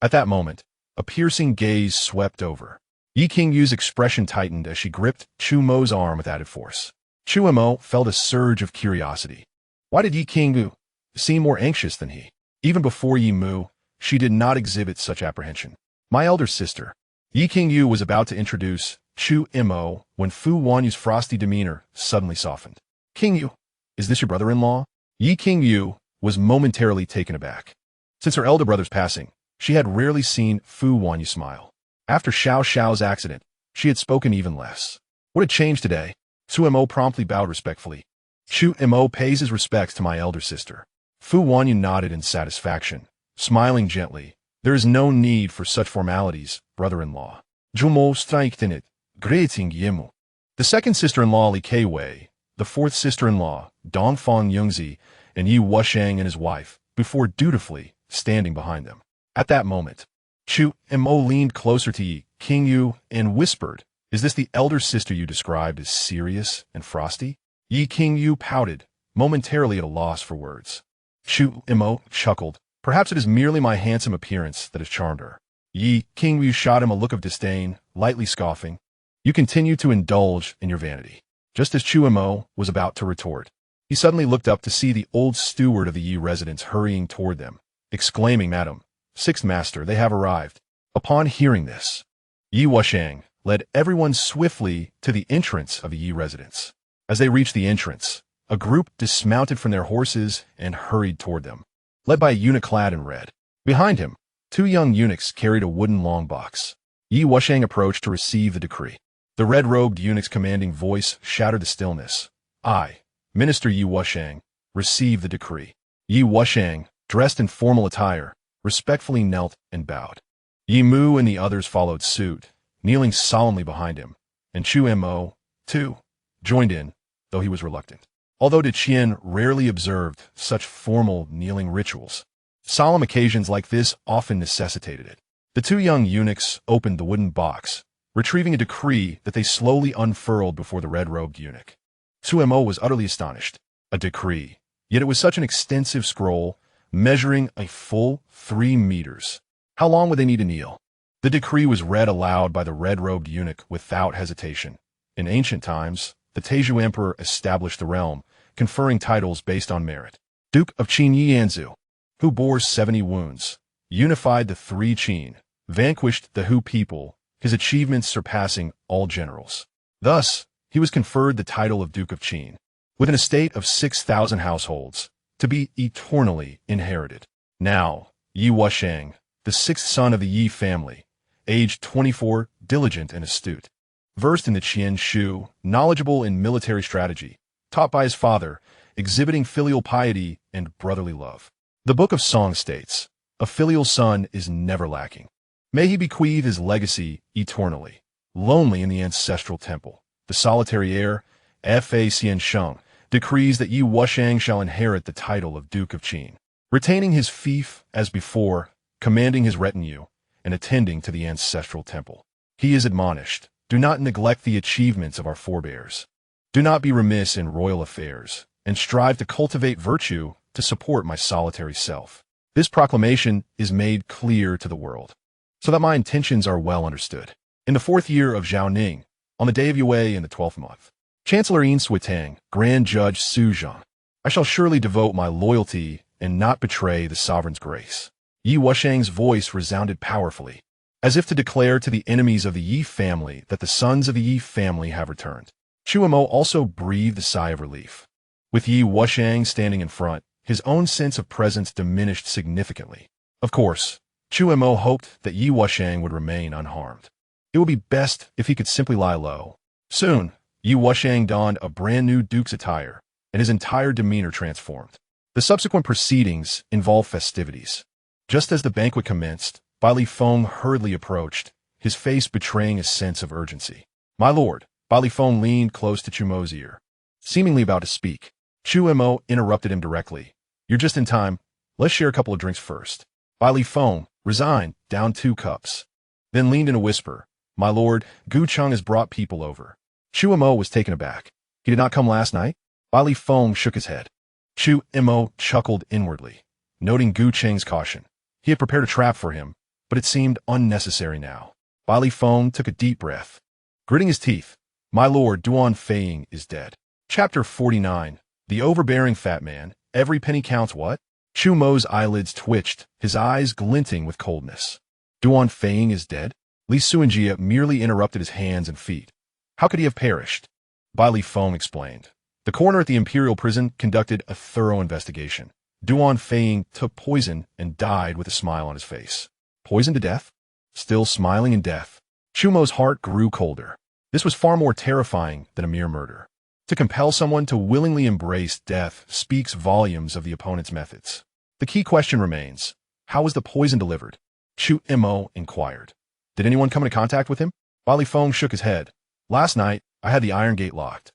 At that moment, a piercing gaze swept over. Yi Qingyu's expression tightened as she gripped Chu Mo's arm with added force. Chu Mo felt a surge of curiosity. Why did Yi Qingyu seem more anxious than he? Even before Yi Mu, she did not exhibit such apprehension. My elder sister. Yi Qingyu was about to introduce Chu Mo when Fu Wanyu's frosty demeanor suddenly softened. Qingyu, is this your brother-in-law? Yi Qingyu was momentarily taken aback. Since her elder brother's passing, she had rarely seen Fu Wanyu smile. After Xiao Xiao's accident, she had spoken even less. What had changed today? Chu Mo promptly bowed respectfully. Chu Mo pays his respects to my elder sister. Fu Wanyu nodded in satisfaction, smiling gently. There is no need for such formalities, brother-in-law. Jumo streicht in it, greeting Yimu. The second sister-in-law Li Keiwei, the fourth sister-in-law, Dongfang Yungzi, and Yi Wushang and his wife, before dutifully standing behind them. At that moment, Chu Mo leaned closer to Yi Qingyu and whispered, is this the elder sister you described as serious and frosty? Yi Qingyu pouted, momentarily at a loss for words. Chu Mo chuckled. Perhaps it is merely my handsome appearance that has charmed her. Yi Qingyu shot him a look of disdain, lightly scoffing. You continue to indulge in your vanity. Just as Chu Mo was about to retort, he suddenly looked up to see the old steward of the Yi residence hurrying toward them, exclaiming, Madam, Sixth Master, they have arrived. Upon hearing this, Yi Wushang led everyone swiftly to the entrance of the Yi residence. As they reached the entrance, a group dismounted from their horses and hurried toward them, led by a eunuch clad in red. Behind him, 2 young eunuchs carried a wooden long box. Yi Wushang approached to receive the decree. The red-robed eunuch's commanding voice shattered the stillness. I, Minister Yi Wushang, receive the decree. Yi Wushang, dressed in formal attire, respectfully knelt and bowed. Yi Mu and the others followed suit, kneeling solemnly behind him, and Chu Mo, too, joined in, though he was reluctant. Although De Qian rarely observed such formal kneeling rituals, solemn occasions like this often necessitated it. The 2 young eunuchs opened the wooden box, retrieving a decree that they slowly unfurled before the red-robed eunuch. Chu Mo was utterly astonished. A decree, yet it was such an extensive scroll, measuring a full 3 meters. How long would they need to kneel? The decree was read aloud by the red-robed eunuch without hesitation. In ancient times, the Taizhou Emperor established the realm, conferring titles based on merit. Duke of Qin Yanzu, who bore 70 wounds, unified the 3 Qin, vanquished the Hu people, his achievements surpassing all generals. Thus, he was conferred the title of Duke of Qin, with an estate of 6,000 households, to be eternally inherited. Now, Yi Wushang, the 6th son of the Yi family, aged 24, diligent and astute, versed in the Qian Shu, knowledgeable in military strategy, taught by his father, exhibiting filial piety and brotherly love. The Book of Song states, "A filial son is never lacking. May he bequeath his legacy eternally, lonely in the ancestral temple. The solitary heir, Fa Xian Sheng, decrees that Yi Wushang shall inherit the title of Duke of Qin, retaining his fief as before, commanding his retinue, and attending to the ancestral temple. He is admonished, do not neglect the achievements of our forebears. Do not be remiss in royal affairs, and strive to cultivate virtue to support my solitary self. This proclamation is made clear to the world, so that my intentions are well understood. In the 4th year of Zhao Ning, on the day of Yue in the 12th month, Chancellor Yin Suitang, Grand Judge Su Zhang, I shall surely devote my loyalty and not betray the sovereign's grace." Yi Wushang's voice resounded powerfully, as if to declare to the enemies of the Yi family that the sons of the Yi family have returned. Chu Mo also breathed a sigh of relief. With Yi Wushang standing in front, his own sense of presence diminished significantly. Of course, Chu Mo hoped that Yi Wushang would remain unharmed. It would be best if he could simply lie low. Soon, Yi Wushang donned a brand-new duke's attire, and his entire demeanor transformed. The subsequent proceedings involved festivities. Just as the banquet commenced, Bai Li Feng hurriedly approached, his face betraying a sense of urgency. "My lord," Bai Li Feng leaned close to Chu Mo's ear, seemingly about to speak. Chu Mo interrupted him directly. "You're just in time. Let's share a couple of drinks first." Bai Li Feng, resigned, downed 2 cups, then leaned in a whisper. "My lord, Gu Cheng has brought people over." Chu Mo was taken aback. "He did not come last night?" Bai Li Feng shook his head. Chu Mo chuckled inwardly, noting Gu Cheng's caution. He had prepared a trap for him, but it seemed unnecessary now. Bai Li Feng took a deep breath, gritting his teeth. "My lord, Duan Feiying is dead." Chapter 49. The Overbearing Fat Man. Every penny counts what? Chu Mo's eyelids twitched, his eyes glinting with coldness. "Duan Feiying is dead?" Li Suanjia merely interrupted his hands and feet. "How could he have perished?" Bai Li Feng explained. "The coroner at the imperial prison conducted a thorough investigation. Duan Feiying took poison and died with a smile on his face." Poisoned to death? Still smiling in death. Chu Mo's heart grew colder. This was far more terrifying than a mere murder. To compel someone to willingly embrace death speaks volumes of the opponent's methods. The key question remains, how was the poison delivered? Chu Mo inquired. "Did anyone come into contact with him?" Bai Li Feng shook his head. "Last night, I had the iron gate locked,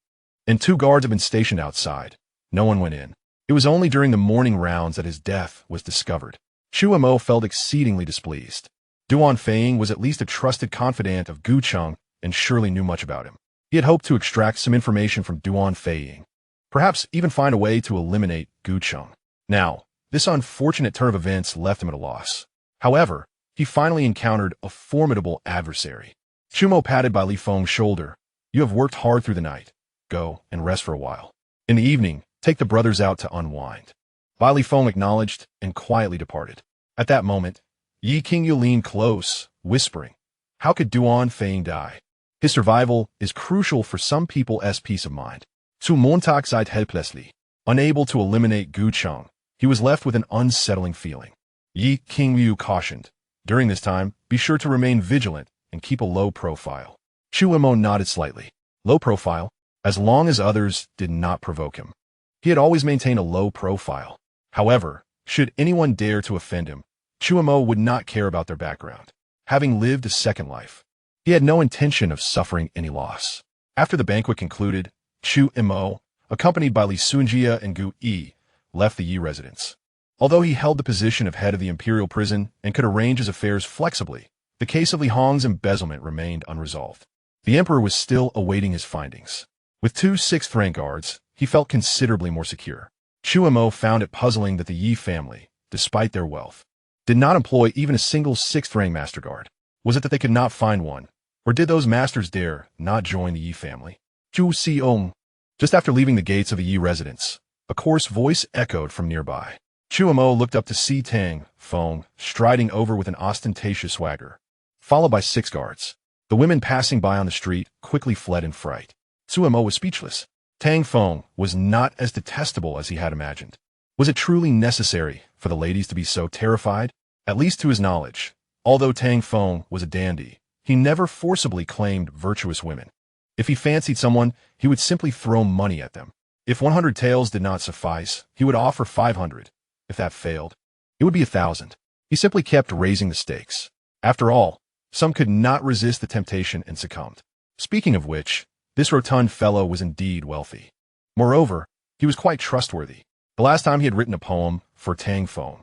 and 2 guards have been stationed outside. No one went in. It was only during the morning rounds that his death was discovered." Chu Mo felt exceedingly displeased. Duan Feiying was at least a trusted confidant of Gu Cheng and surely knew much about him. He had hoped to extract some information from Duan Feiying, perhaps even find a way to eliminate Gu Cheng. Now, this unfortunate turn of events left him at a loss. However, he finally encountered a formidable adversary. Chu Mo patted Bai Li Feng's shoulder. "You have worked hard through the night. Go and rest for a while. In the evening, take the brothers out to unwind." Bai Li Feng acknowledged and quietly departed. At that moment, Yi Qingyu leaned close, whispering, "How could Duan Feiying die? His survival is crucial for some people's peace of mind." Zu Montag seid helplessly. Unable to eliminate Gu Cheng, he was left with an unsettling feeling. Yi Qingyu cautioned, "During this time, be sure to remain vigilant and keep a low profile." Chu Mo nodded slightly. Low profile? As long as others did not provoke him. He had always maintained a low profile. However, should anyone dare to offend him, Chu Mo would not care about their background. Having lived a second life, he had no intention of suffering any loss. After the banquet concluded, Chu Mo, accompanied by Li Sunjia and Gu Yi, left the Yi residence. Although he held the position of head of the imperial prison and could arrange his affairs flexibly, the case of Li Hong's embezzlement remained unresolved. The emperor was still awaiting his findings. With 2 6th-rank guards, he felt considerably more secure. Chu Mo found it puzzling that the Yi family, despite their wealth, did not employ even a single 6th-rank master guard. Was it that they could not find one, or did those masters dare not join the Yi family? Zhu Xiong. Just after leaving the gates of the Yi residence, a coarse voice echoed from nearby. Chu Mo looked up to see Tang Feng striding over with an ostentatious swagger, followed by 6 guards. The women passing by on the street quickly fled in fright. Chu Mo was speechless. Tang Feng was not as detestable as he had imagined. Was it truly necessary for the ladies to be so terrified? At least to his knowledge, although Tang Feng was a dandy, he never forcibly claimed virtuous women. If he fancied someone, he would simply throw money at them. If 100 taels did not suffice, he would offer 500. If that failed, it would be 1,000. He simply kept raising the stakes. After all, some could not resist the temptation and succumbed. Speaking of which, this rotund fellow was indeed wealthy. Moreover, he was quite trustworthy. The last time he had written a poem for Tang Feng,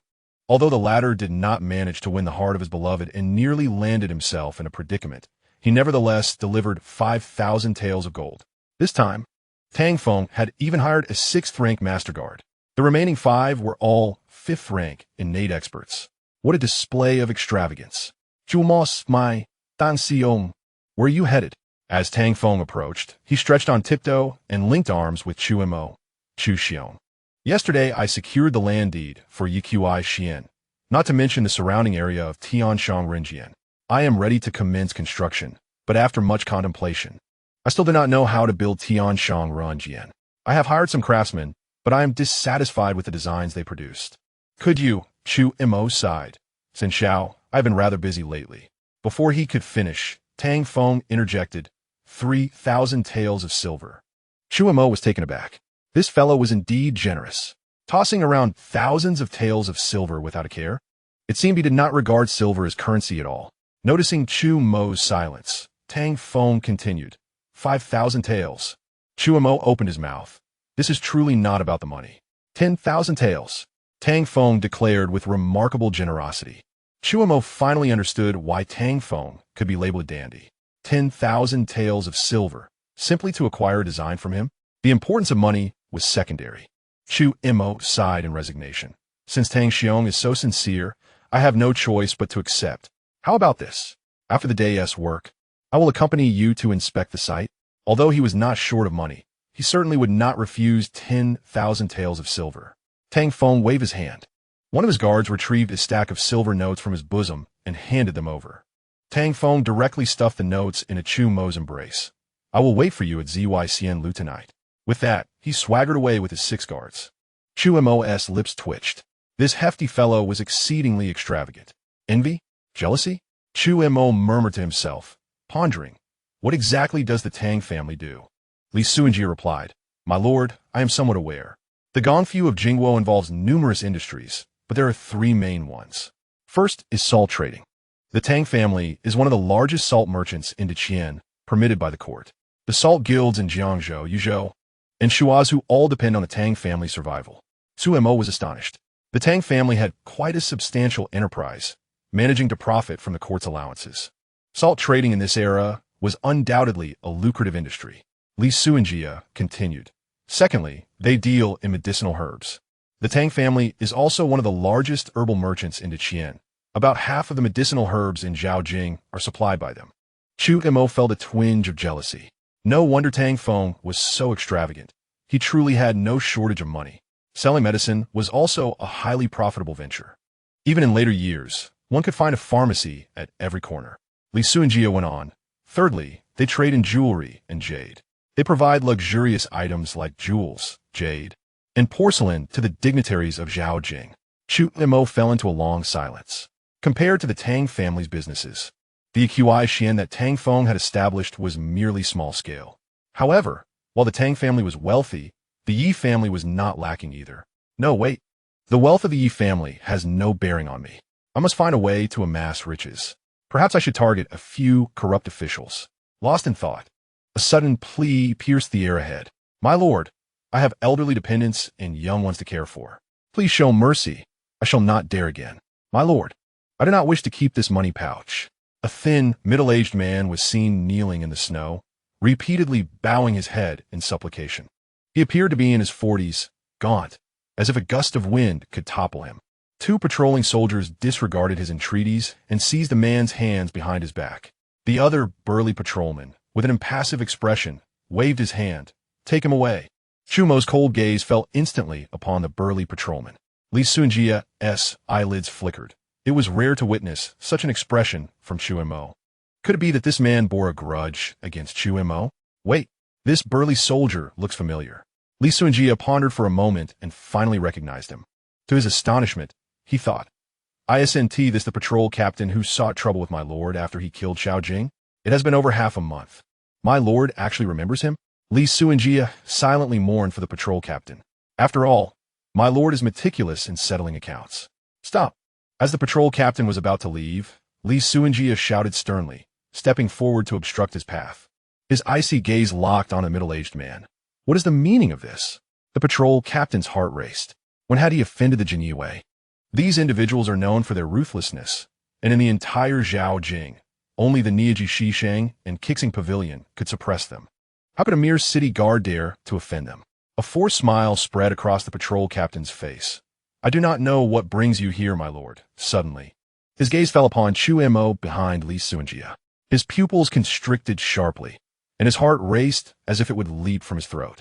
although the latter did not manage to win the heart of his beloved and nearly landed himself in a predicament, he nevertheless delivered 5,000 taels of gold. This time, Tang Feng had even hired a 6th-rank master guard. The remaining 5 were all 5th rank innate experts. What a display of extravagance. Chu Mo, my Dan Xiong, where are you headed? As Tang Feng approached, he stretched on tiptoe and linked arms with Chu Mo, Chu Xiong. Yesterday, I secured the land deed for Yiqi Xian, not to mention the surrounding area of Tianshang Renjian. I am ready to commence construction, but after much contemplation, I still do not know how to build Tianshang Renjian. I have hired some craftsmen, but I am dissatisfied with the designs they produced. Could you? Chu Mo sighed. Sin Xiao, I've been rather busy lately. Before he could finish, Tang Feng interjected, 3,000 taels of silver. Chu Mo was taken aback. This fellow was indeed generous, tossing around thousands of taels of silver without a care. It seemed he did not regard silver as currency at all. Noticing Chu Mo's silence, Tang Feng continued, 5,000 taels. Chu Mo opened his mouth. This is truly not about the money. 10,000 taels. Tang Feng declared with remarkable generosity. Chu Mo finally understood why Tang Feng could be labeled a dandy. 10,000 taels of silver, simply to acquire a design from him? The importance of money was secondary. Chu Mo sighed in resignation. Since Tang Xiong is so sincere, I have no choice but to accept. How about this? After the day's work, I will accompany you to inspect the site. Although he was not short of money, he certainly would not refuse 10,000 taels of silver. Tang Feng waved his hand. One of his guards retrieved a stack of silver notes from his bosom and handed them over. Tang Feng directly stuffed the notes into Chu Mo's embrace. I will wait for you at Zyxian Lu tonight. With that, he swaggered away with his 6 guards. Chu Mo's lips twitched. This hefty fellow was exceedingly extravagant. Envy? Jealousy? Chu Mo murmured to himself, pondering. What exactly does the Tang family do? Li Suanjie replied, My lord, I am somewhat aware. The Gongfu of Jingguo involves numerous industries, but there are 3 main ones. First is salt trading. The Tang family is one of the largest salt merchants in Qian, permitted by the court. The salt guilds in Jiangzhou, Yuzhou, and Shuazu all depend on the Tang family's survival. Chu Mo was astonished. The Tang family had quite a substantial enterprise, managing to profit from the court's allowances. Salt trading in this era was undoubtedly a lucrative industry. Li Suanjie continued. Secondly, they deal in medicinal herbs. The Tang family is also one of the largest herbal merchants in Qian. About half of the medicinal herbs in Zhaojing are supplied by them. Chu Mo felt a twinge of jealousy. No wonder Tang Feng was so extravagant. He truly had no shortage of money. Selling medicine was also a highly profitable venture. Even in later years, one could find a pharmacy at every corner. Li Suanjie went on. Thirdly, they trade in jewelry and jade. They provide luxurious items like jewels, jade, and porcelain to the dignitaries of Zhaojing. Chu Mo fell into a long silence. Compared to the Tang family's businesses, the Yiqi Xian that Tang Feng had established was merely small scale. However, while the Tang family was wealthy, the Yi family was not lacking either. No, wait. The wealth of the Yi family has no bearing on me. I must find a way to amass riches. Perhaps I should target a few corrupt officials. Lost in thought, a sudden plea pierced the air ahead. My lord, I have elderly dependents and young ones to care for. Please show mercy. I shall not dare again. My lord, I do not wish to keep this money pouch. A thin, middle-aged man was seen kneeling in the snow, repeatedly bowing his head in supplication. He appeared to be in his 40s, gaunt, as if a gust of wind could topple him. 2 patrolling soldiers disregarded his entreaties and seized the man's hands behind his back. The other burly patrolman, with an impassive expression, waved his hand. Take him away. Chu Mo's cold gaze fell instantly upon the burly patrolman. Li Suanjie's eyelids flickered. It was rare to witness such an expression from Chu Mo. Could it be that this man bore a grudge against Chu Mo? Wait, this burly soldier looks familiar. Li Suanjie pondered for a moment and finally recognized him. To his astonishment, he thought, Isn't this the patrol captain who sought trouble with my lord after he killed Xiao Jing? It has been over half a month. My lord actually remembers him? Li Suanjia silently mourned for the patrol captain. After all, my lord is meticulous in settling accounts. Stop! As the patrol captain was about to leave, Li Suanjia shouted sternly, stepping forward to obstruct his path. His icy gaze locked on a middle-aged man. What is the meaning of this? The patrol captain's heart raced. When had he offended the Jinyue? These individuals are known for their ruthlessness, and in the entire Zhao Jing, only the Niaji Shisheng and Kixing Pavilion could suppress them. How could a mere city guard dare to offend them? A forced smile spread across the patrol captain's face. I do not know what brings you here, my lord. Suddenly, his gaze fell upon Chu Mo behind Li Suanjia. His pupils constricted sharply, and his heart raced as if it would leap from his throat.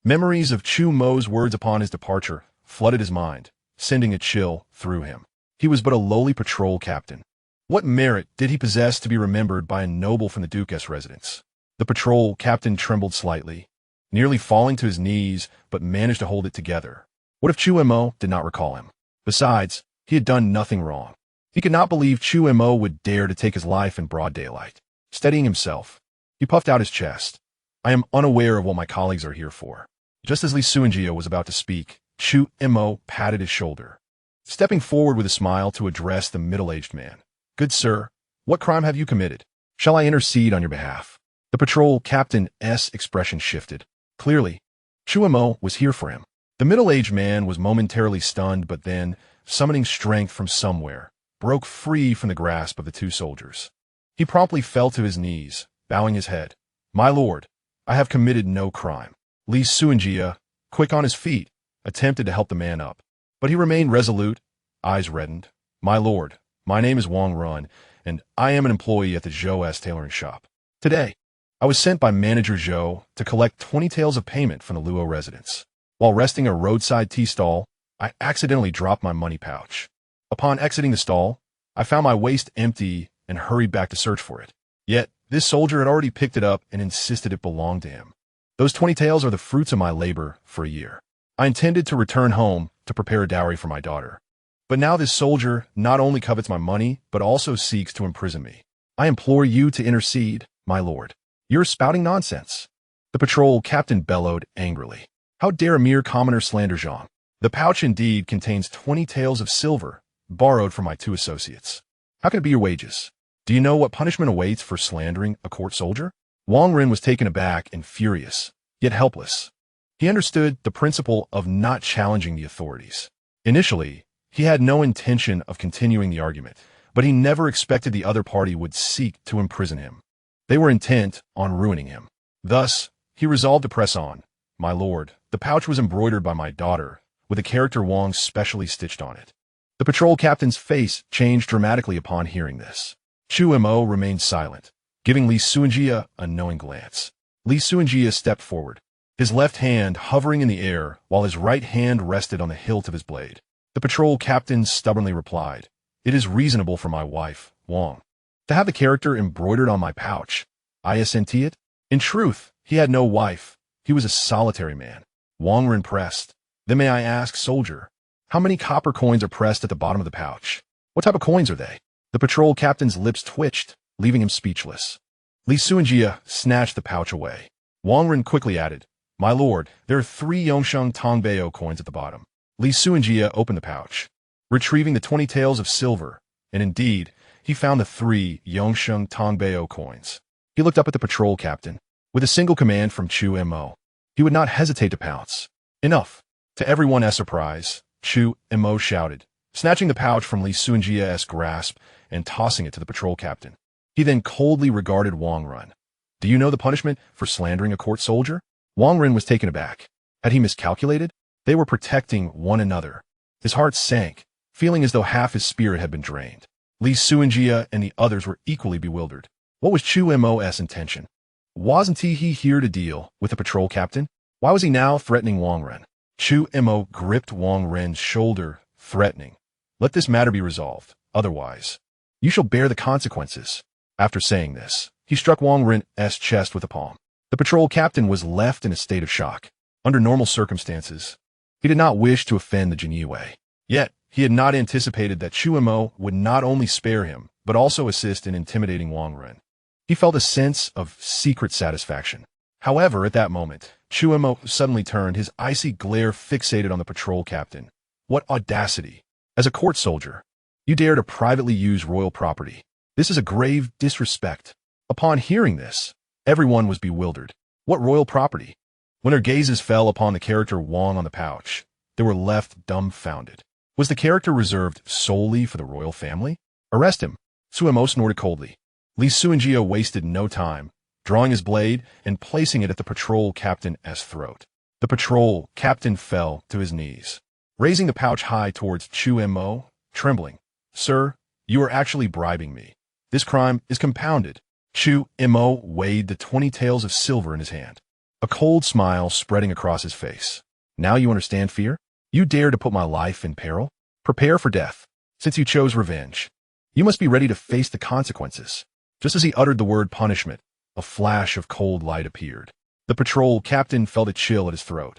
Memories of Chu Mo's words upon his departure flooded his mind, sending a chill through him. He was but a lowly patrol captain. What merit did he possess to be remembered by a noble from the Duke's residence? The patrol captain trembled slightly, nearly falling to his knees, but managed to hold it together. What if Chu Mo did not recall him? Besides, he had done nothing wrong. He could not believe Chu Mo would dare to take his life in broad daylight. Steadying himself, he puffed out his chest. I am unaware of what my colleagues are here for. Just as Li Suanjia was about to speak, Chu Mo patted his shoulder, stepping forward with a smile to address the middle-aged man. Good sir, what crime have you committed? Shall I intercede on your behalf? The patrol captain's expression shifted. Clearly, Chu Mo was here for him. The middle-aged man was momentarily stunned, but then, summoning strength from somewhere, broke free from the grasp of the two soldiers. He promptly fell to his knees, bowing his head. My lord, I have committed no crime. Li Suanjia, quick on his feet, attempted to help the man up, but he remained resolute, eyes reddened. My lord, my name is Wang Run, and I am an employee at the Zhou's tailoring shop. Today, I was sent by Manager Zhou to collect 20 taels of payment from the Luo residents. While resting a roadside tea stall, I accidentally dropped my money pouch. Upon exiting the stall, I found my waist empty and hurried back to search for it. Yet, this soldier had already picked it up and insisted it belonged to him. Those 20 taels are the fruits of my labor for a year. I intended to return home to prepare a dowry for my daughter. But now this soldier not only covets my money, but also seeks to imprison me. I implore you to intercede, my lord. You're spouting nonsense. The patrol captain bellowed angrily. How dare a mere commoner slander Zhang? The pouch indeed contains 20 taels of silver, borrowed from my two associates. How can it be your wages? Do you know what punishment awaits for slandering a court soldier? Wang Ren was taken aback and furious, yet helpless. He understood the principle of not challenging the authorities. Initially, he had no intention of continuing the argument, but he never expected the other party would seek to imprison him. They were intent on ruining him. Thus, he resolved to press on. My lord, the pouch was embroidered by my daughter, with a character Wang specially stitched on it. The patrol captain's face changed dramatically upon hearing this. Chu Mo remained silent, giving Li Suanjia a knowing glance. Li Suanjia stepped forward, his left hand hovering in the air while his right hand rested on the hilt of his blade. The patrol captain stubbornly replied, It is reasonable for my wife, Wang, to have the character embroidered on my pouch. I assent it. In truth, he had no wife. He was a solitary man. Wang Ren pressed. Then may I ask, soldier, how many copper coins are pressed at the bottom of the pouch? What type of coins are they? The patrol captain's lips twitched, leaving him speechless. Li Suanjia snatched the pouch away. Wang Ren quickly added, My lord, there are 3 Yongsheng Tongbeo coins at the bottom. Li Suanjia opened the pouch, retrieving the 20 taels of silver, and indeed, he found the 3 Yongsheng Tongbeo coins. He looked up at the patrol captain. With a single command from Chu Mo, he would not hesitate to pounce. Enough. To everyone's surprise, Chu Mo shouted, snatching the pouch from Li Suanjia's grasp and tossing it to the patrol captain. He then coldly regarded Wang Ren. Do you know the punishment for slandering a court soldier? Wang Ren was taken aback. Had he miscalculated? They were protecting one another. His heart sank, feeling as though half his spirit had been drained. Li Suanjia and the others were equally bewildered. What was Chu Mo's intention? Wasn't he here to deal with the patrol captain? Why was he now threatening Wang Ren? Chu Mo gripped Wang Ren's shoulder, threatening, Let this matter be resolved, otherwise, you shall bear the consequences. After saying this, he struck Wang Ren's chest with a palm. The patrol captain was left in a state of shock. Under normal circumstances, he did not wish to offend the Jinyue. Yet, he had not anticipated that Chu Mo would not only spare him, but also assist in intimidating Wang Ren. He felt a sense of secret satisfaction. However, at that moment, Chu Mo suddenly turned, his icy glare fixated on the patrol captain. What audacity! As a court soldier, you dare to privately use royal property. This is a grave disrespect. Upon hearing this, everyone was bewildered. What royal property? When their gazes fell upon the character Wang on the pouch, they were left dumbfounded. Was the character reserved solely for the royal family? Arrest him. Chu Mo snorted coldly. Li Suanjia wasted no time, drawing his blade and placing it at the patrol captain's throat. The patrol captain fell to his knees, raising the pouch high towards Chu Mo, trembling. Sir, you are actually bribing me. This crime is compounded. Chu Mo weighed the 20 taels of silver in his hand, a cold smile spreading across his face. Now you understand fear? You dare to put my life in peril? Prepare for death. Since you chose revenge, you must be ready to face the consequences. Just as he uttered the word punishment, a flash of cold light appeared. The patrol captain felt a chill at his throat,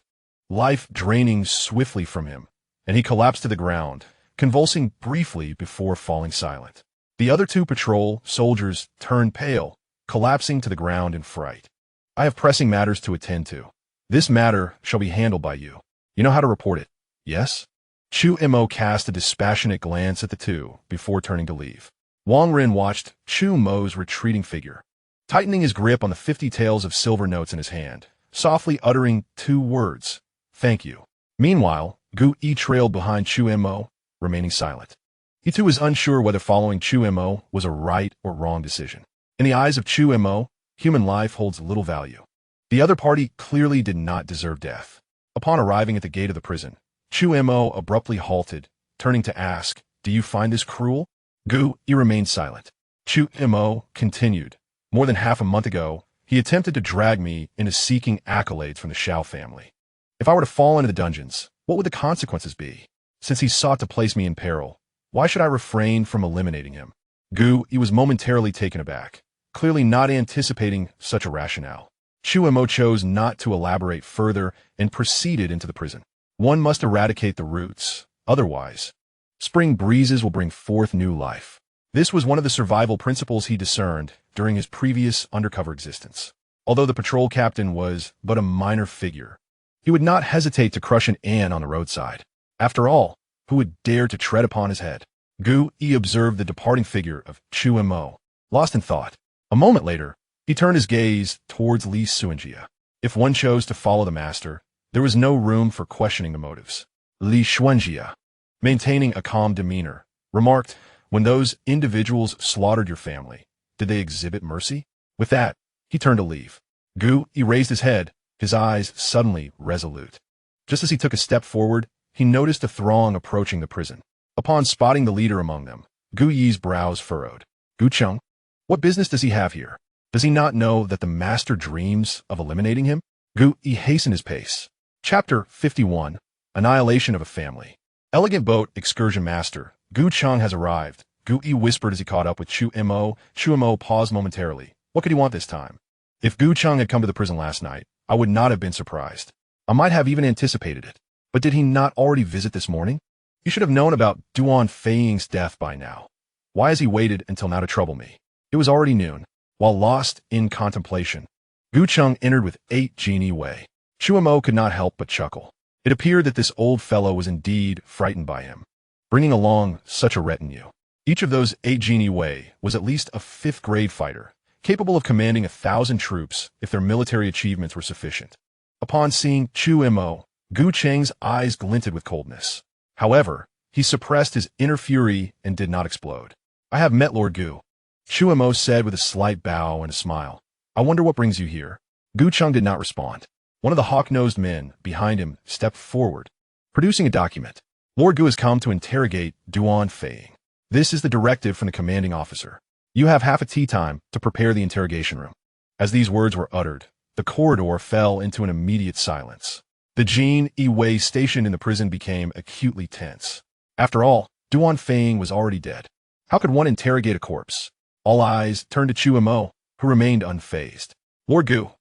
life draining swiftly from him, and he collapsed to the ground, convulsing briefly before falling silent. The other two patrol soldiers turned pale, collapsing to the ground in fright. I have pressing matters to attend to. This matter shall be handled by you. You know how to report it, yes? Chu Mo cast a dispassionate glance at the two before turning to leave. Wang Ren watched Chu Mo's retreating figure, tightening his grip on the 50 taels of silver notes in his hand, softly uttering 2 words, "Thank you." Meanwhile, Gu Yi trailed behind Chu Mo, remaining silent. He too was unsure whether following Chu Mo was a right or wrong decision. In the eyes of Chu Mo, human life holds little value. The other party clearly did not deserve death. Upon arriving at the gate of the prison, Chu Mo abruptly halted, turning to ask, "Do you find this cruel?" Gu Yi remained silent. Chu Mo continued, "More than half a month ago, he attempted to drag me into seeking accolades from the Shao family. If I were to fall into the dungeons, what would the consequences be? Since he sought to place me in peril, why should I refrain from eliminating him?" Gu Yi was momentarily taken aback, clearly not anticipating such a rationale. Chu Mo chose not to elaborate further and proceeded into the prison. One must eradicate the roots, otherwise, spring breezes will bring forth new life. This was one of the survival principles he discerned during his previous undercover existence. Although the patrol captain was but a minor figure, he would not hesitate to crush an ant on the roadside. After all, who would dare to tread upon his head? Gu Yi observed the departing figure of Chu Mo, lost in thought. A moment later, he turned his gaze towards Li Suanjia. If one chose to follow the master, there was no room for questioning the motives. Li Suanjia, maintaining a calm demeanor, remarked, "When those individuals slaughtered your family, did they exhibit mercy?" With that, he turned to leave. Gu Yi raised his head, his eyes suddenly resolute. Just as he took a step forward, he noticed a throng approaching the prison. Upon spotting the leader among them, Gu Yi's brows furrowed. "Gu Cheng, what business does he have here? Does he not know that the master dreams of eliminating him?" Gu Yi hastened his pace. Chapter 51, Annihilation of a Family. Elegant boat excursion master, Gu Cheng has arrived, Gu Yi whispered as he caught up with Chu Mo. Chu Mo paused momentarily. What could he want this time? If Gu Cheng had come to the prison last night, I would not have been surprised. I might have even anticipated it. But did he not already visit this morning? You should have known about Duan Feiying's death by now. Why has he waited until now to trouble me? It was already noon. While lost in contemplation, Gu Cheng entered with 8 genie Wei. Chu Mo could not help but chuckle. It appeared that this old fellow was indeed frightened by him, bringing along such a retinue. Each of those 8 genie Wei was at least a 5th-grade fighter, capable of commanding 1,000 troops if their military achievements were sufficient. Upon seeing Chu Mo, Gu Cheng's eyes glinted with coldness. However, he suppressed his inner fury and did not explode. "I have met Lord Gu," Chu Mo said with a slight bow and a smile. "I wonder what brings you here." Gu Cheng did not respond. One of the hawk-nosed men behind him stepped forward, producing a document. "Lord Gu has come to interrogate Duan Feiying. This is the directive from the commanding officer. You have half a tea time to prepare the interrogation room." As these words were uttered, the corridor fell into an immediate silence. The Jin Yi stationed in the prison became acutely tense. After all, Duan Feiying was already dead. How could one interrogate a corpse? All eyes turned to Chu Mo, who remained unfazed. "Lord Gu,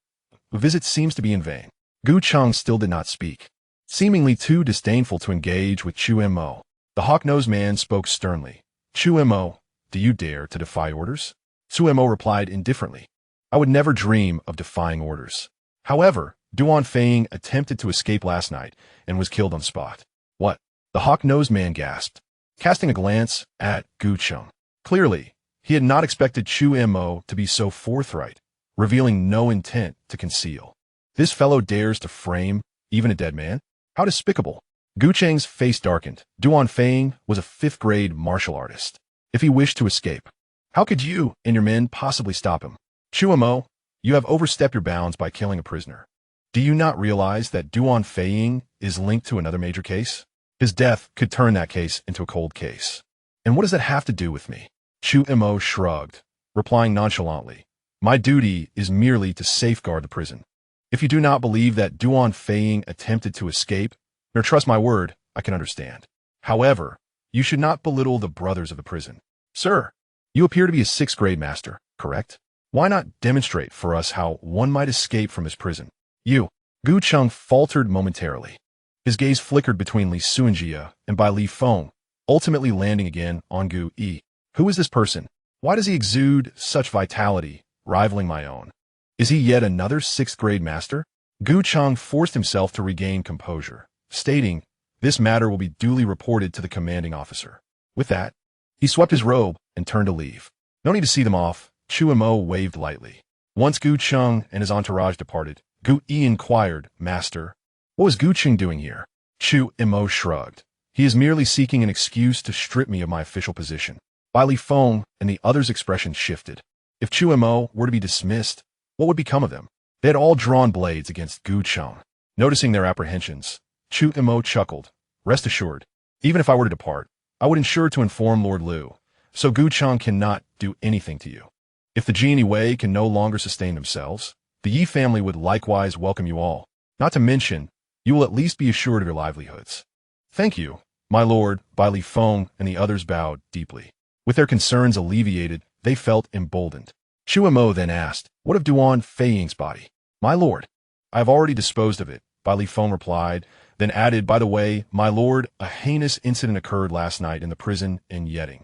the visit seems to be in vain." Gu Cheng still did not speak, seemingly too disdainful to engage with Chu Mo. The hawk-nosed man spoke sternly. "Chu Mo, do you dare to defy orders?" Chu Mo replied indifferently. "I would never dream of defying orders. However, Duan Feng attempted to escape last night and was killed on the spot. What? The hawk-nosed man gasped, casting a glance at Gu Cheng. Clearly, he had not expected Chu Mo to be so forthright, revealing no intent to conceal. This fellow dares to frame even a dead man? How despicable. Gu Cheng's face darkened. Duan Feng was a fifth-grade martial artist. If he wished to escape, how could you and your men possibly stop him? Chu Mo, you have overstepped your bounds by killing a prisoner. Do you not realize that Duan Feng is linked to another major case? His death could turn that case into a cold case. And what does that have to do with me? Chu Mo shrugged, replying nonchalantly, my duty is merely to safeguard the prison. If you do not believe that Duan Feng attempted to escape, nor trust my word, I can understand. However, you should not belittle the brothers of the prison. Sir, you appear to be a sixth-grade master, correct? Why not demonstrate for us how one might escape from his prison? You. Gu Cheng faltered momentarily. His gaze flickered between Li Suanjia and Bai Li Feng, ultimately landing again on Gu Yi. Who is this person? Why does he exude such vitality, rivaling my own? Is he yet another sixth-grade master? Gu Cheng forced himself to regain composure, stating, this matter will be duly reported to the commanding officer. With that, he swept his robe and turned to leave. No need to see them off, Chu Mo waved lightly. Once Gu Cheng and his entourage departed, Gu Yi inquired, Master, what was Gu Cheng doing here? Chu Mo shrugged. He is merely seeking an excuse to strip me of my official position. Bai Li Feng and the others' expressions shifted. If Chu Mo were to be dismissed, what would become of them? They had all drawn blades against Gu Cheng. Noticing their apprehensions, Chu Mo chuckled. Rest assured, even if I were to depart, I would ensure to inform Lord Liu, so Gu Cheng cannot do anything to you. If the Genie Wei can no longer sustain themselves, the Yi family would likewise welcome you all. Not to mention, you will at least be assured of your livelihoods. Thank you, my lord. Bai Li Feng and the others bowed deeply. With their concerns alleviated, they felt emboldened. Chu Mo then asked, what of Duan Feng's body? My lord, I have already disposed of it, Bai Li Feng replied, then added, by the way, my lord, a heinous incident occurred last night in the prison in Yeding.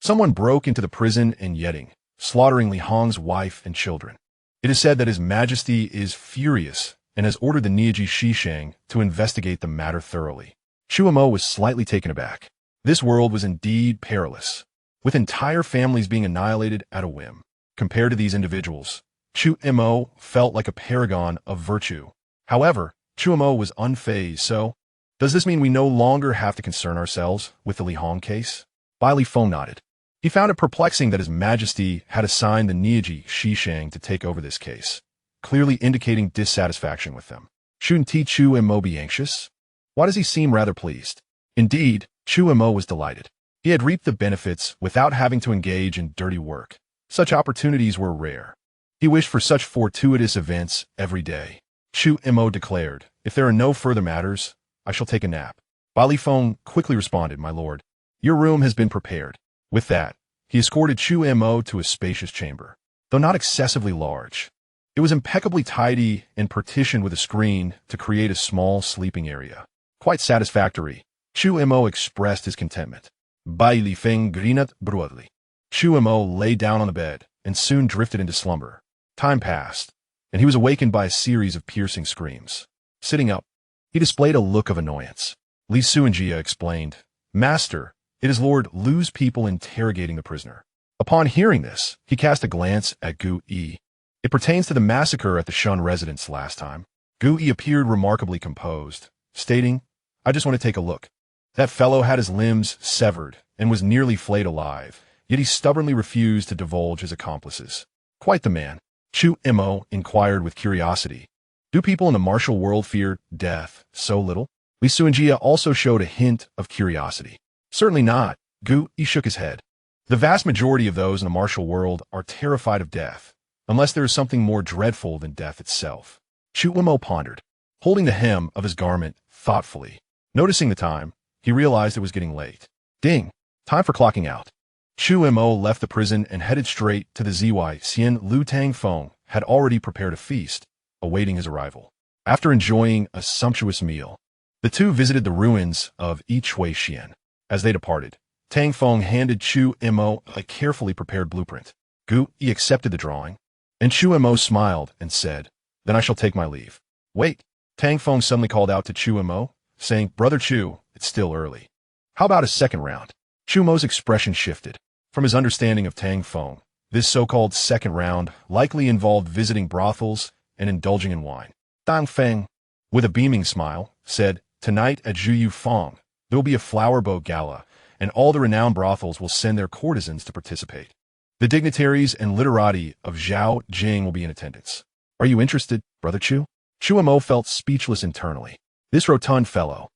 Someone broke into the prison in Yeding, slaughtering Li Hong's wife and children. It is said that His Majesty is furious and has ordered the Niaji Shishang to investigate the matter thoroughly. Chu Mo was slightly taken aback. This world was indeed perilous, with entire families being annihilated at a whim. Compared to these individuals, Chu Mo felt like a paragon of virtue. However, Chu Mo was unfazed, so, does this mean we no longer have to concern ourselves with the Li Hong case? Bai Li Feng nodded. He found it perplexing that His Majesty had assigned the Niaji Shishang to take over this case, clearly indicating dissatisfaction with them. Shouldn't Chu Mo be anxious? Why does he seem rather pleased? Indeed, Chu Mo was delighted. He had reaped the benefits without having to engage in dirty work. Such opportunities were rare. He wished for such fortuitous events every day. Chu Mo declared, if there are no further matters, I shall take a nap. Bai Li Feng quickly responded, my lord, your room has been prepared. With that, he escorted Chu Mo to a spacious chamber. Though not excessively large, it was impeccably tidy and partitioned with a screen to create a small sleeping area. Quite satisfactory, Chu Mo expressed his contentment. Bai Li Feng grinned broadly. Chu Mo lay down on the bed and soon drifted into slumber. Time passed, and he was awakened by a series of piercing screams. Sitting up, he displayed a look of annoyance. Li Suanjia explained, Master, it is Lord Liu's people interrogating the prisoner. Upon hearing this, he cast a glance at Gu Yi. It pertains to the massacre at the Shun residence last time. Gu Yi appeared remarkably composed, stating, I just want to take a look. That fellow had his limbs severed and was nearly flayed alive, yet he stubbornly refused to divulge his accomplices. Quite the man. Chu Mo inquired with curiosity. Do people in the martial world fear death so little? Li Suanjia also showed a hint of curiosity. Certainly not. Gu Yi shook his head. The vast majority of those in the martial world are terrified of death, unless there is something more dreadful than death itself. Chu Mo pondered, holding the hem of his garment thoughtfully. Noticing the time, he realized it was getting late. Ding! Time for clocking out. Chu Mo left the prison and headed straight to the ZY. Xian Lu Tang Feng had already prepared a feast, awaiting his arrival. After enjoying a sumptuous meal, the two visited the ruins of Yichui Xian. As they departed, Tang Feng handed Chu Mo a carefully prepared blueprint. Gu Yi accepted the drawing, and Chu Mo smiled and said, Then I shall take my leave. Wait. Tang Feng suddenly called out to Chu Mo, saying, Brother Chu, it's still early. How about a second round? Chu Mo's expression shifted. From his understanding of Tang Feng, this so-called second round likely involved visiting brothels and indulging in wine. Tang Feng, with a beaming smile, said, Tonight at Zhu Feng, there will be a flower boat gala, and all the renowned brothels will send their courtesans to participate. The dignitaries and literati of Zhao Jing will be in attendance. Are you interested, Brother Chu? Chu Mo felt speechless internally. This rotund fellow.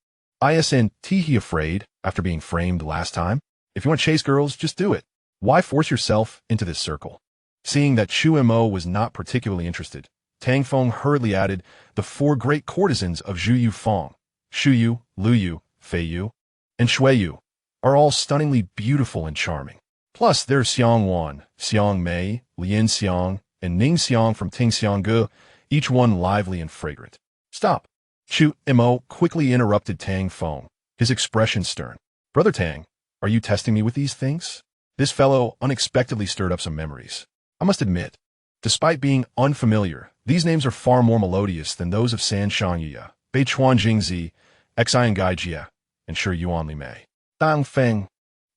Isn't he afraid after being framed last time? If you want to chase girls, just do it. Why force yourself into this circle? Seeing that Chu Mo was not particularly interested, Tang Feng hurriedly added, the four great courtesans of Zhu Feng, Shu Yu, Lu Yu, Fei Yu, and Shui Yu, are all stunningly beautiful and charming. Plus, there's Xiang Wan, Xiang Mei, Lian Xiang, and Ning Xiang from Ting Xiangge, each one lively and fragrant. Stop. Chu Mo quickly interrupted Tang Feng, his expression stern. Brother Tang, are you testing me with these things? This fellow unexpectedly stirred up some memories. I must admit, despite being unfamiliar, these names are far more melodious than those of San Shangya, Beichuan Jingzi, Xian Gai Jia, and Shi Yuan Li Mei. Tang Feng,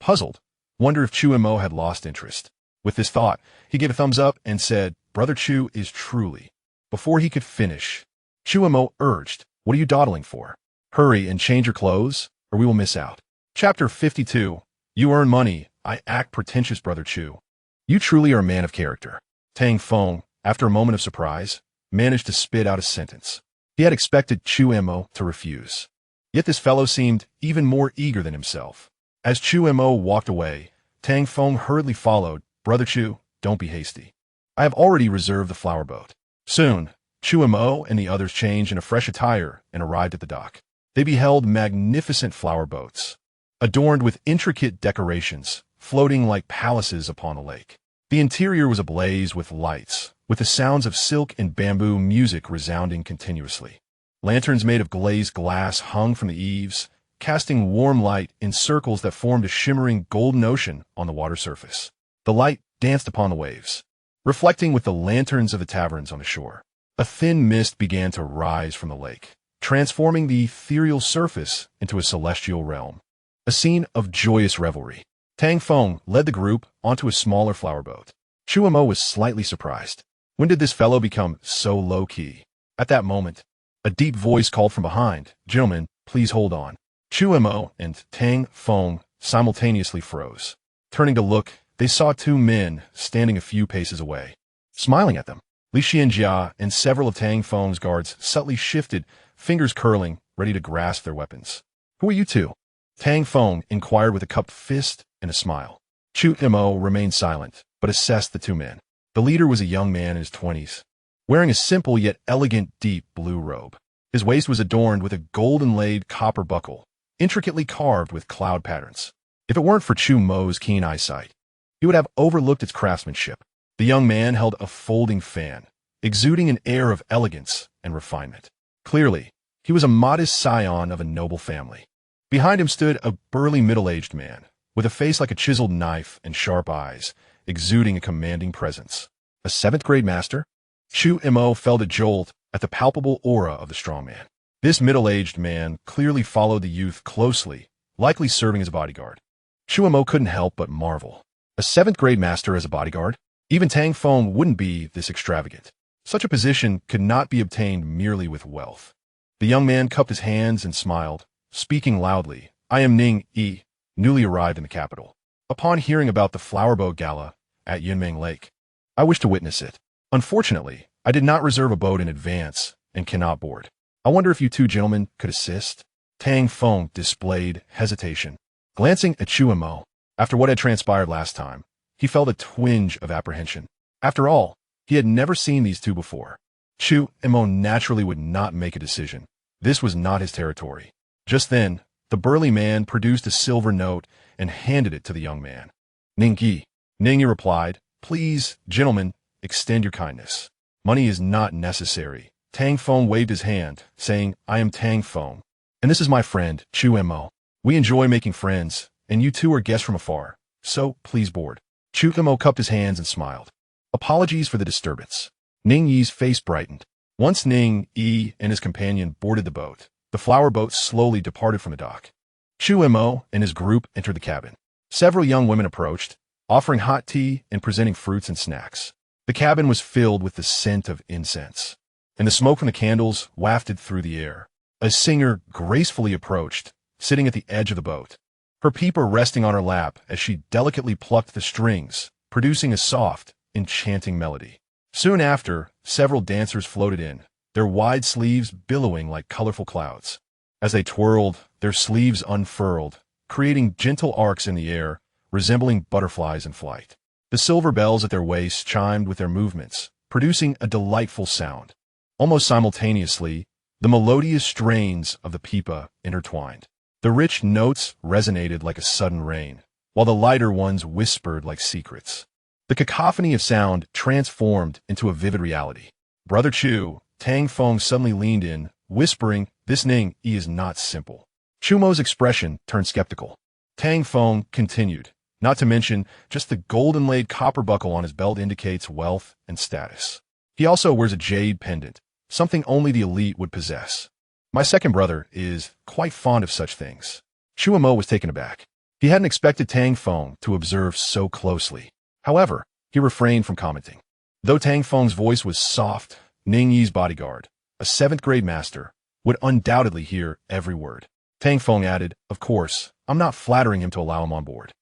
puzzled, wondered if Chu Mo had lost interest. With this thought, he gave a thumbs up and said, Brother Chu is truly. Before he could finish, Chu Mo urged, What are you dawdling for? Hurry and change your clothes, or we will miss out. Chapter 52. You earn money. I act pretentious, Brother Chu. You truly are a man of character. Tang Feng, after a moment of surprise, managed to spit out a sentence. He had expected Chu Mo to refuse. Yet this fellow seemed even more eager than himself. As Chu Mo walked away, Tang Feng hurriedly followed. Brother Chu, don't be hasty. I have already reserved the flower boat. Soon, Chu Mo and the others changed into fresh attire and arrived at the dock. They beheld magnificent flower boats, adorned with intricate decorations, floating like palaces upon a lake. The interior was ablaze with lights, with the sounds of silk and bamboo music resounding continuously. Lanterns made of glazed glass hung from the eaves, casting warm light in circles that formed a shimmering golden ocean on the water surface. The light danced upon the waves, reflecting with the lanterns of the taverns on the shore. A thin mist began to rise from the lake, transforming the ethereal surface into a celestial realm. A scene of joyous revelry. Tang Feng led the group onto a smaller flower boat. Chu Mo was slightly surprised. When did this fellow become so low-key? At that moment, a deep voice called from behind, Gentlemen, please hold on. Chu Mo and Tang Feng simultaneously froze. Turning to look, they saw two men standing a few paces away, smiling at them. Li Xianjia and several of Tang Feng's guards subtly shifted, fingers curling, ready to grasp their weapons. Who are you two? Tang Feng inquired with a cupped fist and a smile. Chu Mo remained silent, but assessed the two men. The leader was a young man in his 20s, wearing a simple yet elegant deep blue robe. His waist was adorned with a gold-inlaid copper buckle, intricately carved with cloud patterns. If it weren't for Chu Mo's keen eyesight, he would have overlooked its craftsmanship. The young man held a folding fan, exuding an air of elegance and refinement. Clearly, he was a modest scion of a noble family. Behind him stood a burly middle-aged man, with a face like a chiseled knife and sharp eyes, exuding a commanding presence. A 7th-grade master? Chu Mo felt a jolt at the palpable aura of the strong man. This middle-aged man clearly followed the youth closely, likely serving as a bodyguard. Chu Mo couldn't help but marvel. A 7th-grade master as a bodyguard? Even Tang Feng wouldn't be this extravagant. Such a position could not be obtained merely with wealth. The young man cupped his hands and smiled, speaking loudly. I am Ning Yi, newly arrived in the capital. Upon hearing about the flower boat gala at Yunmeng Lake, I wish to witness it. Unfortunately, I did not reserve a boat in advance and cannot board. I wonder if you two gentlemen could assist? Tang Feng displayed hesitation. Glancing at Chu Mo, after what had transpired last time, he felt a twinge of apprehension. After all, he had never seen these two before. Chu Mo naturally would not make a decision. This was not his territory. Just then, the burly man produced a silver note and handed it to the young man. Ningyi. Ningyi replied, Please, gentlemen, extend your kindness. Money is not necessary. Tang Feng waved his hand, saying, I am Tang Feng, and this is my friend, Chu Mo. We enjoy making friends, and you two are guests from afar, so please board. Chu Mo cupped his hands and smiled. Apologies for the disturbance. Ning Yi's face brightened. Once Ning Yi and his companion boarded the boat, the flower boat slowly departed from the dock. Chu Mo and his group entered the cabin. Several young women approached, offering hot tea and presenting fruits and snacks. The cabin was filled with the scent of incense, and the smoke from the candles wafted through the air. A singer gracefully approached, sitting at the edge of the boat, her peeper resting on her lap as she delicately plucked the strings, producing a soft, enchanting melody. Soon after, several dancers floated in, their wide sleeves billowing like colorful clouds. As they twirled, their sleeves unfurled, creating gentle arcs in the air, resembling butterflies in flight. The silver bells at their waists chimed with their movements, producing a delightful sound. Almost simultaneously, the melodious strains of the pipa intertwined. The rich notes resonated like a sudden rain, while the lighter ones whispered like secrets. The cacophony of sound transformed into a vivid reality. Brother Chu, Tang Feng suddenly leaned in, whispering, "This Ning Yi is not simple." Chu Mo's expression turned skeptical. Tang Feng continued, "Not to mention, just the golden-laid copper buckle on his belt indicates wealth and status. He also wears a jade pendant, something only the elite would possess. My second brother is quite fond of such things." Chu Mo was taken aback. He hadn't expected Tang Feng to observe so closely. However, he refrained from commenting. Though Tang Feng's voice was soft, Ning Yi's bodyguard, a 7th-grade master, would undoubtedly hear every word. Tang Feng added, "Of course, I'm not flattering him to allow him on board.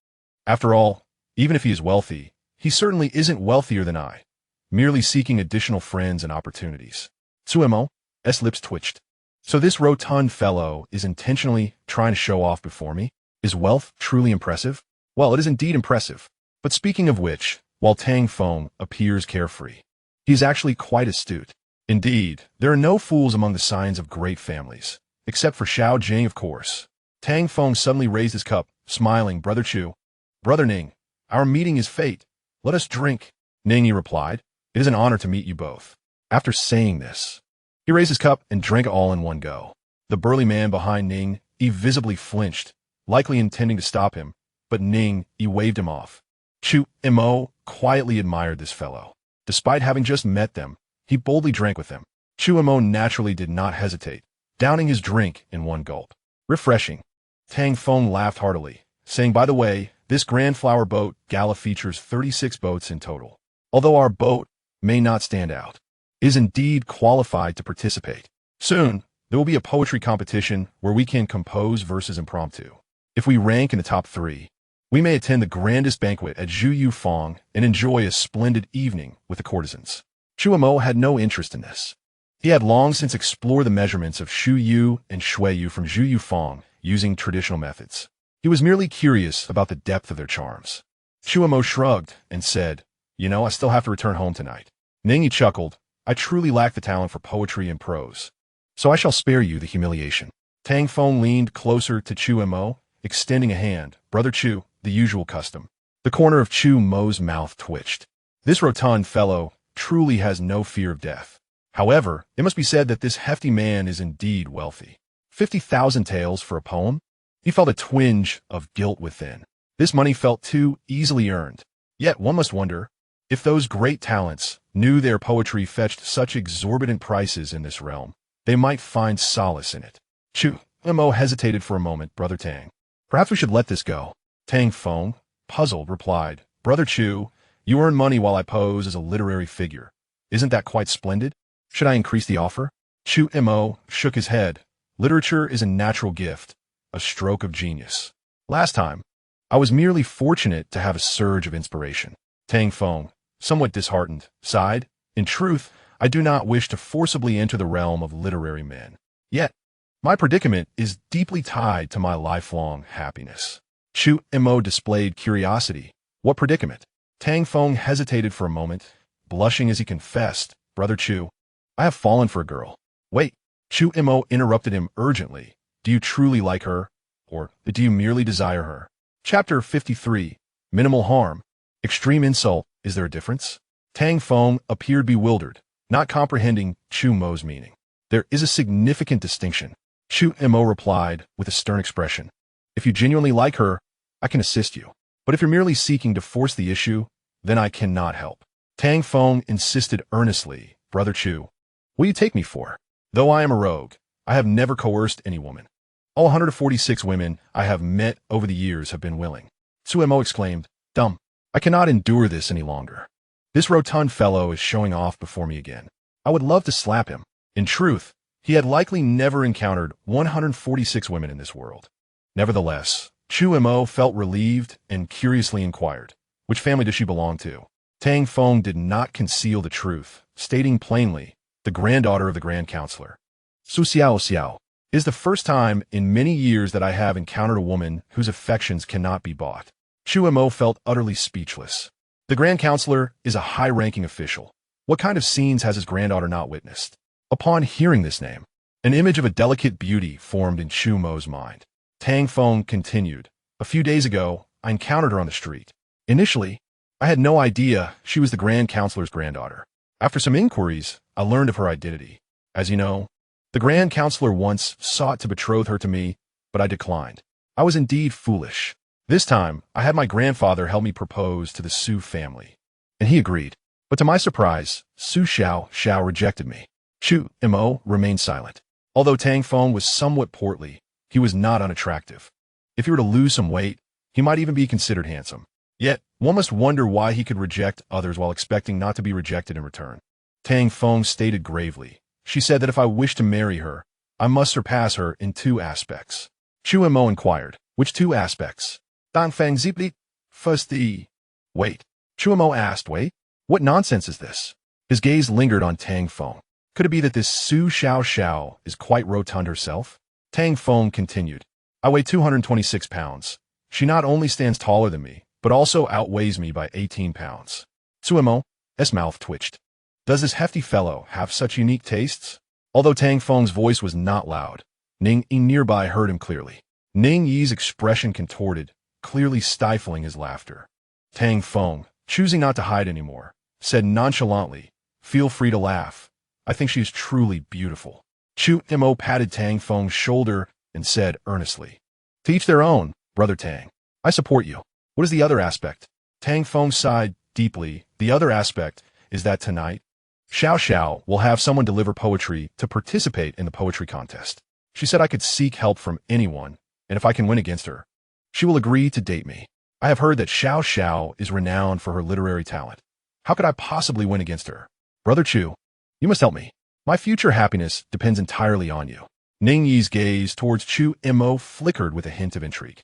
After all, even if he is wealthy, he certainly isn't wealthier than I, merely seeking additional friends and opportunities." Chu Mo's lips twitched. So this rotund fellow is intentionally trying to show off before me? Is wealth truly impressive? Well, it is indeed impressive. But speaking of which, while Tang Feng appears carefree, he is actually quite astute. Indeed, there are no fools among the scions of great families, except for Xiao Jing, of course. Tang Feng suddenly raised his cup, smiling. "Brother Chu, Brother Ning, our meeting is fate. Let us drink." Ning Yi replied, "It is an honor to meet you both." After saying this, he raised his cup and drank it all in one go. The burly man behind Ning Yi visibly flinched, likely intending to stop him, but Ning Yi waved him off. Chu Mo quietly admired this fellow. Despite having just met them, he boldly drank with them. Chu Mo naturally did not hesitate, downing his drink in one gulp. "Refreshing." Tang Feng laughed heartily, saying, "By the way, this Grand Flower Boat Gala features 36 boats in total. Although our boat may not stand out, it is indeed qualified to participate. Soon, there will be a poetry competition where we can compose verses impromptu. If we rank in the top 3, we may attend the grandest banquet at Zhu Yu Fong and enjoy a splendid evening with the courtesans." Chu Mo had no interest in this. He had long since explored the measurements of Shu Yu and Shui Yu from Zhu Yu Fong using traditional methods. He was merely curious about the depth of their charms. Chu Mo shrugged and said, I still have to return home tonight." Ning Yi chuckled, "I truly lack the talent for poetry and prose, so I shall spare you the humiliation." Tang Feng leaned closer to Chu Mo, extending a hand. "Brother Chu, the usual custom." The corner of Chu Mo's mouth twitched. This rotund fellow truly has no fear of death. However, it must be said that this hefty man is indeed wealthy. 50,000 taels for a poem? He felt a twinge of guilt within. This money felt too easily earned. Yet one must wonder, if those great talents knew their poetry fetched such exorbitant prices in this realm, they might find solace in it. Chu Mo hesitated for a moment. "Brother Tang, perhaps we should let this go." Tang Feng, puzzled, replied, "Brother Chu, you earn money while I pose as a literary figure. Isn't that quite splendid? Should I increase the offer?" Chu Mo shook his head. "Literature is a natural gift, a stroke of genius. Last time, I was merely fortunate to have a surge of inspiration." Tang Feng, somewhat disheartened, sighed, "In truth, I do not wish to forcibly enter the realm of literary men. Yet, my predicament is deeply tied to my lifelong happiness." Chu Mo displayed curiosity. "What predicament?" Tang Feng hesitated for a moment, blushing as he confessed, "Brother Chu, I have fallen for a girl." "Wait." Chu Mo interrupted him urgently. "Do you truly like her, or do you merely desire her?" Chapter 53, Minimal Harm. Extreme insult. Is there a difference? Tang Feng appeared bewildered, not comprehending Chu Mo's meaning. "There is a significant distinction." Chu Mo replied with a stern expression. "If you genuinely like her, I can assist you. But if you're merely seeking to force the issue, then I cannot help." Tang Feng insisted earnestly, "Brother Chu, What do you take me for? Though I am a rogue, I have never coerced any woman. All 146 women I have met over the years have been willing. Chu Mo exclaimed, dumb. I cannot endure this any longer. This rotund fellow is showing off before me again. I would love to slap him. In truth, he had likely never encountered 146 women in this world. Nevertheless, Chu Mo felt relieved and curiously inquired, which family does she belong to? Tang Feng did not conceal the truth, stating plainly, the granddaughter of the Grand Counselor. Su Xiao Xiao. It is the first time in many years that I have encountered a woman whose affections cannot be bought. Chu Mo felt utterly speechless. The Grand Counselor is a high-ranking official. What kind of scenes has his granddaughter not witnessed? Upon hearing this name, an image of a delicate beauty formed in Chu Mo's mind. Tang Feng continued, a few days ago, I encountered her on the street. Initially, I had no idea she was the Grand Counselor's granddaughter. After some inquiries, I learned of her identity. As you know, the Grand Counselor once sought to betroth her to me, but I declined. I was indeed foolish. This time, I had my grandfather help me propose to the Su family, and he agreed. But to my surprise, Su Xiao rejected me. Chu Mo remained silent. Although Tang Feng was somewhat portly, he was not unattractive. If he were to lose some weight, he might even be considered handsome. Yet, one must wonder why he could reject others while expecting not to be rejected in return. Tang Feng stated gravely. She said that if I wished to marry her, I must surpass her in 2 aspects. Chu Mo inquired, which 2 aspects? Dan Feng Zipli. First Wait. Chu Mo asked, wait? What nonsense is this? His gaze lingered on Tang Feng. Could it be that this Su Xiao is quite rotund herself? Tang Feng continued. I weigh 226 pounds. She not only stands taller than me, but also outweighs me by 18 pounds. Chu Mo's mouth twitched. Does this hefty fellow have such unique tastes? Although Tang Feng's voice was not loud, Ning Yi nearby heard him clearly. Ning Yi's expression contorted, clearly stifling his laughter. Tang Feng, choosing not to hide anymore, said nonchalantly, feel free to laugh. I think she is truly beautiful. Chu Mo patted Tang Feng's shoulder and said earnestly, to each their own, Brother Tang. I support you. What is the other aspect? Tang Feng sighed deeply. The other aspect is that tonight, Xiao will have someone deliver poetry to participate in the poetry contest. She said I could seek help from anyone, and if I can win against her, she will agree to date me. I have heard that Xiao is renowned for her literary talent. How could I possibly win against her? Brother Chu, you must help me. My future happiness depends entirely on you. Ning Yi's gaze towards Chu Mo flickered with a hint of intrigue.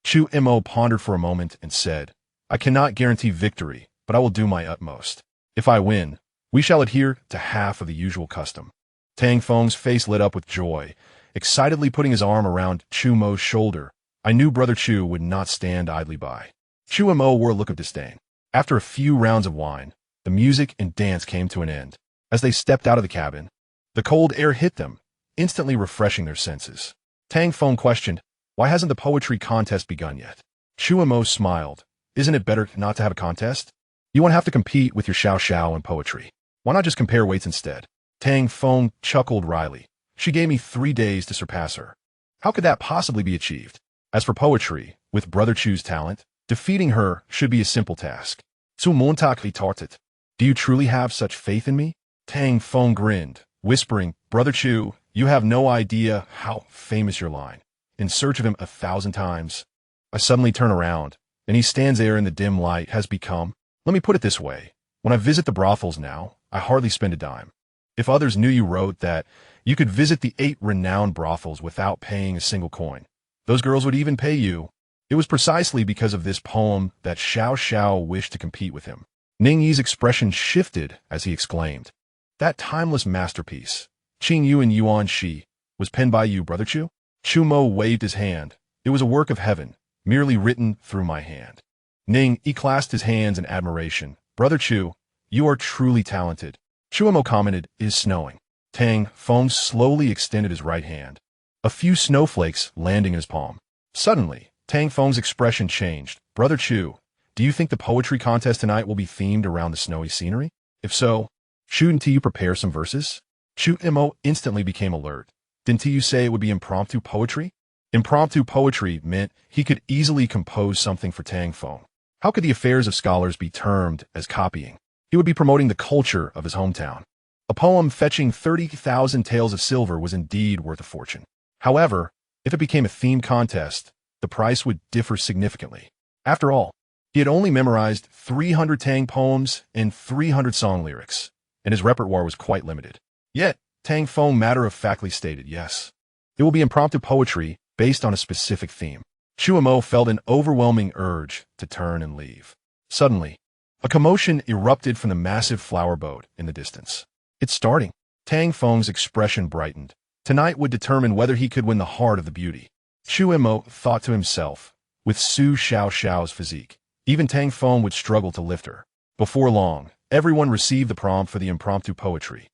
Chu Mo pondered for a moment and said, I cannot guarantee victory, but I will do my utmost. If I win, we shall adhere to half of the usual custom. Tang Feng's face lit up with joy, excitedly putting his arm around Chu Mo's shoulder. I knew Brother Chu would not stand idly by. Chu Mo wore a look of disdain. After a few rounds of wine, the music and dance came to an end. As they stepped out of the cabin, the cold air hit them, instantly refreshing their senses. Tang Feng questioned, why hasn't the poetry contest begun yet? Chu Mo smiled. Isn't it better not to have a contest? You won't have to compete with your Xiao in poetry. Why not just compare weights instead? Tang Feng chuckled wryly. She gave me 3 days to surpass her. How could that possibly be achieved? As for poetry, with Brother Chu's talent, defeating her should be a simple task. Zu Montag retorted. Do you truly have such faith in me? Tang Feng grinned, whispering, Brother Chu, you have no idea how famous your line. In search of him 1,000 times. I suddenly turn around, and he stands there in the dim light, has become. Let me put it this way. When I visit the brothels now, I hardly spend a dime. If others knew you wrote that you could visit the 8 renowned brothels without paying a single coin, those girls would even pay you. It was precisely because of this poem that Xiao wished to compete with him. Ning Yi's expression shifted as he exclaimed, that timeless masterpiece, Qing Yu and Yuan Shi, was penned by you, Brother Chu? Chu Mo waved his hand. It was a work of heaven, merely written through my hand. Ning Yi clasped his hands in admiration. Brother Chu, you are truly talented. Chu Mo commented, it is snowing. Tang Feng slowly extended his right hand, a few snowflakes landing in his palm. Suddenly, Tang Feng's expression changed. Brother Chu, do you think the poetry contest tonight will be themed around the snowy scenery? If so, shouldn't you prepare some verses? Chu Mo instantly became alert. Didn't you say it would be impromptu poetry? Impromptu poetry meant he could easily compose something for Tang Feng. How could the affairs of scholars be termed as copying? He would be promoting the culture of his hometown. A poem fetching 30,000 taels of silver was indeed worth a fortune. However, if it became a theme contest, the price would differ significantly. After all, he had only memorized 300 Tang poems and 300 song lyrics, and his repertoire was quite limited. Yet, Tang Feng matter-of-factly stated, yes, it will be impromptu poetry based on a specific theme. Chu Mo felt an overwhelming urge to turn and leave. Suddenly, a commotion erupted from the massive flower boat in the distance. It's starting. Tang Feng's expression brightened. Tonight would determine whether he could win the heart of the beauty. Chu Mo thought to himself, with Su Xiao's physique, even Tang Feng would struggle to lift her. Before long, everyone received the prompt for the impromptu poetry.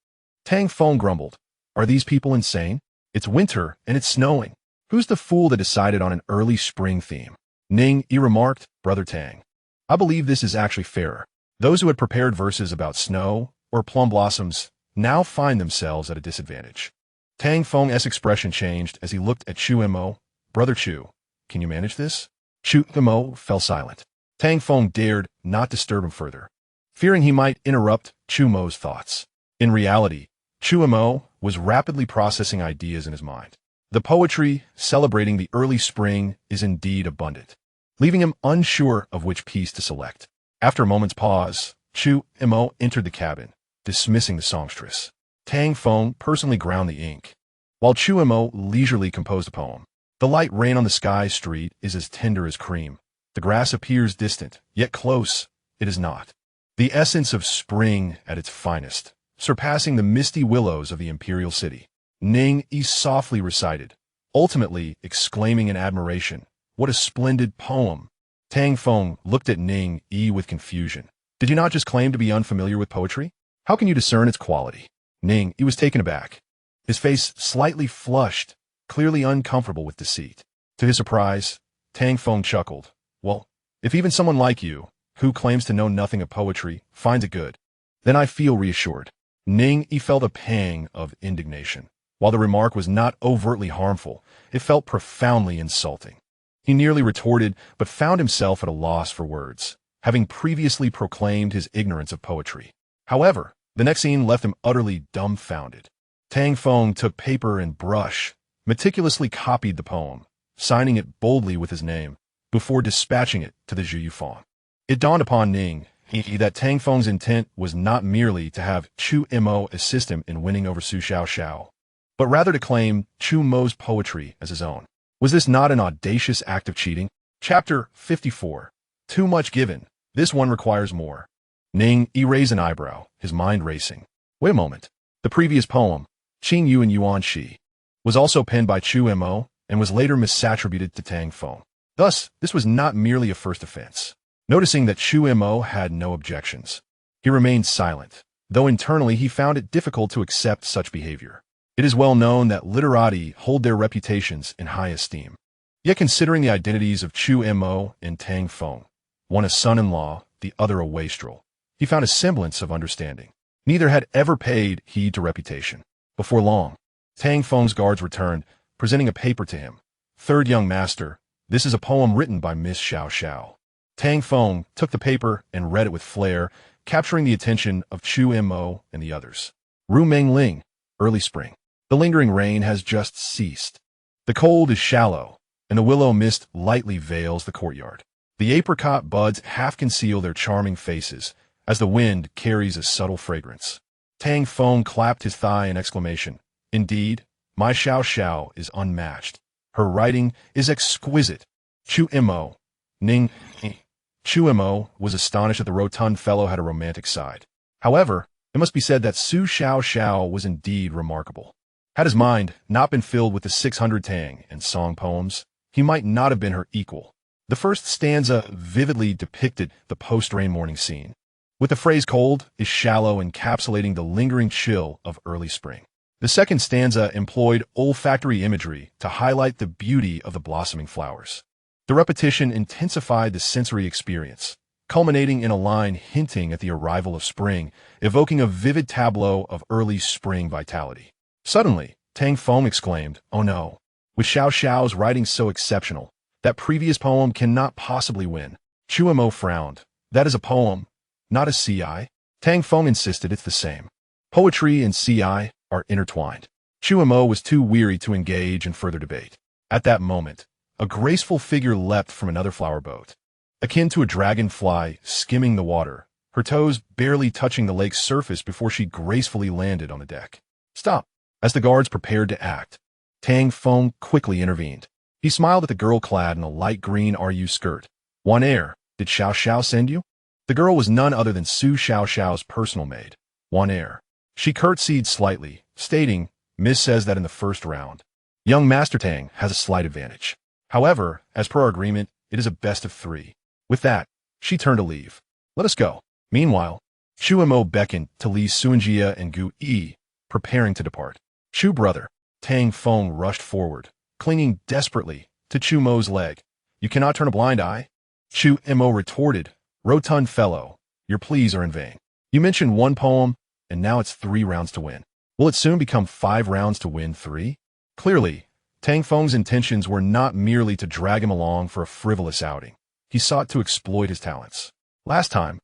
Tang Feng grumbled, "Are these people insane? It's winter and it's snowing. Who's the fool that decided on an early spring theme?" Ning Yi remarked, "Brother Tang, I believe this is actually fairer. Those who had prepared verses about snow or plum blossoms now find themselves at a disadvantage." Tang Feng's expression changed as he looked at Chu Mo. "Brother Chu, can you manage this?" Chu Mo fell silent. Tang Feng dared not disturb him further, fearing he might interrupt Chu Mo's thoughts. In reality, Chu Mo was rapidly processing ideas in his mind. The poetry celebrating the early spring is indeed abundant, leaving him unsure of which piece to select. After a moment's pause, Chu Mo entered the cabin, dismissing the songstress. Tang Feng personally ground the ink, while Chu Mo leisurely composed a poem. The light rain on the sky street is as tender as cream. The grass appears distant, yet close it is not. The essence of spring at its finest, surpassing the misty willows of the imperial city. Ning Yi softly recited, ultimately exclaiming in admiration, "What a splendid poem!" Tang Feng looked at Ning Yi with confusion. "Did you not just claim to be unfamiliar with poetry? How can you discern its quality?" Ning Yi was taken aback. His face slightly flushed, clearly uncomfortable with deceit. To his surprise, Tang Feng chuckled. "Well, if even someone like you, who claims to know nothing of poetry, finds it good, then I feel reassured." Ning Yi felt a pang of indignation. While the remark was not overtly harmful, it felt profoundly insulting. He nearly retorted, but found himself at a loss for words, having previously proclaimed his ignorance of poetry. However, the next scene left him utterly dumbfounded. Tang Feng took paper and brush, meticulously copied the poem, signing it boldly with his name, before dispatching it to the Zhu Yufang. It dawned upon Ning Yi that Tang Feng's intent was not merely to have Chu Mo assist him in winning over Su Xiao, but rather to claim Chu Mo's poetry as his own. Was this not an audacious act of cheating? Chapter 54. Too much given. This one requires more. Ning Yi raised an eyebrow, his mind racing. Wait a moment. The previous poem, Qing Yu and Yuan Shi, was also penned by Chu Mo and was later misattributed to Tang Feng. Thus, this was not merely a first offense. Noticing that Chu Mo had no objections, he remained silent, though internally he found it difficult to accept such behavior. It is well known that literati hold their reputations in high esteem. Yet considering the identities of Chu Mo and Tang Feng, one a son-in-law, the other a wastrel, he found a semblance of understanding. Neither had ever paid heed to reputation. Before long, Tang Feng's guards returned, presenting a paper to him. "Third young master, this is a poem written by Miss Xiao." Tang Feng took the paper and read it with flair, capturing the attention of Chu Mo and the others. Ru Meng Ling, early spring. The lingering rain has just ceased. The cold is shallow, and the willow mist lightly veils the courtyard. The apricot buds half conceal their charming faces, as the wind carries a subtle fragrance. Tang Feng clapped his thigh in exclamation. "Indeed, my Xiao is unmatched. Her writing is exquisite." Chu Mo, Ning Yi. Chu Mo was astonished that the rotund fellow had a romantic side. However, it must be said that Su Xiao was indeed remarkable. Had his mind not been filled with the 600 Tang and song poems, he might not have been her equal. The first stanza vividly depicted the post-rain morning scene, with the phrase "cold is shallow" encapsulating the lingering chill of early spring. The second stanza employed olfactory imagery to highlight the beauty of the blossoming flowers. The repetition intensified the sensory experience, culminating in a line hinting at the arrival of spring, evoking a vivid tableau of early spring vitality. Suddenly, Tang Feng exclaimed, "Oh no, with Xiao's writing so exceptional, that previous poem cannot possibly win." Chu Mo frowned. "That is a poem, not a CI." Tang Feng insisted it's the same. Poetry and CI are intertwined. Chu Mo was too weary to engage in further debate. At that moment, a graceful figure leapt from another flower boat. Akin to a dragonfly skimming the water, her toes barely touching the lake's surface before she gracefully landed on the deck. Stop! As the guards prepared to act, Tang Feng quickly intervened. He smiled at the girl clad in a light green RU skirt. One air, did Xiao Xiao send you? The girl was none other than Su Xiao Xiao's personal maid. One air. She curtsied slightly, stating, Miss says that in the first round, young Master Tang has a slight advantage. However, as per our agreement, it is a best of 3. With that, she turned to leave. Let us go. Meanwhile, Chu Mo beckoned to Li Sunjia and Gu Yi, preparing to depart. Chu brother, Tang Feng rushed forward, clinging desperately to Chu Mo's leg. You cannot turn a blind eye? Chu Mo retorted, Rotund fellow, your pleas are in vain. You mentioned 1 poem, and now it's 3 rounds to win. Will it soon become 5 rounds to win 3? Clearly, Tang Feng's intentions were not merely to drag him along for a frivolous outing. He sought to exploit his talents. Last time,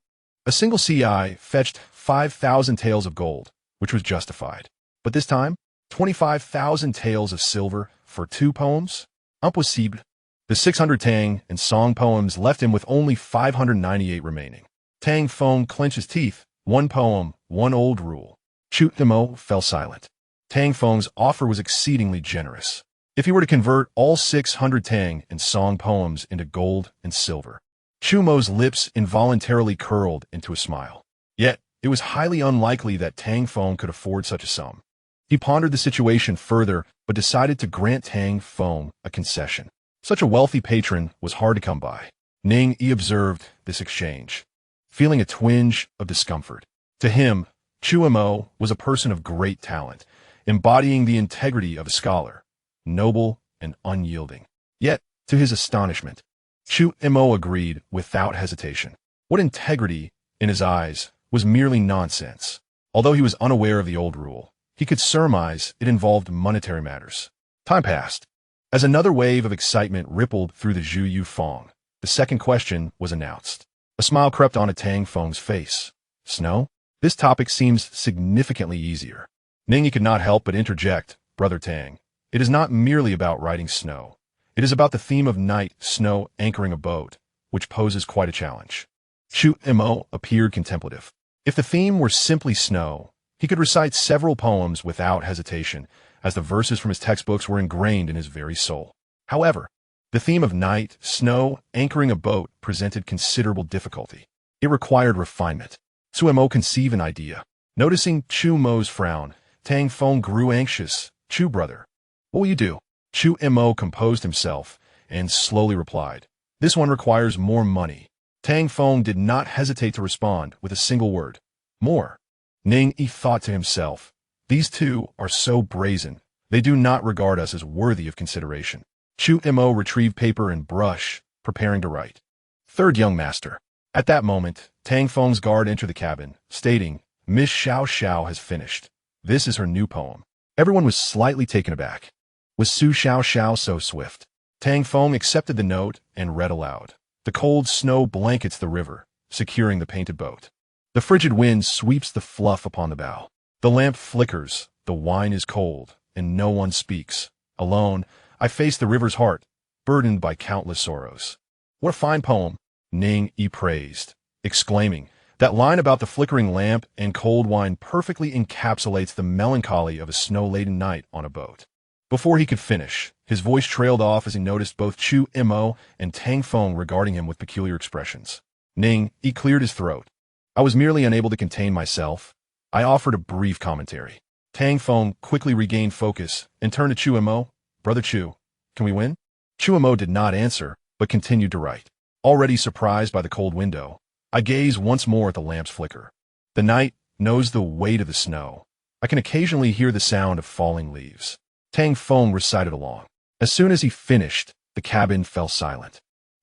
a single CI fetched 5,000 taels of gold, which was justified. But this time, 25,000 taels of silver for 2 poems? Impossible. The 600 Tang and Song poems left him with only 598 remaining. Tang Feng clenched his teeth. 1 poem, 1 old rule. Chu Mo fell silent. Tang Feng's offer was exceedingly generous. If he were to convert all 600 Tang and Song poems into gold and silver, Chu Mo's lips involuntarily curled into a smile. Yet, it was highly unlikely that Tang Feng could afford such a sum. He pondered the situation further, but decided to grant Tang Feng a concession. Such a wealthy patron was hard to come by. Ning Yi observed this exchange, feeling a twinge of discomfort. To him, Chu Mo was a person of great talent, embodying the integrity of a scholar, noble and unyielding. Yet, to his astonishment, Chu Mo agreed without hesitation. What integrity, in his eyes, was merely nonsense. Although he was unaware of the old rule, he could surmise it involved monetary matters. Time passed. As another wave of excitement rippled through the Zhu Yu Fong, the second question was announced. A smile crept onto Tang Feng's face. Snow? This topic seems significantly easier. Ning Yi could not help but interject, Brother Tang. It is not merely about riding snow. It is about the theme of night, snow anchoring a boat, which poses quite a challenge. Chu Mo appeared contemplative. If the theme were simply snow, he could recite several poems without hesitation, as the verses from his textbooks were ingrained in his very soul. However, the theme of night, snow, anchoring a boat presented considerable difficulty. It required refinement. Chu Mo conceived an idea. Noticing Chu Mo's frown, Tang Feng grew anxious. Chu brother, what will you do? Chu Mo composed himself and slowly replied, This one requires more money. Tang Feng did not hesitate to respond with a single word. More. Ning Yi thought to himself, These two are so brazen, they do not regard us as worthy of consideration. Chu Mo retrieved paper and brush, preparing to write. Third young master. At that moment, Tang Feng's guard entered the cabin, stating, Miss Xiao Xiao has finished. This is her new poem. Everyone was slightly taken aback. Was Su Xiao Xiao so swift? Tang Feng accepted the note and read aloud. The cold snow blankets the river, securing the painted boat. The frigid wind sweeps the fluff upon the bow. The lamp flickers, the wine is cold, and no one speaks. Alone, I face the river's heart, burdened by countless sorrows. What a fine poem, Ning Yi praised, exclaiming, That line about the flickering lamp and cold wine perfectly encapsulates the melancholy of a snow-laden night on a boat. Before he could finish, his voice trailed off as he noticed both Chu Mo and Tang Feng regarding him with peculiar expressions. Ning Yi cleared his throat. I was merely unable to contain myself. I offered a brief commentary. Tang Feng quickly regained focus and turned to Chu Mo. Brother Chu, can we win? Chu Mo did not answer, but continued to write. Already surprised by the cold window, I gaze once more at the lamp's flicker. The night knows the weight of the snow. I can occasionally hear the sound of falling leaves. Tang Feng recited along. As soon as he finished, the cabin fell silent.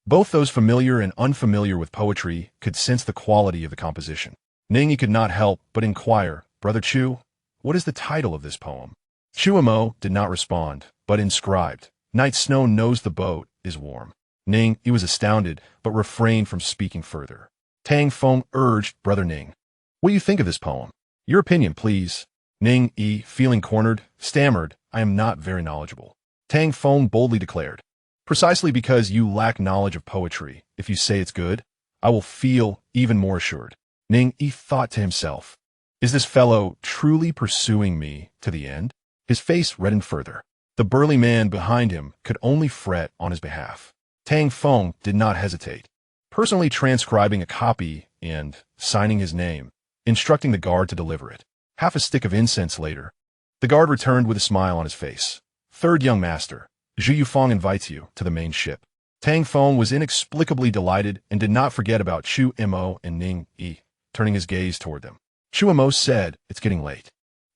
Both those familiar and unfamiliar with poetry could sense the quality of the composition. Ning Yi could not help but inquire, Brother Chu, what is the title of this poem? Chu Mo did not respond, but inscribed, Night snow knows the boat is warm. Ning Yi was astounded, but refrained from speaking further. Tang Feng urged, Brother Ning, what do you think of this poem? Your opinion, please. Ning Yi, feeling cornered, stammered, I am not very knowledgeable. Tang Feng boldly declared. Precisely because you lack knowledge of poetry, if you say it's good, I will feel even more assured. Ning Yi thought to himself, is this fellow truly pursuing me to the end? His face reddened further. The burly man behind him could only fret on his behalf. Tang Feng did not hesitate, personally transcribing a copy and signing his name, instructing the guard to deliver it. Half a stick of incense later, the guard returned with a smile on his face. Third young master, Zhu Yufeng invites you to the main ship. Tang Feng was inexplicably delighted and did not forget about Chu Mo and Ning Yi, turning his gaze toward them. Chu Mo said, it's getting late.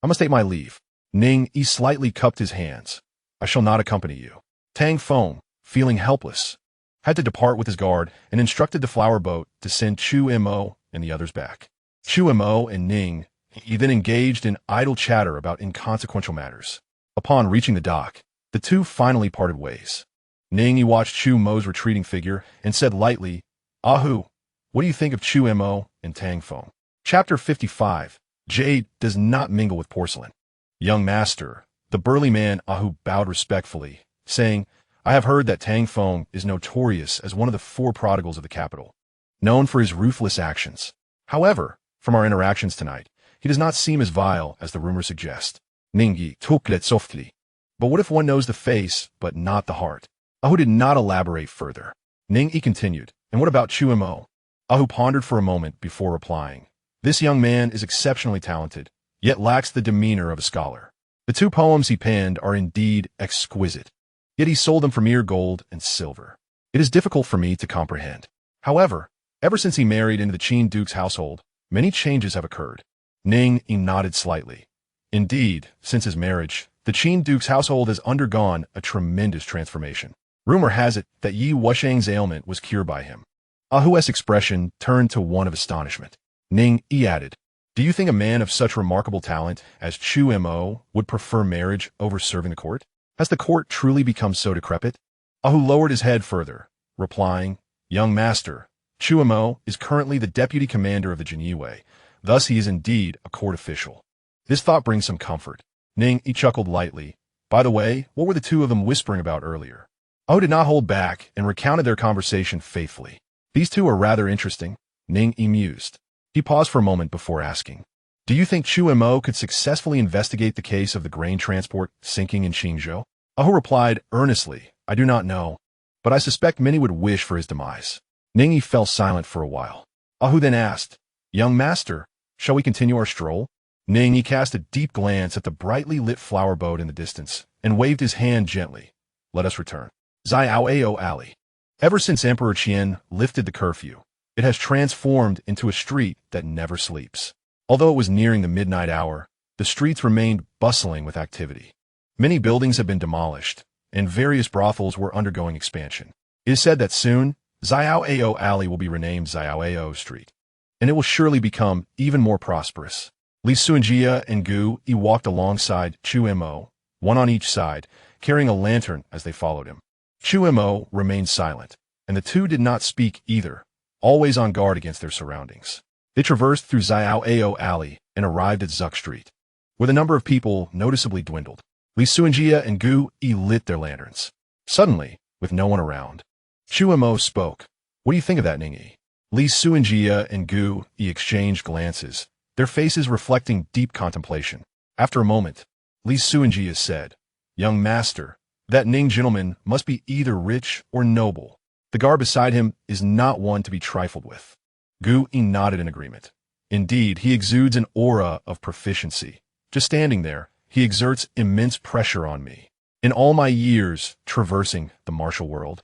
I must take my leave. Ning Yi slightly cupped his hands. I shall not accompany you. Tang Feng, feeling helpless, had to depart with his guard and instructed the flower boat to send Chu Mo and the others back. Chu Mo and Ning Yi then engaged in idle chatter about inconsequential matters. Upon reaching the dock, the two finally parted ways. Ning Yi watched Chu Mo's retreating figure and said lightly, Ahu, what do you think of Chu Mo and Tang Feng? Chapter 55. Jade does not mingle with porcelain. Young master, the burly man Ahu bowed respectfully, saying, I have heard that Tang Feng is notorious as one of the four prodigals of the capital, known for his ruthless actions. However, from our interactions tonight, he does not seem as vile as the rumors suggest. Ning Yi took it softly. But what if one knows the face, but not the heart? Ahu did not elaborate further. Ning Yi continued, and what about Chu Mo? Ahu pondered for a moment before replying. This young man is exceptionally talented, yet lacks the demeanor of a scholar. The two poems he penned are indeed exquisite, yet he sold them for mere gold and silver. It is difficult for me to comprehend. However, ever since he married into the Qin Duke's household, many changes have occurred. Ning Yi nodded slightly. Indeed, since his marriage, the Qin Duke's household has undergone a tremendous transformation. Rumor has it that Yi Wushang's ailment was cured by him. Ahu's expression turned to one of astonishment. Ning Yi added, do you think a man of such remarkable talent as Chu Mo would prefer marriage over serving the court? Has the court truly become so decrepit? Ahu lowered his head further, replying, young master, Chu Mo is currently the deputy commander of the Jinyiwei, thus he is indeed a court official. This thought brings some comfort. Ning Yi chuckled lightly. By the way, what were the two of them whispering about earlier? Ahu did not hold back and recounted their conversation faithfully. These two are rather interesting, Ning Yi mused. He paused for a moment before asking, do you think Chu Mo could successfully investigate the case of the grain transport sinking in Qingzhou? Ahu replied earnestly, I do not know, but I suspect many would wish for his demise. Ning Yi fell silent for a while. Ahu then asked, young master, shall we continue our stroll? Ning Yi cast a deep glance at the brightly lit flower boat in the distance and waved his hand gently. Let us return. Xiaoao Alley. Ever since Emperor Qian lifted the curfew, it has transformed into a street that never sleeps. Although it was nearing the midnight hour, the streets remained bustling with activity. Many buildings have been demolished, and various brothels were undergoing expansion. It is said that soon, Xiaoao Alley will be renamed Xiaoao Street, and it will surely become even more prosperous. Li Suanjia and Gu Yi walked alongside Chu Mo, one on each side, carrying a lantern as they followed him. Chu Mo remained silent, and the two did not speak either, always on guard against their surroundings. They traversed through Xiaoao Alley and arrived at Zuck Street, where the number of people noticeably dwindled. Li Suanjia and Gu Yi lit their lanterns. Suddenly, with no one around, Chu Mo spoke. What do you think of that, Ning Yi? Li Suanjia and Gu Yi exchanged glances, their faces reflecting deep contemplation. After a moment, Li Suanjia said, young master, that Ning gentleman must be either rich or noble. The guard beside him is not one to be trifled with. Gu Yi nodded in agreement. Indeed, he exudes an aura of proficiency. Just standing there, he exerts immense pressure on me. In all my years traversing the martial world,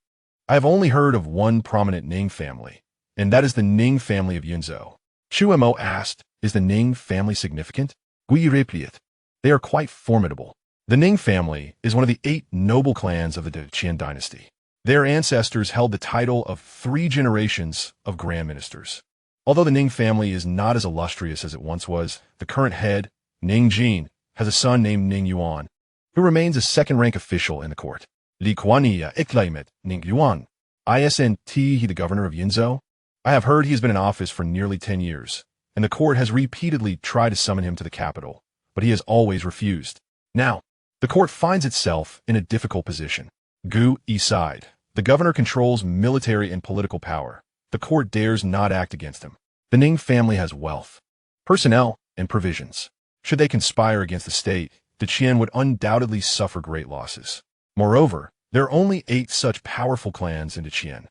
I have only heard of one prominent Ning family, and that is the Ning family of Yunzhou. Chu Mo asked, is the Ning family significant? Gu Yi replied, they are quite formidable. The Ning family is one of the 8 noble clans of the Qin dynasty. Their ancestors held the title of 3 generations of grand ministers. Although the Ning family is not as illustrious as it once was, the current head, Ning Jin, has a son named Ning Yuan, who remains a second-rank official in the court. Li Kuaniya Iklaimet Ning Yuan. Isnt he the governor of Yunzhou? I have heard he has been in office for nearly 10 years. and the court has repeatedly tried to summon him to the capital, but he has always refused. Now, the court finds itself in a difficult position. Guo side. The governor controls military and political power. The court dares not act against him. The Ning family has wealth, personnel, and provisions. Should they conspire against the state, the Qian would undoubtedly suffer great losses. Moreover, there are only 8 such powerful clans in the Qian.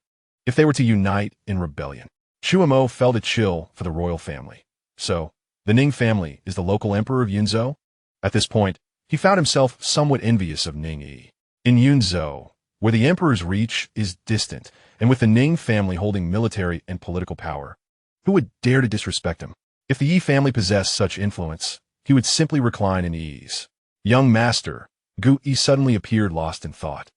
If they were to unite in rebellion, Chu Mo felt a chill for the royal family. So, the Ning family is the local emperor of Yunzhou? At this point, he found himself somewhat envious of Ning Yi. In Yunzhou, where the emperor's reach is distant, and with the Ning family holding military and political power, who would dare to disrespect him? If the Yi family possessed such influence, he would simply recline in ease. Young master, Guo Yi suddenly appeared lost in thought.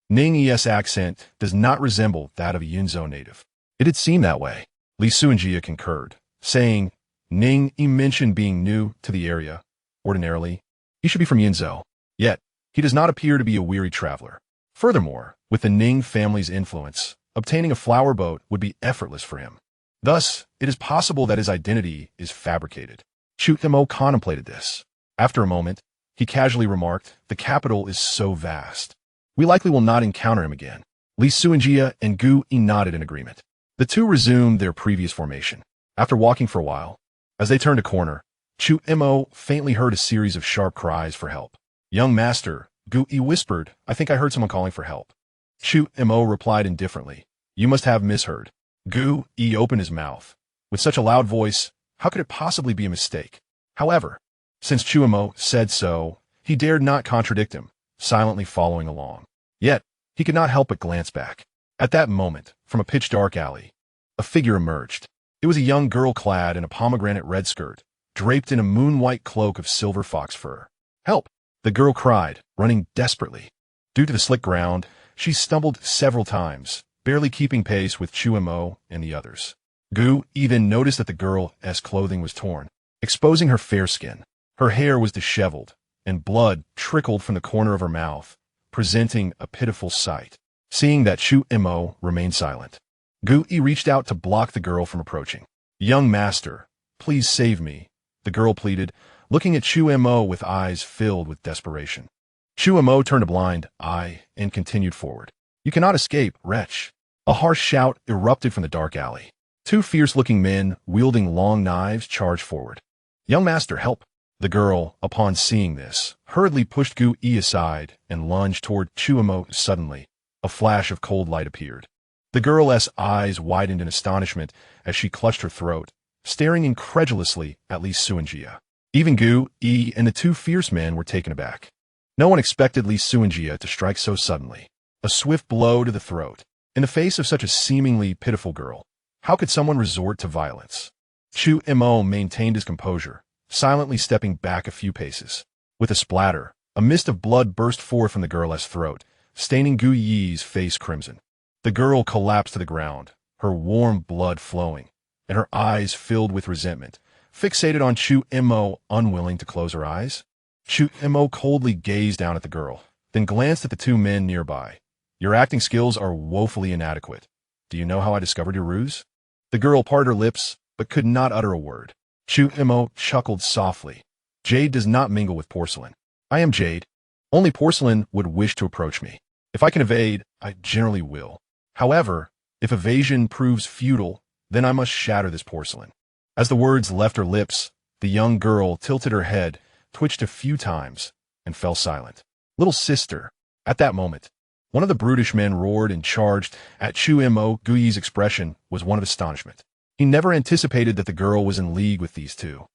Ning Yi's accent does not resemble that of a Yunzhou native. It had seemed that way. Li Suanjia concurred, saying, Ning Yi mentioned being new to the area. Ordinarily, he should be from Yunzhou. Yet, he does not appear to be a weary traveler. Furthermore, with the Ning family's influence, obtaining a flower boat would be effortless for him. Thus, it is possible that his identity is fabricated. Chu Mo contemplated this. After a moment, he casually remarked, the capital is so vast. We likely will not encounter him again. Li Suanjia and Guo Yi nodded in agreement. The two resumed their previous formation. After walking for a while, as they turned a corner, Chu Mo faintly heard a series of sharp cries for help. Young master, Guo Yi whispered, I think I heard someone calling for help. Chu Mo replied indifferently, you must have misheard. Guo Yi opened his mouth. With such a loud voice, how could it possibly be a mistake? However, since Chu Mo said so, he dared not contradict him, silently following along. Yet, he could not help but glance back. At that moment, from a pitch-dark alley, a figure emerged. It was a young girl clad in a pomegranate red skirt, draped in a moon-white cloak of silver fox fur. Help! The girl cried, running desperately. Due to the slick ground, she stumbled several times, barely keeping pace with Chu Mo and the others. Guo even noticed that the girl's clothing was torn, exposing her fair skin. Her hair was disheveled, and blood trickled from the corner of her mouth, presenting a pitiful sight. Seeing that Chu Mo remained silent, Guo Yi reached out to block the girl from approaching. Young master, please save me, the girl pleaded, looking at Chu Mo with eyes filled with desperation. Chu Mo turned a blind eye and continued forward. You cannot escape, wretch. A harsh shout erupted from the dark alley. 2 fierce-looking men, wielding long knives, charged forward. Young master, help! The girl, upon seeing this, hurriedly pushed Guo Yi aside and lunged toward Chu Mo. Suddenly, a flash of cold light appeared. The girl's eyes widened in astonishment as she clutched her throat, staring incredulously at Li Suanjia. Even Guo Yi and the 2 fierce men were taken aback. No one expected Li Suanjia to strike so suddenly. A swift blow to the throat. In the face of such a seemingly pitiful girl, how could someone resort to violence? Chu Mo maintained his composure, silently stepping back a few paces. With a splatter, a mist of blood burst forth from the girl's throat, staining Guo Yi's face crimson. The girl collapsed to the ground, her warm blood flowing, and her eyes filled with resentment, fixated on Chu Mo, unwilling to close her eyes. Chu Mo coldly gazed down at the girl, then glanced at the 2 men nearby. Your acting skills are woefully inadequate. Do you know how I discovered your ruse? The girl parted her lips, but could not utter a word. Chu Mo chuckled softly. Jade does not mingle with porcelain. I am jade. Only porcelain would wish to approach me. If I can evade, I generally will. However, if evasion proves futile, then I must shatter this porcelain. As the words left her lips, the young girl tilted her head, twitched a few times, and fell silent. Little sister. At that moment, one of the brutish men roared and charged at Chu Mo. Guo Yi's expression was one of astonishment. He never anticipated that the girl was in league with these 2.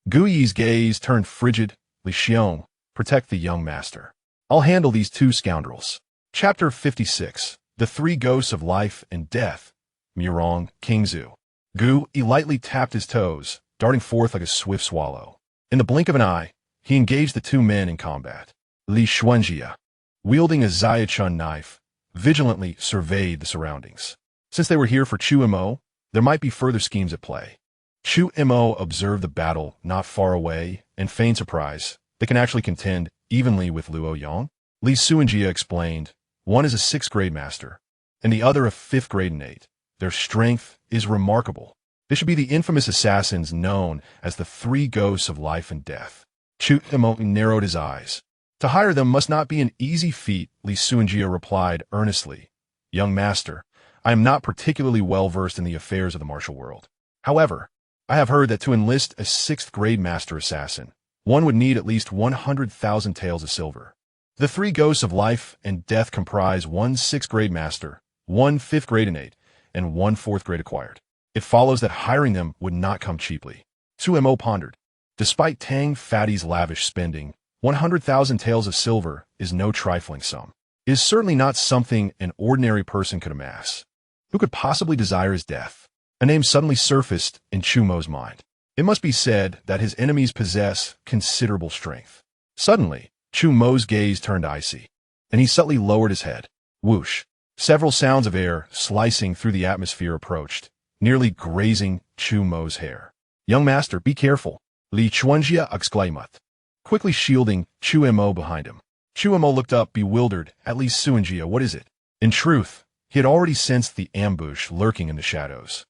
Guo Yi's gaze turned frigid. Li Xiong, protect the young master. I'll handle these 2 scoundrels. Chapter 56. The 3 Ghosts of Life and Death. Murong, Kingzu. Guo Yi lightly tapped his toes, darting forth like a swift swallow. In the blink of an eye, he engaged the 2 men in combat. Li Suanjia, wielding a Ziachun knife, vigilantly surveyed the surroundings. Since they were here for Chu Mo, there might be further schemes at play. Chu Mo observed the battle not far away and feigned surprise. They can actually contend evenly with Luo Yang. Li Suanjia explained, one is a 6th grade master, and the other a 5th grade innate. Their strength is remarkable. They should be the infamous assassins known as the Three Ghosts of Life and Death. Chu Mo narrowed his eyes. To hire them must not be an easy feat, Li Suanjia replied earnestly. Young master, I am not particularly well versed in the affairs of the martial world. However, I have heard that to enlist a 6th grade master assassin, one would need at least 100,000 taels of silver. The Three Ghosts of Life and Death comprise one 6th grade master, one 5th grade innate, and one 4th grade acquired. It follows that hiring them would not come cheaply. Chu Mo pondered. Despite Tang Fatty's lavish spending, 100,000 taels of silver is no trifling sum. It is certainly not something an ordinary person could amass. Who could possibly desire his death? A name suddenly surfaced in Chu Mo's mind. It must be said that his enemies possess considerable strength. Suddenly, Chu Mo's gaze turned icy, and he subtly lowered his head. Whoosh! Several sounds of air slicing through the atmosphere approached, nearly grazing Chu Mo's hair. Young master, be careful, Li Suanjia exclaimed, quickly shielding Chu Mo behind him. Chu Mo looked up, bewildered, at Li Suanjia. What is it? In truth, he had already sensed the ambush lurking in the shadows.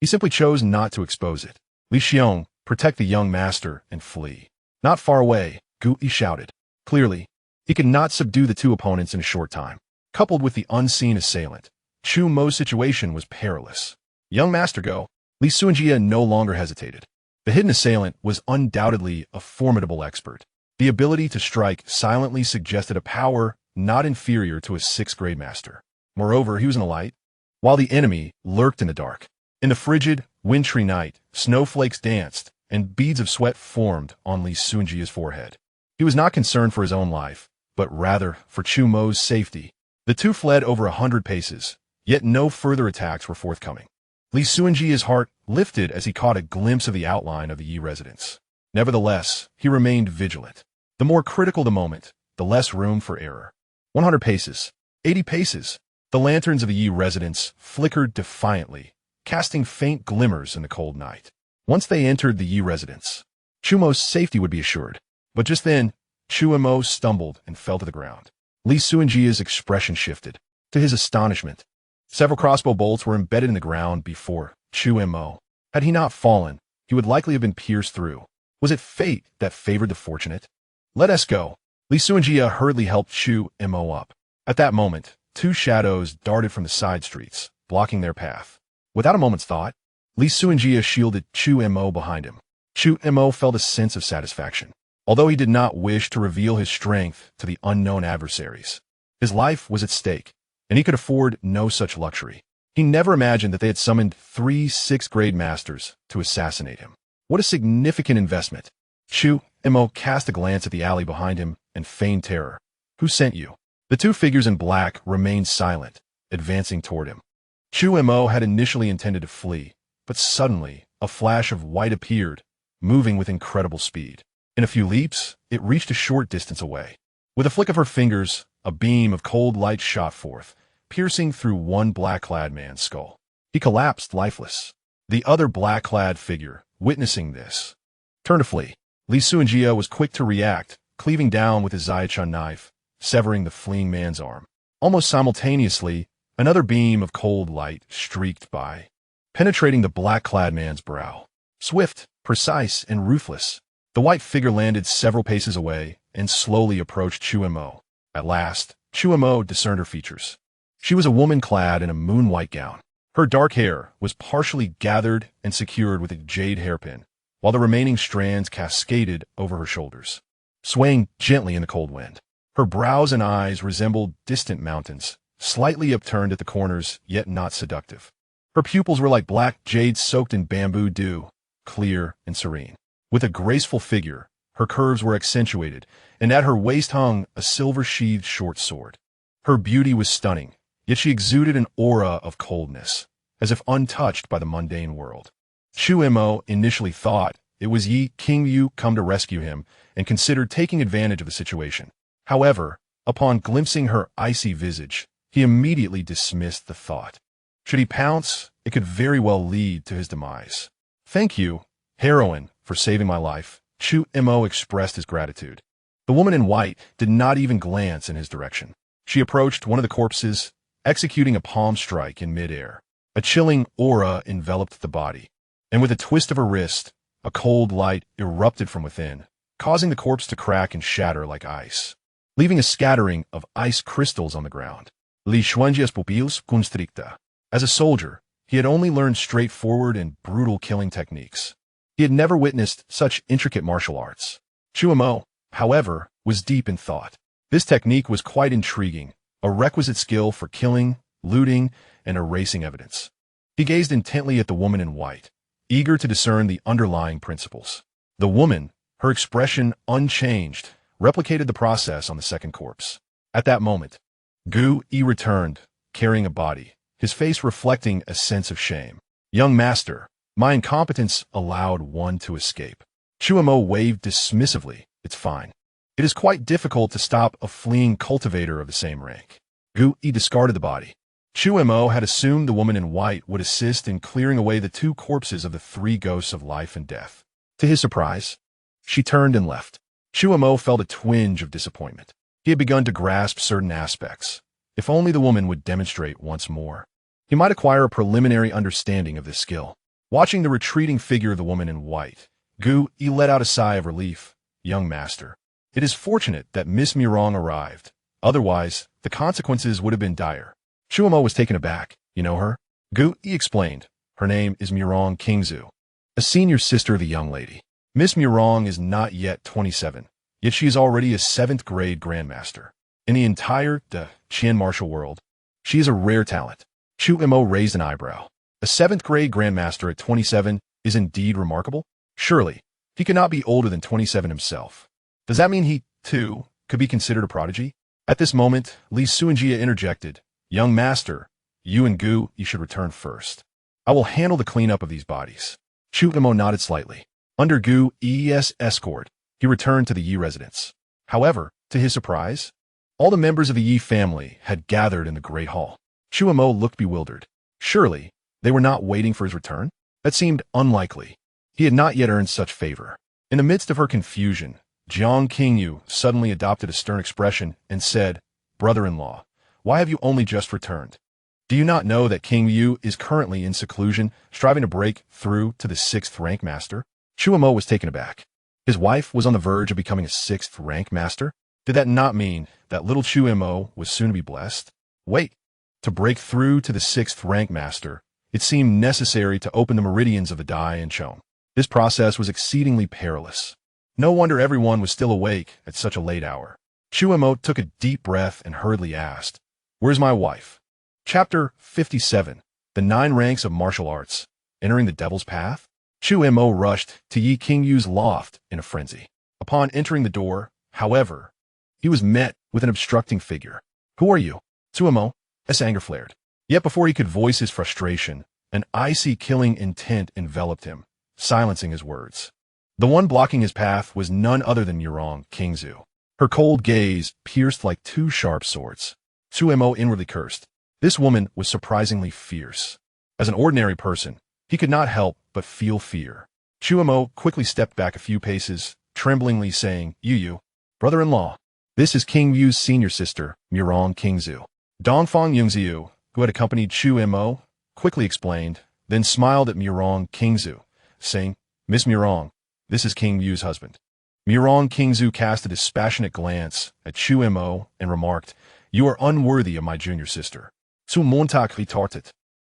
He simply chose not to expose it. Li Xiong, protect the young master and flee. Not far away, Gu Yi shouted. Clearly, he could not subdue the two opponents in a short time. Coupled with the unseen assailant, Chu Mo's situation was perilous. Young master, go. Li Suanjia no longer hesitated. The hidden assailant was undoubtedly a formidable expert. The ability to strike silently suggested a power not inferior to a 6th grade master. Moreover, he was an elite, while the enemy lurked in the dark. In the frigid, wintry night, snowflakes danced, and beads of sweat formed on Li Suanjia's forehead. He was not concerned for his own life, but rather for Chu Mo's safety. The two fled over 100 paces, yet no further attacks were forthcoming. Li Suanjia's heart lifted as he caught a glimpse of the outline of the Yi residence. Nevertheless, he remained vigilant. The more critical the moment, the less room for error. 100 paces, 80 paces. The lanterns of the Yi residence flickered defiantly, casting faint glimmers in the cold night. Once they entered the Yi residence, Chu Mo's safety would be assured. But just then, Chu Mo stumbled and fell to the ground. Li Suanjia's expression shifted. To his astonishment, several crossbow bolts were embedded in the ground before Chu Mo. Had he not fallen, he would likely have been pierced through. Was it fate that favored the fortunate? Let us go. Li Suanjia hurriedly helped Chu Mo up. At that moment, two shadows darted from the side streets, blocking their path. Without a moment's thought, Li Suanjia shielded Chu Mo behind him. Chu Mo felt a sense of satisfaction, although he did not wish to reveal his strength to the unknown adversaries. His life was at stake, and he could afford no such luxury. He never imagined that they had summoned 3 6th grade masters to assassinate him. What a significant investment. Chu Mo cast a glance at the alley behind him and feigned terror. Who sent you? The two figures in black remained silent, advancing toward him. Chu Mo had initially intended to flee, but suddenly a flash of white appeared, moving with incredible speed. In a few leaps, it reached a short distance away. With a flick of her fingers, a beam of cold light shot forth, piercing through one black-clad man's skull. He collapsed lifeless. The other black-clad figure, witnessing this, turned to flee. Li Suanjia was quick to react, cleaving down with his Zaichun knife, severing the fleeing man's arm. Almost simultaneously, another beam of cold light streaked by, penetrating the black-clad man's brow. Swift, precise, and ruthless, the white figure landed several paces away and slowly approached Chu Mo. At last, Chu Mo discerned her features. She was a woman clad in a moon-white gown. Her dark hair was partially gathered and secured with a jade hairpin, while the remaining strands cascaded over her shoulders, swaying gently in the cold wind. Her brows and eyes resembled distant mountains, slightly upturned at the corners, yet not seductive. Her pupils were like black jade soaked in bamboo dew, clear and serene. With a graceful figure, her curves were accentuated, and at her waist hung a silver-sheathed short sword. Her beauty was stunning, yet she exuded an aura of coldness, as if untouched by the mundane world. Chu Mo initially thought it was Yi King Yu come to rescue him and considered taking advantage of the situation. However, upon glimpsing her icy visage, he immediately dismissed the thought. Should he pounce, it could very well lead to his demise. Thank you, heroine, for saving my life. Chu Mo expressed his gratitude. The woman in white did not even glance in his direction. She approached one of the corpses, executing a palm strike in midair. A chilling aura enveloped the body. and with a twist of her wrist, a cold light erupted from within, causing the corpse to crack and shatter like ice, leaving a scattering of ice crystals on the ground. Li Xuanjia's pupilles constricta. As a soldier, he had only learned straightforward and brutal killing techniques. He had never witnessed such intricate martial arts. Chu Mo, however, was deep in thought. This technique was quite intriguing, a requisite skill for killing, looting, and erasing evidence. He gazed intently at the woman in white, eager to discern the underlying principles. The woman, her expression unchanged, replicated the process on the second corpse. At that moment, Guo returned, carrying a body, his face reflecting a sense of shame. Young master, my incompetence allowed one to escape. Chu Mo waved dismissively. It's fine. It is quite difficult to stop a fleeing cultivator of the same rank. Guo discarded the body. Chu Mo had assumed the woman in white would assist in clearing away the two corpses of the three ghosts of life and death. To his surprise, she turned and left. Chu Mo felt a twinge of disappointment. He had begun to grasp certain aspects. If only the woman would demonstrate once more, he might acquire a preliminary understanding of this skill. Watching the retreating figure of the woman in white, Guo let out a sigh of relief. Young master, it is fortunate that Miss Mirong arrived. Otherwise, the consequences would have been dire. Chu Mo was taken aback. You know her? Guo explained. Her name is Mirong Qingzu, a senior sister of the young lady. Miss Mirong is not yet 27, yet she is already a 7th grade grandmaster. In the entire Qian martial world, she is a rare talent. Chu Mo raised an eyebrow. A 7th grade grandmaster at 27 is indeed remarkable. Surely, he could not be older than 27 himself. Does that mean he, too, could be considered a prodigy? At this moment, Li Xuanjia interjected. Young master, you and Guo, you should return first. I will handle the cleanup of these bodies. Chu Mo nodded slightly. Under Guo's escort, he returned to the Yi residence. However, to his surprise, all the members of the Yi family had gathered in the great hall. Chu Mo looked bewildered. Surely, they were not waiting for his return? That seemed unlikely. He had not yet earned such favor. In the midst of her confusion, Jiang Qingyu suddenly adopted a stern expression and said, Brother-in-law, why have you only just returned? Do you not know that King Yu is currently in seclusion, striving to break through to the 6th rank master? Chu Mo was taken aback. His wife was on the verge of becoming a 6th rank master? Did that not mean that little Chu Mo was soon to be blessed? Wait, to break through to the 6th rank master, it seemed necessary to open the meridians of the Dai and Chong. This process was exceedingly perilous. No wonder everyone was still awake at such a late hour. Chu Mo took a deep breath and hurriedly asked, Where's my wife? Chapter 57, The 9 Ranks of Martial Arts, Entering the Devil's Path? Chu Mo rushed to Yi Qingyu's loft in a frenzy. Upon entering the door, however, he was met with an obstructing figure. Who are you? Chu Mo, as anger flared. Yet before he could voice his frustration, an icy killing intent enveloped him, silencing his words. The one blocking his path was none other than Mirong Qingzu. Her cold gaze pierced like 2 sharp swords. Chu Mo inwardly cursed. This woman was surprisingly fierce. As an ordinary person, he could not help but feel fear. Chu Mo quickly stepped back a few paces, tremblingly saying, Yu, brother-in-law, this is King Yu's senior sister, Mirong Qingzu. Dongfang Yungziu, who had accompanied Chu Mo, quickly explained, then smiled at Mirong Qingzu, saying, Miss Mirong, this is King Yu's husband. Mirong Qingzu cast a dispassionate glance at Chu Mo and remarked, You are unworthy of my junior sister. Zu Montag retorted.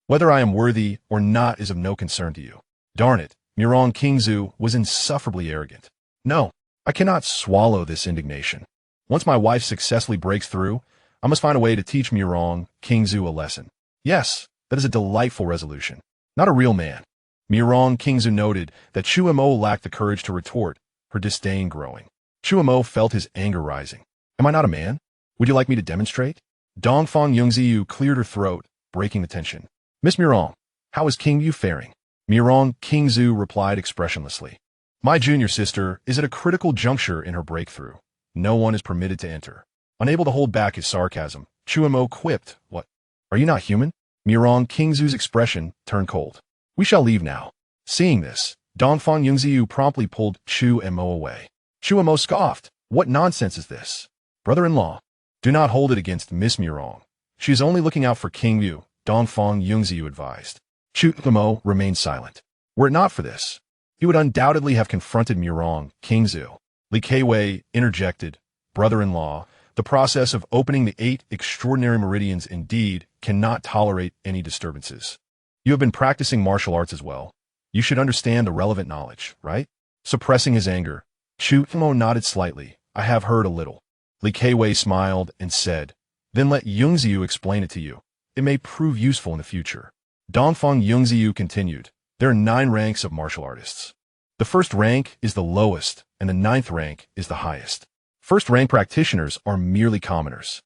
Whether I am worthy or not is of no concern to you. Darn it, Mirong Qingzu was insufferably arrogant. No, I cannot swallow this indignation. Once my wife successfully breaks through, I must find a way to teach Mirong Qingzu a lesson. Yes, that is a delightful resolution. Not a real man. Mirong Qingzu noted that Chu Mo lacked the courage to retort, her disdain growing. Chu Mo felt his anger rising. Am I not a man? Would you like me to demonstrate? Dongfang Yungziu cleared her throat, breaking the tension. Miss Mirong, how is King Yu faring? Mirong Qingzu replied expressionlessly. My junior sister is at a critical juncture in her breakthrough. No one is permitted to enter. Unable to hold back his sarcasm, Chu Mo quipped, What? Are you not human? Mirong Qingzu's expression turned cold. We shall leave now. Seeing this, Dongfang Yungziu promptly pulled Chu Mo away. Chu Mo scoffed. What nonsense is this? Brother-in-law, do not hold it against Miss Mirong. She is only looking out for King Yu, Dongfang Yungziu advised. Chu Mo remained silent. Were it not for this, he would undoubtedly have confronted Murong, King Zhu. Li Keiwei interjected, brother-in-law, the process of opening the 8 extraordinary meridians indeed cannot tolerate any disturbances. You have been practicing martial arts as well. You should understand the relevant knowledge, right? Suppressing his anger, Chu Mo nodded slightly. I have heard a little. Li Keiwei smiled and said, then let Yungziyu explain it to you. It may prove useful in the future. Dongfang Yungziyu continued, there are 9 ranks of martial artists. The first rank is the lowest, and the 9th rank is the highest. First-rank practitioners are merely commoners.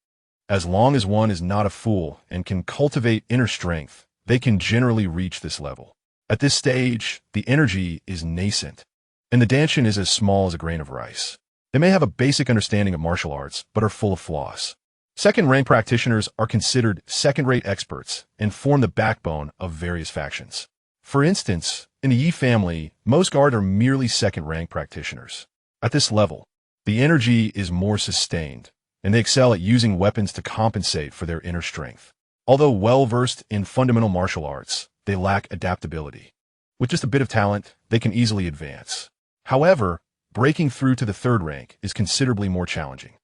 As long as one is not a fool and can cultivate inner strength, they can generally reach this level. At this stage, the energy is nascent, and the danshin is as small as a grain of rice. They may have a basic understanding of martial arts, but are full of flaws. Second-rank practitioners are considered second-rate experts and form the backbone of various factions. For instance, in the Yi family, most guard are merely second-rank practitioners. At this level, the energy is more sustained, and they excel at using weapons to compensate for their inner strength. Although well-versed in fundamental martial arts, they lack adaptability. With just a bit of talent, they can easily advance. However, breaking through to the 3rd rank is considerably more challenging.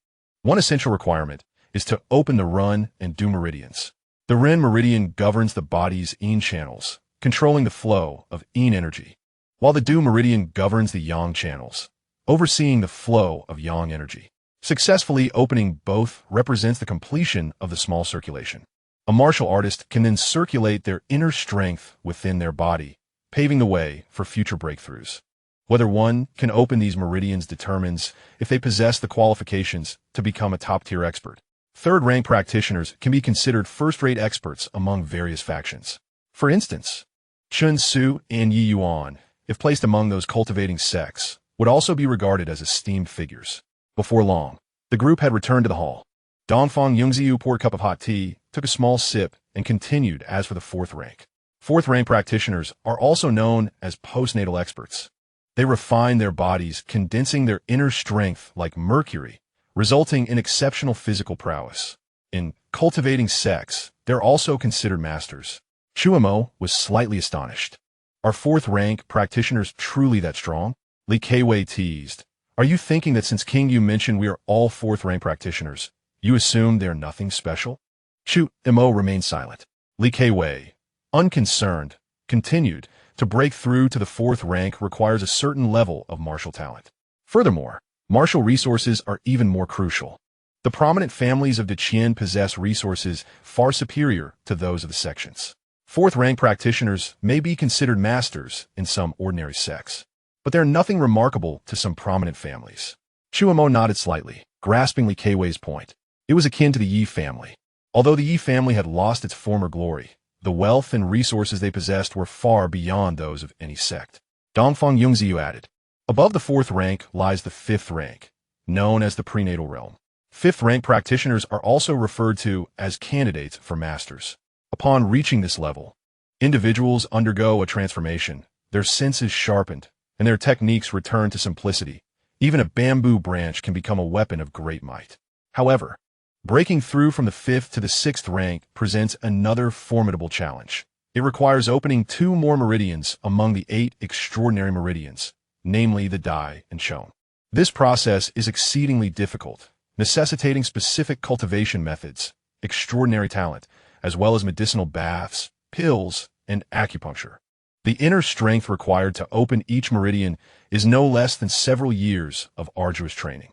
One essential requirement is to open the Run and Du meridians. The Ren meridian governs the body's Yin channels, controlling the flow of Yin energy, while the Du meridian governs the Yang channels, overseeing the flow of Yang energy. Successfully opening both represents the completion of the small circulation. A martial artist can then circulate their inner strength within their body, paving the way for future breakthroughs. Whether one can open these meridians determines if they possess the qualifications to become a top-tier expert. Third-rank practitioners can be considered first-rate experts among various factions. For instance, Chun Su and Yi Yuan, if placed among those cultivating sects, would also be regarded as esteemed figures. Before long, the group had returned to the hall. Dongfang Yungziyu poured a cup of hot tea, took a small sip, and continued as for the 4th rank. 4th-rank practitioners are also known as postnatal experts. They refine their bodies, condensing their inner strength like mercury, resulting in exceptional physical prowess. In cultivating sex, they're also considered masters. Chu Mo was slightly astonished. Are 4th-rank practitioners truly that strong? Li Keiwei teased. Are you thinking that since King Yu mentioned we are all 4th-rank practitioners, you assume they're nothing special? Chu Mo remained silent. Li Keiwei, unconcerned, continued, to break through to the 4th rank requires a certain level of martial talent. Furthermore, martial resources are even more crucial. The prominent families of Deqian possess resources far superior to those of the sections. 4th-rank practitioners may be considered masters in some ordinary sects, but they're nothing remarkable to some prominent families. Chu Mo nodded slightly, grasping Li Keiwei's point. It was akin to the Yi family. Although the Yi family had lost its former glory, the wealth and resources they possessed were far beyond those of any sect. Dongfang Yungziyu added, above the 4th rank lies the 5th rank, known as the prenatal realm. 5th-rank practitioners are also referred to as candidates for masters. Upon reaching this level, individuals undergo a transformation, their senses sharpened, and their techniques return to simplicity. Even a bamboo branch can become a weapon of great might. However, breaking through from the 5th to the 6th rank presents another formidable challenge. It requires opening 2 more meridians among the 8 extraordinary meridians, namely the Dai and Chon. This process is exceedingly difficult, necessitating specific cultivation methods, extraordinary talent, as well as medicinal baths, pills, and acupuncture. The inner strength required to open each meridian is no less than several years of arduous training.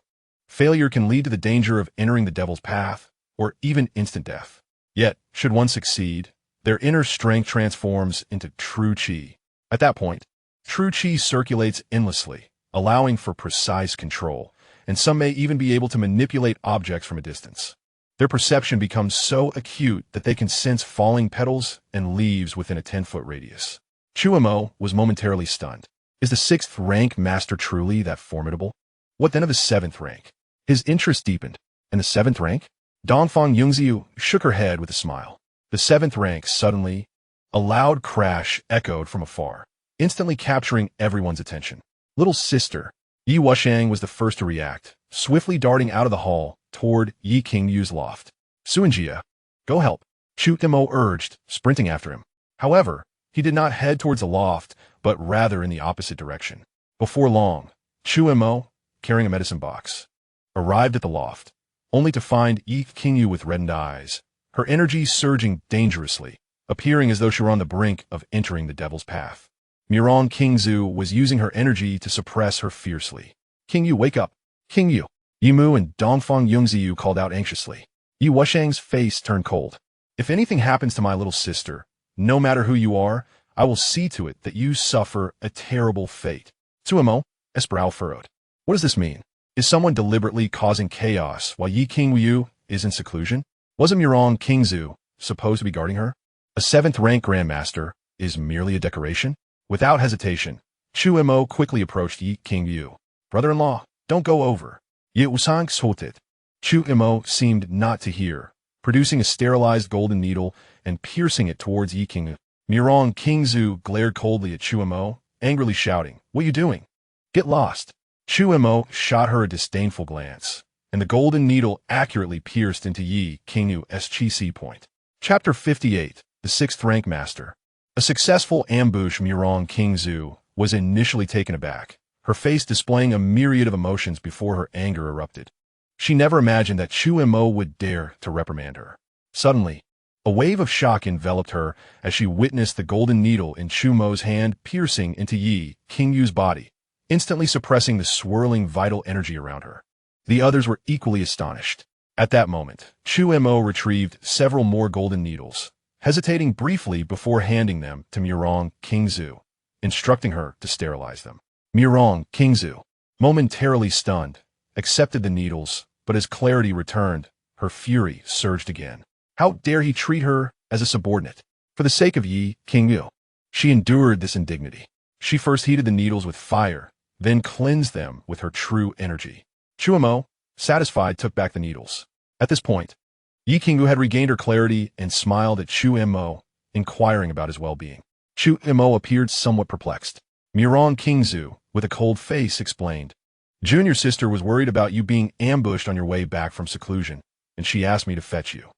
Failure can lead to the danger of entering the devil's path, or even instant death. Yet, should one succeed, their inner strength transforms into true qi. At that point, true qi circulates endlessly, allowing for precise control, and some may even be able to manipulate objects from a distance. Their perception becomes so acute that they can sense falling petals and leaves within a 10-foot radius. Chu Mo was momentarily stunned. Is the 6th rank master truly that formidable? What then of the 7th rank? His interest deepened. And the 7th rank? Dongfang Yungziyu shook her head with a smile. The 7th rank suddenly, a loud crash echoed from afar, instantly capturing everyone's attention. Little sister, Yi Wushang was the first to react, swiftly darting out of the hall toward Yi Qingyu's loft. Suanjia, go help, Chu Mo urged, sprinting after him. However, He did not head towards the loft, but rather in the opposite direction. Before long, Chu Mo, carrying a medicine box, arrived at the loft, only to find Yi Qingyu with reddened eyes, her energy surging dangerously, appearing as though she were on the brink of entering the devil's path. Murong Qingzu was using her energy to suppress her fiercely. "Qingyu, wake up! Qingyu!" Yimu and Dongfang Yungziyu called out anxiously. Yi Wushang's face turned cold. "If anything happens to my little sister, no matter who you are, I will see to it that you suffer a terrible fate." Chu Mo, his brow furrowed. What does this mean? Is someone deliberately causing chaos while Yi Qingyu is in seclusion? Wasn't Murong Qingzu supposed to be guarding her? A 7th-rank grandmaster is merely a decoration? Without hesitation, Chu Mo quickly approached Yi Qingyu. "Brother-in-law, don't go over." Yi Wusang soted. Chu Mo seemed not to hear, producing a sterilized golden needle and piercing it towards Yi Qingyu. Murong Qingzu glared coldly at Chu Mo, angrily shouting, "What are you doing? Get lost." Chu Mo shot her a disdainful glance, and the golden needle accurately pierced into Yi Qingyu's chi point. Chapter 58, The 6th-rank Master. A successful ambush. Murong Qingzu was initially taken aback, her face displaying a myriad of emotions before her anger erupted. She never imagined that Chu Mo would dare to reprimand her. Suddenly, a wave of shock enveloped her as she witnessed the golden needle in Chu Mo's hand piercing into Yi Qingyu's body, instantly suppressing the swirling vital energy around her. The others were equally astonished. At that moment, Chu Mo retrieved several more golden needles, hesitating briefly before handing them to Murong Qingzu, instructing her to sterilize them. Murong Qingzu, momentarily stunned, accepted the needles, but as clarity returned, her fury surged again. How dare he treat her as a subordinate? For the sake of Yi Qingyu, she endured this indignity. She first heated the needles with fire, then cleansed them with her true energy. Chu Mo, satisfied, took back the needles. At this point, Yi Qingyu had regained her clarity and smiled at Chu Mo, inquiring about his well-being. Chu Mo appeared somewhat perplexed. Murong Qingzu, with a cold face, explained, "Junior sister was worried about you being ambushed on your way back from seclusion, and she asked me to fetch you.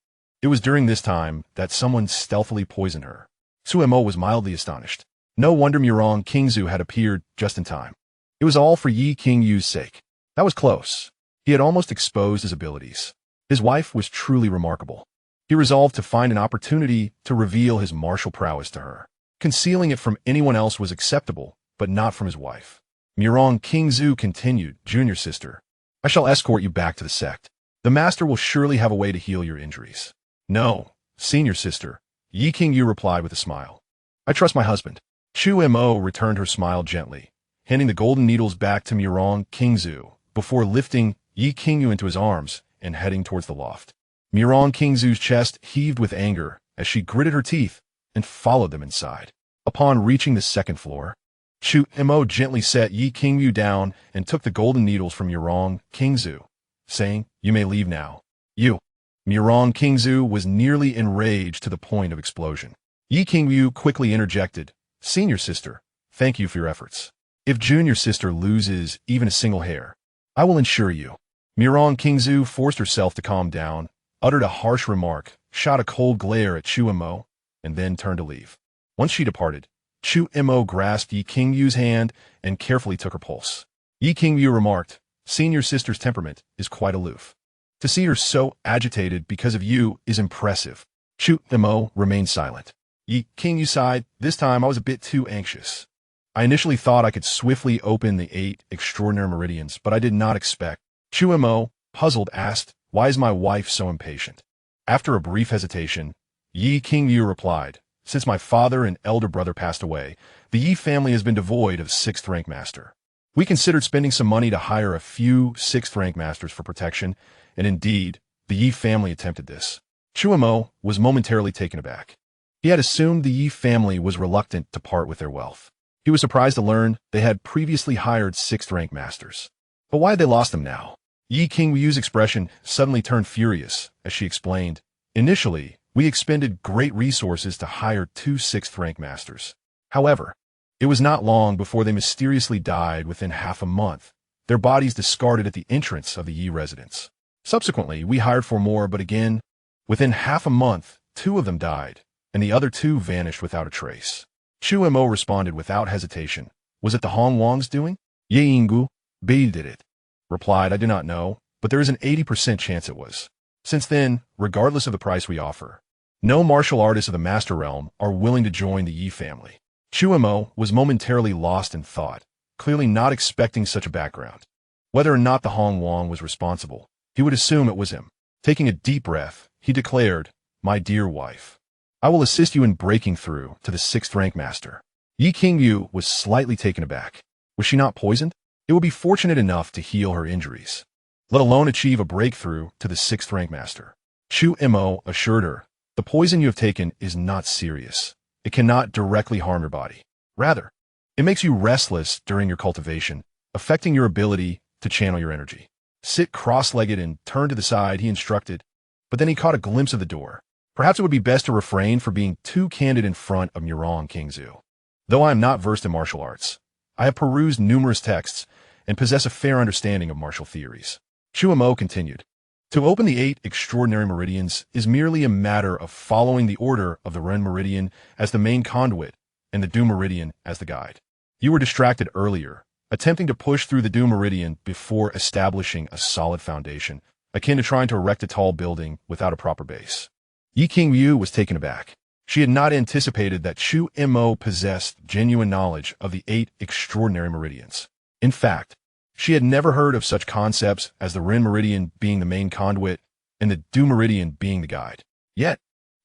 It was during this time that someone stealthily poisoned her." Chu Mo was mildly astonished. No wonder Murong Qingzu had appeared just in time. It was all for Yi Qingyu's sake. That was close. He had almost exposed his abilities. His wife was truly remarkable. He resolved to find an opportunity to reveal his martial prowess to her. Concealing it from anyone else was acceptable, but not from his wife. Murong Qingzu continued, "Junior sister, I shall escort you back to the sect. The master will surely have a way to heal your injuries." "No, senior sister," Yi Qingyu replied with a smile. "I trust my husband." Chu Mo returned her smile gently, handing the golden needles back to Murong Qingzu before lifting Yi Qingyu into his arms and heading towards the loft. Murong Qingzu's chest heaved with anger as she gritted her teeth and followed them inside. Upon reaching the 2nd floor, Chu Mo gently set Yi Qingyu down and took the golden needles from Murong Qingzu, saying, "You may leave now." "You." Murong Qingzu was nearly enraged to the point of explosion. Yi Qingyu quickly interjected, "Senior sister, thank you for your efforts. If junior sister loses even a single hair, I will ensure you." Murong Qingzu forced herself to calm down, uttered a harsh remark, shot a cold glare at Chu Mo, and then turned to leave. Once she departed, Chu Mo grasped Yi Qingyu's hand and carefully took her pulse. Yi Qingyu remarked, "Senior sister's temperament is quite aloof. To see her so agitated because of you is impressive." Chu Mo remained silent. Yi Qingyu sighed. "This time I was a bit too anxious. I initially thought I could swiftly open the 8 extraordinary meridians, but I did not expect." Chu Mo, puzzled, asked, "Why is my wife so impatient?" After a brief hesitation, Yi Qingyu replied, "Since my father and elder brother passed away, the Yi family has been devoid of 6th-rank master. We considered spending some money to hire a few 6th-rank masters for protection, and indeed, the Yi family attempted this." Chu Mo was momentarily taken aback. He had assumed the Yi family was reluctant to part with their wealth. He was surprised to learn they had previously hired 6th-rank masters. But why had they lost them now? Yi Qingyu's expression suddenly turned furious as she explained, "Initially, we expended great resources to hire 2 6th-rank masters. However, it was not long before they mysteriously died within half a month, their bodies discarded at the entrance of the Yi residence. Subsequently, we hired 4 more, but again, within half a month, 2 of them died, and the other 2 vanished without a trace. Chu Mo responded without hesitation. Was it the Hong Wang's doing? Ye Yinggu, Bei did it. Replied, I do not know, but there is an 80% chance it was. Since then, regardless of the price we offer, no martial artists of the Master Realm are willing to join the Yi family. Chu Mo was momentarily lost in thought, clearly not expecting such a background. Whether or not the Hong Wang was responsible, he would assume it was him. Taking a deep breath, he declared, My dear wife, I will assist you in breaking through to the 6th rank master. Yi Qingyu was slightly taken aback. Was she not poisoned? It would be fortunate enough to heal her injuries, let alone achieve a breakthrough to the 6th rank master. Chu Mo assured her, the poison you have taken is not serious. It cannot directly harm your body. Rather, it makes you restless during your cultivation, affecting your ability to channel your energy. Sit cross-legged and turn to the side, he instructed, but then he caught a glimpse of the door. Perhaps it would be best to refrain from being too candid in front of Murong Kingzu. Though I am not versed in martial arts, I have perused numerous texts and possess a fair understanding of martial theories. Chu Mo continued. To open the 8 extraordinary meridians is merely a matter of following the order of the Ren meridian as the main conduit and the Du meridian as the guide. You were distracted earlier, attempting to push through the Du meridian before establishing a solid foundation, akin to trying to erect a tall building without a proper base. Yi Qingyu was taken aback. She had not anticipated that Chu Mo possessed genuine knowledge of the 8 extraordinary meridians. In fact, she had never heard of such concepts as the Ren meridian being the main conduit and the Du meridian being the guide. Yet,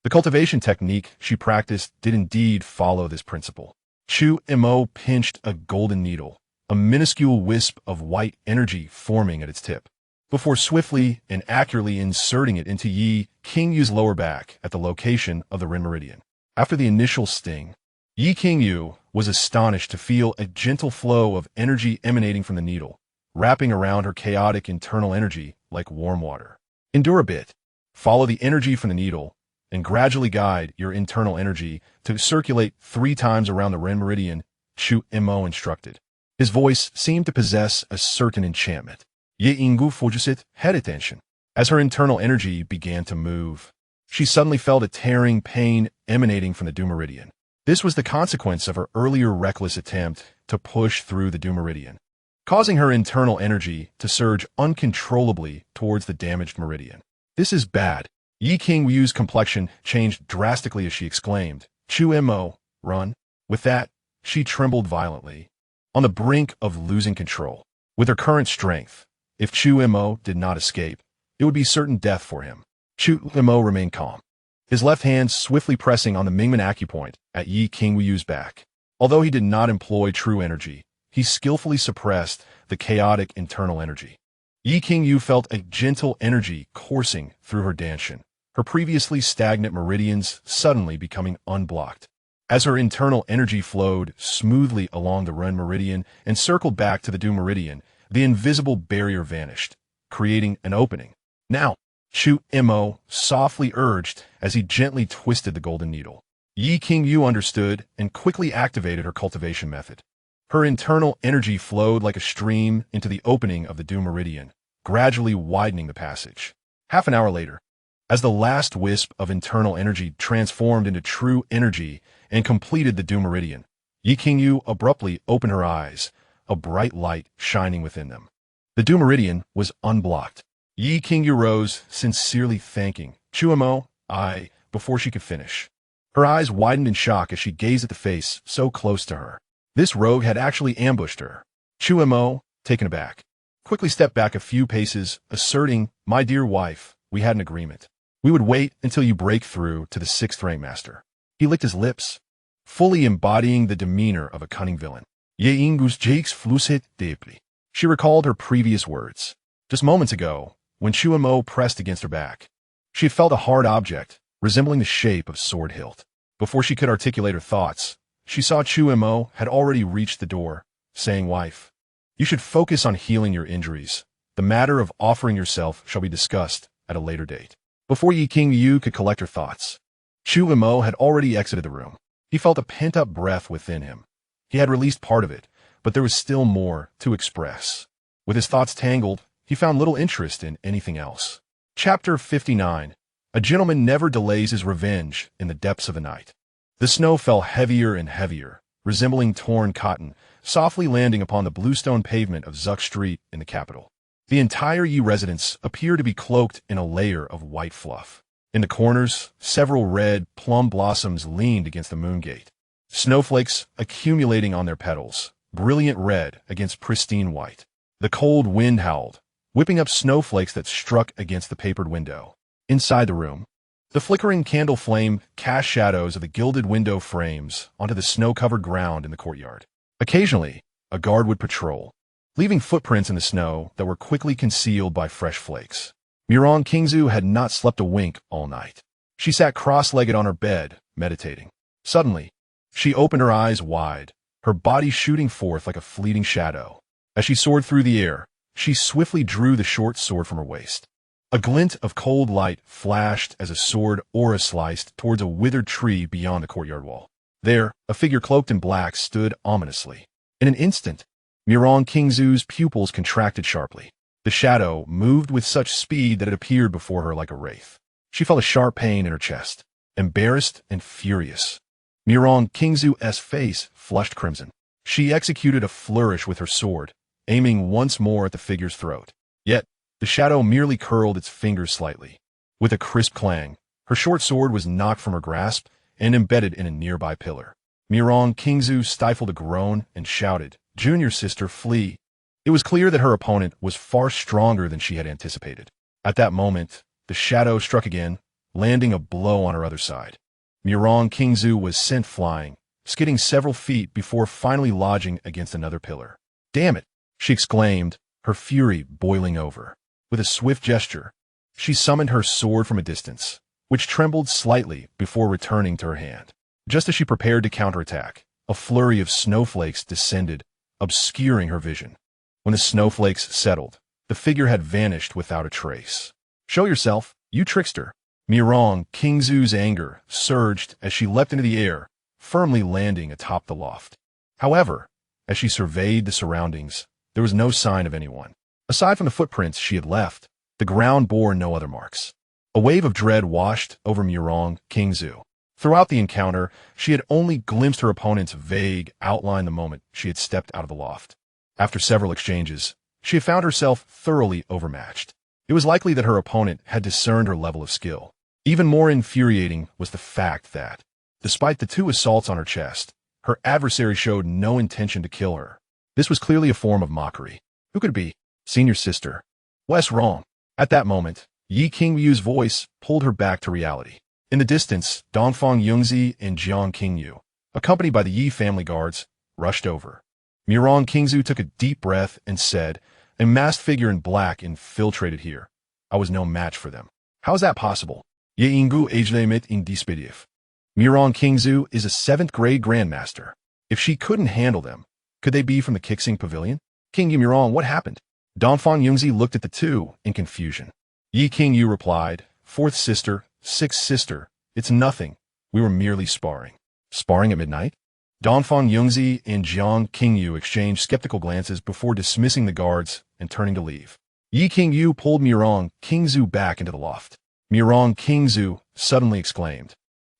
the cultivation technique she practiced did indeed follow this principle. Chu Mo pinched a golden needle, a minuscule wisp of white energy forming at its tip, before swiftly and accurately inserting it into Yi Qingyu's lower back at the location of the Ren meridian. After the initial sting, Yi Qingyu was astonished to feel a gentle flow of energy emanating from the needle, wrapping around her chaotic internal energy like warm water. Endure a bit, follow the energy from the needle, and gradually guide your internal energy to circulate 3 times around the Ren meridian, Chu Mo instructed. His voice seemed to possess a certain enchantment. Ye Yinggu Fujisit had attention. As her internal energy began to move, she suddenly felt a tearing pain emanating from the Du meridian. This was the consequence of her earlier reckless attempt to push through the Du meridian, causing her internal energy to surge uncontrollably towards the damaged meridian. This is bad. Yi Qingyu's complexion changed drastically as she exclaimed, Chu Mo, run. With that, she trembled violently, on the brink of losing control. With her current strength, if Chu Mo did not escape, it would be certain death for him. Chu Mo remained calm, his left hand swiftly pressing on the Mingmen acupoint at Yi Qingyu's back. Although he did not employ true energy, he skillfully suppressed the chaotic internal energy. Yi Qingyu felt a gentle energy coursing through her danshin, her previously stagnant meridians suddenly becoming unblocked. As her internal energy flowed smoothly along the Ren meridian and circled back to the Du meridian, the invisible barrier vanished, creating an opening. Now, Chu Mo softly urged as he gently twisted the golden needle. Yi Qingyu understood and quickly activated her cultivation method. Her internal energy flowed like a stream into the opening of the Du meridian, gradually widening the passage. Half an hour later, as the last wisp of internal energy transformed into true energy and completed the Du meridian, Yi Qingyu abruptly opened her eyes, a bright light shining within them. The Du meridian was unblocked. Yi Qingyu rose, sincerely thanking Chu Mo, before she could finish. Her eyes widened in shock as she gazed at the face so close to her. This rogue had actually ambushed her. Chu Mo, taken aback, quickly stepped back a few paces, asserting, My dear wife, we had an agreement. We would wait until you break through to the 6th rank master. He licked his lips, fully embodying the demeanor of a cunning villain. Ye Ingus Jakes flusit deeply. She recalled her previous words. Just moments ago, when Chu Mo pressed against her back, she had felt a hard object, resembling the shape of sword hilt. Before she could articulate her thoughts, she saw Chu Mo had already reached the door, saying, Wife, you should focus on healing your injuries. The matter of offering yourself shall be discussed at a later date. Before Yi Qingyu could collect her thoughts, Chu Mo had already exited the room. He felt a pent-up breath within him. He had released part of it, but there was still more to express. With his thoughts tangled, he found little interest in anything else. Chapter 59. A gentleman never delays his revenge in the depths of the night. The snow fell heavier and heavier, resembling torn cotton, softly landing upon the bluestone pavement of Zuck Street in the capital. The entire Yi residence appeared to be cloaked in a layer of white fluff. In the corners, several red plum blossoms leaned against the moongate, snowflakes accumulating on their petals, brilliant red against pristine white. The cold wind howled, whipping up snowflakes that struck against the papered window. Inside the room, the flickering candle flame cast shadows of the gilded window frames onto the snow-covered ground in the courtyard. Occasionally, a guard would patrol, leaving footprints in the snow that were quickly concealed by fresh flakes. Mirong Qingzu had not slept a wink all night. She sat cross-legged on her bed, meditating. Suddenly, she opened her eyes wide, her body shooting forth like a fleeting shadow. As she soared through the air, she swiftly drew the short sword from her waist. A glint of cold light flashed as a sword aura sliced towards a withered tree beyond the courtyard wall. There, a figure cloaked in black stood ominously. In an instant, Mirong Qingzu's pupils contracted sharply. The shadow moved with such speed that it appeared before her like a wraith. She felt a sharp pain in her chest, embarrassed and furious. Mirong Qingzu's face flushed crimson. She executed a flourish with her sword, aiming once more at the figure's throat. Yet, the shadow merely curled its fingers slightly. With a crisp clang, her short sword was knocked from her grasp and embedded in a nearby pillar. Mirong Qingzu stifled a groan and shouted, "Junior sister, flee." It was clear that her opponent was far stronger than she had anticipated. At that moment, the shadow struck again, landing a blow on her other side. Mirong Qingzu was sent flying, skidding several feet before finally lodging against another pillar. "Damn it!" she exclaimed, her fury boiling over. With a swift gesture, she summoned her sword from a distance, which trembled slightly before returning to her hand. Just as she prepared to counterattack, a flurry of snowflakes descended, obscuring her vision. When the snowflakes settled, the figure had vanished without a trace. "Show yourself, you trickster!" Mirong Qingzu's anger surged as she leapt into the air, firmly landing atop the loft. However, as she surveyed the surroundings, there was no sign of anyone. Aside from the footprints she had left, the ground bore no other marks. A wave of dread washed over Mirong Qingzu. Throughout the encounter, she had only glimpsed her opponent's vague outline the moment she had stepped out of the loft. After several exchanges, she had found herself thoroughly overmatched. It was likely that her opponent had discerned her level of skill. Even more infuriating was the fact that, despite the 2 assaults on her chest, her adversary showed no intention to kill her. This was clearly a form of mockery. Who could it be? Senior sister. What's wrong? At that moment, Yi Qingyu's voice pulled her back to reality. In the distance, Dongfang Yungzi and Jiang Qingyu, accompanied by the Yi family guards, rushed over. Mirong Qingzu took a deep breath and said, "A masked figure in black infiltrated here. I was no match for them. How is that possible? Ye ingu agelemit in dispedief. Mirong Qingzu is a 7th grade grandmaster. If she couldn't handle them, could they be from the Kixing Pavilion? Qingyu Mirong, what happened?" Dongfang Yungzi looked at the 2 in confusion. Yi Qingyu replied, "4th sister, 6th sister, it's nothing. We were merely sparring." Sparring at midnight? Dongfang Yungzi and Jiang Qingyu exchanged skeptical glances before dismissing the guards and turning to leave. Yi Qingyu pulled Mirong Qingzu back into the loft. Mirong Qingzu suddenly exclaimed,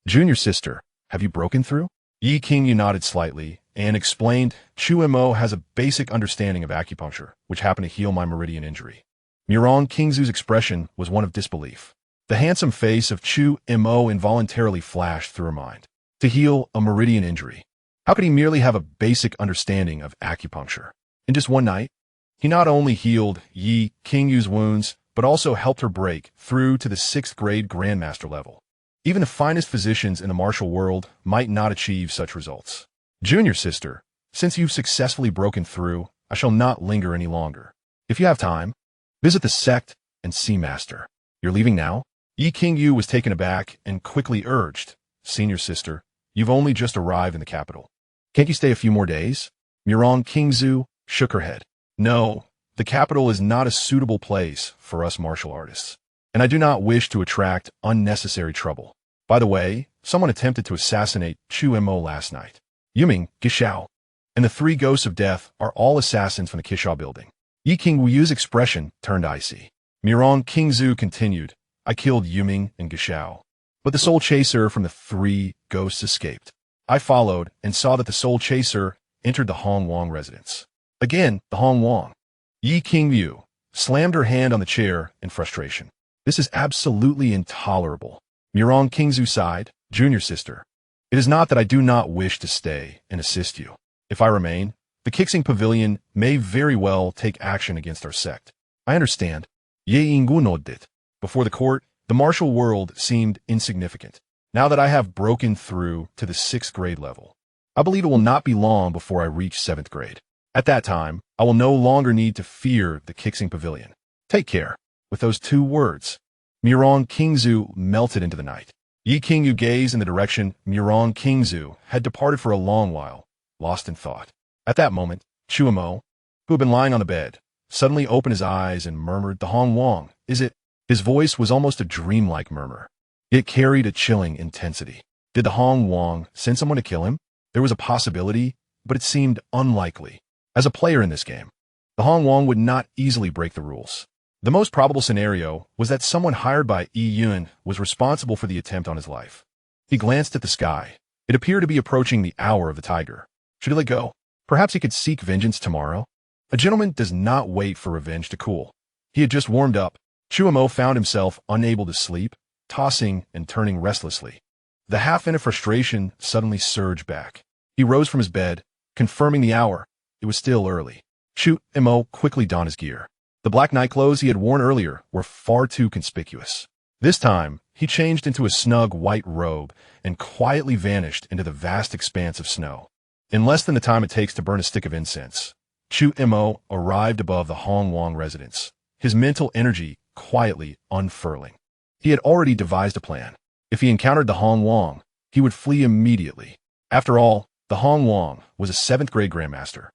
"Junior sister, have you broken through?" Yi Qingyu nodded slightly and explained, "Chu Mo has a basic understanding of acupuncture, which happened to heal my meridian injury." Mirong Qingzu's expression was one of disbelief. The handsome face of Chu Mo involuntarily flashed through her mind. To heal a meridian injury, how could he merely have a basic understanding of acupuncture? In just one night, he not only healed Yi Qingyu's wounds, but also helped her break through to the 6th grade grandmaster level. Even the finest physicians in the martial world might not achieve such results. "Junior sister, since you've successfully broken through, I shall not linger any longer. If you have time, visit the sect and see master." "You're leaving now?" Yi Qingyu was taken aback and quickly urged, "Senior sister, you've only just arrived in the capital. Can't you stay a few more days?" Mirong Qingzu shook her head. "No, the capital is not a suitable place for us martial artists, and I do not wish to attract unnecessary trouble. By the way, someone attempted to assassinate Chu Mo last night. Yuming, Gishao, and the 3 ghosts of death are all assassins from the Kishaw building." Yi Qingyu's expression turned icy. Mirong Qingzu continued, "I killed Yuming and Gishao. But the soul chaser from the three ghosts escaped. I followed and saw that the soul chaser entered the Hong Wong residence. Again, the Hong Wong. Yi Qingyu slammed her hand on the chair in frustration. This is absolutely intolerable. Murong Qingzu sighed, junior sister. It is not that I do not wish to stay and assist you. If I remain, the Kixing Pavilion may very well take action against our sect. I understand. Ye Ingu nodded. Before the court, the martial world seemed insignificant. Now that I have broken through to the 6th grade level, I believe it will not be long before I reach 7th grade. At that time, I will no longer need to fear the Kixing Pavilion. Take care. With those 2 words, Murong Qingzu melted into the night. Yi Qingyu gazed in the direction Murong Qingzu had departed for a long while, lost in thought. At that moment, Chu Mo, who had been lying on the bed, suddenly opened his eyes and murmured, "The Hong Wong, is it?" His voice was almost a dreamlike murmur. It carried a chilling intensity. Did the Hong Wong send someone to kill him? There was a possibility, but it seemed unlikely. As a player in this game, the Hong Wong would not easily break the rules. The most probable scenario was that someone hired by Yi Yun was responsible for the attempt on his life. He glanced at the sky. It appeared to be approaching the hour of the tiger. Should he let go? Perhaps he could seek vengeance tomorrow? A gentleman does not wait for revenge to cool. He had just warmed up. Chu Mo found himself unable to sleep, tossing and turning restlessly. The half-minute frustration suddenly surged back. He rose from his bed, confirming the hour. It was still early. Chu Mo quickly donned his gear. The black nightclothes he had worn earlier were far too conspicuous. This time, he changed into a snug white robe and quietly vanished into the vast expanse of snow. In less than the time it takes to burn a stick of incense, Chu Mo arrived above the Hong Wong residence, his mental energy quietly unfurling. He had already devised a plan. If he encountered the Hong Wong, he would flee immediately. After all, the Hong Wong was a 7th grade grandmaster,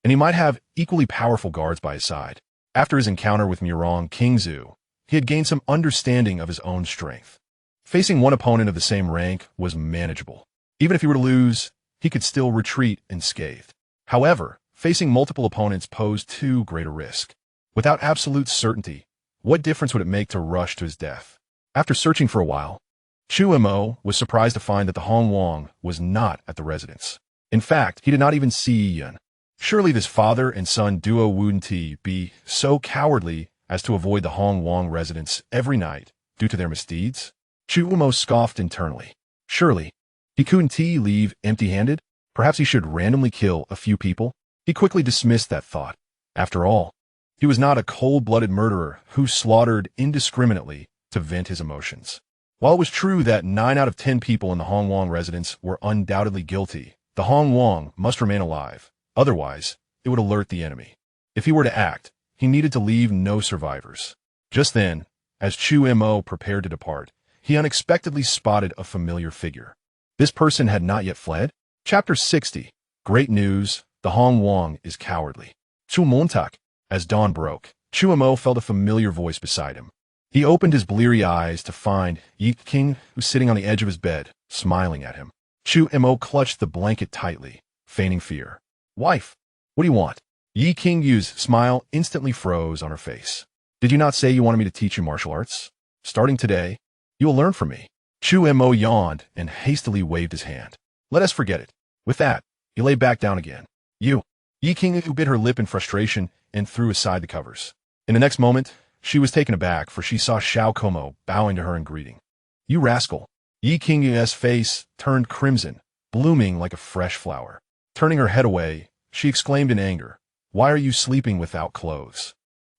and he might have equally powerful guards by his side. After his encounter with Murong Qingzu, he had gained some understanding of his own strength. Facing one opponent of the same rank was manageable. Even if he were to lose, he could still retreat unscathed. However, facing multiple opponents posed too great a risk. Without absolute certainty, what difference would it make to rush to his death? After searching for a while, Chu Mo was surprised to find that the Hong Wong was not at the residence. In fact, he did not even see Yi Yun. Surely this father and son duo wouldn't be so cowardly as to avoid the Hong Wong residence every night due to their misdeeds? Chu Mo scoffed internally. Surely, he couldn't leave empty-handed? Perhaps he should randomly kill a few people? He quickly dismissed that thought. After all, he was not a cold-blooded murderer who slaughtered indiscriminately to vent his emotions. While it was true that 9 out of 10 people in the Hong Wong residence were undoubtedly guilty, the Hong Wong must remain alive. Otherwise, it would alert the enemy. If he were to act, he needed to leave no survivors. Just then, as Chu Mo prepared to depart, he unexpectedly spotted a familiar figure. This person had not yet fled? Chapter 60. Great news, the Hong Wong is cowardly. Chu Montak. As dawn broke, Chu Mo felt a familiar voice beside him. He opened his bleary eyes to find Yi Qing, who was sitting on the edge of his bed, smiling at him. Chu Mo clutched the blanket tightly, feigning fear. Wife, what do you want? Yi Qingyu's smile instantly froze on her face. Did you not say you wanted me to teach you martial arts? Starting today, you will learn from me. Chu Mo yawned and hastily waved his hand. Let us forget it. With that, he lay back down again. You. Yi Qingyu bit her lip in frustration and threw aside the covers. In the next moment, she was taken aback, for she saw Xiao Como bowing to her in greeting. You rascal. Yi Qingyu's face turned crimson, blooming like a fresh flower. Turning her head away, she exclaimed in anger, Why are you sleeping without clothes?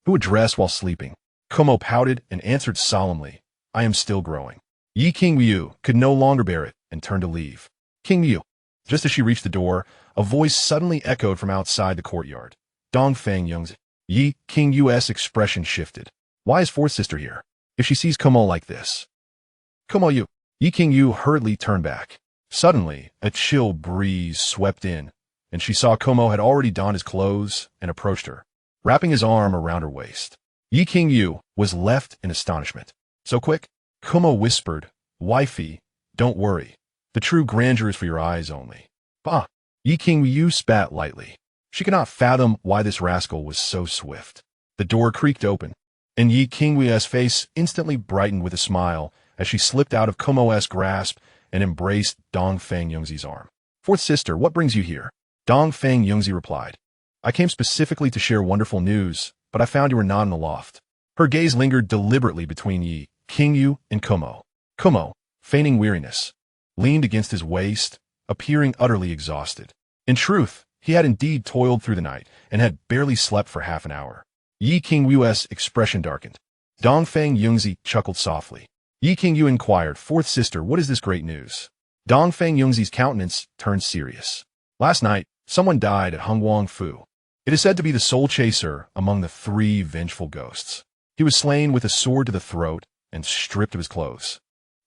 Who would dress while sleeping? Como pouted and answered solemnly, I am still growing. Yi Qingyu could no longer bear it and turned to leave. Qingyu. Just as she reached the door, a voice suddenly echoed from outside the courtyard. Dongfang Young's. Yi Qingyu's expression shifted. Why is fourth sister here? If she sees Como like this. Como you. Yi Qingyu hurriedly turned back. Suddenly, a chill breeze swept in, and she saw Como had already donned his clothes and approached her, wrapping his arm around her waist. Yi Qingyu was left in astonishment. So quick? Como whispered, Wifey, don't worry. The true grandeur is for your eyes only. Bah! Yi Qingyu spat lightly. She could not fathom why this rascal was so swift. The door creaked open, and Yi Qingyu's face instantly brightened with a smile as she slipped out of Kumo's grasp and embraced Dongfang Yongzi's arm. "Fourth sister, what brings you here?" Dongfang Yongzi replied. "I came specifically to share wonderful news, but I found you were not in the loft." Her gaze lingered deliberately between Yi, Qingyu, and Kumo. Kumo, feigning weariness, leaned against his waist, appearing utterly exhausted. In truth, he had indeed toiled through the night and had barely slept for half an hour. Yi Qingyu's expression darkened. Dongfang Yongzi chuckled softly. Yi Qingyu inquired, "Fourth sister, what is this great news?" Dongfang Yongzi's countenance turned serious. "Last night, someone died at Hongwang Fu. It is said to be the soul chaser among the 3 vengeful ghosts. He was slain with a sword to the throat and stripped of his clothes.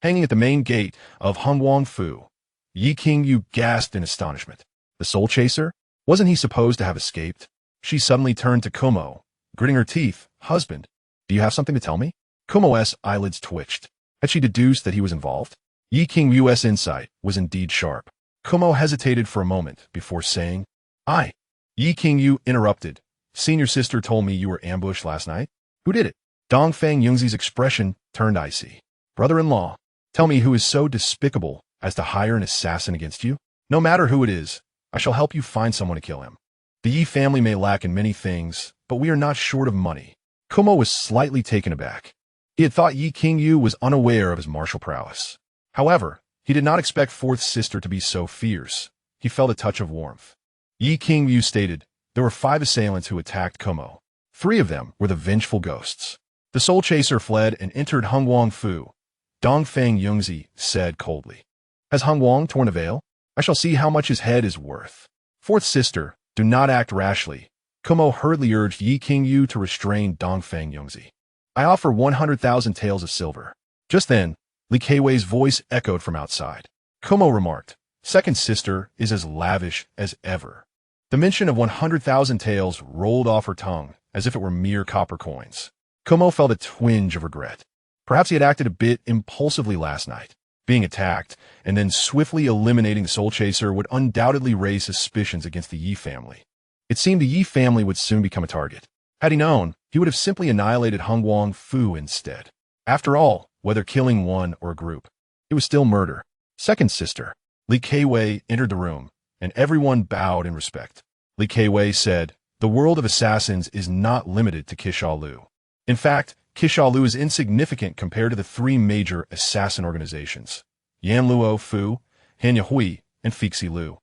Hanging at the main gate of Hongwang Fu." Yi Qingyu gasped in astonishment. The soul chaser? Wasn't he supposed to have escaped? She suddenly turned to Kumo, gritting her teeth. "Husband, do you have something to tell me?" Kumo's eyelids twitched. Had she deduced that he was involved? Yi Qingyu's insight was indeed sharp. Kumo hesitated for a moment before saying, "I." Yi Qingyu interrupted. "Senior sister told me you were ambushed last night. Who did it?" Dongfang Yongzi's expression turned icy. "Brother-in-law, tell me who is so despicable as to hire an assassin against you? No matter who it is, I shall help you find someone to kill him. The Yi family may lack in many things, but we are not short of money." Kumo was slightly taken aback. He had thought Yi Qingyu was unaware of his martial prowess. However, he did not expect fourth sister to be so fierce. He felt a touch of warmth. Yi Qingyu stated, "There were 5 assailants who attacked Kumo. 3 of them were the vengeful ghosts. The soul chaser fled and entered Hongwang Fu." Dongfang Yongzi said coldly, "Has Hongwang torn a veil? I shall see how much his head is worth." "Fourth sister, do not act rashly." Kumo hurriedly urged Yi Qingyu to restrain Dongfang Yongzi. "I offer 100,000 taels of silver." Just then, Li Keiwei's voice echoed from outside. Kumo remarked, "Second sister is as lavish as ever." The mention of 100,000 taels rolled off her tongue as if it were mere copper coins. Kumo felt a twinge of regret. Perhaps he had acted a bit impulsively last night. Being attacked and then swiftly eliminating the soul chaser would undoubtedly raise suspicions against the Yi family. It seemed the Yi family would soon become a target. Had he known, he would have simply annihilated Hongwang Fu instead. After all, whether killing one or a group, it was still murder. Second sister. Li Keiwei entered the room, and everyone bowed in respect. Li Keiwei said, "The world of assassins is not limited to Qishalu. In fact, Qishalu is insignificant compared to the 3 major assassin organizations, Yanluo Fu, Hanyahui, and Fixi Lu.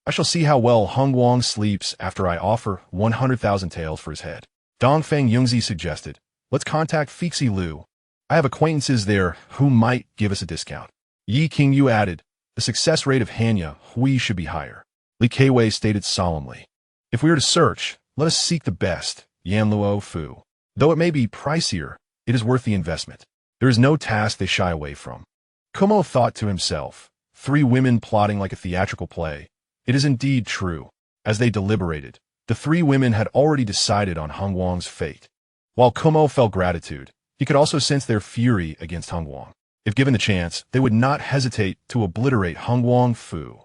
I shall see how well Hongwang sleeps after I offer 100,000 taels for his head." Dongfang Yongzi suggested, "Let's contact Fixi Lu. I have acquaintances there who might give us a discount." Yi Qingyu added, "The success rate of Hanya Hui should be higher." Li Keiwei stated solemnly, "If we are to search, let us seek the best, Yanluo Fu. Though it may be pricier, it is worth the investment. There is no task they shy away from." Kumo thought to himself, 3 women plotting like a theatrical play. It is indeed true. As they deliberated, the 3 women had already decided on Hongwang's fate. While Kumo felt gratitude, he could also sense their fury against Hongwang. If given the chance, they would not hesitate to obliterate Hongwang Fu.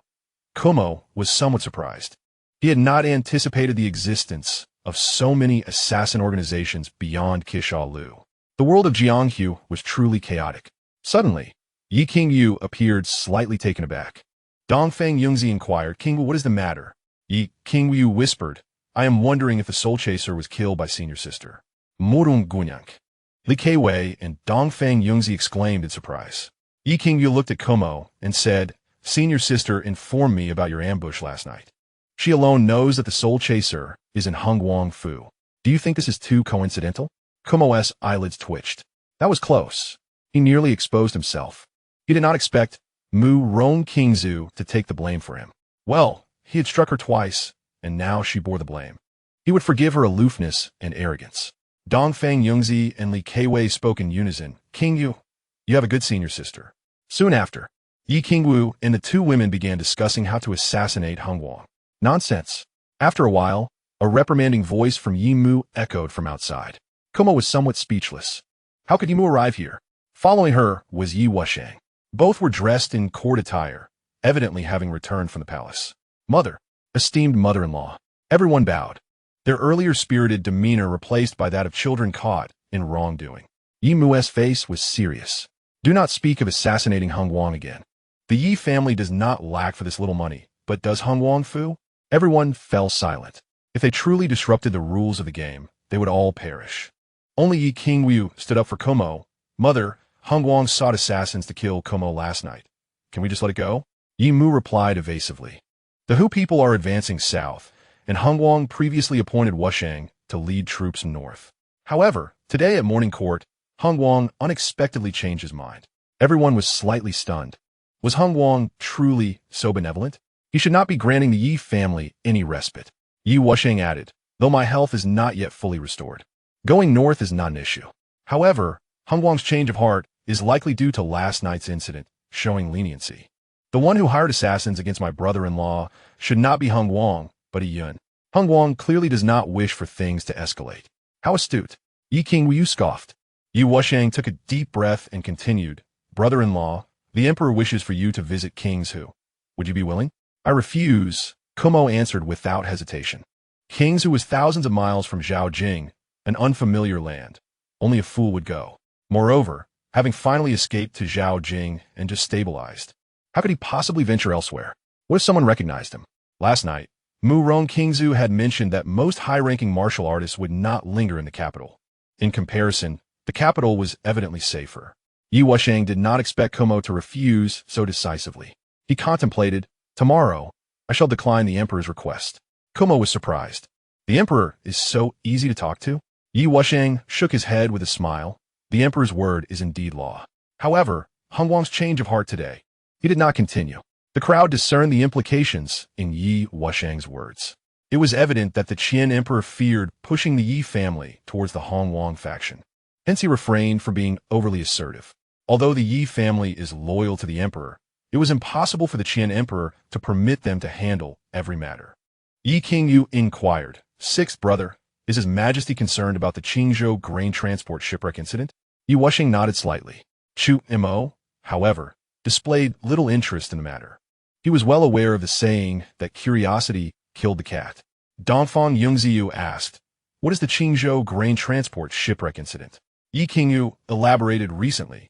Kumo was somewhat surprised. He had not anticipated the existence of so many assassin organizations beyond Qishalu. The world of Jianghu was truly chaotic. Suddenly, Yi Qingyu appeared slightly taken aback. Dongfang Yongzi inquired, "Qingyu, what is the matter?" Yi Qingyu whispered, "I am wondering if the soul chaser was killed by senior sister." Murung Gunyank. Li Keiwei and Dongfang Yongzi exclaimed in surprise. Yi Qingyu looked at Kumo and said, "Senior sister informed me about your ambush last night. She alone knows that the soul chaser is in Hongwang Fu. Do you think this is too coincidental?" Kumo's eyelids twitched. That was close. He nearly exposed himself. He did not expect Mu Rong Qingzu to take the blame for him. Well, he had struck her twice, and now she bore the blame. He would forgive her aloofness and arrogance. Dongfang Yongzi and Li Keiwei spoke in unison. "Qingyu, you have a good senior sister." Soon after, Yi Qingyu and the 2 women began discussing how to assassinate Hongwang. Nonsense. After a while, a reprimanding voice from Yi Mu echoed from outside. Kumo was somewhat speechless. How could Yi Mu arrive here? Following her was Yi Wushang. Both were dressed in court attire, evidently having returned from the palace. "Mother, esteemed mother-in-law." Everyone bowed, their earlier spirited demeanor replaced by that of children caught in wrongdoing. Yi Mu's face was serious. Do not speak of assassinating Hung Wang again. The Yi family does not lack for this little money, but does Hung Wang fu? Everyone fell silent. If they truly disrupted the rules of the game, they would all perish. Only Yi Qingyu stood up for Como. Mother, Hung Wang sought assassins to kill Como last night. Can we just let it go? Yi Mu replied evasively. The Hu people are advancing south, and Hung Wang previously appointed Wushang to lead troops north. However, today at morning court, Hung Wang unexpectedly changed his mind. Everyone was slightly stunned. Was Hung Wang truly so benevolent? He should not be granting the Yi family any respite. Yi Wushang added, though my health is not yet fully restored. Going north is not an issue. However, Hung Wang's change of heart is likely due to last night's incident, showing leniency. The one who hired assassins against my brother-in-law should not be Hung Wang, but Yun. Hung Wang clearly does not wish for things to escalate. How astute. Yi Qingyu scoffed. Yi Wushang took a deep breath and continued, brother-in-law, the emperor wishes for you to visit King's Hu. Would you be willing? I refuse, Kumo answered without hesitation. King's Hu was thousands of miles from Zhaojing, an unfamiliar land. Only a fool would go. Moreover, having finally escaped to Zhaojing and just stabilized, how could he possibly venture elsewhere? What if someone recognized him? Last night, Mu Rong Kingzu had mentioned that most high-ranking martial artists would not linger in the capital. In comparison, the capital was evidently safer. Yi Wushang did not expect Kumo to refuse so decisively. He contemplated, tomorrow, I shall decline the emperor's request. Kumo was surprised. The emperor is so easy to talk to? Yi Wushang shook his head with a smile. The emperor's word is indeed law. However, Hung Wang's change of heart today. He did not continue. The crowd discerned the implications in Yi Wushang's words. It was evident that the Qian emperor feared pushing the Yi family towards the Hong Wang faction. Hence he refrained from being overly assertive. Although the Yi family is loyal to the emperor, it was impossible for the Qian emperor to permit them to handle every matter. Yi Qingyu inquired, Sixth brother, is His Majesty concerned about the Qingzhou grain transport shipwreck incident? Yi Wushang nodded slightly. Chu Mo, however, displayed little interest in the matter. He was well aware of the saying that curiosity killed the cat. Dongfang Yungziyu asked, what is the Qingzhou grain transport shipwreck incident? Yi Qingyu elaborated recently.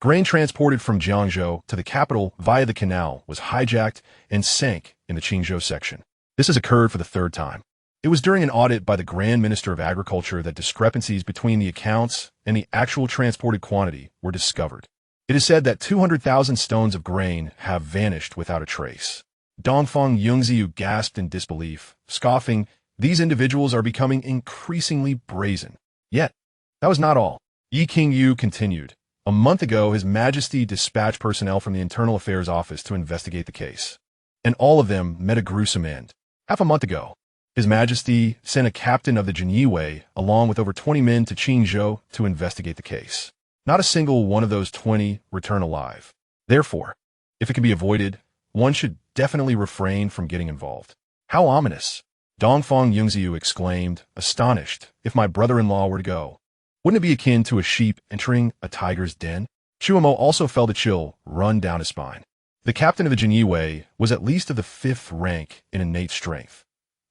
Grain transported from Jiangzhou to the capital via the canal was hijacked and sank in the Qingzhou section. This has occurred for the third time. It was during an audit by the Grand Minister of Agriculture that discrepancies between the accounts and the actual transported quantity were discovered. It is said that 200,000 stones of grain have vanished without a trace. Dongfang Yungziyu gasped in disbelief, scoffing, these individuals are becoming increasingly brazen. Yet, that was not all. Yi Qingyu continued. A month ago, His Majesty dispatched personnel from the Internal Affairs Office to investigate the case. And all of them met a gruesome end. Half a month ago, His Majesty sent a captain of the Jinyiwei along with over 20 men to Qingzhou to investigate the case. Not a single one of those 20 returned alive. Therefore, if it can be avoided, one should definitely refrain from getting involved. How ominous! Dongfang Yungziyu exclaimed, astonished, if my brother-in-law were to go. Wouldn't it be akin to a sheep entering a tiger's den? Chu Mo also felt a chill run down his spine. The captain of the Jinyiwei was at least of the 5th rank in innate strength.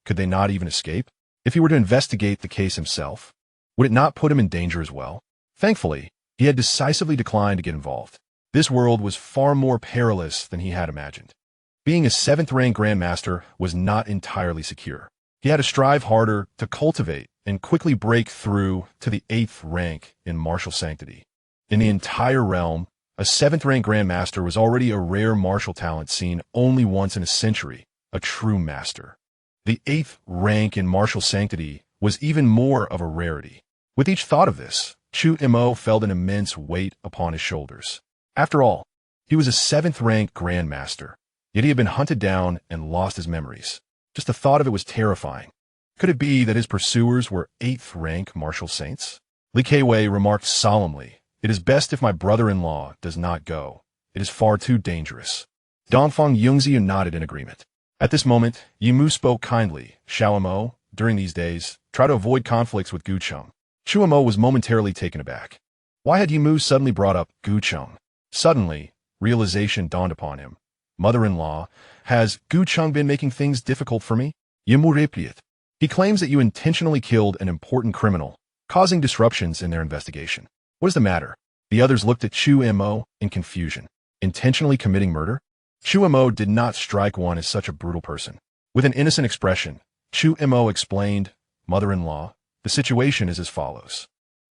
Could they not even escape? If he were to investigate the case himself, would it not put him in danger as well? Thankfully, he had decisively declined to get involved. This world was far more perilous than he had imagined. Being a 7th rank grandmaster was not entirely secure. He had to strive harder to cultivate and quickly break through to the 8th rank in martial sanctity. In the entire realm, a 7th rank grandmaster was already a rare martial talent seen only once in a century, a true master. The 8th rank in martial sanctity was even more of a rarity. With each thought of this, Chu Mo felt an immense weight upon his shoulders. After all, he was a 7th rank grandmaster, yet he had been hunted down and lost his memories. Just the thought of it was terrifying. Could it be that his pursuers were 8th rank martial saints? Li Keiwei remarked solemnly, it is best if my brother-in-law does not go. It is far too dangerous. Dongfang Yungziyu nodded in agreement. At this moment, Yi Mu spoke kindly. Xiao Mo, during these days, try to avoid conflicts with Gu Cheng. Chu Mo was momentarily taken aback. Why had Yi Mu suddenly brought up Gu Cheng? Suddenly, realization dawned upon him. Mother-in-law, has Gu Cheng been making things difficult for me? Yi Mu replied. He claims that you intentionally killed an important criminal, causing disruptions in their investigation. What is the matter? The others looked at Chu Mo in confusion. Intentionally committing murder? Chu Mo did not strike one as such a brutal person. With an innocent expression, Chu Mo explained, "Mother-in-law, the situation is as follows.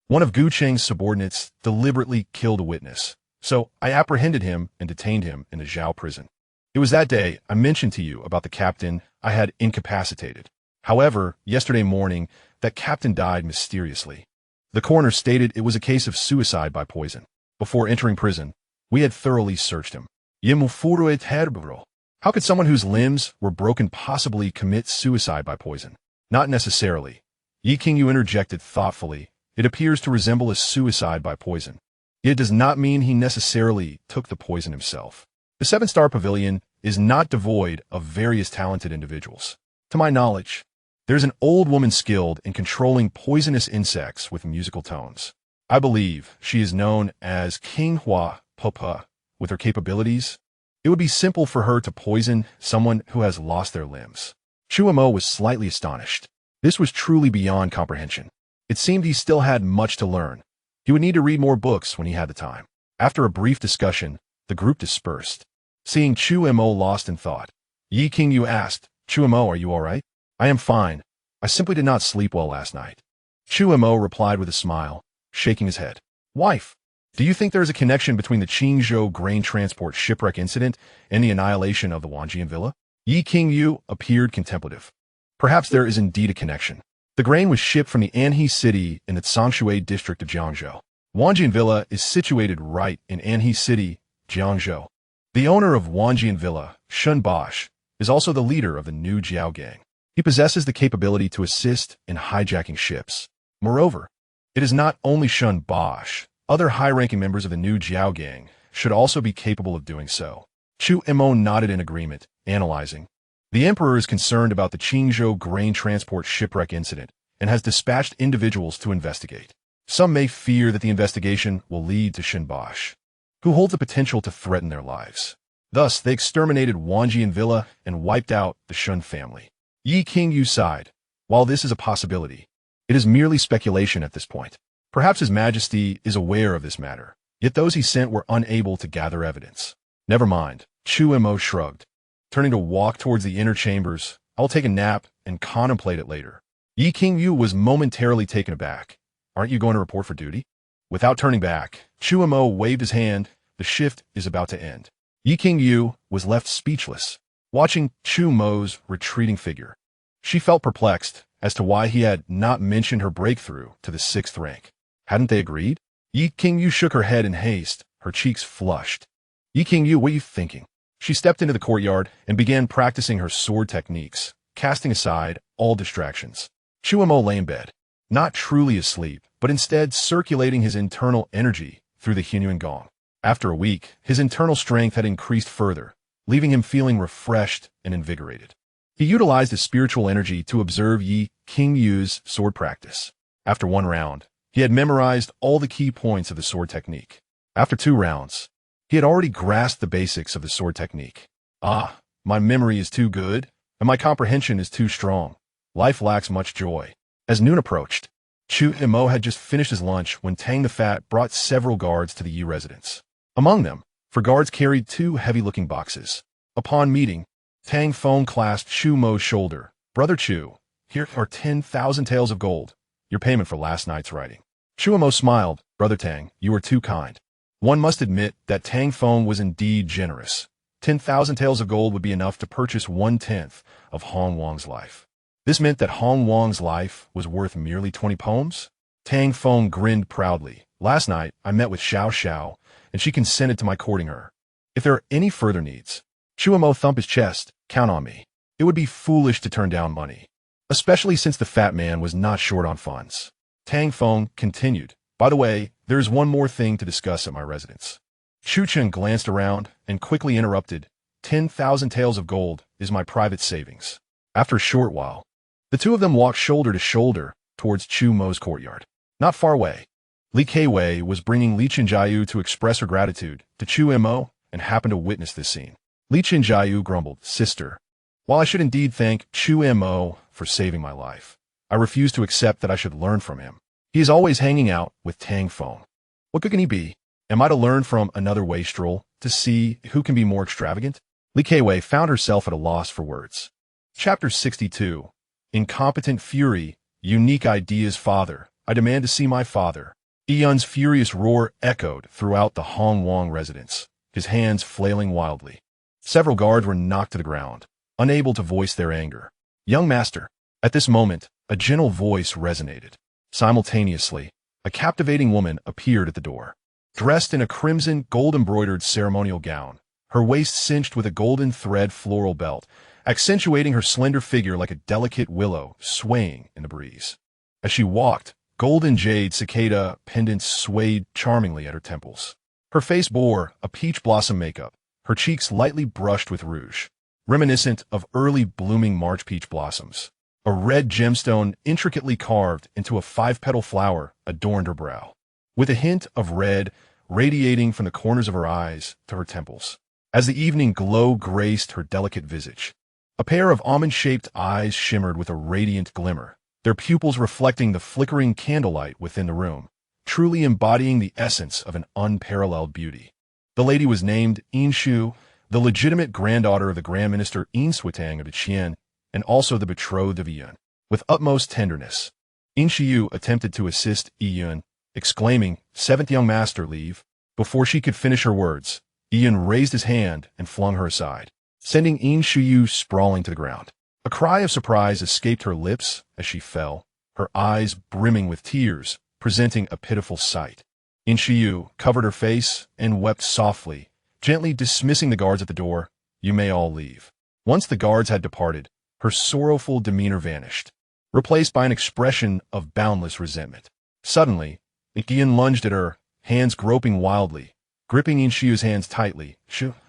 One of Gu Cheng's subordinates deliberately killed a witness, so I apprehended him and detained him in the Zhao prison. It was that day I mentioned to you about the captain I had incapacitated. However, yesterday morning, that captain died mysteriously. The coroner stated it was a case of suicide by poison. Before entering prison, we had thoroughly searched him. How could someone whose limbs were broken possibly commit suicide by poison? Not necessarily. Yi Qingyu interjected thoughtfully. It appears to resemble a suicide by poison. It does not mean he necessarily took the poison himself. The Seven-Star Pavilion is not devoid of various talented individuals. To my knowledge, there's an old woman skilled in controlling poisonous insects with musical tones. I believe she is known as King Hua Popa. With her capabilities, it would be simple for her to poison someone who has lost their limbs. Chu Mo was slightly astonished. This was truly beyond comprehension. It seemed he still had much to learn. He would need to read more books when he had the time. After a brief discussion, the group dispersed. Seeing Chu Mo lost in thought, Yi Qingyu asked, "Chu Mo, are you all right?" "I am fine. I simply did not sleep well last night." Chu Mo replied with a smile, shaking his head. "Wife, do you think there is a connection between the Qingzhou grain transport shipwreck incident and the annihilation of the Wanjian villa?" Yi Qingyu appeared contemplative. "Perhaps there is indeed a connection. The grain was shipped from the Anhe city in the Tsangshui district of Jiangzhou. Wanjian Villa is situated right in Anhe city, Jiangzhou. The owner of Wanjian Villa, Shun Bosch, is also the leader of the new Jiao gang. He possesses the capability to assist in hijacking ships. Moreover, it is not only Shun Bosch. Other high-ranking members of the new Jiao gang should also be capable of doing so." Chu Mo nodded in agreement, analyzing. The emperor is concerned about the Qingzhou grain transport shipwreck incident and has dispatched individuals to investigate. Some may fear that the investigation will lead to Shun Bosch, who holds the potential to threaten their lives. Thus, they exterminated Wanjian Villa and wiped out the Shun family. Yi Qingyu sighed. While this is a possibility, it is merely speculation at this point. Perhaps His Majesty is aware of this matter, yet those he sent were unable to gather evidence. Never mind, Chu Mo shrugged. Turning to walk towards the inner chambers, I will take a nap and contemplate it later. Yi Qingyu was momentarily taken aback. "Aren't you going to report for duty?" Without turning back, Chu Mo waved his hand. The shift is about to end. Yi Qingyu was left speechless, watching Chu Mo's retreating figure. She felt perplexed as to why he had not mentioned her breakthrough to the 6th rank. Hadn't they agreed? Yi Qingyu shook her head in haste, her cheeks flushed. "Yi Qingyu, what are you thinking?" She stepped into the courtyard and began practicing her sword techniques, casting aside all distractions. Chu Mo lay in bed, not truly asleep, but instead circulating his internal energy through the Hunyuan Gong. After a week, his internal strength had increased further, leaving him feeling refreshed and invigorated. He utilized his spiritual energy to observe Yi Qingyu's sword practice. After one round, he had memorized all the key points of the sword technique. After 2 rounds, he had already grasped the basics of the sword technique. "Ah, my memory is too good, and my comprehension is too strong. Life lacks much joy." As noon approached, Chu Mo had just finished his lunch when Tang the Fat brought several guards to the Yi residence. Among them, 4 guards carried 2 heavy-looking boxes. Upon meeting, Tang Feng clasped Chu Mo's shoulder. "Brother Chu, here are 10,000 taels of gold, your payment for last night's writing." Chu Mo smiled. "Brother Tang, you are too kind." One must admit that Tang Feng was indeed generous. 10,000 taels of gold would be enough to purchase 1/10 of Hong Wang's life. This meant that Hong Wang's life was worth merely 20 poems? Tang Feng grinned proudly. "Last night, I met with Xiao Xiao, and she consented to my courting her. If there are any further needs..." Chu Mo thumped his chest. "Count on me. It would be foolish to turn down money, especially since the fat man was not short on funds." Tang Feng continued. "By the way, there is one more thing to discuss at my residence." Chu Chen glanced around and quickly interrupted. 10,000 taels of gold is my private savings." After a short while, the two of them walked shoulder to shoulder towards Chu Mo's courtyard. Not far away, Li Keiwei was bringing Li Qinjiayu to express her gratitude to Chu Mo and happened to witness this scene. Li Qinjiayu grumbled, "Sister, while I should indeed thank Chu Mo for saving my life, I refuse to accept that I should learn from him. He is always hanging out with Tang Feng. What good can he be?" Am I to learn from another wastrel to see who can be more extravagant? Li Keiwei found herself at a loss for words. Chapter 62. Incompetent Fury, Unique Ideas Father. I demand to see my father. Yun's furious roar echoed throughout the Hong Wong residence, his hands flailing wildly. Several guards were knocked to the ground, unable to voice their anger. Young master. At this moment, a gentle voice resonated. Simultaneously, a captivating woman appeared at the door. Dressed in a crimson, gold-embroidered ceremonial gown, her waist cinched with a golden thread floral belt, accentuating her slender figure like a delicate willow swaying in the breeze. As she walked, golden jade cicada pendants swayed charmingly at her temples. Her face bore a peach blossom makeup, her cheeks lightly brushed with rouge, reminiscent of early blooming March peach blossoms. A red gemstone intricately carved into a 5-petal flower adorned her brow, with a hint of red radiating from the corners of her eyes to her temples. As the evening glow graced her delicate visage, a pair of almond-shaped eyes shimmered with a radiant glimmer, their pupils reflecting the flickering candlelight within the room, truly embodying the essence of an unparalleled beauty. The lady was named Yin Shu, the legitimate granddaughter of the Grand Minister Yin Suitang of the Qian, and also the betrothed of Yun. With utmost tenderness, Yin Shiyu attempted to assist Yun, exclaiming, "Seventh young master, leave." Before she could finish her words, Yun raised his hand and flung her aside, sending Yin Shiyu sprawling to the ground. A cry of surprise escaped her lips as she fell, her eyes brimming with tears, presenting a pitiful sight. Yin Shiyu covered her face and wept softly, gently dismissing the guards at the door. "You may all leave." Once the guards had departed, her sorrowful demeanor vanished, replaced by an expression of boundless resentment. Suddenly, Yin lunged at her, hands groping wildly, gripping Yin Shiyu's hands tightly.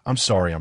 I'm sorry.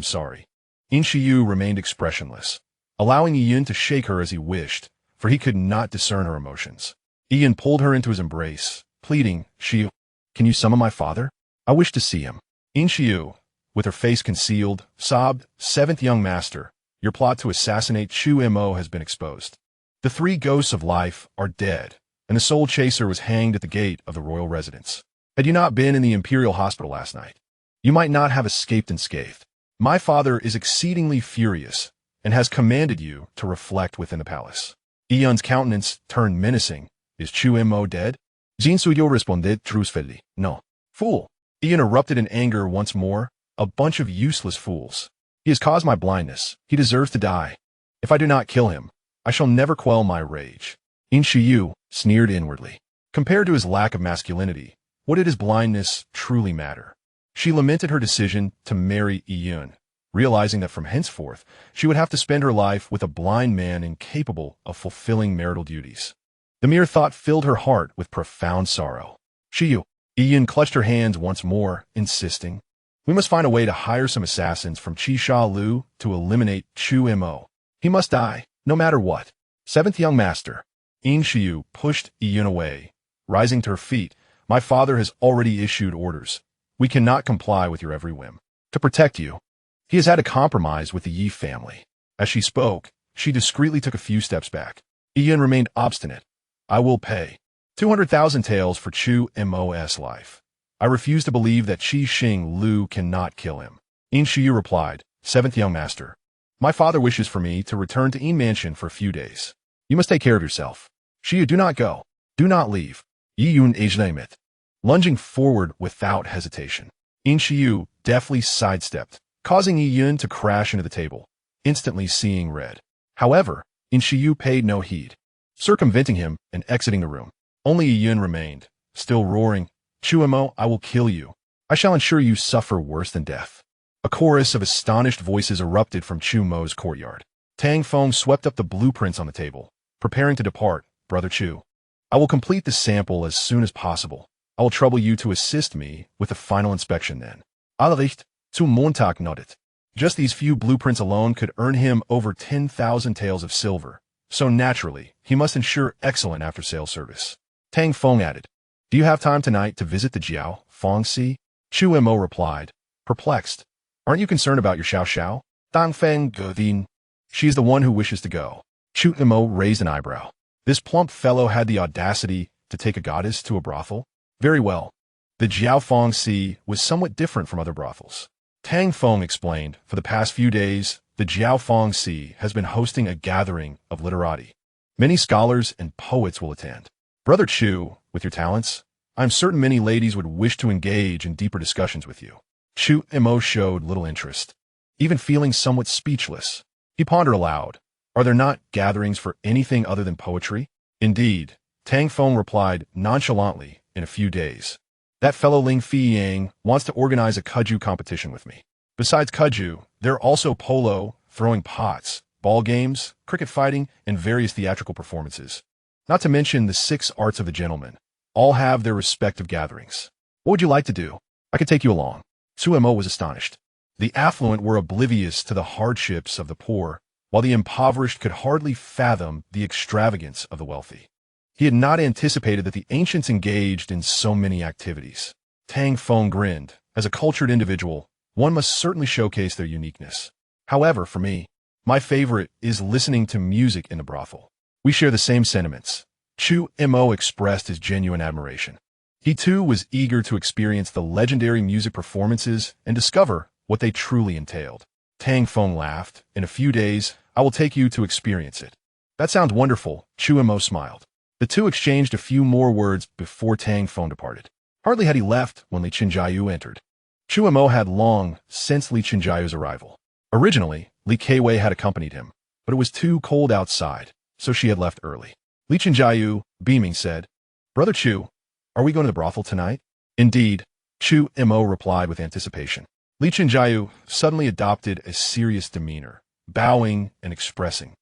Yin Shiyu remained expressionless, allowing Yin to shake her as he wished, for he could not discern her emotions. Yin pulled her into his embrace, pleading, "Shiyu, can you summon my father? I wish to see him." Yin Shiyu, with her face concealed, sobbed, "Seventh young master, your plot to assassinate Chu Mo has been exposed. The 3 ghosts of life are dead, and the soul chaser was hanged at the gate of the royal residence. Had you not been in the imperial hospital last night, you might not have escaped unscathed. My father is exceedingly furious and has commanded you to reflect within the palace." Yun's countenance turned menacing. "Is Chu Mo dead?" Jin Suyo responded truthfully, "No." "Fool!" Yun erupted in anger once more. "A bunch of useless fools. He has caused my blindness. He deserves to die. If I do not kill him, I shall never quell my rage." Yin Shiyu sneered inwardly. Compared to his lack of masculinity, what did his blindness truly matter? She lamented her decision to marry Yun, realizing that from henceforth she would have to spend her life with a blind man incapable of fulfilling marital duties. The mere thought filled her heart with profound sorrow. "Shiyu." Yun clutched her hands once more, insisting, "We must find a way to hire some assassins from Qisha Lu to eliminate Chu Mo. He must die, no matter what." "Seventh young master." Yin Shiyu pushed Yun away, rising to her feet. "My father has already issued orders. We cannot comply with your every whim. To protect you, he has had a compromise with the Yi family." As she spoke, she discreetly took a few steps back. Yun remained obstinate. "I will pay 200,000 taels for Chu Mo's life. I refuse to believe that Qi Xing Lu cannot kill him." Yin Shiyu replied, "Seventh young master, my father wishes for me to return to Yin Mansion for a few days. You must take care of yourself. Shiyu, do not go. Do not leave." Yi Yun Ajnamit. Lunging forward without hesitation, Yin Shiyu deftly sidestepped, causing Yi Yun to crash into the table, instantly seeing red. However, Yin Shiyu paid no heed, circumventing him and exiting the room. Only Yi Yun remained, still roaring, "Chu Mo, I will kill you. I shall ensure you suffer worse than death." A chorus of astonished voices erupted from Chu Mo's courtyard. Tang Feng swept up the blueprints on the table, preparing to depart. "Brother Chu, I will complete the sample as soon as possible. I will trouble you to assist me with the final inspection then." Allericht zu Montag nodded. Just these few blueprints alone could earn him over 10,000 taels of silver, so naturally, he must ensure excellent after-sales service. Tang Feng added, "Do you have time tonight to visit the Jiao Feng Si?" Chu Mo replied, perplexed. "Aren't you concerned about your Xiao Xiao?" Dang Feng Godin. "She is the one who wishes to go." Chu Mo raised an eyebrow. This plump fellow had the audacity to take a goddess to a brothel? Very well. The Jiaofeng Sea was somewhat different from other brothels. Tang Feng explained, for the past few days, the Jiaofeng Sea has been hosting a gathering of literati. Many scholars and poets will attend. Brother Chu, with your talents, I'm certain many ladies would wish to engage in deeper discussions with you. Chu Mo showed little interest, even feeling somewhat speechless. He pondered aloud, are there not gatherings for anything other than poetry? Indeed, Tang Feng replied nonchalantly, in a few days. That fellow Ling Fi Yang wants to organize a kudzu competition with me. Besides kudzu, there are also polo, throwing pots, ball games, cricket fighting, and various theatrical performances. Not to mention the 6 arts of the gentleman. All have their respective gatherings. What would you like to do? I could take you along. Chu Mo was astonished. The affluent were oblivious to the hardships of the poor, while the impoverished could hardly fathom the extravagance of the wealthy. He had not anticipated that the ancients engaged in so many activities. Tang Feng grinned. As a cultured individual, one must certainly showcase their uniqueness. However, for me, my favorite is listening to music in the brothel. We share the same sentiments. Chu Mo expressed his genuine admiration. He too was eager to experience the legendary music performances and discover what they truly entailed. Tang Feng laughed. In a few days, I will take you to experience it. That sounds wonderful, Chu Mo smiled. The two exchanged a few more words before Tang Feng departed. Hardly had he left when Li Qinjiayu entered. Chu Mo had long since Li Qinjiayu's arrival. Originally, Li Keiwei had accompanied him, but it was too cold outside, so she had left early. Li Qinjiayu, beaming, said, Brother Chu, are we going to the brothel tonight? Indeed, Chu Mo replied with anticipation. Li Qinjiayu suddenly adopted a serious demeanor, bowing and expressing,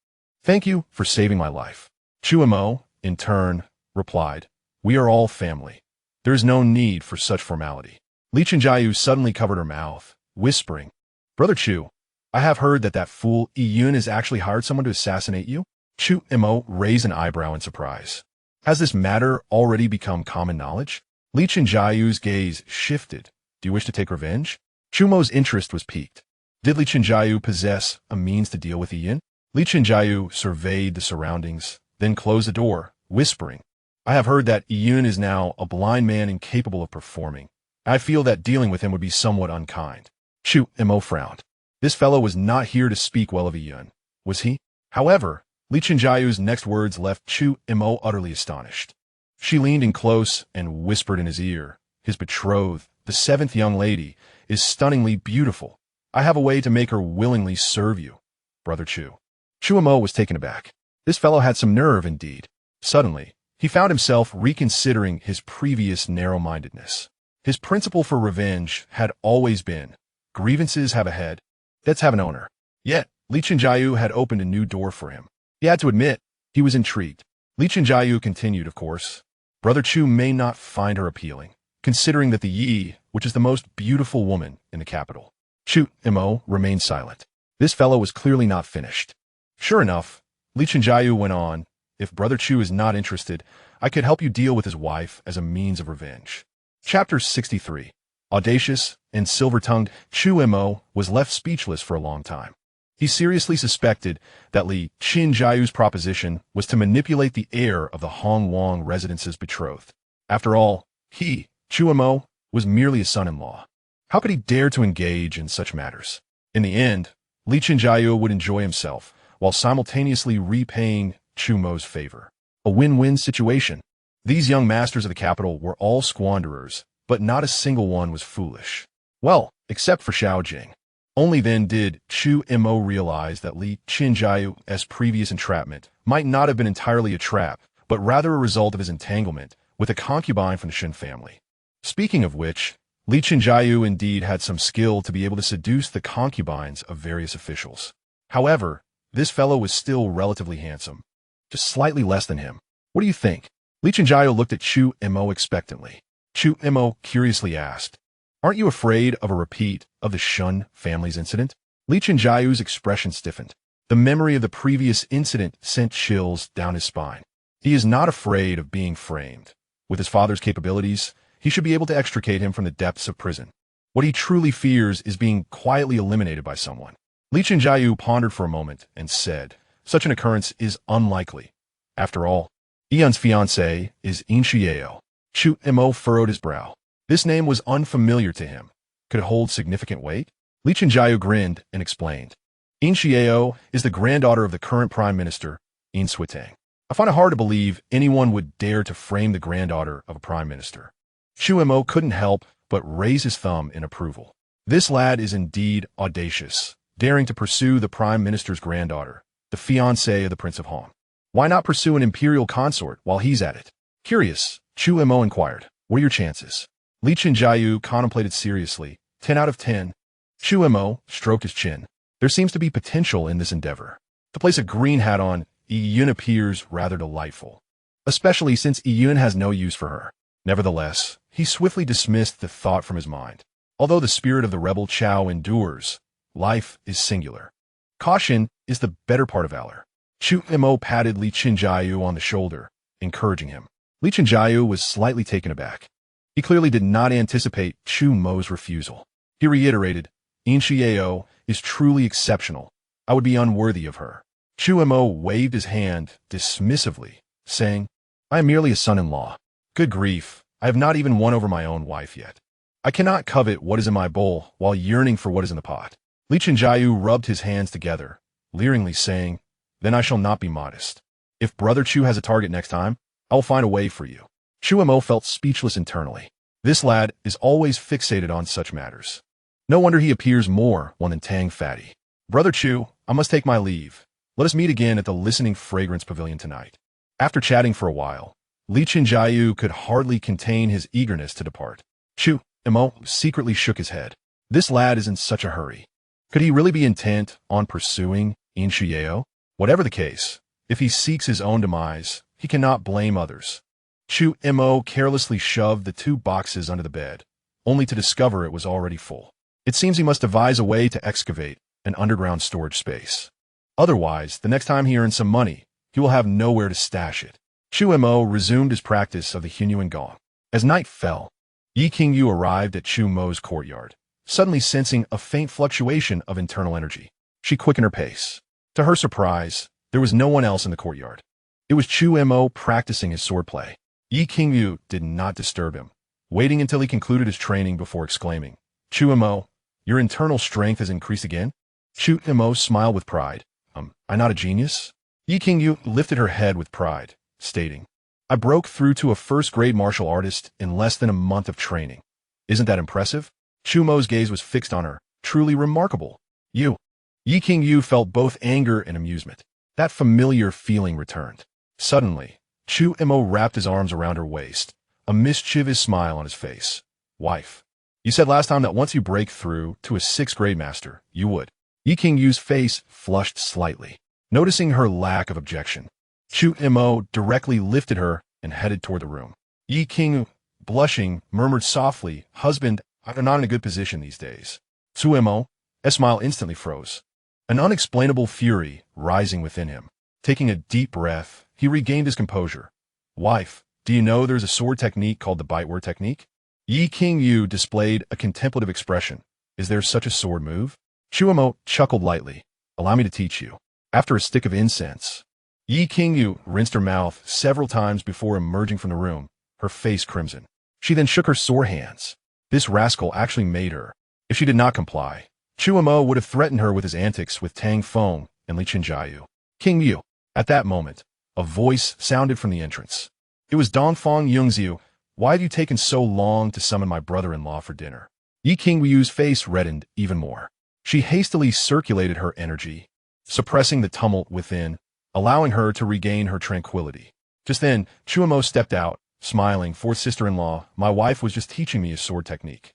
Thank you for saving my life. Chu Mo, in turn, replied, We are all family. There is no need for such formality. Li Qinjiayu suddenly covered her mouth, whispering, Brother Chu, I have heard that fool Yun has actually hired someone to assassinate you. Chu Mo raised an eyebrow in surprise. Has this matter already become common knowledge? Li Qinjiayu's gaze shifted. Do you wish to take revenge? Chu Mo's interest was piqued. Did Li Qinjiayu possess a means to deal with Yun? Li Qinjiayu surveyed the surroundings, then closed the door, whispering, I have heard that Yun is now a blind man incapable of performing. I feel that dealing with him would be somewhat unkind. Chu Mo frowned. This fellow was not here to speak well of Yun, was he? However, Li Qinjiayu's next words left Chu Mo utterly astonished. She leaned in close and whispered in his ear, His betrothed, the 7th young lady, is stunningly beautiful. I have a way to make her willingly serve you, Brother Chu. Chu Mo was taken aback. This fellow had some nerve indeed. Suddenly, he found himself reconsidering his previous narrow-mindedness. His principle for revenge had always been, grievances have a head, debts have an owner. Yet, Li Qinjiayu had opened a new door for him. He had to admit, he was intrigued. Li Qinjiayu continued, of course, Brother Chu may not find her appealing, considering that the Yi, which is the most beautiful woman in the capital. Chu Mo remained silent. This fellow was clearly not finished. Sure enough, Li Qinjiayu went on, If Brother Chu is not interested, I could help you deal with his wife as a means of revenge. Chapter 63. Audacious and silver-tongued, Chu Mo was left speechless for a long time. He seriously suspected that Li Qinjiayu's proposition was to manipulate the heir of the Hong Wang residence's betrothed. After all, he, Chu Mo, was merely a son-in-law. How could he dare to engage in such matters? In the end, Li Qinjiayu would enjoy himself, while simultaneously repaying Chu Mo's favor. A win-win situation. These young masters of the capital were all squanderers, but not a single one was foolish. Well, except for Xiao Jing. Only then did Chu Mo realize that Li Qinjiayu's previous entrapment might not have been entirely a trap, but rather a result of his entanglement with a concubine from the Shen family. Speaking of which, Li Qinjiayu indeed had some skill to be able to seduce the concubines of various officials. However, this fellow was still relatively handsome, just slightly less than him. What do you think? Li Qinjiayu looked at Chu Mo expectantly. Chu Mo curiously asked, Aren't you afraid of a repeat of the Shun family's incident? Li Qinjiayu's expression stiffened. The memory of the previous incident sent chills down his spine. He is not afraid of being framed. With his father's capabilities, he should be able to extricate him from the depths of prison. What he truly fears is being quietly eliminated by someone. Li Qinjiayu pondered for a moment and said, Such an occurrence is unlikely. After all, Ian's fiancée is In Xiao. Chu Mo furrowed his brow. This name was unfamiliar to him. Could it hold significant weight? Li Chenjiao grinned and explained. Yin Xiao is the granddaughter of the current prime minister, Yin Suitang. I find it hard to believe anyone would dare to frame the granddaughter of a prime minister. Chu Mo couldn't help but raise his thumb in approval. This lad is indeed audacious, daring to pursue the prime minister's granddaughter, the fiancée of the Prince of Han. Why not pursue an imperial consort while he's at it? Curious, Chu Mo inquired. What are your chances? Li Chenjiao contemplated seriously. 10 out of 10. Chu Mo stroked his chin. There seems to be potential in this endeavor. To place a green hat on, Yun appears rather delightful, especially since Yun has no use for her. Nevertheless, he swiftly dismissed the thought from his mind. Although the spirit of the rebel Chao endures, life is singular. Caution is the better part of valor. Chu Mo patted Li Chenjiao on the shoulder, encouraging him. Li Chenjiao was slightly taken aback. He clearly did not anticipate Chu Mo's refusal. He reiterated, Yin Xiao is truly exceptional. I would be unworthy of her. Chu Mo waved his hand dismissively, saying, I am merely a son-in-law. Good grief, I have not even won over my own wife yet. I cannot covet what is in my bowl while yearning for what is in the pot. Li Chenjiao rubbed his hands together, leeringly saying, Then I shall not be modest. If Brother Chu has a target next time, I will find a way for you. Chu Mo felt speechless internally. This lad is always fixated on such matters. No wonder he appears more one than Tang Fatty. Brother Chu, I must take my leave. Let us meet again at the Listening Fragrance Pavilion tonight. After chatting for a while, Li Chenjiao could hardly contain his eagerness to depart. Chu Mo secretly shook his head. This lad is in such a hurry. Could he really be intent on pursuing Yin Xiao? Whatever the case, if he seeks his own demise, he cannot blame others. Chu Mo carelessly shoved the 2 boxes under the bed, only to discover it was already full. It seems he must devise a way to excavate an underground storage space. Otherwise, the next time he earns some money, he will have nowhere to stash it. Chu Mo resumed his practice of the Hunyuan Gong. As night fell, Yi Qingyu arrived at Chu Mo's courtyard, suddenly sensing a faint fluctuation of internal energy. She quickened her pace. To her surprise, there was no one else in the courtyard. It was Chu Mo practicing his swordplay. Yi Qingyu did not disturb him, waiting until he concluded his training before exclaiming, Chu Mo, your internal strength has increased again? Chu Mo smiled with pride. I'm not a genius? Yi Qingyu lifted her head with pride, stating, I broke through to a first-grade martial artist in less than a month of training. Isn't that impressive? Chu Mo's gaze was fixed on her. Truly remarkable. You. Yi Qingyu felt both anger and amusement. That familiar feeling returned. Suddenly, Chu Mo wrapped his arms around her waist, a mischievous smile on his face. Wife, you said last time that once you break through to a 6th-grade master, you would. Yi Qingyu's face flushed slightly, noticing her lack of objection. Chu Mo directly lifted her and headed toward the room. Yi Qingyu, blushing, murmured softly, Husband, I'm not in a good position these days. Chu Mo, his smile instantly froze, an unexplainable fury rising within him. Taking a deep breath, he regained his composure. Wife, do you know there's a sword technique called the bite word technique? Yi Qingyu displayed a contemplative expression. Is there such a sword move? Chu Mo chuckled lightly. Allow me to teach you. After a stick of incense, Yi Qingyu rinsed her mouth several times before emerging from the room, her face crimson. She then shook her sore hands. This rascal actually made her. If she did not comply, Chu Mo would have threatened her with his antics with Tang Feng and Li Chenjiao. Qingyu. At that moment, a voice sounded from the entrance. It was Dongfang Yungziu. Why have you taken so long to summon my brother-in-law for dinner? Yi Qingyu's face reddened even more. She hastily circulated her energy, suppressing the tumult within, allowing her to regain her tranquility. Just then, Chu Mo stepped out, smiling. Fourth sister-in-law, my wife was just teaching me a sword technique.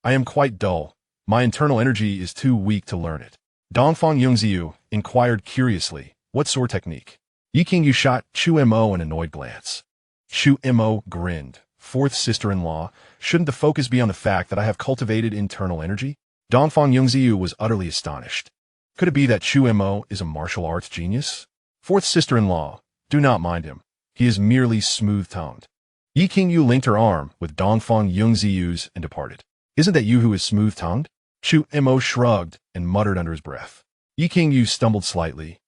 I am quite dull. My internal energy is too weak to learn it. Dongfang Yungziu inquired curiously, what sword technique? Yi Qingyu shot Chu Mo an annoyed glance. Chu Mo grinned. Fourth sister-in-law, shouldn't the focus be on the fact that I have cultivated internal energy? Dongfang Yungziu was utterly astonished. Could it be that Chu Mo is a martial arts genius? Fourth sister-in-law, do not mind him. He is merely smooth-tongued. Yi Qingyu linked her arm with Dongfang Yungziu's and departed. Isn't that you who is smooth-tongued? Chu Mo shrugged and muttered under his breath. Yi Qingyu stumbled slightly,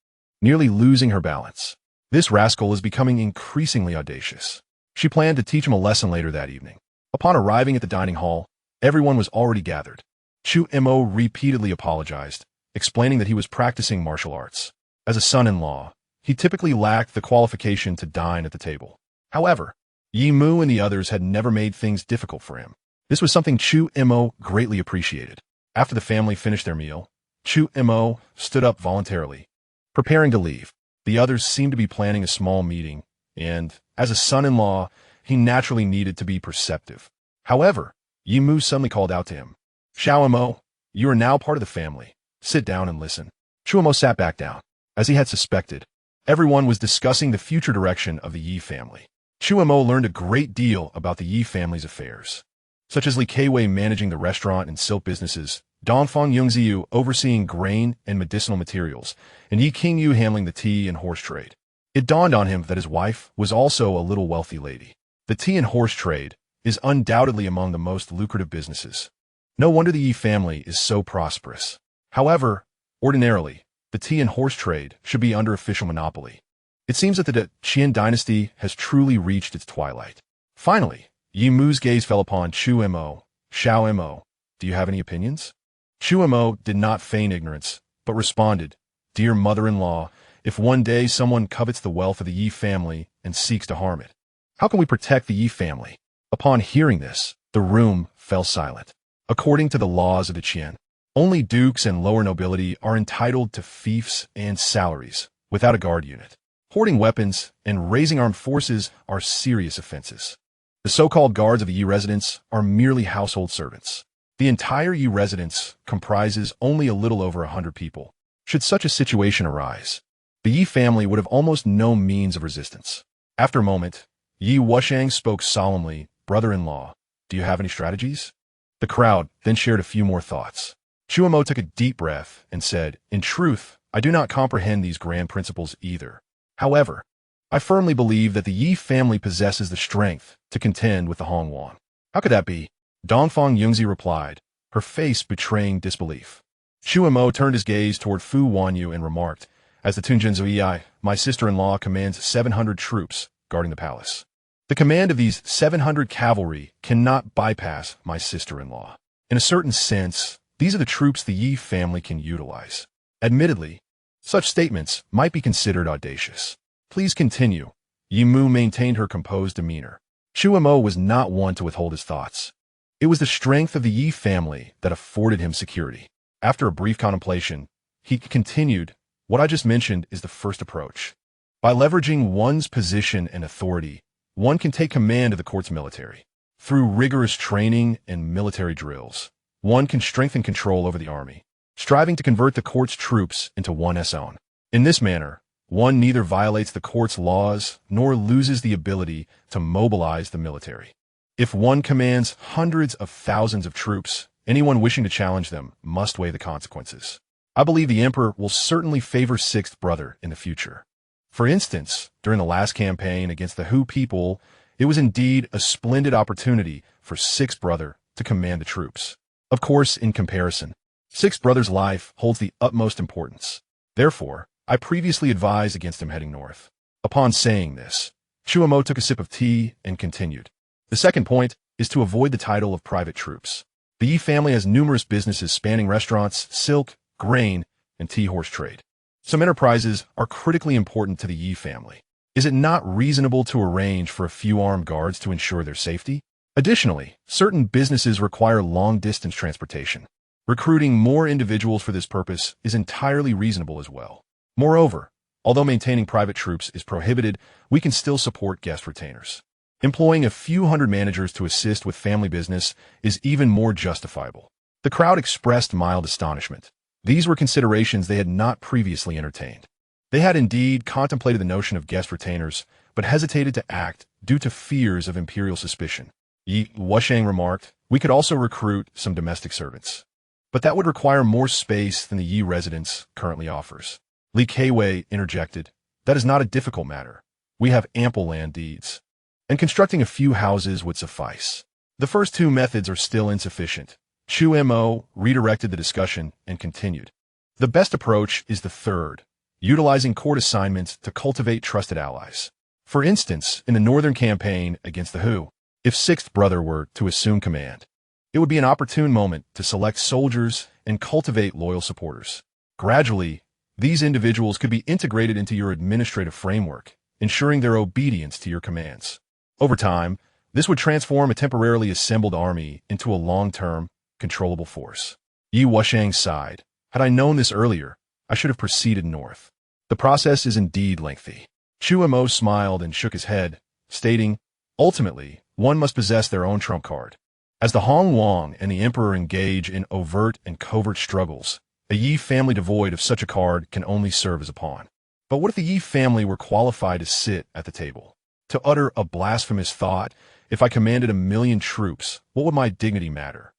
nearly losing her balance. This rascal is becoming increasingly audacious. She planned to teach him a lesson later that evening. Upon arriving at the dining hall, everyone was already gathered. Chu Mo repeatedly apologized, explaining that he was practicing martial arts. As a son-in-law, he typically lacked the qualification to dine at the table. However, Yi Mu and the others had never made things difficult for him. This was something Chu Mo greatly appreciated. After the family finished their meal, Chu Mo stood up voluntarily, preparing to leave. The others seemed to be planning a small meeting, and, as a son-in-law, he naturally needed to be perceptive. However, Yi Mu suddenly called out to him, "Xiao Mo, you are now part of the family. Sit down and listen." Chu Mo sat back down. As he had suspected, everyone was discussing the future direction of the Yi family. Chu Mo learned a great deal about the Yi family's affairs, such as Li Keiwei managing the restaurant and silk businesses, Dongfang Yongziyu overseeing grain and medicinal materials, and Yi Qingyu handling the tea and horse trade. It dawned on him that his wife was also a little wealthy lady. The tea and horse trade is undoubtedly among the most lucrative businesses. No wonder the Yi family is so prosperous. However, ordinarily, the tea and horse trade should be under official monopoly. It seems that the Qian dynasty has truly reached its twilight. Finally, Yi Mu's gaze fell upon Chu Mo. "Xiao Mo, do you have any opinions?" Chu Mo did not feign ignorance, but responded, "Dear mother-in-law, if one day someone covets the wealth of the Yi family and seeks to harm it, how can we protect the Yi family?" Upon hearing this, the room fell silent. According to the laws of the Qian, only dukes and lower nobility are entitled to fiefs and salaries without a guard unit. Hoarding weapons and raising armed forces are serious offenses. The so-called guards of the Yi residence are merely household servants. The entire Yi residence comprises only a little over 100 people. Should such a situation arise, the Yi family would have almost no means of resistance. After a moment, Yi Wushang spoke solemnly, "Brother-in-law, do you have any strategies?" The crowd then shared a few more thoughts. Chu Mo took a deep breath and said, "In truth, I do not comprehend these grand principles either. However, I firmly believe that the Yi family possesses the strength to contend with the Hongwan." "How could that be?" Dongfang Yongzi replied, her face betraying disbelief. Chu Mo turned his gaze toward Fu Wanyu and remarked, "As the Tunjinzuyi, my sister-in-law commands 700 troops guarding the palace. The command of these 700 cavalry cannot bypass my sister-in-law. In a certain sense, these are the troops the Yi family can utilize." Admittedly, such statements might be considered audacious. "Please continue." Yi Mu maintained her composed demeanor. Chu Mo was not one to withhold his thoughts. It was the strength of the Yi family that afforded him security. After a brief contemplation, he continued, "What I just mentioned is the first approach. By leveraging one's position and authority, one can take command of the court's military. Through rigorous training and military drills, one can strengthen control over the army, striving to convert the court's troops into one's own. In this manner, one neither violates the court's laws nor loses the ability to mobilize the military. If one commands hundreds of thousands of troops, anyone wishing to challenge them must weigh the consequences. I believe the emperor will certainly favor Sixth Brother in the future. For instance, during the last campaign against the Hu people, it was indeed a splendid opportunity for Sixth Brother to command the troops. Of course, in comparison, Sixth Brother's life holds the utmost importance. Therefore, I previously advised against him heading north." Upon saying this, Chu Mo took a sip of tea and continued. "The second point is to avoid the title of private troops. The Yi family has numerous businesses spanning restaurants, silk, grain, and tea horse trade. Some enterprises are critically important to the Yi family. Is it not reasonable to arrange for a few armed guards to ensure their safety? Additionally, certain businesses require long-distance transportation. Recruiting more individuals for this purpose is entirely reasonable as well. Moreover, although maintaining private troops is prohibited, we can still support guest retainers. Employing a few hundred managers to assist with family business is even more justifiable." The crowd expressed mild astonishment. These were considerations they had not previously entertained. They had indeed contemplated the notion of guest retainers, but hesitated to act due to fears of imperial suspicion. Yi Wushang remarked, "We could also recruit some domestic servants, but that would require more space than the Yi residence currently offers." Li Keiwei interjected, "That is not a difficult matter. We have ample land deeds, and constructing a few houses would suffice. The first two methods are still insufficient." Chu Mo redirected the discussion and continued, "The best approach is the third, utilizing court assignments to cultivate trusted allies. For instance, in the northern campaign against the Hu, If sixth brother were to assume command, it would be an opportune moment to select soldiers and cultivate loyal supporters. Gradually, these individuals could be integrated into your administrative framework, ensuring their obedience to your commands. Over time, this would transform a temporarily assembled army into a long-term, controllable force. Yi Wushang sighed. Had I known this earlier, I should have proceeded north. The process is indeed lengthy. Chu Mo smiled and shook his head, stating, ultimately, one must possess their own trump card. As the Hong Wang and the Emperor engage in overt and covert struggles, a Yi family devoid of such a card can only serve as a pawn. But what if the Yi family were qualified to sit at the table? To utter a blasphemous thought, if I commanded 1,000,000 troops, what would my dignity matter?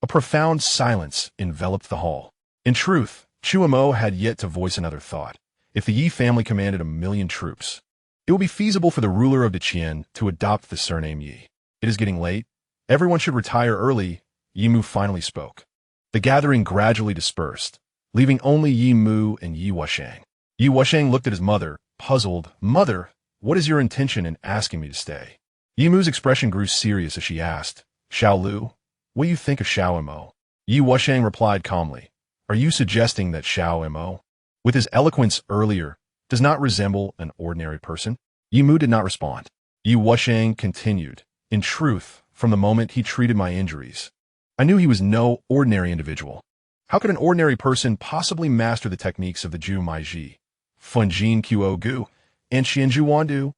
A profound silence enveloped the hall. In truth, Chu Mo had yet to voice another thought. If the Yi family commanded 1,000,000 troops, it would be feasible for the ruler of Deqian to adopt the surname Yi. It is getting late. Everyone should retire early. Yi Mu finally spoke. The gathering gradually dispersed, leaving only Yi Mu and Yi Wushang. Yi Wushang looked at his mother, puzzled. Mother, what is your intention in asking me to stay? Yi Mu's expression grew serious as she asked, Xiao Lu, what do you think of Xiao Mo? Yi Wushang replied calmly, are you suggesting that Xiao Mo, with his eloquence earlier, does not resemble an ordinary person? Yi Mu did not respond. Yi Wushang continued, in truth, from the moment he treated my injuries, I knew he was no ordinary individual. How could an ordinary person possibly master the techniques of the Zhu Maiji, Funjin Qo Gu, and Xianzhu Wandu?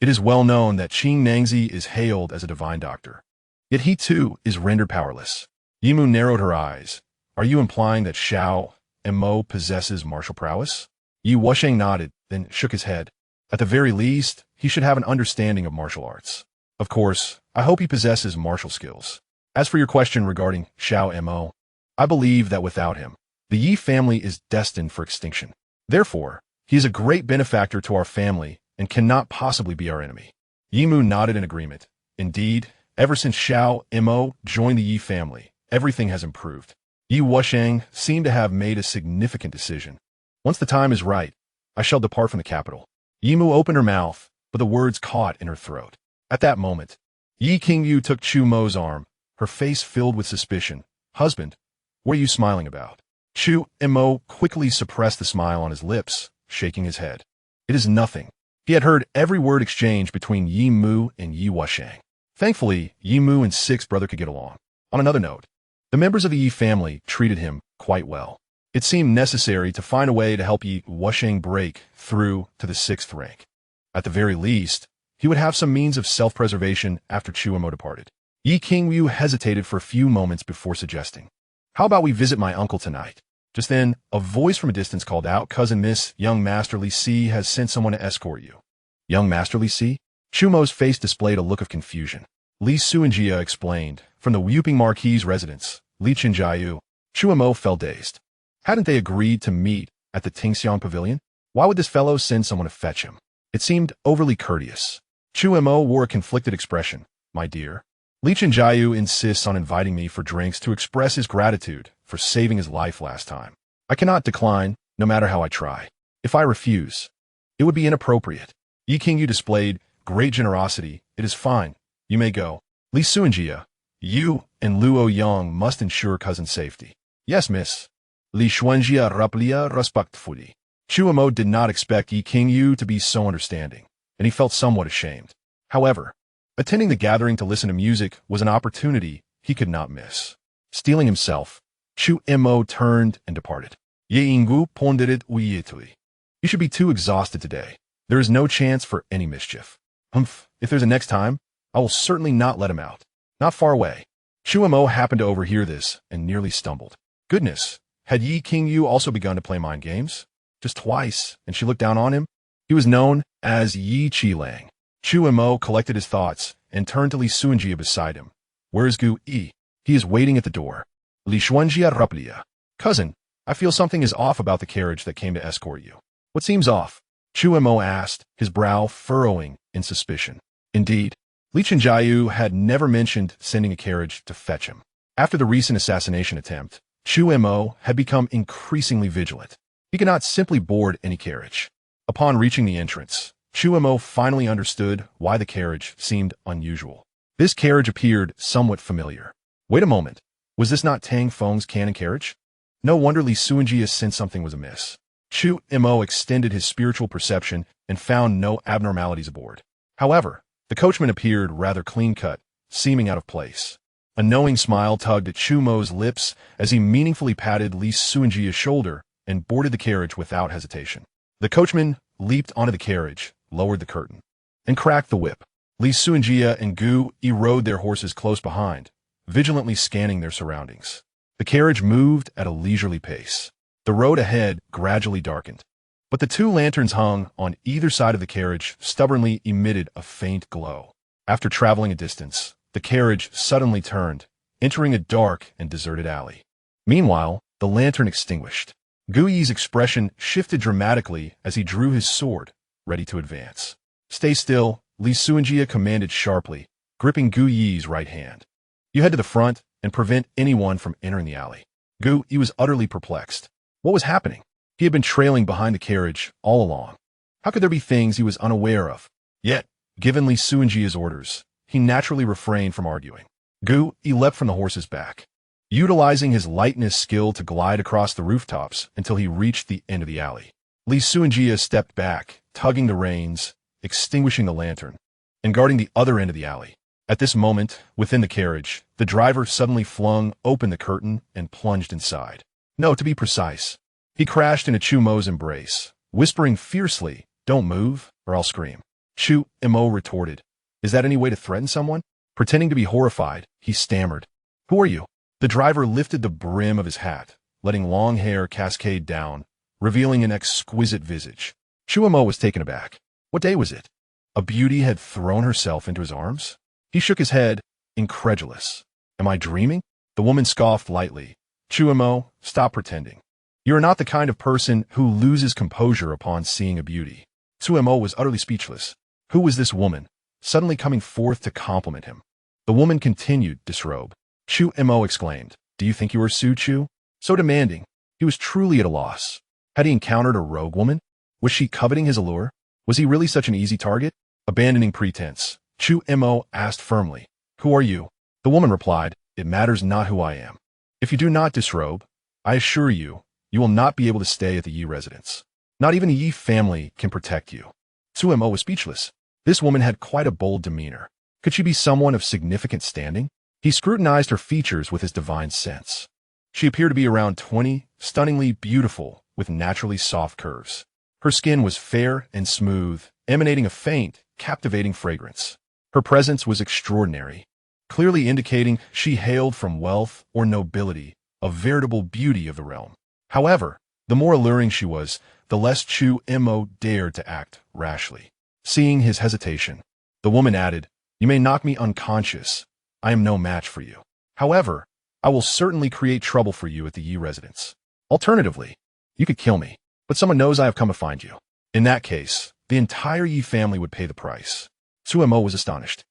It is well known that Qing Nangzi is hailed as a divine doctor. Yet he too is rendered powerless. Yi Mu narrowed her eyes. Are you implying that Xiao Mo possesses martial prowess? Yi Wushang nodded, then shook his head. At the very least, he should have an understanding of martial arts. Of course, I hope he possesses martial skills. As for your question regarding Xiao Mo, I believe that without him, the Yi family is destined for extinction. Therefore, he is a great benefactor to our family and cannot possibly be our enemy. Yi Mu nodded in agreement. Indeed, ever since Xiao Mo joined the Yi family, everything has improved. Yi Wushang seemed to have made a significant decision. Once the time is right, I shall depart from the capital. Yi Mu opened her mouth, but the words caught in her throat. At that moment, Yi Qingyu took Chu Mo's arm, her face filled with suspicion. Husband, what are you smiling about? Chu Mo quickly suppressed the smile on his lips, shaking his head. It is nothing. He had heard every word exchanged between Yi Mu and Yi Wushang. Thankfully, Yi Mu and sixth brother could get along. On another note, the members of the Yi family treated him quite well. It seemed necessary to find a way to help Yi Wushang break through to the 6th rank. At the very least, he would have some means of self-preservation after Chu Mo departed. Yi Qingyu hesitated for a few moments before suggesting, how about we visit my uncle tonight? Just then, a voice from a distance called out, Cousin Miss, young Master Li Si has sent someone to escort you. Young Master Li Si? Chu Mo's face displayed a look of confusion. Li Suanjia explained, from the Wuping Marquis's residence, Li Qinjiayu. Chu Mo felt dazed. Hadn't they agreed to meet at the Tingxiang Pavilion? Why would this fellow send someone to fetch him? It seemed overly courteous. Chu Mo wore a conflicted expression. My dear, Li Qinjiayu insists on inviting me for drinks to express his gratitude for saving his life last time. I cannot decline, no matter how I try. If I refuse, it would be inappropriate. Yi Qingyu displayed great generosity. It is fine. You may go. Li Suanjia, you and Luo Yang must ensure cousin's safety. Yes, miss. Li Xuanjia raplia respectfully. Chu Mo did not expect Yi Qingyu to be so understanding, and he felt somewhat ashamed. However, attending the gathering to listen to music was an opportunity he could not miss. Steeling himself, Chu Mo turned and departed. Ye Ingu pondered uyitui. You should be too exhausted today. There is no chance for any mischief. Humph, if there's a next time, I will certainly not let him out. Not far away. Chu Mo happened to overhear this and nearly stumbled. Goodness, had Yi Qingyu also begun to play mind games? Just twice, and she looked down on him? He was known as Yi Qilang. Chu Mo collected his thoughts and turned to Li Suanjia beside him. Where is Gu Yi? He is waiting at the door. Li Xuanjia raplia. Cousin, I feel something is off about the carriage that came to escort you. What seems off? Chu Mo asked, his brow furrowing in suspicion. Indeed, Li Qinjiayu had never mentioned sending a carriage to fetch him. After the recent assassination attempt, Chu Mo had become increasingly vigilant. He could not simply board any carriage. Upon reaching the entrance, Chu Mo finally understood why the carriage seemed unusual. This carriage appeared somewhat familiar. Wait a moment. Was this not Tang Feng's cannon carriage? No wonder Li Suanjia sensed something was amiss. Chu Mo extended his spiritual perception and found no abnormalities aboard. However, the coachman appeared rather clean-cut, seeming out of place. A knowing smile tugged at Chu Mo's lips as he meaningfully patted Li Suanjia's shoulder and boarded the carriage without hesitation. The coachman leaped onto the carriage, lowered the curtain, and cracked the whip. Li Suanjia and Gu rode their horses close behind, vigilantly scanning their surroundings. The carriage moved at a leisurely pace. The road ahead gradually darkened, but the two lanterns hung on either side of the carriage stubbornly emitted a faint glow. After traveling a distance, the carriage suddenly turned, entering a dark and deserted alley. Meanwhile, the lantern extinguished. Gui's expression shifted dramatically as he drew his sword, ready to advance. "Stay still," Li Suanjia commanded sharply, gripping Gui's right hand. "You head to the front and prevent anyone from entering the alley." Gui was utterly perplexed. What was happening? He had been trailing behind the carriage all along. How could there be things he was unaware of? Yet, given Li Suanjia's orders, he naturally refrained from arguing. Gui leapt from the horse's back, utilizing his lightness skill to glide across the rooftops until he reached the end of the alley. Li Suanjia stepped back, tugging the reins, extinguishing the lantern, and guarding the other end of the alley. At this moment, within the carriage, the driver suddenly flung open the curtain and plunged inside. No, to be precise, he crashed into Chu Mo's embrace, whispering fiercely, "Don't move, or I'll scream." Chu Mo retorted, "Is that any way to threaten someone?" Pretending to be horrified, he stammered, "Who are you?" The driver lifted the brim of his hat, letting long hair cascade down, revealing an exquisite visage. Chu Mo was taken aback. What day was it? A beauty had thrown herself into his arms? He shook his head, incredulous. "Am I dreaming?" The woman scoffed lightly. "Chu Mo, stop pretending. You are not the kind of person who loses composure upon seeing a beauty." Chu Mo was utterly speechless. Who was this woman, suddenly coming forth to compliment him? The woman continued, disrobe. Chu Mo exclaimed, "Do you think you are Su Chu?" So demanding, he was truly at a loss. Had he encountered a rogue woman? Was she coveting his allure? Was he really such an easy target? Abandoning pretense, Chu Mo asked firmly, "Who are you?" The woman replied, "It matters not who I am. If you do not disrobe, I assure you, you will not be able to stay at the Yi residence. Not even the Yi family can protect you." Chu Mo was speechless. This woman had quite a bold demeanor. Could she be someone of significant standing? He scrutinized her features with his divine sense. She appeared to be around 20, stunningly beautiful, with naturally soft curves. Her skin was fair and smooth, emanating a faint, captivating fragrance. Her presence was extraordinary, clearly indicating she hailed from wealth or nobility, a veritable beauty of the realm. However, the more alluring she was, the less Chu Mo dared to act rashly. Seeing his hesitation, the woman added, "You may knock me unconscious. I am no match for you. However, I will certainly create trouble for you at the Yi residence. Alternatively, you could kill me, but someone knows I have come to find you. In that case, the entire Yi family would pay the price." Chu Mo was astonished.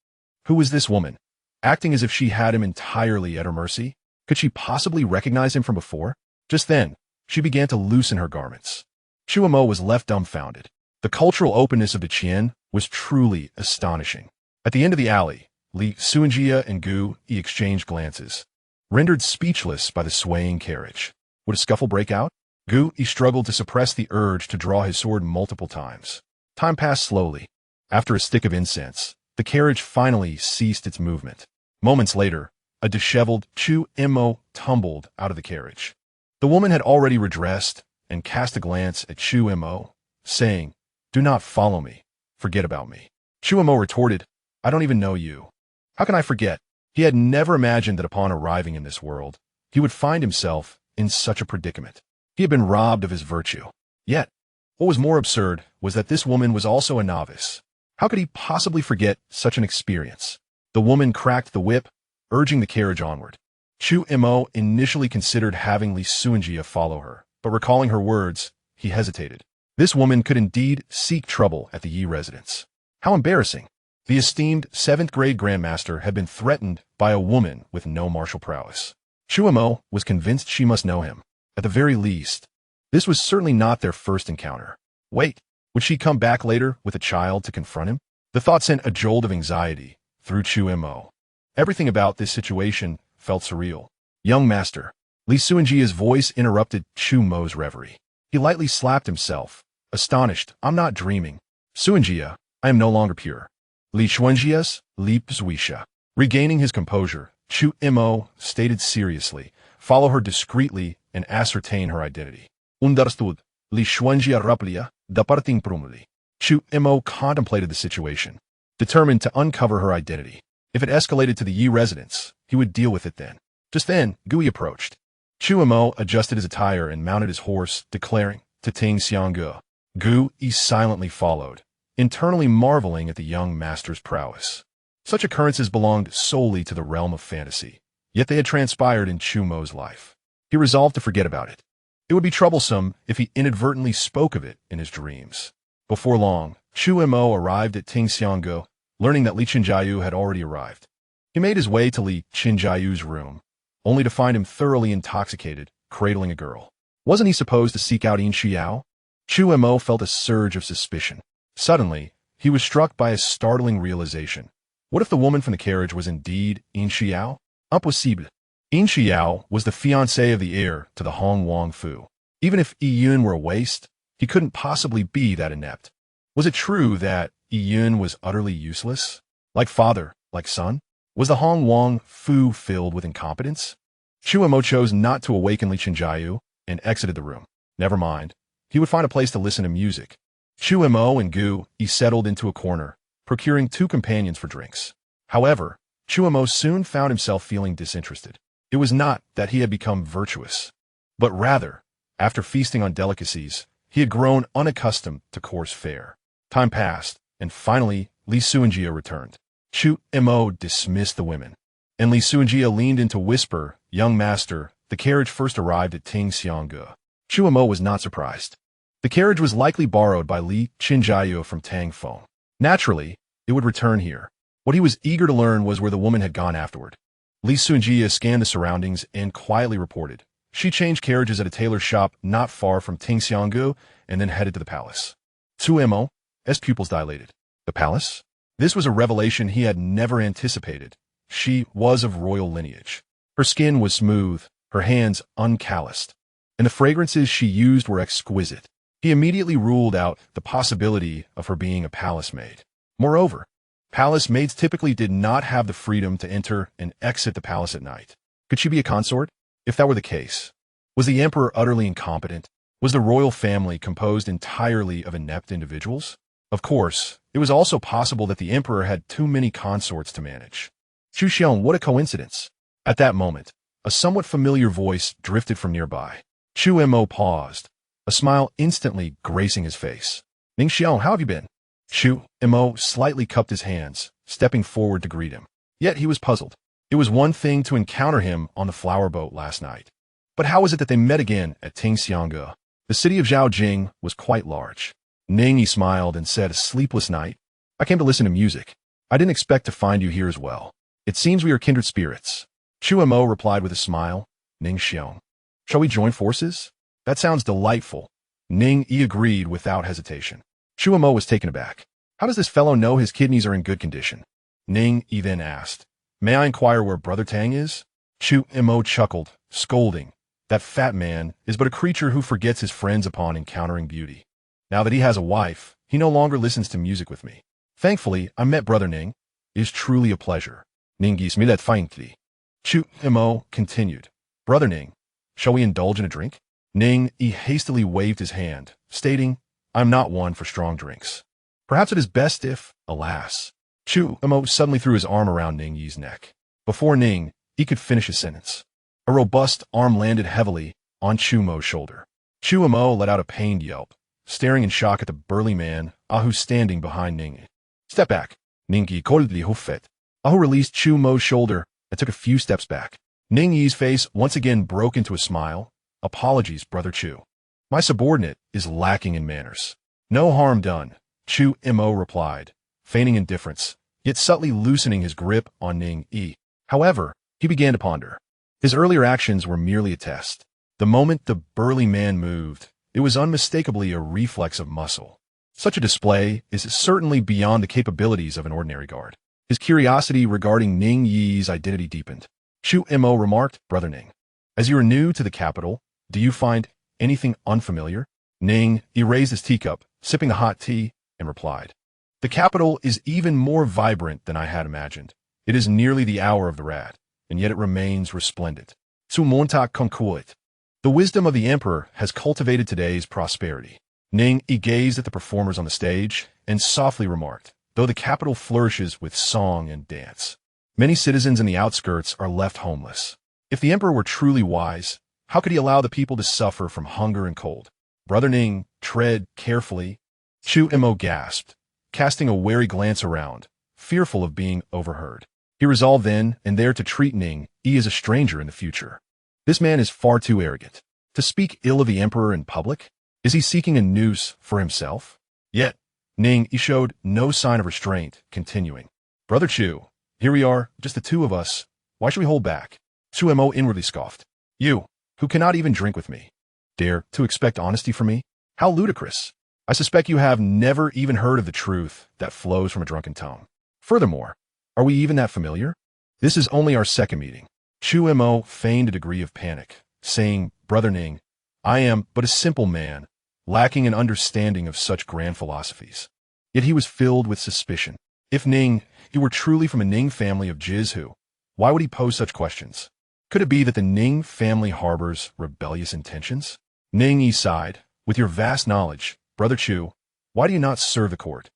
Who was this woman? Acting as if she had him entirely at her mercy? Could she possibly recognize him from before? Just then, she began to loosen her garments. Chu Mo was left dumbfounded. The cultural openness of the Qian was truly astonishing. At the end of the alley, Li Suanjia and Gu exchanged glances, rendered speechless by the swaying carriage. Would a scuffle break out? Gu struggled to suppress the urge to draw his sword multiple times. Time passed slowly. After a stick of incense, the carriage finally ceased its movement. Moments later, a disheveled Chu Mo tumbled out of the carriage. The woman had already redressed and cast a glance at Chu Mo, saying, "Do not follow me. Forget about me." Chu Mo retorted, "I don't even know you. How can I forget?" He had never imagined that upon arriving in this world, he would find himself in such a predicament. He had been robbed of his virtue. Yet, what was more absurd was that this woman was also a novice. How could he possibly forget such an experience? The woman cracked the whip, urging the carriage onward. Chu Mo initially considered having Li Suanjia follow her, but recalling her words, he hesitated. This woman could indeed seek trouble at the Yi residence. How embarrassing. The esteemed 7th grade grandmaster had been threatened by a woman with no martial prowess. Chu Mo was convinced she must know him. At the very least, this was certainly not their first encounter. Wait, would she come back later with a child to confront him? The thought sent a jolt of anxiety through Chu Mo. Everything about this situation felt surreal. Young master. Li Suanjia's voice interrupted Chu Mo's reverie. He lightly slapped himself. Astonished, I'm not dreaming. Suanjia, I am no longer pure. Li Xuanjia's Li Pzuisha. Regaining his composure, Chu Mo stated seriously, follow her discreetly and ascertain her identity. Understood. Li Xuanjia raplia, departing prumuli. Chu Mo contemplated the situation, determined to uncover her identity. If it escalated to the Yi residence, he would deal with it then. Just then, Gui approached. Chu Mo adjusted his attire and mounted his horse, declaring, to Ting Xiangge. Gui silently followed, internally marveling at the young master's prowess. Such occurrences belonged solely to the realm of fantasy, yet they had transpired in Chu Mo's life. He resolved to forget about it. It would be troublesome if he inadvertently spoke of it in his dreams. Before long, Chu Mo arrived at Ting Xiangge, learning that Li Qinjiayu had already arrived. He made his way to Li Qinjiayu's room, only to find him thoroughly intoxicated, cradling a girl. Wasn't he supposed to seek out Yin Xiao? Chu Mo felt a surge of suspicion. Suddenly, he was struck by a startling realization. What if the woman from the carriage was indeed Yin Xiao? Impossible. Yin Xiao was the fiancé of the heir to the Hong Wang Fu. Even if Yi Yun were a waste, he couldn't possibly be that inept. Was it true that Yi Yun was utterly useless? Like father, like son? Was the Hong Wang Fu filled with incompetence? Chu Mo chose not to awaken Li Qinjiayu and exited the room. Never mind. He would find a place to listen to music. Chu Mo and Gu settled into a corner, procuring 2 companions for drinks. However, Chu Mo soon found himself feeling disinterested. It was not that he had become virtuous, but rather, after feasting on delicacies, he had grown unaccustomed to coarse fare. Time passed, and finally, Li Suanjia returned. Chu Mo dismissed the women, and Li Suanjia leaned in to whisper, young master, the carriage first arrived at Ting Xiangge. Chu Mo was not surprised. The carriage was likely borrowed by Li Qinjiayu from Tang Feng. Naturally, it would return here. What he was eager to learn was where the woman had gone afterward. Li Suanjia scanned the surroundings and quietly reported. She changed carriages at a tailor's shop not far from Ting Xiangge and then headed to the palace. Chu Mo's pupils dilated. The palace? This was a revelation he had never anticipated. She was of royal lineage. Her skin was smooth, her hands uncalloused, and the fragrances she used were exquisite. He immediately ruled out the possibility of her being a palace maid. Moreover, palace maids typically did not have the freedom to enter and exit the palace at night. Could she be a consort? If that were the case, was the emperor utterly incompetent? Was the royal family composed entirely of inept individuals? Of course, it was also possible that the emperor had too many consorts to manage. Chu Xiong, what a coincidence. At that moment, a somewhat familiar voice drifted from nearby. Chu Mo paused, a smile instantly gracing his face. Ning Xiong, how have you been? Chu Mo slightly cupped his hands, stepping forward to greet him. Yet he was puzzled. It was one thing to encounter him on the flower boat last night. But how was it that they met again at Ting Xiangge? The city of Zhaojing was quite large. Ning smiled and said, a sleepless night. I came to listen to music. I didn't expect to find you here as well. It seems we are kindred spirits. Chu Mo replied with a smile. Ning Xiong. Shall we join forces? That sounds delightful. Ning agreed without hesitation. Chu Mo was taken aback. How does this fellow know his kidneys are in good condition? Ning then asked. May I inquire where Brother Tang is? Chu Mo chuckled, scolding. That fat man is but a creature who forgets his friends upon encountering beauty. Now that he has a wife, he no longer listens to music with me. Thankfully, I met Brother Ning. It is truly a pleasure. Ning smilet faintly. Chu Mo continued. Brother Ning, shall we indulge in a drink? Ning hastily waved his hand, stating, I'm not one for strong drinks. Perhaps it is best if, alas. Chu Mo suddenly threw his arm around Ning Yi's neck. Before Ning could finish his sentence, a robust arm landed heavily on Chu Mo's shoulder. Chu Mo let out a pained yelp, staring in shock at the burly man, Ahu standing behind Ning. Step back. Ning coldly huffet. Ahu released Chu Mo's shoulder and took a few steps back. Ning Yi's face once again broke into a smile. Apologies, Brother Chu. My subordinate is lacking in manners. No harm done, Chu Mo replied, feigning indifference, yet subtly loosening his grip on Ning Yi. However, he began to ponder. His earlier actions were merely a test. The moment the burly man moved, it was unmistakably a reflex of muscle. Such a display is certainly beyond the capabilities of an ordinary guard. His curiosity regarding Ning Yi's identity deepened. Chu Mo remarked, "Brother Ning, as you are new to the capital, do you find anything unfamiliar?" Ning Yi raised his teacup, sipping the hot tea, and replied, "The capital is even more vibrant than I had imagined. It is nearly the hour of the rat, and yet it remains resplendent. Su montak concuit. The wisdom of the emperor has cultivated today's prosperity." Ning Yi gazed at the performers on the stage and softly remarked, "Though the capital flourishes with song and dance, many citizens in the outskirts are left homeless. If the emperor were truly wise, how could he allow the people to suffer from hunger and cold? Brother Ning, tread carefully." Chu Mo gasped, casting a wary glance around, fearful of being overheard. He resolved then and there to treat Ning Yi as a stranger in the future. This man is far too arrogant to speak ill of the emperor in public. Is he seeking a noose for himself? Yet, Ning Yi showed no sign of restraint, continuing, "Brother Chu, here we are, just the two of us. Why should we hold back?" Chu Mo inwardly scoffed. "You, who cannot even drink with me, dare to expect honesty from me? How ludicrous. I suspect you have never even heard of the truth that flows from a drunken tongue. Furthermore, are we even that familiar? This is only our second meeting." Chu Mo feigned a degree of panic, saying, "Brother Ning, I am but a simple man, lacking an understanding of such grand philosophies." Yet he was filled with suspicion. If Ning Yi were truly from a Ning family of Jizhu, why would he pose such questions? Could it be that the Ning family harbors rebellious intentions? Ning Yi sighed, "With your vast knowledge, Brother Chu, why do you not serve the court?"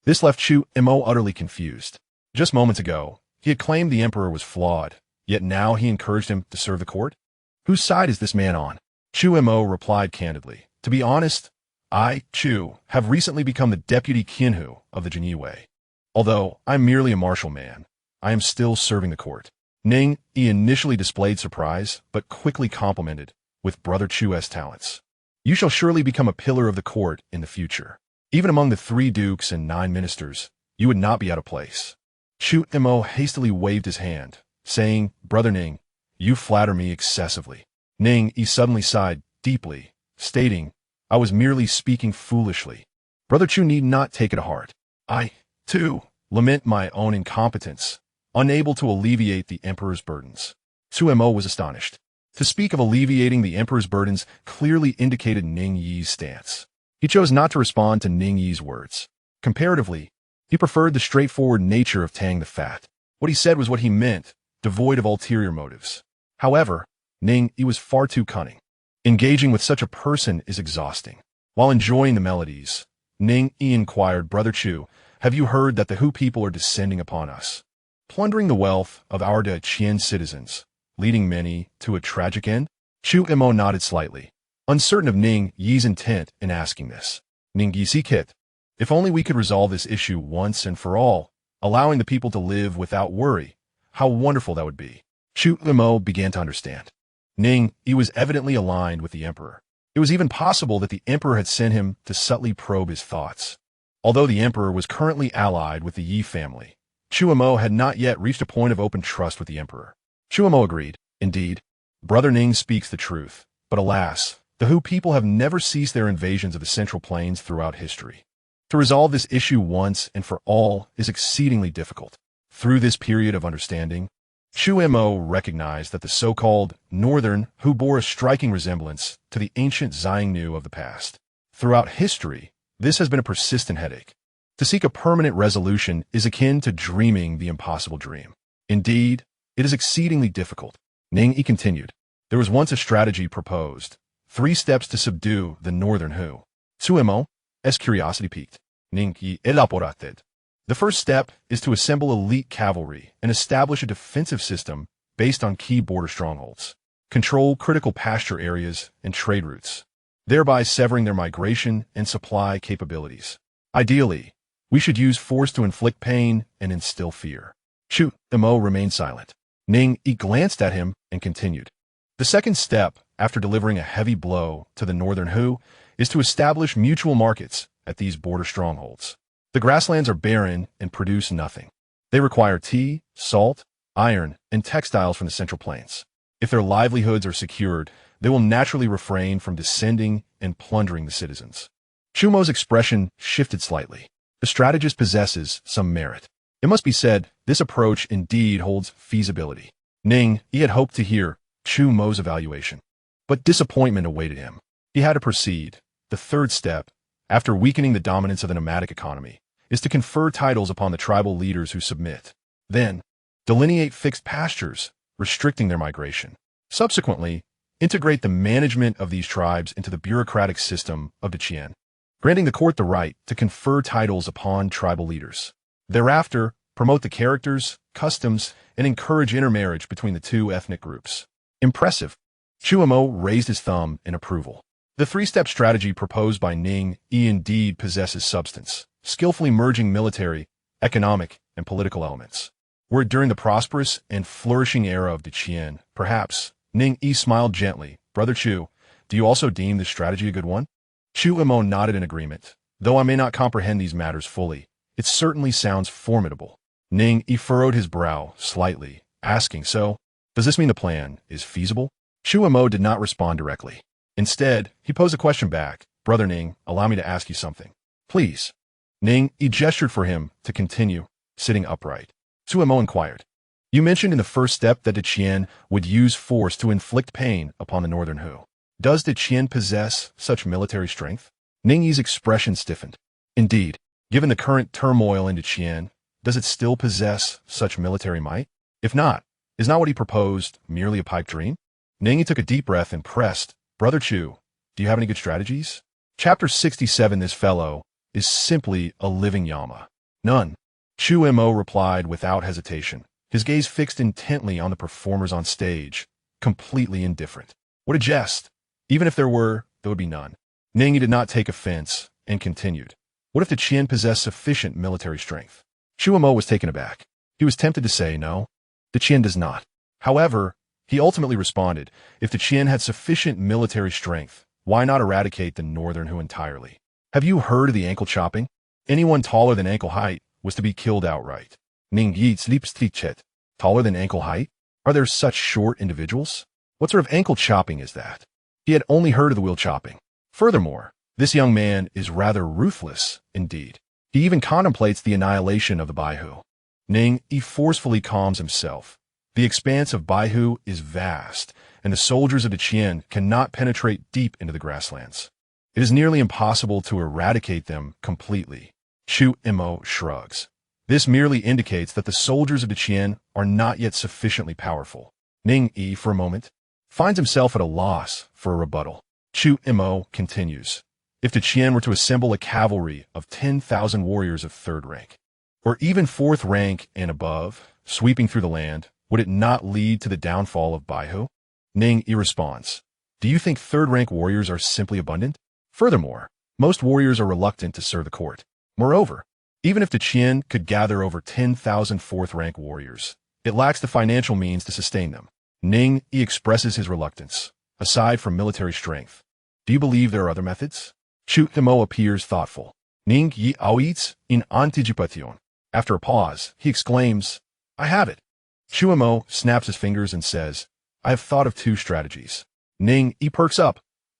This left Chu Mo utterly confused. Just moments ago, he had claimed the emperor was flawed, yet now he encouraged him to serve the court? Whose side is this man on? Chu Mo replied candidly, "To be honest, I, Chu, have recently become the deputy Qinhu of the Jinyiwei. Although I'm merely a martial man, I am still serving the court." Ning Yi initially displayed surprise, but quickly complimented with Brother Chu's talents. "You shall surely become a pillar of the court in the future. Even among the 3 dukes and 9 ministers, you would not be out of place." Chu Mo hastily waved his hand, saying, "Brother Ning, you flatter me excessively." Ning Yi suddenly sighed deeply, stating, "I was merely speaking foolishly. Brother Chu need not take it to heart. I, too, lament my own incompetence, unable to alleviate the emperor's burdens." Chu Mo was astonished. To speak of alleviating the emperor's burdens clearly indicated Ning Yi's stance. He chose not to respond to Ning Yi's words. Comparatively, he preferred the straightforward nature of Tang the Fat. What he said was what he meant, devoid of ulterior motives. However, Ning Yi was far too cunning. Engaging with such a person is exhausting. While enjoying the melodies, Ning Yi inquired, "Brother Chu, have you heard that the Hu people are descending upon us, plundering the wealth of our De Qian citizens, leading many to a tragic end?" Chu Mo nodded slightly, uncertain of Ning Yi's intent in asking this. Ning Yi sikit. If only we could resolve this issue once and for all, allowing the people to live without worry, how wonderful that would be. Chu Mo began to understand. Ning Yi was evidently aligned with the emperor. It was even possible that the emperor had sent him to subtly probe his thoughts. Although the emperor was currently allied with the Yi family, Chu Mo had not yet reached a point of open trust with the emperor. Chu Mo agreed. Indeed, Brother Ning speaks the truth, but alas, the Hu people have never ceased their invasions of the Central Plains throughout history. To resolve this issue once and for all is exceedingly difficult. Through this period of understanding, Chu Mo recognized that the so-called Northern Hu bore a striking resemblance to the ancient Xiongnu of the past. Throughout history, this has been a persistent headache. To seek a permanent resolution is akin to dreaming the impossible dream. Indeed, it is exceedingly difficult. Ning Yi continued, "There was once a strategy proposed, 3 steps to subdue the Northern Hu." Chu Mo's curiosity piqued. Ning Yi elaborated. "The first step is to assemble elite cavalry and establish a defensive system based on key border strongholds, control critical pasture areas and trade routes, thereby severing their migration and supply capabilities. Ideally, we should use force to inflict pain and instill fear." Chu Mo remained silent. Ning Yi glanced at him and continued. "The second step, after delivering a heavy blow to the Northern Hu, is to establish mutual markets at these border strongholds. The grasslands are barren and produce nothing. They require tea, salt, iron, and textiles from the Central Plains. If their livelihoods are secured, they will naturally refrain from descending and plundering the citizens." Chu Mo's expression shifted slightly. The strategist possesses some merit. It must be said, this approach indeed holds feasibility. Ning Yi had hoped to hear Chu Mo's evaluation, but disappointment awaited him. He had to proceed. The third step, after weakening the dominance of the nomadic economy, is to confer titles upon the tribal leaders who submit. Then, delineate fixed pastures, restricting their migration. Subsequently, integrate the management of these tribes into the bureaucratic system of Deqian, granting the court the right to confer titles upon tribal leaders. Thereafter, promote the characters, customs, and encourage intermarriage between the two ethnic groups. Impressive. Chu Mo raised his thumb in approval. The three-step strategy proposed by Ning Yi indeed possesses substance, skillfully merging military, economic, and political elements. Were it during the prosperous and flourishing era of Deqian, perhaps, Ning Yi smiled gently. Brother Chu, do you also deem this strategy a good one? Chu Mo nodded in agreement. Though I may not comprehend these matters fully, it certainly sounds formidable. Ning Yi furrowed his brow slightly, asking, so, does this mean the plan is feasible? Chu Mo did not respond directly. Instead, he posed a question back. Brother Ning, allow me to ask you something. Please. Ning Yi gestured for him to continue, sitting upright. Chu Mo inquired. You mentioned in the first step that Deqian would use force to inflict pain upon the northern Hu. Does Deqian possess such military strength? Ning Yi's expression stiffened. Indeed, given the current turmoil in Deqian, does it still possess such military might? If not, is not what he proposed merely a pipe dream? Ning Yi took a deep breath and pressed, Brother Chu, do you have any good strategies? Chapter 67. This fellow is simply a living llama. None. Chu Mo replied without hesitation, his gaze fixed intently on the performers on stage, completely indifferent. What a jest! Even if there would be none. Ning Yi did not take offense and continued. What if Deqian possessed sufficient military strength? Chu Mo was taken aback. He was tempted to say no. Deqian does not. However, he ultimately responded, if Deqian had sufficient military strength, why not eradicate the northern Hu entirely? Have you heard of the ankle chopping? Anyone taller than ankle height was to be killed outright. Ning Yi sleeps taller than ankle height? Are there such short individuals? What sort of ankle chopping is that? He had only heard of the wheel chopping. Furthermore, this young man is rather ruthless, indeed. He even contemplates the annihilation of the Baihu. Ning Yi forcefully calms himself. The expanse of Baihu is vast, and the soldiers of Deqian cannot penetrate deep into the grasslands. It is nearly impossible to eradicate them completely. Chu Mo shrugs. This merely indicates that the soldiers of Deqian are not yet sufficiently powerful. Ning Yi, for a moment, finds himself at a loss for a rebuttal. Chu Mo continues. If Deqian were to assemble a cavalry of 10,000 warriors of third rank, or even fourth rank and above, sweeping through the land, would it not lead to the downfall of Baihu? Ning Yi responds. Do you think third-rank warriors are simply abundant? Furthermore, most warriors are reluctant to serve the court. Moreover, even if Deqian could gather over 10,000 fourth-rank warriors, it lacks the financial means to sustain them. Ning Yi expresses his reluctance. Aside from military strength, do you believe there are other methods? Chu Mo appears thoughtful. Ning Yi awaits in anticipation. After a pause, he exclaims, I have it. Chu Mo snaps his fingers and says, I have thought of two strategies. Ning Yi perks up.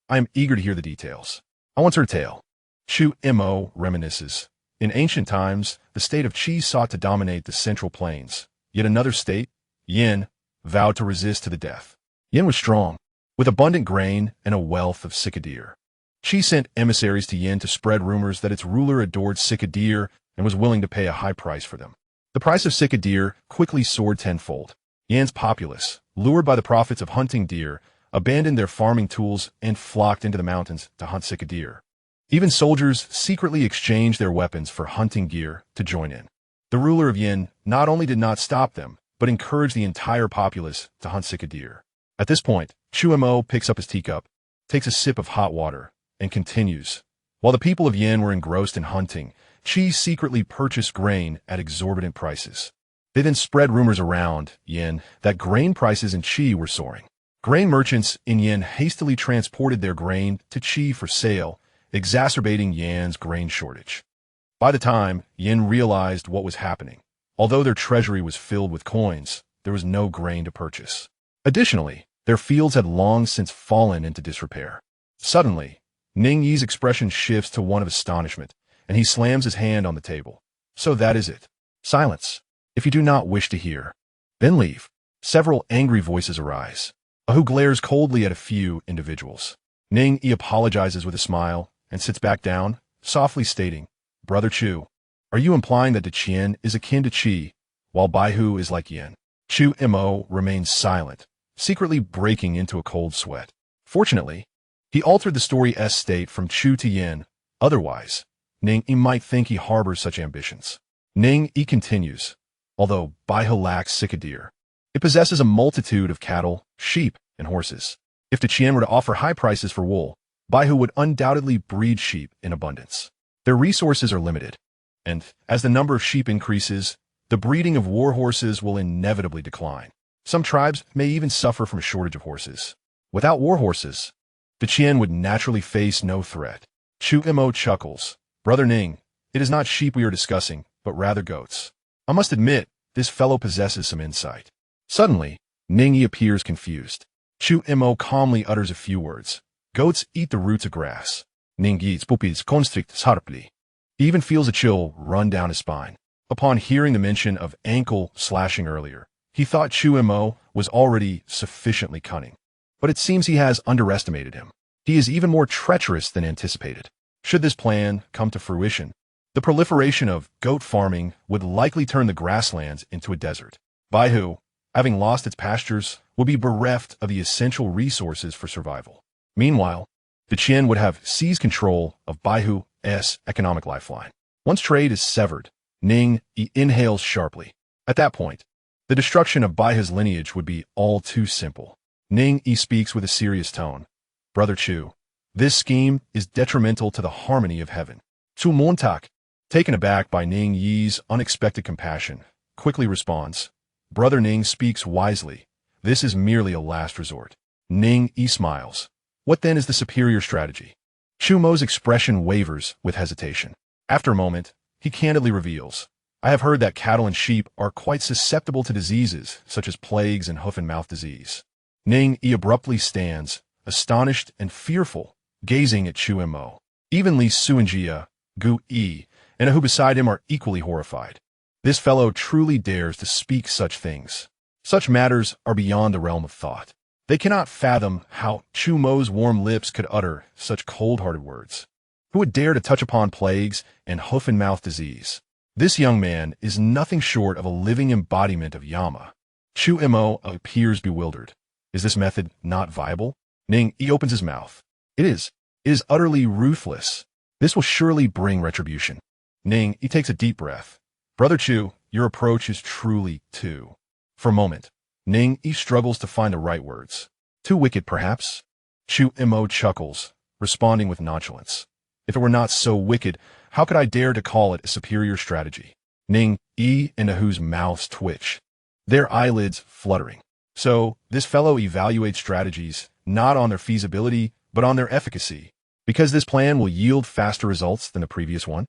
I am eager to hear the details. I once heard a tale. Chu Mo reminisces. In ancient times, the state of Qi sought to dominate the central plains. Yet another state, Yin, vowed to resist to the death. Yin was strong, with abundant grain and a wealth of cicadeer. Qi sent emissaries to Yin to spread rumors that its ruler adored cicadeer and was willing to pay a high price for them. The price of cicadeer quickly soared tenfold. Yan's populace, lured by the profits of hunting deer, abandoned their farming tools and flocked into the mountains to hunt cicadeer. Even soldiers secretly exchanged their weapons for hunting gear to join in. The ruler of Yin not only did not stop them, but encouraged the entire populace to hunt cicadeer. At this point, Chu Mo picks up his teacup, takes a sip of hot water, and continues. While the people of Yin were engrossed in hunting, Qi secretly purchased grain at exorbitant prices. They then spread rumors around Yin that grain prices in Qi were soaring. Grain merchants in Yin hastily transported their grain to Qi for sale, exacerbating Yan's grain shortage. By the time Yin realized what was happening, although their treasury was filled with coins, there was no grain to purchase. Additionally, their fields had long since fallen into disrepair. Suddenly, Ning Yi's expression shifts to one of astonishment, and he slams his hand on the table. So that is it. Silence. If you do not wish to hear, then leave. Several angry voices arise. Who glares coldly at a few individuals. Ning Yi apologizes with a smile and sits back down, softly stating, Brother Chu, are you implying that the Qian is akin to Qi, while Baihu is like Yin? Chu Mo remains silent, secretly breaking into a cold sweat. Fortunately, he altered the story's state from Chu to Yin. Otherwise, Ning Yi might think he harbors such ambitions. Ning Yi continues, although Baihu lacks Sikadir, it possesses a multitude of cattle, sheep, and horses. If the Qian were to offer high prices for wool, Baihu would undoubtedly breed sheep in abundance. Their resources are limited, and as the number of sheep increases, the breeding of war horses will inevitably decline. Some tribes may even suffer from a shortage of horses. Without war horses, the Qian would naturally face no threat. Chu Mo chuckles. Brother Ning, it is not sheep we are discussing, but rather goats. I must admit, this fellow possesses some insight. Suddenly, Ning Yi appears confused. Chu Mo calmly utters a few words. Goats eat the roots of grass. Ning Yi's pupils constrict sharply. He even feels a chill run down his spine. Upon hearing the mention of ankle slashing earlier, he thought Chu Mo was already sufficiently cunning. But it seems he has underestimated him. He is even more treacherous than anticipated. Should this plan come to fruition, the proliferation of goat farming would likely turn the grasslands into a desert. Baihu, having lost its pastures, would be bereft of the essential resources for survival. Meanwhile, the Qian would have seized control of Baihu's economic lifeline. Once trade is severed, Ning Yi inhales sharply. At that point, the destruction of Baihu's lineage would be all too simple. Ning Yi speaks with a serious tone. Brother Chu, this scheme is detrimental to the harmony of heaven. Chu Montak, taken aback by Ning Yi's unexpected compassion, quickly responds, Brother Ning speaks wisely. This is merely a last resort. Ning Yi smiles. What then is the superior strategy? Chu Mo's expression wavers with hesitation. After a moment, he candidly reveals, I have heard that cattle and sheep are quite susceptible to diseases such as plagues and hoof-and-mouth disease. Ning Yi abruptly stands, astonished and fearful, gazing at Chu Mo. Even Li Suanjia, Gu Yi, and who beside him are equally horrified. This fellow truly dares to speak such things. Such matters are beyond the realm of thought. They cannot fathom how Chu Mo's warm lips could utter such cold-hearted words. Who would dare to touch upon plagues and hoof-and-mouth disease? This young man is nothing short of a living embodiment of Yama. Chu Mo appears bewildered. Is this method not viable? Ning Yi opens his mouth. It is. It is utterly ruthless. This will surely bring retribution. Ning Yi takes a deep breath. Brother Chu, your approach is truly too. For a moment, Ning Yi struggles to find the right words. Too wicked, perhaps? Chu Mo chuckles, responding with nonchalance. If it were not so wicked, how could I dare to call it a superior strategy? Ning Yi and Ahu's mouths twitch, their eyelids fluttering. So, this fellow evaluates strategies not on their feasibility, but on their efficacy, because this plan will yield faster results than the previous one?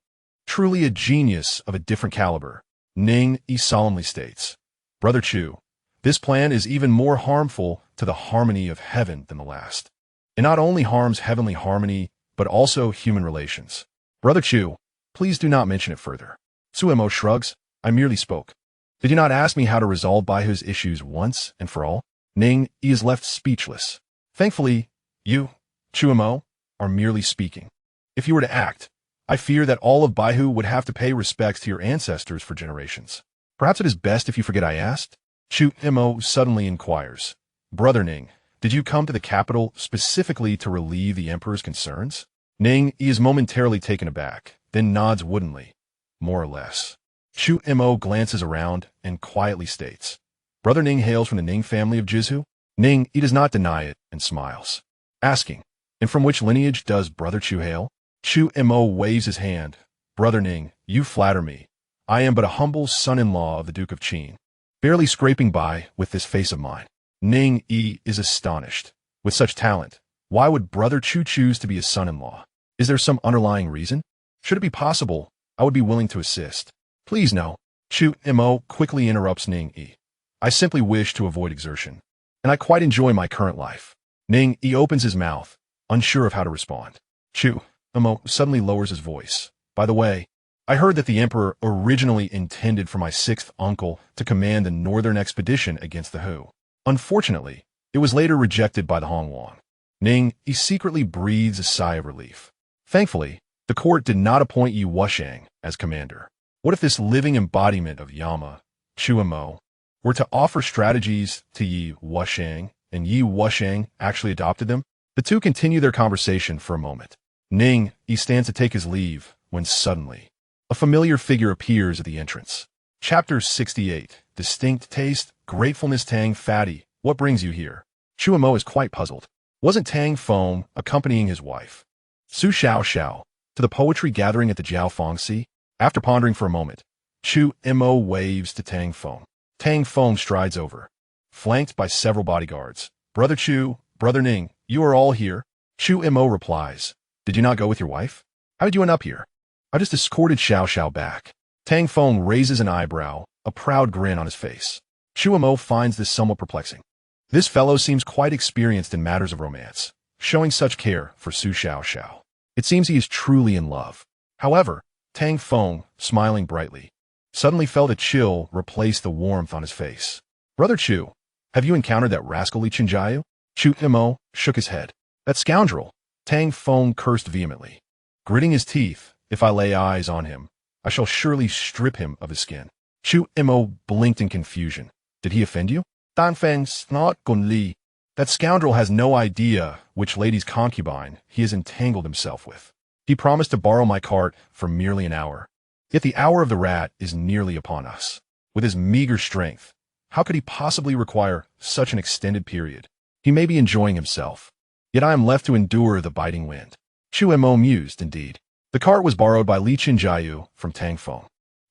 Truly a genius of a different caliber, Ning Yi solemnly states. Brother Chu, this plan is even more harmful to the harmony of heaven than the last. It not only harms heavenly harmony, but also human relations. Brother Chu, please do not mention it further. Chu Mo shrugs. I merely spoke. Did you not ask me how to resolve Baihu's issues once and for all? Ning Yi is left speechless. Thankfully, you, Chu Mo, are merely speaking. If you were to act, I fear that all of Baihu would have to pay respects to your ancestors for generations. Perhaps it is best if you forget I asked? Chu Mo suddenly inquires. Brother Ning, did you come to the capital specifically to relieve the emperor's concerns? Ning Yi is momentarily taken aback, then nods woodenly. More or less. Chu Mo glances around and quietly states, Brother Ning hails from the Ning family of Jizhu? Ning Yi does not deny it and smiles, asking, and from which lineage does Brother Chu hail? Chu Mo waves his hand. Brother Ning, you flatter me. I am but a humble son-in-law of the Duke of Qin, barely scraping by with this face of mine. Ning Yi is astonished. With such talent, why would Brother Chu choose to be his son-in-law? Is there some underlying reason? Should it be possible, I would be willing to assist. Please no. Chu Mo quickly interrupts Ning Yi. I simply wish to avoid exertion, and I quite enjoy my current life. Ning Yi opens his mouth, unsure of how to respond. Chu Mo suddenly lowers his voice. By the way, I heard that the emperor originally intended for my sixth uncle to command the northern expedition against the Hu. Unfortunately, it was later rejected by the Hongwang. Ning, he secretly breathes a sigh of relief. Thankfully, the court did not appoint Yi Wushang as commander. What if this living embodiment of Yama, Chu Mo, were to offer strategies to Yi Wushang, and Yi Wushang actually adopted them? The two continue their conversation for a moment. Ning, he stands to take his leave, when suddenly, a familiar figure appears at the entrance. Chapter 68. Distinct taste, gratefulness. Tang Fatty, what brings you here? Chu Mo is quite puzzled. Wasn't Tang Feng accompanying his wife, Su Xiao, to the poetry gathering at the Jiaofeng Sea? After pondering for a moment, Chu Mo waves to Tang Feng. Tang Feng strides over, flanked by several bodyguards. Brother Chu, Brother Ning, you are all here? Chu Mo replies, did you not go with your wife? How did you end up here? I just escorted Xiao back. Tang Feng raises an eyebrow, a proud grin on his face. Chu Mo finds this somewhat perplexing. This fellow seems quite experienced in matters of romance, showing such care for Su Xiao. It seems he is truly in love. However, Tang Feng, smiling brightly, suddenly felt a chill replace the warmth on his face. Brother Chu, have you encountered that rascal Li Qinjiao? Chu Mo shook his head. That scoundrel, Tang Feng cursed vehemently. Gritting his teeth, if I lay eyes on him, I shall surely strip him of his skin. Chu Mo blinked in confusion. Did he offend you? Dan Feng snot gun li. That scoundrel has no idea which lady's concubine he has entangled himself with. He promised to borrow my cart for merely an hour. Yet the hour of the rat is nearly upon us. With his meager strength, how could he possibly require such an extended period? He may be enjoying himself, yet I am left to endure the biting wind. Chu Mo mused, indeed. The cart was borrowed by Li Qinjiao from Tang Feng.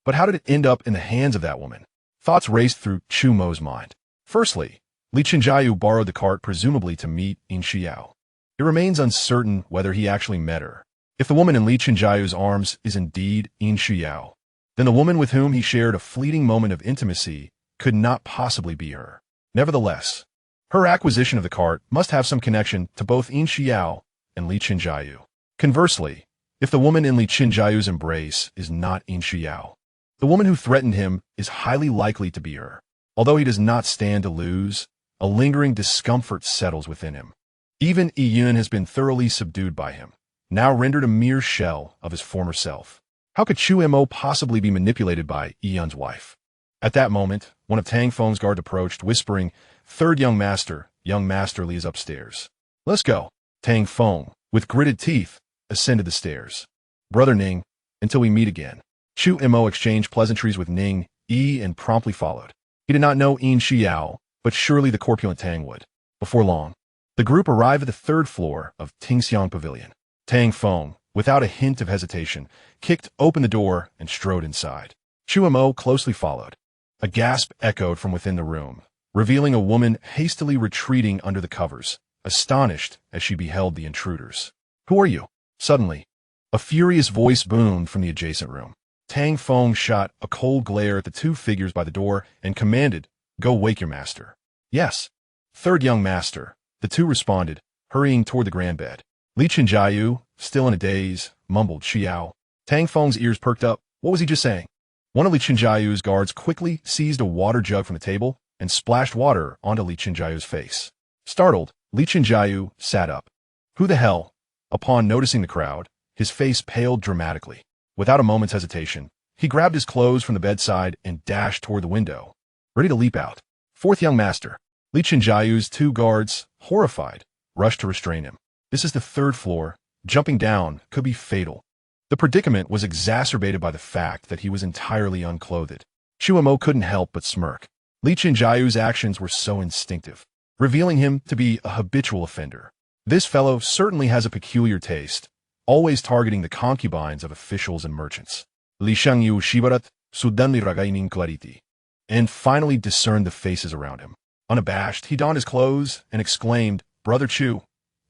But how did it end up in the hands of that woman? Thoughts raced through Chu Mo's mind. Firstly, Li Qinjiao borrowed the cart presumably to meet Yin Xiao. It remains uncertain whether he actually met her. If the woman in Li Qinjiao's arms is indeed Yin Xiao, then the woman with whom he shared a fleeting moment of intimacy could not possibly be her. Nevertheless, her acquisition of the cart must have some connection to both Yin Xiao and Li Qinjiao. Conversely, if the woman in Li Qinjiao's embrace is not Yin Xiao, the woman who threatened him is highly likely to be her. Although he does not stand to lose, a lingering discomfort settles within him. Even Yi Yun has been thoroughly subdued by him, now rendered a mere shell of his former self. How could Chu Mo possibly be manipulated by Yi Yun's wife? At that moment, one of Tang Feng's guards approached, whispering, Third young master leads upstairs. Let's go. Tang Feng, with gritted teeth, ascended the stairs. Brother Ning, until we meet again. Chu Mo exchanged pleasantries with Ning, Yi, and promptly followed. He did not know Yin Xiao, but surely the corpulent Tang would. Before long, the group arrived at the third floor of Tingxiang Pavilion. Tang Feng, without a hint of hesitation, kicked open the door and strode inside. Chu Mo closely followed. A gasp echoed from within the room, revealing a woman hastily retreating under the covers, astonished as she beheld the intruders. Who are you? Suddenly, a furious voice boomed from the adjacent room. Tang Feng shot a cold glare at the two figures by the door and commanded, Go wake your master. Yes. Third young master, the two responded, hurrying toward the grand bed. Li Qinjiao, still in a daze, mumbled Xiao. Tang Feng's ears perked up. What was he just saying? One of Li Qinjiao's guards quickly seized a water jug from the table and splashed water onto Li Qinjiao's face. Startled, Li Qinjiao sat up. Who the hell? Upon noticing the crowd, his face paled dramatically. Without a moment's hesitation, he grabbed his clothes from the bedside and dashed toward the window, ready to leap out. Fourth young master, Li Qinjiao's two guards, horrified, rushed to restrain him. This is the third floor. Jumping down could be fatal. The predicament was exacerbated by the fact that he was entirely unclothed. Chu Mo couldn't help but smirk. Li Qinjiao's actions were so instinctive, revealing him to be a habitual offender. This fellow certainly has a peculiar taste, always targeting the concubines of officials and merchants. Li Shangyu Shibarat, Sudanli Ragainin Clariti. And finally discerned the faces around him. Unabashed, he donned his clothes and exclaimed, Brother Chu,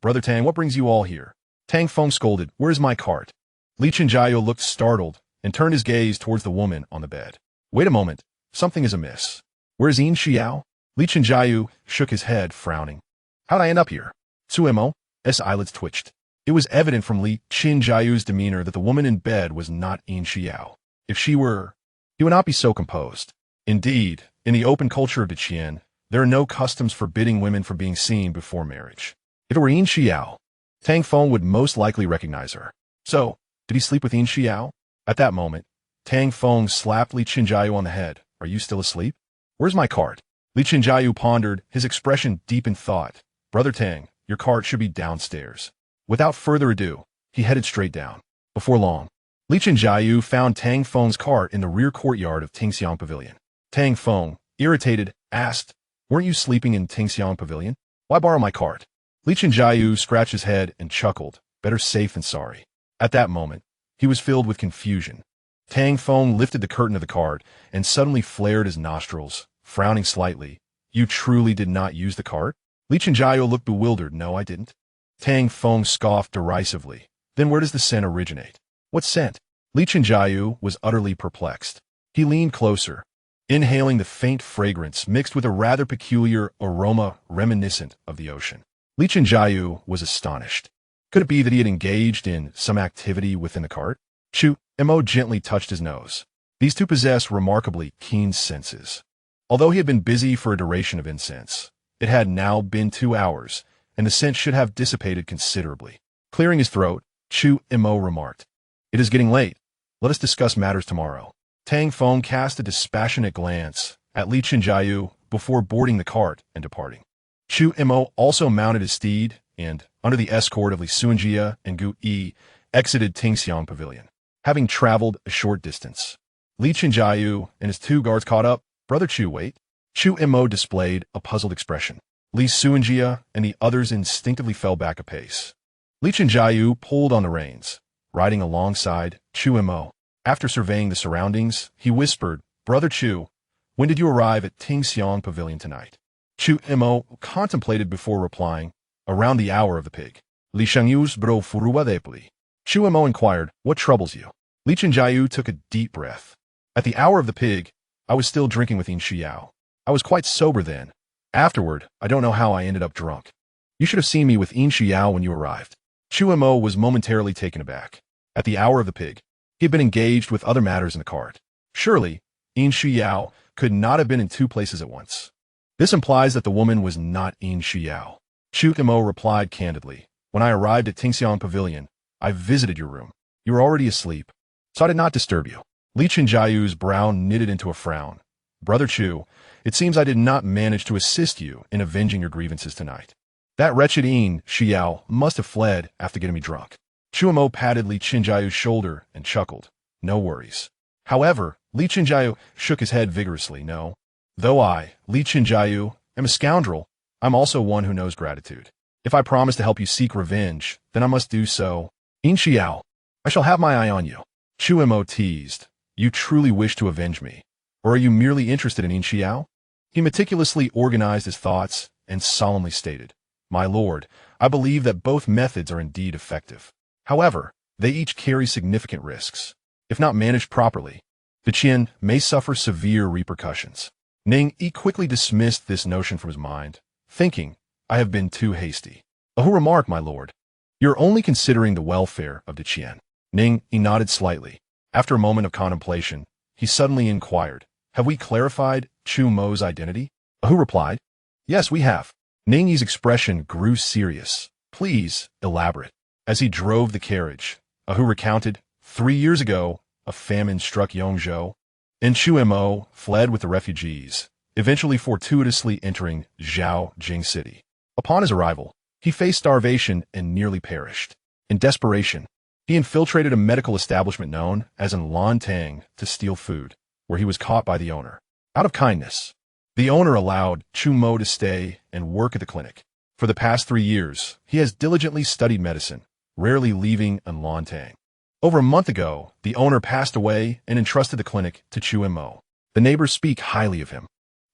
Brother Tang, what brings you all here? Tang Feng scolded, Where's my cart? Li Qinjiao looked startled and turned his gaze towards the woman on the bed. Wait a moment, something is amiss. Where's Yin Xiao? Li Qinjiao shook his head, frowning. How'd I end up here? Chu Mo's eyelids twitched. It was evident from Li Qinjiao's demeanor that the woman in bed was not Yin Xiao. If she were, he would not be so composed. Indeed, in the open culture of Deqian, there are no customs forbidding women from being seen before marriage. If it were Yin Xiao, Tang Feng would most likely recognize her. So, did he sleep with Yin Xiao? At that moment, Tang Feng slapped Li Qinjiao on the head. Are you still asleep? Where's my cart? Li Qinjiao pondered, his expression deep in thought. Brother Tang, your cart should be downstairs. Without further ado, he headed straight down. Before long, Li Qinjiao found Tang Feng's cart in the rear courtyard of Tingxiang Pavilion. Tang Feng, irritated, asked, weren't you sleeping in Tingxiang Pavilion? Why borrow my cart? Li Qinjiao scratched his head and chuckled, better safe than sorry. At that moment, he was filled with confusion. Tang Feng lifted the curtain of the cart and suddenly flared his nostrils, frowning slightly. You truly did not use the cart? Li Qinjiao looked bewildered. No, I didn't. Tang Feng scoffed derisively. Then where does the scent originate? What scent? Li Qinjiao was utterly perplexed. He leaned closer, inhaling the faint fragrance mixed with a rather peculiar aroma reminiscent of the ocean. Li Qinjiao was astonished. Could it be that he had engaged in some activity within the cart? Chu Mo gently touched his nose. These two possessed remarkably keen senses. Although he had been busy for a duration of incense, it had now been 2 hours, and the scent should have dissipated considerably. Clearing his throat, Chu Mo remarked, it is getting late. Let us discuss matters tomorrow. Tang Feng cast a dispassionate glance at Li Qinjiao before boarding the cart and departing. Chu Mo also mounted his steed and, under the escort of Li Sunjia and Gu Yi, exited Tingxiang Pavilion. Having traveled a short distance, Li Qinjiao and his 2 guards caught up. Brother Chu, wait. Chu Mo displayed a puzzled expression. Li Sunjia and the others instinctively fell back a pace. Li Qinjiao pulled on the reins, riding alongside Chu Mo. After surveying the surroundings, he whispered, Brother Chu, when did you arrive at Tingxiang Pavilion tonight? Chu Mo contemplated before replying, around the hour of the pig. Li Shangyu's bro furua depli. Chu Mo inquired, what troubles you? Li Qinjiao took a deep breath. At the hour of the pig, I was still drinking with Yin Xiao. I was quite sober then. Afterward, I don't know how I ended up drunk. You should have seen me with Yin Xiao when you arrived. Chu Mo was momentarily taken aback. At the hour of the pig, he had been engaged with other matters in the cart. Surely, Yin Xiao could not have been in 2 places at once. This implies that the woman was not Yin Xiao. Chu Mo replied candidly. When I arrived at Tingxiang Pavilion, I visited your room. You were already asleep, so I did not disturb you. Li Qinjiao's brow knitted into a frown. Brother Chu, it seems I did not manage to assist you in avenging your grievances tonight. That wretched Yin Xiao must have fled after getting me drunk. Chu Mo patted Li Qinjiao's shoulder and chuckled. No worries. However, Li Qinjiao shook his head vigorously. No. Though I, Li Qinjiao, am a scoundrel, I'm also one who knows gratitude. If I promise to help you seek revenge, then I must do so. Yin Xiao, I shall have my eye on you. Chu Mo teased. You truly wish to avenge me? Or are you merely interested in Yin Xiao? He meticulously organized his thoughts and solemnly stated, My lord, I believe that both methods are indeed effective. However, they each carry significant risks. If not managed properly, Deqian may suffer severe repercussions. Ning Yi quickly dismissed this notion from his mind, thinking, I have been too hasty. Who remarked, my lord, you're only considering the welfare of Deqian. Ning Yi nodded slightly. After a moment of contemplation, he suddenly inquired, have we clarified Chu Mo's identity? Who replied, yes, we have. Ning Yi's expression grew serious. Please, elaborate. As he drove the carriage, Ahu recounted, 3 years ago, a famine struck Yongzhou, and Chu Mo fled with the refugees, eventually fortuitously entering Zhaojing City. Upon his arrival, he faced starvation and nearly perished. In desperation, he infiltrated a medical establishment known as an Lantang to steal food, where he was caught by the owner. Out of kindness, the owner allowed Chu Mo to stay and work at the clinic. For the past 3 years, he has diligently studied medicine, rarely leaving an Lantang. Over a month ago, the owner passed away and entrusted the clinic to Chu Mo. The neighbors speak highly of him,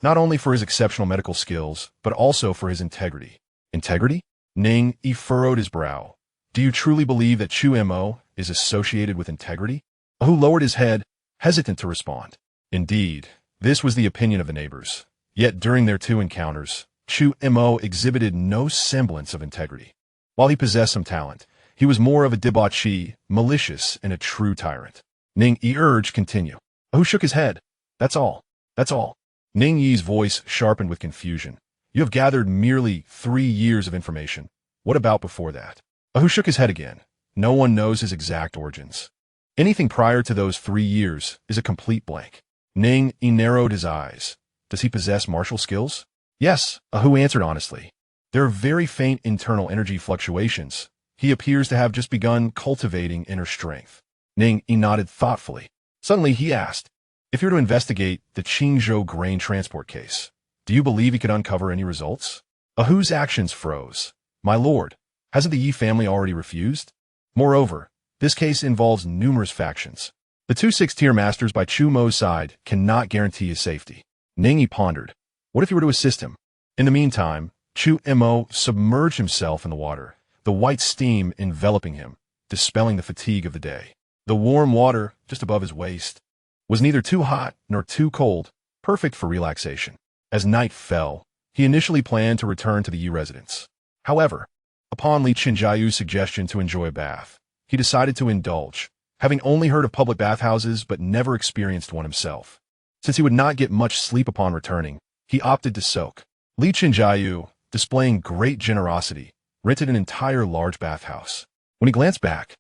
not only for his exceptional medical skills, but also for his integrity. Integrity? Ning Yi furrowed his brow. Do you truly believe that Chu Mo is associated with integrity? Who lowered his head, hesitant to respond. Indeed, this was the opinion of the neighbors. Yet during their 2 encounters, Chu Mo exhibited no semblance of integrity. While he possessed some talent, he was more of a debauchee, malicious, and a true tyrant. Ning Yi urged, continue. A Hu shook his head. That's all. That's all. Ning Yi's voice sharpened with confusion. You have gathered merely 3 years of information. What about before that? A Hu shook his head again. No one knows his exact origins. Anything prior to those 3 years is a complete blank. Ning Yi narrowed his eyes. Does he possess martial skills? Yes, A Hu answered honestly. There are very faint internal energy fluctuations. He appears to have just begun cultivating inner strength. Ning Yi nodded thoughtfully. Suddenly he asked, if you were to investigate the Qingzhou grain transport case, do you believe he could uncover any results? A Hu's actions froze. My lord, hasn't the Yi family already refused? Moreover, this case involves numerous factions. The 2 6-tier masters by Chu Mo's side cannot guarantee his safety. Ning Yi pondered. What if you were to assist him? In the meantime, Chu Mo submerged himself in the water, the white steam enveloping him, dispelling the fatigue of the day. The warm water, just above his waist, was neither too hot nor too cold, perfect for relaxation. As night fell, he initially planned to return to the Yi residence. However, upon Li Qinjiayu's suggestion to enjoy a bath, he decided to indulge, having only heard of public bathhouses but never experienced one himself. Since he would not get much sleep upon returning, he opted to soak. Li Qinjiayu, displaying great generosity, rented an entire large bathhouse. When he glanced back,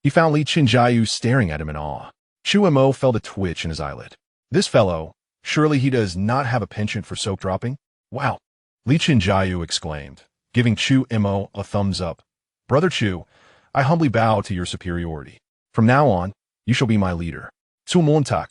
he found Li Qinjiayu staring at him in awe. Chu Mo felt a twitch in his eyelid. This fellow, surely he does not have a penchant for soap dropping? Wow! Li Qinjiayu exclaimed, giving Chu Mo a thumbs up. Brother Chu, I humbly bow to your superiority. From now on, you shall be my leader. Su Montak,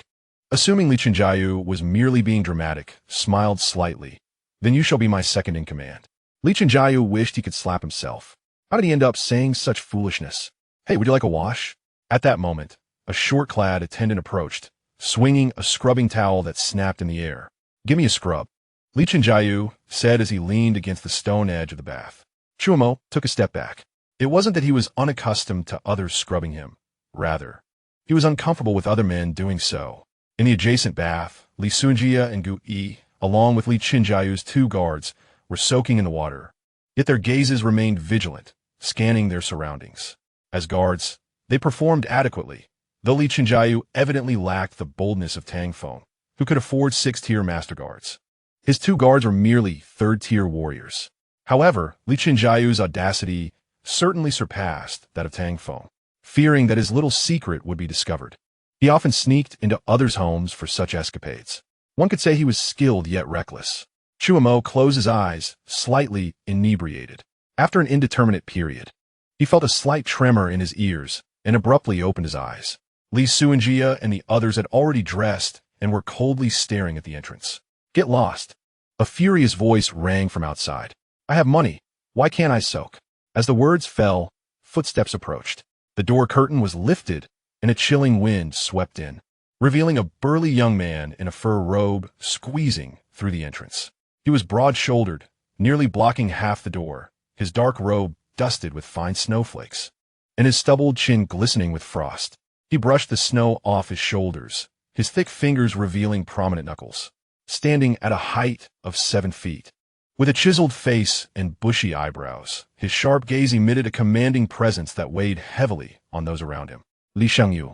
assuming Li Qinjiayu was merely being dramatic, smiled slightly. Then you shall be my second in command. Li Qinjiayu wished he could slap himself. How did he end up saying such foolishness? Hey, would you like a wash? At that moment, a short-clad attendant approached, swinging a scrubbing towel that snapped in the air. Give me a scrub, Li Qinjiayu said as he leaned against the stone edge of the bath. Chu Mo took a step back. It wasn't that he was unaccustomed to others scrubbing him. Rather, he was uncomfortable with other men doing so. In the adjacent bath, Li Sunjia and Gu Yi, along with Li Qinjiayu's 2 guards, were soaking in the water. Yet their gazes remained vigilant, scanning their surroundings. As guards, they performed adequately, though Li Qinjiayu evidently lacked the boldness of Tang Feng, who could afford 6-tier master guards. His 2 guards were merely 3rd-tier warriors. However, Li Qinjiayu's audacity certainly surpassed that of Tang Feng. Fearing that his little secret would be discovered, he often sneaked into others' homes for such escapades. One could say he was skilled yet reckless. Chu Mo closed his eyes, slightly inebriated. After an indeterminate period, he felt a slight tremor in his ears and abruptly opened his eyes. Li Suanjia and the others had already dressed and were coldly staring at the entrance. Get lost. A furious voice rang from outside. I have money. Why can't I soak? As the words fell, footsteps approached. The door curtain was lifted and a chilling wind swept in, revealing a burly young man in a fur robe squeezing through the entrance. He was broad-shouldered, nearly blocking half the door, his dark robe dusted with fine snowflakes, and his stubbled chin glistening with frost. He brushed the snow off his shoulders, his thick fingers revealing prominent knuckles. Standing at a height of 7 feet, with a chiseled face and bushy eyebrows, his sharp gaze emitted a commanding presence that weighed heavily on those around him. Li Shengyu,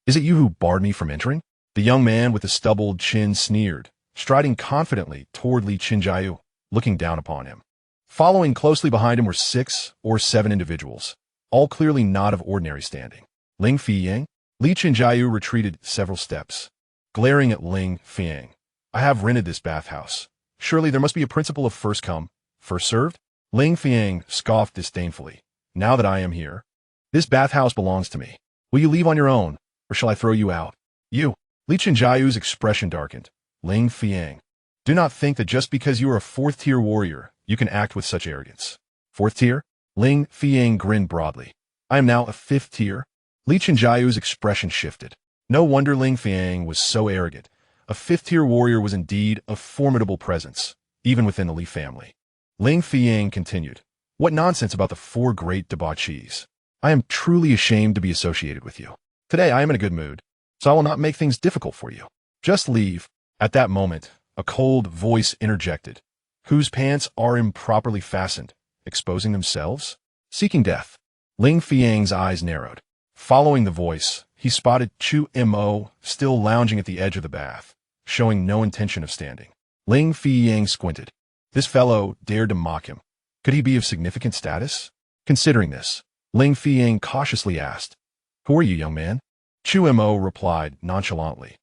is it you who barred me from entering? The young man with the stubbled chin sneered, striding confidently toward Li Qinjiayu, looking down upon him. Following closely behind him were 6 or 7 individuals, all clearly not of ordinary standing. Ling Fiyang? Li Qinjiayu retreated several steps, glaring at Ling Fiyang. I have rented this bathhouse. Surely there must be a principle of first come, first served? Ling Fiyang scoffed disdainfully. Now that I am here, this bathhouse belongs to me. Will you leave on your own, or shall I throw you out? You. Li Qinjiayu's expression darkened. Ling Fiyang, do not think that just because you are a 4th-tier warrior, you can act with such arrogance. 4th tier? Ling Fiyang grinned broadly. I am now a 5th tier. Li Qinjiayu's expression shifted. No wonder Ling Fiyang was so arrogant. A 5th-tier warrior was indeed a formidable presence, even within the Li family. Ling Fiyang continued. What nonsense about the 4 great debauchees. I am truly ashamed to be associated with you. Today I am in a good mood, so I will not make things difficult for you. Just leave. At that moment, a cold voice interjected. Whose pants are improperly fastened, exposing themselves? Seeking death. Ling Fiyang's eyes narrowed. Following the voice, he spotted Chu Mo still lounging at the edge of the bath, showing no intention of standing. Ling Fiyang squinted. This fellow dared to mock him. Could he be of significant status? Considering this, Ling Fiyang cautiously asked, "Who are you, young man?" Chu Mo replied nonchalantly,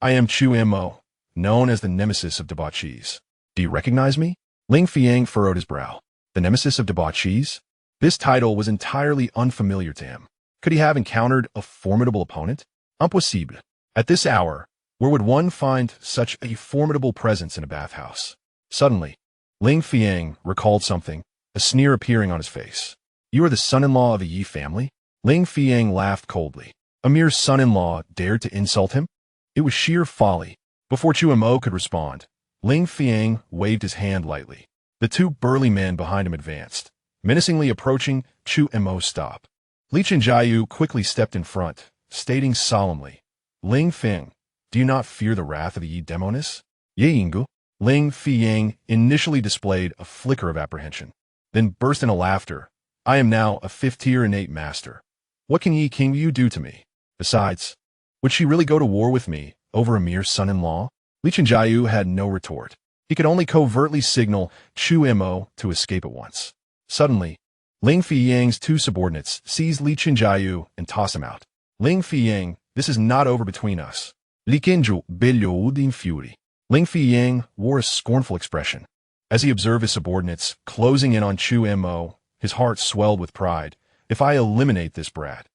"I am Chu Mo, known as the nemesis of debauchees. Do you recognize me?" Ling Fiyang furrowed his brow. The nemesis of debauchees? This title was entirely unfamiliar to him. Could he have encountered a formidable opponent? Impossible. At this hour, where would one find such a formidable presence in a bathhouse? Suddenly, Ling Fiyang recalled something, a sneer appearing on his face. "You are the son-in-law of a Yi family?" Ling Fiyang laughed coldly. A mere son-in-law dared to insult him? It was sheer folly. Before Chu Mo could respond, Ling Fiyang waved his hand lightly. The two burly men behind him advanced, menacingly approaching Chu Mo's stop. Li Chenjiayu quickly stepped in front, stating solemnly, "Ling Fiyang, do you not fear the wrath of the Yi demoness?" "Ye Yingu." Ling Fiyang initially displayed a flicker of apprehension, then burst into laughter. "I am now a 5th-tier innate master. What can Yi King do to me? Besides, would she really go to war with me over a mere son-in-law?" Li Chenjiayu had no retort. He could only covertly signal Chu Mo to escape at once. Suddenly, Ling Fiyang's two subordinates seized Li Chenjiayu and tossed him out. "Ling Fiyang, this is not over between us." Li Kenju bellowed in fury. Ling Fiyang wore a scornful expression. As he observed his subordinates closing in on Chu Mo, his heart swelled with pride. "If I eliminate this brat,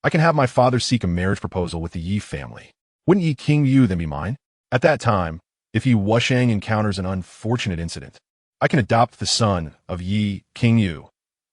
I can have my father seek a marriage proposal with the Yi family. Wouldn't Yi King then be mine? At that time, if Yi Wushang encounters an unfortunate incident, I can adopt the son of Yi King,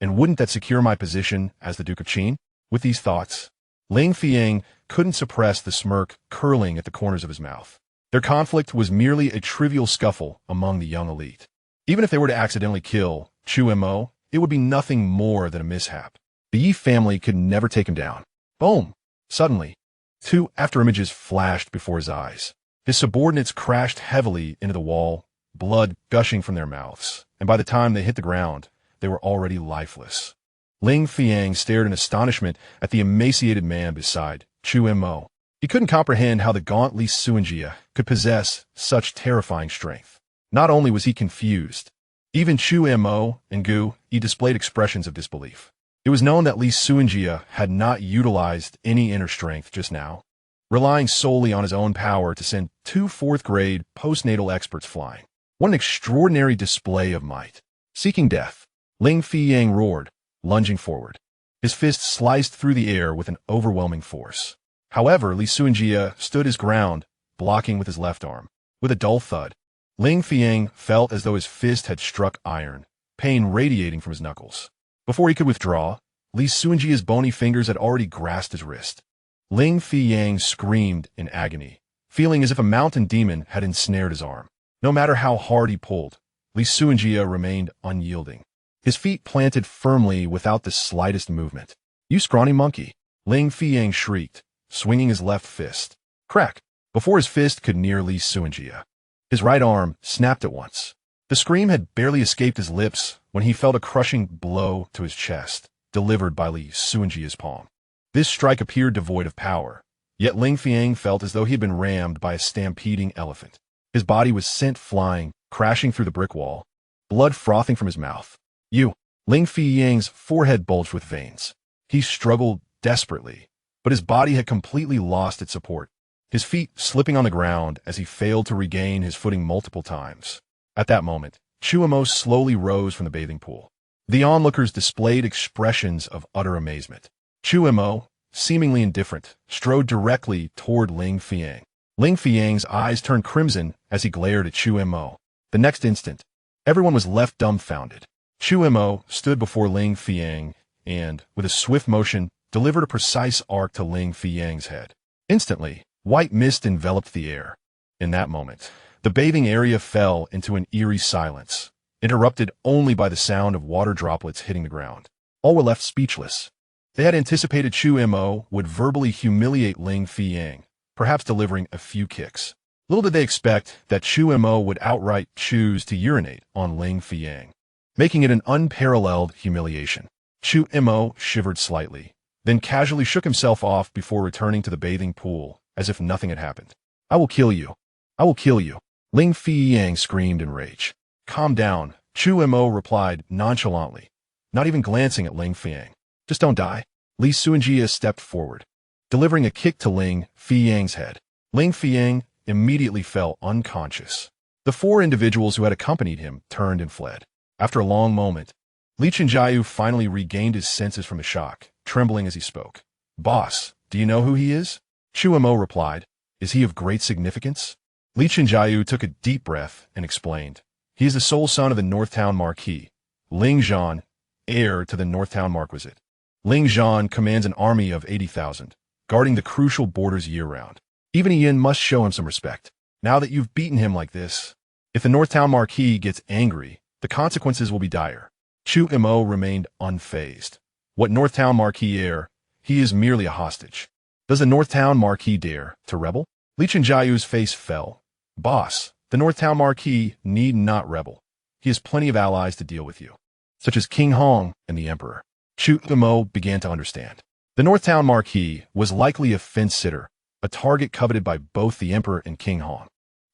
and wouldn't that secure my position as the Duke of Qin?" With these thoughts, Ling Fiyang couldn't suppress the smirk curling at the corners of his mouth. Their conflict was merely a trivial scuffle among the young elite. Even if they were to accidentally kill Chu Mo, it would be nothing more than a mishap. The Yi family could never take him down. Boom! Suddenly, two afterimages flashed before his eyes. His subordinates crashed heavily into the wall, blood gushing from their mouths, and by the time they hit the ground, they were already lifeless. Ling Fiyang stared in astonishment at the emaciated man beside Chu Mo. He couldn't comprehend how the gaunt Li Suanjia could possess such terrifying strength. Not only was he confused, even Chu Mo and Gu Yi displayed expressions of disbelief. It was known that Li Suanjia had not utilized any inner strength just now, relying solely on his own power to send two 4th-grade postnatal experts flying. What an extraordinary display of might. Seeking death, Ling Fiyang roared, lunging forward. His fist sliced through the air with an overwhelming force. However, Li Suanjia stood his ground, blocking with his left arm. With a dull thud, Ling Fiyang felt as though his fist had struck iron, pain radiating from his knuckles. Before he could withdraw, Li Suanjia's bony fingers had already grasped his wrist. Ling Fiyang screamed in agony, feeling as if a mountain demon had ensnared his arm. No matter how hard he pulled, Li Suanjia remained unyielding. His feet planted firmly without the slightest movement. "You scrawny monkey!" Ling Fiyang shrieked, swinging his left fist. Crack! Before his fist could near Li Suanjia, his right arm snapped at once. The scream had barely escaped his lips when he felt a crushing blow to his chest, delivered by Li Suanjia's palm. This strike appeared devoid of power, yet Ling Fiyang felt as though he had been rammed by a stampeding elephant. His body was sent flying, crashing through the brick wall, blood frothing from his mouth. "You!" Ling Fiyang's forehead bulged with veins. He struggled desperately, but his body had completely lost its support, his feet slipping on the ground as he failed to regain his footing multiple times. At that moment, Chu Mo slowly rose from the bathing pool. The onlookers displayed expressions of utter amazement. Chu Mo, seemingly indifferent, strode directly toward Ling Fiyang. Ling Fiyang's eyes turned crimson as he glared at Chu Mo. The next instant, everyone was left dumbfounded. Chu Mo stood before Ling Fiyang and, with a swift motion, delivered a precise arc to Ling Fiyang's head. Instantly, white mist enveloped the air. In that moment, the bathing area fell into an eerie silence, interrupted only by the sound of water droplets hitting the ground. All were left speechless. They had anticipated Chu Mo would verbally humiliate Ling Fiyang, perhaps delivering a few kicks. Little did they expect that Chu Mo would outright choose to urinate on Ling Fiyang, making it an unparalleled humiliation. Chu Mo shivered slightly, then casually shook himself off before returning to the bathing pool, as if nothing had happened. I will kill you. I will kill you. Ling Fiyang screamed in rage. Calm down, Chu Mo replied nonchalantly, not even glancing at Ling Fiyang. Just don't die. Li Suanjia stepped forward, delivering a kick to Ling Fiyang's head. Ling Fiyang immediately fell unconscious. The four individuals who had accompanied him turned and fled. After a long moment, Li Chenjiao finally regained his senses from the shock, trembling as he spoke. Boss, do you know who he is? Chu Mo replied. Is he of great significance? Li Chenjiao took a deep breath and explained. He is the sole son of the Northtown Marquis, Ling Zhan, heir to the Northtown Marquisate. Ling Zhan commands an army of 80,000, guarding the crucial borders year-round. Even a yin must show him some respect. Now that you've beaten him like this, if the Northtown Marquis gets angry, the consequences will be dire. Chu Mo remained unfazed. What Northtown Marquis heir? He is merely a hostage. Does the Northtown Marquis dare to rebel? Li Chenjiao's face fell. Boss, the Northtown Marquis need not rebel. He has plenty of allies to deal with you, such as King Hong and the Emperor. Chu Mo began to understand. The Northtown Marquis was likely a fence-sitter, a target coveted by both the Emperor and King Hong.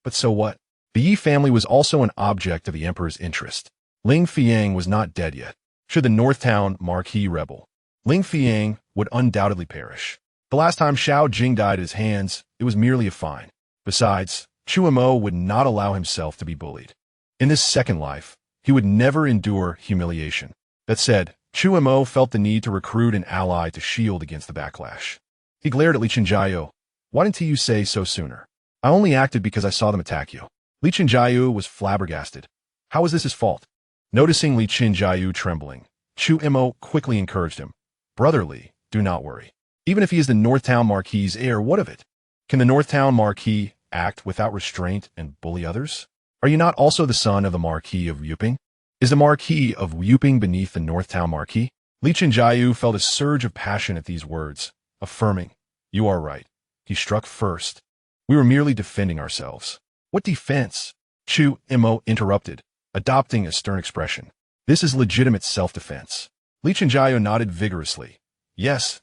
But so what? The Yi family was also an object of the Emperor's interest. Ling Fiyang was not dead yet. Should the Northtown Marquis rebel, Ling Fiyang would undoubtedly perish. The last time Xiao Jing died at his hands, it was merely a fine. Besides, Chu Mo would not allow himself to be bullied. In this second life, he would never endure humiliation. That said, Chu Mo felt the need to recruit an ally to shield against the backlash. He glared at Li Chenjiao. Why didn't you say so sooner? I only acted because I saw them attack you. Li Chenjiao was flabbergasted. How was this his fault? Noticing Li Chenjiao trembling, Chu Mo quickly encouraged him. Brother Li, do not worry. Even if he is the Northtown Marquis' heir, what of it? Can the Northtown Marquis act without restraint and bully others? Are you not also the son of the Marquis of Yuping? Is the Marquis of Yuping beneath the Northtown Marquis? Li Chenjiao felt a surge of passion at these words, affirming, You are right. He struck first. We were merely defending ourselves. What defense? Chu Mo interrupted, adopting a stern expression. This is legitimate self-defense. Li Chenjiao nodded vigorously. Yes,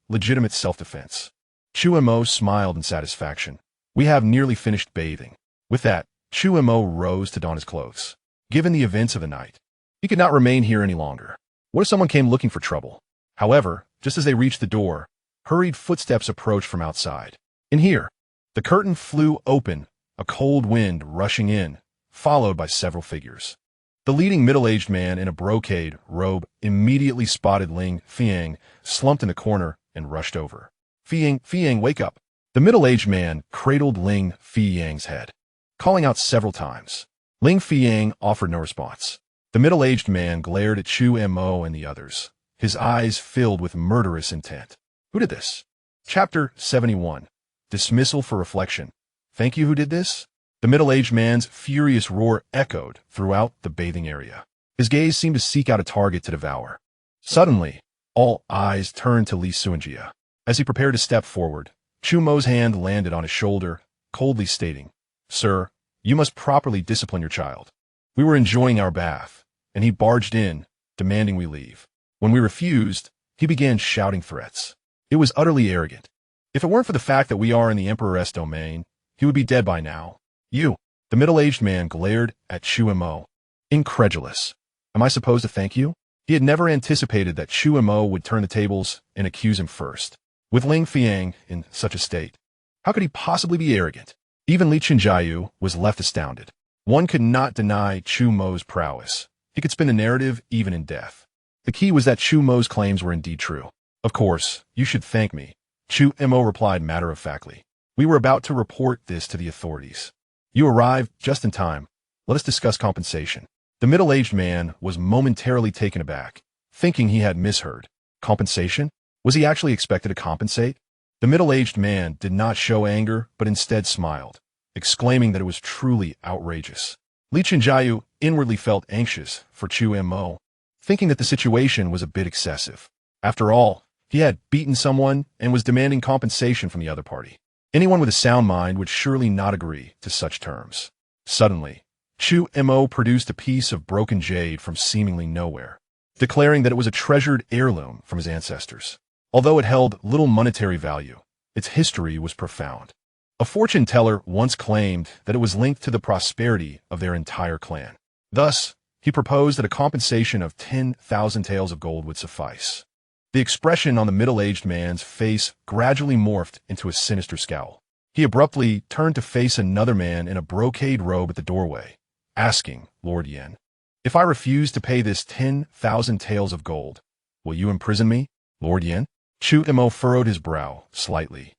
legitimate self-defense. Chu Mo smiled in satisfaction. We have nearly finished bathing. With that, Chu Mo rose to don his clothes. Given the events of the night, he could not remain here any longer. What if someone came looking for trouble? However, just as they reached the door, hurried footsteps approached from outside. In here, the curtain flew open, a cold wind rushing in, followed by several figures. The leading middle-aged man in a brocade robe immediately spotted Ling Fiyang, slumped in the corner, and rushed over. Fiyang, wake up. The middle-aged man cradled Ling Fiyang's head, calling out several times. Ling Fiyang offered no response. The middle-aged man glared at Chu Mo and the others, his eyes filled with murderous intent. Who did this? Chapter 71. Dismissal for reflection. Thank you, who did this? The middle-aged man's furious roar echoed throughout the bathing area. His gaze seemed to seek out a target to devour. Suddenly, all eyes turned to Li Suanjia. As he prepared to step forward, Chu Mo's hand landed on his shoulder, coldly stating, Sir, you must properly discipline your child. We were enjoying our bath, and he barged in, demanding we leave. When we refused, he began shouting threats. It was utterly arrogant. If it weren't for the fact that we are in the Emperor's domain, he would be dead by now. You, the middle-aged man glared at Chu Mo. Incredulous. Am I supposed to thank you? He had never anticipated that Chu Mo would turn the tables and accuse him first. With Ling Fiyang in such a state, how could he possibly be arrogant? Even Li Chenjiao was left astounded. One could not deny Chu Mo's prowess. He could spin the narrative even in death. The key was that Chu Mo's claims were indeed true. Of course, you should thank me, Chu Mo replied matter-of-factly. We were about to report this to the authorities. You arrived just in time. Let us discuss compensation. The middle-aged man was momentarily taken aback, thinking he had misheard. Compensation? Was he actually expected to compensate? The middle-aged man did not show anger, but instead smiled, exclaiming that it was truly outrageous. Li Chenjiao inwardly felt anxious for Chu Mo, thinking that the situation was a bit excessive. After all, he had beaten someone and was demanding compensation from the other party. Anyone with a sound mind would surely not agree to such terms. Suddenly, Chu Mo produced a piece of broken jade from seemingly nowhere, declaring that it was a treasured heirloom from his ancestors. Although it held little monetary value, its history was profound. A fortune teller once claimed that it was linked to the prosperity of their entire clan. Thus, he proposed that a compensation of 10,000 taels of gold would suffice. The expression on the middle-aged man's face gradually morphed into a sinister scowl. He abruptly turned to face another man in a brocade robe at the doorway, asking Lord Yen, "If I refuse to pay this 10,000 taels of gold, will you imprison me, Lord Yen?" Chu Mo furrowed his brow slightly.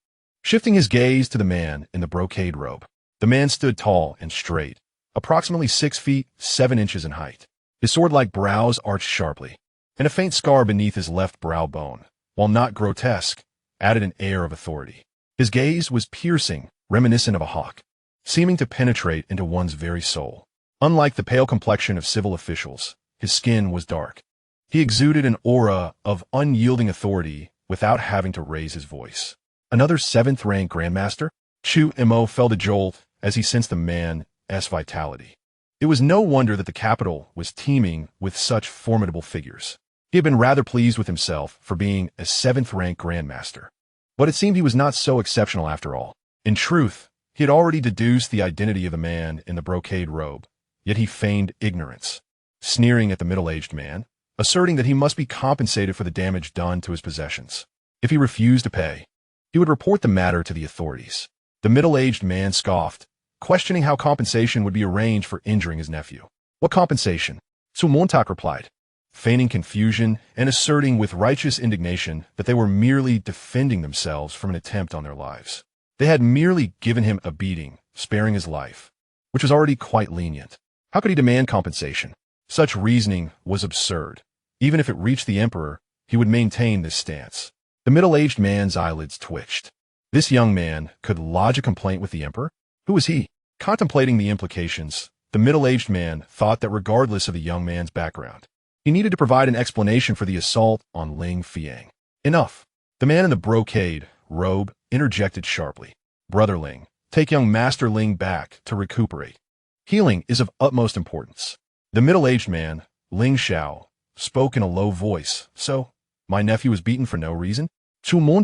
Shifting his gaze to the man in the brocade robe, the man stood tall and straight, approximately 6 feet 7 inches in height. His sword-like brows arched sharply, and a faint scar beneath his left brow bone, while not grotesque, added an air of authority. His gaze was piercing, reminiscent of a hawk, seeming to penetrate into one's very soul. Unlike the pale complexion of civil officials, his skin was dark. He exuded an aura of unyielding authority without having to raise his voice. Another 7th-rank grandmaster? Chu Mo felt a jolt as he sensed the man's vitality. It was no wonder that the capital was teeming with such formidable figures. He had been rather pleased with himself for being a 7th-rank grandmaster. But it seemed he was not so exceptional after all. In truth, he had already deduced the identity of the man in the brocade robe, yet he feigned ignorance, sneering at the middle-aged man, asserting that he must be compensated for the damage done to his possessions. If he refused to pay, he would report the matter to the authorities. The middle-aged man scoffed, questioning how compensation would be arranged for injuring his nephew. "What compensation?" Chu Mo replied, feigning confusion and asserting with righteous indignation that they were merely defending themselves from an attempt on their lives. They had merely given him a beating, sparing his life, which was already quite lenient. How could he demand compensation? Such reasoning was absurd. Even if it reached the emperor, he would maintain this stance. The middle-aged man's eyelids twitched. This young man could lodge a complaint with the emperor? Who was he? Contemplating the implications, the middle-aged man thought that regardless of the young man's background, he needed to provide an explanation for the assault on Ling Fiang. Enough. The man in the brocade robe interjected sharply. "Brother Ling, take young Master Ling back to recuperate. Healing is of utmost importance." The middle-aged man, Ling Xiao, spoke in a low voice. "So, my nephew was beaten for no reason?" Chu Mo.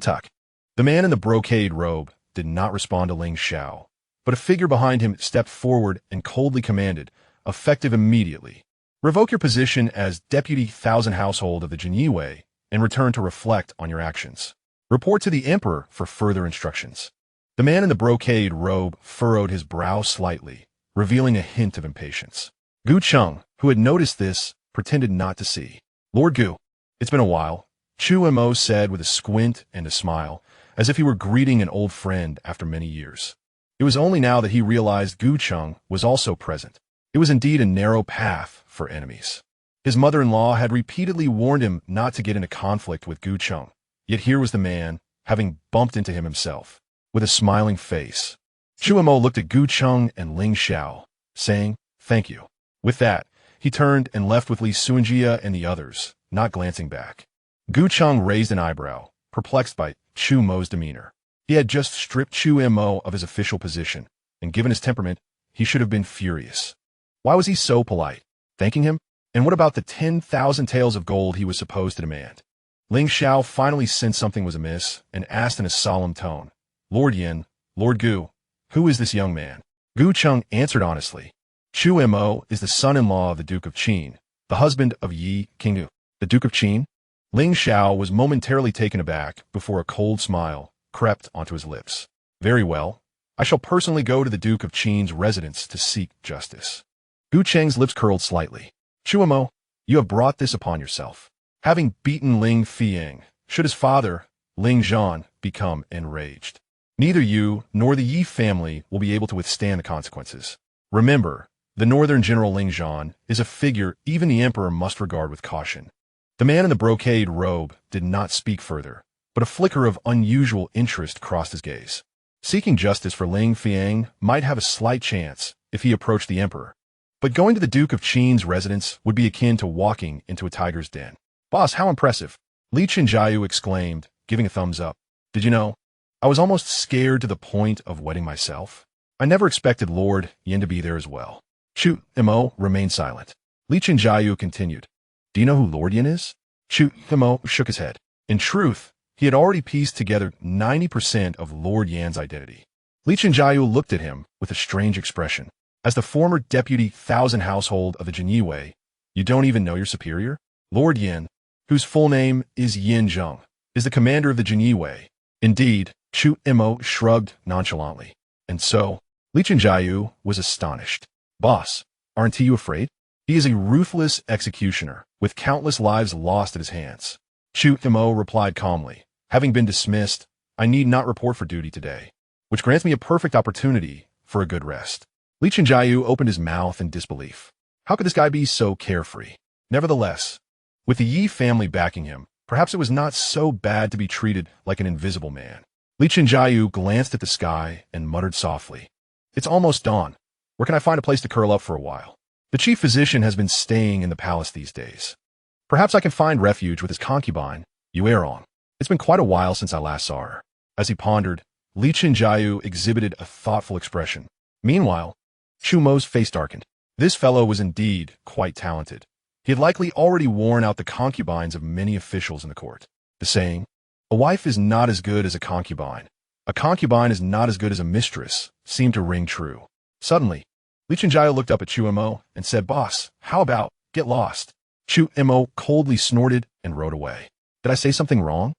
The man in the brocade robe did not respond to Ling Xiao, but a figure behind him stepped forward and coldly commanded, effective immediately, "Revoke your position as Deputy Thousand Household of the Jinyiwei and return to reflect on your actions. Report to the emperor for further instructions." The man in the brocade robe furrowed his brow slightly, revealing a hint of impatience. Gu Cheng, who had noticed this, pretended not to see. "Lord Gu, it's been a while," Chu Mo said with a squint and a smile, as if he were greeting an old friend after many years. It was only now that he realized Gu Cheng was also present. It was indeed a narrow path for enemies. His mother-in-law had repeatedly warned him not to get into conflict with Gu Cheng, yet here was the man, having bumped into him himself, with a smiling face. Chu Mo looked at Gu Cheng and Ling Xiao, saying, "Thank you." With that, he turned and left with Li Sunjia and the others, not glancing back. Gu Cheng raised an eyebrow, perplexed by Chu Mo's demeanor. He had just stripped Chu Mo of his official position, and given his temperament, he should have been furious. Why was he so polite? Thanking him? And what about the 10,000 taels of gold he was supposed to demand? Ling Xiao finally sensed something was amiss and asked in a solemn tone, "Lord Yin, Lord Gu, who is this young man?" Gu Cheng answered honestly, "Chu Mo is the son-in-law of the Duke of Qin, the husband of Yi Qingyu." The Duke of Qin? Ling Xiao was momentarily taken aback before a cold smile crept onto his lips. "Very well. I shall personally go to the Duke of Qin's residence to seek justice." Gu Cheng's lips curled slightly. "Chu Mo, you have brought this upon yourself." Having beaten Ling Fiang, should his father, Ling Zhan, become enraged. Neither you nor the Yi family will be able to withstand the consequences. Remember, the northern general Ling Zhan is a figure even the emperor must regard with caution. The man in the brocade robe did not speak further, but a flicker of unusual interest crossed his gaze. Seeking justice for Ling Fiang might have a slight chance if he approached the emperor, but going to the Duke of Qin's residence would be akin to walking into a tiger's den. "Boss, how impressive!" Li Chenjiao exclaimed, giving a thumbs up. "Did you know? I was almost scared to the point of wetting myself. I never expected Lord Yin to be there as well." Chu Mo remained silent. Li Chenjiao continued, "Do you know who Lord Yin is?" Chu Mo shook his head. In truth, he He had already pieced together 90% of Lord Yan's identity. Li Chenjiao looked at him with a strange expression. As the former deputy thousand household of the Jinyiwei, you don't even know your superior? Lord Yan, whose full name is Yin Zheng, is the commander of the Jinyiwei. Indeed, Chu Mo shrugged nonchalantly. And so, Li Chenjiao was astonished. Boss, aren't you afraid? He is a ruthless executioner, with countless lives lost at his hands. Chu Mo replied calmly. Having been dismissed, I need not report for duty today, which grants me a perfect opportunity for a good rest. Li Chenjiao opened his mouth in disbelief. How could this guy be so carefree? Nevertheless, with the Yi family backing him, perhaps it was not so bad to be treated like an invisible man. Li Chenjiao glanced at the sky and muttered softly. It's almost dawn. Where can I find a place to curl up for a while? The chief physician has been staying in the palace these days. Perhaps I can find refuge with his concubine, Yuerong. It's been quite a while since I last saw her. As he pondered, Li Chenjiao exhibited a thoughtful expression. Meanwhile, Chu Mo's face darkened. This fellow was indeed quite talented. He had likely already worn out the concubines of many officials in the court. The saying, a wife is not as good as a concubine is not as good as a mistress, seemed to ring true. Suddenly, Li Chenjiao looked up at Chu Mo and said, Boss, how about get lost? Chu Mo coldly snorted and rode away. Did I say something wrong?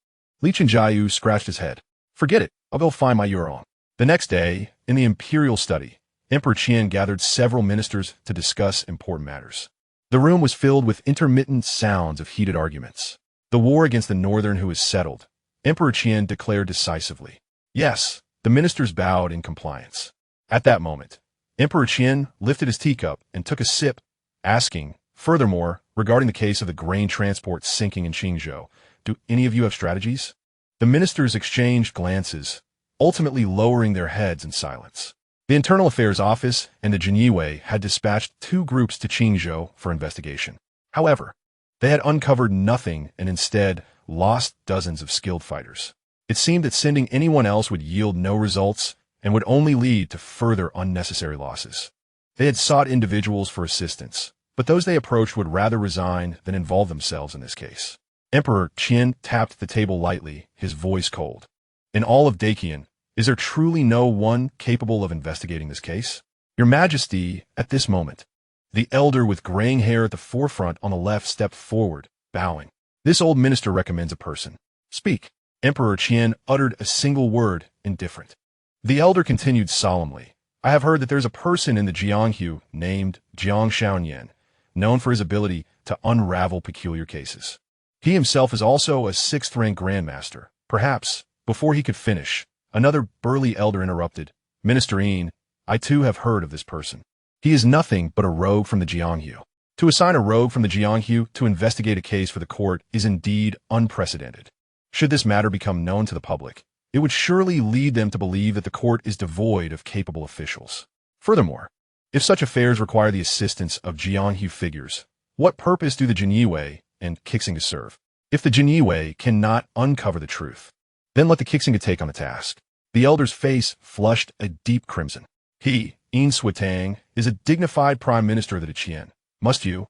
Li Chenjiao scratched his head. Forget it, I'll go find my Yuerong. The next day, in the imperial study, Emperor Qian gathered several ministers to discuss important matters. The room was filled with intermittent sounds of heated arguments. The war against the northern who is settled, Emperor Qian declared decisively. Yes, the ministers bowed in compliance. At that moment, Emperor Qian lifted his teacup and took a sip, asking, furthermore, regarding the case of the grain transport sinking in Qingzhou, do any of you have strategies? The ministers exchanged glances, ultimately lowering their heads in silence. The Internal Affairs Office and the Jinyiwei had dispatched 2 groups to Qingzhou for investigation. However, they had uncovered nothing and instead lost dozens of skilled fighters. It seemed that sending anyone else would yield no results and would only lead to further unnecessary losses. They had sought individuals for assistance, but those they approached would rather resign than involve themselves in this case. Emperor Qian tapped the table lightly, his voice cold. In all of Dakian, is there truly no one capable of investigating this case? Your Majesty, at this moment. The elder with graying hair at the forefront on the left stepped forward, bowing. This old minister recommends a person. Speak. Emperor Qian uttered a single word, indifferent. The elder continued solemnly. I have heard that there's a person in the Jianghu named Jiang Shaoyan, known for his ability to unravel peculiar cases. He himself is also a 6th-rank grandmaster. Perhaps, before he could finish, another burly elder interrupted. Minister Yin, I too have heard of this person. He is nothing but a rogue from the Jianghu. To assign a rogue from the Jianghu to investigate a case for the court is indeed unprecedented. Should this matter become known to the public, it would surely lead them to believe that the court is devoid of capable officials. Furthermore, if such affairs require the assistance of Jianghu figures, what purpose do the Jinyiwei and Kixinga serve? If the Jinyiwei cannot uncover the truth, then let the Kixinga take on the task. The elder's face flushed a deep crimson. He, Yin Suitang, is a dignified prime minister of the Qian. Must you,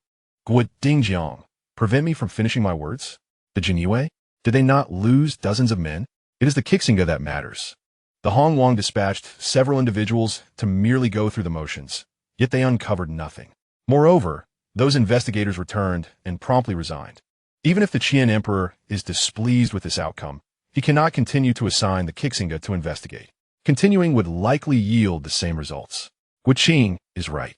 Guo Gong, prevent me from finishing my words? The Jinyiwei? Did they not lose dozens of men? It is the Kixinga that matters. The Hongwang dispatched several individuals to merely go through the motions, yet they uncovered nothing. Moreover, those investigators returned and promptly resigned. Even if the Qian emperor is displeased with this outcome, he cannot continue to assign the Kixinga to investigate. Continuing would likely yield the same results. Guo Qing is right.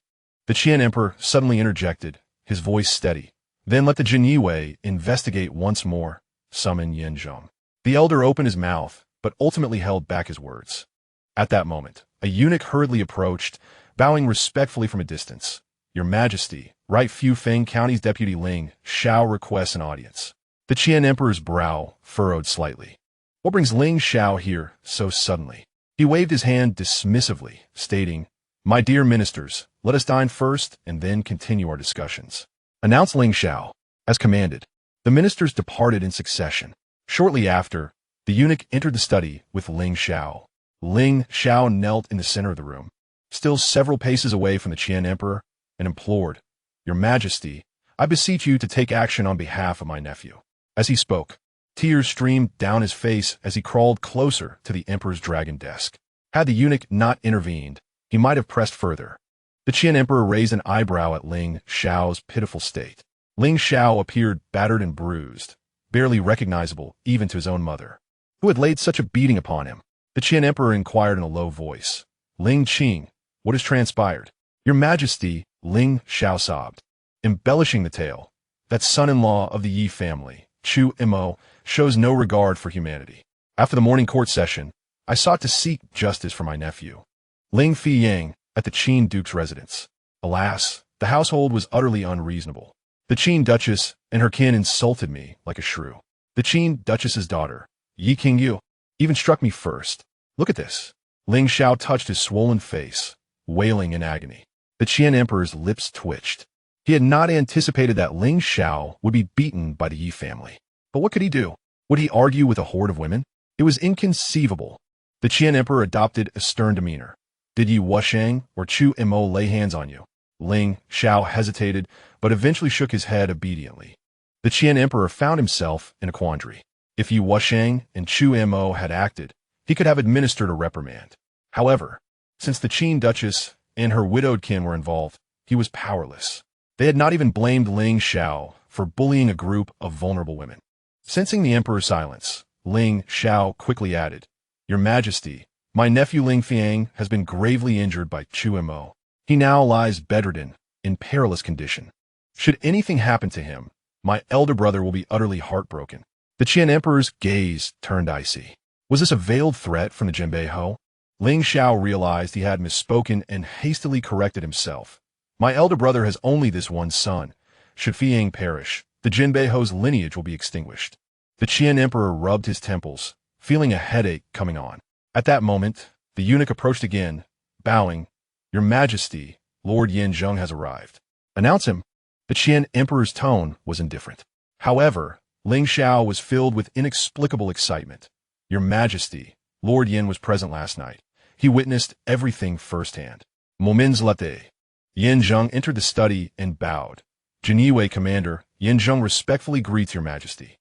The Qian emperor suddenly interjected, his voice steady. Then let the Jinyiwei investigate once more. Summon Yin Zheng. The elder opened his mouth, but ultimately held back his words. At that moment, a eunuch hurriedly approached, bowing respectfully from a distance. Your Majesty, Right Fufeng County's Deputy Ling Xiao requests an audience. The Qian emperor's brow furrowed slightly. What brings Ling Xiao here so suddenly? He waved his hand dismissively, stating, My dear ministers, let us dine first and then continue our discussions. Announced Ling Xiao, as commanded. The ministers departed in succession. Shortly after, the eunuch entered the study with Ling Xiao. Ling Xiao knelt in the center of the room, still several paces away from the Qian emperor, and implored, Your Majesty, I beseech you to take action on behalf of my nephew. As he spoke, Tears streamed down his face as he crawled closer to the emperor's dragon desk. Had the eunuch not intervened, he might have pressed further. The Qian emperor raised an eyebrow at Ling Xiao's pitiful state. Ling Xiao appeared battered and bruised, barely recognizable even to his own mother, who had laid such a beating upon him. The Qian emperor inquired in a low voice, "Ling Qing, what has transpired?" "Your Majesty," Ling Xiao sobbed, embellishing the tale, "that son-in-law of the Yi family, Chu Mo, shows no regard for humanity. After the morning court session, I sought to seek justice for my nephew, Ling Fiyang, at the Qin Duke's residence. Alas, the household was utterly unreasonable. The Qin Duchess and her kin insulted me like a shrew. The Qin Duchess's daughter, Yi Qingyu, even struck me first. Look at this." Ling Xiao touched his swollen face, wailing in agony. The Qian emperor's lips twitched. He had not anticipated that Ling Xiao would be beaten by the Yi family. But what could he do? Would he argue with a horde of women? It was inconceivable. The Qian emperor adopted a stern demeanor. "Did Yi Wusheng or Chu Mo lay hands on you?" Ling Xiao hesitated, but eventually shook his head obediently. The Qian emperor found himself in a quandary. If Yi Wusheng and Chu Mo had acted, he could have administered a reprimand. However, since the Qin Duchess and her widowed kin were involved, he was powerless. They had not even blamed Ling Xiao for bullying a group of vulnerable women. Sensing the emperor's silence, Ling Xiao quickly added, "Your Majesty, my nephew Ling Fiyang has been gravely injured by Chu Mo. He now lies bedridden, in perilous condition. Should anything happen to him, my elder brother will be utterly heartbroken." The Qian emperor's gaze turned icy. Was this a veiled threat from the Jinbei? Ling Xiao realized he had misspoken and hastily corrected himself. "My elder brother has only this one son. Should Fiyang perish, the Jinbei's lineage will be extinguished." The Qian emperor rubbed his temples, feeling a headache coming on. At that moment, the eunuch approached again, bowing. "Your Majesty, Lord Yin Zheng has arrived." "Announce him." The Qian emperor's tone was indifferent. However, Ling Xiao was filled with inexplicable excitement. "Your Majesty, Lord Yin was present last night. He witnessed everything firsthand." Moments later, Yin Zheng entered the study and bowed. "Jiniwei Commander, Yin Zheng respectfully greets Your Majesty."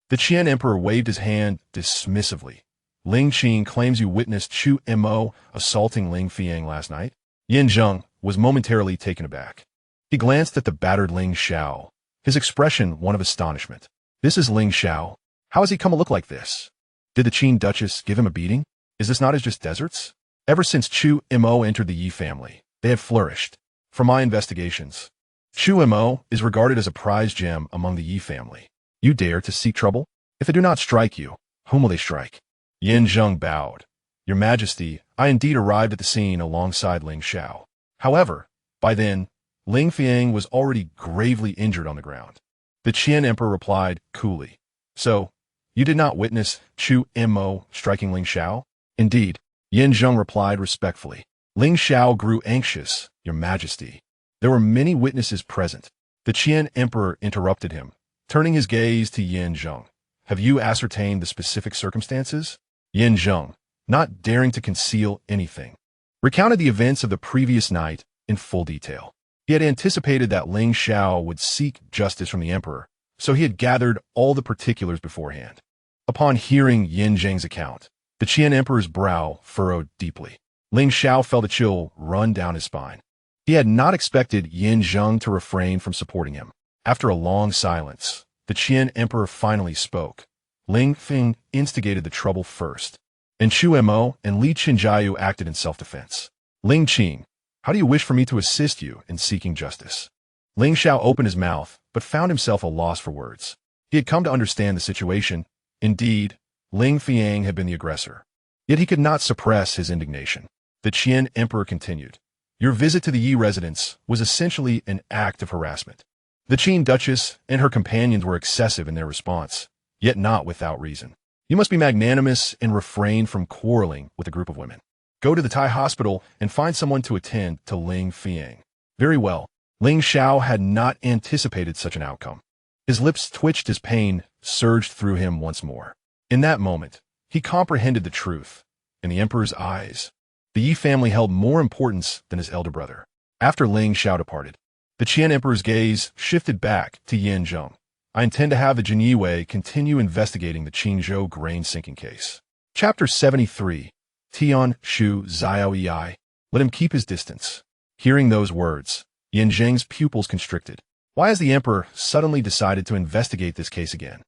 The Qian emperor waved his hand dismissively. "Ling Qing claims you witnessed Chu Mo assaulting Ling Fiyang last night." Yin Zheng was momentarily taken aback. He glanced at the battered Ling Xiao, his expression one of astonishment. "This is Ling Xiao. How has he come to look like this? Did the Qin Duchess give him a beating? Is this not as just deserts?" Ever since Chu Mo entered the Yi family, they have flourished. From my investigations, Chu Mo is regarded as a prize gem among the Yi family. You dare to seek trouble? If they do not strike you, whom will they strike? Yin Zheng bowed. "Your Majesty, I indeed arrived at the scene alongside Ling Xiao. However, by then, Ling Fiyang was already gravely injured on the ground." The Qian emperor replied coolly, "So, you did not witness Chu Mo striking Ling Xiao?" "Indeed," Yin Zheng replied respectfully. Ling Xiao grew anxious. "Your Majesty, there were many witnesses present." The Qian emperor interrupted him, turning his gaze to Yin Zheng. "Have you ascertained the specific circumstances?" Yin Zheng, not daring to conceal anything, recounted the events of the previous night in full detail. He had anticipated that Ling Xiao would seek justice from the emperor, so he had gathered all the particulars beforehand. Upon hearing Yin Zheng's account, the Qian emperor's brow furrowed deeply. Ling Xiao felt a chill run down his spine. He had not expected Yin Zheng to refrain from supporting him. After a long silence, the Qian emperor finally spoke. "Ling Fing instigated the trouble first, and Chu Mo and Li Qinjiao acted in self-defense. Ling Qing, how do you wish for me to assist you in seeking justice?" Ling Xiao opened his mouth, but found himself at a loss for words. He had come to understand the situation. Indeed, Ling Fiyang had been the aggressor. Yet he could not suppress his indignation. The Qian emperor continued, "Your visit to the Yi residence was essentially an act of harassment. The Qin Duchess and her companions were excessive in their response, yet not without reason. You must be magnanimous and refrain from quarreling with a group of women. Go to the Tai hospital and find someone to attend to Ling Fiyang." Very well. Ling Xiao had not anticipated such an outcome. His lips twitched as pain surged through him once more. In that moment, he comprehended the truth. In the emperor's eyes, the Yi family held more importance than his elder brother. After Ling Xiao departed, the Qian emperor's gaze shifted back to Yin Zheng. I intend to have the Jinyiwei continue investigating the Qingzhou grain sinking case. Chapter 73. Tian Shu Xiao Yi. Let him keep his distance. Hearing those words, Yin Zheng's pupils constricted. Why has the emperor suddenly decided to investigate this case again?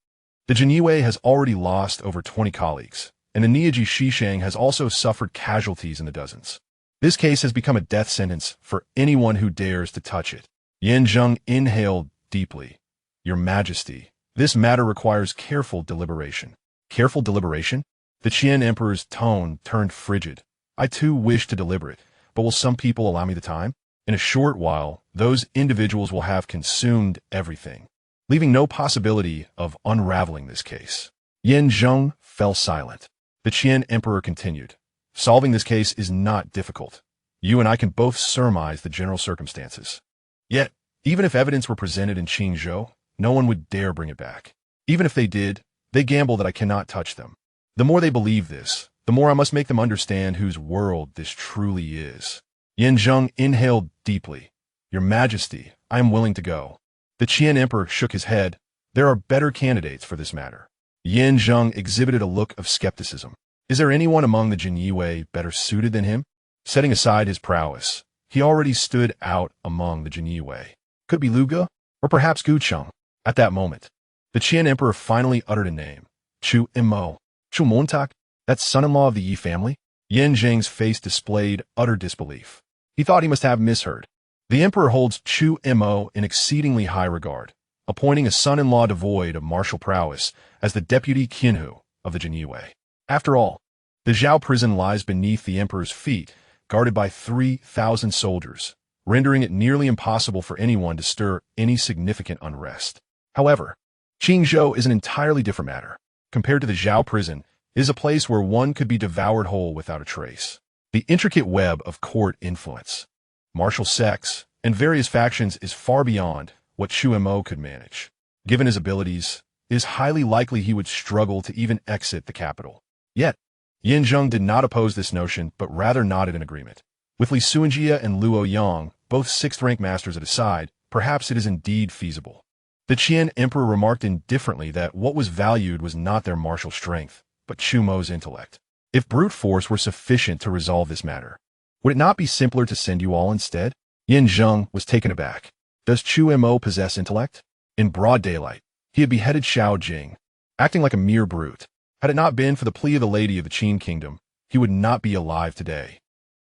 The Jinyiwei has already lost over 20 colleagues, and the Niaji Shishang has also suffered casualties in the dozens. This case has become a death sentence for anyone who dares to touch it. Yin Zheng inhaled deeply. Your Majesty, this matter requires careful deliberation. Careful deliberation? The Qian emperor's tone turned frigid. I too wish to deliberate, but will some people allow me the time? In a short while, those individuals will have consumed everything, leaving no possibility of unraveling this case. Yin Zheng fell silent. The Qian emperor continued. Solving this case is not difficult. You and I can both surmise the general circumstances. Yet, even if evidence were presented in Qingzhou, no one would dare bring it back. Even if they did, they gamble that I cannot touch them. The more they believe this, the more I must make them understand whose world this truly is. Yin Zheng inhaled deeply. Your Majesty, I am willing to go. The Qian emperor shook his head. There are better candidates for this matter. Yin Zheng exhibited a look of skepticism. Is there anyone among the Jinyiwei better suited than him? Setting aside his prowess, he already stood out among the Jinyiwei. Could it be Lu Ge, or perhaps Gu Cheng? At that moment, the Qian emperor finally uttered a name. Chu Mo. Chu Montak? That son-in-law of the Yi family? Yin Zheng's face displayed utter disbelief. He thought he must have misheard. The emperor holds Chu Mo in exceedingly high regard, appointing a son-in-law devoid of martial prowess as the deputy Qinhu of the Jinyiwei. After all, the Zhao prison lies beneath the emperor's feet, guarded by 3,000 soldiers, rendering it nearly impossible for anyone to stir any significant unrest. However, Qingzhou is an entirely different matter. Compared to the Zhao prison, it is a place where one could be devoured whole without a trace. The intricate web of court influence, martial sects, and various factions is far beyond what Chu Mo could manage. Given his abilities, it is highly likely he would struggle to even exit the capital. Yet, Yin Zheng did not oppose this notion, but rather nodded in agreement. With Li Suanjia and Luo Yang, both sixth-rank masters at his side, perhaps it is indeed feasible. The Qian emperor remarked indifferently that what was valued was not their martial strength, but Chu Mo's intellect. If brute force were sufficient to resolve this matter, would it not be simpler to send you all instead? Yin Zheng was taken aback. Does Chu Mo possess intellect? In broad daylight, he had beheaded Xiao Jing, acting like a mere brute. Had it not been for the plea of the lady of the Qin kingdom, he would not be alive today.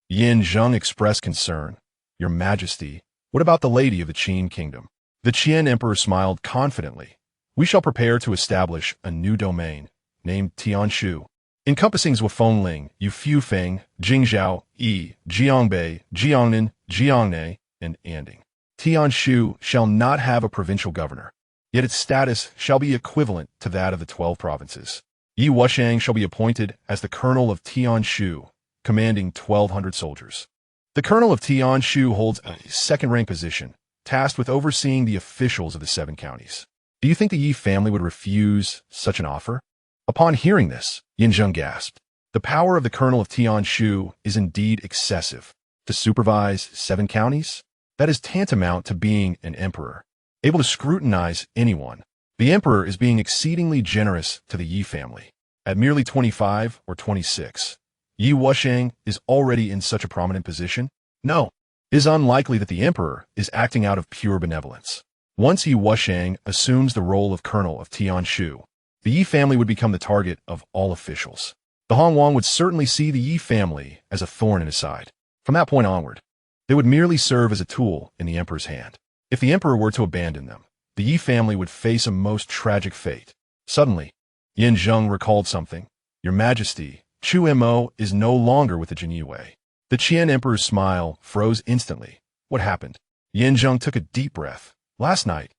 Yin Zheng expressed concern. Your Majesty, what about the lady of the Qin kingdom? The Qian emperor smiled confidently. We shall prepare to establish a new domain, named Tianshu, encompassing Zhuofengling, Yufeng, Jingzhou, Yi, Jiangbei, Jiangnan, Jiangnei, and Anding. Tianshu shall not have a provincial governor, yet its status shall be equivalent to that of the 12 provinces. Yi Wushang shall be appointed as the colonel of Tianshu, commanding 1,200 soldiers. The colonel of Tianshu holds a second-rank position, tasked with overseeing the officials of the 7 counties. Do you think the Yi family would refuse such an offer? Upon hearing this, Yin Zheng gasped. The power of the colonel of Tianshu is indeed excessive. To supervise 7 counties? That is tantamount to being an emperor, able to scrutinize anyone. The emperor is being exceedingly generous to the Yi family. At merely 25 or 26, Yi Wushang is already in such a prominent position? No, it is unlikely that the emperor is acting out of pure benevolence. Once Yi Wushang assumes the role of colonel of Tianshu, the Yi family would become the target of all officials. The Hongwang would certainly see the Yi family as a thorn in his side. From that point onward, they would merely serve as a tool in the emperor's hand. If the emperor were to abandon them, the Yi family would face a most tragic fate. Suddenly, Yin Zheng recalled something. Your Majesty, Chu Mo is no longer with the Jinyiwei. The Qian emperor's smile froze instantly. What happened? Yin Zheng took a deep breath. Last night,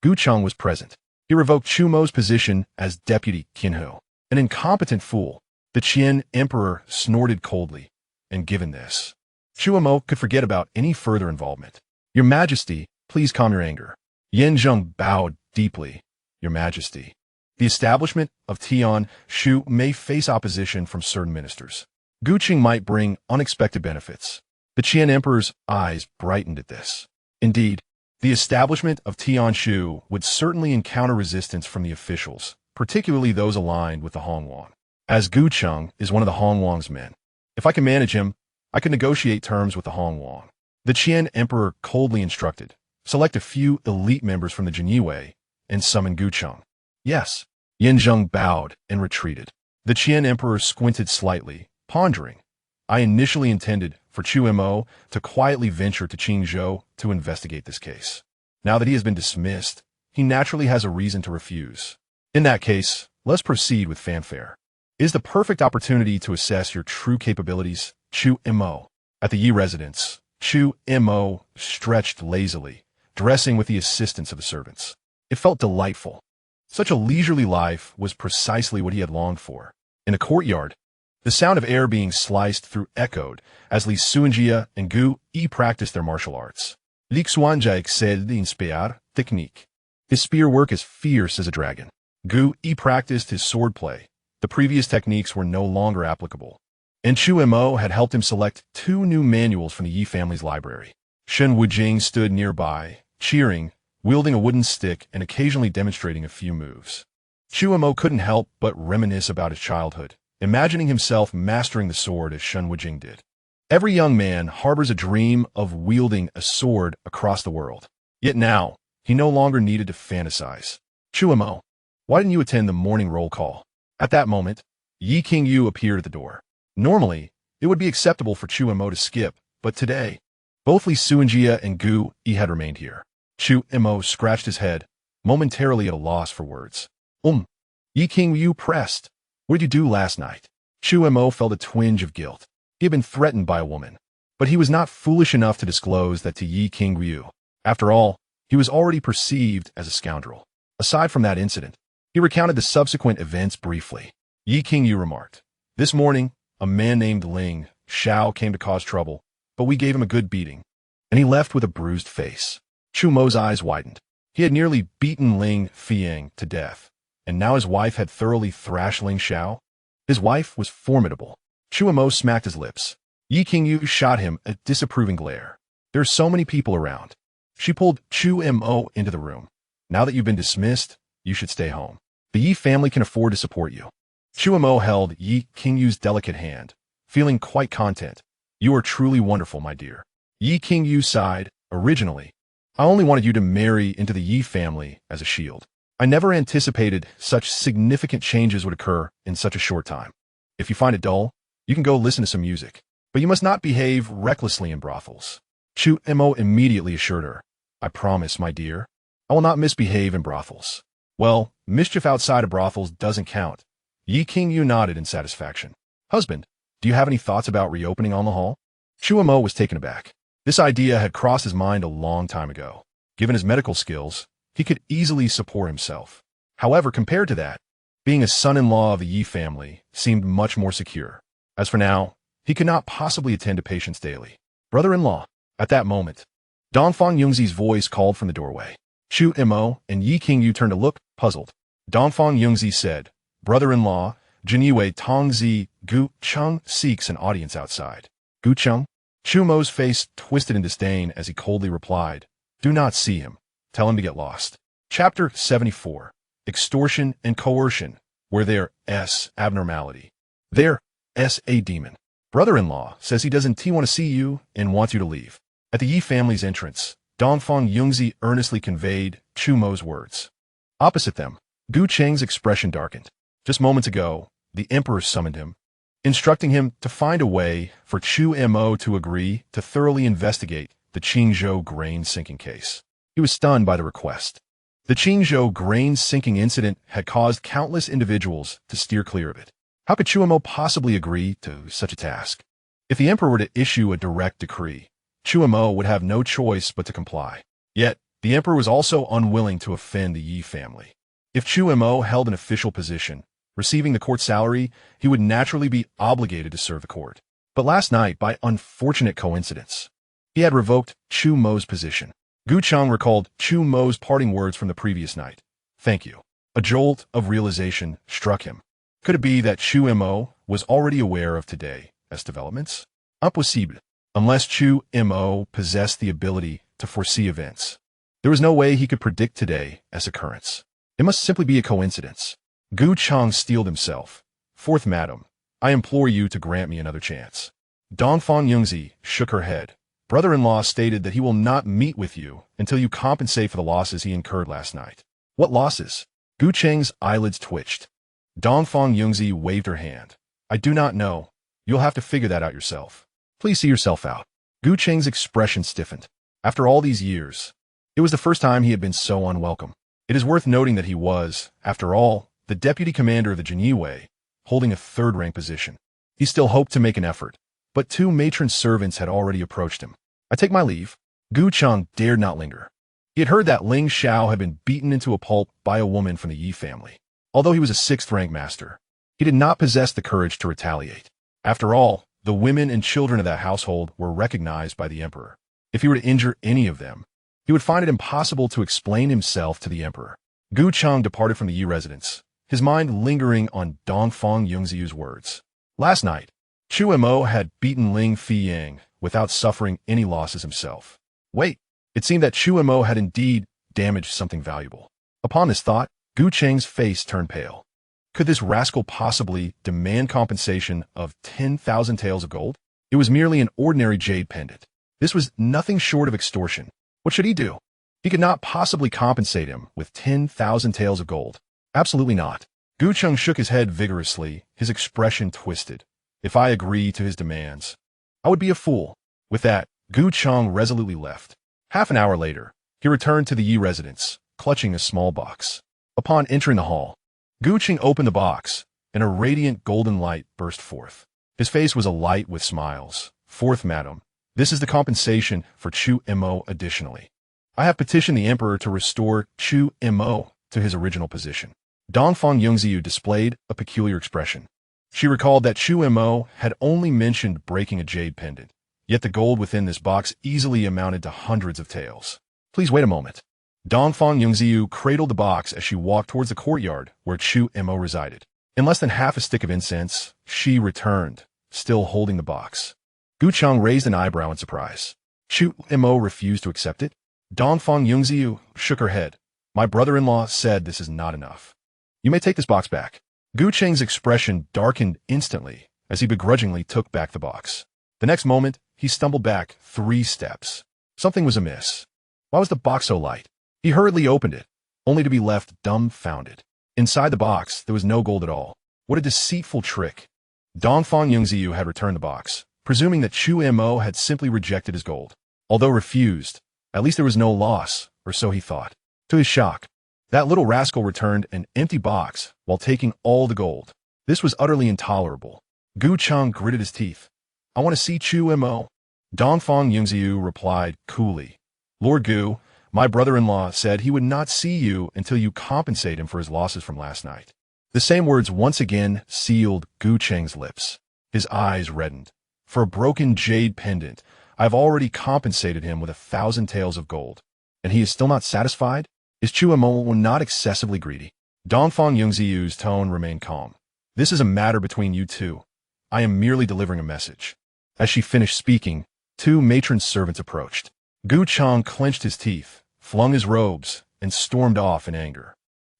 Gu Cheng was present. He revoked Chu Mo's position as deputy Qinhu. An incompetent fool. The Qian emperor snorted coldly. And given this, Chu Mo could forget about any further involvement. Your Majesty, please calm your anger. Yin Zheng bowed deeply. Your Majesty, the establishment of Tianshu may face opposition from certain ministers. Gu Qing might bring unexpected benefits. The Qian emperor's eyes brightened at this. Indeed, The establishment of Tianshu would certainly encounter resistance from the officials, particularly those aligned with the Hongwang. As Gu Cheng is one of the Hongwang's men, if I can manage him, I could negotiate terms with the Hongwang. The Qian emperor coldly instructed, select a few elite members from the Jinyue and summon Gu Cheng. Yes. Yin Zheng bowed and retreated. The Qian emperor squinted slightly, pondering. I initially intended for Chu Mo to quietly venture to Qingzhou to investigate this case. Now that he has been dismissed, he naturally has a reason to refuse. In that case, let's proceed with fanfare. It is the perfect opportunity to assess your true capabilities, Chu Mo. At the Yi residence, Chu Mo stretched lazily, dressing with the assistance of the servants. It felt delightful. Such a leisurely life was precisely what he had longed for. In a courtyard, the sound of air being sliced through echoed as Li Suanjia and Gu Yi practiced their martial arts. Li Xuanjia excelled in spear technique. His spear work is fierce as a dragon. Gu Yi practiced his swordplay. The previous techniques were no longer applicable. And Chu Mo had helped him select 2 new manuals from the Yi family's library. Shen Wujing stood nearby, cheering, wielding a wooden stick and occasionally demonstrating a few moves. Chu Mo couldn't help but reminisce about his childhood, imagining himself mastering the sword as Shen Wujing did. Every young man harbors a dream of wielding a sword across the world. Yet now, he no longer needed to fantasize. Chu Mo, why didn't you attend the morning roll call? At that moment, Yi Qingyu appeared at the door. Normally, it would be acceptable for Chu Mo to skip, but today, both Li Suanjia and Gu Yi had remained here. Chu Mo scratched his head, momentarily at a loss for words. Yi Qingyu pressed. What did you do last night? Chu Mo felt a twinge of guilt. He had been threatened by a woman, but he was not foolish enough to disclose that to Yi Qingyu. After all, he was already perceived as a scoundrel. Aside from that incident, he recounted the subsequent events briefly. Yi Qingyu remarked, this morning, a man named Ling Xiao came to cause trouble, but we gave him a good beating, and he left with a bruised face. Chu Mo's eyes widened. He had nearly beaten Ling Fiang to death, and now his wife had thoroughly thrashed Ling Xiao. His wife was formidable. Chu Mo smacked his lips. Yi Qingyu shot him a disapproving glare. There are so many people around. She pulled Chu Mo into the room. Now that you've been dismissed, you should stay home. The Yi family can afford to support you. Chu Mo held Yi Qingyu's delicate hand, feeling quite content. You are truly wonderful, my dear. Yi Qingyu sighed. Originally, I only wanted you to marry into the Yi family as a shield. I never anticipated such significant changes would occur in such a short time. If you find it dull, you can go listen to some music. But you must not behave recklessly in brothels. Chu Mo immediately assured her. I promise, my dear. I will not misbehave in brothels. Well, mischief outside of brothels doesn't count. Yi Qingyu nodded in satisfaction. Husband, do you have any thoughts about reopening on the hall? Chu Mo was taken aback. This idea had crossed his mind a long time ago. Given his medical skills, he could easily support himself. However, compared to that, being a son-in-law of the Yi family seemed much more secure. As for now, he could not possibly attend to patients daily. Brother-in-law. At that moment, Dongfang Yungzi's voice called from the doorway. Chu Mo and Yi Qingyu turned to look, puzzled. Dongfang Yungzi said, Brother-in-law, Jinyue Tongzi Gu Cheng seeks an audience outside. Gu Cheng? Chu Mo's face twisted in disdain as he coldly replied, Do not see him. Tell him to get lost. Chapter 74. Extortion and Coercion, where there's abnormality. There's a demon. Brother-in-law says he doesn't want to see you and wants you to leave. At the Yi family's entrance, Dongfang Yungzi earnestly conveyed Chu Mo's words. Opposite them, Gu Cheng's expression darkened. Just moments ago, the emperor summoned him, instructing him to find a way for Chu Mo to agree to thoroughly investigate the Qingzhou grain sinking case. He was stunned by the request. The Qingzhou grain sinking incident had caused countless individuals to steer clear of it. How could Chu Mo possibly agree to such a task? If the emperor were to issue a direct decree, Chu Mo would have no choice but to comply. Yet, the emperor was also unwilling to offend the Yi family. If Chu Mo held an official position, receiving the court salary, he would naturally be obligated to serve the court. But last night, by unfortunate coincidence, he had revoked Chu Mo's position. Gu Cheng recalled Chu Mo's parting words from the previous night. Thank you. A jolt of realization struck him. Could it be that Chu Mo was already aware of today's developments? Impossible. Unless Chu Mo possessed the ability to foresee events. There was no way he could predict today's occurrence. It must simply be a coincidence. Gu Chang steeled himself. Fourth madam, I implore you to grant me another chance. Dongfang Yungzi shook her head. Brother-in-law stated that he will not meet with you until you compensate for the losses he incurred last night. What losses? Gu Cheng's eyelids twitched. Dongfang Yungzi waved her hand. I do not know. You'll have to figure that out yourself. Please see yourself out. Gu Cheng's expression stiffened. After all these years, it was the first time he had been so unwelcome. It is worth noting that he was, after all, the deputy commander of the Jinyiwei, holding a third-rank position. He still hoped to make an effort, but two matron servants had already approached him. I take my leave. Gu Chang dared not linger. He had heard that Ling Xiao had been beaten into a pulp by a woman from the Yi family. Although he was a sixth-rank master, he did not possess the courage to retaliate. After all, the women and children of that household were recognized by the emperor. If he were to injure any of them, he would find it impossible to explain himself to the emperor. Gu Chang departed from the Yi residence, his mind lingering on Dongfang Yungziu's words. Last night, Chu Mo had beaten Ling Fiyang without suffering any losses himself. Wait, it seemed that Chu Mo had indeed damaged something valuable. Upon this thought, Gu Cheng's face turned pale. Could this rascal possibly demand compensation of 10,000 taels of gold? It was merely an ordinary jade pendant. This was nothing short of extortion. What should he do? He could not possibly compensate him with 10,000 taels of gold. Absolutely not. Gu Cheng shook his head vigorously, his expression twisted. If I agree to his demands, I would be a fool. With that, Gu Cheng resolutely left. Half an hour later, he returned to the Yi residence, clutching a small box. Upon entering the hall, Gu Cheng opened the box, and a radiant golden light burst forth. His face was alight with smiles. Fourth madam, this is the compensation for Chu Mo. Additionally, I have petitioned the emperor to restore Chu Mo to his original position. Dongfang Yungziu displayed a peculiar expression. She recalled that Chu Mo had only mentioned breaking a jade pendant, yet the gold within this box easily amounted to hundreds of taels. Please wait a moment. Dongfang Yungziu cradled the box as she walked towards the courtyard where Chu Mo resided. In less than half a stick of incense, she returned, still holding the box. Gu Cheng raised an eyebrow in surprise. Chu Mo refused to accept it. Dongfang Yungziu shook her head. My brother-in-law said this is not enough. You may take this box back. Gu Cheng's expression darkened instantly as he begrudgingly took back the box. The next moment, he stumbled back 3 steps. Something was amiss. Why was the box so light? He hurriedly opened it, only to be left dumbfounded. Inside the box, there was no gold at all. What a deceitful trick. Dongfang Yungziu had returned the box, presuming that Chu Mo had simply rejected his gold. Although refused, at least there was no loss, or so he thought. To his shock, that little rascal returned an empty box while taking all the gold. This was utterly intolerable. Gu Cheng gritted his teeth. I want to see Chu Mo. Dongfang Yungziu replied coolly. Lord Gu, my brother-in-law said he would not see you until you compensate him for his losses from last night. The same words once again sealed Gu Cheng's lips. His eyes reddened. For a broken jade pendant, I have already compensated him with 1,000 taels of gold. And he is still not satisfied? Is Chu Mo not excessively greedy? Dongfang Yungziu's tone remained calm. This is a matter between you two. I am merely delivering a message. As she finished speaking, 2 matron servants approached. Gu Cheng clenched his teeth, flung his robes, and stormed off in anger.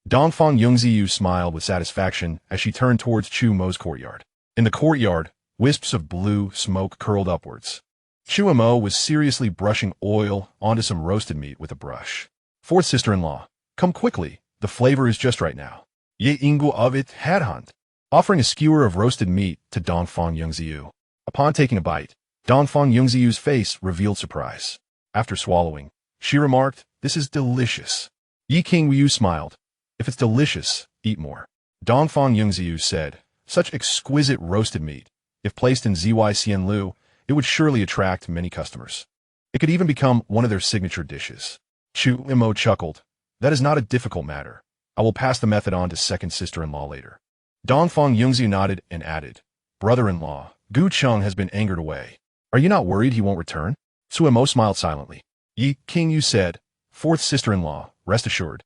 Dongfang Yungziu smiled with satisfaction as she turned towards Chu Mo's courtyard. In the courtyard, wisps of blue smoke curled upwards. Chu Mo was seriously brushing oil onto some roasted meat with a brush. Fourth sister-in-law, come quickly. The flavor is just right now. Ye ingu of it headhunt. Offering a skewer of roasted meat to Dongfang Yungziu. Upon taking a bite, Dongfang Yungziu's face revealed surprise. After swallowing, she remarked, this is delicious. Yi King Wu smiled. If it's delicious, eat more. Dongfang Yungziu said, such exquisite roasted meat. If placed in Zy Xian Lu, it would surely attract many customers. It could even become one of their signature dishes. Chu Mo chuckled. That is not a difficult matter. I will pass the method on to second sister-in-law later. Dongfang Yungziu nodded and added, brother-in-law, Gu Cheng has been angered away. Are you not worried he won't return? Chu Mo smiled silently. Yi King Yu said, fourth sister-in-law, rest assured.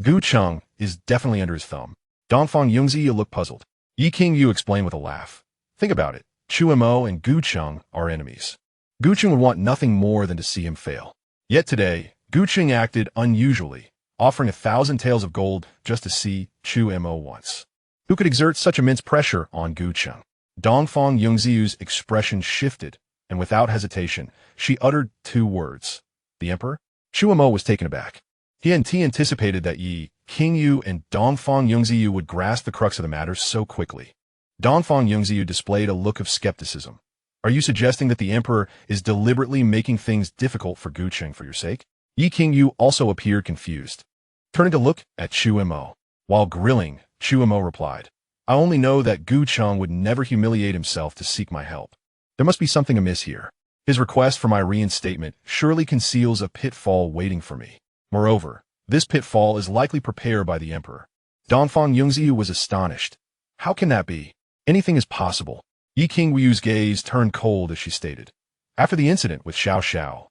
Gu Cheng is definitely under his thumb. Dongfang Yungziu looked puzzled. Yi King Yu explained with a laugh. Think about it. Chu Mo and Gu Cheng are enemies. Gu Cheng would want nothing more than to see him fail. Yet today, Gu Qing acted unusually, offering 1,000 taels of gold just to see Chu Mo once. Who could exert such immense pressure on Gu Qing? Dongfang Yongziyu's expression shifted, and without hesitation, she uttered 2 words. The emperor? Chu Mo was taken aback. He anticipated that Yi Qingyu and Dongfang Yongziyu would grasp the crux of the matter so quickly. Dongfang Yongziyu displayed a look of skepticism. Are you suggesting that the emperor is deliberately making things difficult for Gu Qing for your sake? Yi Qingyu also appeared confused. Turning to look at Chu Mo. While grilling, Chu Mo replied, I only know that Gu Qing would never humiliate himself to seek my help. There must be something amiss here. His request for my reinstatement surely conceals a pitfall waiting for me. Moreover, this pitfall is likely prepared by the emperor. Dongfang Yongziyu was astonished. How can that be? Anything is possible. Yi Qingyu's gaze turned cold as she stated. After the incident with Xiao Xiao,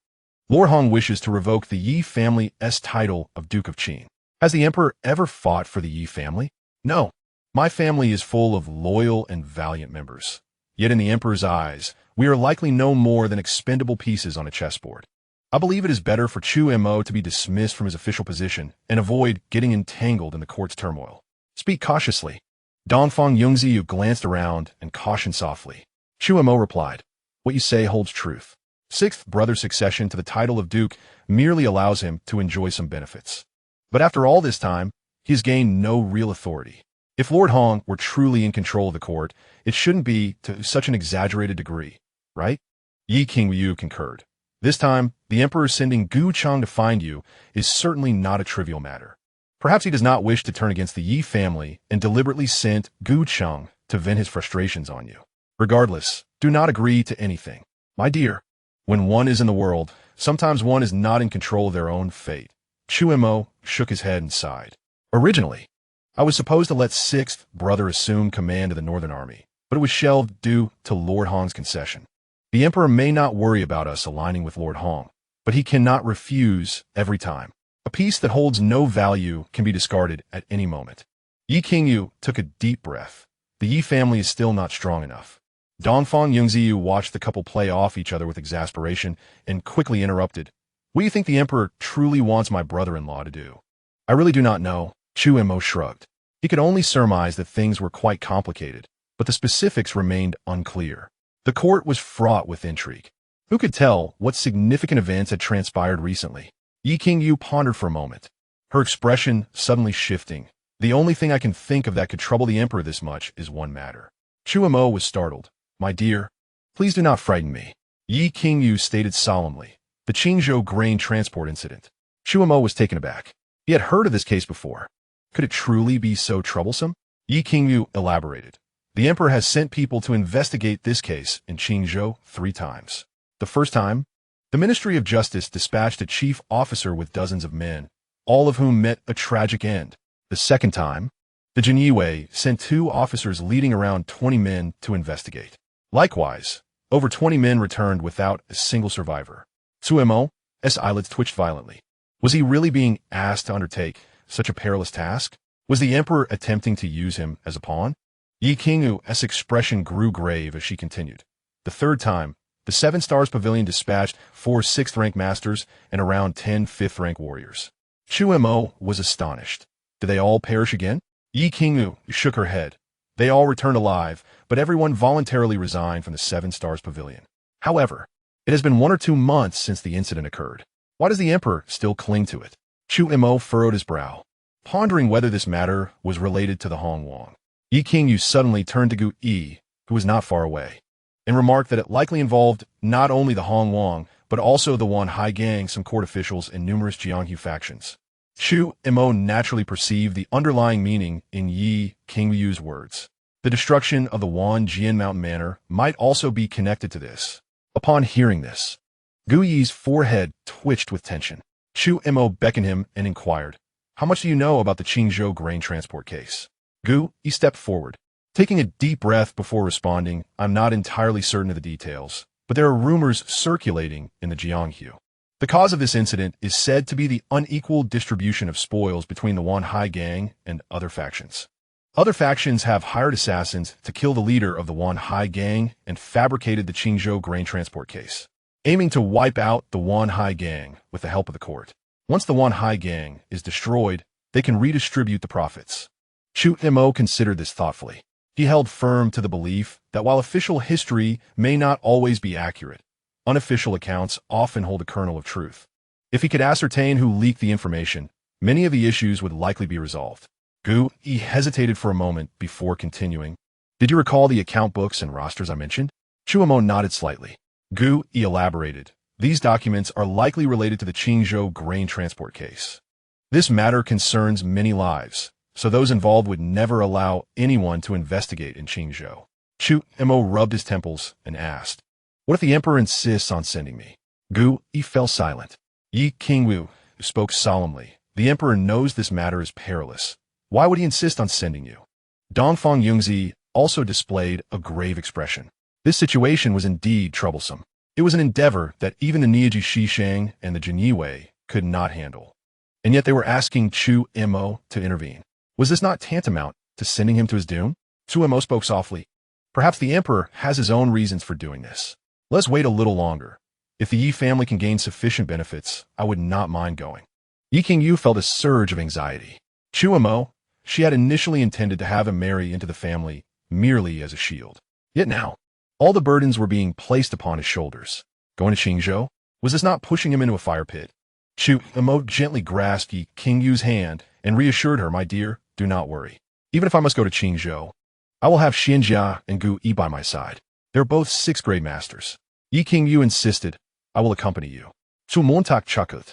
Lord Hong wishes to revoke the Yi family's title of Duke of Qin. Has the emperor ever fought for the Yi family? No. My family is full of loyal and valiant members. Yet in the emperor's eyes, we are likely no more than expendable pieces on a chessboard. I believe it is better for Chu Mo to be dismissed from his official position and avoid getting entangled in the court's turmoil. Speak cautiously. Dongfang Yongziyu glanced around and cautioned softly. Chu Mo replied, What you say holds truth. 6th brother's succession to the title of duke merely allows him to enjoy some benefits. But after all this time, he has gained no real authority. If Lord Hong were truly in control of the court, it shouldn't be to such an exaggerated degree, right? Yi Qingyu concurred. This time, the emperor sending Gu Qing to find you is certainly not a trivial matter. Perhaps he does not wish to turn against the Yi family and deliberately sent Gu Qing to vent his frustrations on you. Regardless, do not agree to anything. My dear, when one is in the world, sometimes one is not in control of their own fate. Chu Mo shook his head and sighed. Originally, I was supposed to let 6th brother assume command of the Northern Army, but it was shelved due to Lord Hong's concession. The emperor may not worry about us aligning with Lord Hong, but he cannot refuse every time. A piece that holds no value can be discarded at any moment. Yi Qingyu took a deep breath. The Yi family is still not strong enough. Dongfang Yongziyu watched the couple play off each other with exasperation and quickly interrupted. What do you think the emperor truly wants my brother-in-law to do? I really do not know. Chu Mo shrugged. He could only surmise that things were quite complicated, but the specifics remained unclear. The court was fraught with intrigue. Who could tell what significant events had transpired recently? Yi Qingyu pondered for a moment, her expression suddenly shifting. The only thing I can think of that could trouble the emperor this much is one matter. Chu Mo was startled. My dear, please do not frighten me. Yi Qingyu stated solemnly. The Qingzhou grain transport incident. Chu Mo was taken aback. He had heard of this case before. Could it truly be so troublesome? Yi Qingyu elaborated. The emperor has sent people to investigate this case in Qingzhou 3 times. The first time, the Ministry of Justice dispatched a chief officer with dozens of men, all of whom met a tragic end. The second time, the Jinyue sent 2 officers leading around 20 men to investigate. Likewise, over 20 men returned without a single survivor. Chu Mo's eyelids twitched violently. Was he really being asked to undertake such a perilous task? Was the emperor attempting to use him as a pawn? Yi Qingyu's expression grew grave as she continued. The third time, the 7 Stars Pavilion dispatched 4 6th-rank masters and around 10 5th-rank warriors. Chu Mo was astonished. Did they all perish again? Yi Qingyu shook her head. They all returned alive, but everyone voluntarily resigned from the 7 Stars Pavilion. However, it has been 1 or 2 months since the incident occurred. Why does the emperor still cling to it? Chu Mo furrowed his brow, pondering whether this matter was related to the Hong Wang. Yi Qingyu suddenly turned to Gu Yi, who was not far away, and remarked that it likely involved not only the Hong Wang, but also the Wan Hai gang, some court officials, and numerous Jianghu factions. Chu Mo naturally perceived the underlying meaning in Yi Qingyu's words. The destruction of the Wan Jian Mountain Manor might also be connected to this. Upon hearing this, Gu Yi's forehead twitched with tension. Chu Mo beckoned him and inquired, How much do you know about the Qingzhou grain transport case? Gu Yi stepped forward. Taking a deep breath before responding, I'm not entirely certain of the details, but there are rumors circulating in the Jianghu. The cause of this incident is said to be the unequal distribution of spoils between the Wan Hai gang and other factions. Other factions have hired assassins to kill the leader of the Wan Hai gang and fabricated the Qingzhou grain transport case, aiming to wipe out the Wan Hai gang with the help of the court. Once the Wan Hai gang is destroyed, they can redistribute the profits. Chu Mo considered this thoughtfully. He held firm to the belief that while official history may not always be accurate, unofficial accounts often hold a kernel of truth. If he could ascertain who leaked the information, many of the issues would likely be resolved. He hesitated for a moment before continuing. Did you recall the account books and rosters I mentioned? Chu Mo nodded slightly. He elaborated. These documents are likely related to the Qingzhou grain transport case. This matter concerns many lives, so those involved would never allow anyone to investigate in Qingzhou. Chu Mo rubbed his temples and asked, what if the emperor insists on sending me? He fell silent. Yi Qingwu spoke solemnly. The emperor knows this matter is perilous. Why would he insist on sending you? Dongfang Yungzi also displayed a grave expression. This situation was indeed troublesome. It was an endeavor that even the Niaji Shishang and the Jinyiwei could not handle. And yet they were asking Chu Mo to intervene. Was this not tantamount to sending him to his doom? Chu Mo spoke softly. Perhaps the emperor has his own reasons for doing this. Let's wait a little longer. If the Yi family can gain sufficient benefits, I would not mind going. Yi Qingyu felt a surge of anxiety. Chu Mo, she had initially intended to have him marry into the family merely as a shield. Yet now, all the burdens were being placed upon his shoulders. Going to Qingzhou? Was this not pushing him into a fire pit? Chu Mo gently grasped Yi Qingyu's hand and reassured her, my dear, do not worry. Even if I must go to Qingzhou, I will have Xianjia and Gu Yi by my side. They're both 6th grade masters. Yi Qingyu insisted, I will accompany you. Chu Montak chuckled.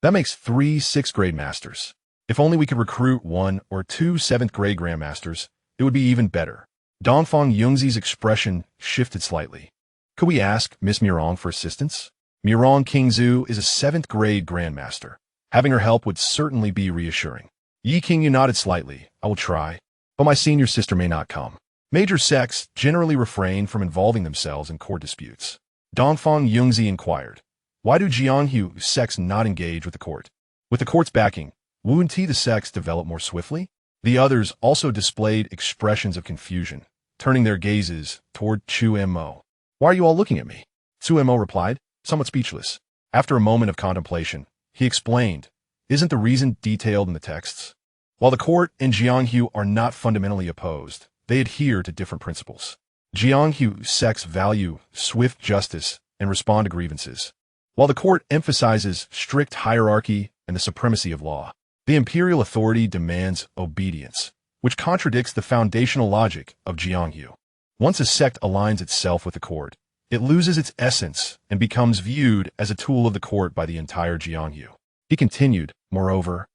That makes 3 6th grade masters. If only we could recruit 1 or 2 7th grade grandmasters, it would be even better. Dongfang Yungzi's expression shifted slightly. Could we ask Miss Mirong for assistance? Mirong Qingzu is a 7th grade grandmaster. Having her help would certainly be reassuring. Yi Qingyu nodded slightly. I will try, but my senior sister may not come. Major sects generally refrain from involving themselves in court disputes. Dongfang Yungzi inquired, why do Jianghu sects not engage with the court? With the court's backing, wouldn't the sects develop more swiftly? The others also displayed expressions of confusion, turning their gazes toward Chu Mo. Why are you all looking at me? Chu Mo replied, somewhat speechless. After a moment of contemplation, he explained, isn't the reason detailed in the texts? While the court and Jianghu are not fundamentally opposed, they adhere to different principles. Jianghu sects value swift justice and respond to grievances, while the court emphasizes strict hierarchy and the supremacy of law. The imperial authority demands obedience, which contradicts the foundational logic of Jianghu. Once a sect aligns itself with the court, it loses its essence and becomes viewed as a tool of the court by the entire Jianghu. He continued, moreover,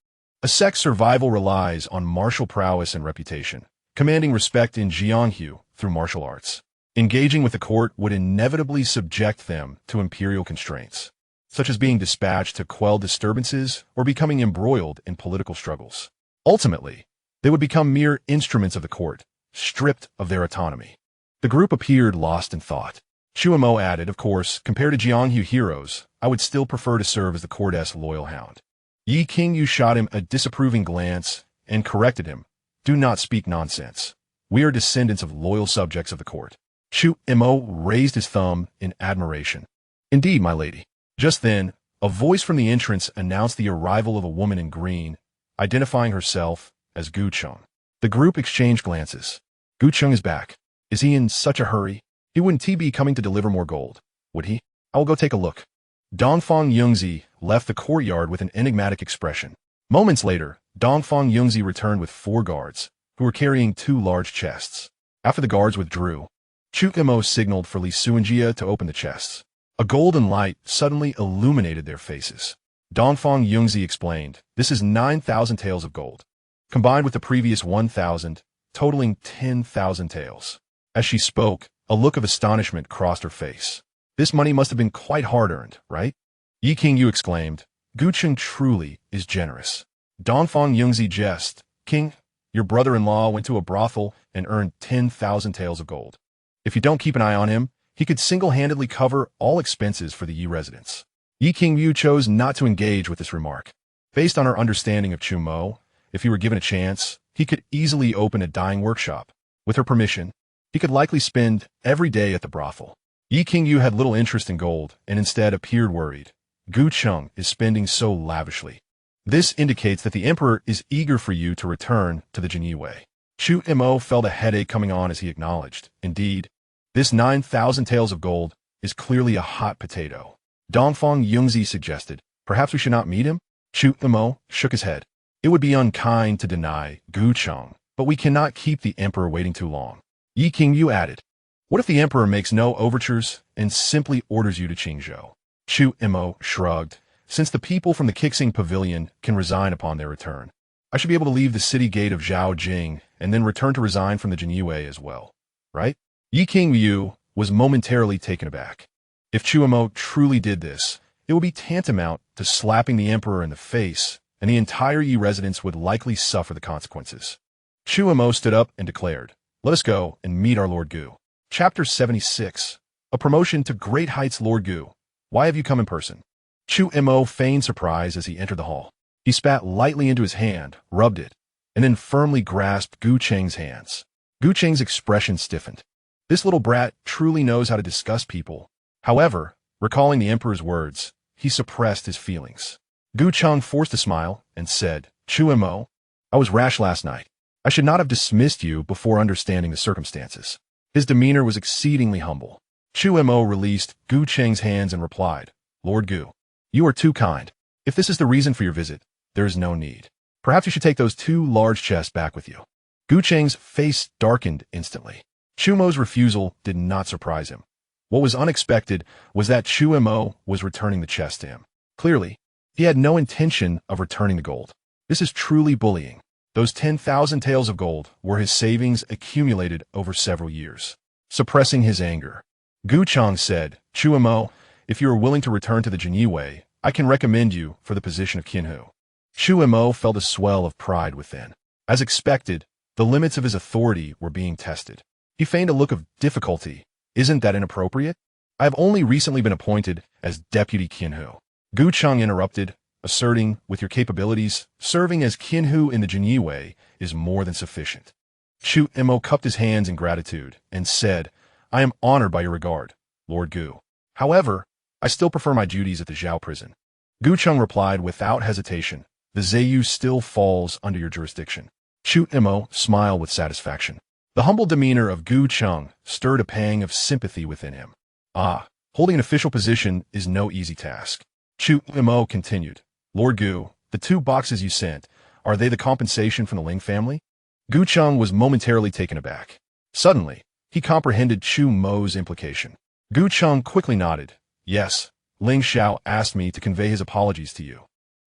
a sect's survival relies on martial prowess and reputation, commanding respect in Jianghu through martial arts. Engaging with the court would inevitably subject them to imperial constraints, such as being dispatched to quell disturbances or becoming embroiled in political struggles. Ultimately, they would become mere instruments of the court, stripped of their autonomy. The group appeared lost in thought. Chu Mo added, of course, compared to Jianghu heroes, I would still prefer to serve as the court's loyal hound. Yi Qingyu shot him a disapproving glance and corrected him. Do not speak nonsense. We are descendants of loyal subjects of the court. Chu Mo raised his thumb in admiration. Indeed, my lady. Just then, a voice from the entrance announced the arrival of a woman in green, identifying herself as Gu Cheng. The group exchanged glances. Gu Cheng is back. Is he in such a hurry? He wouldn't be coming to deliver more gold, would he? I will go take a look. Dongfang Yungzi left the courtyard with an enigmatic expression. Moments later, Dongfang Yungzi returned with 4 guards, who were carrying 2 large chests. After the guards withdrew, Chu Mo signaled for Li Suanjia to open the chests. A golden light suddenly illuminated their faces. Dongfang Yungzi explained, this is 9,000 taels of gold, combined with the previous 1,000, totaling 10,000 taels. As she spoke, a look of astonishment crossed her face. This money must have been quite hard-earned, right? Yi Qingyu exclaimed, Gu Cheng truly is generous. Dongfang Yungzi jested, King, your brother-in-law went to a brothel and earned 10,000 taels of gold. If you don't keep an eye on him, he could single-handedly cover all expenses for the Yi residents. Yi Qingyu chose not to engage with this remark. Based on her understanding of Chu Mo, if he were given a chance, he could easily open a dyeing workshop. With her permission, he could likely spend every day at the brothel. Yi Qingyu had little interest in gold and instead appeared worried. Gu Cheng is spending so lavishly. This indicates that the emperor is eager for you to return to the Jinyue. Chu Mo felt a headache coming on as he acknowledged. Indeed, this 9,000 taels of gold is clearly a hot potato. Dongfang Yungzi suggested, perhaps we should not meet him? Chu Mo shook his head. It would be unkind to deny Gu Cheng, but we cannot keep the emperor waiting too long. Yi Qingyu added, what if the emperor makes no overtures and simply orders you to Qingzhou? Chu Mo shrugged. Since the people from the Kixing Pavilion can resign upon their return, I should be able to leave the city gate of Zhaojing and then return to resign from the Jinyue as well, right? Yi Qingyu was momentarily taken aback. If Chu Mo truly did this, it would be tantamount to slapping the emperor in the face, and the entire Yi residence would likely suffer the consequences. Chu Mo stood up and declared, let us go and meet our Lord Gu. Chapter 76. A promotion to great heights. Lord Gu, why have you come in person? Chu Mo feigned surprise as he entered the hall. He spat lightly into his hand, rubbed it, and then firmly grasped Gu Cheng's hands. Gu Cheng's expression stiffened. This little brat truly knows how to discuss people. However, recalling the emperor's words, he suppressed his feelings. Gu Cheng forced a smile and said, Chu Mo, I was rash last night. I should not have dismissed you before understanding the circumstances. His demeanor was exceedingly humble. Chu Mo released Gu Cheng's hands and replied, Lord Gu, you are too kind. If this is the reason for your visit, there is no need. Perhaps you should take those 2 large chests back with you. Gu Cheng's face darkened instantly. Chu Mo's refusal did not surprise him. What was unexpected was that Chu Mo was returning the chest to him. Clearly, he had no intention of returning the gold. This is truly bullying. Those 10,000 taels of gold were his savings accumulated over several years. Suppressing his anger, Gu Cheng said, Chu Mo, if you are willing to return to the Jinyue, I can recommend you for the position of Qinhu. Chu Mo felt a swell of pride within. As expected, the limits of his authority were being tested. He feigned a look of difficulty. Isn't that inappropriate? I have only recently been appointed as Deputy Qinhu. Gu Cheng interrupted, asserting, with your capabilities, serving as Qinhu in the Jinyue is more than sufficient. Chu Mo cupped his hands in gratitude and said, I am honored by your regard, Lord Gu. However, I still prefer my duties at the Zhao prison. Gu Cheng replied without hesitation, the Zayu still falls under your jurisdiction. Chu Mo smiled with satisfaction. The humble demeanor of Gu Cheng stirred a pang of sympathy within him. Holding an official position is no easy task. Chu Mo continued, Lord Gu, the 2 boxes you sent, are they the compensation from the Ling family? Gu Cheng was momentarily taken aback. Suddenly, he comprehended Chu Mo's implication. Gu Cheng quickly nodded. Yes, Ling Xiao asked me to convey his apologies to you.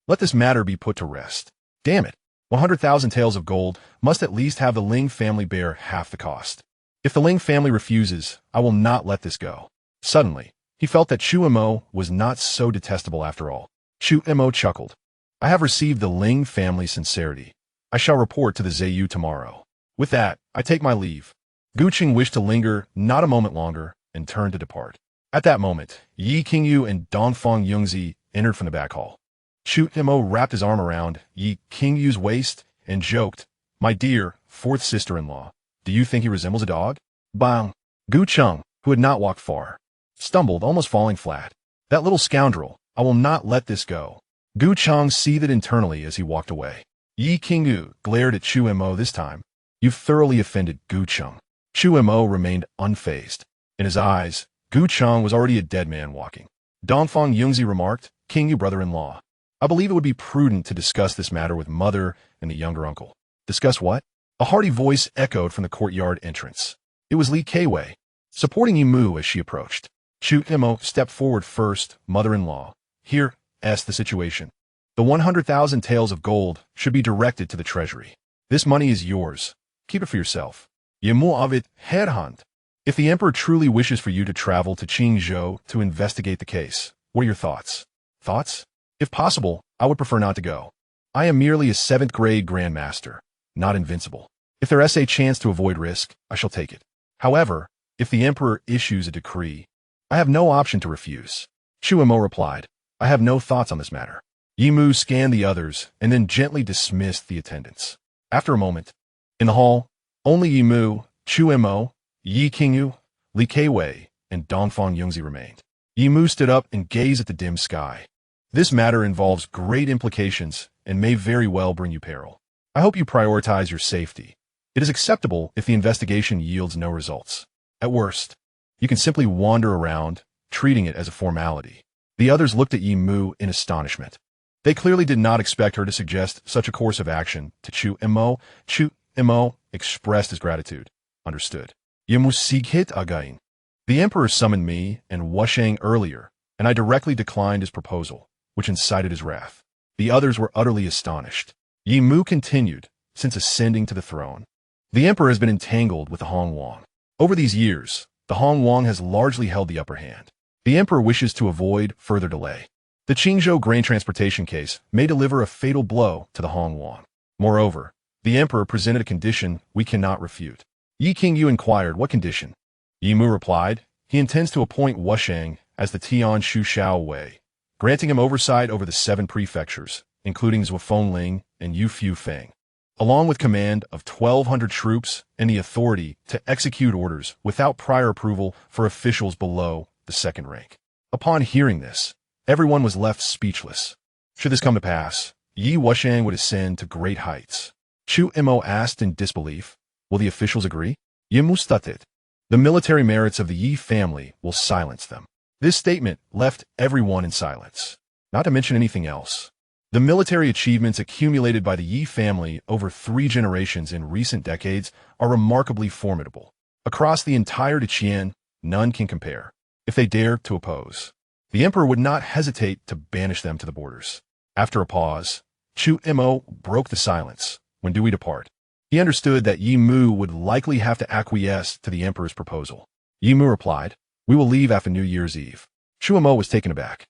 Let this matter be put to rest. Damn it, 100,000 taels of gold must at least have the Ling family bear half the cost. If the Ling family refuses, I will not let this go. Suddenly, he felt that Chu Mo was not so detestable after all. Chu Mo chuckled. I have received the Ling family's sincerity. I shall report to the Zayu tomorrow. With that, I take my leave. Gu Cheng wished to linger not a moment longer and turned to depart. At that moment, Yi Qingyu and Dongfang Yungzi entered from the back hall. Chu Mo wrapped his arm around Yi Qingyu's waist and joked, My dear, 4th sister-in-law, do you think he resembles a dog? Bang! Gu Cheng, who had not walked far, stumbled, almost falling flat. That little scoundrel, I will not let this go. Gu Cheng seethed internally as he walked away. Yi Qingyu glared at Chu Mo this time. You've thoroughly offended Gu Cheng. Chu Mo remained unfazed. In his eyes, Gu Cheng was already a dead man walking. Dongfang Yungzi remarked, Qingyu brother-in-law, I believe it would be prudent to discuss this matter with mother and the younger uncle. Discuss what? A hearty voice echoed from the courtyard entrance. It was Li Keiwei, supporting Yimu as she approached. Chu Mo stepped forward first, mother-in-law. Here's the situation. The 100,000 taels of gold should be directed to the treasury. This money is yours. Keep it for yourself. Yimu of it, headhunt. If the emperor truly wishes for you to travel to Qingzhou to investigate the case, what are your thoughts? Thoughts? If possible, I would prefer not to go. I am merely a 7th grade grandmaster, not invincible. If there is a chance to avoid risk, I shall take it. However, if the emperor issues a decree, I have no option to refuse. Chu Mo replied, I have no thoughts on this matter. Yimu scanned the others and then gently dismissed the attendants. After a moment, in the hall, only Yimu, Chu Mo, Yi Qingyu, Li Keiwei, and Dongfang Yungzi remained. Yimu stood up and gazed at the dim sky. This matter involves great implications and may very well bring you peril. I hope you prioritize your safety. It is acceptable if the investigation yields no results. At worst, you can simply wander around, treating it as a formality. The others looked at Yi Mu in astonishment. They clearly did not expect her to suggest such a course of action to Chu Mo. Chu Mo expressed his gratitude. Understood. Yi Mu Sikhit again. The emperor summoned me and Wushang earlier, and I directly declined his proposal, which incited his wrath. The others were utterly astonished. Yi Mu continued, since ascending to the throne. The emperor has been entangled with the Hong Wang. Over these years, the Hong Wang has largely held the upper hand. The emperor wishes to avoid further delay. The Qingzhou grain transportation case may deliver a fatal blow to the Hong Wang. Moreover, the emperor presented a condition we cannot refute. Yi Qingyu inquired what condition. Yi Mu replied, he intends to appoint Wushang as the Tian Shu Shao Wei, granting him oversight over the 7 prefectures, including Zhuofengling and Yufu Feng, along with command of 1,200 troops and the authority to execute orders without prior approval for officials below the 2nd rank. Upon hearing this, everyone was left speechless. Should this come to pass, Yi Wushang would ascend to great heights. Chu Mo asked in disbelief, will the officials agree? Yi Mu stated, the military merits of the Yi family will silence them. This statement left everyone in silence, not to mention anything else. The military achievements accumulated by the Yi family over 3 generations in recent decades are remarkably formidable. Across the entire Deqian, none can compare. If they dare to oppose, the emperor would not hesitate to banish them to the borders. After a pause, Chu Mo broke the silence. When do we depart? He understood that Yi Mu would likely have to acquiesce to the emperor's proposal. Yi Mu replied, we will leave after New Year's Eve. Chu Mo was taken aback.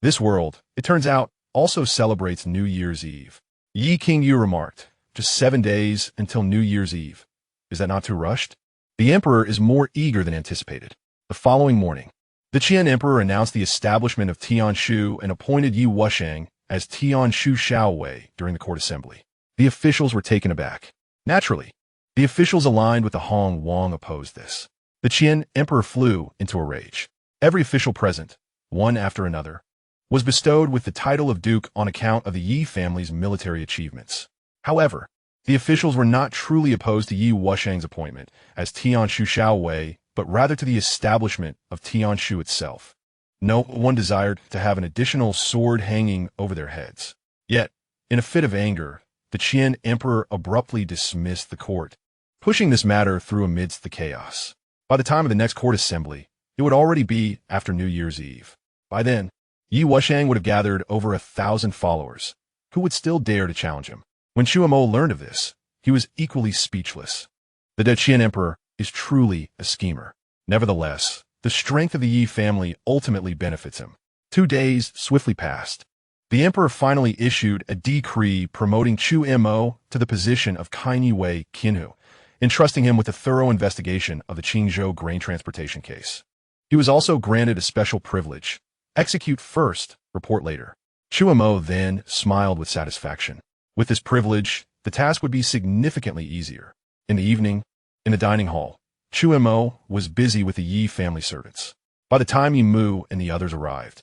This world, it turns out, also celebrates New Year's Eve. Yi Qingyu remarked, just 7 days until New Year's Eve. Is that not too rushed? The emperor is more eager than anticipated. The following morning, the Qian emperor announced the establishment of Tianshu and appointed Yi Wushang as Tianshu Shao Wei during the court assembly. The officials were taken aback. Naturally, the officials aligned with the Hong Wang opposed this. The Qian emperor flew into a rage. Every official present, one after another, was bestowed with the title of duke on account of the Yi family's military achievements. However, the officials were not truly opposed to Yi Wushang's appointment as Tianshu Shao Wei, but rather to the establishment of Tianshu itself. No one desired to have an additional sword hanging over their heads. Yet, in a fit of anger, the Qian emperor abruptly dismissed the court, pushing this matter through amidst the chaos. By the time of the next court assembly, it would already be after New Year's Eve. By then, Yi Wushang would have gathered over 1,000 followers, who would still dare to challenge him. When Chu Mo learned of this, he was equally speechless. The Qian emperor is truly a schemer. Nevertheless, the strength of the Yi family ultimately benefits him. 2 days swiftly passed. The emperor finally issued a decree promoting Chu Mo to the position of Kaini Wei Qinhu, entrusting him with a thorough investigation of the Qingzhou grain transportation case. He was also granted a special privilege: execute first, report later. Chu Mo then smiled with satisfaction. With this privilege, the task would be significantly easier. In the evening, in the dining hall, Chu Mo was busy with the Yi family servants. By the time Yi Mu and the others arrived,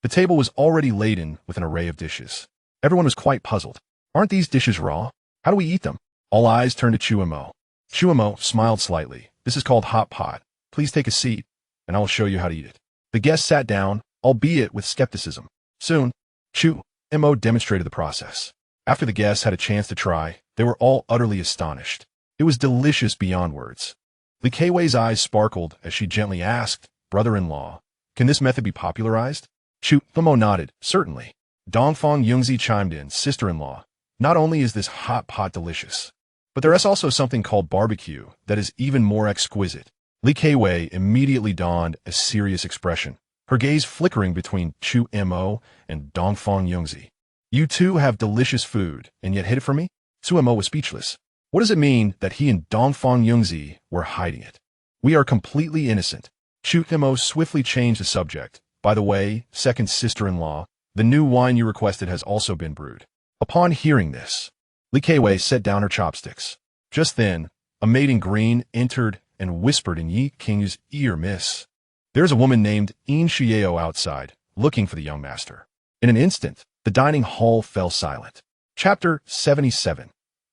the table was already laden with an array of dishes. Everyone was quite puzzled. Aren't these dishes raw? How do we eat them? All eyes turned to Chu Mo. Chu Mo smiled slightly. This is called hot pot. Please take a seat, and I will show you how to eat it. The guests sat down, albeit with skepticism. Soon, Chu Mo demonstrated the process. After the guests had a chance to try, they were all utterly astonished. It was delicious beyond words. Li Keiwei's eyes sparkled as she gently asked, brother-in-law, can this method be popularized? Chu Mo nodded, certainly. Dongfang Yungzi chimed in, sister-in-law, not only is this hot pot delicious, but there is also something called barbecue that is even more exquisite. Li Keiwei immediately donned a serious expression, her gaze flickering between Chu Mo and Dongfang Yungzi. You two have delicious food, and yet hid it from me? Chu Mo was speechless. What does it mean that he and Dongfang Yungzi were hiding it? We are completely innocent. Chu Mo swiftly changed the subject. By the way, second sister-in-law, the new wine you requested has also been brewed. Upon hearing this, Li Keiwei set down her chopsticks. Just then, a maid in green entered and whispered in Yi Qingyu's ear, Miss, there's a woman named In Shiao outside, looking for the young master. In an instant, the dining hall fell silent. Chapter 77.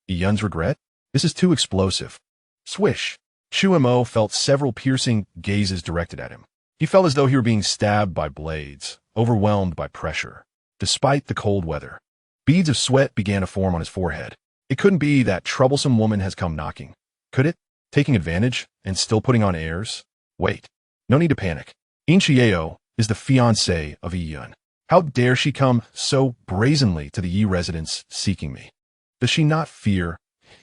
Yun's regret? This is too explosive. Swish. Chu Mo felt several piercing gazes directed at him. He felt as though he were being stabbed by blades, overwhelmed by pressure. Despite the cold weather, beads of sweat began to form on his forehead. It couldn't be that troublesome woman has come knocking. Could it? Taking advantage and still putting on airs? Wait. No need to panic. Inchieo is the fiancé of Yun. How dare she come so brazenly to the Yi residence seeking me? Does she not fear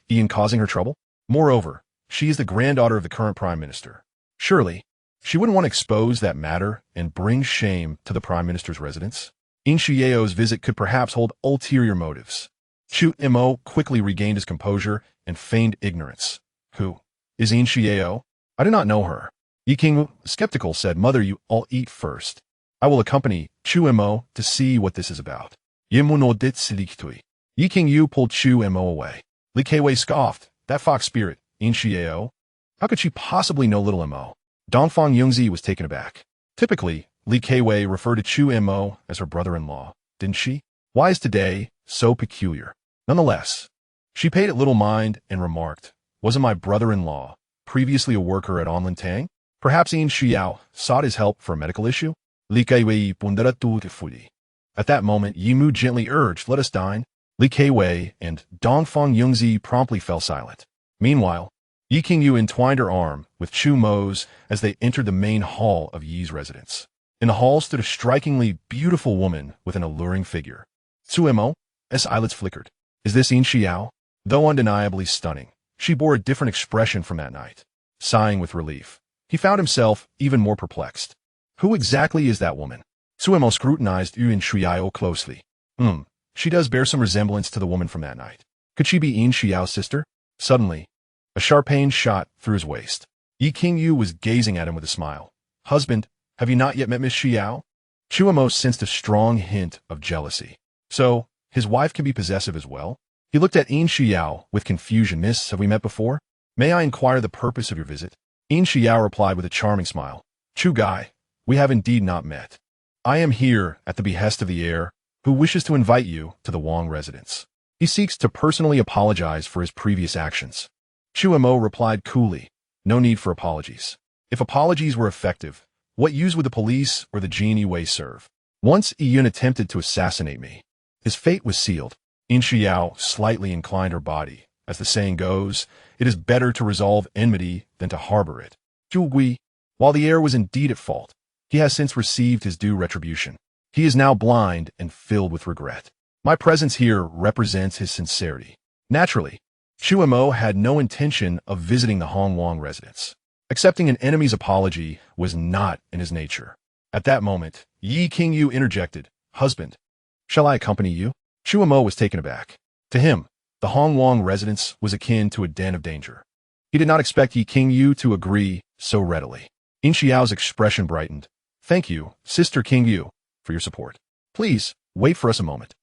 Ian causing her trouble? Moreover, she is the granddaughter of the current prime minister. Surely, she wouldn't want to expose that matter and bring shame to the prime minister's residence. Inchieo's visit could perhaps hold ulterior motives. Chu Mo quickly regained his composure and feigned ignorance. Who is Inchieo? I do not know her. Yi King, skeptical, said, Mother, you all eat first. I will accompany Chu Mo to see what this is about. Yimu no dit siliktui. Yi King Yu pulled Chu Mo away. Li Keiwei scoffed. That fox spirit, Inchieo? How could she possibly know little Mo? Dongfang Yungzi was taken aback. Typically, Li Keiwei referred to Chu Mo as her brother-in-law, didn't she? Why is today so peculiar? Nonetheless, she paid it little mind and remarked, Wasn't my brother-in-law previously a worker at Onlin Tang? Perhaps Yin Xiao sought his help for a medical issue? Li Keiwei pundaratu tifudi. At that moment, Yimu gently urged, Let us dine. Li Keiwei and Dongfang Yungzi promptly fell silent. Meanwhile, Yi King Yu entwined her arm with Chu Mo's as they entered the main hall of Yi's residence. In the hall stood a strikingly beautiful woman with an alluring figure. Chu Mo, as eyelids flickered. Is this Yin Xiao? Though undeniably stunning, she bore a different expression from that night. Sighing with relief, he found himself even more perplexed. Who exactly is that woman? Chu Mo scrutinized Yin Xiao closely. She does bear some resemblance to the woman from that night. Could she be Yin Xiao's sister? Suddenly, a sharp pain shot through his waist. Yi King Yu was gazing at him with a smile. Husband, have you not yet met Miss Xiao? Chu Mo sensed a strong hint of jealousy. So, his wife can be possessive as well? He looked at Yin Xiao with confusion. Miss, have we met before? May I inquire the purpose of your visit? Yin Xiao replied with a charming smile. Chu Guy, we have indeed not met. I am here at the behest of the heir, who wishes to invite you to the Wang residence. He seeks to personally apologize for his previous actions. Chu Mo replied coolly, No need for apologies. If apologies were effective, what use would the police or the Jin Wei serve? Once Yun attempted to assassinate me. His fate was sealed. Yin Xiao slightly inclined her body. As the saying goes, it is better to resolve enmity than to harbor it. Zhu Gui, while the heir was indeed at fault, he has since received his due retribution. He is now blind and filled with regret. My presence here represents his sincerity. Naturally, Chu Mo had no intention of visiting the Hong Wang residence. Accepting an enemy's apology was not in his nature. At that moment, Yi King Yu interjected, Husband, shall I accompany you? Chu Mo was taken aback. To him, the Hong Wang residence was akin to a den of danger. He did not expect Yi King Yu to agree so readily. Yin Xiao's expression brightened. Thank you, Sister King Yu, for your support. Please, wait for us a moment.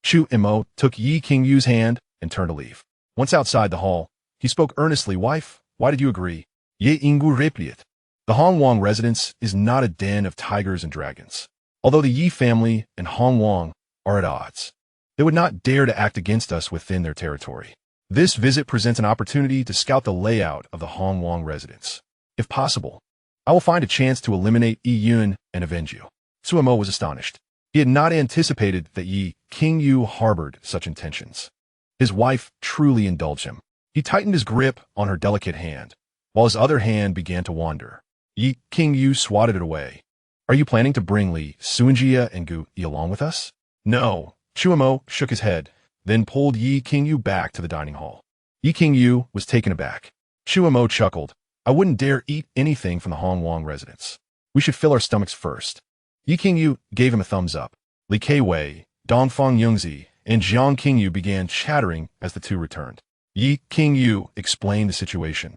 Chu Mo took Yi King Yu's hand and turned to leave. Once outside the hall, he spoke earnestly. Wife, why did you agree? Ye Ingu replied. The Hong Wang residence is not a den of tigers and dragons. Although the Yi family and Hong Wang are at odds, they would not dare to act against us within their territory. This visit presents an opportunity to scout the layout of the Hong Wang residence. If possible, I will find a chance to eliminate Yi Yun and avenge you. Chu Mo was astonished. He had not anticipated that Yi King Yu harbored such intentions. His wife truly indulged him. He tightened his grip on her delicate hand, while his other hand began to wander. Yi King Yu swatted it away. Are you planning to bring Li Sunjia and Gu Yi along with us? No. Chu Mo shook his head, then pulled Yi King Yu back to the dining hall. Yi King Yu was taken aback. Chu Mo chuckled. I wouldn't dare eat anything from the Hong Wang residence. We should fill our stomachs first. Yi King Yu gave him a thumbs up. Li Keiwei, Dongfang Yungzi, and Jiang King Yu began chattering as the two returned. Yi King Yu explained the situation,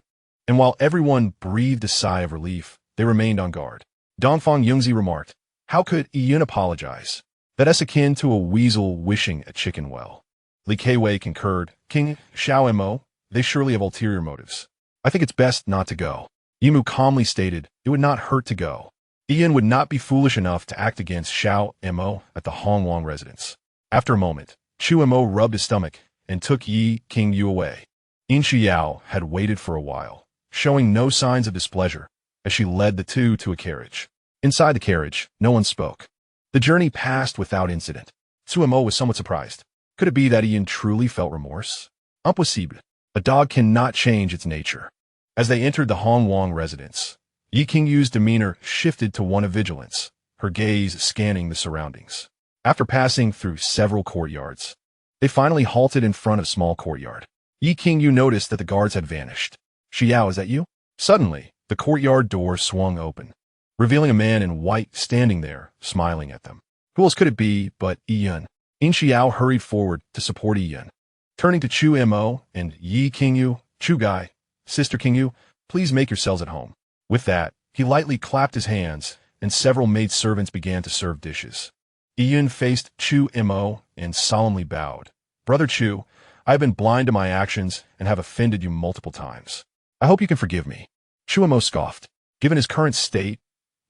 and while everyone breathed a sigh of relief, they remained on guard. Dongfang Yungzi remarked, How could Yun apologize? That is akin to a weasel wishing a chicken well. Li Keiwei concurred. King Xiao Mo, they surely have ulterior motives. I think it's best not to go. Yimu calmly stated, It would not hurt to go. Ian would not be foolish enough to act against Xiao Mo at the Hongwang residence. After a moment, Chu Mo rubbed his stomach and took Yi Qingyu away. Yin Xiao had waited for a while, showing no signs of displeasure, as she led the two to a carriage. Inside the carriage, no one spoke. The journey passed without incident. Chu Mo was somewhat surprised. Could it be that Ian truly felt remorse? Impossible. A dog cannot change its nature. As they entered the Hongwang residence, Yi Qingyu's demeanor shifted to one of vigilance, her gaze scanning the surroundings. After passing through several courtyards, they finally halted in front of a small courtyard. Yi Qingyu noticed that the guards had vanished. Xiao, is that you? Suddenly, the courtyard door swung open, revealing a man in white standing there, smiling at them. Who else could it be but Ian? Yin Xiao hurried forward to support Ian. Turning to Chu Mo and Yi Qingyu, Chu Guy, Sister Qingyu, please make yourselves at home. With that, he lightly clapped his hands, and several maidservants began to serve dishes. Ian faced Chu Mo and solemnly bowed. Brother Chu, I have been blind to my actions and have offended you multiple times. I hope you can forgive me. Chu Mo scoffed. Given his current state,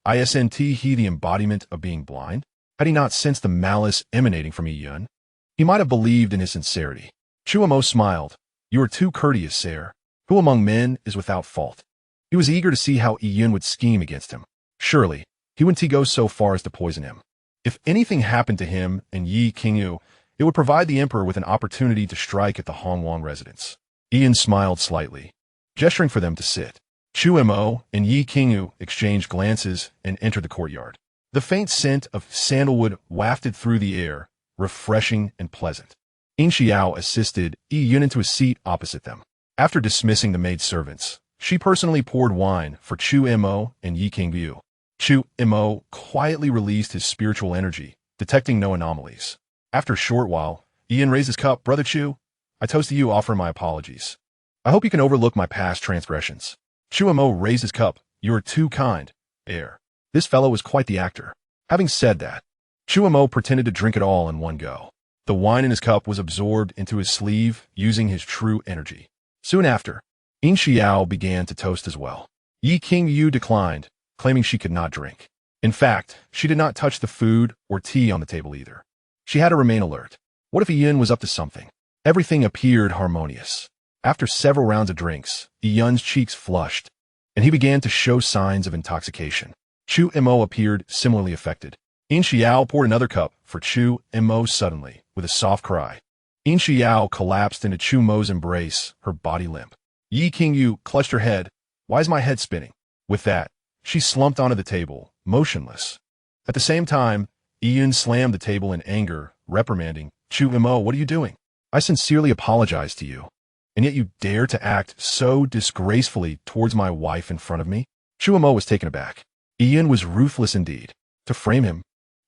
isn't he the embodiment of being blind? Had he not sensed the malice emanating from Ian? He might have believed in his sincerity. Chu Mo smiled. You are too courteous, sire. Who among men is without fault? He was eager to see how Ian would scheme against him. Surely, he wouldn't go so far as to poison him. If anything happened to him and Yi Qingyu, it would provide the emperor with an opportunity to strike at the Hongwang residence. Ian smiled slightly, gesturing for them to sit. Chu Mo and Yi Qingyu exchanged glances and entered the courtyard. The faint scent of sandalwood wafted through the air, refreshing and pleasant. Yin Xiao assisted Ian into a seat opposite them. After dismissing the maidservants, she personally poured wine for Chu Mo and Yi Qingyu. Chu Mo quietly released his spiritual energy, detecting no anomalies. After a short while, Ian raised his cup. Brother Chu, I toast to you, offering my apologies. I hope you can overlook my past transgressions. Chu Mo raised his cup. You are too kind, heir. This fellow was quite the actor. Having said that, Chu Mo pretended to drink it all in one go. The wine in his cup was absorbed into his sleeve, using his true energy. Soon after, Yin Xiao began to toast as well. Yi Qingyu declined, claiming she could not drink. In fact, she did not touch the food or tea on the table either. She had to remain alert. What if Ian was up to something? Everything appeared harmonious. After several rounds of drinks, Ian's cheeks flushed, and he began to show signs of intoxication. Chu Mo appeared similarly affected. Yin Xiao poured another cup for Chu Mo suddenly, with a soft cry. Yin Xiao collapsed into Chu Mo's embrace, her body limp. Yi Qingyu clutched her head. Why is my head spinning? With that, she slumped onto the table, motionless. At the same time, Ian slammed the table in anger, reprimanding, Chu Mo, what are you doing? I sincerely apologize to you, and yet you dare to act so disgracefully towards my wife in front of me? Chu Mo was taken aback. Ian was ruthless indeed. To frame him,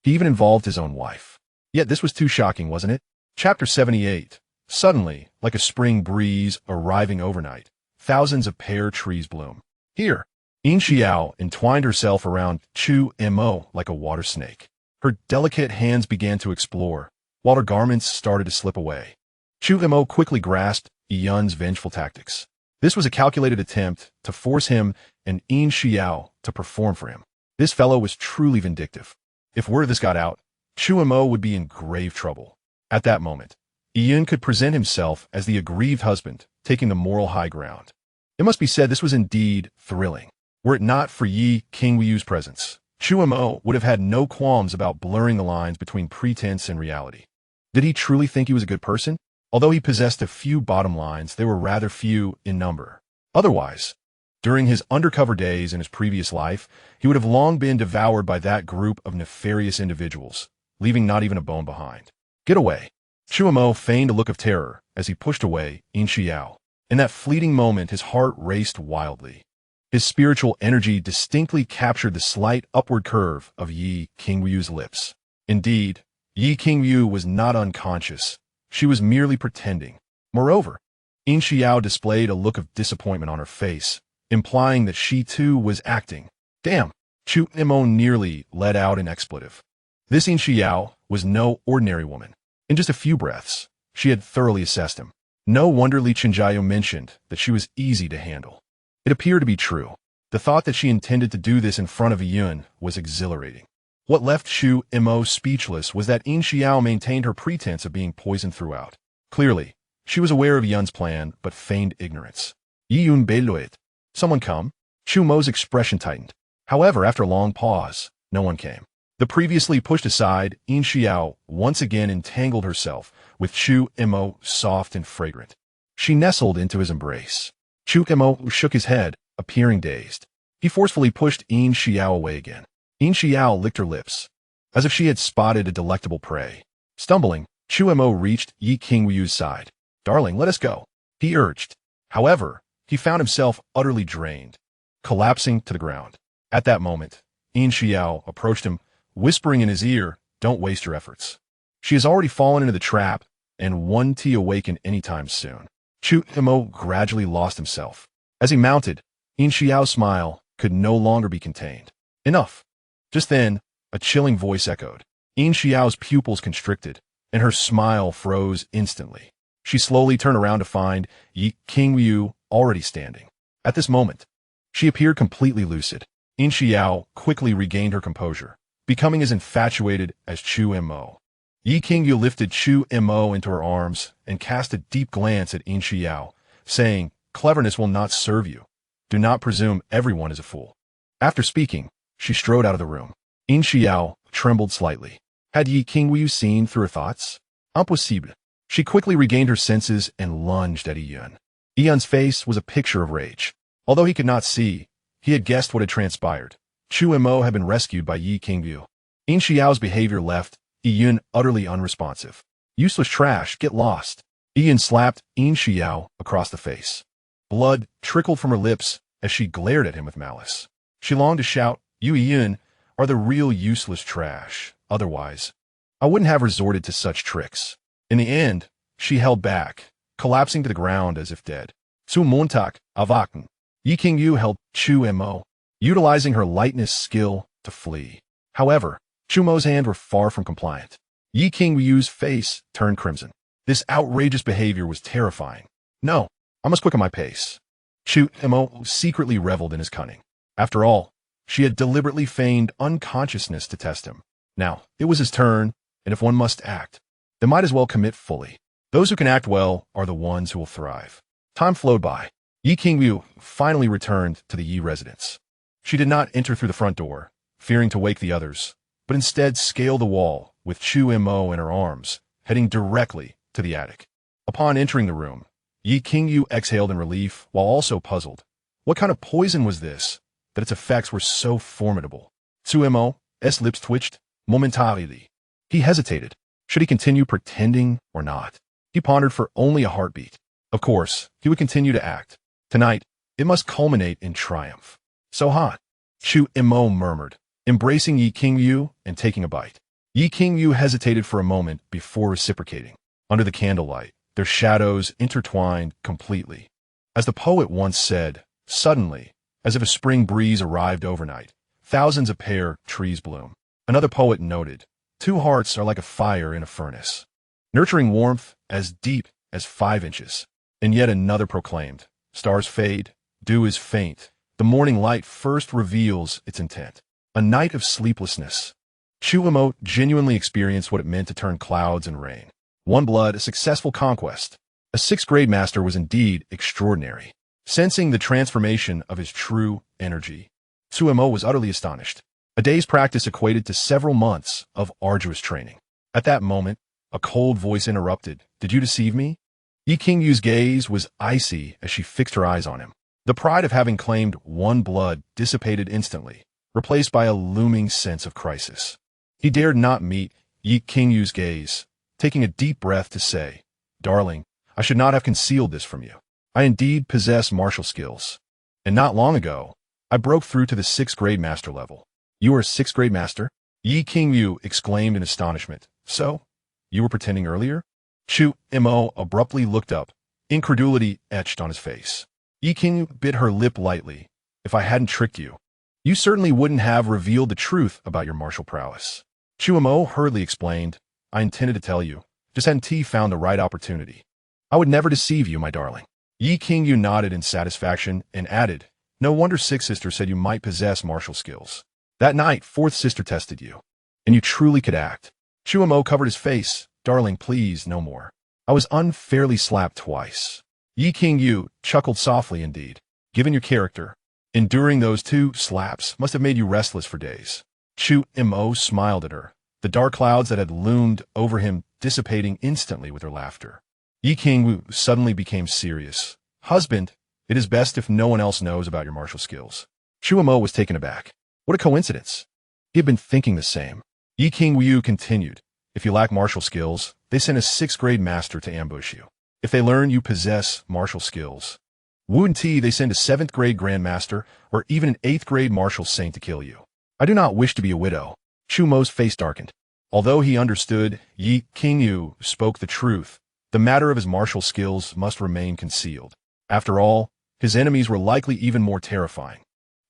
he even involved his own wife. Yet this was too shocking, wasn't it? Chapter 78. Suddenly, like a spring breeze arriving overnight, thousands of pear trees bloom. Here, Yin Xiao entwined herself around Chu Mo like a water snake. Her delicate hands began to explore, while her garments started to slip away. Chu Mo quickly grasped Ian's vengeful tactics. This was a calculated attempt to force him and Yin Xiao to perform for him. This fellow was truly vindictive. If word of this got out, Chu Mo would be in grave trouble. At that moment, Ian could present himself as the aggrieved husband, taking the moral high ground. It must be said this was indeed thrilling. Were it not for Yi Qingyu's presence, Chu Mo would have had no qualms about blurring the lines between pretense and reality. Did he truly think he was a good person? Although he possessed a few bottom lines, they were rather few in number. Otherwise, during his undercover days in his previous life, he would have long been devoured by that group of nefarious individuals, leaving not even a bone behind. Get away. Chu Mo feigned a look of terror as he pushed away Yin Xiao. In that fleeting moment, his heart raced wildly. His spiritual energy distinctly captured the slight upward curve of Yi Qingyu's lips. Indeed, Yi Qingyu was not unconscious. She was merely pretending. Moreover, Yin Xiao displayed a look of disappointment on her face, implying that she too was acting. Damn! Chu Mo nearly let out an expletive. This Yin Xiao was no ordinary woman. In just a few breaths, she had thoroughly assessed him. No wonder Li Chenjiao mentioned that she was easy to handle. It appeared to be true. The thought that she intended to do this in front of Yun was exhilarating. What left Chu Mo speechless was that Yin Xiao maintained her pretense of being poisoned throughout. Clearly, she was aware of Yun's plan, but feigned ignorance. Yun Beiluet. Someone come? Chu Mo's expression tightened. However, after a long pause, no one came. The previously pushed aside, Yin Xiao once again entangled herself with Chu Mo, soft and fragrant. She nestled into his embrace. Chu Mo shook his head, appearing dazed. He forcefully pushed Yin Xiao away again. Yin Xiao licked her lips, as if she had spotted a delectable prey. Stumbling, Chu Mo reached Yi Qingyu's side. "Darling, let us go," he urged. However, he found himself utterly drained, collapsing to the ground. At that moment, Yin Xiao approached him, whispering in his ear, "Don't waste your efforts. She has already fallen into the trap and won't awaken anytime soon." Chu Mo gradually lost himself. As he mounted, Yin Xiao's smile could no longer be contained. "Enough." Just then, a chilling voice echoed. Yin Xiao's pupils constricted, and her smile froze instantly. She slowly turned around to find Yi Qingyu already standing. At this moment, she appeared completely lucid. Yin Xiao quickly regained her composure, becoming as infatuated as Chu Mo. Yi Qingyu lifted Chu Mo into her arms and cast a deep glance at Yin Xiao, saying, "Cleverness will not serve you. Do not presume everyone is a fool." After speaking, she strode out of the room. Yin Xiao trembled slightly. Had Yi Qingyu seen through her thoughts? Impossible. She quickly regained her senses and lunged at Yun. Yun's face was a picture of rage. Although he could not see, he had guessed what had transpired. Chu Mo had been rescued by Yi Qingyu. Yin Xiao's behavior left Yun utterly unresponsive. "Useless trash, get lost." Yun slapped Yin Xiao across the face. Blood trickled from her lips as she glared at him with malice. She longed to shout, "You Yun are the real useless trash. Otherwise, I wouldn't have resorted to such tricks." In the end, she held back, collapsing to the ground as if dead. Zu Montag, Avaken. Yi Qingyu held Chu Mo, utilizing her lightness skill to flee. However, Chu Mo's hands were far from compliant. Yi Qingyu's face turned crimson. This outrageous behavior was terrifying. "No, I must quicken my pace." Chu Mo secretly reveled in his cunning. After all, she had deliberately feigned unconsciousness to test him. Now, it was his turn, and if one must act, they might as well commit fully. Those who can act well are the ones who will thrive. Time flowed by. Yi Qingyu finally returned to the Yi residence. She did not enter through the front door, fearing to wake the others, but instead scaled the wall with Chu Mo in her arms, heading directly to the attic. Upon entering the room, Yi Qingyu exhaled in relief while also puzzled. What kind of poison was this, that its effects were so formidable? Chu Mo's lips twitched momentarily. He hesitated. Should he continue pretending or not? He pondered for only a heartbeat. Of course, he would continue to act. Tonight, it must culminate in triumph. "So hot," Chu Mo murmured, embracing Yi Qingyu and taking a bite. Yi Qingyu hesitated for a moment before reciprocating. Under the candlelight, their shadows intertwined completely. As the poet once said, suddenly, as if a spring breeze arrived overnight, thousands of pear trees bloom. Another poet noted, "Two hearts are like a fire in a furnace, nurturing warmth as deep as 5 inches." And yet another proclaimed, "Stars fade, dew is faint, the morning light first reveals its intent." A night of sleeplessness. Chu Mo genuinely experienced what it meant to turn clouds and rain. One blood, a successful conquest. A 6th grade master was indeed extraordinary. Sensing the transformation of his true energy, Chu Mo was utterly astonished. A day's practice equated to several months of arduous training. At that moment, a cold voice interrupted, "Did you deceive me?" Yi Qingyu's gaze was icy as she fixed her eyes on him. The pride of having claimed one blood dissipated instantly, replaced by a looming sense of crisis. He dared not meet Yi Qingyu's gaze, taking a deep breath to say, "Darling, I should not have concealed this from you. I indeed possess martial skills. And not long ago, I broke through to the 6th grade master level." "You are a 6th grade master?" Yi Qingyu exclaimed in astonishment. "So, you were pretending earlier?" Chu Mo abruptly looked up, incredulity etched on his face. Yi Qingyu bit her lip lightly. "If I hadn't tricked you, you certainly wouldn't have revealed the truth about your martial prowess." Chu Mo hurriedly explained, "I intended to tell you, just hadn't found the right opportunity. I would never deceive you, my darling." Yi Qingyu nodded in satisfaction and added, No wonder sixth sister said you might possess martial skills. That night, fourth sister tested you, and you truly could act. Chu Mo covered his face. Darling, please, no more. I was unfairly slapped twice. Yi King Yu chuckled softly indeed. Given your character, enduring those 2 slaps must have made you restless for days. Chu Mo smiled at her, the dark clouds that had loomed over him dissipating instantly with her laughter. Yi King Yu suddenly became serious. Husband, it is best if no one else knows about your martial skills. Chu Mo was taken aback. What a coincidence. He had been thinking the same. Yi King Yu continued. If you lack martial skills, they send a 6th grade master to ambush you. If they learn you possess martial skills, Wu and Ti, they send a 7th grade grandmaster or even an 8th grade martial saint to kill you. I do not wish to be a widow. Chu Mo's face darkened. Although he understood Yi King Yu spoke the truth, the matter of his martial skills must remain concealed. After all, his enemies were likely even more terrifying.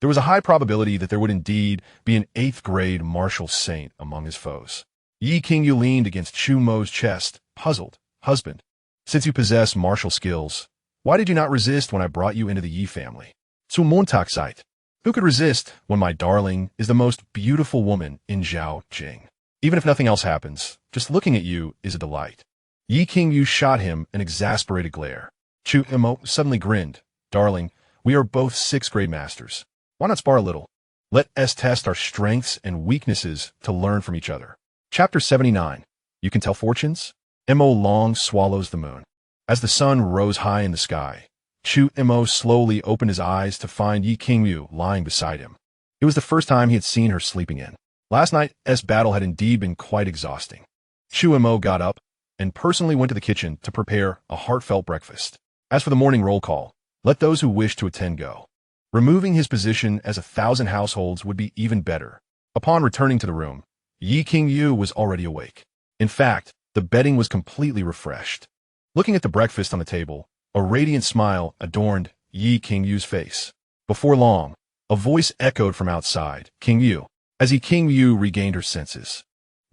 There was a high probability that there would indeed be an 8th grade martial saint among his foes. Yi King Yu leaned against Chu Mo's chest, puzzled. Husband, since you possess martial skills, why did you not resist when I brought you into the Yi family? Zu Montag site. Who could resist when my darling is the most beautiful woman in Zhao Jing? Even if nothing else happens, just looking at you is a delight. Yi King Yu shot him an exasperated glare. Chu Mo suddenly grinned. Darling, we are both 6th grade masters. Why not spar a little? Let us test our strengths and weaknesses to learn from each other. Chapter 79. You can tell fortunes? Mo long swallows the moon. As the sun rose high in the sky, Chu Mo slowly opened his eyes to find Yi King Yu lying beside him. It was the first time he had seen her sleeping in. Last night's battle had indeed been quite exhausting. Chu Mo got up and personally went to the kitchen to prepare a heartfelt breakfast. As for the morning roll call, let those who wish to attend go. Removing his position as 1,000 households would be even better. Upon returning to the room, Yi King Yu was already awake. In fact, the bedding was completely refreshed. Looking at the breakfast on the table, a radiant smile adorned Yi King Yu's face. Before long, a voice echoed from outside, King Yu. As Yi King Yu regained her senses,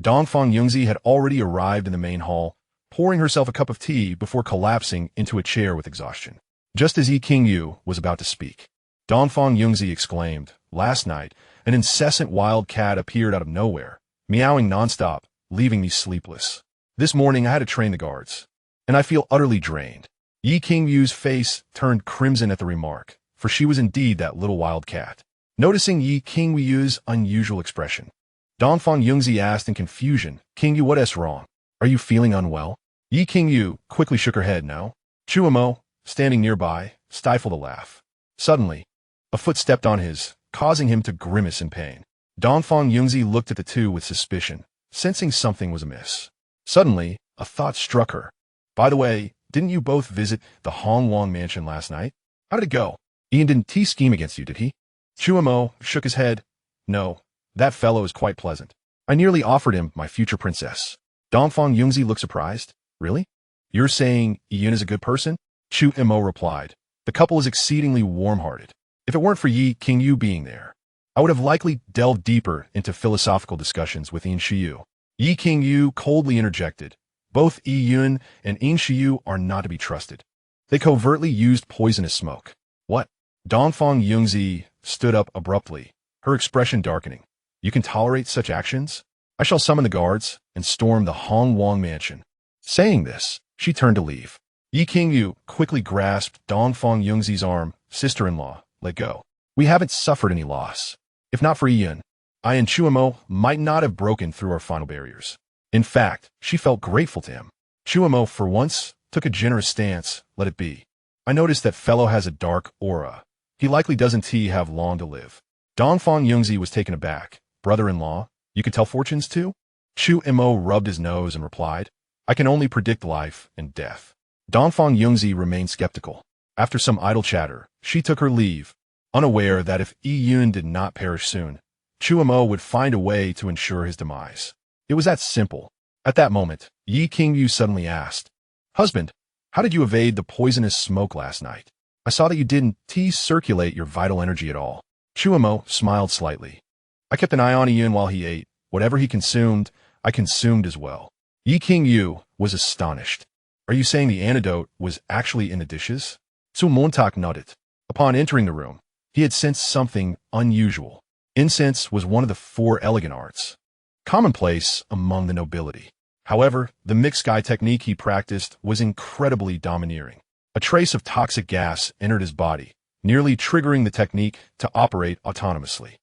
Dongfang Yungzi had already arrived in the main hall, pouring herself a cup of tea before collapsing into a chair with exhaustion. Just as Yi King Yu was about to speak, Dongfang Yungzi exclaimed, "Last night, an incessant wild cat appeared out of nowhere, meowing nonstop, leaving me sleepless. This morning I had to train the guards, and I feel utterly drained." Yi King Yu's face turned crimson at the remark, for she was indeed that little wild cat. Noticing Yi King Yu's unusual expression, Dongfang Yungzi asked in confusion, "King Yu, what is wrong? Are you feeling unwell?" Yi King Yu quickly shook her head, "No." Chu Mo, standing nearby, stifled a laugh. Suddenly, a foot stepped on his, causing him to grimace in pain. Dongfang Yungzi looked at the two with suspicion, sensing something was amiss. Suddenly, a thought struck her. "By the way, didn't you both visit the Guo Gong Mansion last night? How did it go? Ian didn't scheme against you, did he?" Chu Mo shook his head. "No, that fellow is quite pleasant. I nearly offered him my future princess." Dongfang Yungzi looked surprised. "Really? You're saying Ian is a good person?" Chu Mo replied. "The couple is exceedingly warm-hearted. If it weren't for Yi King Yu being there, I would have likely delved deeper into philosophical discussions with Yin Shiyu." Yi King Yu coldly interjected. "Both Yi Yun and Yin Shiyu are not to be trusted. They covertly used poisonous smoke." "What?" Dongfang Yungzi stood up abruptly, her expression darkening. "You can tolerate such actions? I shall summon the guards and storm the Guo Gong Mansion." Saying this, she turned to leave. Yi King Yu quickly grasped Dongfang Yungzi's arm. "Sister-in-law, let go. We haven't suffered any loss. If not for Ian, I and Chu Mo might not have broken through our final barriers." In fact, she felt grateful to him. Chu Mo, for once, took a generous stance. "Let it be. I noticed that fellow has a dark aura. He likely doesn't have long to live." Dongfang Yungzi was taken aback. "Brother-in-law, you can tell fortunes too?" Chu Mo rubbed his nose and replied, "I can only predict life and death." Dongfang Yungzi remained skeptical. After some idle chatter, she took her leave, unaware that if Yi Yun did not perish soon, Chu Mo would find a way to ensure his demise. It was that simple. At that moment, Yi King Yu suddenly asked, "Husband, how did you evade the poisonous smoke last night? I saw that you didn't circulate your vital energy at all." Chu Mo smiled slightly. "I kept an eye on Yun while he ate. Whatever he consumed, I consumed as well." Yi King Yu was astonished. "Are you saying the antidote was actually in the dishes?" Zu Montag nodded. Upon entering the room, He had sensed something unusual. Incense was one of the 4 elegant arts, commonplace among the nobility. However, the mixed sky technique he practiced was incredibly domineering. A trace of toxic gas entered his body, nearly triggering the technique to operate autonomously.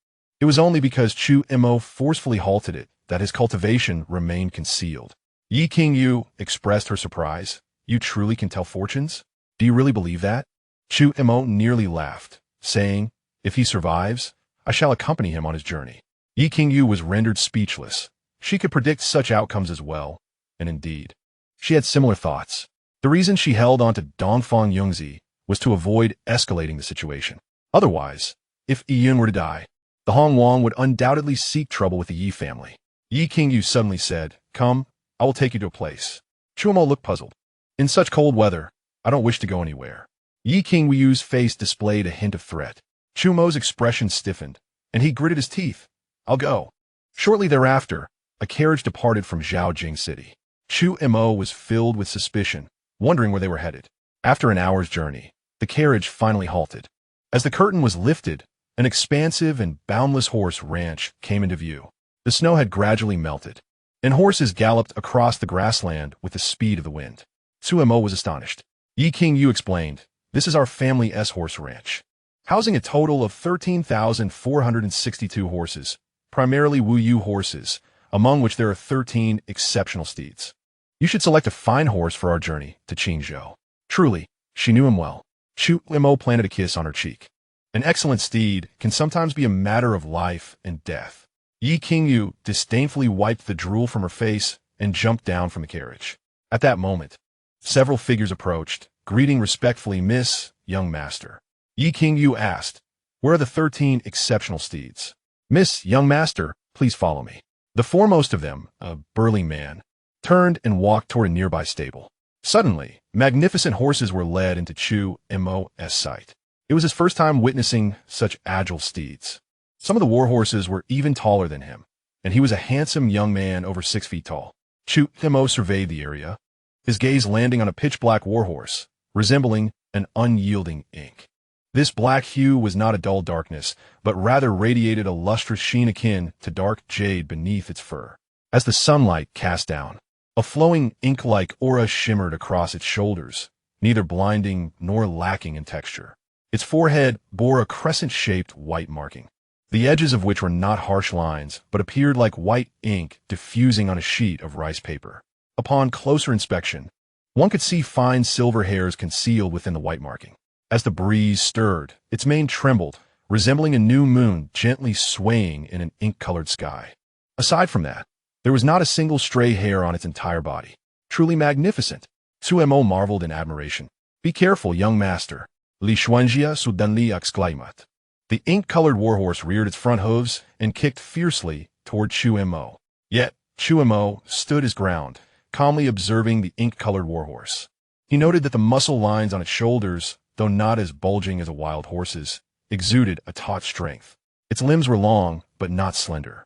It was only because Chu Mo forcefully halted it that his cultivation remained concealed. Yi Qingyu expressed her surprise. You truly can tell fortunes? Do you really believe that? Chu Mo nearly laughed, saying, if he survives, I shall accompany him on his journey. Yi Qingyu was rendered speechless. She could predict such outcomes as well, and indeed, she had similar thoughts. The reason she held on to Dongfang Yongzi was to avoid escalating the situation. Otherwise, if Yun were to die, the Hong Wang would undoubtedly seek trouble with the Yi family. Yi Qingyu suddenly said, come, I will take you to a place. Chu Mo looked puzzled. In such cold weather, I don't wish to go anywhere. Yi Qingyu's face displayed a hint of threat. Chu Mo's expression stiffened, and he gritted his teeth. I'll go. Shortly thereafter, a carriage departed from Zhaojing City. Chu Mo was filled with suspicion, wondering where they were headed. After an hour's journey, the carriage finally halted. As the curtain was lifted, an expansive and boundless horse ranch came into view. The snow had gradually melted, and horses galloped across the grassland with the speed of the wind. Chu Mo was astonished. Yi Qingyu explained, this is our family S-horse ranch, housing a total of 13,462 horses, primarily Wu Yu horses, among which there are 13 exceptional steeds. You should select a fine horse for our journey to Qingzhou. Truly, she knew him well. Chu Mo planted a kiss on her cheek. An excellent steed can sometimes be a matter of life and death. Yi Qingyu disdainfully wiped the drool from her face and jumped down from the carriage. At that moment, several figures approached, greeting respectfully Miss Young Master. Yi Qingyu asked, where are the 13 exceptional steeds? Miss Young Master, please follow me. The foremost of them, a burly man, turned and walked toward a nearby stable. Suddenly, magnificent horses were led into Chu Mo's sight. It was his first time witnessing such agile steeds. Some of the war horses were even taller than him, and he was a handsome young man over 6 feet tall. Chu Mo surveyed the area, his gaze landing on a pitch-black warhorse, resembling an unyielding ink. This black hue was not a dull darkness, but rather radiated a lustrous sheen akin to dark jade beneath its fur. As the sunlight cast down, a flowing ink-like aura shimmered across its shoulders, neither blinding nor lacking in texture. Its forehead bore a crescent-shaped white marking, the edges of which were not harsh lines, but appeared like white ink diffusing on a sheet of rice paper. Upon closer inspection, one could see fine silver hairs concealed within the white marking. As the breeze stirred, its mane trembled, resembling a new moon gently swaying in an ink-colored sky. Aside from that, there was not a single stray hair on its entire body. Truly magnificent. Chu Mo marveled in admiration. Be careful, young master. Li Xuanjia suddenly exclaimed. The ink-colored warhorse reared its front hooves and kicked fiercely toward Chu Mo. Yet, Chu Mo stood his ground, calmly observing the ink-colored warhorse. He noted that the muscle lines on its shoulders, though not as bulging as a wild horse's, exuded a taut strength. Its limbs were long, but not slender.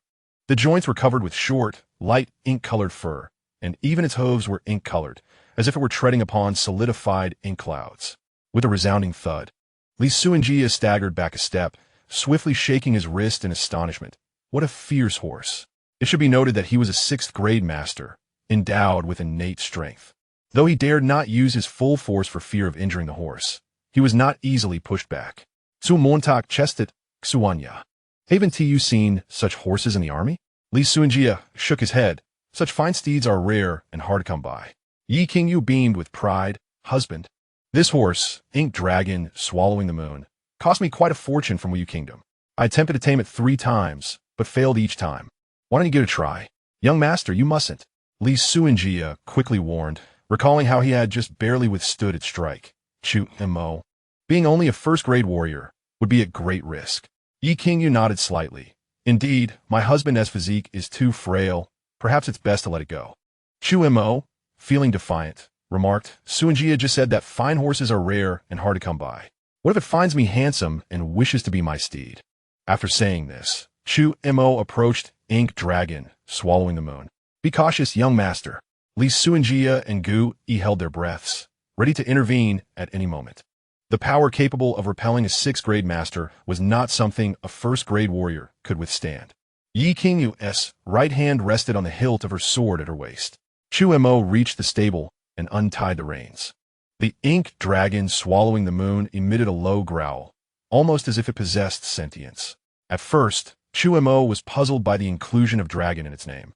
The joints were covered with short, light ink-colored fur, and even its hooves were ink-colored, as if it were treading upon solidified ink clouds. With a resounding thud, Li Xuanjia staggered back a step, swiftly shaking his wrist in astonishment. What a fierce horse! It should be noted that he was a 6th-grade master, endowed with innate strength. Though he dared not use his full force for fear of injuring the horse, he was not easily pushed back. Su Montak chested, Xuanya. Haven't you seen such horses in the army? Li Xuanjia shook his head. Such fine steeds are rare and hard to come by. Yi Qingyu beamed with pride. Husband, this horse, Ink Dragon, swallowing the moon, cost me quite a fortune from Wu Kingdom. I attempted to tame it 3 times, but failed each time. Why don't you give it a try? Young master, you mustn't. Li Xuanjia quickly warned, recalling how he had just barely withstood its strike. Chu Mo, being only a 1st-grade warrior, would be at great risk. Yi Qingyu nodded slightly. Indeed, my husband's physique is too frail. Perhaps it's best to let it go. Chu Mo, feeling defiant, remarked, Xuanjia just said that fine horses are rare and hard to come by. What if it finds me handsome and wishes to be my steed? After saying this, Chu Mo approached Ink Dragon, swallowing the moon. Be cautious, young master. Li Xuanjia and Gu Yi held their breaths, ready to intervene at any moment. The power capable of repelling a 6th-grade master was not something a 1st-grade warrior could withstand. Yi Qingyu's right hand rested on the hilt of her sword at her waist. Chu Mo reached the stable and untied the reins. The ink dragon swallowing the moon emitted a low growl, almost as if it possessed sentience. At first, Chu Mo was puzzled by the inclusion of dragon in its name.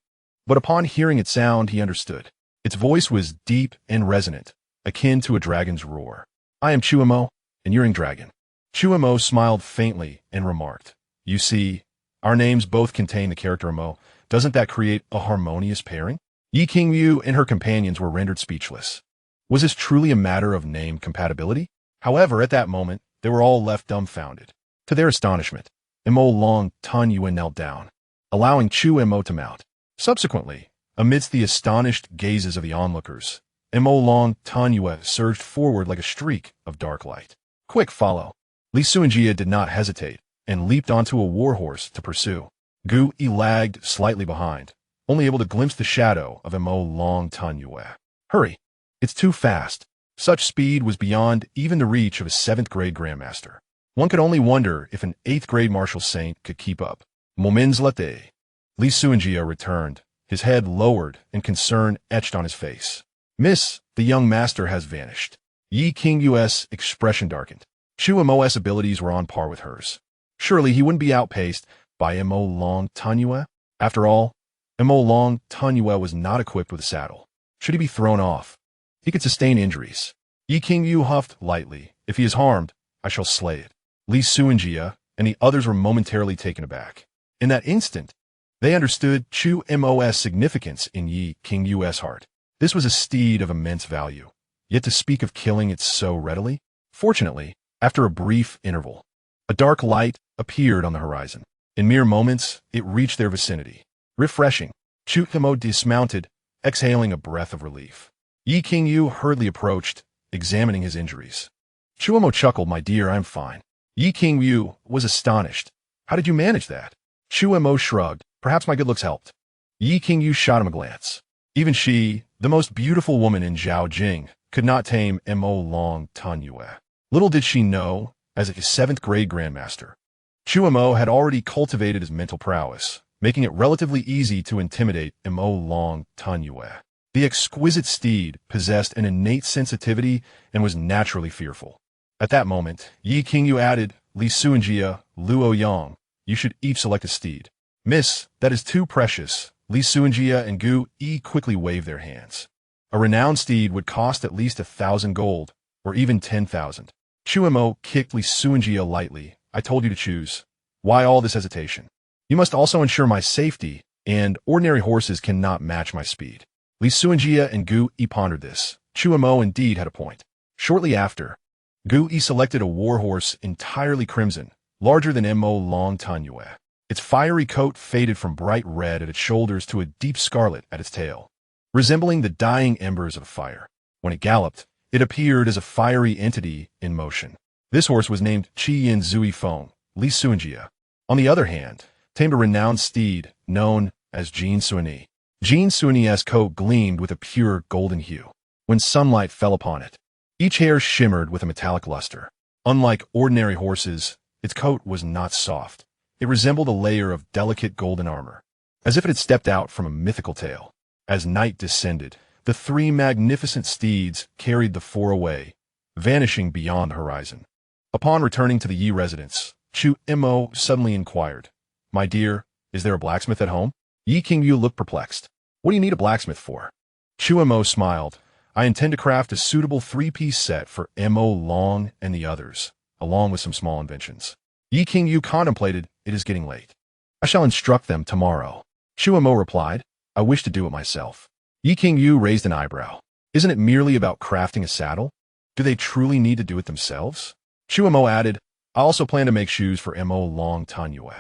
But upon hearing its sound, he understood. Its voice was deep and resonant, akin to a dragon's roar. I am Chu Mo, and you're dragon. Chu Mo smiled faintly and remarked, You see, our names both contain the character Mo. Doesn't that create a harmonious pairing? Yi Qingyu and her companions were rendered speechless. Was this truly a matter of name compatibility? However, at that moment, they were all left dumbfounded. To their astonishment, Mo Long Tan Yue knelt down, allowing Chu Mo to mount. Subsequently, amidst the astonished gazes of the onlookers, Mo Long Tan Yue surged forward like a streak of dark light. Quick follow. Li Suanjia did not hesitate and leaped onto a warhorse to pursue. Gu Yi lagged slightly behind, only able to glimpse the shadow of Mo Long Tan Yue. Hurry! It's too fast. Such speed was beyond even the reach of a 7th-grade grandmaster. One could only wonder if an 8th-grade martial saint could keep up. Moments later, Li Suanjia returned, his head lowered and concern etched on his face. Miss, the young master has vanished. Yi Qingyu's expression darkened. Chu Mo's abilities were on par with hers. Surely he wouldn't be outpaced by Mo Long Tan Yue. After all, Mo Long Tan Yue was not equipped with a saddle. Should he be thrown off, he could sustain injuries. Yi Qingyu huffed lightly. If he is harmed, I shall slay it. Li Suanjia and the others were momentarily taken aback. In that instant, they understood Chu Mo's significance in Yi Qingyu's heart. This was a steed of immense value, yet to speak of killing it so readily? Fortunately, after a brief interval, a dark light appeared on the horizon. In mere moments, it reached their vicinity. Refreshing. Chu Mo dismounted, exhaling a breath of relief. Yi Qingyu hurriedly approached, examining his injuries. Chu Mo chuckled, My dear, I'm fine. Yi Qingyu was astonished. How did you manage that? Chu Mo shrugged. Perhaps my good looks helped. Yi Qingyu shot him a glance. Even she, the most beautiful woman in Zhaojing, could not tame Mo Long Tan Yue. Little did she know, as a 7th-grade grandmaster, Chu Mo had already cultivated his mental prowess, making it relatively easy to intimidate Mo Long Tan Yue. The exquisite steed possessed an innate sensitivity and was naturally fearful. At that moment, Yi Qingyu added, Li Suanjia, Luo Yang, you should each select a steed. Miss, that is too precious. Li Suanjia and Gu Yi quickly waved their hands. A renowned steed would cost at least 1,000 gold, or even 10,000. Chu Mo kicked Li Suanjia lightly. I told you to choose. Why all this hesitation? You must also ensure my safety, and ordinary horses cannot match my speed. Li Suanjia and Gu Yi pondered this. Chu Mo indeed had a point. Shortly after, Gu Yi selected a warhorse entirely crimson, larger than Mo Long Tan Yue. Its fiery coat faded from bright red at its shoulders to a deep scarlet at its tail, resembling the dying embers of a fire. When it galloped, it appeared as a fiery entity in motion. This horse was named Qi Yin Zui Feng, Li Suanjia. On the other hand, tamed a renowned steed known as Jin Suani. Jin Suani's coat gleamed with a pure golden hue. When sunlight fell upon it, each hair shimmered with a metallic luster. Unlike ordinary horses, its coat was not soft. It resembled a layer of delicate golden armor, as if it had stepped out from a mythical tale. As night descended, the 3 magnificent steeds carried the 4 away, vanishing beyond the horizon. Upon returning to the Yi residence, Chu Mo suddenly inquired, My dear, is there a blacksmith at home? Yi Qingyu looked perplexed. What do you need a blacksmith for? Chu Mo smiled. I intend to craft a suitable 3-piece set for Mo Long and the others, along with some small inventions. Yi Qingyu contemplated, It is getting late. I shall instruct them tomorrow. Chu Mo replied, I wish to do it myself. Yi Qingyu raised an eyebrow. Isn't it merely about crafting a saddle? Do they truly need to do it themselves? Chu Mo added, I also plan to make shoes for Mo Long Tan Yue.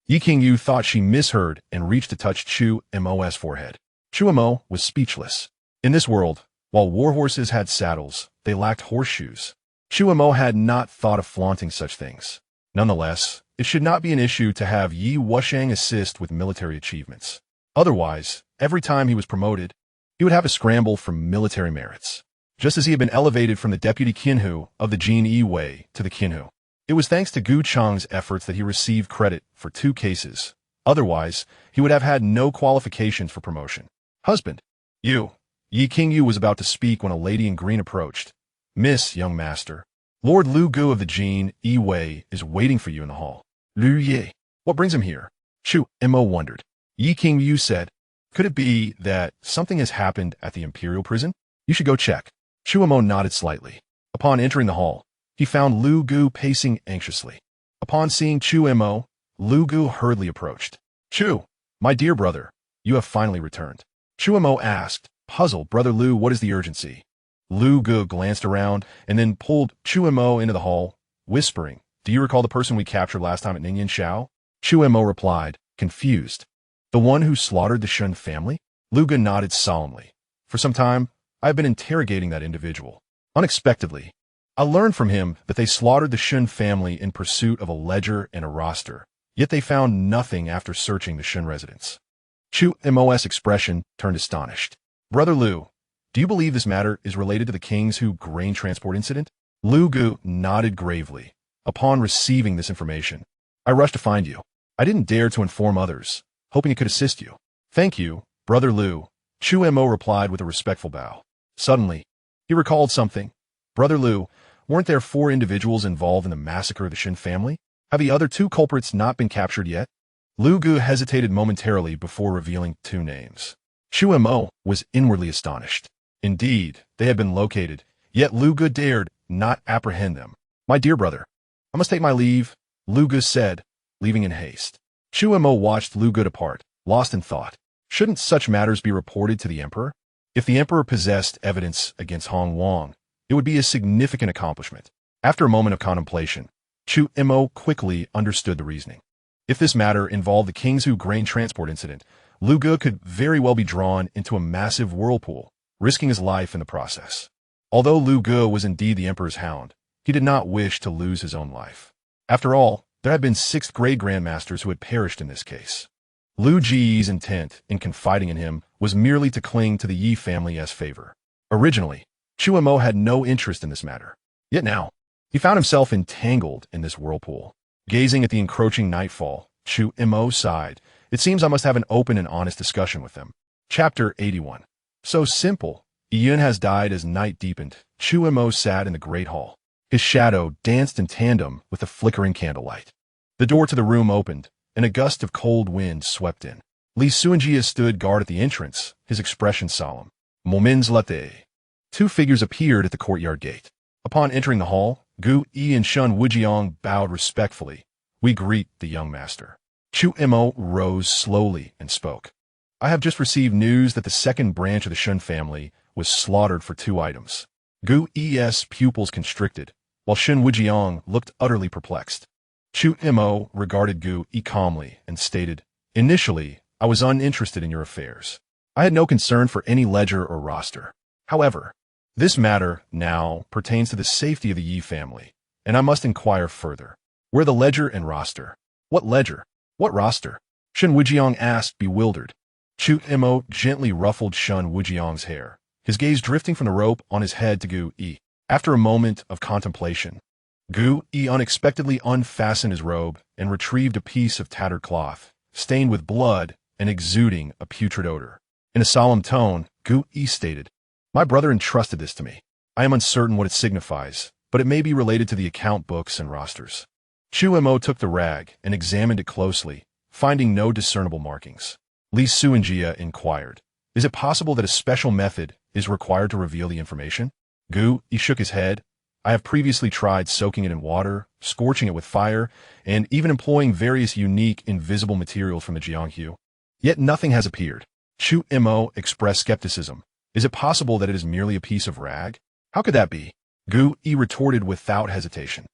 Yi Qingyu thought she misheard and reached to touch Chu Mo's forehead. Chu Mo was speechless. In this world, while warhorses had saddles, they lacked horseshoes. Chu Mo had not thought of flaunting such things. Nonetheless, it should not be an issue to have Yi Wushang assist with military achievements. Otherwise, every time he was promoted, he would have to scramble for military merits. just as he had been elevated from the deputy Qinhu of the Jin Yi Wei to the Qinhu. It was thanks to Gu Cheng's efforts that he received credit for 2 cases. Otherwise, he would have had no qualifications for promotion. Husband. You. Yi Qingyu was about to speak when a lady in green approached. Miss, young master. Lord Lu Gu of the Jin Yi Wei is waiting for you in the hall. Lu Ye. What brings him here? Chu Mo wondered. Yi Qingyu said, could it be that something has happened at the imperial prison? You should go check. Chu Mo nodded slightly. Upon entering the hall, he found Lu Gu pacing anxiously. Upon seeing Chu Mo, Lu Gu hurriedly approached. Chu, my dear brother, you have finally returned. Chu Mo asked, puzzled, Brother Lu, what is the urgency? Lu Gu glanced around and then pulled Chu Mo into the hall, whispering, do you recall the person we captured last time at Ningyan Shao? Chu Mo replied, confused. The one who slaughtered the Shun family? Lu Gu nodded solemnly. For some time, I have been interrogating that individual. Unexpectedly, I learned from him that they slaughtered the Shun family in pursuit of a ledger and a roster, yet they found nothing after searching the Shun residence. Chu Mo's expression turned astonished. Brother Lu, do you believe this matter is related to the King's Hu grain transport incident? Lu Gu nodded gravely. Upon receiving this information, I rushed to find you. I didn't dare to inform others, hoping it could assist you. Thank you, Brother Lu, Chu Mo replied with a respectful bow. Suddenly, he recalled something. Brother Lu, weren't there 4 individuals involved in the massacre of the Shin family? Have the other 2 culprits not been captured yet? Lu Gu hesitated momentarily before revealing 2 names. Chu Mo was inwardly astonished. Indeed, they had been located, yet Lu Gu dared not apprehend them. My dear brother, I must take my leave, Lu Gu said, leaving in haste. Chu Mo watched Lu Gu depart, lost in thought. Shouldn't such matters be reported to the emperor? If the emperor possessed evidence against Hong Wang, it would be a significant accomplishment. After a moment of contemplation, Chu Mo quickly understood the reasoning. If this matter involved the King's Hu grain transport incident, Lu Gu could very well be drawn into a massive whirlpool, risking his life in the process. Although Lu Gu was indeed the emperor's hound, he did not wish to lose his own life. After all, there had been 6th-grade grandmasters who had perished in this case. Lu Ji's intent in confiding in him was merely to cling to the Yi family as favor. Originally, Chu Mo had no interest in this matter. Yet now, he found himself entangled in this whirlpool. Gazing at the encroaching nightfall, Chu Mo sighed. It seems I must have an open and honest discussion with them. Chapter 81. So simple. Yun has died as night deepened. Chu Mo sat in the great hall. His shadow danced in tandem with the flickering candlelight. The door to the room opened, and a gust of cold wind swept in. Li Suanjia stood guard at the entrance, his expression solemn. Moments later, 2 figures appeared at the courtyard gate. Upon entering the hall, Gu Yi and Shun Wujiang bowed respectfully. We greet the young master. Chu Mo rose slowly and spoke. I have just received news that the 2nd branch of the Shun family was slaughtered for 2 items. Gu Yi's pupils constricted, while Shun Wujiang looked utterly perplexed. Chu Mo regarded Gu Yi calmly and stated, initially, I was uninterested in your affairs. I had no concern for any ledger or roster. However, this matter now pertains to the safety of the Yi family, and I must inquire further. Where the ledger and roster? What ledger? What roster? Shun Wujiang asked, bewildered. Chu Mo gently ruffled Shun Wujiang's hair, his gaze drifting from the rope on his head to Gu Yi. After a moment of contemplation, Gu Yi unexpectedly unfastened his robe and retrieved a piece of tattered cloth, stained with blood and exuding a putrid odor. In a solemn tone, Gu Yi stated, my brother entrusted this to me. I am uncertain what it signifies, but it may be related to the account books and rosters. Chu Mo took the rag and examined it closely, finding no discernible markings. Li Suanjia inquired, is it possible that a special method is required to reveal the information? Gu Yi shook his head. I have previously tried soaking it in water, scorching it with fire, and even employing various unique invisible materials from the Jianghu. Yet nothing has appeared. Chu Mo expressed skepticism. Is it possible that it is merely a piece of rag? How could that be? Gu Yi retorted without hesitation.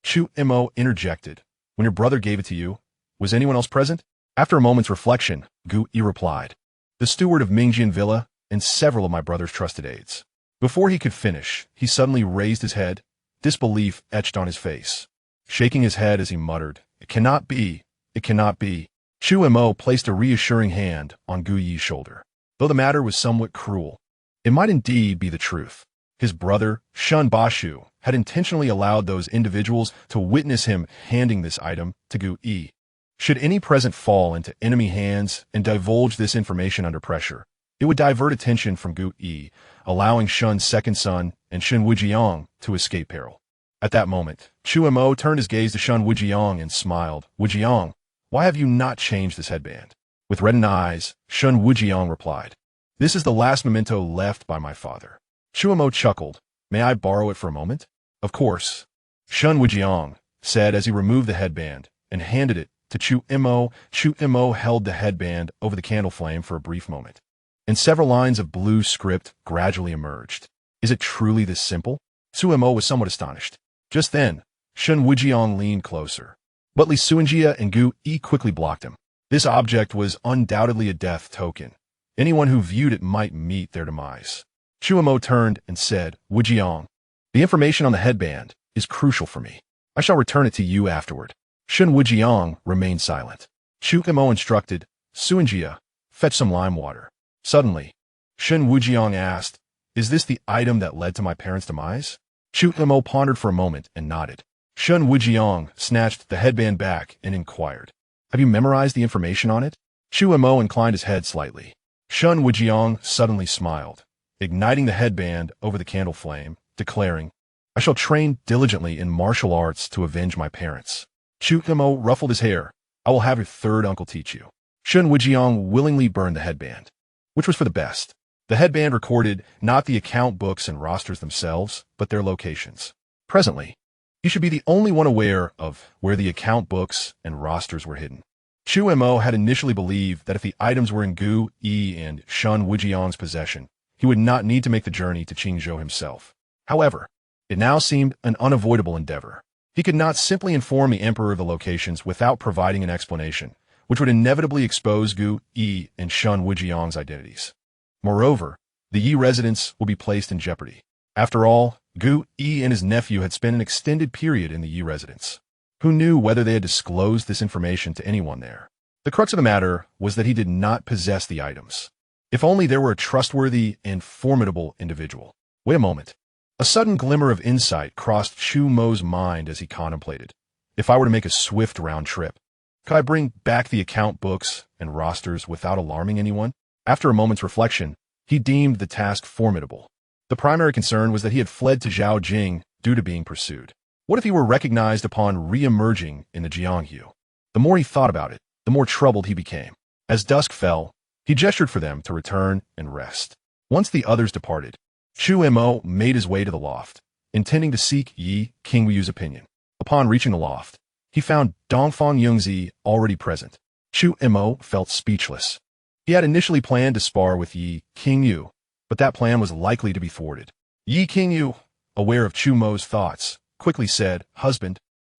Chu Mo interjected. When your brother gave it to you, was anyone else present? After a moment's reflection, Gu Yi replied, the steward of Mingjian Villa and several of my brother's trusted aides. Before he could finish, he suddenly raised his head, disbelief etched on his face. Shaking his head as he muttered, it cannot be, it cannot be. Chu Mo placed a reassuring hand on Gu Yi's shoulder. Though the matter was somewhat cruel, it might indeed be the truth. His brother, Shun Bashu, had intentionally allowed those individuals to witness him handing this item to Gu Yi. Should any present fall into enemy hands and divulge this information under pressure, it would divert attention from Gu Yi, allowing Shun's second son and Shun Wujiang to escape peril. At that moment, Chu Mo turned his gaze to Shun Wujiang and smiled. Wujiang, why have you not changed this headband? With reddened eyes, Shun Wujiang replied, This is the last memento left by my father. Chu Mo chuckled. May I borrow it for a moment? Of course. Shun Wujiang said as he removed the headband and handed it to Chu Mo. Chu Mo held the headband over the candle flame for a brief moment, and several lines of blue script gradually emerged. Is it truly this simple? Chu Mo was somewhat astonished. Just then, Shun Wujiang leaned closer, but Li Suanjia and Gu Yi quickly blocked him. This object was undoubtedly a death token. Anyone who viewed it might meet their demise. Chu Mo turned and said, Wujiang, the information on the headband is crucial for me. I shall return it to you afterward. Shun Wujiang remained silent. Chu Mo instructed, Suanjia, fetch some lime water. Suddenly, Shun Wujiang asked, Is this the item that led to my parents' demise? Chu Mo pondered for a moment and nodded. Shun Wujiang snatched the headband back and inquired, Have you memorized the information on it? Chu Mo inclined his head slightly. Shun Wujiang suddenly smiled, igniting the headband over the candle flame, declaring, I shall train diligently in martial arts to avenge my parents. Chu Mo ruffled his hair. I will have your third uncle teach you. Shun Wujiang willingly burned the headband, which was for the best. The headband recorded not the account books and rosters themselves, but their locations. Presently, you should be the only one aware of where the account books and rosters were hidden. Chu Mo had initially believed that if the items were in Gu Yi and Shun Wujiang's possession, he would not need to make the journey to Qingzhou himself. However, it now seemed an unavoidable endeavor. He could not simply inform the emperor of the locations without providing an explanation, which would inevitably expose Gu Yi and Shun Wujiang's identities. Moreover, the Yi residence will be placed in jeopardy. After all, Gu Yi and his nephew had spent an extended period in the Yi residence. Who knew whether they had disclosed this information to anyone there? The crux of the matter was that he did not possess the items. If only there were a trustworthy and formidable individual. Wait a moment. A sudden glimmer of insight crossed Chu Mo's mind as he contemplated. If I were to make a swift round trip, could I bring back the account books and rosters without alarming anyone? After a moment's reflection, he deemed the task formidable. The primary concern was that he had fled to Zhaojing due to being pursued. What if he were recognized upon re-emerging in the Jianghu? The more he thought about it, the more troubled he became. As dusk fell, he gestured for them to return and rest. Once the others departed, Chu Mo made his way to the loft, intending to seek Yi Qingyu's opinion. Upon reaching the loft, he found Dongfang Yungzi already present. Chu Mo felt speechless. He had initially planned to spar with Yi Qingyu, but that plan was likely to be thwarted. Yi Qingyu, aware of Chu Mo's thoughts, quickly said, Husband,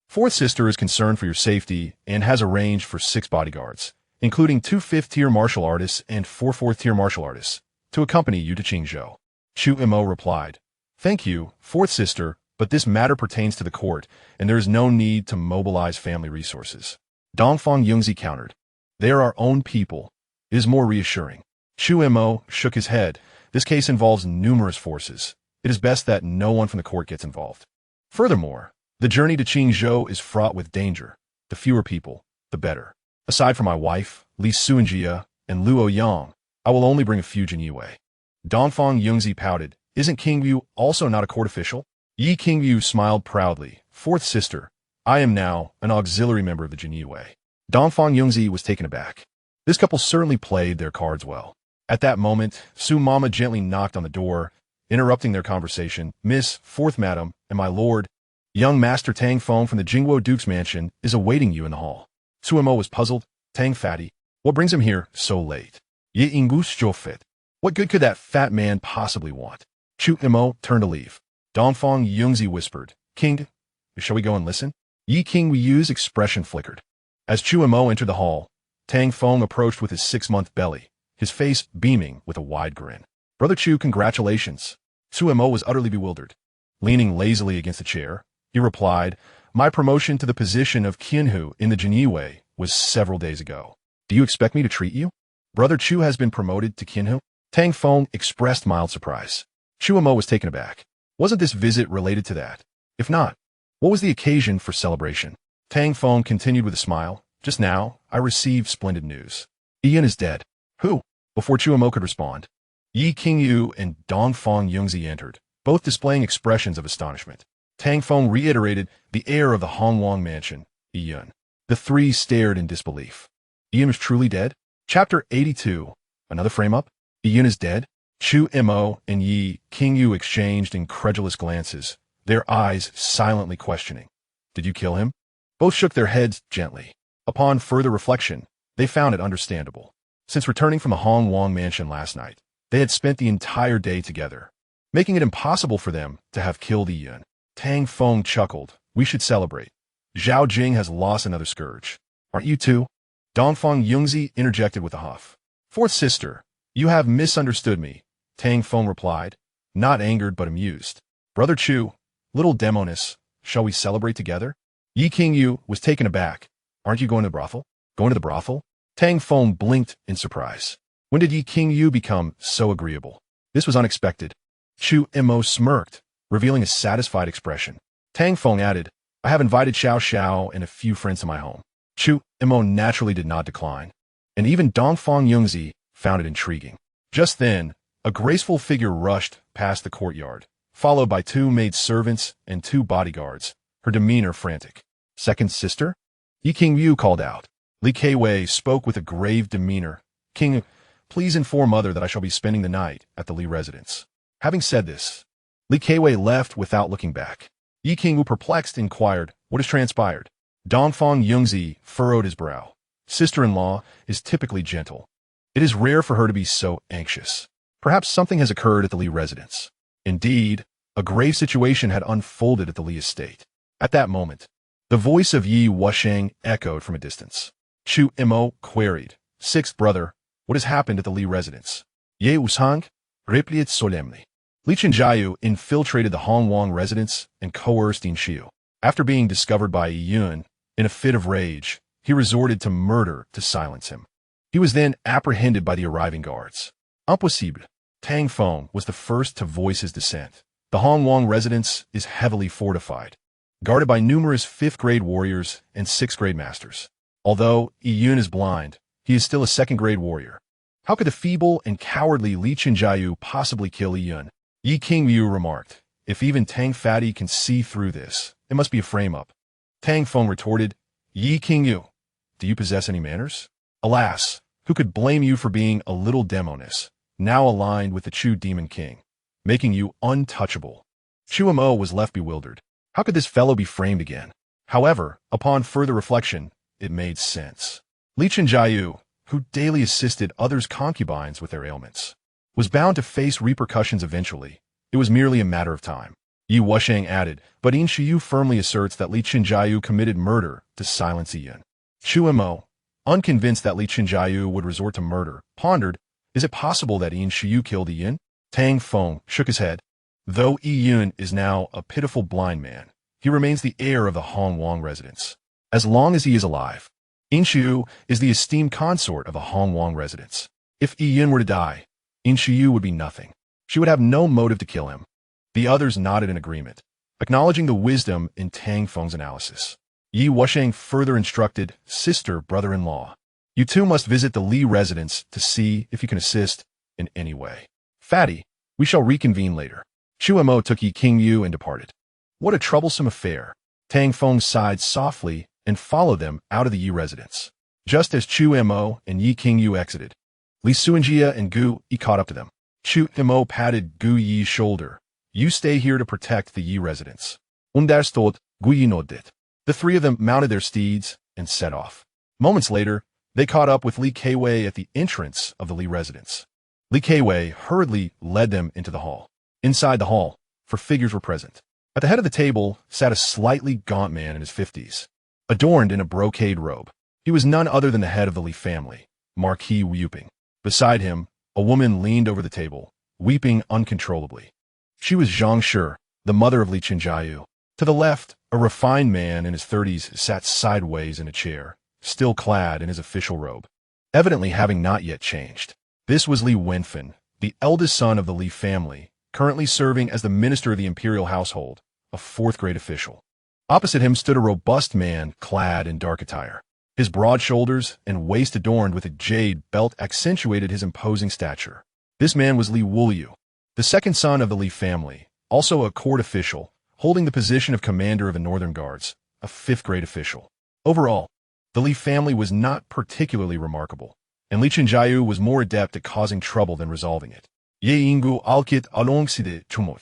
fourth sister is concerned for your safety and has arranged for 6 bodyguards, including 2 fifth-tier martial artists and 4 fourth-tier martial artists, to accompany you to Qingzhou. Chu Mo replied, Thank you, fourth sister, but this matter pertains to the court, and there is no need to mobilize family resources. Dongfang Yungzi countered, They are our own people. It is more reassuring. Chu Mo shook his head. This case involves numerous forces. It is best that no one from the court gets involved. Furthermore, the journey to Qingzhou is fraught with danger. The fewer people, the better. Aside from my wife, Li Suanjia, and Luo Yang, I will only bring a few Jinyue. Dongfang Yungzi pouted. Isn't Qingyu also not a court official? Yi Qingyu smiled proudly. Fourth sister, I am now an auxiliary member of the Jinyue. Dongfang Yungzi was taken aback. This couple certainly played their cards well. At that moment, Su Mama gently knocked on the door, interrupting their conversation. Miss, fourth madam, and my lord, young Master Tang Feng from the Jingguo Duke's mansion is awaiting you in the hall. Su Mo was puzzled. Tang Fatty, what brings him here so late? Ye Ingus Jofit. What good could that fat man possibly want? Chu Mo turned to leave. Dongfang Yungzi whispered, King, shall we go and listen? Yi Qingyu's expression flickered. As Chu Mo entered the hall, Tang Feng approached with his 6-month belly, his face beaming with a wide grin. Brother Chu, congratulations. Chu Mo was utterly bewildered. Leaning lazily against a chair, he replied, My promotion to the position of Qianhu in the Jinyue was several days ago. Do you expect me to treat you? Brother Chu has been promoted to Qianhu? Tang Feng expressed mild surprise. Chu Mo was taken aback. Wasn't this visit related to that? If not, what was the occasion for celebration? Tang Feng continued with a smile. Just now, I received splendid news. Ian is dead. Who? Before Chu Mo could respond, Yi Qingyu and Dongfang Yungzi entered, both displaying expressions of astonishment. Tang Feng reiterated the heir of the Guo Gong Mansion, Ian. The three stared in disbelief. Ian was truly dead? Chapter 82. Another frame-up? Ian is dead? Chu Mo and Yi Qingyu exchanged incredulous glances, their eyes silently questioning. Did you kill him? Both shook their heads gently. Upon further reflection, they found it understandable. Since returning from the Guo Gong Mansion last night, they had spent the entire day together, making it impossible for them to have killed Ian. Tang Feng chuckled. We should celebrate. Zhao Jing has lost another scourge. Aren't you too? Dongfang Yungzi interjected with a huff. Fourth sister, you have misunderstood me, Tang Feng replied, not angered but amused. Brother Chu, little demoness, shall we celebrate together? Yi Qingyu was taken aback. Aren't you going to the brothel? Going to the brothel? Tang Feng blinked in surprise. When did Yi Qingyu become so agreeable? This was unexpected. Chu Mo smirked, revealing a satisfied expression. Tang Feng added, I have invited Xiao Xiao and a few friends to my home. Chu Mo naturally did not decline, and even Dongfang Yungzi found it intriguing. Just then, a graceful figure rushed past the courtyard, followed by two maidservants and two bodyguards, her demeanor frantic. Second sister? Yi Qingyu called out. Li Keiwei spoke with a grave demeanor. King, please inform mother that I shall be spending the night at the Li residence. Having said this, Li Keiwei left without looking back. Yi Qingyu, perplexed, inquired, what has transpired? Dongfang Yungzi furrowed his brow. Sister-in-law is typically gentle. It is rare for her to be so anxious. Perhaps something has occurred at the Li residence. Indeed, a grave situation had unfolded at the Li estate. At that moment, the voice of Yi Wusheng echoed from a distance. Chu Mo queried, Sixth brother, what has happened at the Li residence? Ye Usang? Replied solemnly. Li Chenjiao infiltrated the Guo Gong residence and coerced Yin Xiu. After being discovered by Yi Yun, in a fit of rage, he resorted to murder to silence him. He was then apprehended by the arriving guards. Impossible. Tang Feng was the first to voice his dissent. The Guo Gong residence is heavily fortified, guarded by numerous 5th-grade warriors and 6th-grade masters. Although Yi Yun is blind, he is still a 2nd-grade warrior. How could the feeble and cowardly Li Chenjiao possibly kill Yi Yun? Yi Qingyu remarked, if even Tang Fatty can see through this, it must be a frame-up. Tang Feng retorted, Yi Qingyu, do you possess any manners? Alas, who could blame you for being a little demoness, now aligned with the Chu Demon King, making you untouchable? Chu Mo was left bewildered. How could this fellow be framed again? However, upon further reflection, it made sense. Li Chenjiao, who daily assisted others' concubines with their ailments, was bound to face repercussions eventually. It was merely a matter of time. Yi Wusheng added, but Yin Xiu firmly asserts that Li Chenjiao committed murder to silence Ian. Chu Mo, unconvinced that Li Chenjiao would resort to murder, pondered, is it possible that Yin Xiu killed Ian? Tang Feng shook his head. Though Yun is now a pitiful blind man, he remains the heir of the Guo Gong residence. As long as he is alive, Yin Xiu is the esteemed consort of the Guo Gong residence. If Yun were to die, Yin Xiu would be nothing. She would have no motive to kill him. The others nodded in agreement, acknowledging the wisdom in Tang Feng's analysis. Yi Wusheng further instructed, sister, brother-in-law, you two must visit the Li residence to see if you can assist in any way. Fatty, we shall reconvene later. Chu Mo took Yi Qingyu and departed. What a troublesome affair. Tang Feng sighed softly and followed them out of the Yi residence. Just as Chu Mo and Yi Qingyu exited, Li Suanjia and Gu Yi caught up to them. Chu Mo patted Gu Yi's shoulder. You stay here to protect the Yi residence. Understood, Gu Yi nodded. The three of them mounted their steeds and set off. Moments later, they caught up with Li Keiwei at the entrance of the Li residence. Li Keiwei hurriedly led them into the hall. Inside the hall, 4 figures were present. At the head of the table sat a slightly gaunt man in his 50s, adorned in a brocade robe. He was none other than the head of the Li family, Marquis Wuping. Beside him, a woman leaned over the table, weeping uncontrollably. She was Zhang Shi, the mother of Li Chenjiao. To the left, a refined man in his 30s sat sideways in a chair, still clad in his official robe, evidently having not yet changed. This was Li Wenfen, the eldest son of the Li family, currently serving as the minister of the imperial household, a fourth-grade official. Opposite him stood a robust man clad in dark attire. His broad shoulders and waist adorned with a jade belt accentuated his imposing stature. This man was Li Wuliu, the second son of the Li family, also a court official, holding the position of commander of the Northern Guards, a fifth-grade official. Overall, the Li family was not particularly remarkable, and Li Chenjiao was more adept at causing trouble than resolving it. Ye Ingu Alkit Alongside Chu Mo.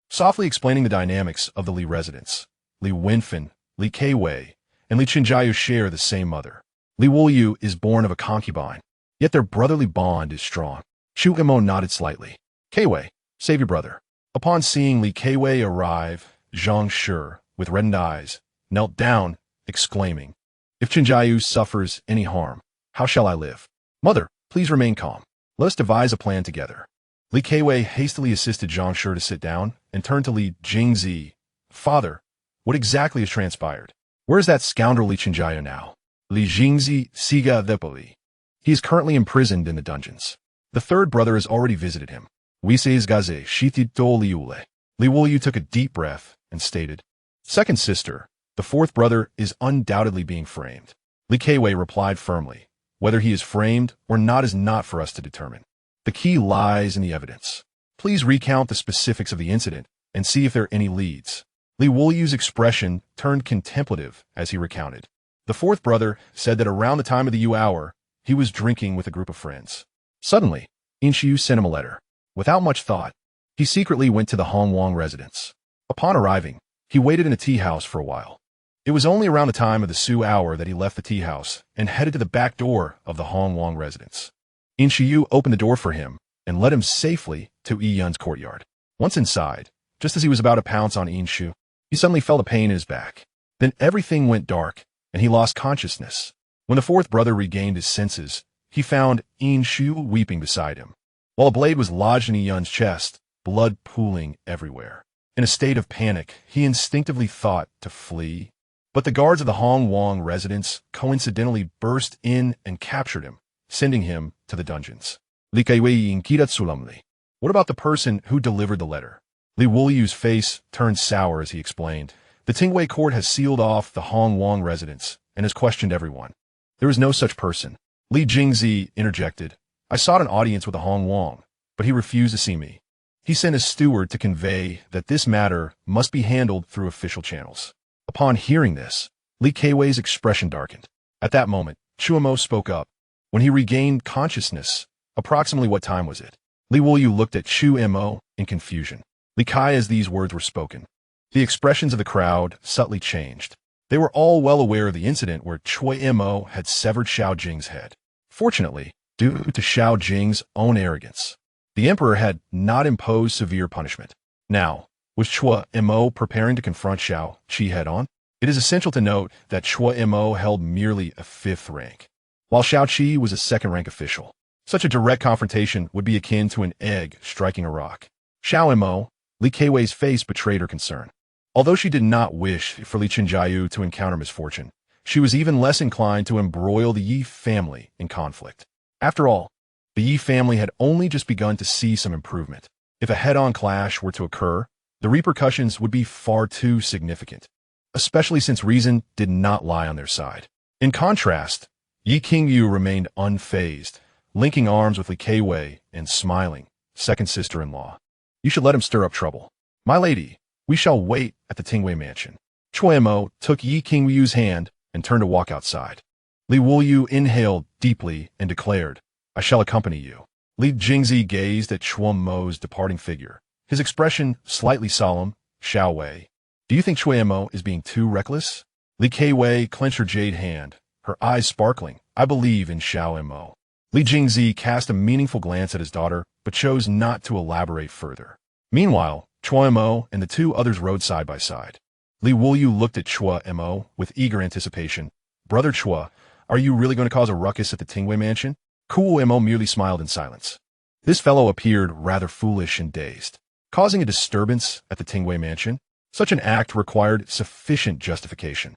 Softly explaining the dynamics of the Li residence, Li Wenfen, Li Keiwei, and Li Chenjiao share the same mother. Li Wuliu is born of a concubine, yet their brotherly bond is strong. Chu Mo nodded slightly. Keiwei, save your brother. Upon seeing Li Keiwei arrive, Zhang Shi, with reddened eyes, knelt down, exclaiming, "If Chenjiao suffers any harm, how shall I live? Mother, please remain calm. Let us devise a plan together." Li Keiwei hastily assisted Zhang Shi to sit down and turned to Li Jingzi. "Father, what exactly has transpired? Where is that scoundrel Li Chenjiao now?" Li Jingzi Siga Thepoli. He is currently imprisoned in the dungeons. The third brother has already visited him. Wise's Gaze Shiti Do Liule. Li Wuliu took a deep breath and stated, "Second sister, the fourth brother is undoubtedly being framed." Li Keiwei replied firmly, "Whether he is framed or not is not for us to determine. The key lies in the evidence. Please recount the specifics of the incident and see if there are any leads." Li Wuliu's expression turned contemplative as he recounted. The fourth brother said that around the time of the hour, he was drinking with a group of friends. Suddenly, Inshiu sent him a letter. Without much thought, he secretly went to the Hongwang residence. Upon arriving, he waited in a tea house for a while. It was only around the time of the Su hour that he left the tea house and headed to the back door of the Hongwang residence. Inshiu opened the door for him and led him safely to Yun's courtyard. Once inside, just as he was about to pounce on Inshiu, he suddenly felt a pain in his back. Then everything went dark, and he lost consciousness. When the fourth brother regained his senses, he found Inshiu weeping beside him. While a blade was lodged in Yun's chest, blood pooling everywhere. In a state of panic, he instinctively thought to flee. But the guards of the Hongwang residence coincidentally burst in and captured him, sending him to the dungeons. Li Keiwei Inkidat Sulamli. What about the person who delivered the letter? Li Wuliu's face turned sour as he explained. The Tingwei court has sealed off the Hongwang residence and has questioned everyone. There is no such person. Li Jingzi interjected. I sought an audience with the Hongwang, but he refused to see me. He sent his steward to convey that this matter must be handled through official channels. Upon hearing this, Li Keiwei's expression darkened. At that moment, Chu Mo spoke up. When he regained consciousness, approximately what time was it? Li Wuliu looked at Chu Mo in confusion. Li Kai as these words were spoken. The expressions of the crowd subtly changed. They were all well aware of the incident where Chu Mo had severed Xiao Jing's head. Fortunately, due to Xiao Jing's own arrogance, the emperor had not imposed severe punishment. Now, was Chu Mo preparing to confront Xiao Qi head-on? It is essential to note that Chu Mo held merely a fifth rank, while Xiao Qi was a second-rank official. Such a direct confrontation would be akin to an egg striking a rock. Xiao Mo, Li Keiwei's face betrayed her concern. Although she did not wish for Li Chenjiao to encounter misfortune, she was even less inclined to embroil the Yi family in conflict. After all, the Yi family had only just begun to see some improvement. If a head-on clash were to occur, the repercussions would be far too significant, especially since reason did not lie on their side. In contrast, Yi Qingyu remained unfazed, linking arms with Li Keiwei and smiling, second sister-in-law. You should let him stir up trouble. My lady, we shall wait at the Tingwei mansion. Chu Mo took Yi Qingyu's hand and turned to walk outside. Li Wuliu inhaled deeply and declared, I shall accompany you. Li Jingzi gazed at Chu Mo's departing figure, his expression slightly solemn. Xiao Wei, do you think Chu Mo is being too reckless? Li Keiwei clenched her jade hand, her eyes sparkling. I believe in Xiao Mo. Li Jingzi cast a meaningful glance at his daughter, but chose not to elaborate further. Meanwhile, Chu Mo and the two others rode side by side. Li Wuliu looked at Chu Mo with eager anticipation. Brother Chu, are you really going to cause a ruckus at the Tingwei mansion? Guo Mo merely smiled in silence. This fellow appeared rather foolish and dazed. Causing a disturbance at the Tingwei mansion? Such an act required sufficient justification.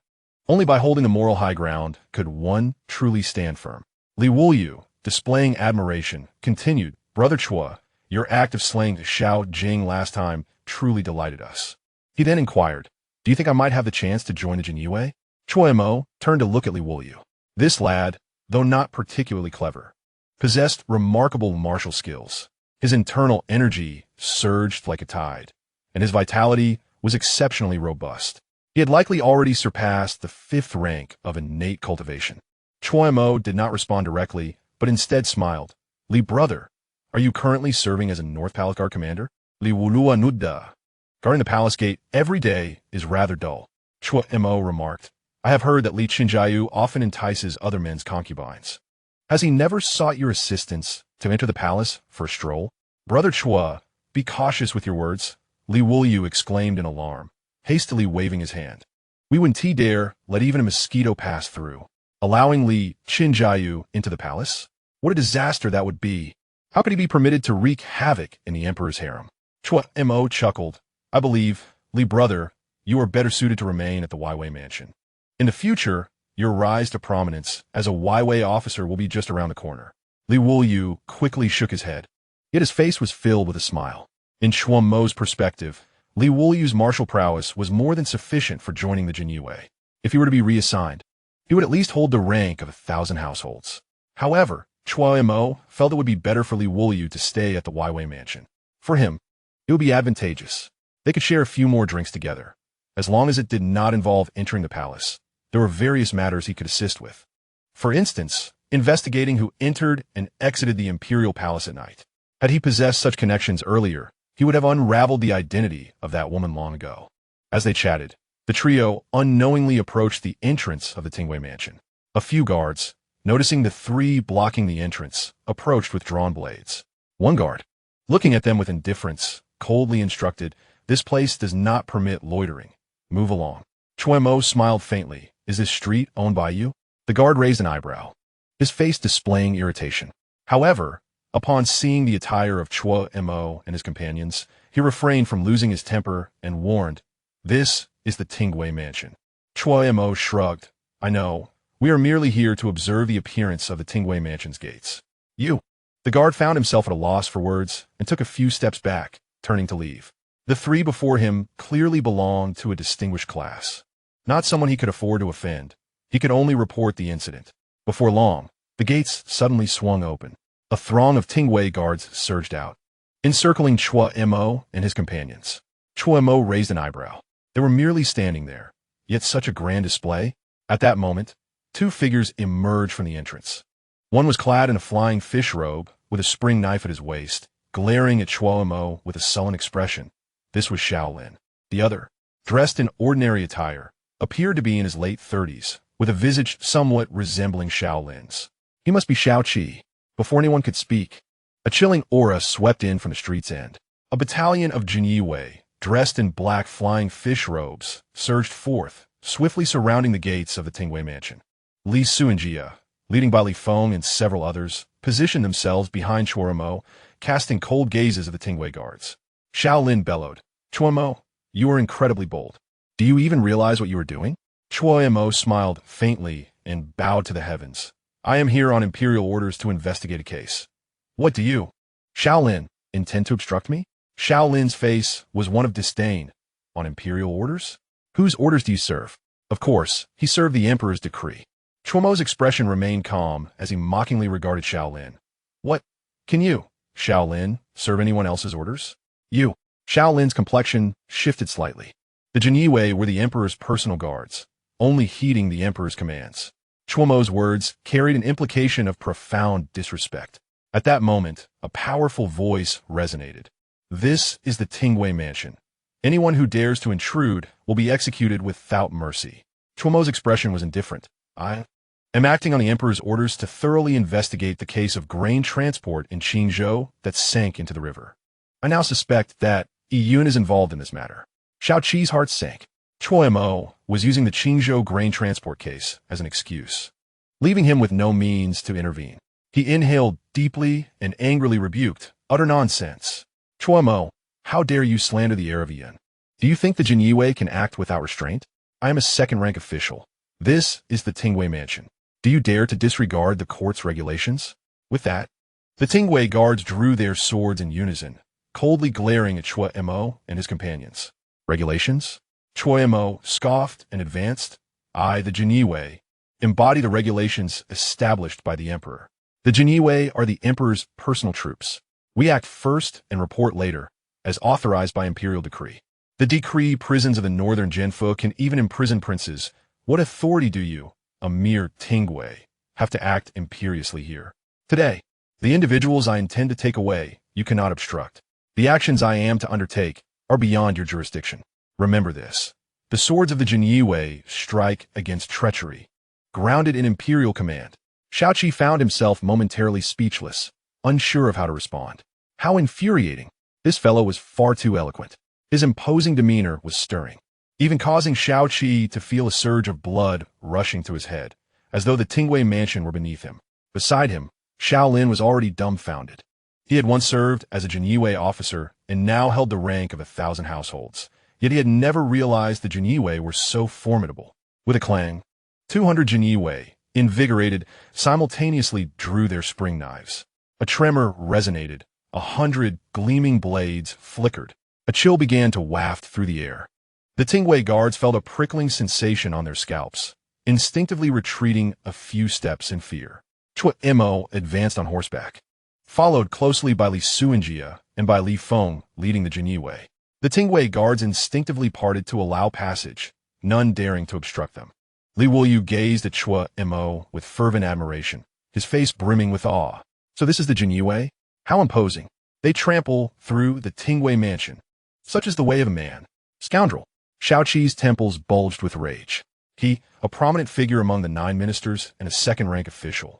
Only by holding the moral high ground could one truly stand firm. Li Wuliu, displaying admiration, continued, Brother Chu, Your act of slaying Xiao Jing last time truly delighted us. He then inquired, do you think I might have the chance to join the Jinyue? Chu Mo turned to look at Li Wuliu. This lad, though not particularly clever, possessed remarkable martial skills. His internal energy surged like a tide, and his vitality was exceptionally robust. He had likely already surpassed the 5th rank of innate cultivation. Chu Mo did not respond directly, but instead smiled. Li brother, are you currently serving as a North Palace Guard commander? Li Wulua Nudda. Guarding the palace gate every day is rather dull. Chu Mo remarked. I have heard that Li Qinjiayu often entices other men's concubines. Has he never sought your assistance to enter the palace for a stroll? Brother Chua, be cautious with your words, Li Wuliu exclaimed in alarm, hastily waving his hand. We wouldn't dare let even a mosquito pass through. Allowing Li Qinjiayu into the palace? What a disaster that would be. How could he be permitted to wreak havoc in the emperor's harem? Chu Mo chuckled. I believe, Li brother, you are better suited to remain at the Waiwei Mansion. In the future, your rise to prominence as a Waiwei officer will be just around the corner. Li Wuliu quickly shook his head, yet his face was filled with a smile. In Chu Mo's perspective, Li Wuliu's martial prowess was more than sufficient for joining the Jinyue. If he were to be reassigned, he would at least hold the rank of 1,000 households. However, Chu Mo felt it would be better for Li Wuliu to stay at the Waiwei Mansion. For him, it would be advantageous. They could share a few more drinks together. As long as it did not involve entering the palace, there were various matters he could assist with. For instance, investigating who entered and exited the imperial palace at night. Had he possessed such connections earlier, he would have unraveled the identity of that woman long ago. As they chatted, the trio unknowingly approached the entrance of the Tingwei Mansion. A few guards, noticing the 3 blocking the entrance, approached with drawn blades. One guard, looking at them with indifference, coldly instructed, this place does not permit loitering. Move along. Chu Mo smiled faintly. Is this street owned by you? The guard raised an eyebrow, his face displaying irritation. However, upon seeing the attire of Chu Mo and his companions, he refrained from losing his temper and warned, this is the Tingwei Mansion. Chu Mo shrugged. I know. We are merely here to observe the appearance of the Tingwei Mansion's gates. You. The guard found himself at a loss for words and took a few steps back, turning to leave. The 3 before him clearly belonged to a distinguished class. Not someone he could afford to offend. He could only report the incident. Before long, the gates suddenly swung open. A throng of Tingwei guards surged out, encircling Chu Mo and his companions. Chu Mo raised an eyebrow. They were merely standing there, yet such a grand display. At that moment, 2 figures emerged from the entrance. One was clad in a flying fish robe, with a spring knife at his waist, glaring at Chu Mo with a sullen expression. This was Shaolin. The other, dressed in ordinary attire, appeared to be in his late 30s, with a visage somewhat resembling Shaolin's. He must be Shao Qi. Before anyone could speak, a chilling aura swept in from the street's end. A battalion of Jinyue, dressed in black flying fish robes, surged forth, swiftly surrounding the gates of the Tingwei Mansion. Li Suanjia, leading by Li Feng and several others, positioned themselves behind Chu Mo, casting cold gazes at the Tingwei guards. Shaolin bellowed, Chu Mo, you are incredibly bold. Do you even realize what you are doing? Chu Mo smiled faintly and bowed to the heavens. I am here on imperial orders to investigate a case. What do you, Shaolin, intend to obstruct me? Shaolin's face was one of disdain. On imperial orders? Whose orders do you serve? Of course, he served the emperor's decree. Chu Mo's expression remained calm as he mockingly regarded Shaolin. What? Can you, Shaolin, serve anyone else's orders? You. Shaolin's complexion shifted slightly. The Jinyue were the emperor's personal guards, only heeding the emperor's commands. Chu Mo's words carried an implication of profound disrespect. At that moment, a powerful voice resonated. This is the Tingwei Mansion. Anyone who dares to intrude will be executed without mercy. Chu Mo's expression was indifferent. I am acting on the emperor's orders to thoroughly investigate the case of grain transport in Qingzhou that sank into the river. I now suspect that Yun is involved in this matter. Shao Qi's heart sank. Chu Mo was using the Qingzhou grain transport case as an excuse, leaving him with no means to intervene. He inhaled deeply and angrily rebuked, utter nonsense. Chu Mo, how dare you slander the heir of Yun? Do you think the Jinyue can act without restraint? I am a second-rank official. This is the Tingwei Mansion. Do you dare to disregard the court's regulations? With that, The Tingwei guards drew their swords in unison, coldly glaring at Chu Mo and his companions. Regulations? Chu Mo scoffed and advanced. I, the Jinyiwei, embody the regulations established by the emperor. The Jinyiwei are the emperor's personal troops. We act first and report later, as authorized by imperial decree. The decree prisons of the northern Jianfu can even imprison princes. What authority do you, a mere Tingwei, have to act imperiously here? Today, the individuals I intend to take away, you cannot obstruct. The actions I am to undertake are beyond your jurisdiction. Remember this. The swords of the Jinyiwei strike against treachery. Grounded in imperial command, Shaoqi found himself momentarily speechless, unsure of how to respond. How infuriating. This fellow was far too eloquent. His imposing demeanor was stirring, even causing Shaoqi to feel a surge of blood rushing to his head, as though the Tingwei mansion were beneath him. Beside him, Shaolin was already dumbfounded. He had once served as a Jinyiwei officer and now held the rank of 1,000 households, yet he had never realized the Jinyiwei were so formidable. With a clang, 200 Jinyiwei, invigorated, simultaneously drew their spring knives. A tremor resonated. 100 gleaming blades flickered. A chill began to waft through the air. The Tingwei guards felt a prickling sensation on their scalps, instinctively retreating a few steps in fear. Chu Mo advanced on horseback, followed closely by Li Suanjia and by Li Feng leading the Jinyiwei. The Tingwei guards instinctively parted to allow passage, none daring to obstruct them. Li Wuyu gazed at Chu Mo with fervent admiration, his face brimming with awe. So this is the Jinyiwei? How imposing. They trample through the Tingwei mansion. Such is the way of a man. Scoundrel. Shaoqi's temples bulged with rage. He, a prominent figure among the 9 ministers and a second-rank official,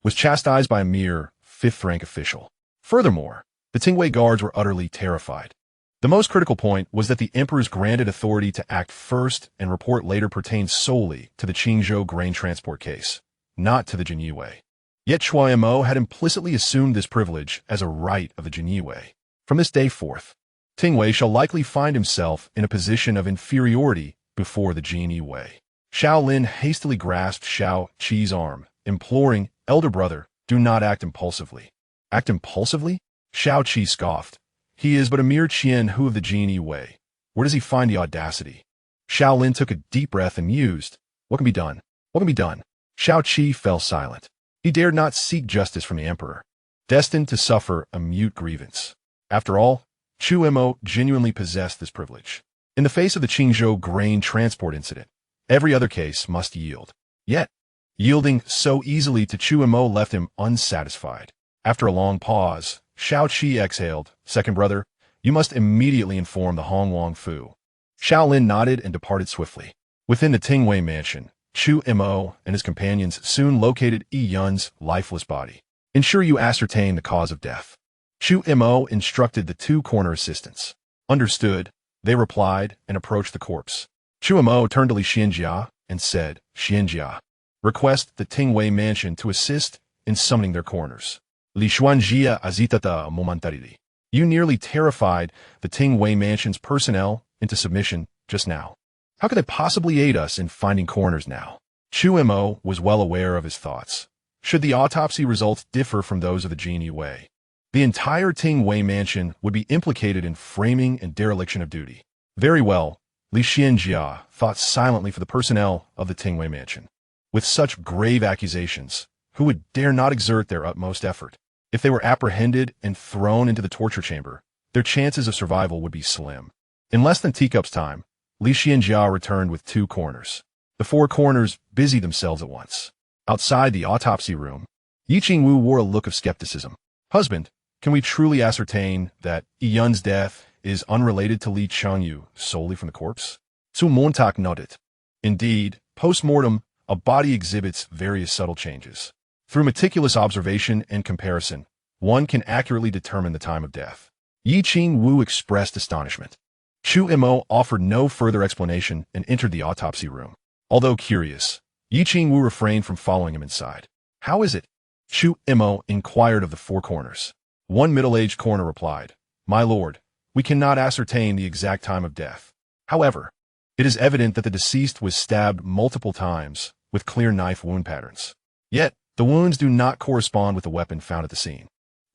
was chastised by a mere 5th-rank official. Furthermore, the Tingwei guards were utterly terrified. The most critical point was that the emperor's granted authority to act first and report later pertained solely to the Qingzhou grain transport case, not to the Jinyiwei. Yet Chu Mo had implicitly assumed this privilege as a right of the Jinyiwei. From this day forth, Tingwei shall likely find himself in a position of inferiority before the Jinyiwei. Shaolin hastily grasped Shaoqi's arm, imploring, "Elder brother, do not act impulsively." Act impulsively? Shaoqi scoffed. He is but a mere Qian Hu of the Jinyiwei. Where does he find the audacity? Shaolin took a deep breath and mused. What can be done? What can be done? Shaoqi fell silent. He dared not seek justice from the emperor, destined to suffer a mute grievance. After all, Chu Mo genuinely possessed this privilege. In the face of the Qingzhou grain transport incident, every other case must yield. Yet, yielding so easily to Chu Mo left him unsatisfied. After a long pause, Shaoqi exhaled, "Second brother, you must immediately inform the Hong Wang Fu." Shaolin nodded and departed swiftly. Within the Tingwei mansion, Chu Mo and his companions soon located Yi Yun's lifeless body. "Ensure you ascertain the cause of death." Chu Mo instructed the 2 corner assistants. "Understood," they replied and approached the corpse. Chu Mo turned to Li Xianjia and said, "Xianjia, request the Tingwei mansion to assist in summoning their coroners." Li Xuanjia azitata momentarily. You nearly terrified the Tingwei mansion's personnel into submission just now. How could they possibly aid us in finding coroners now? Chu Mo was well aware of his thoughts. Should the autopsy results differ from those of the Jinyiwei, the entire Tingwei mansion would be implicated in framing and dereliction of duty. Very well, Li Xianjia thought silently for the personnel of the Tingwei mansion. With such grave accusations, who would dare not exert their utmost effort? If they were apprehended and thrown into the torture chamber, their chances of survival would be slim. In less than teacup's time, Li Xianjia returned with 2 coroners. The 4 coroners busied themselves at once. Outside the autopsy room, Yi Qingwu wore a look of skepticism. "Husband, can we truly ascertain that Yi Yun's death is unrelated to Li Changyu solely from the corpse?" Su Montak nodded. Indeed, post-mortem, a body exhibits various subtle changes. Through meticulous observation and comparison, one can accurately determine the time of death. Yi Qingwu expressed astonishment. Chu Mo offered no further explanation and entered the autopsy room. Although curious, Yi Qingwu refrained from following him inside. "How is it?" Chu Mo inquired of the 4 corners. One middle-aged coroner replied, "My lord, we cannot ascertain the exact time of death. However, it is evident that the deceased was stabbed multiple times with clear knife wound patterns. Yet, the wounds do not correspond with the weapon found at the scene.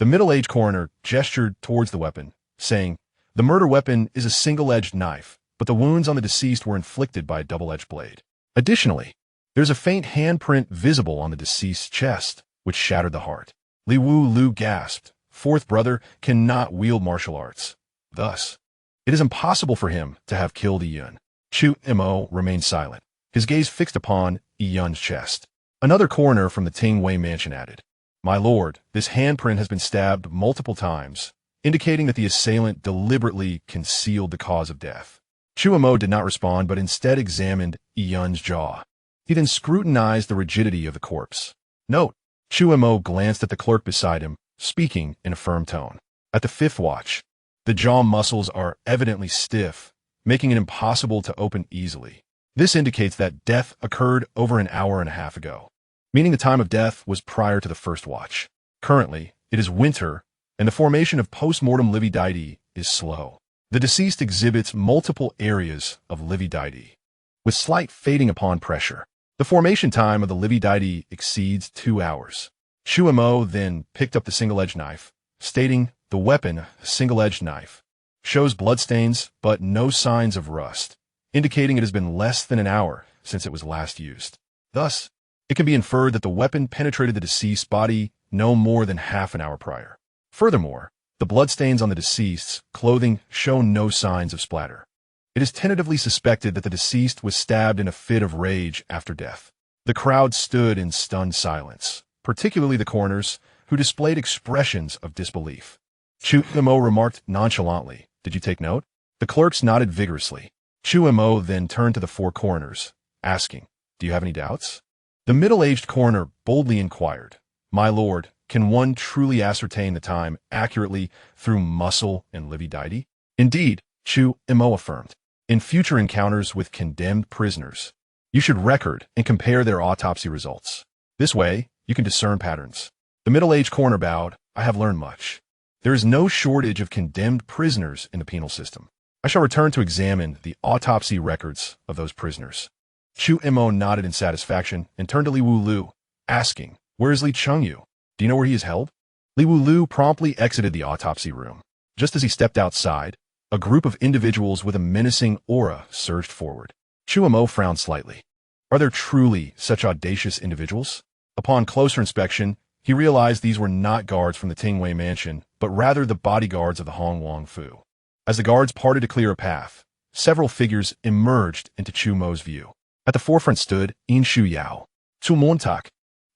The middle-aged coroner gestured towards the weapon, saying, "The murder weapon is a single-edged knife, but the wounds on the deceased were inflicted by a double-edged blade. Additionally, there's a faint handprint visible on the deceased's chest, which shattered the heart." Li Wu Lu gasped. Fourth brother cannot wield martial arts. Thus, it is impossible for him to have killed Yun. Chu Mo remained silent, his gaze fixed upon Yun's chest. Another coroner from the Tingwei mansion added, "My lord, this handprint has been stabbed multiple times, indicating that the assailant deliberately concealed the cause of death." Chu Mo did not respond, but instead examined Yun's jaw. He then scrutinized the rigidity of the corpse. Note, Chu Mo glanced at the clerk beside him, speaking in a firm tone. At the fifth watch, the jaw muscles are evidently stiff, making it impossible to open easily. This indicates that death occurred over an hour and a half ago, meaning the time of death was prior to the first watch. Currently, it is winter, and the formation of post-mortem lividity is slow. The deceased exhibits multiple areas of lividity, with slight fading upon pressure. The formation time of the lividity exceeds 2 hours. Chu Mo then picked up the single-edged knife, stating, "The weapon, a single-edged knife, shows bloodstains but no signs of rust, indicating it has been less than an hour since it was last used. Thus, it can be inferred that the weapon penetrated the deceased's body no more than half an hour prior. Furthermore, the bloodstains on the deceased's clothing show no signs of splatter. It is tentatively suspected that the deceased was stabbed in a fit of rage after death." The crowd stood in stunned silence, particularly the coroners, who displayed expressions of disbelief. Chu Mo remarked nonchalantly, "Did you take note?" The clerks nodded vigorously. Chu Mo then turned to the 4 coroners, asking, "Do you have any doubts?" The middle-aged coroner boldly inquired, "My lord, can one truly ascertain the time accurately through muscle and lividity?" "Indeed," Chu Mo affirmed. "In future encounters with condemned prisoners, you should record and compare their autopsy results. This way, you can discern patterns." The middle-aged coroner bowed. "I have learned much. There is no shortage of condemned prisoners in the penal system. I shall return to examine the autopsy records of those prisoners." Chu Mo nodded in satisfaction and turned to Li Wu Lu, asking, "Where is Li Chengyu? Do you know where he is held?" Li Wu Lu promptly exited the autopsy room. Just as he stepped outside, a group of individuals with a menacing aura surged forward. Chu Mo frowned slightly. Are there truly such audacious individuals? Upon closer inspection, he realized these were not guards from the Tingwei mansion, but rather the bodyguards of the Hong Wang Fu. As the guards parted to clear a path, several figures emerged into Chu Mo's view. At the forefront stood In Shu Yao. "Chu Montak,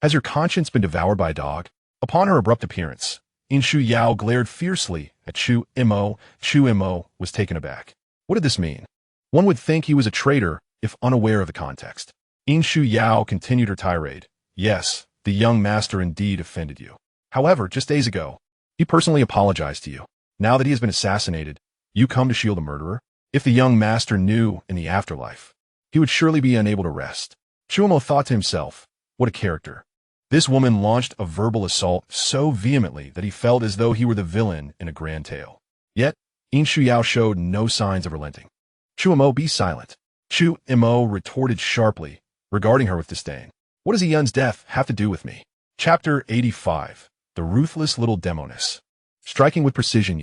has your conscience been devoured by a dog?" Upon her abrupt appearance, In Shu Yao glared fiercely at Chu Mo. Chu Mo was taken aback. What did this mean? One would think he was a traitor if unaware of the context. In Shu Yao continued her tirade. "Yes, the young master indeed offended you. However, just days ago, he personally apologized to you. Now that he has been assassinated, you come to shield a murderer? If the young master knew in the afterlife, he would surely be unable to rest." Chu Mo thought to himself, what a character. This woman launched a verbal assault so vehemently that he felt as though he were the villain in a grand tale. Yet, In Shu Yao showed no signs of relenting. "Chu Mo, be silent." Chu Mo retorted sharply, regarding her with disdain. "What does Yun's death have to do with me?" Chapter 85. The Ruthless Little Demoness. Striking with precision,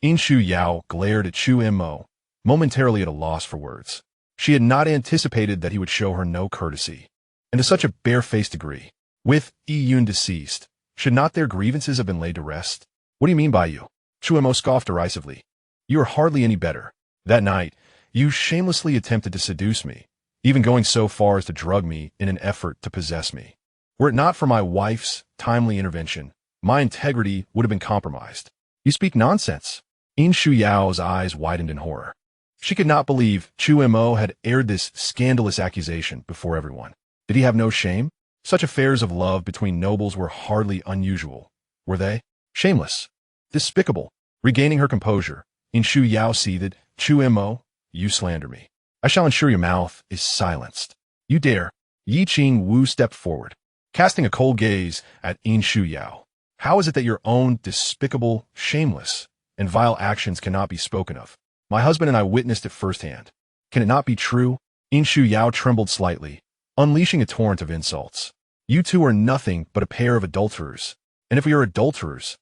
In Shu Yao glared at Chu Mo, momentarily at a loss for words. She had not anticipated that he would show her no courtesy, and to such a barefaced degree. With Yun deceased, should not their grievances have been laid to rest? "What do you mean by you?" Chu Mo scoffed derisively. "You are hardly any better. That night, you shamelessly attempted to seduce me, even going so far as to drug me in an effort to possess me. Were it not for my wife's timely intervention, my integrity would have been compromised." "You speak nonsense." In Shu Yao's eyes widened in horror. She could not believe Chu Mo had aired this scandalous accusation before everyone. Did he have no shame? Such affairs of love between nobles were hardly unusual, were they? Shameless. Despicable. Regaining her composure, In Shu Yao seethed, "Chu Mo, you slander me. I shall ensure your mouth is silenced." "You dare." Yi Qing Wu stepped forward, casting a cold gaze at In Shu Yao. "How is it that your own despicable, shameless, and vile actions cannot be spoken of? My husband and I witnessed it firsthand. Can it not be true?" In Shu Yao trembled slightly, unleashing a torrent of insults. "You two are nothing but a pair of adulterers. And if we are adulterers,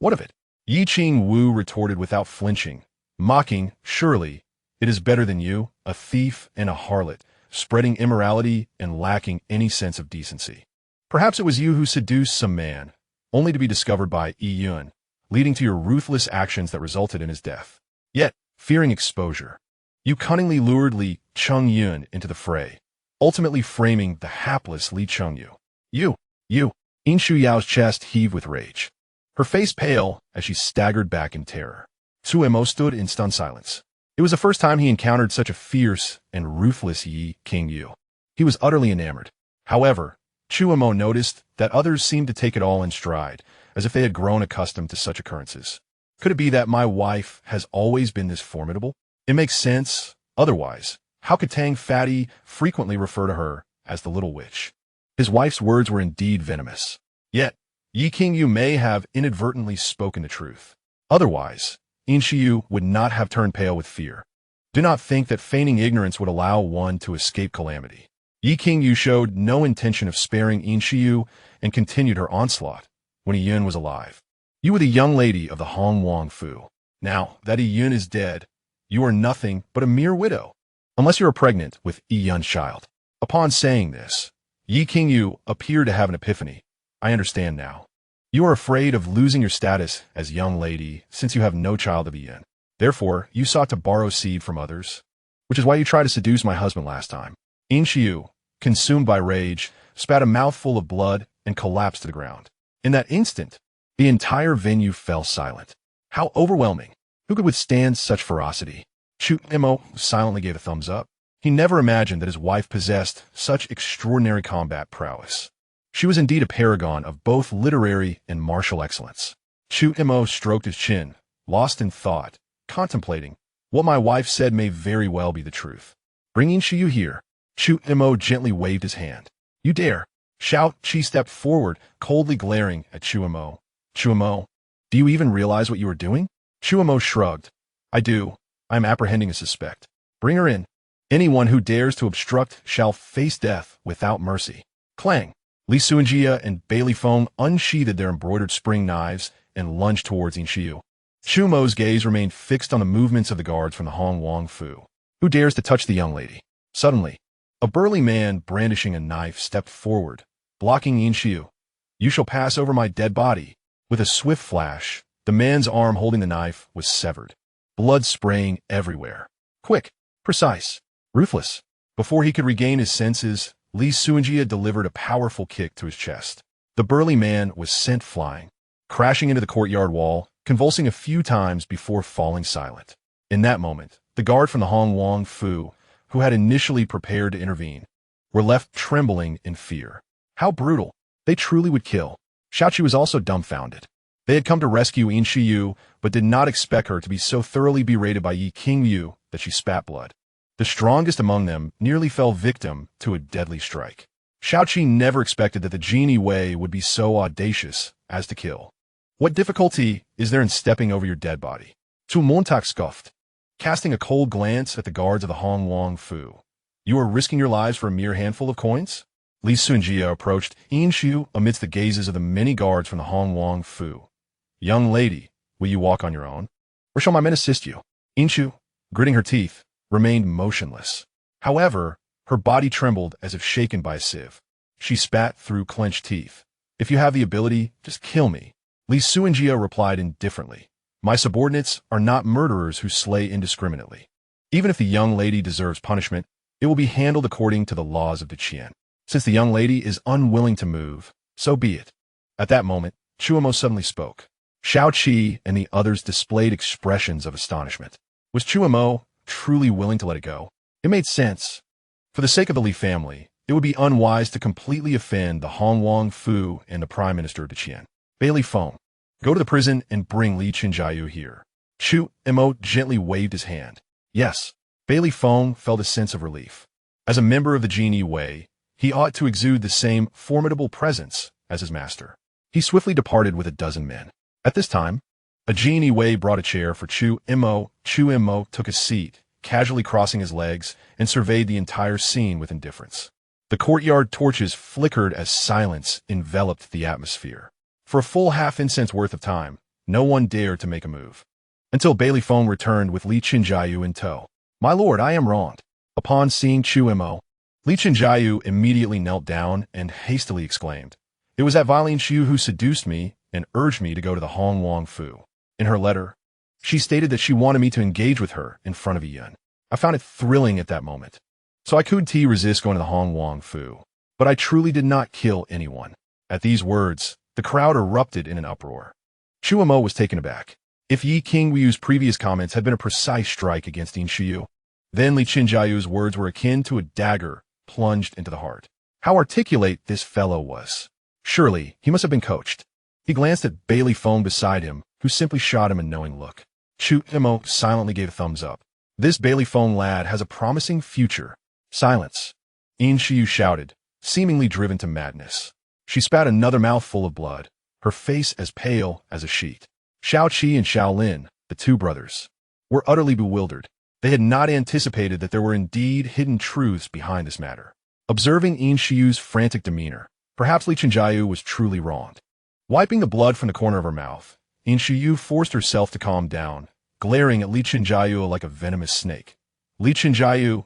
What of it? Yi Qing Wu retorted without flinching, mocking, surely, it is better than you, a thief and a harlot, spreading immorality and lacking any sense of decency. Perhaps it was you who seduced some man, only to be discovered by Yi Yun, leading to your ruthless actions that resulted in his death. Yet, fearing exposure, you cunningly lured Li Chungyun into the fray, ultimately framing the hapless Li Chungyu. You! In Shu Yao's chest heaved with rage. Her face pale as she staggered back in terror. Chu Mo stood in stunned silence. It was the first time he encountered such a fierce and ruthless Yi Qingyu. He was utterly enamored. However, Chu Mo noticed that others seemed to take it all in stride, as if they had grown accustomed to such occurrences. Could it be that my wife has always been this formidable? It makes sense. Otherwise, how could Tang Fatty frequently refer to her as the little witch? His wife's words were indeed venomous. Yet, Yi Qingyu may have inadvertently spoken the truth. Otherwise, In Shiyu would not have turned pale with fear. Do not think that feigning ignorance would allow one to escape calamity. Yi Qingyu showed no intention of sparing In Shiyu and continued her onslaught when Yi Yun was alive. You were the young lady of the Hong Wang Fu. Now that Yi Yun is dead, you are nothing but a mere widow, unless you are pregnant with Yi Yun's child. Upon saying this, Yi Qingyu appeared to have an epiphany. I understand now. You are afraid of losing your status as young lady since you have no child of Yi Yun. Therefore, you sought to borrow seed from others, which is why you tried to seduce my husband last time. In Shiyu, consumed by rage, spat a mouthful of blood and collapsed to the ground. In that instant, the entire venue fell silent. How overwhelming! Who could withstand such ferocity? Chu Mo silently gave a thumbs up. He never imagined that his wife possessed such extraordinary combat prowess. She was indeed a paragon of both literary and martial excellence. Chu Mo stroked his chin, lost in thought, contemplating. What my wife said may very well be the truth. Bringing Shiyu here, Chu Mo gently waved his hand. You dare! Shout! She stepped forward, coldly glaring at Chu Mo. Chu Mo, do you even realize what you are doing? Chu Mo shrugged. I do. I am apprehending a suspect. Bring her in. Anyone who dares to obstruct shall face death without mercy. Clang! Li Suanjia and Bailey Feng unsheathed their embroidered spring knives and lunged towards In Shiyu. Chu Mo's gaze remained fixed on the movements of the guards from the Hong Wang Fu. Who dares to touch the young lady? Suddenly, a burly man brandishing a knife stepped forward, blocking In Shiyu. You shall pass over my dead body. With a swift flash, the man's arm holding the knife was severed, blood spraying everywhere. Quick, precise, ruthless. Before he could regain his senses, Li Suanjia delivered a powerful kick to his chest. The burly man was sent flying, crashing into the courtyard wall, convulsing a few times before falling silent. In that moment, the guard from the Hong Wang Fu, who had initially prepared to intervene, were left trembling in fear. How brutal! They truly would kill. Shaoqi was also dumbfounded. They had come to rescue In Shiyu, but did not expect her to be so thoroughly berated by Yi Qingyu that she spat blood. The strongest among them nearly fell victim to a deadly strike. Shaoqi never expected that the genie Wei would be so audacious as to kill. What difficulty is there in stepping over your dead body? Tu Montauk scoffed, casting a cold glance at the guards of the Hong Wang Fu. You are risking your lives for a mere handful of coins? Li Sunjia approached In Shiyu amidst the gazes of the many guards from the Hong Wang Fu. Young lady, will you walk on your own? Or shall my men assist you? In Shiyu, gritting her teeth, remained motionless. However, her body trembled as if shaken by a sieve. She spat through clenched teeth. If you have the ability, just kill me. Li Suanjia replied indifferently. My subordinates are not murderers who slay indiscriminately. Even if the young lady deserves punishment, it will be handled according to the laws of the Qian. Since the young lady is unwilling to move, so be it. At that moment, Chu Mo suddenly spoke. Shaoqi and the others displayed expressions of astonishment. Was Chu Mo truly willing to let it go? It made sense. For the sake of the Li family, it would be unwise to completely offend the Hong Wang Fu and the Prime Minister of the Qian. Bailey Feng, go to the prison and bring Li Qinjiayu here. Chu Mo gently waved his hand. Yes. Bailey Feng felt a sense of relief. As a member of the Genie Wei, he ought to exude the same formidable presence as his master. He swiftly departed with a dozen men. At this time, a Genie Wei brought a chair for Chu Mo. Chu Mo took a seat, casually crossing his legs, and surveyed the entire scene with indifference. The courtyard torches flickered as silence enveloped the atmosphere. For a full half-incense worth of time, no one dared to make a move. Until Bailey Feng returned with Li Qinjiayu in tow. "My lord, I am wronged." Upon seeing Chu Mo, Li Qinjiayu immediately knelt down and hastily exclaimed, "It was that valiant Xiu who seduced me and urged me to go to the Hong Wang Fu." In her letter, she stated that she wanted me to engage with her in front of Yun. I found it thrilling at that moment, so I couldn't resist going to the Hong Wang Fu. But I truly did not kill anyone. At these words, the crowd erupted in an uproar. Chu Mo was taken aback. If Yi King Wuyu's previous comments had been a precise strike against Yin Shiyu, then Li Qinjiayu's words were akin to a dagger plunged into the heart. How articulate this fellow was. Surely, he must have been coached. He glanced at Bailey Feng beside him, who simply shot him a knowing look. Chu Mo silently gave a thumbs up. "This Bailey Feng lad has a promising future." "Silence," Yin Shiyu shouted, seemingly driven to madness. She spat another mouthful of blood, her face as pale as a sheet. Xiao Qi and Xiao Lin, the two brothers, were utterly bewildered. They had not anticipated that there were indeed hidden truths behind this matter. Observing Yin Shiyu's frantic demeanor, perhaps Li Qinjiayu was truly wronged. Wiping the blood from the corner of her mouth, Yin Shiyu forced herself to calm down, glaring at Li Qinjiayu like a venomous snake. "Li Qinjiayu,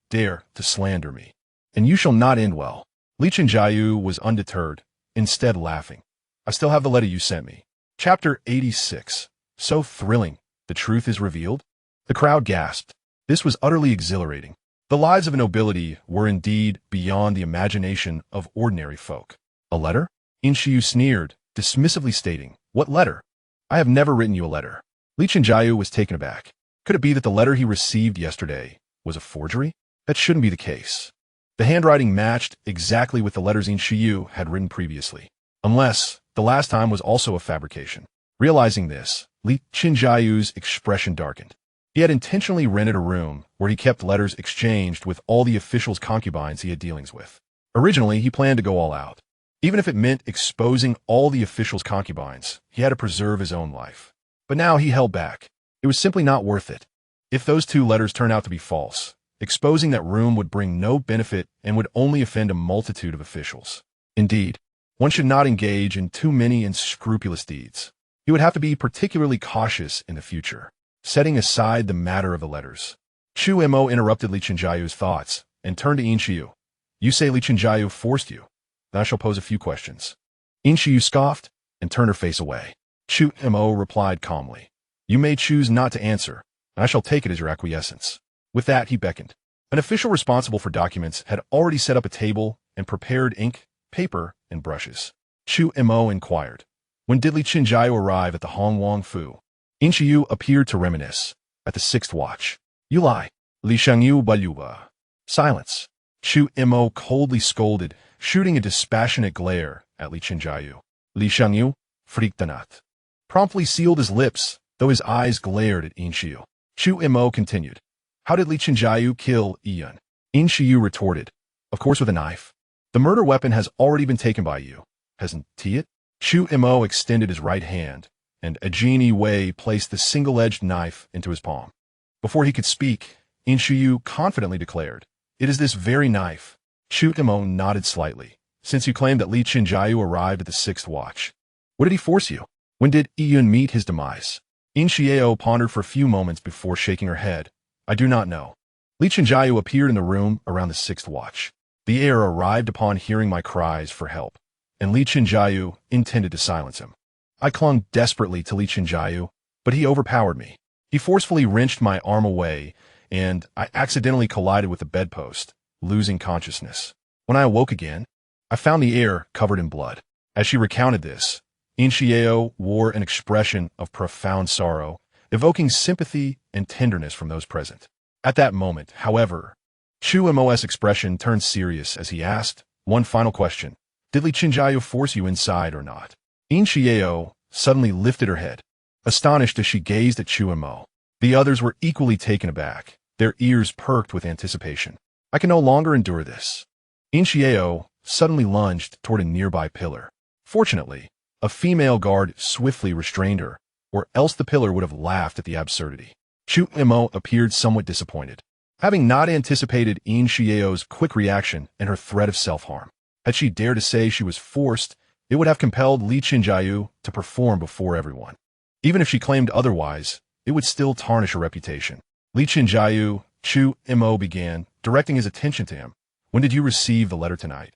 dare to slander me, and you shall not end well." Li Qinjiayu was undeterred, instead laughing. "I still have the letter you sent me." Chapter 86. So thrilling, the truth is revealed? The crowd gasped. This was utterly exhilarating. The lives of nobility were indeed beyond the imagination of ordinary folk. "A letter?" Yin Shiyu sneered, dismissively stating, "What letter? I have never written you a letter." Li Qinjiayu was taken aback. Could it be that the letter he received yesterday was a forgery? That shouldn't be the case. The handwriting matched exactly with the letters Yin Shiyu had written previously. Unless the last time was also a fabrication. Realizing this, Li Qinjiayu's expression darkened. He had intentionally rented a room where he kept letters exchanged with all the officials' concubines he had dealings with. Originally, he planned to go all out. Even if it meant exposing all the officials' concubines, he had to preserve his own life. But now he held back. It was simply not worth it. If those two letters turned out to be false, exposing that room would bring no benefit and would only offend a multitude of officials. Indeed, one should not engage in too many unscrupulous deeds. He would have to be particularly cautious in the future. Setting aside the matter of the letters, Chu Mo interrupted Li Qinjiayu's thoughts and turned to Yin Shiyu. "You say Li Qinjiayu forced you. Then I shall pose a few questions." Yin Shiyu scoffed and turned her face away. Chu Mo replied calmly, "You may choose not to answer, and I shall take it as your acquiescence." With that, he beckoned. An official responsible for documents had already set up a table and prepared ink, paper, and brushes. Chu Mo inquired, "When did Li Qinjiayu arrive at the Hong Wang Fu?" Yin Shiyu appeared to reminisce. "At the 6th watch." "You lie." "Li Shangyu Baluba." Silence. Chu Mo coldly scolded, shooting a dispassionate glare at Li Qinjiayu. Li Shangyu, Friktanat, promptly sealed his lips, though his eyes glared at Yin Shiyu. Chu Mo continued, "How did Li Qinjiayu kill Yun?" Yin Shiyu retorted, "Of course with a knife. The murder weapon has already been taken by you, hasn't it?" Chu Mo extended his right hand, and Ajini Wei placed the single-edged knife into his palm. Before he could speak, Yin Shiyu confidently declared, "It is this very knife." Chu Mo nodded slightly. "Since you claim that Li Qinjiayu arrived at the 6th watch, what did he force you? When did Yun meet his demise?" Yin Shiyu pondered for a few moments before shaking her head. "I do not know. Li Qinjiayu appeared in the room around the 6th watch. The heir arrived upon hearing my cries for help, and Li Qinjiayu intended to silence him. I clung desperately to Li Qinjiayu, but he overpowered me. He forcefully wrenched my arm away, and I accidentally collided with the bedpost, losing consciousness. When I awoke again, I found the air covered in blood." As she recounted this, Yin Shiyu wore an expression of profound sorrow, evoking sympathy and tenderness from those present. At that moment, however, Chu Mo's expression turned serious as he asked one final question. "Did Li Qinjiayu force you inside or not?" Yin Shiyu suddenly lifted her head, astonished as she gazed at Chu Mo. The others were equally taken aback, their ears perked with anticipation. "I can no longer endure this." Yin Shiyu suddenly lunged toward a nearby pillar. Fortunately, a female guard swiftly restrained her, or else the pillar would have laughed at the absurdity. Chu Mo appeared somewhat disappointed, having not anticipated Yin Shiyu's quick reaction and her threat of self-harm. Had she dared to say she was forced, it would have compelled Li Qinjiayu to perform before everyone. Even if she claimed otherwise, it would still tarnish her reputation. Li Qinjiayu, Chu Mo began, directing his attention to him. When did you receive the letter tonight?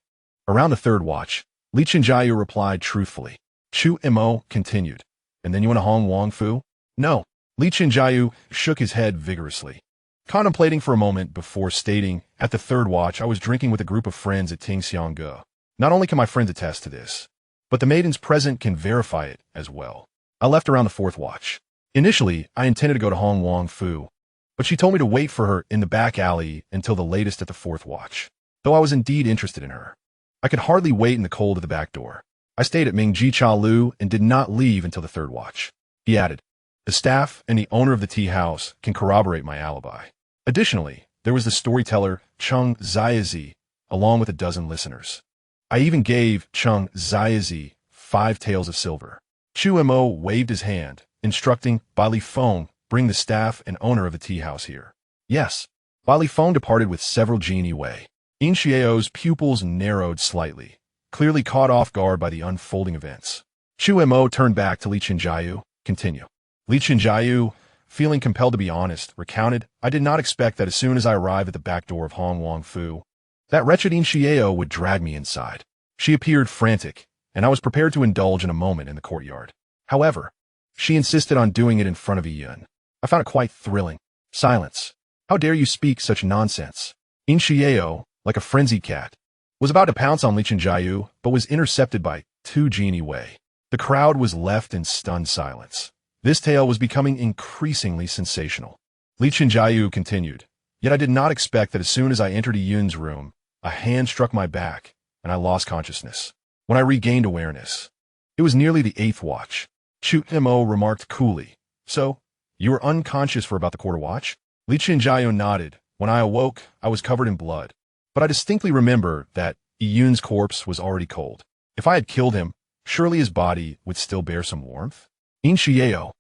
Around the third watch. Li Qinjiayu replied truthfully. Chu Mo continued. And then you went to Hong Wang Fu? No. Li Qinjiayu shook his head vigorously, contemplating for a moment before stating, at the third watch I was drinking with a group of friends at Tingxiangge. Not only can my friends attest to this, but the maidens present can verify it as well. I left around the fourth watch. Initially, I intended to go to Hong Wang Fu, but she told me to wait for her in the back alley until the latest at the fourth watch. Though I was indeed interested in her, I could hardly wait in the cold at the back door. I stayed at Mingji Cha Lu and did not leave until the third watch. He added, the staff and the owner of the tea house can corroborate my alibi. Additionally, there was the storyteller Chung Ziazi, along with a dozen listeners. I even gave Chung Ziazi 5 taels of silver. Chu Mo waved his hand, instructing Bali Feng, bring the staff and owner of the tea house here. Yes. Bali Feng departed with several genie away. In Xiao's pupils narrowed slightly, clearly caught off guard by the unfolding events. Chu Mo turned back to Li Qinjiayu, continue. Li Qinjiayu, feeling compelled to be honest, recounted, I did not expect that as soon as I arrived at the back door of Hong Wang Fu, that wretched In Xiao would drag me inside. She appeared frantic, and I was prepared to indulge in a moment in the courtyard. However, she insisted on doing it in front of Yun. I found it quite thrilling. Silence. How dare you speak such nonsense? In Xiao, like a frenzied cat, was about to pounce on Li Qinjiayu, but was intercepted by 2 genie Wei. The crowd was left in stunned silence. This tale was becoming increasingly sensational. Li Qinjiayu continued, yet I did not expect that as soon as I entered Yun's room, a hand struck my back, and I lost consciousness. When I regained awareness, it was nearly the 8th watch. Chu Mo remarked coolly, so, you were unconscious for about the quarter watch? Li Qinjiayu nodded. When I awoke, I was covered in blood. But I distinctly remember that Yun's corpse was already cold. If I had killed him, surely his body would still bear some warmth? In Xiao,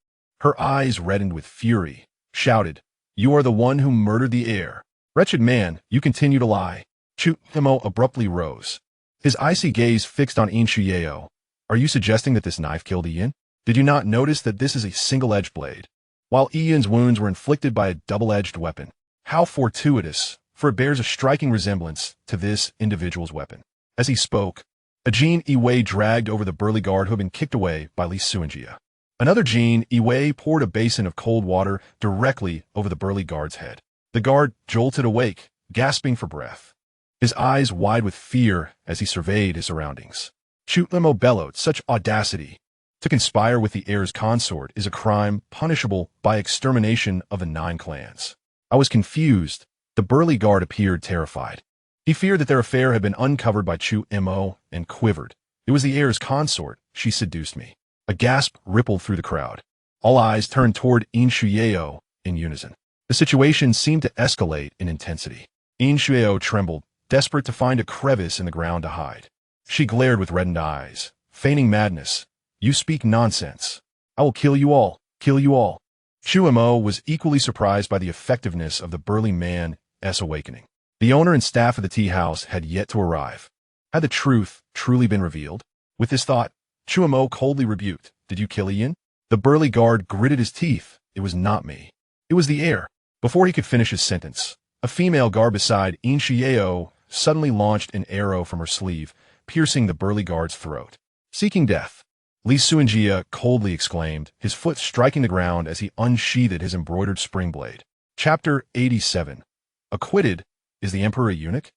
her eyes reddened with fury, shouted, you are the one who murdered the heir. Wretched man, you continue to lie. Chu Mo abruptly rose, his icy gaze fixed on In Xiao. Are you suggesting that this knife killed Ian? Did you not notice that this is a single-edged blade, while Ian's wounds were inflicted by a double-edged weapon? How fortuitous, for it bears a striking resemblance to this individual's weapon. As he spoke, a Jin Iwei dragged over the burly guard who had been kicked away by Li Suanjia. Another Jin Iwei poured a basin of cold water directly over the burly guard's head. The guard jolted awake, gasping for breath, his eyes wide with fear as he surveyed his surroundings. Chu Mo bellowed, such audacity. To conspire with the heir's consort is a crime punishable by extermination of the 9 clans. I was confused. The burly guard appeared terrified. He feared that their affair had been uncovered by Chu Mo and quivered. It was the heir's consort. She seduced me. A gasp rippled through the crowd. All eyes turned toward In Xiao in unison. The situation seemed to escalate in intensity. In Xiao trembled, desperate to find a crevice in the ground to hide. She glared with reddened eyes, feigning madness. You speak nonsense. I will kill you all, kill you all. Chu Mo was equally surprised by the effectiveness of the burly man's awakening. The owner and staff of the tea house had yet to arrive. Had the truth truly been revealed? With this thought, Chu Mo coldly rebuked, did you kill Ian? The burly guard gritted his teeth. It was not me. It was the heir. Before he could finish his sentence, a female guard beside In Xiao suddenly launched an arrow from her sleeve, piercing the burly guard's throat. Seeking death. Li Suanjia coldly exclaimed, his foot striking the ground as he unsheathed his embroidered spring blade. Chapter 87. Acquitted? Is the emperor a eunuch?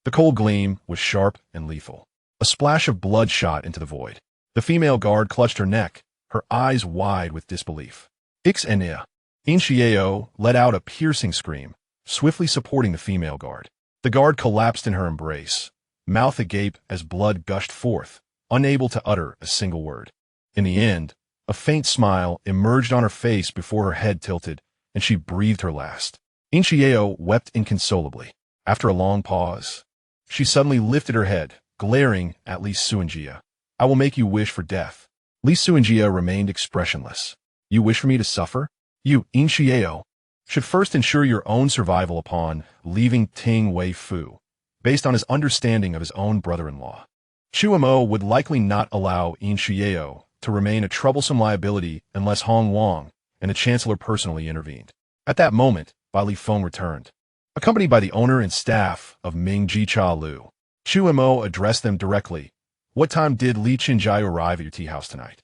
The cold gleam was sharp and lethal. A splash of blood shot into the void. The female guard clutched her neck, her eyes wide with disbelief. Ix'enia. In Xiao let out a piercing scream, swiftly supporting the female guard. The guard collapsed in her embrace, mouth agape as blood gushed forth, unable to utter a single word. In the end, a faint smile emerged on her face before her head tilted, and she breathed her last. In Xiao wept inconsolably. After a long pause, she suddenly lifted her head, glaring at Li Suanjia. I will make you wish for death. Li Suanjia remained expressionless. You wish for me to suffer? You, In Xiao, should first ensure your own survival upon leaving Ting Wei Fu, based on his understanding of his own brother-in-law. Chu Mo would likely not allow In Xiao to remain a troublesome liability unless Hong Wang and the Chancellor personally intervened. At that moment, Bai Li Feng returned. Accompanied by the owner and staff of Ming Ji Cha Lu, Chu Mo addressed them directly. What time did Li Qinjiao arrive at your tea house tonight?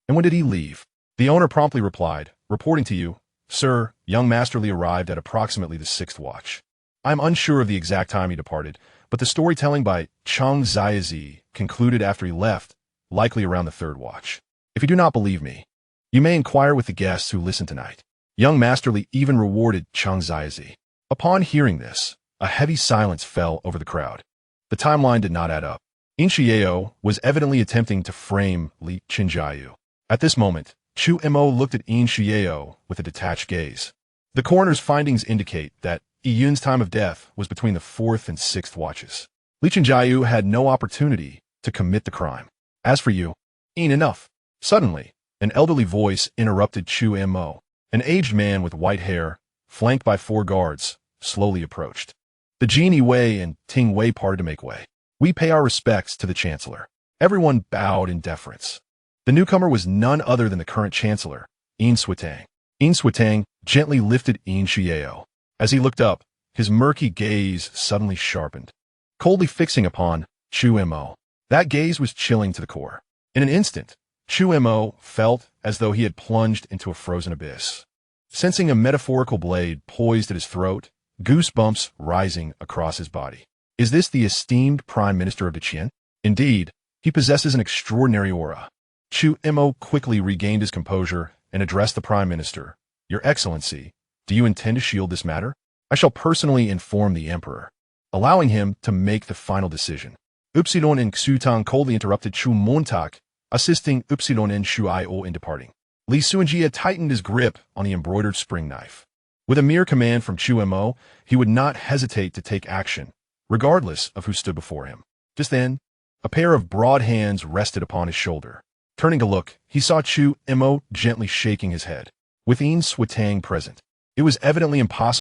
And when did he leave? The owner promptly replied, reporting to you, Sir, young Master Li arrived at approximately the 6th watch. I am unsure of the exact time he departed, but the storytelling by Chang Ziazi concluded after he left, likely around the 3rd watch. If you do not believe me, you may inquire with the guests who listen tonight. Young Master Li even rewarded Chang Ziazi. Upon hearing this, a heavy silence fell over the crowd. The timeline did not add up. In Xiao was evidently attempting to frame Li Qinjiao. At this moment, Chu Mo looked at In Xiao with a detached gaze. The coroner's findings indicate that Yun's time of death was between the 4th and 6th watches. Li Qinjiao had no opportunity to commit the crime. As for you, enough. Suddenly, an elderly voice interrupted Chu Mo. An aged man with white hair, flanked by 4 guards, slowly approached. The Genie Wei and Ting Wei parted to make way. We pay our respects to the Chancellor. Everyone bowed in deference. The newcomer was none other than the current Chancellor, In Suitang. In Suitang gently lifted In Xiao. As he looked up, his murky gaze suddenly sharpened, coldly fixing upon Chu Mo. That gaze was chilling to the core. In an instant, Chu Mo felt as though he had plunged into a frozen abyss. Sensing a metaphorical blade poised at his throat, goosebumps rising across his body. Is this the esteemed Prime Minister of the Qian? Indeed, he possesses an extraordinary aura. Chu Mo quickly regained his composure and addressed the Prime Minister. Your Excellency, do you intend to shield this matter? I shall personally inform the Emperor, allowing him to make the final decision. Upsilon and Xutang coldly interrupted Chu Montak, assisting Upsilon and Shuio in departing. Li Suanjia tightened his grip on the embroidered spring knife. With a mere command from Chu Mo, he would not hesitate to take action, regardless of who stood before him. Just then, a pair of broad hands rested upon his shoulder. Turning to look, he saw Chu Mo gently shaking his head. With In Suitang present, it was evidently impossible